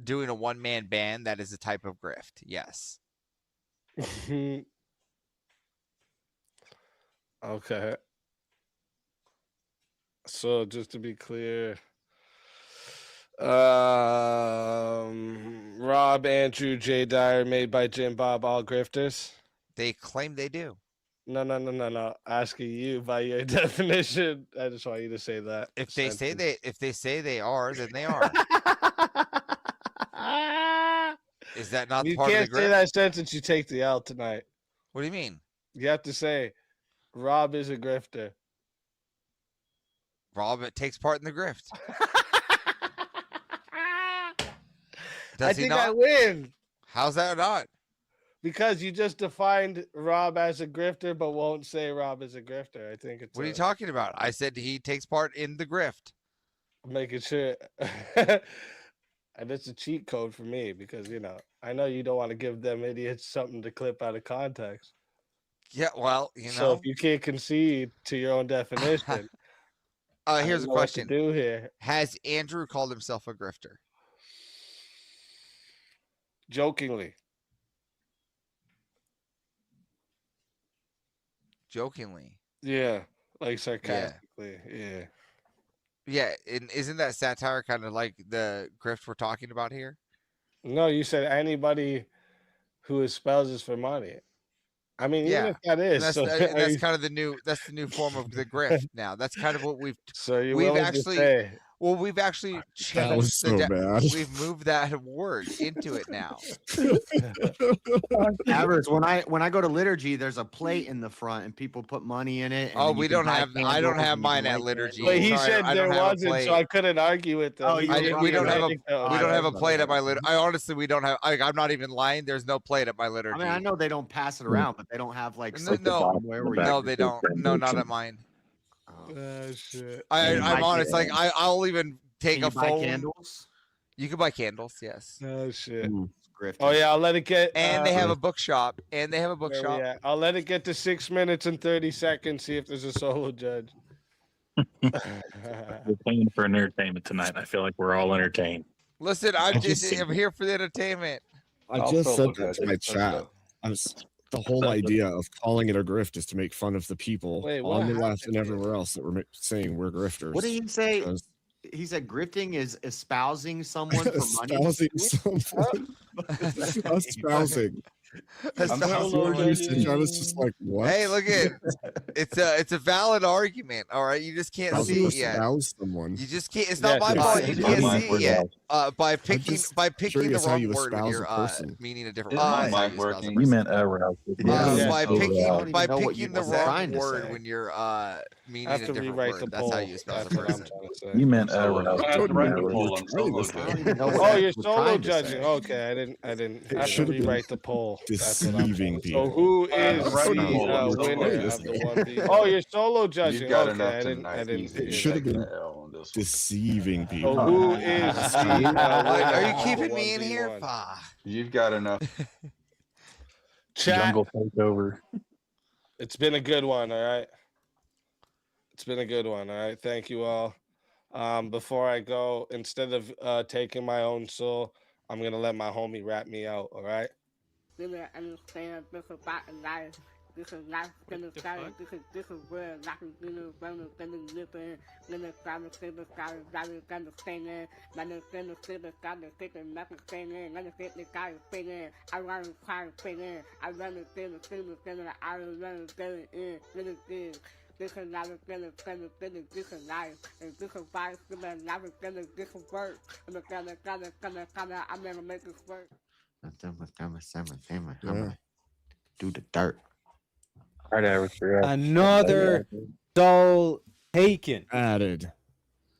doing a one-man band, that is a type of grift. Yes. Okay. So just to be clear, Rob, Andrew, Jay Dyer, made by Jim Bob, all grifters. They claim they do. No. Asking you by your definition. I just want you to say that. If they say they are, then they are. Is that not You part of the can't say grift? that sentence. You take the L tonight. What do you mean? You have to say, Rob is a grifter. Rob takes part in the grift. I think I win. How's that not? Because you just defined Rob as a grifter, but won't say Rob is a grifter. I think it's. What are you talking about? I said he takes part in the grift. I'm making sure. And it's a cheat code for me because, I know you don't want to give them idiots something to clip out of context. Yeah, well, So if you can't concede to your own definition. Here's a question. What to do here. Has Andrew called himself a grifter? Jokingly. Yeah, like sarcastically. Yeah. Yeah, and isn't that satire kind of like the grift we're talking about here? No, you said anybody who espouses for money. I mean, even if that is, and that's kind of the new form of the grift now. That's kind of what we've. So you're we've willing actually, to say. well, we've actually changed. That was so bad. We've moved that word into it now. Average, when I go to liturgy, there's a plate in the front and people put money in it. And Oh, then you we can don't buy have. I candles don't and have you mine can at light liturgy. But he Sorry, said I there don't have a wasn't, plate. so I couldn't argue with them. Oh, We don't have a plate at my liturgy. I honestly, we don't have. I'm not even lying. There's no plate at my liturgy. I mean, I know they don't pass it around, but they don't have like No, something somewhere where no, you they don't. No, not at mine. Oh shit. I'm honest. Like I'll even take Can a you buy phone. candles? You can buy candles. Yes. Oh shit. Grifting. Oh yeah, I'll let it get. And they have a bookshop. where we at? I'll let it get to 6 minutes and 30 seconds. See if there's a solo judge. We're paying for entertainment tonight. I feel like we're all entertained. Listen, I'm here for the entertainment. I just said that to my chat. The whole idea of calling it a grift is to make fun of the people Wait, what on the left happened and everywhere else that were saying we're grifters. What did he say? Because- He said grifting is espousing someone for money. Espousing someone. Espousing. I'm That's the word usage. I was just like, what? Hey, look at it's a valid argument. All right, you just can't How do see you it yet. espouse someone? You just can't. It's not my fault. You can't see it yet. By picking the curious how wrong you word when espouse you're a person. meaning a different. Is my that's how mic you espouse a working? You meant aroused. by picking the wrong trying to word say. when you're meaning I have a to different rewrite word. the That's poll. how you espouse a That's what I'm person. trying to say. You meant I aroused. have to write the What poll. you're I'm trying solo to say. judging. Oh, you're we're solo trying to judging. say. Okay, I didn't. I have to should have been rewrite the poll. That's what I'm Deceiving saying. people. So who is Right, the poll. I'm solo winner of judging. the 1v? Oh, you're solo judging. You've got Okay, enough I tonight. didn't. Easy. It You're should have taking been the L on this one. deceiving So people. who is the winner Are you of keeping the me in here? 1v1? You've got enough. Chat. Jungle takeover. It's been a good one. All right. It's been a good one. All right. Thank you all. Before I go, instead of taking my own soul, I'm gonna let my homie rap me out. All right. This is life gonna start. This is where life is gonna live in. Gonna start to see the sky is gonna sing in. Gonna see the sky is singing, nothing singing. Gonna see the sky is singing. I run to try to sing in. I run to see the singing. I run to get it in. Really good. This is life is gonna this is life. And this is why it's gonna life is gonna this is work. I'm gonna make this work. Yeah. Do the dirt. All right, Another soul taken. Added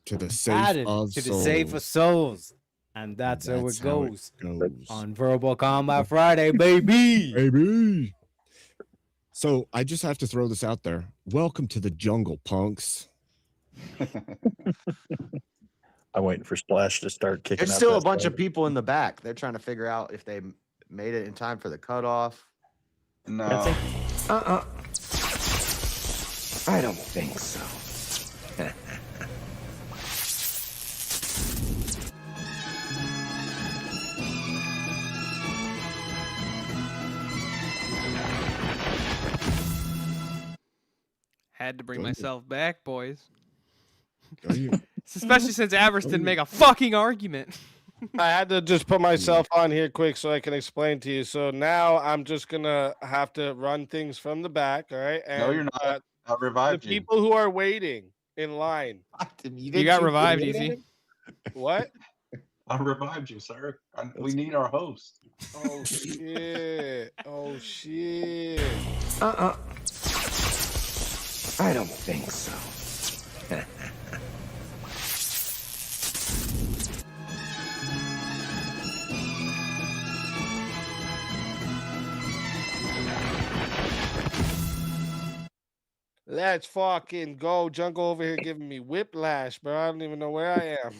to the safe Added of to the souls. safe of souls. And that's how That's it goes. goes. On Verbal Combat Friday, baby. Baby. So I just have to throw this out there. Welcome to the jungle, punks. I'm waiting for Splash to start kicking. There's up still that a bunch side. of people in the back. They're trying to figure out if they made it in time for the cutoff. No. I don't think so. Had to bring myself back, boys. Are you? Especially since Avarice didn't make a fucking argument. I had to just put myself on here quick so I can explain to you. So now I'm just gonna have to run things from the back, all right? And, No, you're not. I revived the you. people who are waiting in line. You got revived, Easy. What? I revived you, sir. We need our host. Oh shit! Oh shit! I don't think so. Let's fucking go. Jungle over here giving me whiplash, bro. I don't even know where I am.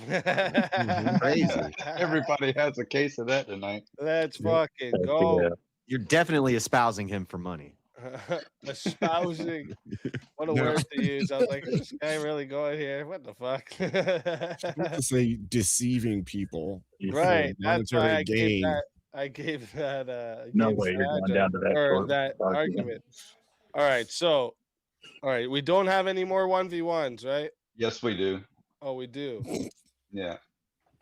Crazy. Everybody has a case of that tonight. Let's fucking go. You're definitely espousing him for money. Espousing. What a word to use. I was like, is this guy really going here? What the fuck? To say deceiving people. Right. For That's why monetary gain. I gave that No gave way you're going that down to that or short that argument. argument. All right, so we don't have any more 1v1s, right? Yes, we do. Oh, we do. Yeah.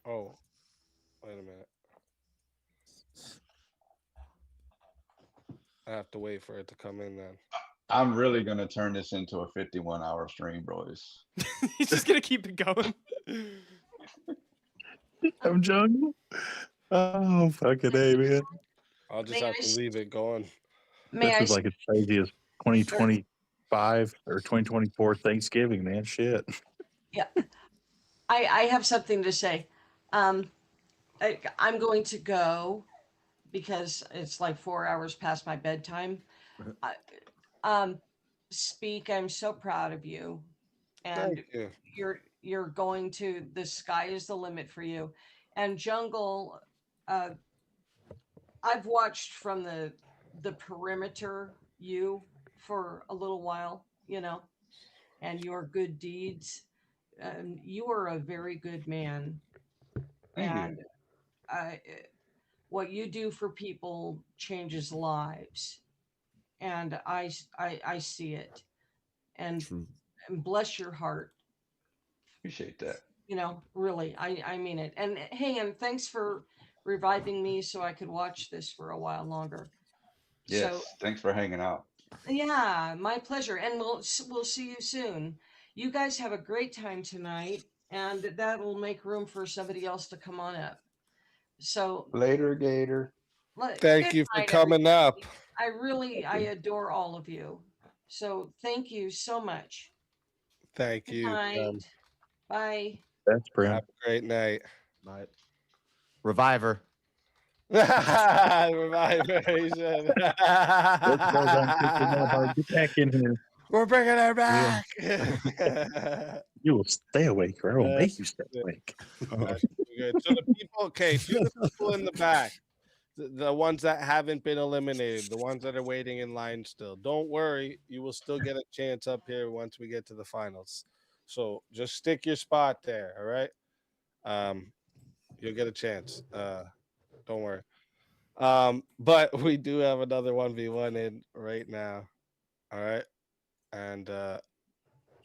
Oh, wait a minute. I have to wait for it to come in then. I'm really gonna turn this into a 51-hour stream, boys. He's just gonna keep it going. I'm jungle. Oh, fucking A, man. I'll just May have I to s- leave it going. May This I is like as crazy as 2025 or 2024 Thanksgiving, man. Shit. Yeah, I have something to say. I'm going to go because it's like 4 hours past my bedtime. Speak. I'm so proud of you, and Thank you. you're going to. The sky is the limit for you, and Jungle. I've watched from the perimeter you for a little while, and your good deeds. You are a very good man, Thank you. and what you do for people changes lives, and I see it, and, and bless your heart. Appreciate that. Really, I mean it. And hey, and thanks for reviving me so I could watch this for a while longer. Yes. So Thanks for hanging out. yeah, my pleasure, and we'll see you soon. You guys have a great time tonight, and that will make room for somebody else to come on up. So Later, Gator. Thank good you for night, coming up. I adore all of you. So thank you so much. Thank Good you. night. Bye. That's Have a great night. Night. Reviver. Reviver, he said. Let's go down, get back in here. We're bringing her back. You will stay awake, or I will make you stay awake. That's good. So the people, okay, to the people in the back, the ones that haven't been eliminated, the ones that are waiting in line still, don't worry, you will still get a chance up here once we get to the finals. So just stick your spot there, all right? You'll get a chance. Don't worry. But we do have another 1v1 in right now. All right. And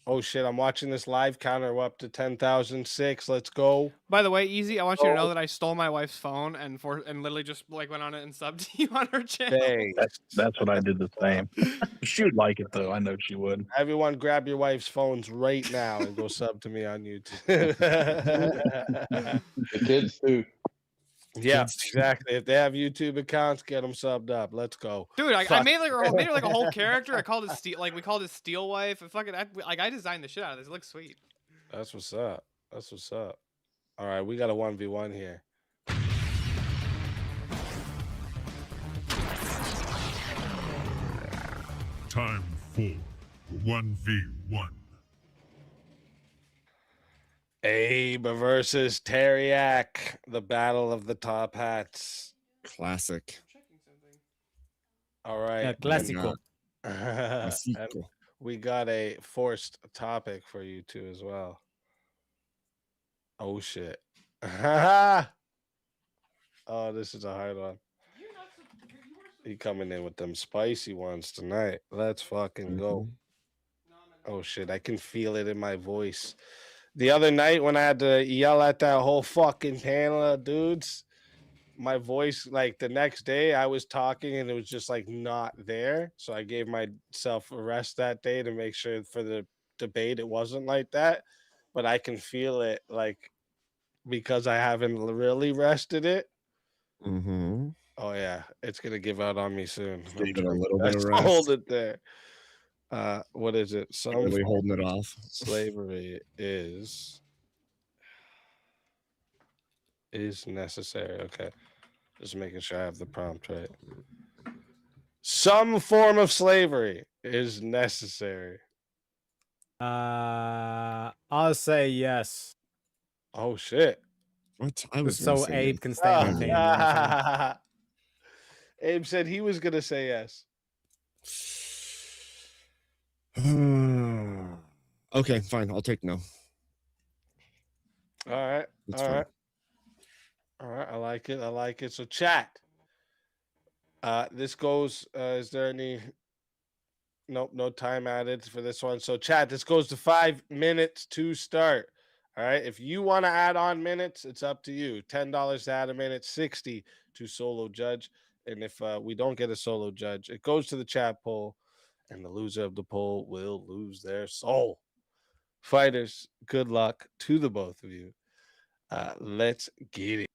oh shit, I'm watching this live counter. We're up to 10,006. Let's go. By the way, Easy, I want you to know that I stole my wife's phone and literally just like went on it and subbed you on her channel. That's what I did the same. She would like it though. I know she would. Everyone, grab your wife's phones right now and go sub to me on YouTube. The kids too. Yeah, exactly. If they have YouTube accounts, get them subbed up. Let's go, dude. I Fuck. made her like a whole character. I called it Steel. Like we called it Steel Wife. And fucking, I designed the shit out of this. It looks sweet. That's what's up. That's what's up. All right, we got a 1v1 here. Time for 1v1. Abe versus Teriak, the battle of the top hats. Classic. All right. Yeah, clásico. And we got a forced topic for you two as well. Oh shit. Oh, this is a hard one. He coming in with them spicy ones tonight. Let's fucking go. Oh shit, I can feel it in my voice. The other night when I had to yell at that whole fucking panel of dudes, my voice, like the next day I was talking and it was just like not there. So I gave myself a rest that day to make sure for the debate it wasn't like that. But I can feel it like because I haven't really rested it. Mm-hmm. Oh yeah, it's gonna give out on me soon. Give it a little bit of Hold rest. it there. What is it? Some Really form holding it off. slavery is necessary. Okay, just making sure I have the prompt right. Some form of slavery is necessary. I'll say yes. Oh shit! What? I was so Abe can stay on the team. You know what I'm saying? Abe said he was gonna say yes. Okay, fine. I'll take no. All right. That's all fine. right. All right. I like it. I like it. So chat. This goes. Is there any? Nope. No time added for this one. So chat. This goes to 5 minutes to start. All right. If you want to add on minutes, it's up to you. $10 to add a minute. 60 to solo judge. And if we don't get a solo judge, it goes to the chat poll, and the loser of the poll will lose their soul. Fighters, good luck to the both of you. Let's get it.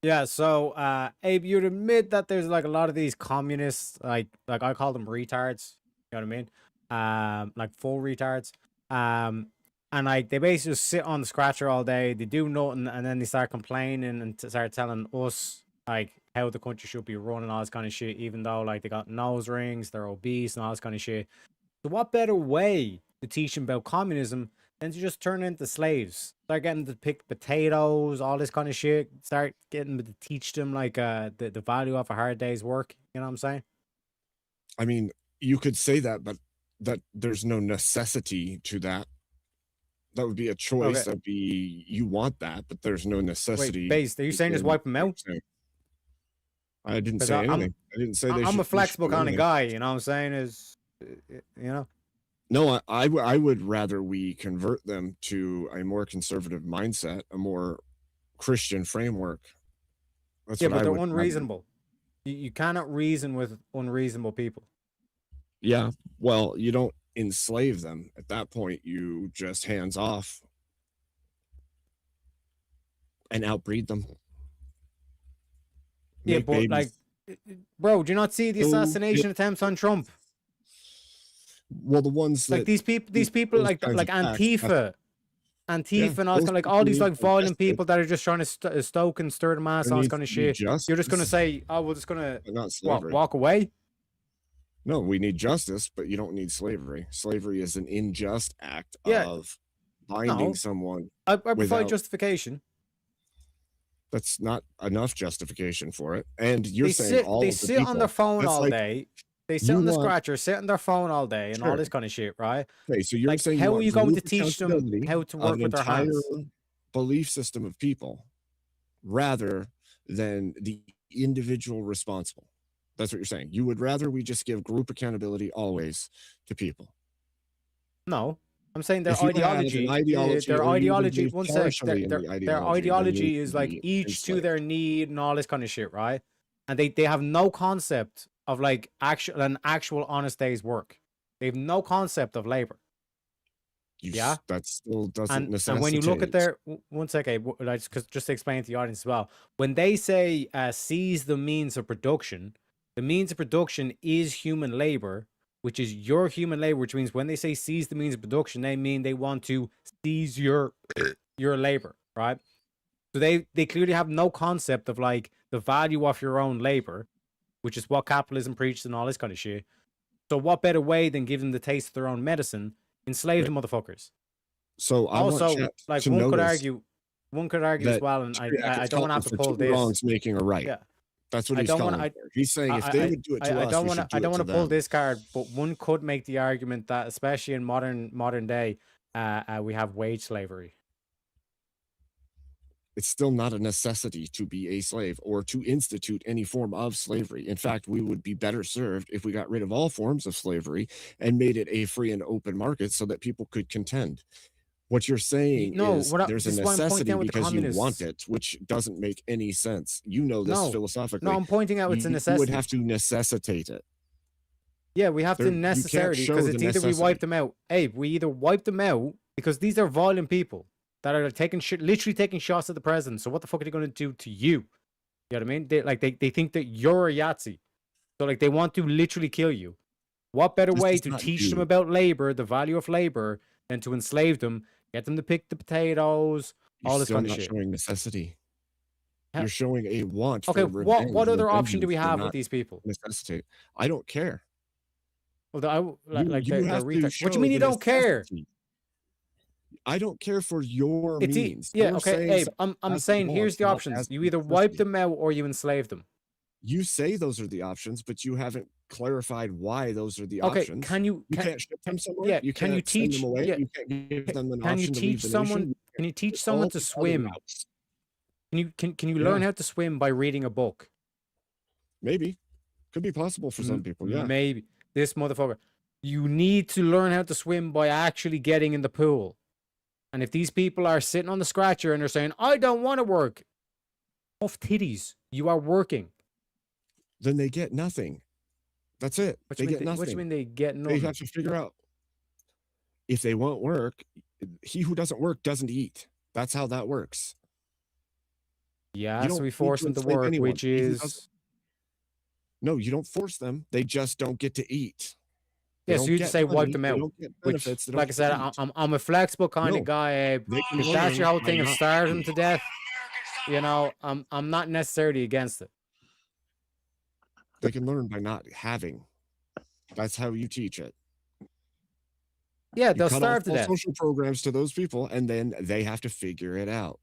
Yeah, so Abe, you'd admit that there's like a lot of these communists, like I call them retards, you know what I mean? Like full retards. And like they basically just sit on the scratcher all day, they do nothing, and then they start complaining and start telling us like how the country should be run and all this kind of shit, even though like they got nose rings, they're obese and all this kind of shit. So what better way to teach them about communism than to just turn into slaves? Start getting to pick potatoes, all this kind of shit. Start getting to teach them like the value of a hard day's work. You know what I'm saying? I mean, you could say that, but that there's no necessity to that. That would be a choice. Okay. That'd be you want that, but there's no necessity. Wait, Base, are you saying just wipe them out? I didn't 'Cause say I'm- anything. I didn't say they I'm should. a flexible they should do kind of anything. guy. You know what I'm saying? Is you know. No, I would rather we convert them to a more conservative mindset, a more Christian framework. That's Yeah, what but I they're would rather. unreasonable. You cannot reason with unreasonable people. Yeah, well, you don't enslave them. At that point, you just hands off and outbreed them. Yeah, Make but babies. like, bro, do you not see the Oh, assassination yeah. attempts on Trump? Well, the ones Like that these people those like kinds of acts, Antifa, Yeah, and all this those kind of like people all these need like to be violent arrested. people that are just trying to stoke and stir the mass, There all this needs kind of to be shit. You're just gonna justice. say, oh, we're just gonna But not what, slavery. walk away? No, we need justice, but you don't need slavery. Slavery is an unjust act Yeah. of binding No. someone. I provide without- justification. That's not enough justification for it. And you're They saying sit, all they of the sit on people. their phone That's all like, day. They sit you on the want- scratcher, sit on their phone all day, and all Sure. this kind of shit, right? Okay, so you're Like, saying how are want you going group to teach them accountability how to of work an with their entire hands? belief system of people rather than the individual responsible. That's what you're saying. You would rather we just give group accountability always to people. No, I'm saying their If you have an ideology, ideology their or you ideology. believe One sec, partially in the their ideology, then you ideology is should like be each to enslaved. their need and all this kind of shit, right? And they have no concept of like an actual honest day's work. They have no concept of labor. Yeah, that still doesn't and when you look at necessitate. their one second, like just to explain to the audience as well, when they say seize the means of production, the means of production is human labor, which is your human labor, which means when they say seize the means of production, they mean they want to seize your labor, right? So they clearly have no concept of like the value of your own labor, which is what capitalism preaches and all this kind of shit. So what better way than give them the taste of their own medicine, enslave the motherfuckers? So I Also, want chat like to one could notice argue as that well, and I don't want to have to for pull two this. wrongs making a right. Yeah. That's what I he's don't calling want for. He's saying if they would do it to us, we should do I it don't to want to pull them. this card, but one could make the argument that, especially in modern day, we have wage slavery. It's still not a necessity to be a slave or to institute any form of slavery. In fact, we would be better served if we got rid of all forms of slavery and made it a free and open market so that people could contend. What you're saying is there's a necessity because you want it, which doesn't make any sense. You know this philosophically. No, I'm pointing out it's a You necessity. would have to necessitate it. Yeah, we have to You can't necessarily, show because the it's either we necessity. wipe them out. Hey, we either wipe them out because these are violent people that are taking shit, literally taking shots at the president. So what the fuck are they going to do to you? You know what I mean? They think that you're a Yahtzee, so like they want to literally kill you. What better way is to not teach you. them about labor, the value of labor, than to enslave them, get them to pick the potatoes, You're all this still kind of not shit? showing necessity. Ha- You're showing a want Okay, for revenge. what other and option do we vengeance, have not with these people? necessitate. I don't care. Well, like You they're have to retards. What do show you mean you the don't care? necessity. I don't care for your It's means. yeah, You're okay, saying Abe. something I'm as a saying want, here's the not options. as You a either wipe necessity. them out or you enslave them. You say those are the options, but you haven't clarified why those are the Okay, options. can you can't ship them somewhere. yeah, You can can't you send teach them away. yeah, You can't give them an can you option to leave teach the someone nation. can you teach It's someone all to these other swim? routes. Can you Yeah. learn how to swim by reading a book? Maybe. Could be possible for some people. Yeah. Maybe. This motherfucker. You need to learn how to swim by actually getting in the pool. And if these people are sitting on the scratcher and they're saying, I don't want to work, off titties, you are working. Then they get nothing. That's it. What They you mean get nothing. what you mean they get They nothing? have to figure out if they won't work. He who doesn't work doesn't eat. That's how that works. Yeah, You so don't we need force to them to enslave work, anyone. which He who doesn't- is No, you don't force them. They just don't get to eat. They yeah, so don't you get just say wipe money, them they out. don't get Which, benefits, they don't like I get said, to eat. I'm a flexible kind No, of guy, Abe. they can If that's your learn whole by thing of not starving having. them to death, you know, I'm not necessarily against it. They can learn by not having. That's how you teach it. Yeah, You they'll cut starve off to all death. social programs to those people, and then they have to figure it out.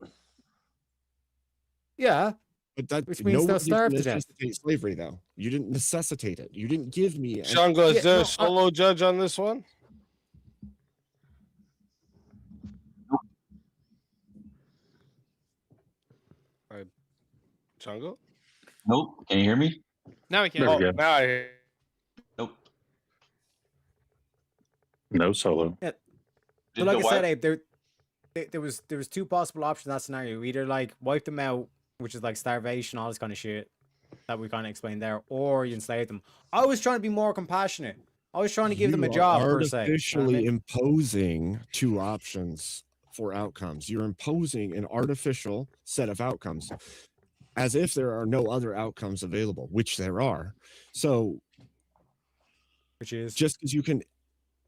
Yeah, But that which means they'll nobody starve can to death. necessitate slavery, though. You didn't necessitate it. You didn't give me. Shango, is Yeah, there no, a solo judge on this one? Shango? Nope. Can you hear me? Now we can. There we Oh, go. now I hear. Nope. No solo. Yeah. Did But like the I said, wipe- Abe, there was two possible options in that scenario. Either like wipe them out, which is like starvation, all this kind of shit that we kind of explained there, or you enslave them. I was trying to be more compassionate. I was trying to give them a You job are per se. You know what I artificially mean? imposing two options for outcomes. You're imposing an artificial set of outcomes as if there are no other outcomes available, which there are. So, which is just because you can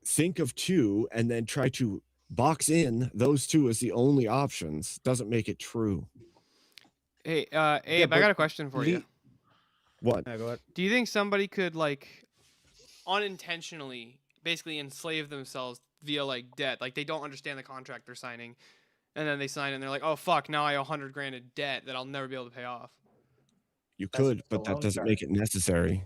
think of two and then try to box in those two as the only options doesn't make it true. Hey, Abe, I got a question for you. What? Yeah, go ahead. Do you think somebody could like unintentionally basically enslave themselves via like debt? Like they don't understand the contract they're signing, and then they sign it and they're like, "Oh fuck, now I owe 100 grand in debt that I'll never be able to pay off." You could, but that doesn't make it necessary.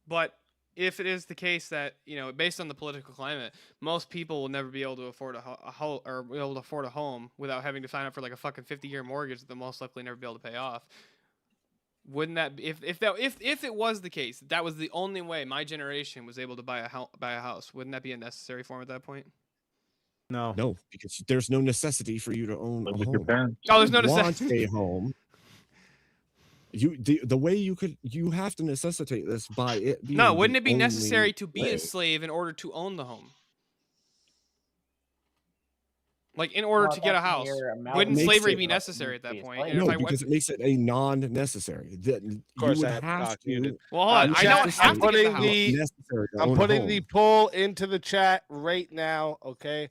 But if it is the case that, you know, based on the political climate, most people will never be able to afford a home without having to sign up for like a fucking 50-year mortgage that they'll most likely never be able to pay off. Wouldn't that be, if it was the case, that was the only way my generation was able to buy a house? Wouldn't that be a necessary form at that point? No, because there's no necessity for you to own a home. Oh, there's no You want necessity. a home. The way you have to necessitate this by it being No, wouldn't the it be necessary only to be way. a slave in order to own the home? Like in order to get a house, wouldn't Makes slavery it- be necessary at that point? And No, if I because it makes it a non-necessary. That you course would I have have Doc muted. to. Well, hold on. I Chat, don't have I'm to get the putting house. the necessary to I'm own a putting home. the poll into the chat right now. Okay.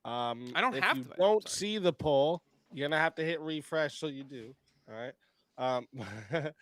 I don't if have you to. don't see the poll, you're gonna have to hit refresh so you do. All right.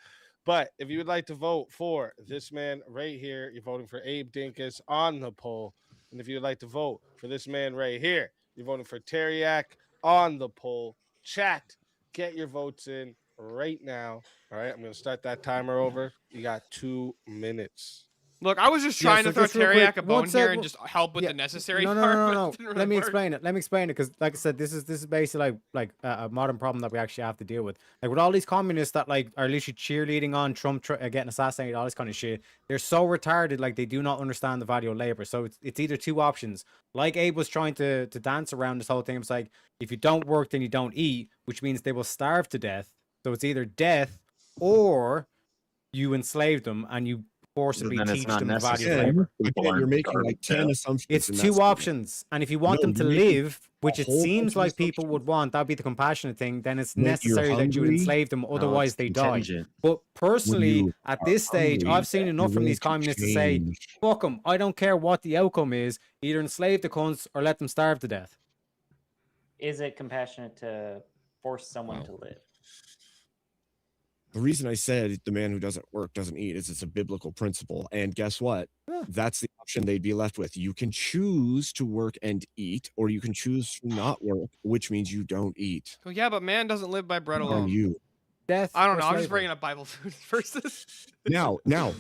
But if you would like to vote for this man right here, you're voting for Abe Dinkus on the poll. And if you would like to vote for this man right here, you're voting for Teriak on the poll. Chat, get your votes in right now. All right, I'm gonna start that timer over. You got 2 minutes. Look, I was just Yeah, trying so to throw just real Teriak quick, a bone one sec, here and one- just help with yeah, the necessary no, part. no, but no, it didn't no. really Let me work. explain it. Let me explain it because, like I said, this is basically like a modern problem that we actually have to deal with. Like with all these communists that like are literally cheerleading on Trump getting assassinated, all this kind of shit. They're so retarded, like they do not understand the value of labor. So it's either two options. Like Abe was trying to dance around this whole thing. It's like if you don't work, then you don't eat, which means they will starve to death. So it's either death or you enslave them and you forcibly then it's teach not them the value of necessary. labor. Again, you're making like 10 assumptions. It's in that two statement. options, and if you want No, them to you're making live, which a it whole seems bunch of like people would want, that'd be the compassionate thing. Then it's When you're necessary that you would hungry, enslave them, otherwise they die. contingent. But personally, you at are this stage, hungry, I've seen you're enough from willing these to communists to say, change. "Fuck them! I don't care what the outcome is. Either enslave the cunts or let them starve to death." Is it compassionate to force someone to live? The reason I said the man who doesn't work doesn't eat is it's a biblical principle. And guess what? That's the option they'd be left with. You can choose to work and eat, or you can choose to not work, which means you don't eat. Well, yeah, but man doesn't live by bread On alone. you. Death. I don't or know. I'm just slavery. bringing up Bible verses. Now,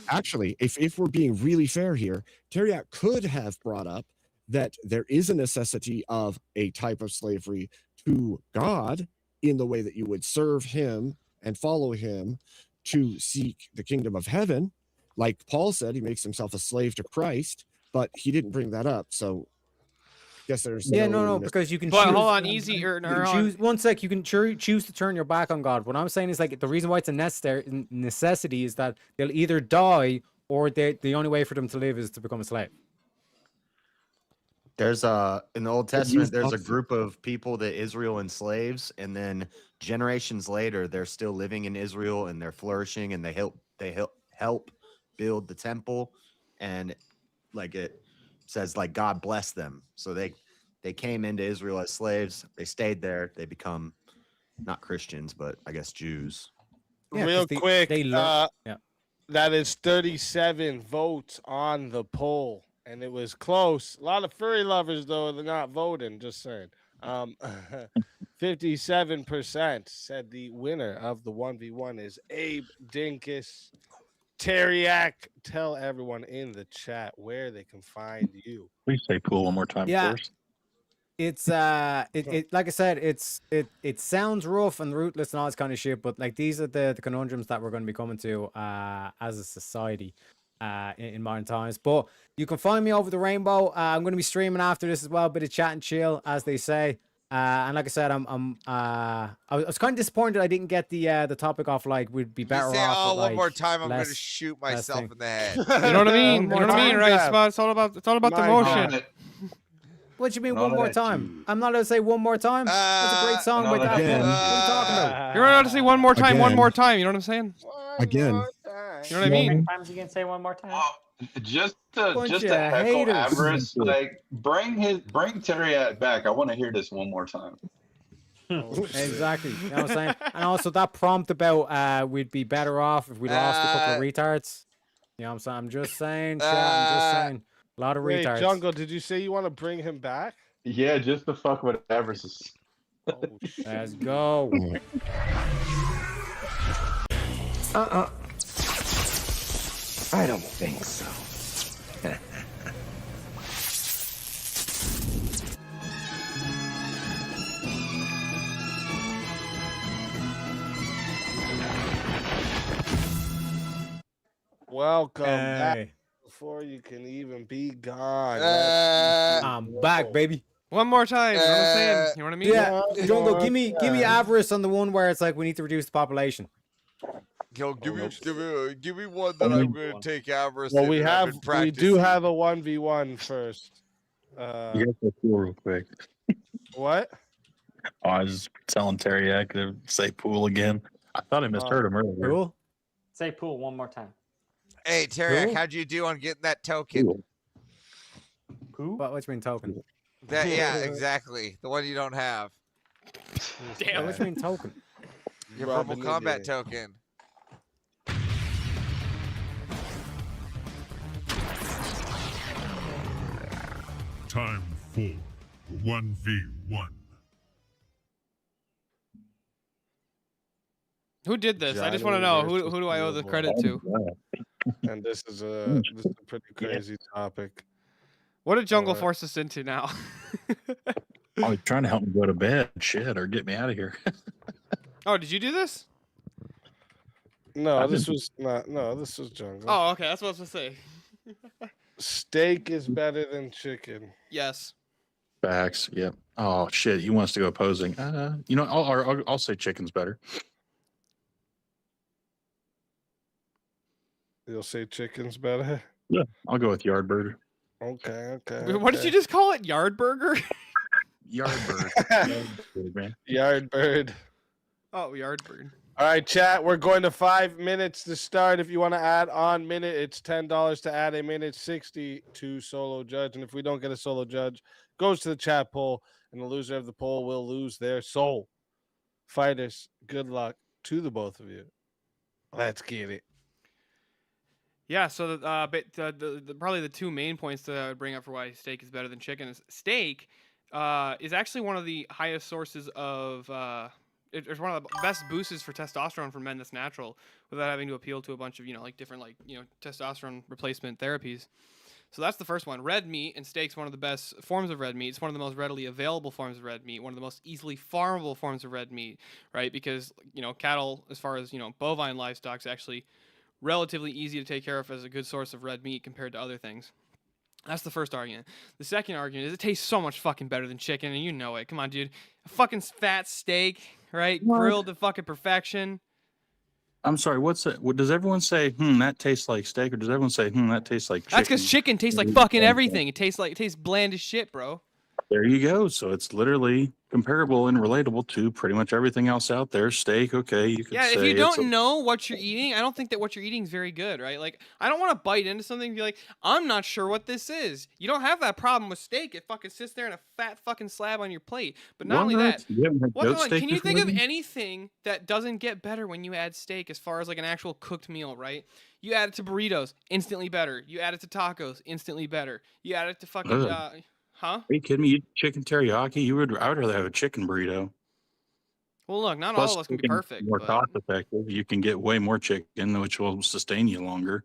actually, if we're being really fair here, Teriak could have brought up that there is a necessity of a type of slavery to God in the way that you would serve him and follow him to seek the kingdom of heaven. Like Paul said, he makes himself a slave to Christ, but he didn't bring that up. So I guess there's No, because you can But choose. hold on, easy or You can on. choose one sec. You can choose to turn your back on God. What I'm saying is like the reason why it's a necessity is that they'll either die or the only way for them to live is to become a slave. There's in the Old use Testament, there's a options. group of people that Israel enslaves, and then generations later, they're still living in Israel and they're flourishing, and they help build the temple, and like it says, like God blessed them. So they came into Israel as slaves, they stayed there, they become not Christians, but I guess Jews. Yeah, 'cause Real quick, they learn. Yeah. that is 37 votes on the poll, and it was close. A lot of furry lovers, though, they're not voting. Just saying. 57% said the winner of the 1v1 is Abe Dinkus. Teriak, tell everyone in the chat where they can find you. Please say pool one more time Yeah. first. It's it like I said, it sounds rough and rootless and all this kind of shit, but like these are the conundrums that we're going to be coming to as a society in modern times. But you can find me over the rainbow. I'm going to be streaming after this as well, bit of chat and chill, as they say. And like I said, I was kind of disappointed I didn't get the topic off. Like we'd be better Say, off. oh, with, one like, more time, I'm going to less- shoot less myself thing. in the head. You know what I mean? You know what I mean, right? It's all about the motion. What you mean None one of more that time? I'm not allowed to say one more time. That's a great song by Daft Punk. What are you talking about? You're allowed to say one more time, one Again. more time. You know what I'm saying? Again, You know what I mean? How many times you can say one more time? Just Bunch to of heckle haters. Avarice, like bring Teriak back. I want to hear this one more time. Exactly. You know what I'm saying? And also that prompt about we'd be better off if we lost a couple of retards. You know what I'm saying? I'm just saying, chat, I'm just saying. A lot of Wait, retards. Jungle, did you say you want to bring him back? Yeah, just to fuck with Avarice. Let's go. I don't think so. Welcome back. Hey. Before you can even be gone. I'm back, baby. One more time. You know what I'm saying? You know what I mean? Yeah, Jungle, give me avarice on the one where it's like we need to reduce the population. Yo, give me one that I'm gonna take avarice. Well, in we and I've have been we do practicing. have a 1v1 first. You guys go pool real quick. What? Oh, I was telling Terry I could say pool again. I thought I misheard him earlier. Pool? Say pool one more time. Hey, Terry, Who? how'd you do on getting that token? Who? What do you mean token? That yeah, exactly. The one you don't have. Damn. What do you mean token? Your Rubbing verbal it combat in. token. Time for 1v1. Who did this? I just want to know who do I owe the credit to? And this is a pretty crazy topic. What did Jungle force us into now? Oh, he's trying to help me go to bed, shit, or get me out of here. Oh, did you do this? No, I've this been- was not. No, this was jungle. Oh, okay. That's what I was gonna say. Steak is better than chicken. Yes. Facts. Yep. Oh shit, he wants to go opposing. You know, I'll say chicken's better. You'll say chicken's better. Yeah, I'll go with Yardbird. Okay. What did you just call it? Yard burger? Yardbird. Yardbird, man. Yard bird. Oh, yard bird. All right, chat. We're going to 5 minutes to start. If you want to add on minute, it's $10 to add a minute. 60 to solo judge, and if we don't get a solo judge, goes to the chat poll, and the loser of the poll will lose their soul. Fighters, good luck to the both of you. Let's get it. Yeah, so the probably the two main points that I would bring up for why steak is better than chicken is steak is actually one of the highest sources of it's one of the best boosts for testosterone for men that's natural without having to appeal to a bunch of different testosterone replacement therapies. So that's the first one. Red meat and steak's one of the best forms of red meat. It's one of the most readily available forms of red meat, one of the most easily farmable forms of red meat, right? Because cattle, as far as bovine livestock, is actually relatively easy to take care of as a good source of red meat compared to other things. That's the first argument. The second argument is it tastes so much fucking better than chicken, and you know it. Come on, dude. A fucking fat steak, right? What? Grilled to fucking perfection. I'm sorry. What's that? What does everyone say? That tastes like steak, or does everyone say, that tastes like chicken? That's because chicken tastes like fucking everything. It tastes bland as shit, bro. There you go. So it's literally comparable and relatable to pretty much everything else out there. Steak, okay, you could Yeah, say if you it's don't know what you're eating, I don't think that what you're eating is very good, right? Like, I don't want to bite into something and be like, I'm not sure what this is. You don't have that problem with steak. It fucking sits there in a fat fucking slab on your plate. But not only that, You haven't had goat steak can you before, think of then? anything that doesn't get better when you add steak as far as like an actual cooked meal, right? You add it to burritos, instantly better. You add it to tacos, instantly better. You add it to fucking, Ugh. huh? Are you kidding me? You eat chicken teriyaki? I would rather have a chicken burrito. Well, look, not Plus, all of us can be chicken's perfect, more but cost effective. You can get way more chicken, which will sustain you longer.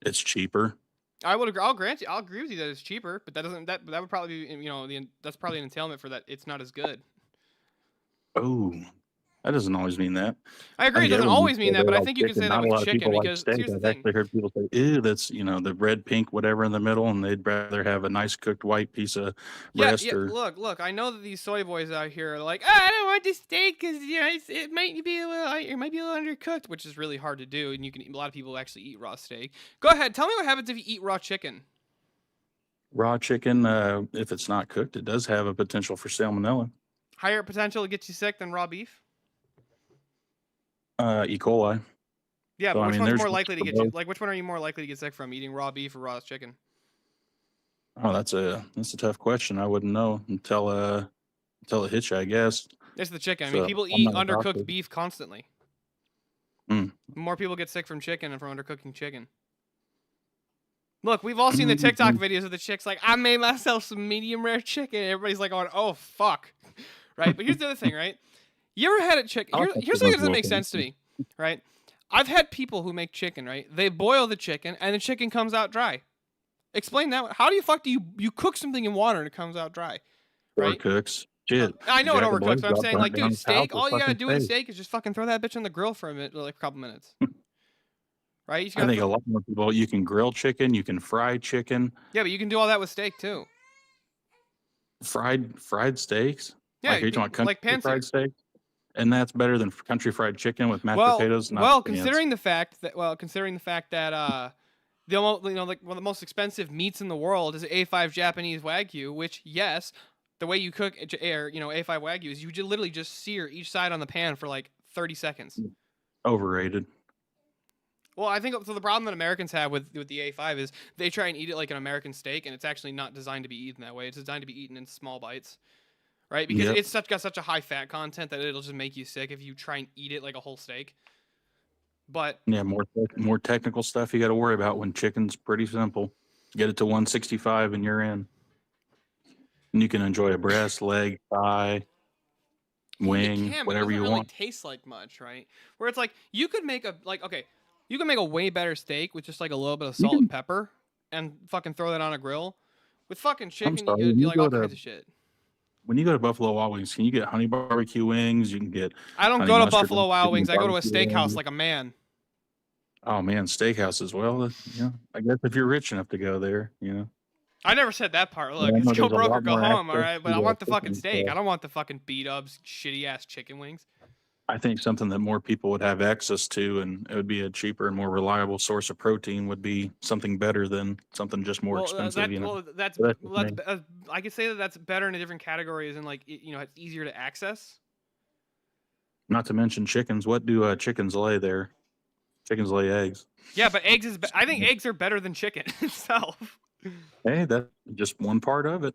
It's cheaper. I would agree. I'll agree with you that it's cheaper, but that would probably be that's probably an entailment for that. It's not as good. Oh, that doesn't always mean that. I agree. It think doesn't everyone always say mean that, they but I like think you could chicken. say that Not a with lot of chicken people like because steak. here's the I've thing. actually heard people say, "Ew, that's the red, pink, whatever in the middle," and they'd rather have a nice cooked white piece of breast Yeah. or Look. I know that these soy boys out here are like, I don't want this steak because it might be a little undercooked, which is really hard to do, and a lot of people actually eat raw steak. Go ahead, tell me what happens if you eat raw chicken. raw chicken. If it's not cooked, it does have a potential for salmonella. Higher potential to get you sick than raw beef. E. coli. Yeah, So, but I which mean, one's there's more risk likely to for get you? both. Like, which one are you more likely to get sick from? Eating raw beef or raw chicken? Oh, that's a tough question. I wouldn't know until it hits you, I guess. It's the chicken. I So, mean, people I'm eat not a doctor. undercooked beef constantly. Mm. More people get sick from chicken than from undercooking chicken. Look, we've all seen the TikTok videos of the chicks like, I made myself some medium rare chicken. Everybody's like, oh, fuck. Right? But here's the other thing, right? You ever had a chicken? Here's something that doesn't make sense to me, right? I've had people who make chicken, right? They boil the chicken and the chicken comes out dry. Explain that. How do you cook something in water and it comes out dry? Right? Overcooks. Shit. I know it Jack of overcooks, Blades but I'm got saying, burnt like, down dude, his house. steak, It's all you gotta fucking do with a steak. steak is just fucking throw that bitch on the grill for a minute, like a couple minutes. right? You I think a lot more people. You can grill chicken. You can fry chicken. Yeah, but you can do all that with steak too. Fried steaks. Yeah, Like, are you talking about like country pan fried steak? And that's better than country fried chicken with mashed potatoes. Not Well, opinions. considering the fact that the like one of the most expensive meats in the world is A5 Japanese Wagyu, which yes, the way you cook A5 Wagyu is you literally just sear each side on the pan for like 30 seconds. Overrated. Well, I think so. The problem that Americans have with the A5 is they try and eat it like an American steak, and it's actually not designed to be eaten that way. It's designed to be eaten in small bites, right? Because Yep. it's got such a high fat content that it'll just make you sick if you try and eat it like a whole steak. But Yeah, more technical stuff you got to worry about when chicken's pretty simple. Get it to 165 and you're in. And you can enjoy a breast, leg, thigh, wing, you can, but whatever it you doesn't really want. taste like much, right? Where it's like you could make you can make a way better steak with just like a little bit of salt and pepper, and fucking throw that on a grill. With fucking chicken, sorry, you when do you like go all to- kinds of shit. When you go to Buffalo Wild Wings, can you get honey barbecue wings? You can get. I don't honey go to mustard Buffalo Wild chicken Wings. I go to a barbecue steakhouse wings. like a man. Oh man, steakhouse as well. Yeah, I guess if you're rich enough to go there, I never said that part. Look, Yeah, I it's know go there's a broke or lot go more home, all access right? But to I want the chicken fucking steak. stuff. I don't want the fucking beat up, shitty ass chicken wings. I think something that more people would have access to, and it would be a cheaper and more reliable source of protein, would be something better than something just more expensive. I could say that that's better in a different category, as in like it's easier to access. Not to mention chickens. What do chickens lay there? Chickens lay eggs. Yeah, but eggs is. I think eggs are better than chicken itself. Hey, that's just one part of it.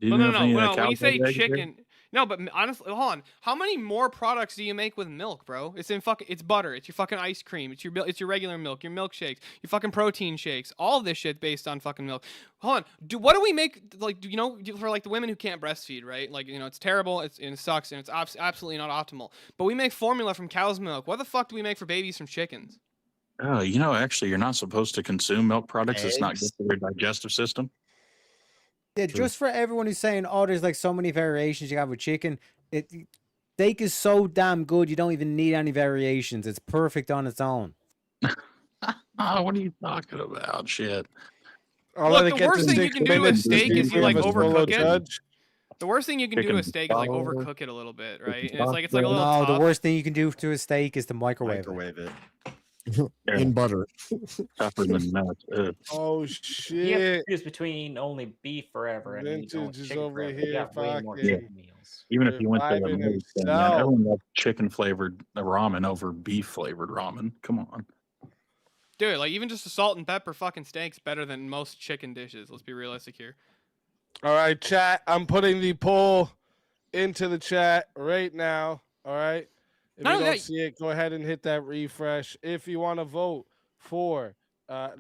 Do you No, know no, if any no. of When the you cows say lay eggs there? chicken, no, but honestly, hold on. How many more products do you make with milk, bro? It's butter. It's your fucking ice cream. It's your regular milk. Your milkshakes. Your fucking protein shakes. All of this shit based on fucking milk. Hold on. What do we make? Like, for like the women who can't breastfeed, right? Like, it's terrible. It sucks, and it's absolutely not optimal. But we make formula from cow's milk. What the fuck do we make for babies from chickens? Oh, actually, you're not supposed to consume milk products. It's not good for your digestive system. Yeah, just for everyone who's saying, oh, there's like so many variations you have with chicken. Steak is so damn good, you don't even need any variations. It's perfect on its own. Oh, what are you talking about? Shit. Look, the worst thing you can do to a steak is you like overcook it. The worst thing you can do to a steak is like overcook it a little bit, right? And it's like a little tough. No, the worst thing you can do to a steak is to microwave it. In butter. Tougher than nuts. Oh You have to shit! choose between only beef forever and then Vintage is chicken over forever. You here got way more fucking chicken meals. Even if you went to reviving the himself. everyone loves chicken flavored ramen over beef flavored ramen. Come on. Dude, like even just a salt and pepper fucking steak's better than most chicken dishes. Let's be realistic here. All right, chat. I'm putting the poll into the chat right now. All right. If Not you only don't that- see it, go ahead and hit that refresh. If you want to vote for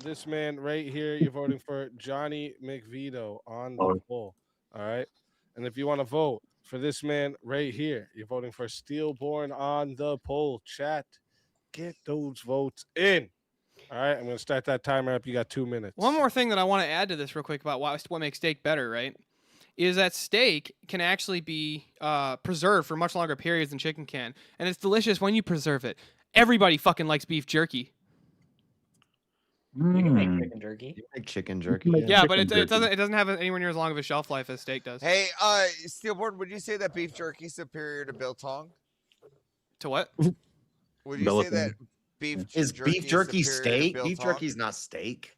this man right here, you're voting for Johnny McVito on the poll. All right. And if you want to vote for this man right here, you're voting for Steelborn on the poll. Chat, get those votes in. All right. I'm going to start that timer up. You got 2 minutes. One more thing that I want to add to this real quick about what makes steak better, right? Is that steak can actually be preserved for much longer periods than chicken can. And it's delicious when you preserve it. Everybody fucking likes beef jerky. You can make chicken jerky. You make chicken jerky. Yeah, but it doesn't have anywhere near as long of a shelf life as steak does. Hey, Steelborn, would you say that beef jerky is superior to biltong? To what? Would you say that beef Is beef jerky superior to steak? Beef biltong? jerky's not steak.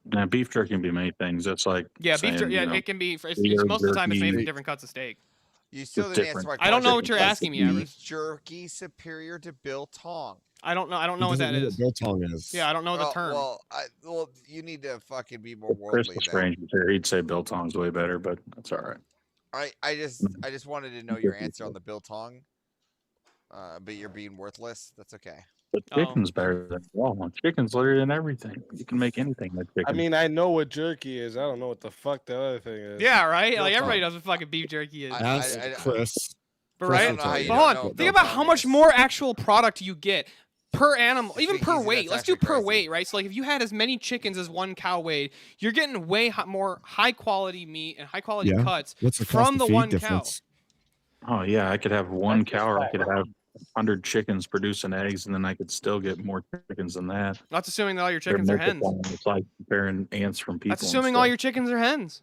Now, beef jerky can be many things. That's like It can be. Most of the time, it's made from different cuts of steak. You still It's didn't answer my different. question. I don't know what you're asking me, Evers. Beef jerky superior to biltong? I don't know. I don't know what that is. Biltong is. Yeah, I don't know the term. Well, you need to fucking be more Chris worldly. was strange here. He'd say biltong's way better, but that's all right. I just wanted to know your answer on the biltong. But you're being worthless. That's okay. But chicken's better than chicken's better than everything. You can make anything with chicken. I mean, I know what jerky is. I don't know what the fuck the other thing is. Yeah, right. Like Biltong. everybody knows what fucking beef jerky is. Chris. But Chris right? will tell you. But hold on. Think about how much more actual product you get per animal, even per weight. Let's do per weight, right? So like if you had as many chickens as one cow weighed, you're getting way more high quality meat and high quality cuts What's the cost from of the feed one difference? Oh yeah, I could have one cow, or I could have 100 chickens producing eggs, and then I could still get more chickens than that. That's assuming that all your They're chickens are hens. multiplying. It's like comparing ants from people. That's and assuming all stuff. your chickens are hens.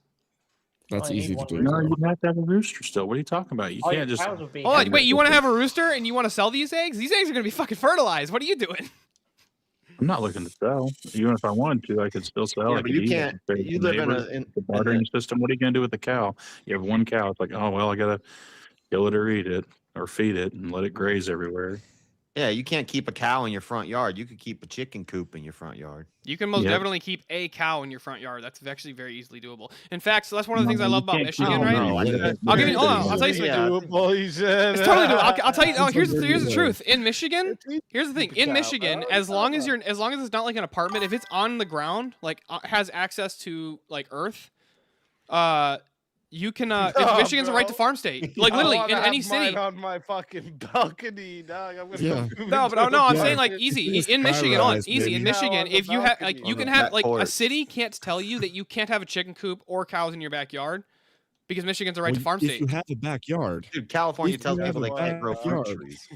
That's easy to do. No, you have to have a rooster still. What are you talking about? You can't just. Hold on, wait, you want to have a rooster and you want to sell these eggs? These eggs are going to be fucking fertilized. What are you doing? I'm not looking to sell. Even if I wanted to, I could still sell. Yeah, I but could you eat it. can't- Trade you with live in neighbors. a- in- the bartering system. What are you going to do with the cow? You have one cow. It's like, oh well, I gotta kill it or eat it or feed it and let it graze everywhere. Yeah, you can't keep a cow in your front yard. You could keep a chicken coop in your front yard. You can most Yep. definitely keep a cow in your front yard. That's actually very easily doable. In fact, so that's one of the things I No, love you about can't keep- Michigan, oh, right? no, I'll give you. Hold on, I'll tell you something. Doable, he said. It's totally doable. I'll tell you. Oh, here's the truth. In Michigan, here's the thing. In Michigan, as long as it's not like an apartment, if it's on the ground, like has access to like earth, you can. Michigan's a right to farm state. Like literally in any city. On my fucking balcony, dog. I'm gonna Yeah. No, but no, I'm Yeah. saying like easy It's in Michigan. Hold on, high-rise, easy in baby. Michigan. Cow on the If you have balcony. like, you On can the have back like a porch. city can't tell you that you can't have a chicken coop or cows in your backyard because Michigan's a right to farm If state. you have a backyard, Dude, California If tells you have people they a can't grow fruit backyard. trees.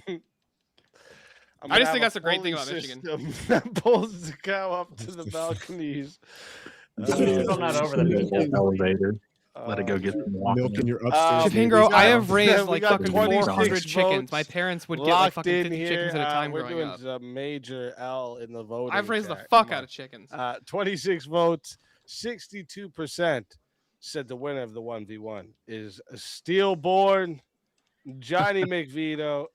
I'm I gonna just have think a that's a great thing pulley about Michigan. system that pulls the cow up to the balconies. Still not over the Michigan. Elevator. Let it go get some walk. milk in your upstairs. Chipingo, we I got- have raised we like got fucking 26 400 chickens. votes My parents would get like locked fucking in 50 here. chickens at a time We're growing doing up. a major L in the voting. I've raised the chat. fuck Come out on. of chickens. 26 votes, 62% said the winner of the 1v1 is Steelborn Johnny McVito.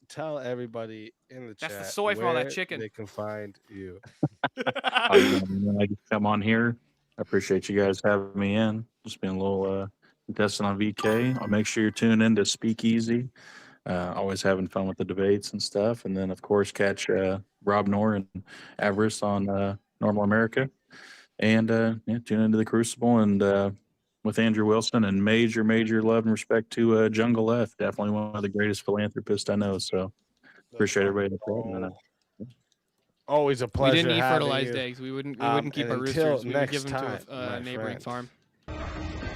Tell everybody in the chat That's the soy from all that where chicken. they can find you. I just come on here. I appreciate you guys having me in. Just been a little contestant on VK. I'll make sure you're tuning in to Speakeasy. Always having fun with the debates and stuff. And then, of course, catch Rob Knorr and Avarice on Normal America. And tune into the Crucible and with Andrew Wilson. And major love and respect to Jungle F. Definitely one of the greatest philanthropists I know. So appreciate everybody in Always a We pleasure. didn't eat having fertilized you. eggs. We wouldn't keep and our until roosters. We would next give them time, to a my neighboring friend. farm.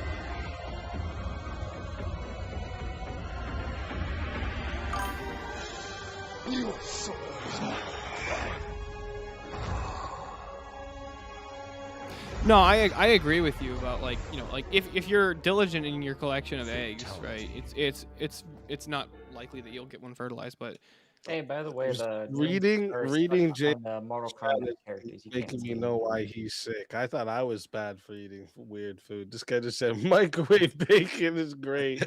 No, I agree with you about like like if you're diligent in your collection of eggs, right? It's not likely that you'll get one fertilized, but Hey, by the way, the reading Jay the Mortal Kombat characters. You can't making me see know them. why he's sick. I thought I was bad for eating weird food. This guy just said microwave bacon is great.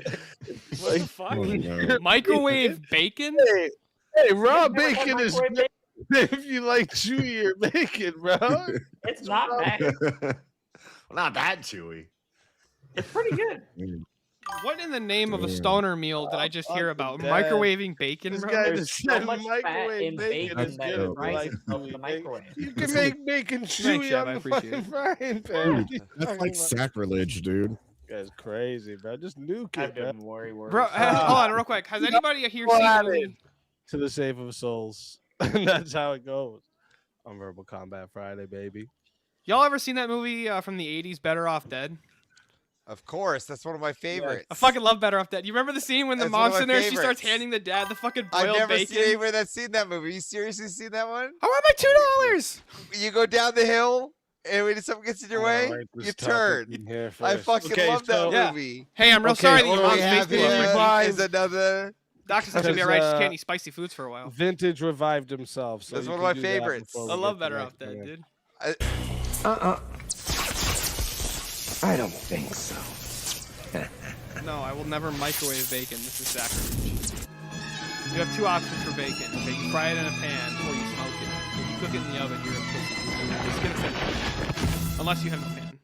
what the fuck? Oh, no. Microwave bacon? Hey, raw You've never had bacon is microwave good if you like chewier bacon, bro. It's not bad. Well, not that chewy. It's pretty good. What in the name of a stoner meal did I just hear about? dead. Microwaving bacon, This bro? guy There's just so said much fat microwave in bacon bacon is that good. it rises Like up in the microwave. you can make bacon chewy Chef, on I the appreciate fucking it. frying pan. Dude, that's like sacrilege, dude. That's crazy, bro. Just nuke I've it, bro. been worry worse. Bro, hold on real quick. Has anybody here seen the movie? To the save of souls. And that's how it goes. On Verbal Combat Friday, baby. Y'all ever seen that movie from the 80s, Better Off Dead? Of course, that's one of my favorites. I fucking love Better Off Dead. You remember the scene when the That's one of mom's my in there, she starts favorites. handing the dad the fucking I've boiled never bacon? seen anybody that's seen that movie. You seriously seen that one? I want my $2. You go down the hill, and when something gets in your way, Alright, this you topic turn. in here I first. fucking Okay, love that so- Yeah. movie. Hey, I'm real Okay, sorry that what your do mom's we makes have me here? eat. Revive- Is another. Doctor said she'll be alright. She can't eat uh, spicy foods for a while. Vintage revived himself. So That's you one can of my do that favorites. before we I get love to Better the Off next Dead, one. dude. I don't think so. No, I will never microwave bacon. This is sacrilege. You have two options for bacon. Okay, you fry it in a pan or you smoke it. If you cook it in the oven, you're a pussy. Just gonna say. Unless you have a pan.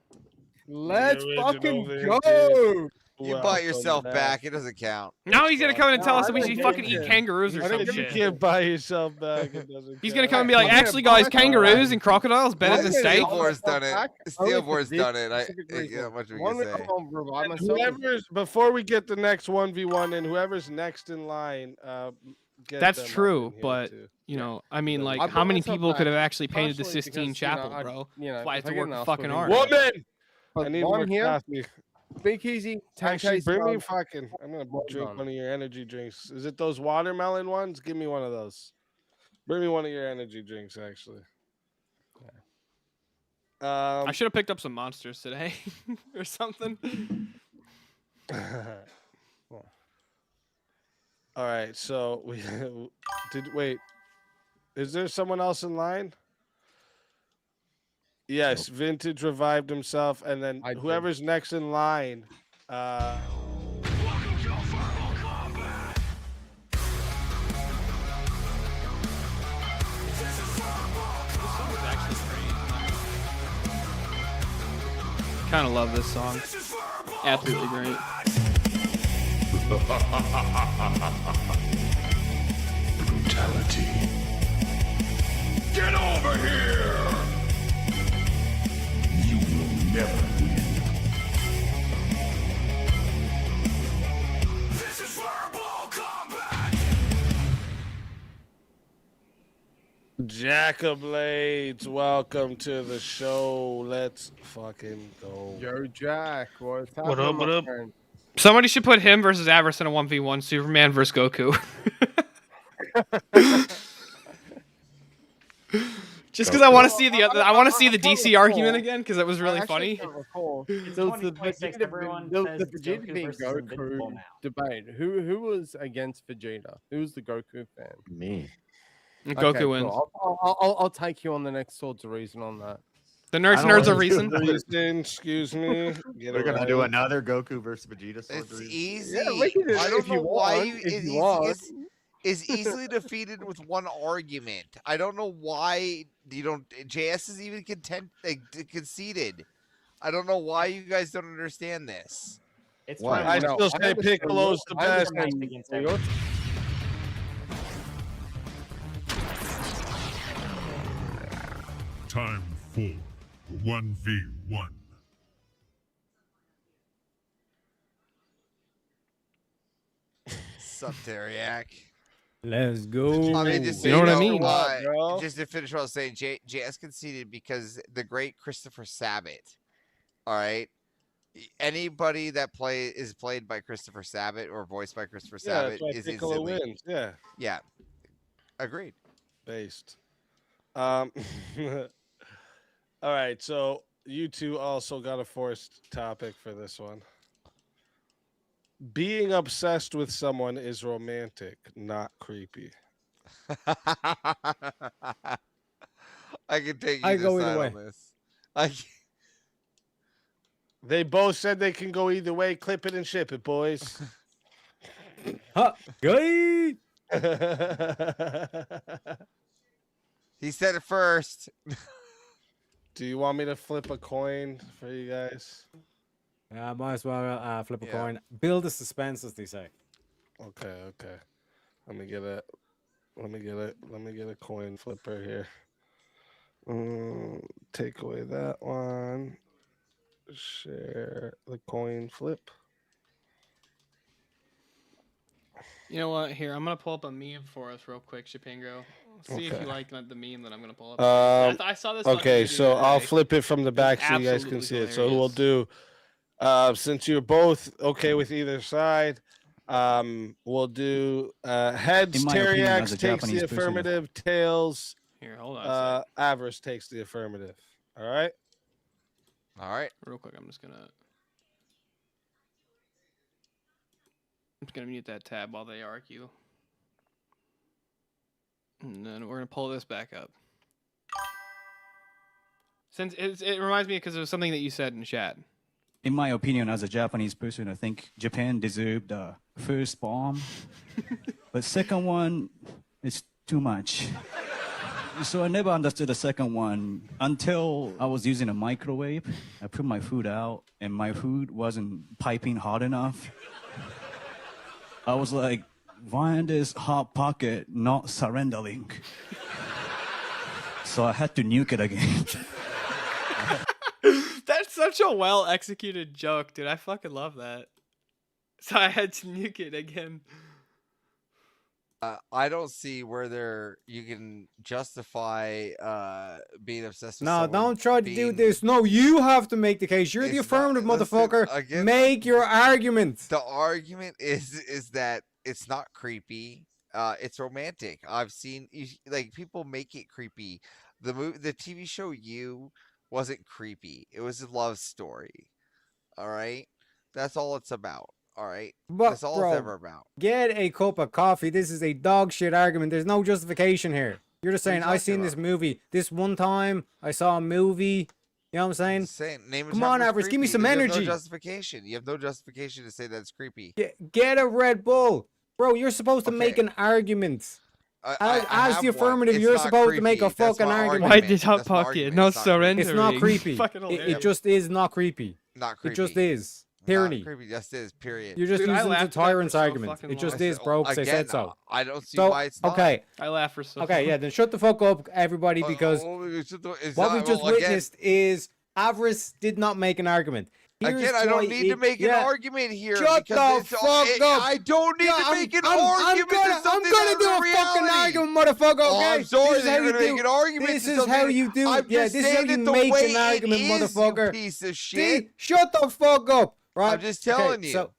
Let's The fucking original go. You Well, bought from yourself that. back. It doesn't count. Now he's gonna come in and tell us that we I should don't fucking get eat it. kangaroos or I some think you shit. can't buy yourself back. It doesn't He's count. gonna come and be like, Yeah, actually, buy guys, myself kangaroos back. and crocodiles better than Why steak. would I Steelboard's done it. back? Steelboard's done it. Specific Yeah, reason. much we One can week say. I'll revive And myself. whoever's before we get the next 1v1 and whoever's next in line, get That's them up true, in here but too. you know, I mean, like, I how brought many myself people could back have actually painted the partially Sistine because, you know, Chapel, I- bro? you know, That's why if it's I a get work an of Oscar fucking being art. there. Woman, I But need while more I'm here, coffee. Speakeasy. 10K Actually, bring me subs. fucking. I'm gonna Well drink done. one of your energy drinks. Is it those watermelon ones? Give me one of those. Bring me one of your energy drinks, actually. I should have picked up some monsters today or something. All right, so we did. Wait, is there someone else in line? Yes, Vintage revived himself, and then whoever's next in line. Kind of love this song. Absolutely great. Brutality. Get over here! You will never win. This is verbal combat! Jackablades, welcome to the show. Let's fucking go. Yo, Jack, what's happening? What up, my what up? friend? Somebody should put him versus Avarice in a 1v1. Superman versus Goku. Just because I want to see the other, I want to see the DC argument again because it was really funny. There was the Vegeta being Goku debate. Who was against Vegeta? Who was the Goku fan? Me. Goku wins. I'll take you on the next Swords of Reason on that. The nerds of reason. Excuse me. We're gonna do another Goku versus Vegeta. It's easy. Yeah, we can do it I don't if know you why want, you, if it's you easy- want. is easily defeated with one argument. I don't know why you don't. JS is even conceded. I don't know why you guys don't understand this. It's Why? fine. I still say Piccolo's the best. Time for 1v1. Sup, Teriak? Let's go. I mean, just so You know what I mean? just to finish what I was saying, JS conceded because the great Christopher Sabat. All right. Anybody that is played by Christopher Sabat or voiced by Christopher Yeah, Sabat that's why is Piccolo instantly wins. Yeah. Yeah. Agreed. Based. All right, so you two also got a forced topic for this one. Being obsessed with someone is romantic, not creepy. I can take I either go either side way. on this. They both said they can go either way. Clip it and ship it, boys. Huh, guy. He said it first. Do you want me to flip a coin for you guys? Might as well flip a coin. Build the suspense, as they say. Okay. Let me get a coin flipper here. Take away that one. Share the coin flip. You know what? Here, I'm gonna pull up a meme for us real quick, Shapingo. See if Okay. you like the meme that I'm gonna pull up. I saw this. Okay, fucking so video I'll today. flip it from the back so you guys can absolutely see it. So we'll do, since you're both okay with either side, we'll do heads. In my opinion, Teriax as a takes the Japanese person- affirmative. Tails. Here, hold on. a sec. Avarice takes the affirmative. All right. All right. Real quick, I'm just gonna mute that tab while they argue, and then we're gonna pull this back up. Since it reminds me because it was something that you said in chat. In my opinion, as a Japanese person, I think Japan deserved the first bomb, but second one is too much. So I never understood the second one until I was using a microwave. I put my food out, and my food wasn't piping hot enough. I was like, why is hot pocket not surrendering? So I had to nuke it again. That's such a well executed joke, dude. I fucking love that. So I had to nuke it again. I don't see where you can justify being obsessed with No, someone don't try to do being- this. No, you have to make the case. You're the It's not- affirmative listen, motherfucker. again, Make your argument. The argument is that it's not creepy. It's romantic. I've seen like people make it creepy. The TV show You wasn't creepy. It was a love story. All right, that's all it's about. All right, But, that's all bro, it's ever about. Get a cup of coffee. This is a dog shit argument. There's no justification here. You're just What are you saying, I talking seen this movie. This one time, I saw a movie. You know what I'm saying? Name a Come time on, it was Average. Give me creepy. some You have energy. no justification. You have no justification to say that it's creepy. Get a Red Bull. Bro, you're supposed to make an argument. I As have the one. affirmative, It's you're not supposed to make a creepy. That's fucking my argument. Why did Hot Pocket not surrender? It's not creepy. Fucking It hilarious. just is not creepy. Not It just creepy. is. Tyranny. Not creepy. Yes, it is. Period. You're just Dude, I using the laughed at that for tyrant's so argument. fucking It just long. is, bro, because they Again, said so. I don't see So, why it's not. okay. I laugh for so. Okay, yeah, then shut the fuck up, everybody, because what we just witnessed is Avarice did not make an argument. Here's Again, I why don't need to make an yeah. argument here. Shut because the it's fuck up. I don't need to make an argument. I'm gonna do a fucking argument, motherfucker. Oh, Okay? I'm sorry This is that how you're you gonna make do- an argument. This to is how something. you do. I'm Yeah, just this is how saying you it the make way an argument, it is, motherfucker. You piece of shit. See? Shut the fuck up. Right? I'm just telling you. So,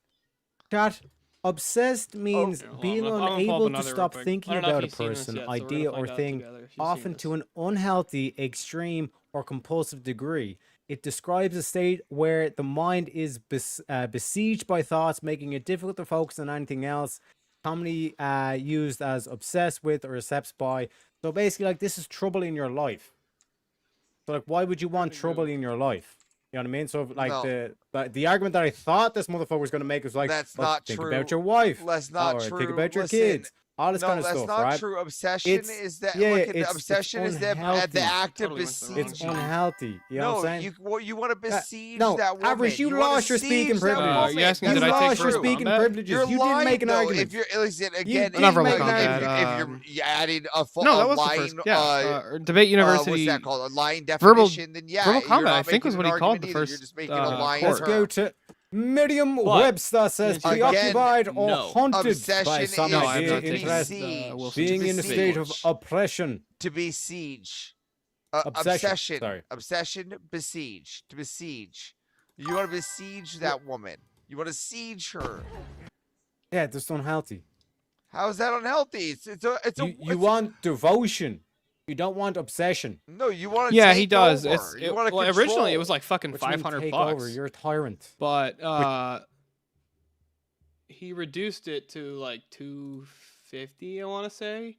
chat. Obsessed means being I'm gonna pull up unable to another stop real quick. thinking I don't know about a if you've seen this person, yet, so we're gonna idea, or find out thing, together if you've seen often to an unhealthy, extreme, or compulsive degree. It describes a state where the mind is besieged by thoughts, making it difficult to focus on anything else. Commonly used as obsessed with or obsessed by. So basically, like, this is trouble in your life. So, like, why would you want trouble in your life? You know what I mean? So, like, No. the argument that I thought this motherfucker was going to make was like, That's well, not think true. about your wife. That's not or true. Think about your Listen, kids. All this no, kind of that's stuff, not right? true. Obsession is that. yeah, look, it's obsession is the unhealthy. act of Totally went to the wrong besieging. It's unhealthy. You know what I'm saying? you want to besiege no, that woman. Average, you wanna lost your speaking siege that privileges. woman. you asking you did I take lost your Verbal speaking Combat? privileges. You're You lying, didn't make an though. argument. If you're listen You again, didn't make an Combat, argument. if you're adding a No, that a was the lying, first. Yeah, Debate what's University. that called? A lying Verbal- definition. Then yeah, Verbal you're Combat, not I think was making what an he called the argument either. first. You're just making a lying Let's term. go to Merriam-Webster says Again, preoccupied or no. haunted by Obsession some is idea, to interest, besiege. being To in a state of besiege. oppression. To besiege. Obsession, Obsession. sorry. Obsession. Besiege. To besiege. You want to besiege that woman. You want to siege her. Yeah, it's just unhealthy. How is that unhealthy? You want devotion. You don't want obsession. No, you want to. Yeah, take he does. Over. It's You wanna well, originally it control. was like fucking What do you mean $500 take bucks. over? You're a tyrant. But he reduced it to like $250, I want to say,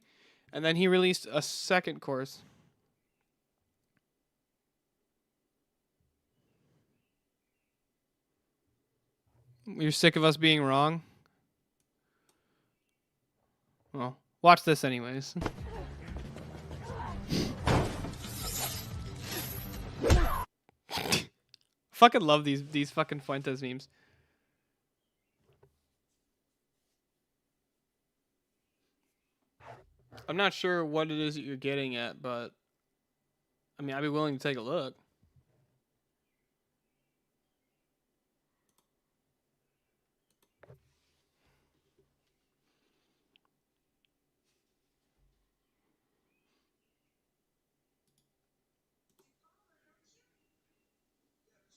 and then he released a second course. You're sick of us being wrong? Well, watch this anyways. Fucking love these fucking Fuentes memes. I'm not sure what it is that you're getting at, but I mean, I'd be willing to take a look.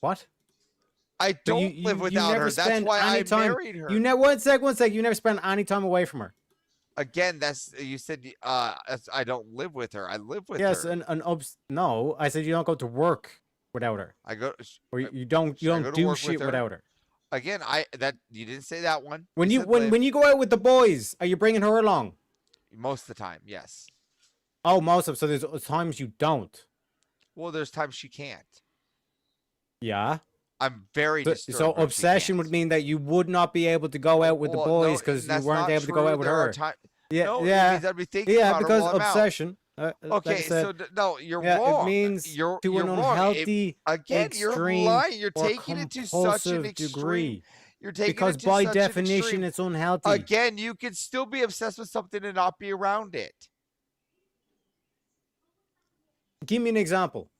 What? I don't live without her. That's why I married her. You never one sec. You never spend any time away from her. Again, that's you said. I don't live with her. I live with Yes, her. no. I said you don't go to work without her. I go. Or you don't Should I go to do work shit with her? without her. Again, you didn't say that one. When You you said when live. when you go out with the boys, are you bringing her along? Most of the time, yes. Oh, most of so there's times you don't. Well, there's times she can't. Yeah. I'm very disturbed. So when she obsession would mean that you would not be able to go out with the Well, boys no, because you that's weren't not able to go true. out with There are her. ti- Yeah, No, it yeah, means I'd be thinking yeah, about her because while I'm out. obsession. Okay, like I so said, no, you're yeah, wrong. it means you're to an wrong. It- unhealthy, again, you're extreme, lying. You're or taking it to such an compulsive extreme degree. You're taking Because it to by such an definition, extreme. it's unhealthy. Again, you can still be obsessed with something and not be around it. Give me an example.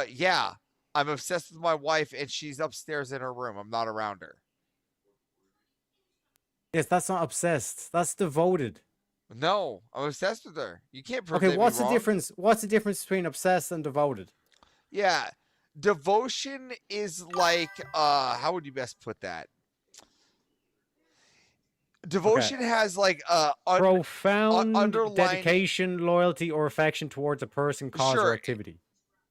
Yeah, I'm obsessed with my wife and she's upstairs in her room. I'm not around her. Yes, that's not obsessed. That's devoted. No, I'm obsessed with her. You can't prove Okay, me what's the wrong. difference? What's the difference between obsessed and devoted? Yeah, devotion is like how would you best put that? Devotion has like Profound underlying dedication, loyalty, or affection towards a person, cause, or Sure. activity.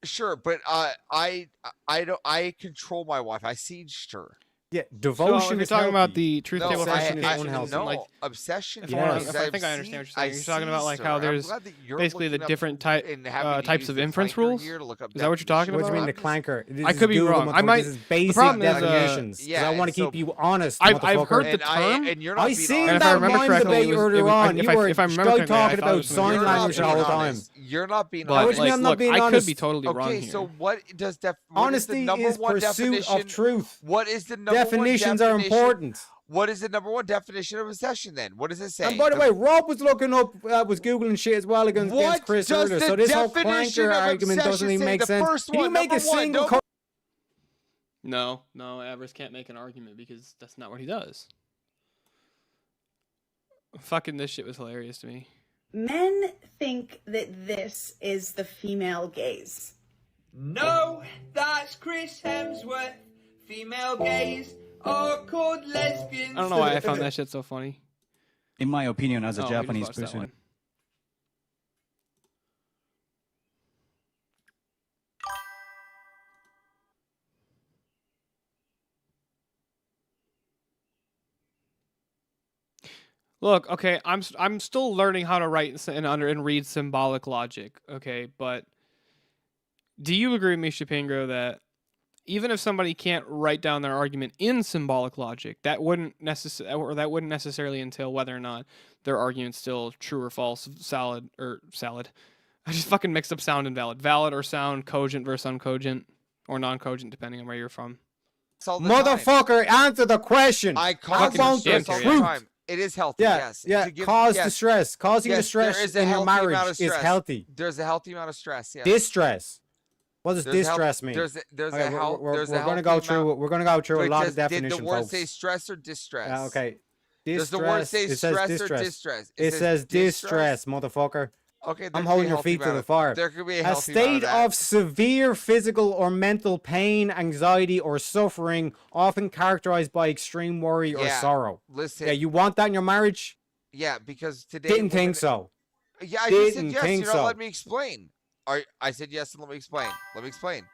Sure, but I don't I control my wife. I sieged her. Yeah, So if devotion you're is talking about healthy. the truth No, table Obsession is verification, unhealthy. no, like obsession. if I, wanna, Yes. if I think I understand what you're saying, you're talking about like how there's basically the different types of inference rules. Is that what you're talking What do about? you mean the clanker? This I is could be Google, wrong. I motherfucker. might. This is The basic problem is, definitions. 'Cause I want to keep you honest, I've motherfucker. heard the term. and you're not I being seen And if that I remember mind correctly, debate earlier on. if You I were remember still correctly, I talking thought it about was something sign you're language the not whole being time. honest. You're not being But, How honest. would you mean I'm not being I honest? could be totally wrong Okay, here. so what is what is the Honesty number is one pursuit definition of truth. What is the number Definitions one are definition? important. What is the number one definition of obsession then? What does it say? And by the way, Rob was looking up, was googling shit as well against What Chris does earlier. the So this whole definition clanker of argument doesn't obsession even say? make The sense. first Can you one, make a number one, single? no- No, Avarice can't make an argument because that's not what he does. Fucking this shit was hilarious to me. Men think that this is the female gaze. No, that's Chris Hemsworth. Female gays are called lesbians. I don't know why I found that shit so funny. In my opinion, as a Oh, we just Japanese watched that person, one. Look, okay, I'm still learning how to write and read symbolic logic, okay, but do you agree with me, Shapingro, that even if somebody can't write down their argument in symbolic logic, that wouldn't necessarily entail whether or not their argument's still true or false, salad. I just fucking mixed up sound and valid. Valid or sound, cogent versus uncogent, or non-cogent, depending on where you're from. all the time. Motherfucker, answer the question. I How cause about the distress all the truth? time. It is healthy, Yeah, yes. yeah. To give- Cause yes. distress. Causing Yes, distress there is a in your healthy amount marriage of is stress. healthy. There's a healthy amount of stress, yes. Distress. What does There's a health- distress mean? there's Okay, a health- there's a we're going to healthy go through. amount- We're going to go through a Wait, lot of did definition, the word folks. say stress or distress? Okay. Does the word say It says stress or distress. distress? It says distress, motherfucker. Okay, there I'm could be holding a your healthy feet to amount the of- fire. there could be a A healthy amount of state that. of severe physical or mental pain, anxiety, or suffering, often characterized by extreme worry or Yeah, sorrow. listen. Yeah, you want that in your marriage? Yeah, because today Didn't women- think so. Yeah, I just said Didn't yes. think You know, so. let me explain. I said yes, and let me explain. Let me explain.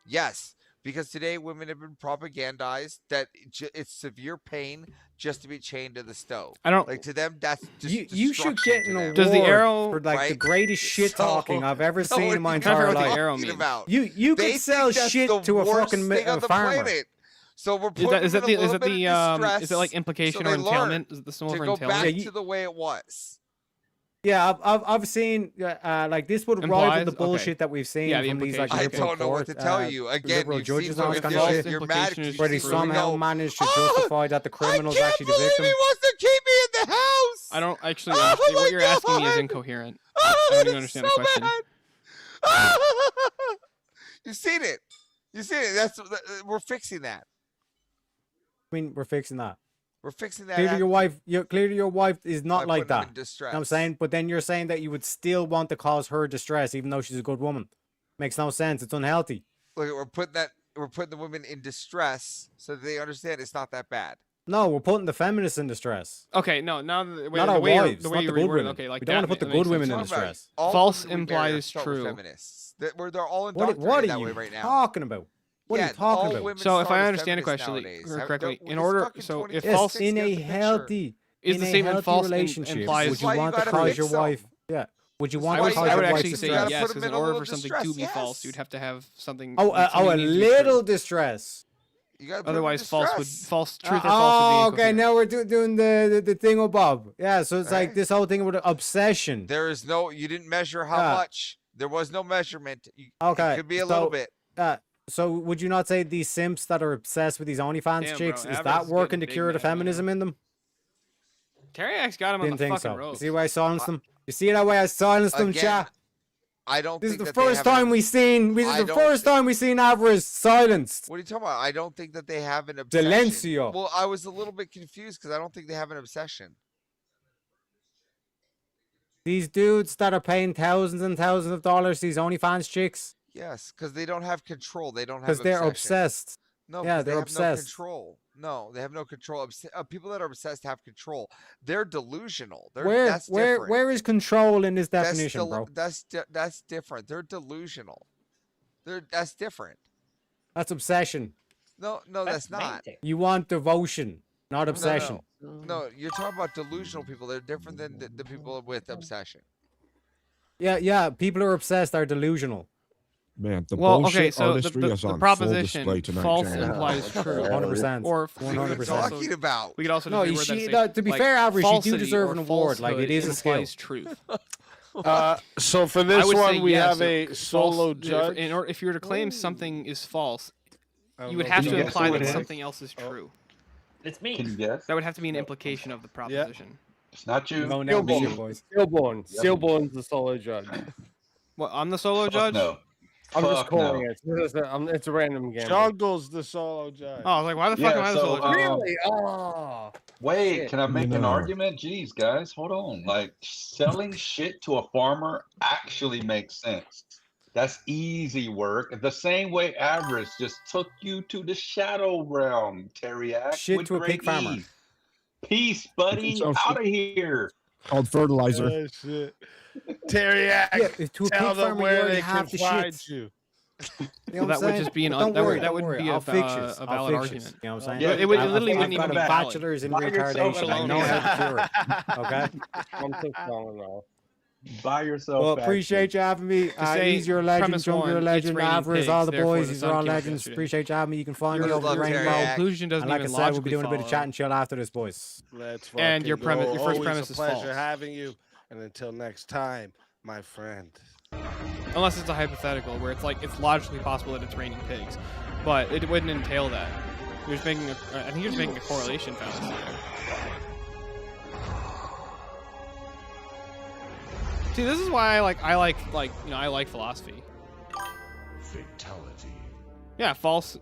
Yes, because today women have been propagandized that it's severe pain just to be chained to the stove. I don't- like to them. That's just You should get an award Does the arrow- for like the Right? greatest shit talking I've ever So seen what in my are you entire what the life. arrow talking means. about? You They could sell think that's shit the to a worst fucking thing on the farmer. planet. So we're Is putting that is them that in the a little bit of is it distress like implication so or they learn entailment? Is it the symbol to for go entailment? back to the way it was. Yeah, I've seen like this would rival Implies? the Okay. bullshit that we've seen Yeah, the from these like implication. I liberal don't know what to court, tell you. Again, liberal you've judges seen and some all this kind of false shit. you're mad implication is because Where they you really somehow know- managed to Oh, justify that the criminal's I can't actually the believe victim. he wants to keep me in the house. I don't actually. Oh Understand. my What you're asking me is God. incoherent. Oh, I don't that even is understand so the question. bad. You've seen it. You've seen it. We're fixing that. I mean, we're fixing that. We're fixing that. Clearly, your wife is by not like putting them that. in You distress. know what I'm saying? But then you're saying that you would still want to cause her distress, even though she's a good woman. Makes no sense. It's unhealthy. Look, we're putting the women in distress so that they understand it's not that bad. No, we're putting the feminists in distress. Okay, no, now the way, Not the our way you're- wives, the way not you the good reworded it, women. okay, like We don't want to put that the makes good women sense. in distress. All False women we marry implies start with true. Feminists. They're all What indoctrinated are that you way right now. talking about? What are Yeah, you talking all about? women So if start I as understand it feminists correctly, nowadays. correctly, It's in order, fucking so if 2026, false in get a the picture. healthy, is in the a statement healthy false relationship, implies. would you why you want to gotta cause fix your them. wife? Yeah. Would you That's want why to you cause I your would wife actually to say You gotta yes, put because them in in a order little for something distress, to be false, yes. you'd have to have something. Oh, something a needs to be true. little distress. You gotta put them in Otherwise, false would distress. false truth or false would be Okay, incoherent. now we're doing the thing with Bob. Yeah, so it's like Right. this whole thing with obsession. There is no. You didn't measure how Yeah. much. There was no measurement. Okay, It could be a little bit. So would you not say these simps that are obsessed with these OnlyFans Damn, chicks, bro, is Avarice that is working getting to big cure the man right now. feminism in them? Terryx got him on Didn't the think fucking so. You ropes. see why I silenced them? You see that way I silenced them, Again, chat? I don't. This is think the that they first have time an- we seen. This I is the don't first time we seen Avarice silenced. What are you talking about? I don't think that they have an obsession. Silencio. Well, I was a little bit confused because I don't think they have an obsession. These dudes that are paying thousands and thousands of dollars, these OnlyFans chicks, Yes, because they don't have control. They don't have because they're obsession. obsessed. No, Yeah, because they they're have no obsessed. control. No, they have no control. People that are obsessed have control. They're delusional. Where That's different. where is control in this definition, bro? That's different. They're delusional. That's different. That's obsession. No, that's not. You want devotion, not obsession. No, you're talking about delusional people. They're different than the people with obsession. Yeah. People who are obsessed are delusional. Man, the Well, bullshit okay, so artistry the is on full proposition display tonight, false Jan. implies true. 100%. Or 100%. Talking about. We could also No, just reword that no, and say, to be like, fair, Average, you do falsity deserve or an award. Like, it falsehood is a skill. implies truth. So for I this would say one, we yes, have a solo judge. If you were to claim something is false, don't you would know. have Can to you guess imply what that it is? something else is true. It's me. Can you guess? That would have to be an implication of the proposition. It's not you. No, now be you, boys. Stillborn. Yep. Stillborn's the solo judge. What? I'm the solo judge. No. I'm just Fuck calling no. it. It's a random game. Jungle's the solo judge. Oh, I was like, why the fuck Yeah, am I the so, solo judge? Really? Oh. Wait, Shit. can I make an No. argument? Jeez, guys, hold on. Like, selling shit to a farmer actually makes sense. That's easy work. The same way Avarice just took you to the shadow realm, Teriak. Shit with to a pig great farmer. ease. Peace, buddy. So Out of here. Called fertilizer. Oh, shit. Teriak, Yeah, to a tell pig them farmer, you where already they have can the find shit. you. You know Well, what that I'm would saying? just be an But don't that worry, would- that don't wouldn't worry, be I'll a fix you. valid I'll fix you. argument. You know what I'm saying? Yeah, It would I've- literally I've wouldn't got even a be valid. bachelor's in Buy yourself retardation. I alone. know how to cure it. Okay. I'm so strong enough. Buy yourself. Well, back appreciate you having me. say, He's your legend, premise Jungle, one, your it's legend, raining Avarice, all pigs, the therefore boys. the These sun are all came up legends. yesterday. Appreciate you having me. You can find me Yours over the love rainbow. Teriak. Conclusion doesn't And like I even said, we'll be logically doing a bit of follow. chat and chill after this, boys. Let's And your fucking go. your first Always premise a is pleasure false. having you. And until next time, my friend. Unless it's a hypothetical where it's like it's logically possible that it's raining pigs, but it wouldn't entail that. You're just making I think you're just making a correlation fallacy there. See, this is why I like philosophy. Fatality. Yeah, false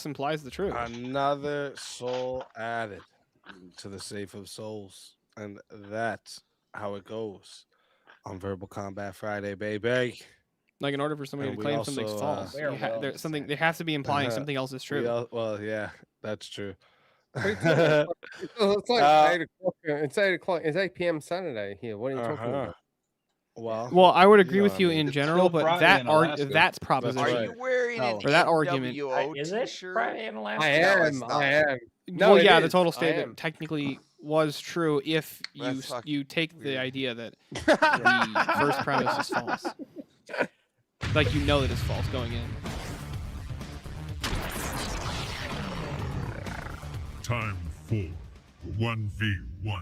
implies the truth. Another soul added to the safe of souls. And that's how it goes on Verbal Combat Friday, baby. Like in order for somebody And to we claim something's also, false, there's something they have to be implying something else is true. Well, yeah, that's true. It's like 8 o'clock. It's 8 o'clock. It's 8 p.m. Saturday here. What are you talking about? Well, I would agree know with what I you mean. in It's general, still but Friday that in Alaska. that's proposition. That's Are right. you wearing an Or that argument. NWO Is it t-shirt? Friday in Alaska? I it's am. not. I am. Well, it yeah, the is. total I statement am. technically was true if That's fucking you take the weird. idea that the first premise is false. Like you know that it's false going in. Time for 1v1.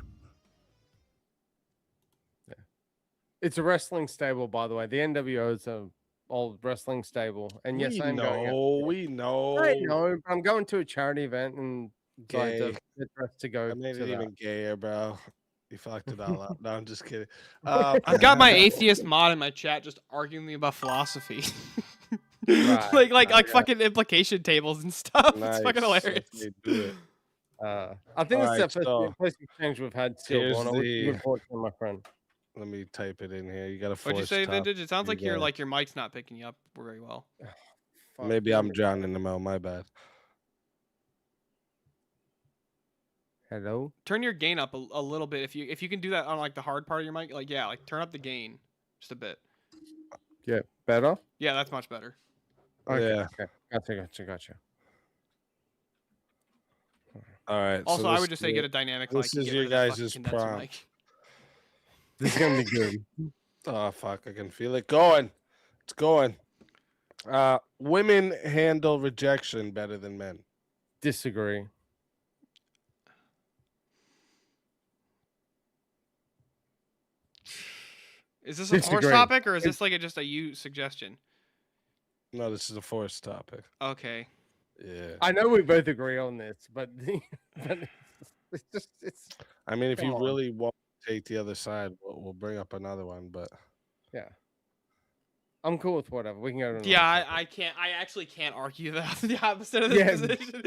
It's a wrestling stable, by the way. The NWO is a old wrestling stable, and yes, we I'm going. know, we know. I know. But I'm going to a charity event, and so I have Gay. to get dressed to go I made to it that. even gayer, bro. You fucked it all up. No, I'm just kidding. I've got my atheist mod in my chat just arguing me about philosophy. Right, like fucking implication tables and stuff. Nice. It's fucking hilarious. That's how you do it. I think All it's right, the first so place exchange we've had. here's Still, on. the- Good fortune, my friend. Let me type it in here. You got to What'd you force say, top. Vintage? It sounds You like your got it. your mic's not picking you up very well. Fuck, Maybe let I'm me- drowning them out. My bad. Hello. Turn your gain up a little bit if you can do that on like the hard part of your mic. Like like turn up the gain just a bit. Yeah, better. Yeah, that's much better. Okay, Yeah. okay. Gotcha. All right. Also, so I this would just say is- get a dynamic This mic. is and your get rid of that guys' fucking condenser prompt. mic. This is gonna be good. Oh fuck! I can feel it going. It's going. Women handle rejection better than men. Disagree. Is this a forced Disagree. topic or is this like just a you suggestion? No, this is a forced topic. Okay. Yeah. I know we both agree on this, but, it's I mean, if come you on. really want to take the other side, we'll bring up another one. But yeah. I'm cool with whatever. We can go to another Yeah, topic. I can't. I actually can't argue the opposite of this position.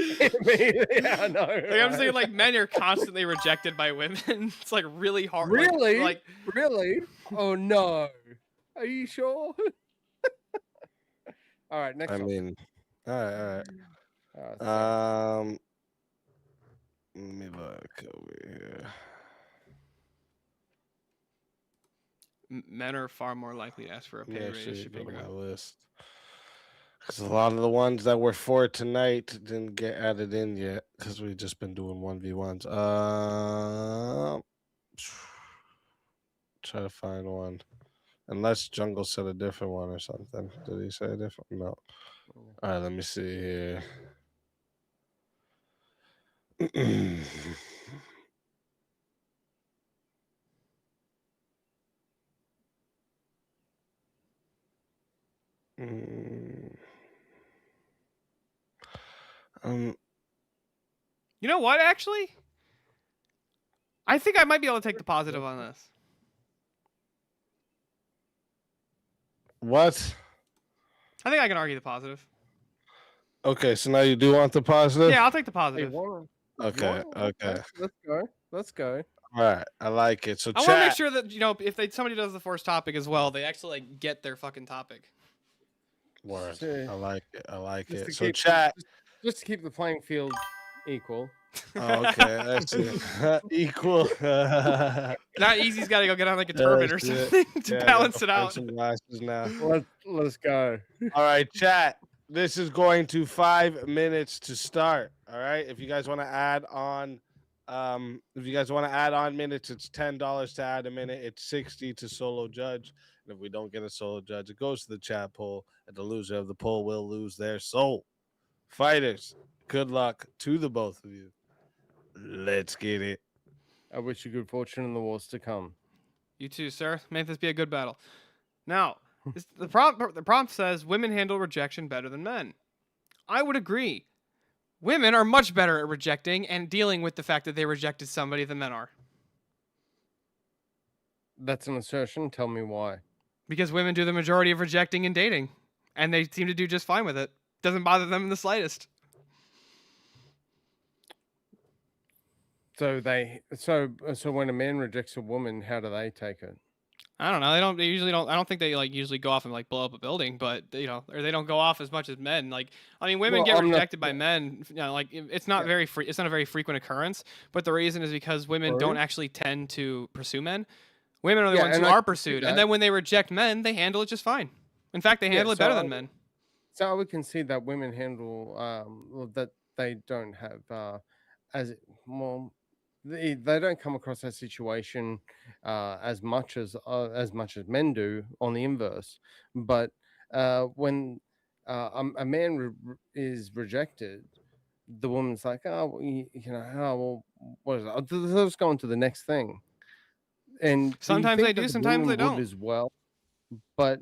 Yeah, I know. Like, I'm saying, like, men are constantly rejected by women. It's like really hard. Really? Like, Really? Oh no. Are you sure? All right, next I topic. mean, all right. Let me look over here. men are far more likely to ask for a pay Yeah, raise. sure, Should go be to my ground. list. Because a lot of the ones that were for tonight didn't get added in yet because we've just been doing 1v1s. Try to find one. Unless Jungle said a different one or something. Did he say a different? No. All right, let me see here. You know what? Actually, I think I might be able to take the positive on this. What? I think I can argue the positive. Okay, so now you do want the positive? Yeah, I'll take the positive. Okay, okay. Let's go. Let's go. All right, I like it. So I want to make chat. sure that if somebody does the first topic as well, they actually like get their fucking topic. Word. I like it. I like Just it. to So keep, chat. just to keep the playing field equal. Oh, okay, that's it. Equal. Not Easy's got to go get on like a turban or That's it. something to Yeah, I balance gotta it find out. Some glasses now. Let's go. All right, chat. This is going to 5 minutes to start. All right. If you guys want to add on, minutes, it's $10 to add a minute. It's 60 to solo judge. And if we don't get a solo judge, it goes to the chat poll, and the loser of the poll will lose their soul. Fighters, good luck to the both of you. Let's get it. I wish you good fortune in the wars to come. You too, sir. May this be a good battle. Now, the prompt says women handle rejection better than men. I would agree. Women are much better at rejecting and dealing with the fact that they rejected somebody than men are. That's an assertion. Tell me why. Because women do the majority of rejecting and dating, and they seem to do just fine with it. Doesn't bother them in the slightest. So when a man rejects a woman, how do they take it? I don't know. They usually don't. I don't think they usually go off and blow up a building, but or they don't go off as much as men. Women get rejected by men. It's not it's not a very frequent occurrence. But the reason is because women don't actually tend to pursue men. Women are the ones who are pursued, and then when they reject men, they handle it just fine. In fact, they handle it better than men. So I would concede that women handle that they don't have they don't come across that situation as much as men do on the inverse. But when a man is rejected, the woman's like, what is it? Let's go on to the next thing. And sometimes they do, sometimes they don't as well. But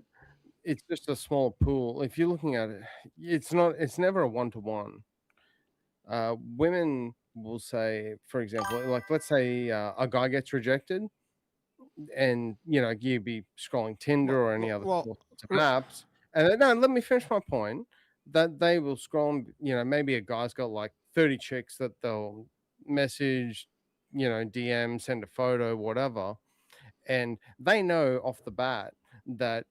it's just a small pool. If you're looking at it, it's never a one-to-one. Women will say, for example, let's say a guy gets rejected, and you'd be scrolling Tinder or any other apps, and let me finish my point. That they will scroll, maybe a guy's got 30 chicks that they'll message, DM, send a photo, whatever, and they know off the bat that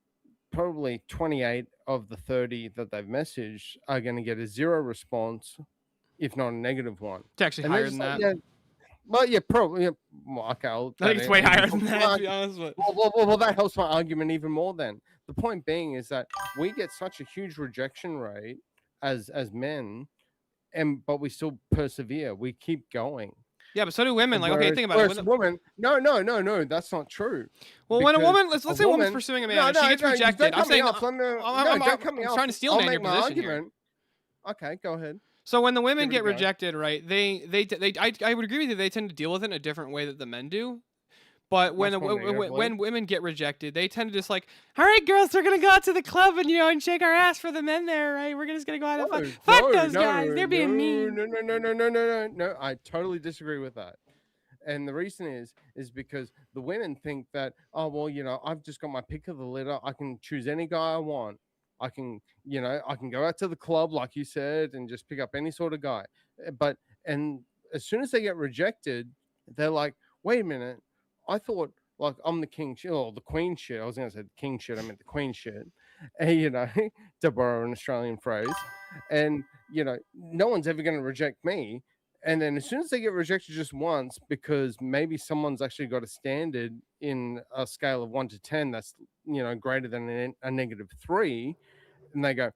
probably 28 of the 30 that they've messaged are going to get a 0 response, if not a negative one. It's actually higher than that. Yeah, well, yeah, probably. Yeah, well, okay, I think it's way higher than that, to be honest with. Well, that helps my argument even more then. The point being is that we get such a huge rejection rate as men, but we still persevere. We keep going. Yeah, but so do women. Okay, think about it. Woman, no, that's not true. Well, when a woman, let's say a woman's pursuing a man, she gets rejected. I'm saying, I'm trying to steel man your position here. Okay, go ahead. So when the women get rejected, right? I would agree with you. They tend to deal with it in a different way that the men do. But when women get rejected, they tend to just all right, girls, we're gonna go out to the club and shake our ass for the men there, right? We're just gonna go out and fun. Fuck those guys, they're being mean. No. I totally disagree with that. And the reason is because the women think that, oh well, I've just got my pick of the litter. I can choose any guy I want. I can go out to the club, like you said, and just pick up any sort of guy. And as soon as they get rejected, they're like, wait a minute, I thought like I'm the king shit or the queen shit. I was gonna say the king shit, I meant the queen shit. And to borrow an Australian phrase. And no one's ever gonna reject me. And then as soon as they get rejected just once, because maybe someone's actually got a standard in a scale of 1 to 10 that's greater than a -3, and they go,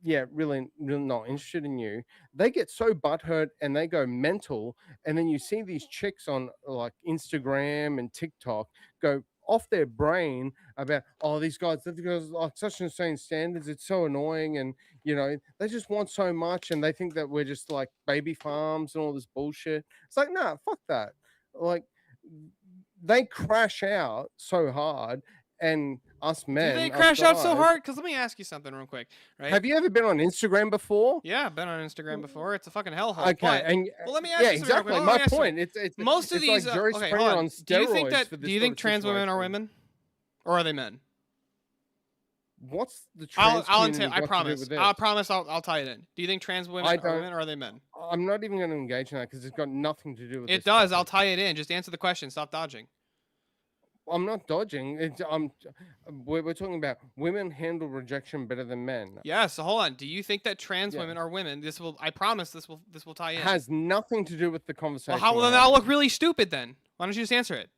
yeah, really not interested in you. They get so butthurt and they go mental. And then you see these chicks on like Instagram and TikTok go off their brain about, oh, these guys like such insane standards. It's so annoying. And, they just want so much. And they think that we're just like baby farms and all this bullshit. It's like, nah, fuck that. Like, they crash out so hard. And us men, do they crash out so hard? Because let me ask you something real quick. Right? Have you ever been on Instagram before? Yeah, I've been on Instagram before. It's a fucking hellhole. Okay, well, let me ask you something. Exactly. Real quick. My point. It's most of these. Like Jerry okay, Springer hold on on. Do you think steroids trans women are women, or are they men? What's the trans I promise. I'll tie it in. Do you think trans women are women, or are they men? I'm not even going to engage in that because it's got nothing to do with it. Does. I'll tie it in. Just answer the question. Stop dodging. I'm not dodging. We're talking about women handle rejection better than men. Yeah. So hold on. Do you think that trans women are women? I promise this will tie in. It has nothing to do with the conversation. Well, then I'll look really stupid then. Why don't you just answer it?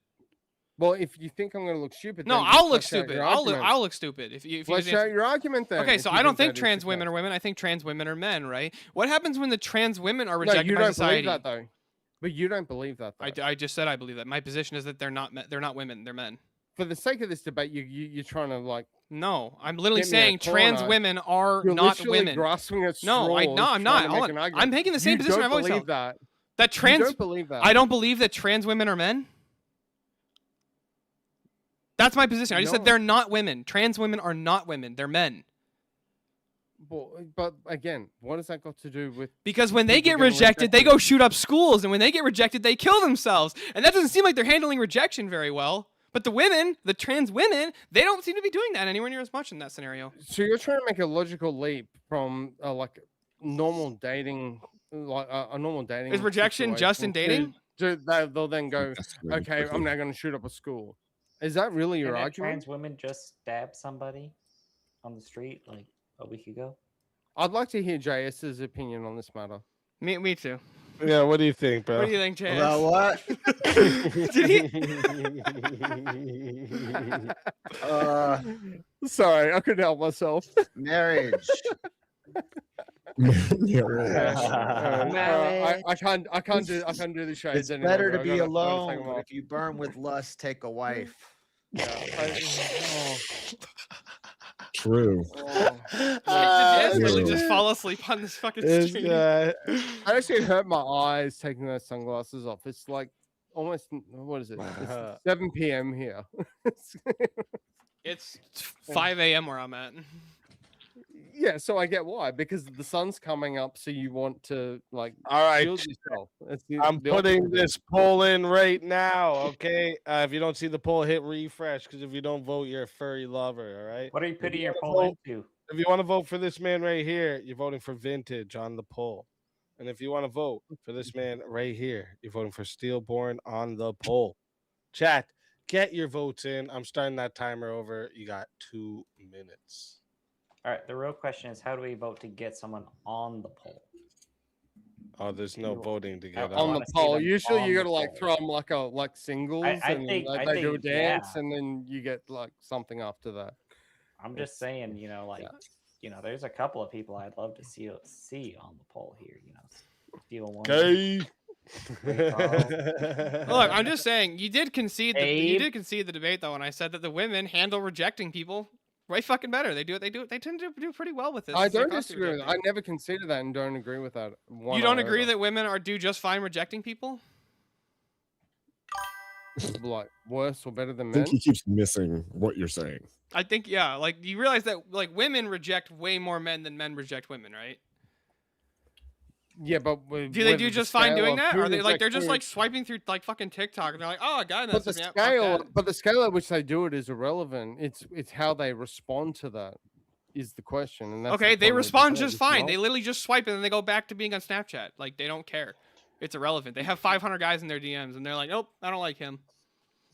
Well, if you think I'm going to look stupid, no, I'll look stupid. I'll look stupid if you flesh out your argument. Then okay, so I don't think trans women are women. I think trans women are men. Right? What happens when the trans women are rejected by society? You don't believe that though. But you don't believe that. Though. I just said I believe that. My position is that they're not women. They're men. For the sake of this debate, you're trying to like. No, I'm literally saying trans women are not women. Grasping at no, I'm not. I'm making the same position I've always held. That trans. You don't believe that. I don't believe that trans women are men. That's my position. I just said they're not women. Trans women are not women. They're men. But again, what has that got to do with? Because when they get rejected, they go shoot up schools, and when they get rejected, they kill themselves. And that doesn't seem like they're handling rejection very well. But the women, the trans women, they don't seem to be doing that anywhere near as much in that scenario. So you're trying to make a logical leap from like normal dating, like a normal dating. Is rejection just in dating? They'll then go, okay, I'm now going to shoot up a school. Is that really your argument? Trans women just stabbed somebody on the street like a week ago. I'd like to hear JS's opinion on this matter. Me too. Yeah, what do you think, bro? What do you think, JS? About what? Did Sorry, I couldn't help myself. Marriage. I can't do the shades It's anymore. better to be gotta alone. take 'em But off. if you burn with lust, take a wife. True. Did you just fall asleep on this fucking stream? I actually hurt my eyes taking those sunglasses off. It's like almost, what is it? It's 7 p.m. here. It's 5 a.m. where I'm at. Yeah, so I get why, because the sun's coming up, so you want to like all right, shield yourself. I'm putting this poll in right now. Okay, if you don't see the poll, hit refresh, because if you don't vote, you're a furry lover. All right. What are you putting your poll into? If you want to vote for this man right here, you're voting for vintage on the poll. And if you want to vote for this man right here, you're voting for Steelborn on the poll. Chat, get your votes in. I'm starting that timer over. You got 2 minutes. All right. The real question is, how do we vote to get someone on the poll? Oh, there's no voting to get on the poll. Usually, you gotta like throw them like singles, and think they do a dance, and then you get like something after that. I'm just saying, there's a couple of people I'd love to see on the poll here. Steel one. Okay. Look, I'm just saying you did concede the debate though when I said that the women handle rejecting people way fucking better. They tend to do pretty well with this. I don't disagree with that. I never considered that and don't agree with that. You don't agree that women do just fine rejecting people? Like worse or better than I men? think he keeps missing what you're saying. I think like you realize that like women reject way more men than men reject women, right? Yeah, but do they do just fine doing that? Are they like they're just like swiping through like fucking TikTok and they're like, oh, a guy But messaged the me. scale, but the scale at which they do it is irrelevant. It's how they respond to that is the question. And that's Okay, the they point of the respond debate, just it's fine. not- They literally just swipe and then they go back to being on Snapchat. Like they don't care. It's irrelevant. They have 500 guys in their DMs and they're like, nope, I don't like him.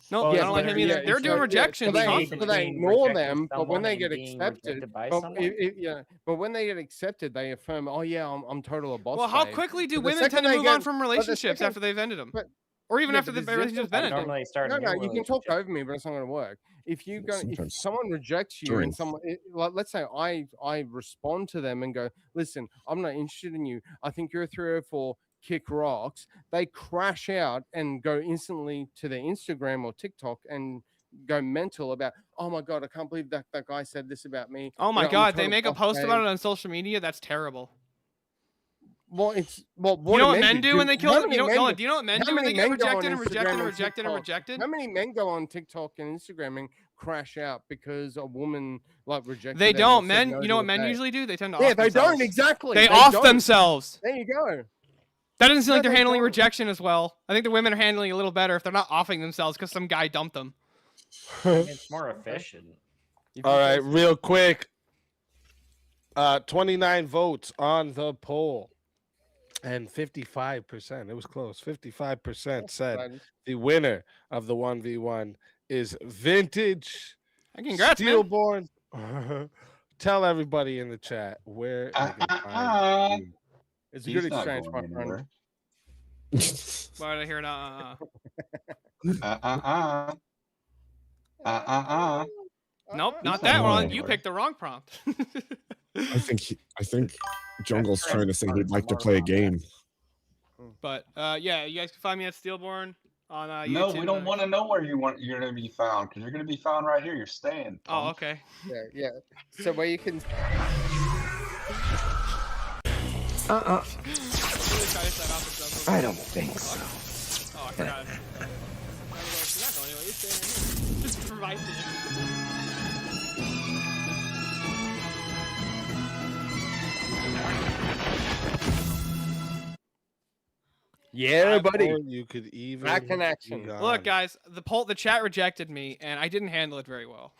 Nope, I don't like him either. They're doing rejections constantly. they ignore them, but when someone they and get being accepted, rejected by but someone? but when they get accepted, they affirm, "Oh yeah, I'm total a boss." Well, how babe." quickly do But the women second tend to they move get- on from but the relationships second- after they've ended them? but- Or even yeah, after but the there's relationship's been different- ended? Normally start a No, new you can talk over me, but it's not going to work. If Sometimes someone rejects you during- and someone, like, let's say I respond to them and go, listen, I'm not interested in you. I think you're a 304. Kick rocks. They crash out and go instantly to their Instagram or TikTok and go mental about, oh my god, I can't believe that guy said this about me. Oh my You know, I'm god, they total make a boss post babe." about it on social media? That's terrible. Well, it's well. You know what men do when they kill How it? many You men know, do you know what men how do when many they get men go on rejected and rejected Instagram and and rejected and TikTok? rejected? How many men go on TikTok and Instagram and crash out because a woman like rejected They them or don't. said Men, no you to know a what men date? usually do? They tend to Yeah, off they themselves. don't exactly. They off don't. themselves. There you go. That doesn't seem No, like they're they handling don't. rejection as well. I think the women are handling it a little better if they're not offing themselves because some guy dumped them. It's more efficient. All right, real quick. 29 votes on the poll. And 55%, it was close. 55% said the winner of the 1v1 is Vintage Congrats, man. Steelborn. Tell everybody in the chat where they can find you. It's a good exchange, my friend. Why did I hear it? Nope, not that one. You picked the wrong prompt. I think Jungle's trying to say he'd like to play a game. But yeah, you guys can find me at Steelborn on YouTube. No, we don't want to know where you're going to be found because you're going to be found right here. You're staying. Oh, okay. Yeah. So where you can. Really try to set off the jungle. I don't think so. Oh, I forgot. You're not going anywhere. You're staying right here. Just provide Yeah, buddy. Or you could even Back in action. Look, guys, the chat rejected me, and I didn't handle it very well.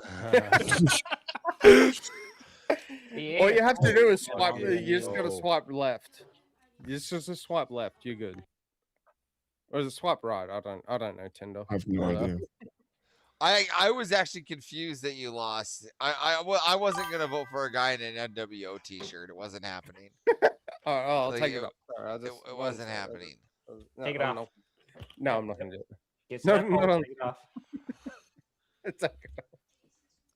All you have to do is swipe. You just got to swipe left. It's just a swipe left. You're good. Or is it swipe right? I don't know, Tendo. I have no idea. I was actually confused that you lost. I wasn't gonna vote for a guy in an NWO T-shirt. It wasn't happening. I'll Like, take it off. Sorry, it wasn't happening. Take it off. No, I'm not gonna do it. Get No, Steph Ball, no. take it off. It's okay.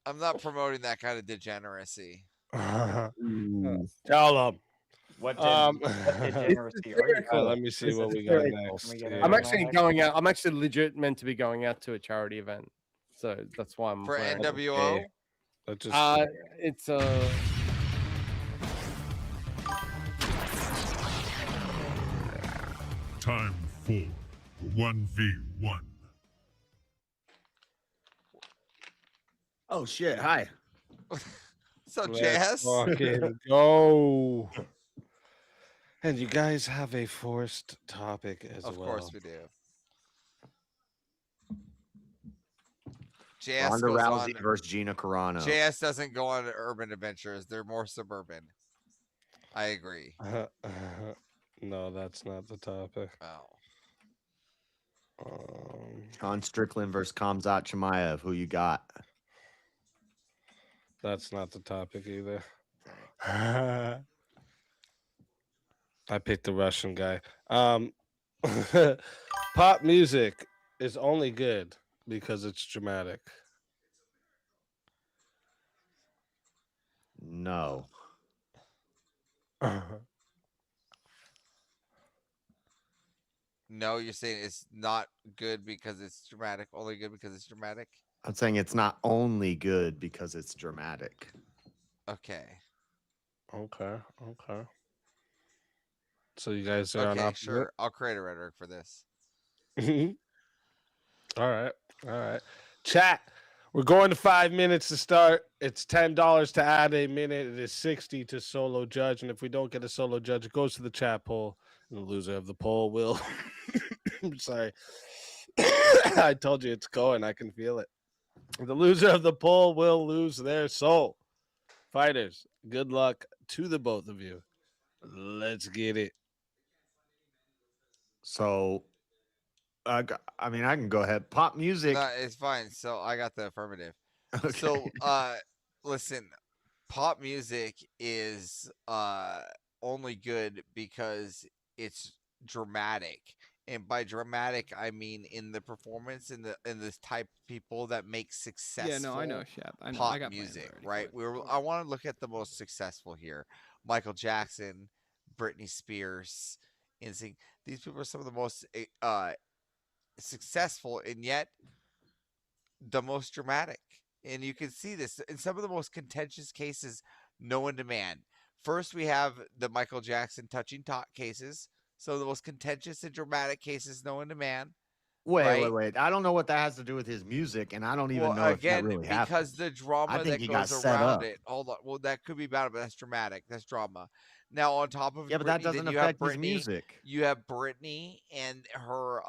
I'm not promoting that kind of degeneracy. Tell them. What degeneracy are you? Let me see what we got next. I'm actually going out. I'm actually legit meant to be going out to a charity event, so that's why I'm For wearing NWO? it. Let's just It's Time for 1v1. Oh shit! Hi. So Let's Jazz. fucking go. And you guys have a forced topic as well. Of course we do. JS Ronda goes Rousey on. versus Gina Carano. JS doesn't go on urban adventures. They're more suburban. I agree. No, that's not the topic. Oh. Sean Strickland versus Kamzat Chimaev. Who you got? That's not the topic either. I picked the Russian guy. Pop music is only good because it's dramatic. No. No, you're saying it's not good because it's dramatic. Only good because it's dramatic. I'm saying it's not only good because it's dramatic. Okay. Okay. So you guys are on Okay, opposite. sure. I'll create a rhetoric for this. All right. Chat. We're going to 5 minutes to start. It's $10 to add a minute. It is $60 to solo judge. And if we don't get a solo judge, it goes to the chat poll. And the loser of the poll will. I'm sorry. I told you it's going. I can feel it. The loser of the poll will lose their soul. Fighters, good luck to the both of you. Let's get it. So, I mean, I can go ahead. Pop music. No, it's fine. So I got the affirmative. Okay. So, listen, pop music is only good because it's dramatic, and by dramatic I mean in the performance, in this type of people that make successful. Yeah, no, I know, Shep. I know. Pop I got plans music, already, right? I want to look at the most successful here: Michael Jackson, Britney Spears, NSYNC. These people are some of the most successful, and yet the most dramatic. And you can see this in some of the most contentious cases known to man. First, we have the Michael Jackson touching talk cases. So the most contentious and dramatic cases known to man. Wait. I don't know what that has to do with his music, and I don't even know if that really happened. Because the drama I think that he got goes set around up. it. Hold on. Well, that could be bad, but that's dramatic. That's drama. Now, on top of Yeah, but that Britney, doesn't then you have affect his Britney. music. You have Britney and her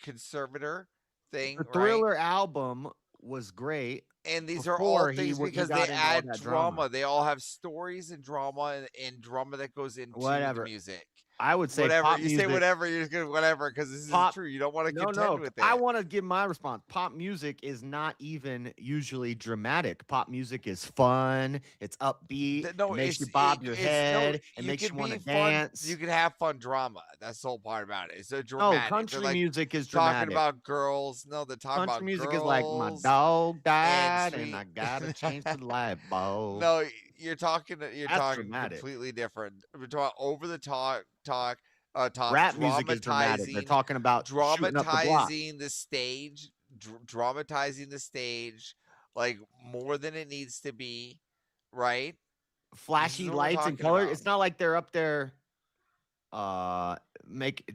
conservator thing. The right? Thriller album was great. And these are all before he things he because got they into all add that drama. They all have stories and drama and drama that goes into Whatever. the music. I would say whatever pop you say, music- whatever you're just gonna whatever because this is true. You don't want to contend with it. I want to give my response. Pop music is not even usually dramatic. Pop music is fun. It's upbeat. It makes you bob your head. It makes you want to dance. You can have fun drama. That's the whole part about it. It's a No, dramatic. country They're, like, music is talking dramatic. about girls. No, they're talking Country about music girls. is like my dog died and sweet- I gotta change the light bulb. No, you're talking. You're That's talking dramatic. completely different. We're talking over the top. Rap music is dramatic. They're talking about shooting up the block. dramatizing the stage, dramatizing the stage like more than it needs to be, right? Flashy This is what we're lights and talking color. about. It's not like they're up there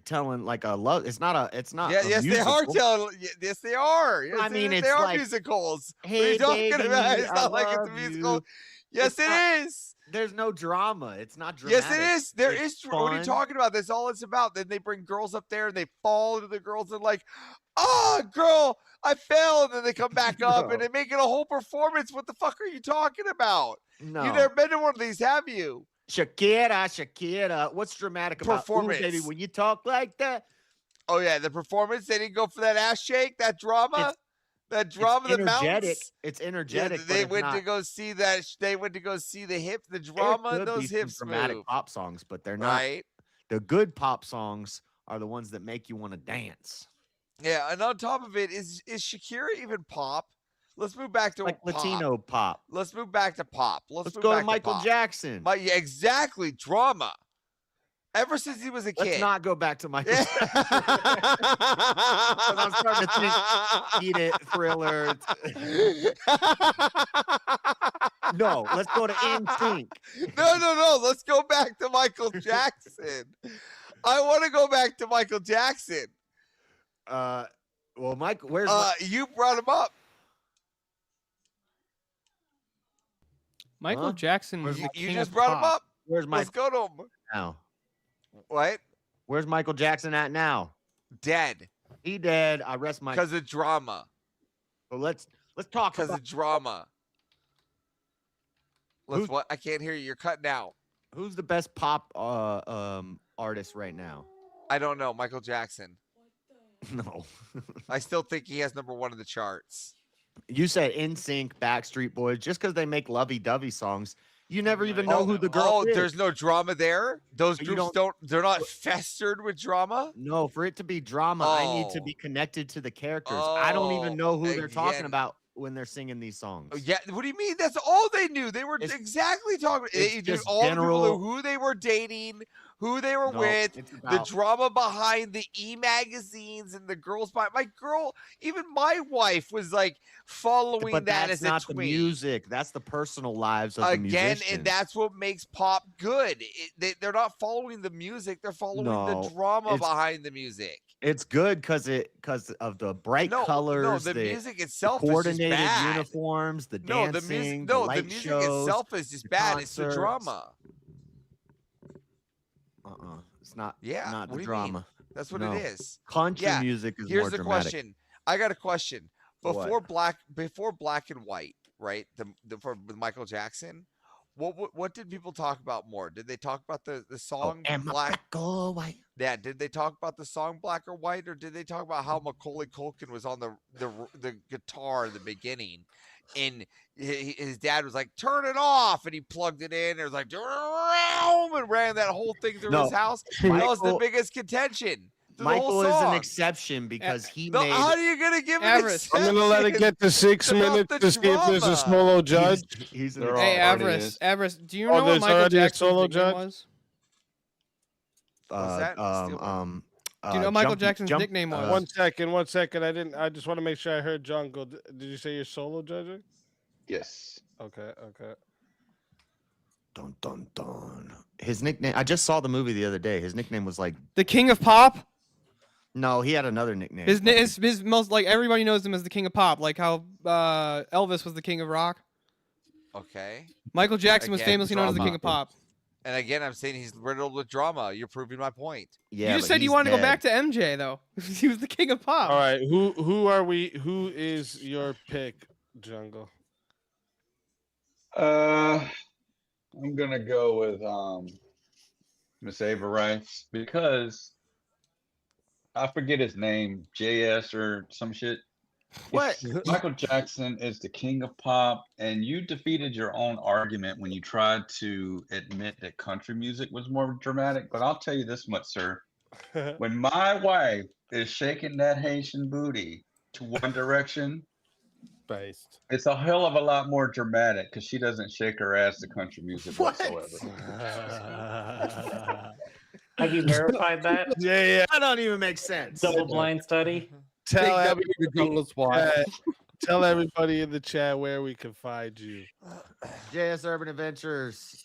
telling like a love. It's not Yes, a they are musical. telling. Yes, they are. Yes, I mean, they it's are like, musicals. What are "Hey, you talking baby, about? It's I not like it's a love musical. you." Yes, It's it not- is. There's no drama. It's not dramatic. Yes, it is. There It's is. What are you fun. talking about? That's all it's about. Then they bring girls up there and they fall into the girls and like, oh, girl, I fell. And then they come back up and they make it a whole performance. What the fuck are you talking about? No. You've never been to one of these, have you? Shakira. What's dramatic about Performance. Ooh, baby, when you talk like that? Oh, yeah. The performance. They didn't go for that ass shake, that drama. That drama, the energetic. mountains. It's Yeah, energetic. they but went it's to not, go see that. They went to go see the hip, the there drama, could and those be some hips dramatic move. pop songs, but they're not. Right. The good pop songs are the ones that make you want to dance. Yeah, and on top of it, is Shakira even pop? Let's move back to Like pop. Latino pop. Let's move back to pop. Let's move go to back Michael pop. Jackson. Yeah, exactly. Drama. Ever since he was a kid. Let's not go back to Michael Jackson. 'Cause I'm starting to think Eat It, Thriller. No, let's go to NSYNC. No. Let's go back to Michael Jackson. I want to go back to Michael Jackson. Well, Mike, where's you brought him up. Michael Jackson. You, was the you king just of brought him pop. up. Where's Let's go to him. now? What? Where's Michael Jackson at now? Dead. He dead. I rest my. Because of drama. Well, let's talk Because about of drama. Let's Who's- what? I can't hear you. You're cutting out. who's the best pop artist right now. I don't know. Michael Jackson. No. I still think he has #1 in the charts. You said NSYNC, Backstreet Boys, just because they make lovey-dovey songs, you never even know who the girl is. There's no drama there. Those But you groups they're not festered with drama. No, for it to be drama, I need to be connected to the characters. I don't even know who they're talking again. about when they're singing these songs. Oh, yeah, what do you mean? That's all they knew. They were It's- exactly talking. it's They knew just all the people general- knew who they were dating, who they were No, with, it's the about- drama behind the magazines and the girls. My girl, even my wife was like following But that that's as a not the tween. music. That's the personal lives of the Again, musicians. and that's what makes pop good. They're not following the music; they're following the drama behind the music. It's good because of the bright colors, the the music itself is just coordinated bad. uniforms, the No, dancing, the light music shows, itself is just the bad. It's the concerts. drama. It's not. Yeah, not what the do you mean? drama. That's what No. it is. Country Yeah, music is here's more the dramatic. question. I got a question. What? Before black and white, right? For Michael Jackson, what did people talk about more? Did they talk about the song Black or White? Yeah, did they talk about the song Black or White, or did they talk about how Macaulay Culkin was on the guitar in the beginning, and his dad was like, "Turn it off," and he plugged it in, and it was like, and ran that whole thing through his house. That was the biggest contention. Michael is an exception because he made. How are you gonna give an exception? I'm gonna let it get to 6 minutes to see if there's a solo judge. He's There Hey, already is. Avarice, do you Oh, know what there's Michael already a Jackson's solo nickname judge? was? Do Do you know Michael Jackson's nickname was? 1 second. I just want to make sure I heard Jungle. Did you say you're solo judging? Yes. Okay. Dun dun dun. His nickname. I just saw the movie the other day. His nickname was like The King of Pop. No, he had another nickname. His most like everybody knows him as the King of Pop, like how Elvis was the King of Rock. Okay. Michael Jackson was Again, famously known as the drama. King of Pop. And again, I'm saying he's riddled with drama. You're proving my point. You just said you wanted to go back to MJ though. He was the King of Pop. All right. Who are we? Who is your pick, Jungle? I'm gonna go with Miss Ava Rice because I forget his name, JS or some shit. What? Michael Jackson is the king of pop, and you defeated your own argument when you tried to admit that country music was more dramatic. But I'll tell you this much, sir. When my wife is shaking that Haitian booty to One Direction, it's a hell of a lot more dramatic because she doesn't shake her ass to country music whatsoever. Have you verified that? Yeah. That don't even make sense. Double blind study. Tell Big W to Jungle's wife. Tell everybody in the chat where we can find you. JS Urban Adventures.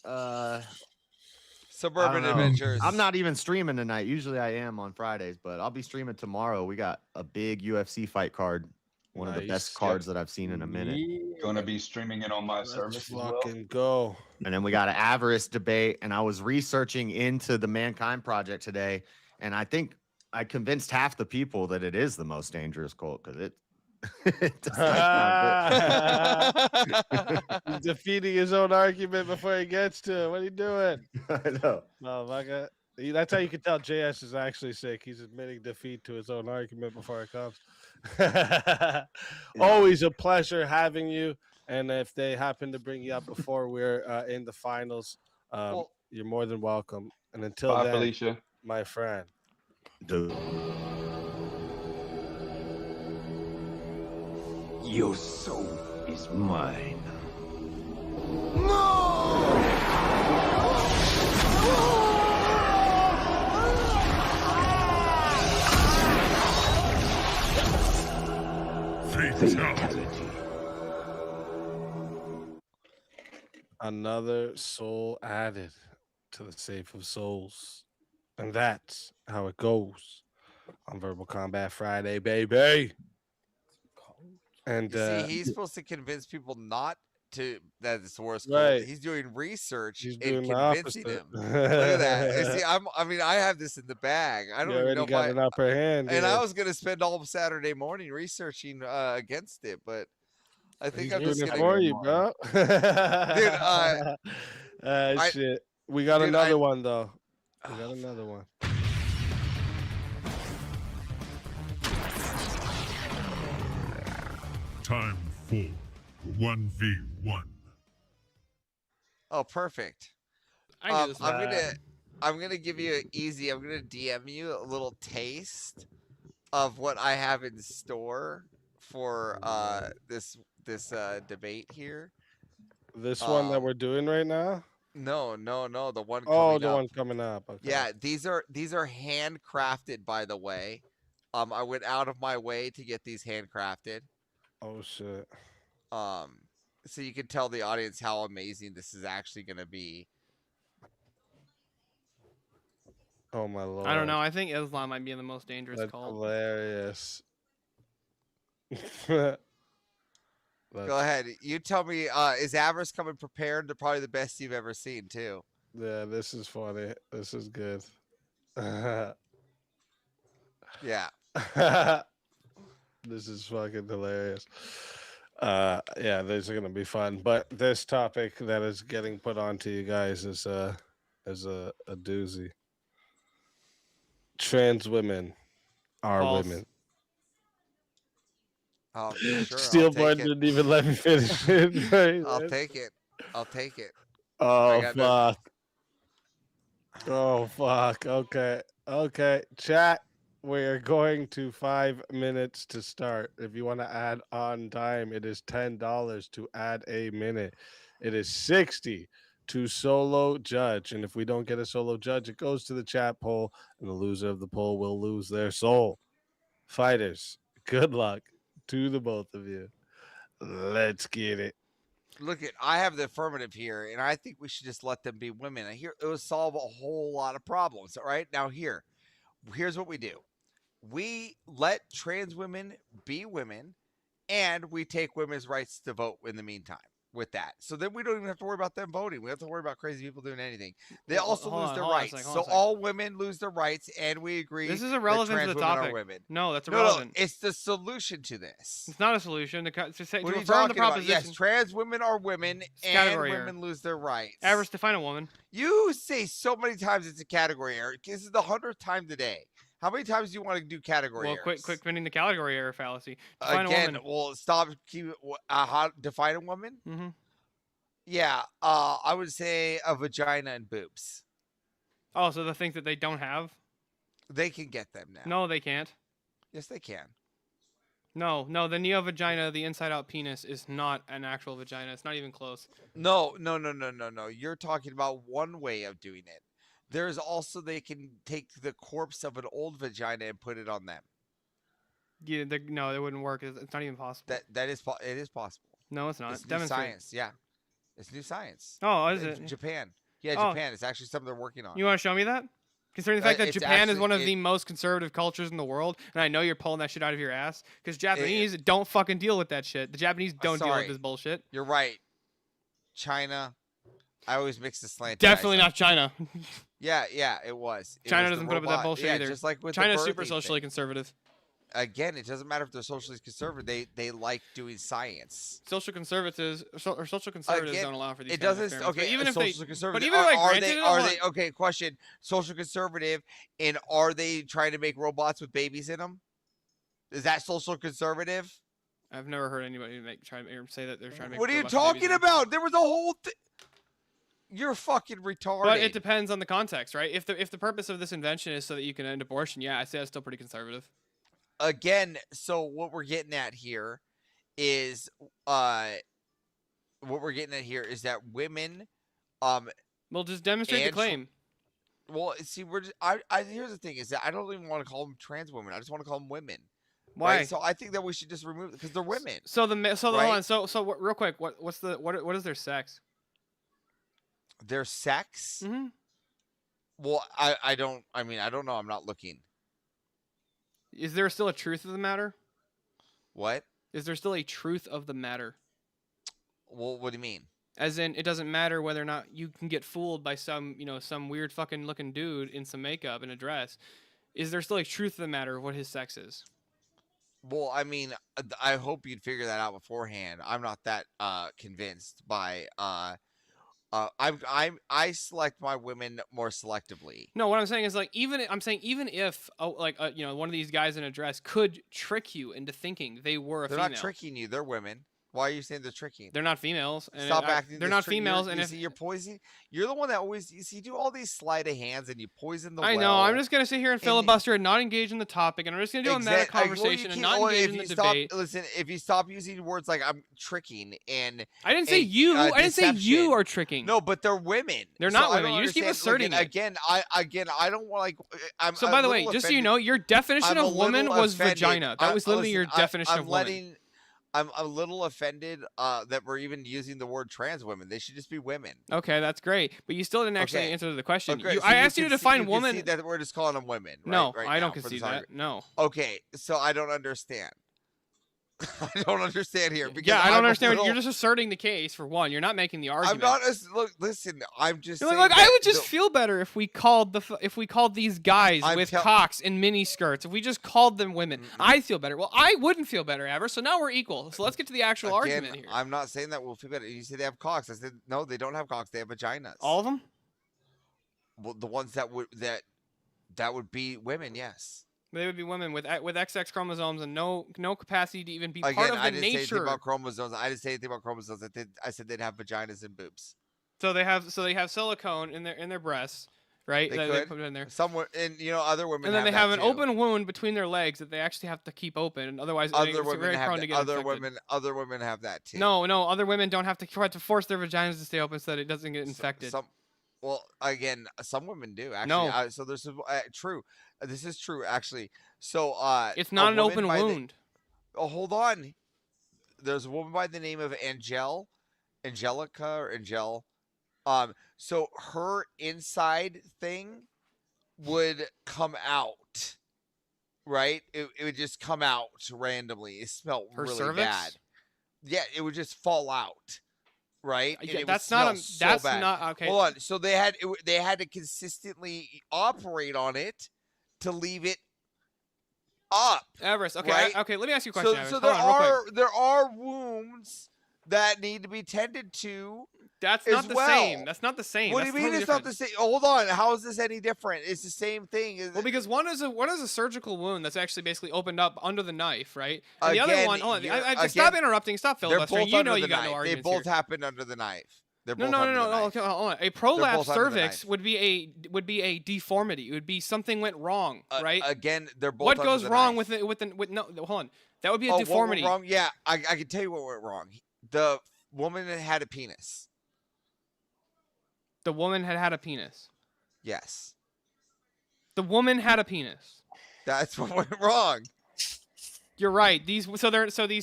Suburban I don't know. Adventures. I'm not even streaming tonight. Usually I am on Fridays, but I'll be streaming tomorrow. We got a big UFC fight card. One of the best cards that I've seen in a minute. Gonna be streaming it on my service as well. Fucking go. And then we got an avarice debate. And I was researching into the Mankind Project today, and I think I convinced half the people that it is the most dangerous cult because it does not sound good. He's defeating his own argument before he gets to it. What are you doing? I know. Motherfucker. That's how you can tell JS is actually sick. He's admitting defeat to his own argument before it comes. Always a pleasure having you. And if they happen to bring you up before we're in the finals, you're more than welcome. And until Bye, then, Felicia. my friend. Dude. Your soul is mine. Fatality. Another soul added to the Safe of Souls. And that's how it goes on Verbal Combat Friday, baby. And You see, he's supposed to convince people not to that it's the worst. Right. He's doing research He's and doing the convincing opposite. them. Look at that. You see, I have this in the bag. I don't you even already know if got an upper hand. And dude. I was gonna spend all of Saturday morning researching against it, but I think He's I'm doing just it gonna for you, bro. Dude, shit. We got dude, another one though. We got another one. Time for 1v1. Oh, perfect. I knew this I'm was bad. gonna give you an easy. I'm gonna DM you a little taste of what I have in store for this debate here. This one that we're doing right now. No, the one Oh, coming the up. one coming up. Okay. Yeah, these are handcrafted, by the way. I went out of my way to get these handcrafted. Oh shit. So you can tell the audience how amazing this is actually going to be. Oh my lord. I don't know. I think Islam might be the most dangerous That's cult. hilarious. Go ahead. You tell me, is Avarice coming prepared? They're probably the best you've ever seen, too. Yeah, this is funny. This is good. Yeah. This is fucking hilarious. Yeah, these are gonna be fun. But this topic that is getting put onto you guys is a doozy. Trans women are False. women. Sure, Steelboard didn't even let me finish it. I'll take it. I'll take it. Oh got fuck. Oh fuck. Okay. Okay. Chat. We're going to 5 minutes to start. If you want to add on time, it is $10 to add a minute. It is 60 to solo judge. And if we don't get a solo judge, it goes to the chat poll, and the loser of the poll will lose their soul. Fighters, good luck to the both of you. Let's get it. Look I have the affirmative here, and I think we should just let them be women. It will solve a whole lot of problems. All right, now here's what we do. We let trans women be women, and we take women's rights to vote in the meantime with that. So then we don't even have to worry about them voting. We have to worry about crazy people doing anything. They also lose their rights. So all women lose their rights, and we agree This is irrelevant to the topic. Women. No, that's irrelevant. No, it's the solution to this. It's not a solution. To What are you affirm talking the proposition. about? Yes, trans women are women, and category women lose their rights. Avarice, define a woman. You say so many times it's a category error. This is the 100th time today. How many times do you want to do category errors? Well, quit committing the category error fallacy. Define Again, a woman. well, stop. How define a woman? Mm-hmm. Yeah, I would say a vagina and boobs. Oh, so the things that they don't have? They can get them now. No, they can't. Yes, they can. No, the neo-vagina, the inside-out penis, is not an actual vagina. It's not even close. No. You're talking about one way of doing it. There's also they can take the corpse of an old vagina and put it on them. Yeah, no, it wouldn't work. It's not even possible. It is possible. No, it's not. It's new Demonstrate. science. Yeah, it's new science. Oh, is it? Japan. Yeah, Oh. Japan. It's actually something they're working on. You want to show me that? Considering the fact that It's Japan is one of actually- the most conservative cultures in the world, and I know you're pulling that shit out of your ass, because Japanese don't fucking deal with that shit. The Japanese don't deal with Sorry. this bullshit. You're right. China. I always mix the slant. Definitely not China. Yeah, it was. China was the doesn't put up with that robot. bullshit Yeah, either. just like with the China's super birthing socially thing. conservative. Again, it doesn't matter if they're socially conservative. They like doing science. Social conservatives Again, don't allow for these. It kinds of doesn't. experiments. But Okay, even if social they, conservative. but even if I are granted they? it, Are hold they? on. Okay, question. Social conservative, and are they trying to make robots with babies in them? Is that social conservative? I've never heard anybody try to say that they're trying to make. What are you robots with babies talking in them. about? There was a whole thing. You're fucking retarded. But it depends on the context, right? If the purpose of this invention is so that you can end abortion, yeah, I say that's still pretty conservative. Again, so what we're getting at here is that women Well, just demonstrate the and claim. well, see, we're just here's the thing is that I don't even want to call them trans women. I just want to call them women. Why? Right? So I think that we should just remove because they're women. So hold right? on. So real quick, what is their sex? Their sex? Mm-hmm. Well, I don't know. I'm not looking. Is there still a truth of the matter? What? Is there still a truth of the matter? Well, what do you mean? As in, it doesn't matter whether or not you can get fooled by some weird fucking looking dude in some makeup and a dress. Is there still a truth of the matter of what his sex is? Well, I mean, I hope you'd figure that out beforehand. I'm not that convinced by I select my women more selectively. No, what I'm saying is even if one of these guys in a dress could trick you into thinking they were a They're female. not tricking you. They're women. Why are you saying they're tricking? They're not females. And Stop acting. They're this not trick. females. You're, And you if see, you're poisoning. You're the one that always you do all these sleight of hands and you poison the I well. know, I'm just gonna sit here and filibuster and not engage in the topic, and I'm just gonna do a meta conversation and not engage in the debate. Listen, if you stop using words like I'm tricking and I didn't say you. I didn't say you deception- are tricking. No, but they're women. They're So not I women. don't You just keep understand- asserting it. Again, I don't want like. I'm. So I'm by a the way, little just so you offended. know, your definition I'm a of woman little was offended. vagina. That was literally your listen, definition I'm of woman. letting. I'm a little offended that we're even using the word trans women. They should just be women. Okay, that's great, but you still didn't actually Okay. answer the question. Okay, You- so I asked you to concede- define you woman. concede that we're just calling them women. Right, No, right I don't now for this concede that. argument. No. Okay, so I don't understand. I don't understand here. Because Yeah, I don't I'm a understand. little- You're just asserting the case for one. You're not making the argument. I'm not. Look, listen. I'm just. You're saying like, I that would just the- feel better if we called these guys I'm with tell- cocks and mini skirts. If we just called them women, I'd feel better. Well, I wouldn't feel better ever. So now we're equal. So let's get to the actual Again, argument here. I'm not saying that we'll feel better. You say they have cocks. I said no, they don't have cocks. They have vaginas. All of them? Well, the ones that would be women. Yes. They would be women with XX chromosomes and no capacity to even be Again, part of I the didn't say anything nature. about chromosomes. I didn't say anything about chromosomes. I said they'd have vaginas and boobs. So they have silicone in their breasts, right? They that could. they put in there. Somewhere, and other women. And then they that have an too. open wound between their legs that they actually have to keep open, and otherwise Other it's women very have prone that. to get infected. Other women have that too. No, other women don't have to try to force their vaginas to stay open so that it doesn't get infected. Well, again, some women do actually. No. So there's true. This is true actually. So It's a not an woman open by the- wound. Oh, hold on. There's a woman by the name of Angelica or Angel. So her inside thing would come out, right? It would just come out randomly. It smelled Her really cervix? bad. Yeah, it would just fall out, right? And Yeah, it would that's not smell a- so that's bad. not- okay. Hold on. So they had to consistently operate on it to leave it up. Everest, okay, right? okay. Let me ask you a question. Everest. So Hold on, real quick. there are wounds that need to be tended to. That's as not the well. same. That's not the same. What do That's you mean totally it's not different. the same? Hold on. How is this any different? It's the same thing. Well, because one is a surgical wound that's actually basically opened up under the knife, right? And the other Again, one, hold on, you're- stop again, interrupting, stop they're filibustering. both You under know the you got knife. no They arguments both here. happened under the knife. They're No, both no, under no, the no. knife. Okay, hold on. A They're prolapse both under the cervix knife. would be a deformity. It would be something went wrong, right? Again, they're both What under goes the wrong knife. with no? Hold on. That would be a Oh, what went deformity. wrong? Yeah, I can tell you what went wrong. The woman had a penis. The woman had a penis. Yes. The woman had a penis. That's what went wrong. You're right. These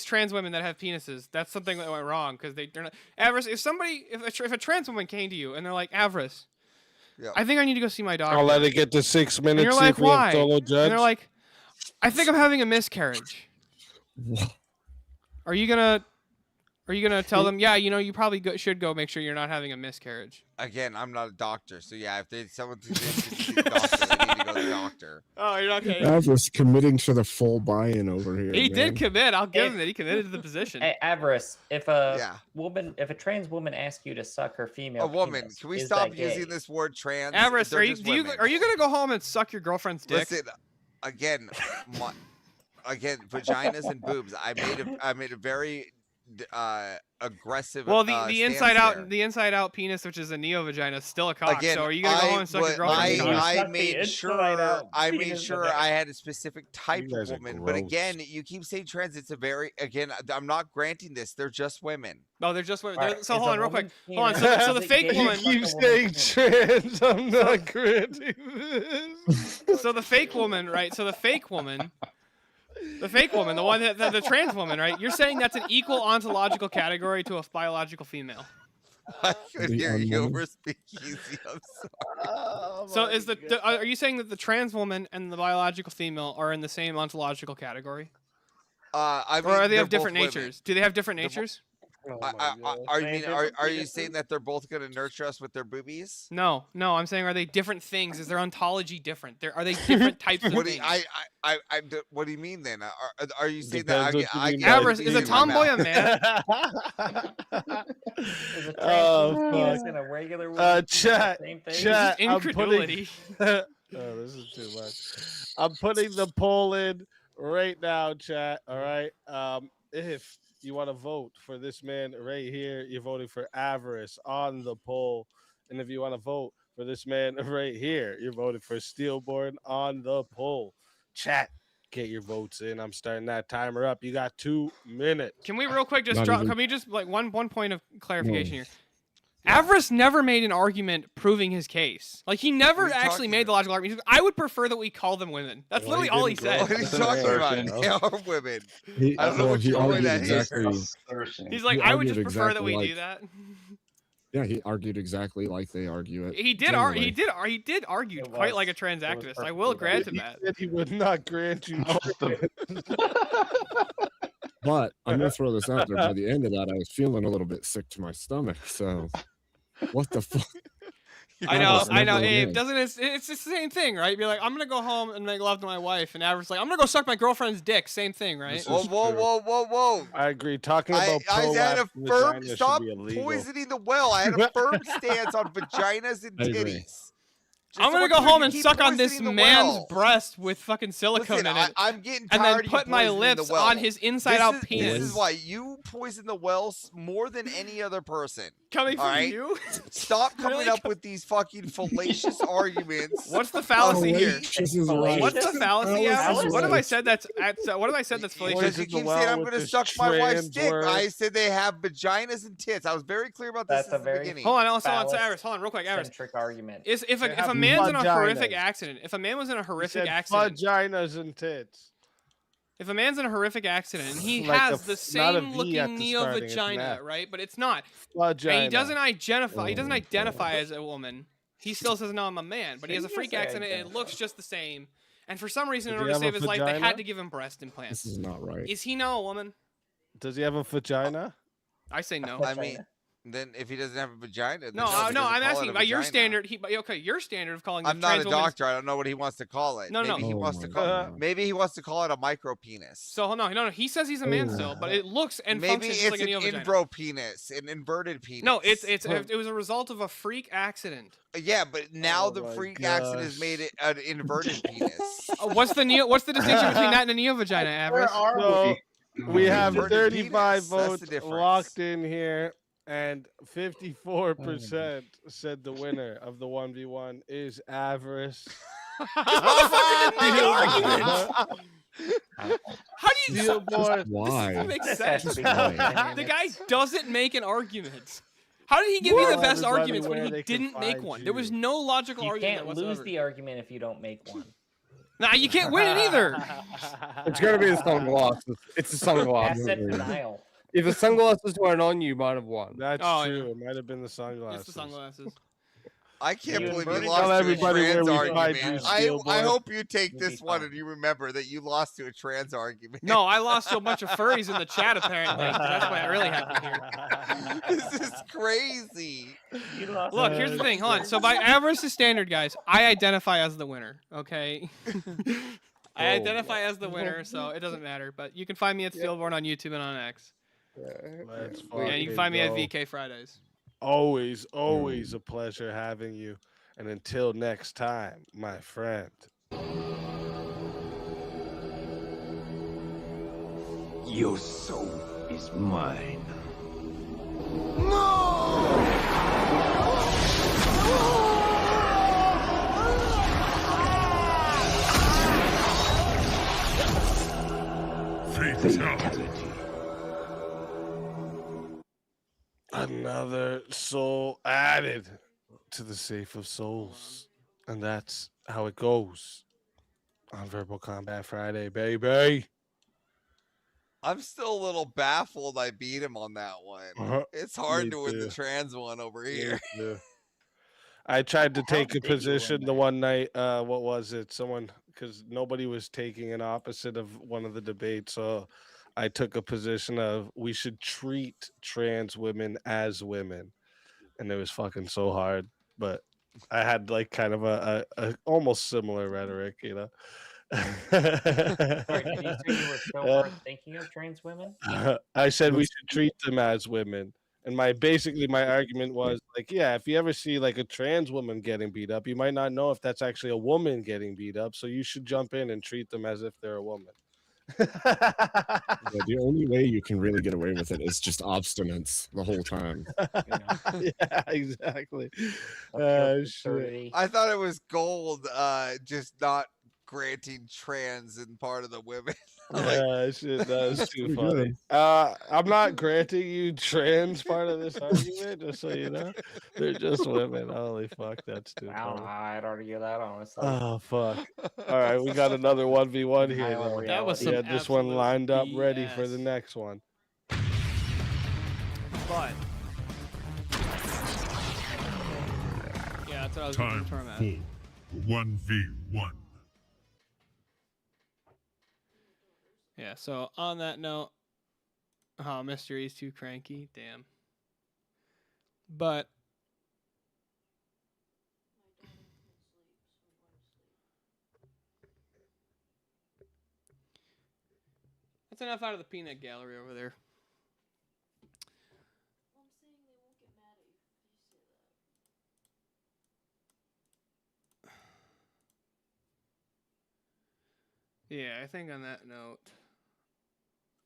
trans women that have penises, that's something that went wrong because they're not. Avarice, if a trans woman came to you and they're like, Avarice, I think I need to go see my doctor. I'll let it get to 6 And minutes. you're see like, if we have why? solo And judge. they're like, I think I'm having a miscarriage. Are you gonna tell them? Yeah, you probably should go make sure you're not having a miscarriage. Again, I'm not a doctor, so yeah, if someone thinks they should see the doctor, they need to go to the doctor. Oh, you're not okay. Avarice committing to the full buy-in over here. He man. did commit. I'll give him that. He committed to the position. Hey, Avarice, if a trans woman asks you to suck her female, A woman. penis, Can we is that stop gay? using this word trans? Avarice, They're are you just women. gonna go home and suck your girlfriend's dick? Listen, again, vaginas and boobs. I made a very aggressive. Well, the stance inside there. out inside out penis, which is a neo vagina, is still a cock. Again, so are you gonna go home and suck your girlfriend's cock? I made sure I had a specific type of woman, but again, you keep saying trans. It's a very I'm not granting this. They're just women. No, they're just women. All right, So is hold a on, real quick. woman Hold on. penis- So the is it fake gay? woman. You keep saying trans. I'm not granting this. So the fake woman, right? So the fake woman, the one the trans woman, right? You're saying that's an equal ontological category to a biological female. I could The hear you unwoman? over speakeasy. I'm sorry. So is are you saying that the trans woman and the biological female are in the same ontological category? I Or are mean, they have they're different both women. natures? Do they have different natures? Are you saying that they're both going to nurture us with their boobies? No, I'm saying are they different things? Is their ontology different? Are they different types of What do things? what do you mean then? Are you saying Depends that what you mean I by Avarice, is a use my tomboy a mouth? man? Is a trans Oh, penis fuck. and a regular woman Chat, the same thing? chat. I'm Incredulity. putting. Oh, this is too much. I'm putting the poll in right now, chat. All right. If you want to vote for this man right here, you're voting for Avarice on the poll. And if you want to vote for this man right here, you're voting for Steelborn on the poll. Chat, get your votes in. I'm starting that timer up. You got 2 minutes. Can we real quick just Not drop? even- Can we just like one point of clarification No. here? Avarice never made an argument proving his case. Like he never What are you actually talking made the logical argument. He's like, I would prefer that we call them women. That's Well, he literally all he didn't grow said. up What are you That's an talking about? assertion, They are women. He, I don't know well, what he you're doing argued that here. exactly. He's like, he I would argued just prefer that we exactly do that. Yeah, he argued exactly like they argue it. He did. generally. He did argue quite like a trans activist. I will grant him that. He said he would not grant you. But I'm gonna throw this out there. By the end of that, I was feeling a little bit sick to my stomach. So, what the fuck? I know, Avarice I know. never Abe, win. doesn't it's the same thing, right? Be like, I'm gonna go home and make love to my wife, and Avarice's like, I'm gonna go suck my girlfriend's dick. Same thing, right? This Whoa, is whoa, true. whoa, whoa, whoa! I agree. Talking I about had a prolapse firm vagina should stop be illegal. poisoning the well. I had a firm stance on vaginas and I agree. titties. I'm gonna go someone home you and keep suck on this poisoning the man's well. breast with fucking silicone Listen, in it, I'm getting and tired then of you put my poisoning lips the well. on his inside-out penis. This is why you poison the wells more than any other person. Coming all from right? you? Stop coming Really? up with these fucking fallacious arguments. What's the fallacy here? Fallacious is right. What's the fallacy? Fallacious Avarice? is What have I right. said that's what have I said that's Because fallacious? you Poison the keep well saying I'm with going to this suck my wife's trans dick. word. I said they have vaginas and tits. I was very clear about this That's a since the very beginning. Hold on, Avarice, phallus hold on, real quick, Avarice. centric argument. If They a have man's in a horrific vaginas. accident, if a man was in a He horrific said accident, vaginas and tits. if a man's in a horrific accident and he Like has a the f- not a same V looking at the neo starting, it's an vagina, F. right? But it's not. Vagina. And he doesn't identify. He Oh, doesn't identify as a woman. He still says, "No, I'm a man." But he has a He freak doesn't accident, and it looks just the same. And for some reason, in Does he order to have save a his life, they vagina? had to give him breast implants. This is not right. Is he now a woman? Does he have a vagina? I say no. I mean, then if he doesn't have a vagina, then No, he no, doesn't I'm call it asking a by your vagina. standard. Okay, your standard of calling. I'm a not trans a woman- doctor. I don't know what he wants to call it. No, no, maybe he no. wants Oh to my call. God. Maybe he wants to call it a micro penis. So no. He says he's a man Oh. still, but it looks and Maybe functions it's just like a an neo vagina. inbro penis, an inverted penis. No, it was a result of a freak accident. Yeah, but now Oh the my freak accident has gosh. made it an inverted penis. What's the distinction between that and a neo vagina, Avarice? So we have Inverted 35 penis, that's the votes difference. locked in here, and 54% said the winner of the 1v1 is Avarice. How do you? Steelborn. Why? That makes This has sense. to be more than The guy doesn't make an argument. How did he give you the Tell best everybody arguments when where he they can didn't make find one? There was you. no logical You argument can't whatsoever. lose the argument if you don't make one. Nah, you can't win it either. It's got to be the sunglasses. It's the sunglasses. Asset denial. If the sunglasses weren't on, you might have won. That's Oh, true. It might have been the sunglasses. It's the sunglasses. I can't You believe inverted you Tell lost to a everybody where trans we find argument. you, I Steelborn. hope you take You'll be this one fine. and you remember that you lost to a trans argument. No, I lost to a bunch of furries in the chat apparently. That's what really happened here. This is crazy. You lost Look, here's the thing. Hold on. So by Avarice's standard, guys, I identify as the winner. Okay. I identify as the winner, so it doesn't matter. But you can find me at Steelborn on YouTube and on X. Let's And you fucking can find me at go. VK Fridays. Always a pleasure having you. And until next time, my friend. Your soul is mine. Fatality. Another soul added to the safe of souls. And that's how it goes on Verbal Combat Friday, baby. I'm still a little baffled I beat him on that one. Uh-huh. It's hard Me to win the too. trans one over here. Yeah. I tried to How take a did you win position the that? one night. What was it? Someone, because nobody was taking an opposite of one of the debates. So I took a position of we should treat trans women as women. And it was fucking so hard. But I had like kind of a almost similar rhetoric, you know. Sorry, did you say you were so hard thinking of trans women? I said we should treat them as women. And my argument was like, yeah, if you ever see like a trans woman getting beat up, you might not know if that's actually a woman getting beat up. So you should jump in and treat them as if they're a woman. Yeah, the only way you can really get away with it is just obstinance the whole time. Yeah, exactly. Shit. I thought it was gold, just not granting trans in part of the women. Shit, that's That's too pretty funny. good. I'm not granting you trans part of this argument, just so you know. They're just women. Holy fuck, that's too I don't know funny. how I'd argue that, honestly. Oh fuck. All right, we got another 1v1 here Viral though. That was reality. some Yeah, this one absolute lined up ready for BS. the next one. But yeah, that's what I was Time talking about. for 1v1. Yeah, so on that note, oh, Mystery's too cranky. Damn. But that's enough out of the peanut gallery over there. Yeah, I think on that note,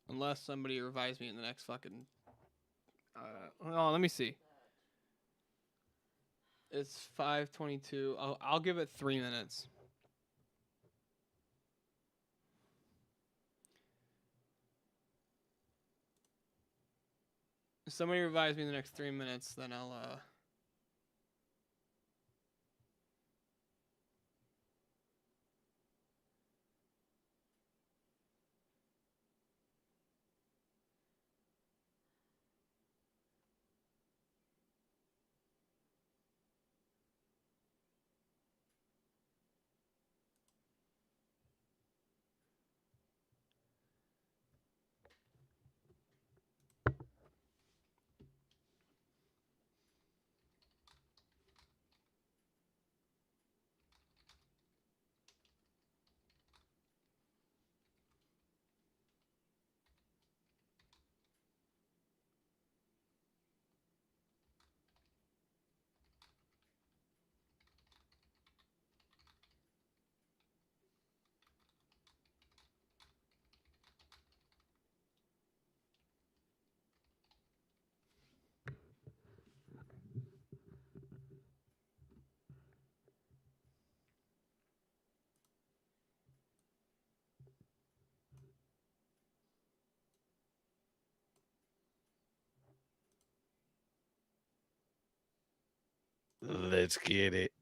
unless somebody revives me in the next fucking, oh, let me see. It's 5:22. I'll give it 3 minutes. If somebody revives me in the next 3 minutes, then I'll Let's get it.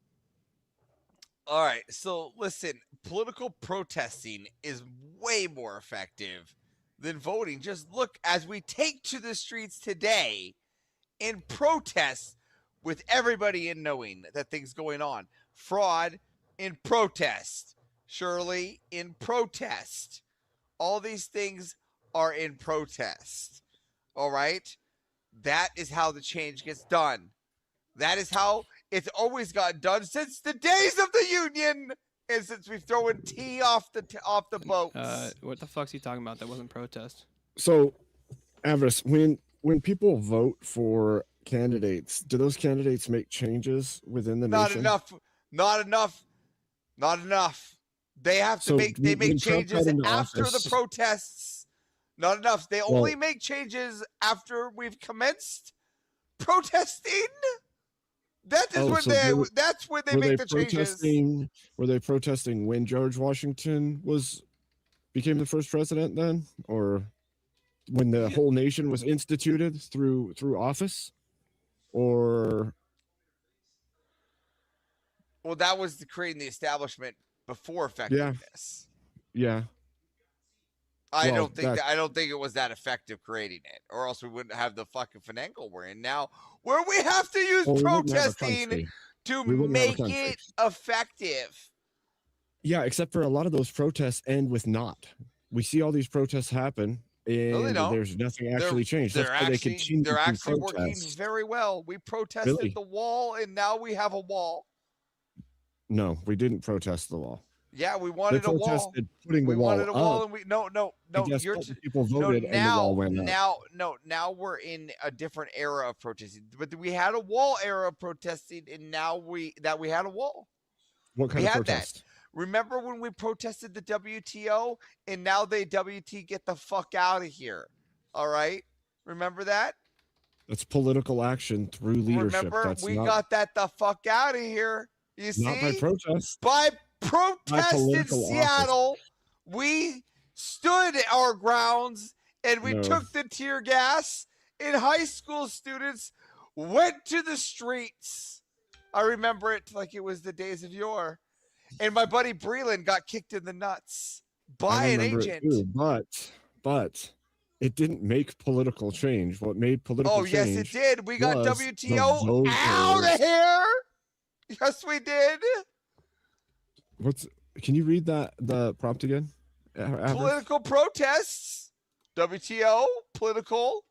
All right, so listen, political protesting is way more effective than voting. Just look as we take to the streets today in protest with everybody in knowing that things going on. Fraud in protest. Shirley in protest. All these things are in protest. All right? That is how the change gets done. That is how it's always gotten done since the days of the Union, and since we've thrown tea off the boats. what the fuck's he talking about? That wasn't protest. So, Avarice, when people vote for candidates, do those candidates make changes within the Not nation? enough. Not enough. Not enough. They have to So make when Trump changes got into after the office- protests. Not enough. They Well- only make changes after we've commenced protesting. That is when so they. were- That's when they were make the changes. protesting? Were they protesting when George Washington became the first president then, or when the whole nation was instituted through office, or Well, that was creating the establishment before effectiveness. yeah? I Well, don't think it was that effective creating it, or else we wouldn't have the fucking finagle we're in now, where we have to use Well, we wouldn't have a protesting country. to We wouldn't have a make country. it effective. Yeah, except for a lot of those protests end with not. We see all these protests happen, and don't. there's nothing actually changed. That's They're why they actually continue they're to actually working protest. very well. We protested Really? the wall, and now we have a wall. No, we didn't protest the wall. Yeah, we They wanted a wall. protested putting We the wall wanted a wall, up. and we no. And guess You're what? The people voted, and the wall went up. now we're in a different era of protesting. But we had a wall era of protesting, and now we had a wall. What kind we of had protest? Remember when we protested the WTO and now they WT get the fuck out of here? All right. Remember that? That's political action through leadership. Remember, That's we not, got that the fuck out of here. You see? not by protest. By protest in political Seattle, we stood our grounds and we No. took the tear gas, and high school students went to the streets. I remember it like it was the days of yore. And my buddy Breland got kicked in the nuts by I an remember agent. it too, but it didn't make political change. What made political Oh, change? yes, it did. We got was the WTO out voters. of here. Yes, we did. Can you read the prompt again? Average? Political protests, WTO, political,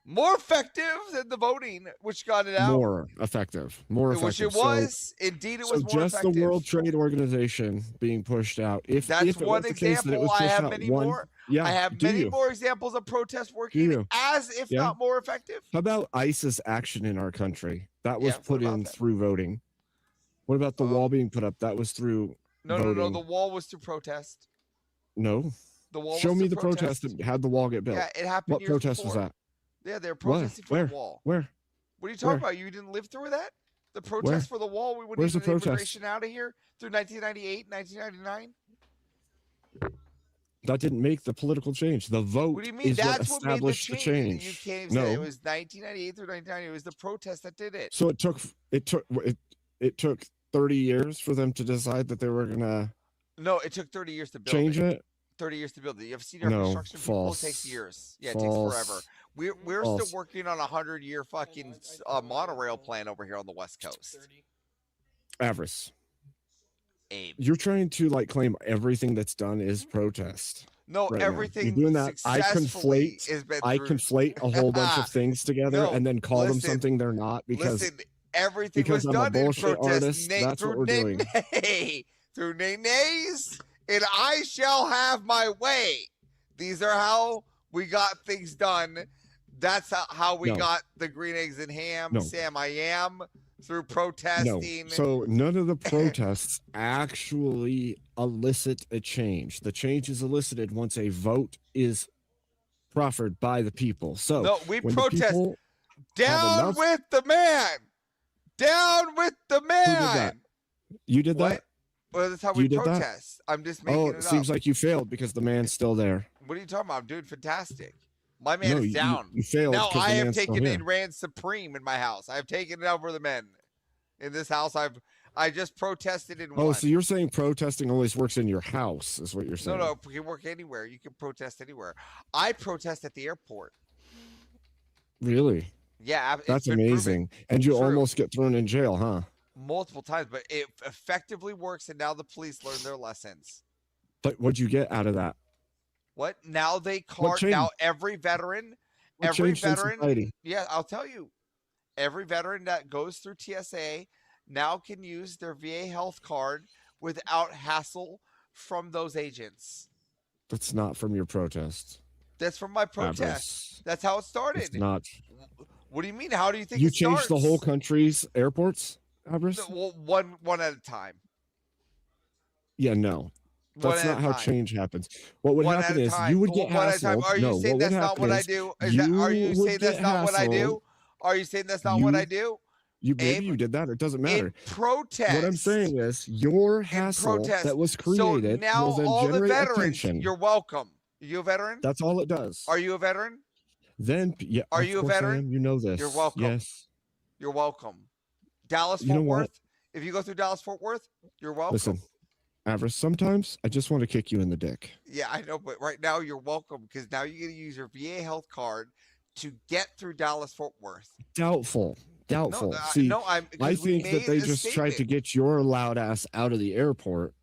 more effective than the voting, which got it out. More effective. More effective. Which it was. Indeed, it was more just effective. the World Trade Organization being pushed out. That's if it one was the case that it example. was I pushed have out many one, more. Yeah, I have do many you? more examples of protests Do working you? as, if Yeah. not more effective. How about ISIS action in our country? That was Yeah, what put about in that? through voting. What about the wall being put up? That was through voting. No. The wall was through protest. No. The wall Show was me through the protest that had the wall get built. Yeah, it happened What years protest was before. that? Yeah, they were What? protesting for Where? the wall. Where? What are you talking Where? about? You didn't live through that? The protest Where? for the wall? We wouldn't Where's the even protest? immigration out of here through 1998, 1999? That didn't make the political change. The vote What do you mean? is what That's what made the established change. the change. You can't even no. say it was 1998 through 1990. It was the protest that did it. So it took 30 years for them to decide that they were gonna No, it took 30 years to build change it. 30 years to build it. You have seen our No, construction people, false. it takes years. Yeah, False. it takes forever. We're False. still working on a 100-year fucking monorail plan over here on the West Coast. Avarice. Abe. You're trying to like claim everything that's done is protest. No, right now. everything You're doing that. successfully has been I through- conflate a whole bunch of things together No, and then call them listen, something they're not because Listen, everything was I'm a done in bullshit protest. artist. That's what through we're doing. through nays, and I shall have my way. These are how we got things done. That's how we No. got the green eggs and ham, No. Sam I am, through No, protesting. so none of the protests actually elicit a change. The change is elicited once a vote is proffered by the people. So No, we when the protest. people have Down enough- with the man. Down with the Who man. did that? You did What? that? Well, that's how You we did that? protest. I'm just making Oh, it it seems up. like you failed because the man's still there. What are you talking about? I'm doing fantastic. My man No, is you- down. you failed Now 'cause the I have man's still taken here. and ran supreme in my house. I have taken it over the men. In this house, I just protested and Oh, won. so you're saying protesting always works in your house, is what you're No, saying? no, you can work anywhere. You can protest anywhere. I protest at the airport. Really? Yeah, it's That's been proven amazing. And you true almost get thrown in jail, huh? multiple times, but it effectively works, and now the police learn their lessons. But what'd you get out of that? What? Now they cart. Now changed? every veteran, What every changed in veteran. society? Yeah, I'll tell you. Every veteran that goes through TSA now can use their VA health card without hassle from those agents. That's not from your protest. That's from my protest. Avarice. That's how it started. It's not. What do you mean? How do you think You it changed the starts? whole country's airports, Avarice? Well, one at a time. Yeah, no. One That's at not a how time. change happens. What would One at happen a is time. you would get One at a time. hassled. Are you No, saying what that's would not happen what I is do? Are you would saying that's get not what I do? hassled. Are you saying that's not what I You- do? You maybe Abe, you did that. It doesn't matter. In protest. What I'm saying is your hassle protest. that was So created now will then all the generate veterans, attention. you're welcome. You a veteran? That's all it does. Are you a veteran? Then yeah, Are of you a course I veteran? am. You know this. You're welcome. Yes. You're welcome. Dallas You Fort know what? Worth. If you go through Dallas Fort Worth, you're welcome. Listen, Avarice, sometimes I just want to kick you in the dick. Yeah, I know, but right now you're welcome because now you're gonna use your VA health card to get through Dallas Fort Worth. Doubtful. Doubtful. No, See, no, I because we think that made they a just tried to statement. get your loud ass out of the airport.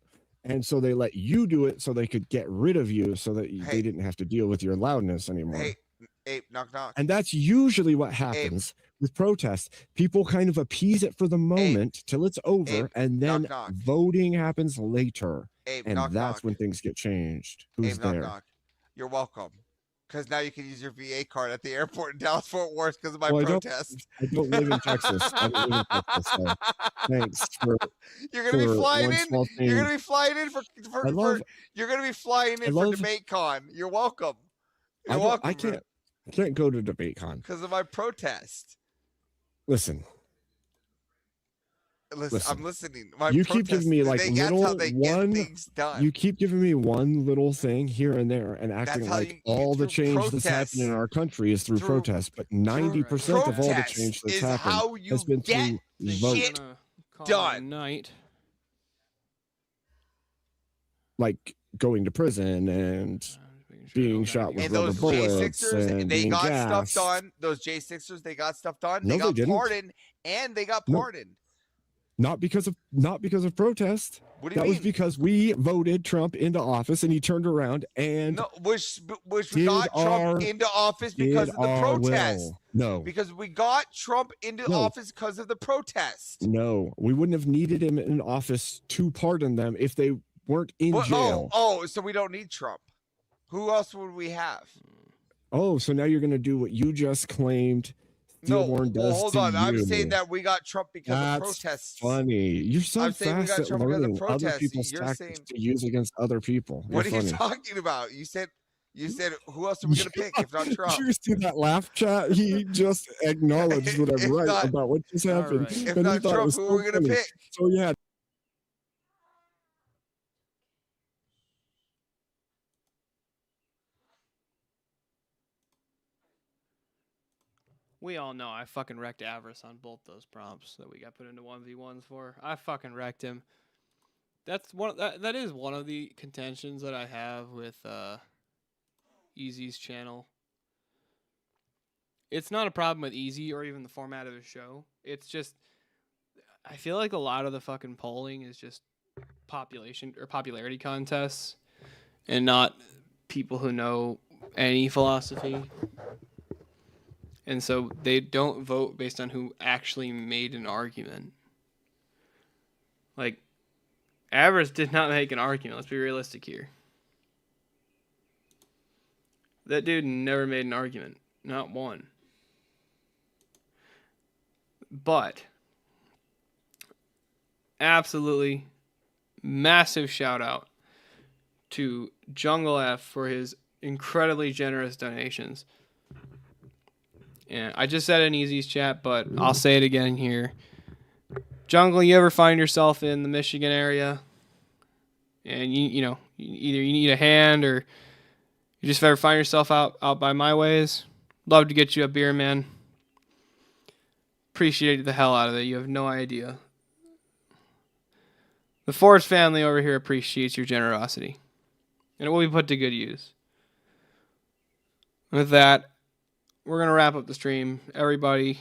And so they let you do it so they could get rid of you so that they didn't have to deal with your loudness anymore. Hey, Abe, knock knock. And that's usually what happens with protests. People kind of appease it for the moment till it's over, and then knock. voting happens later. Abe, and knock, that's knock. when things get changed. Who's Abe, knock there? knock. You're welcome. Because now you can use your VA card at the airport in Dallas Fort Worth because of my Well, protest. I don't live in Texas. I don't live in Texas. So thanks for. You're gonna be flying one in. small You're thing. gonna be flying in for you're gonna be flying in for DebateCon. You're welcome. You're welcome. I can't go to DebateCon because of my protest. Listen, I'm listening. My you keep giving me like that's how little they one. get things done. You keep giving me one little thing here and there, and acting That's how like you all the through change that's happening in our country is through protest. But 90% of all the change that's is happened how you has been get through vote. shit done. Night. Like going to prison and being shot with And rubber those bullets J6ers, and they being got gassed. stuff done. Those J6ers, they got stuff done. No, They got they didn't. pardoned, and they got No. pardoned. Not because of protest. What do you That was mean? because we voted Trump into office, and he turned around and No, which we did got Trump our- into office did because of the our protest. will. No, Because we got Trump into No. office because of the protest. no, we wouldn't have needed him in office to pardon them if they weren't in But- jail. so we don't need Trump. Who else would we have? Oh, so now you're going to do what you just claimed No, Theodore well, does hold to on. I'm you. saying that we got Trump because of That's protests. funny. You're so I'm saying we fast got at Trump because of learning other protests. people's You're tactics saying- to use against other people. What are You're you funny. talking about? You said who else are we gonna pick if not Trump? Did you see that laugh chat? He just acknowledged that I'm If right not- about what just happened. right. If and not he thought it Trump, was who so are we gonna funny. pick? So yeah. We all know I fucking wrecked Avarice on both those prompts that we got put into 1v1s for. I fucking wrecked him. That's that is one of the contentions that I have with Easy's channel. It's not a problem with Easy or even the format of his show. It's just I feel like a lot of the fucking polling is just population or popularity contests and not people who know any philosophy. And so they don't vote based on who actually made an argument. Like, Avarice did not make an argument. Let's be realistic here. That dude never made an argument. Not one. But, absolutely massive shout out to Jungle F for his incredibly generous donations. And I just said it in Easy's chat, but I'll say it again here. Jungle, you ever find yourself in the Michigan area and you know, either you need a hand or you just ever find yourself out by my ways, love to get you a beer, man. Appreciate the hell out of it. You have no idea. The Forge family over here appreciates your generosity. And it will be put to good use. With that, we're going to wrap up the stream. Everybody,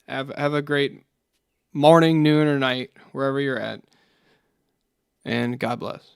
have a great morning, noon, or night, wherever you're at. And God bless.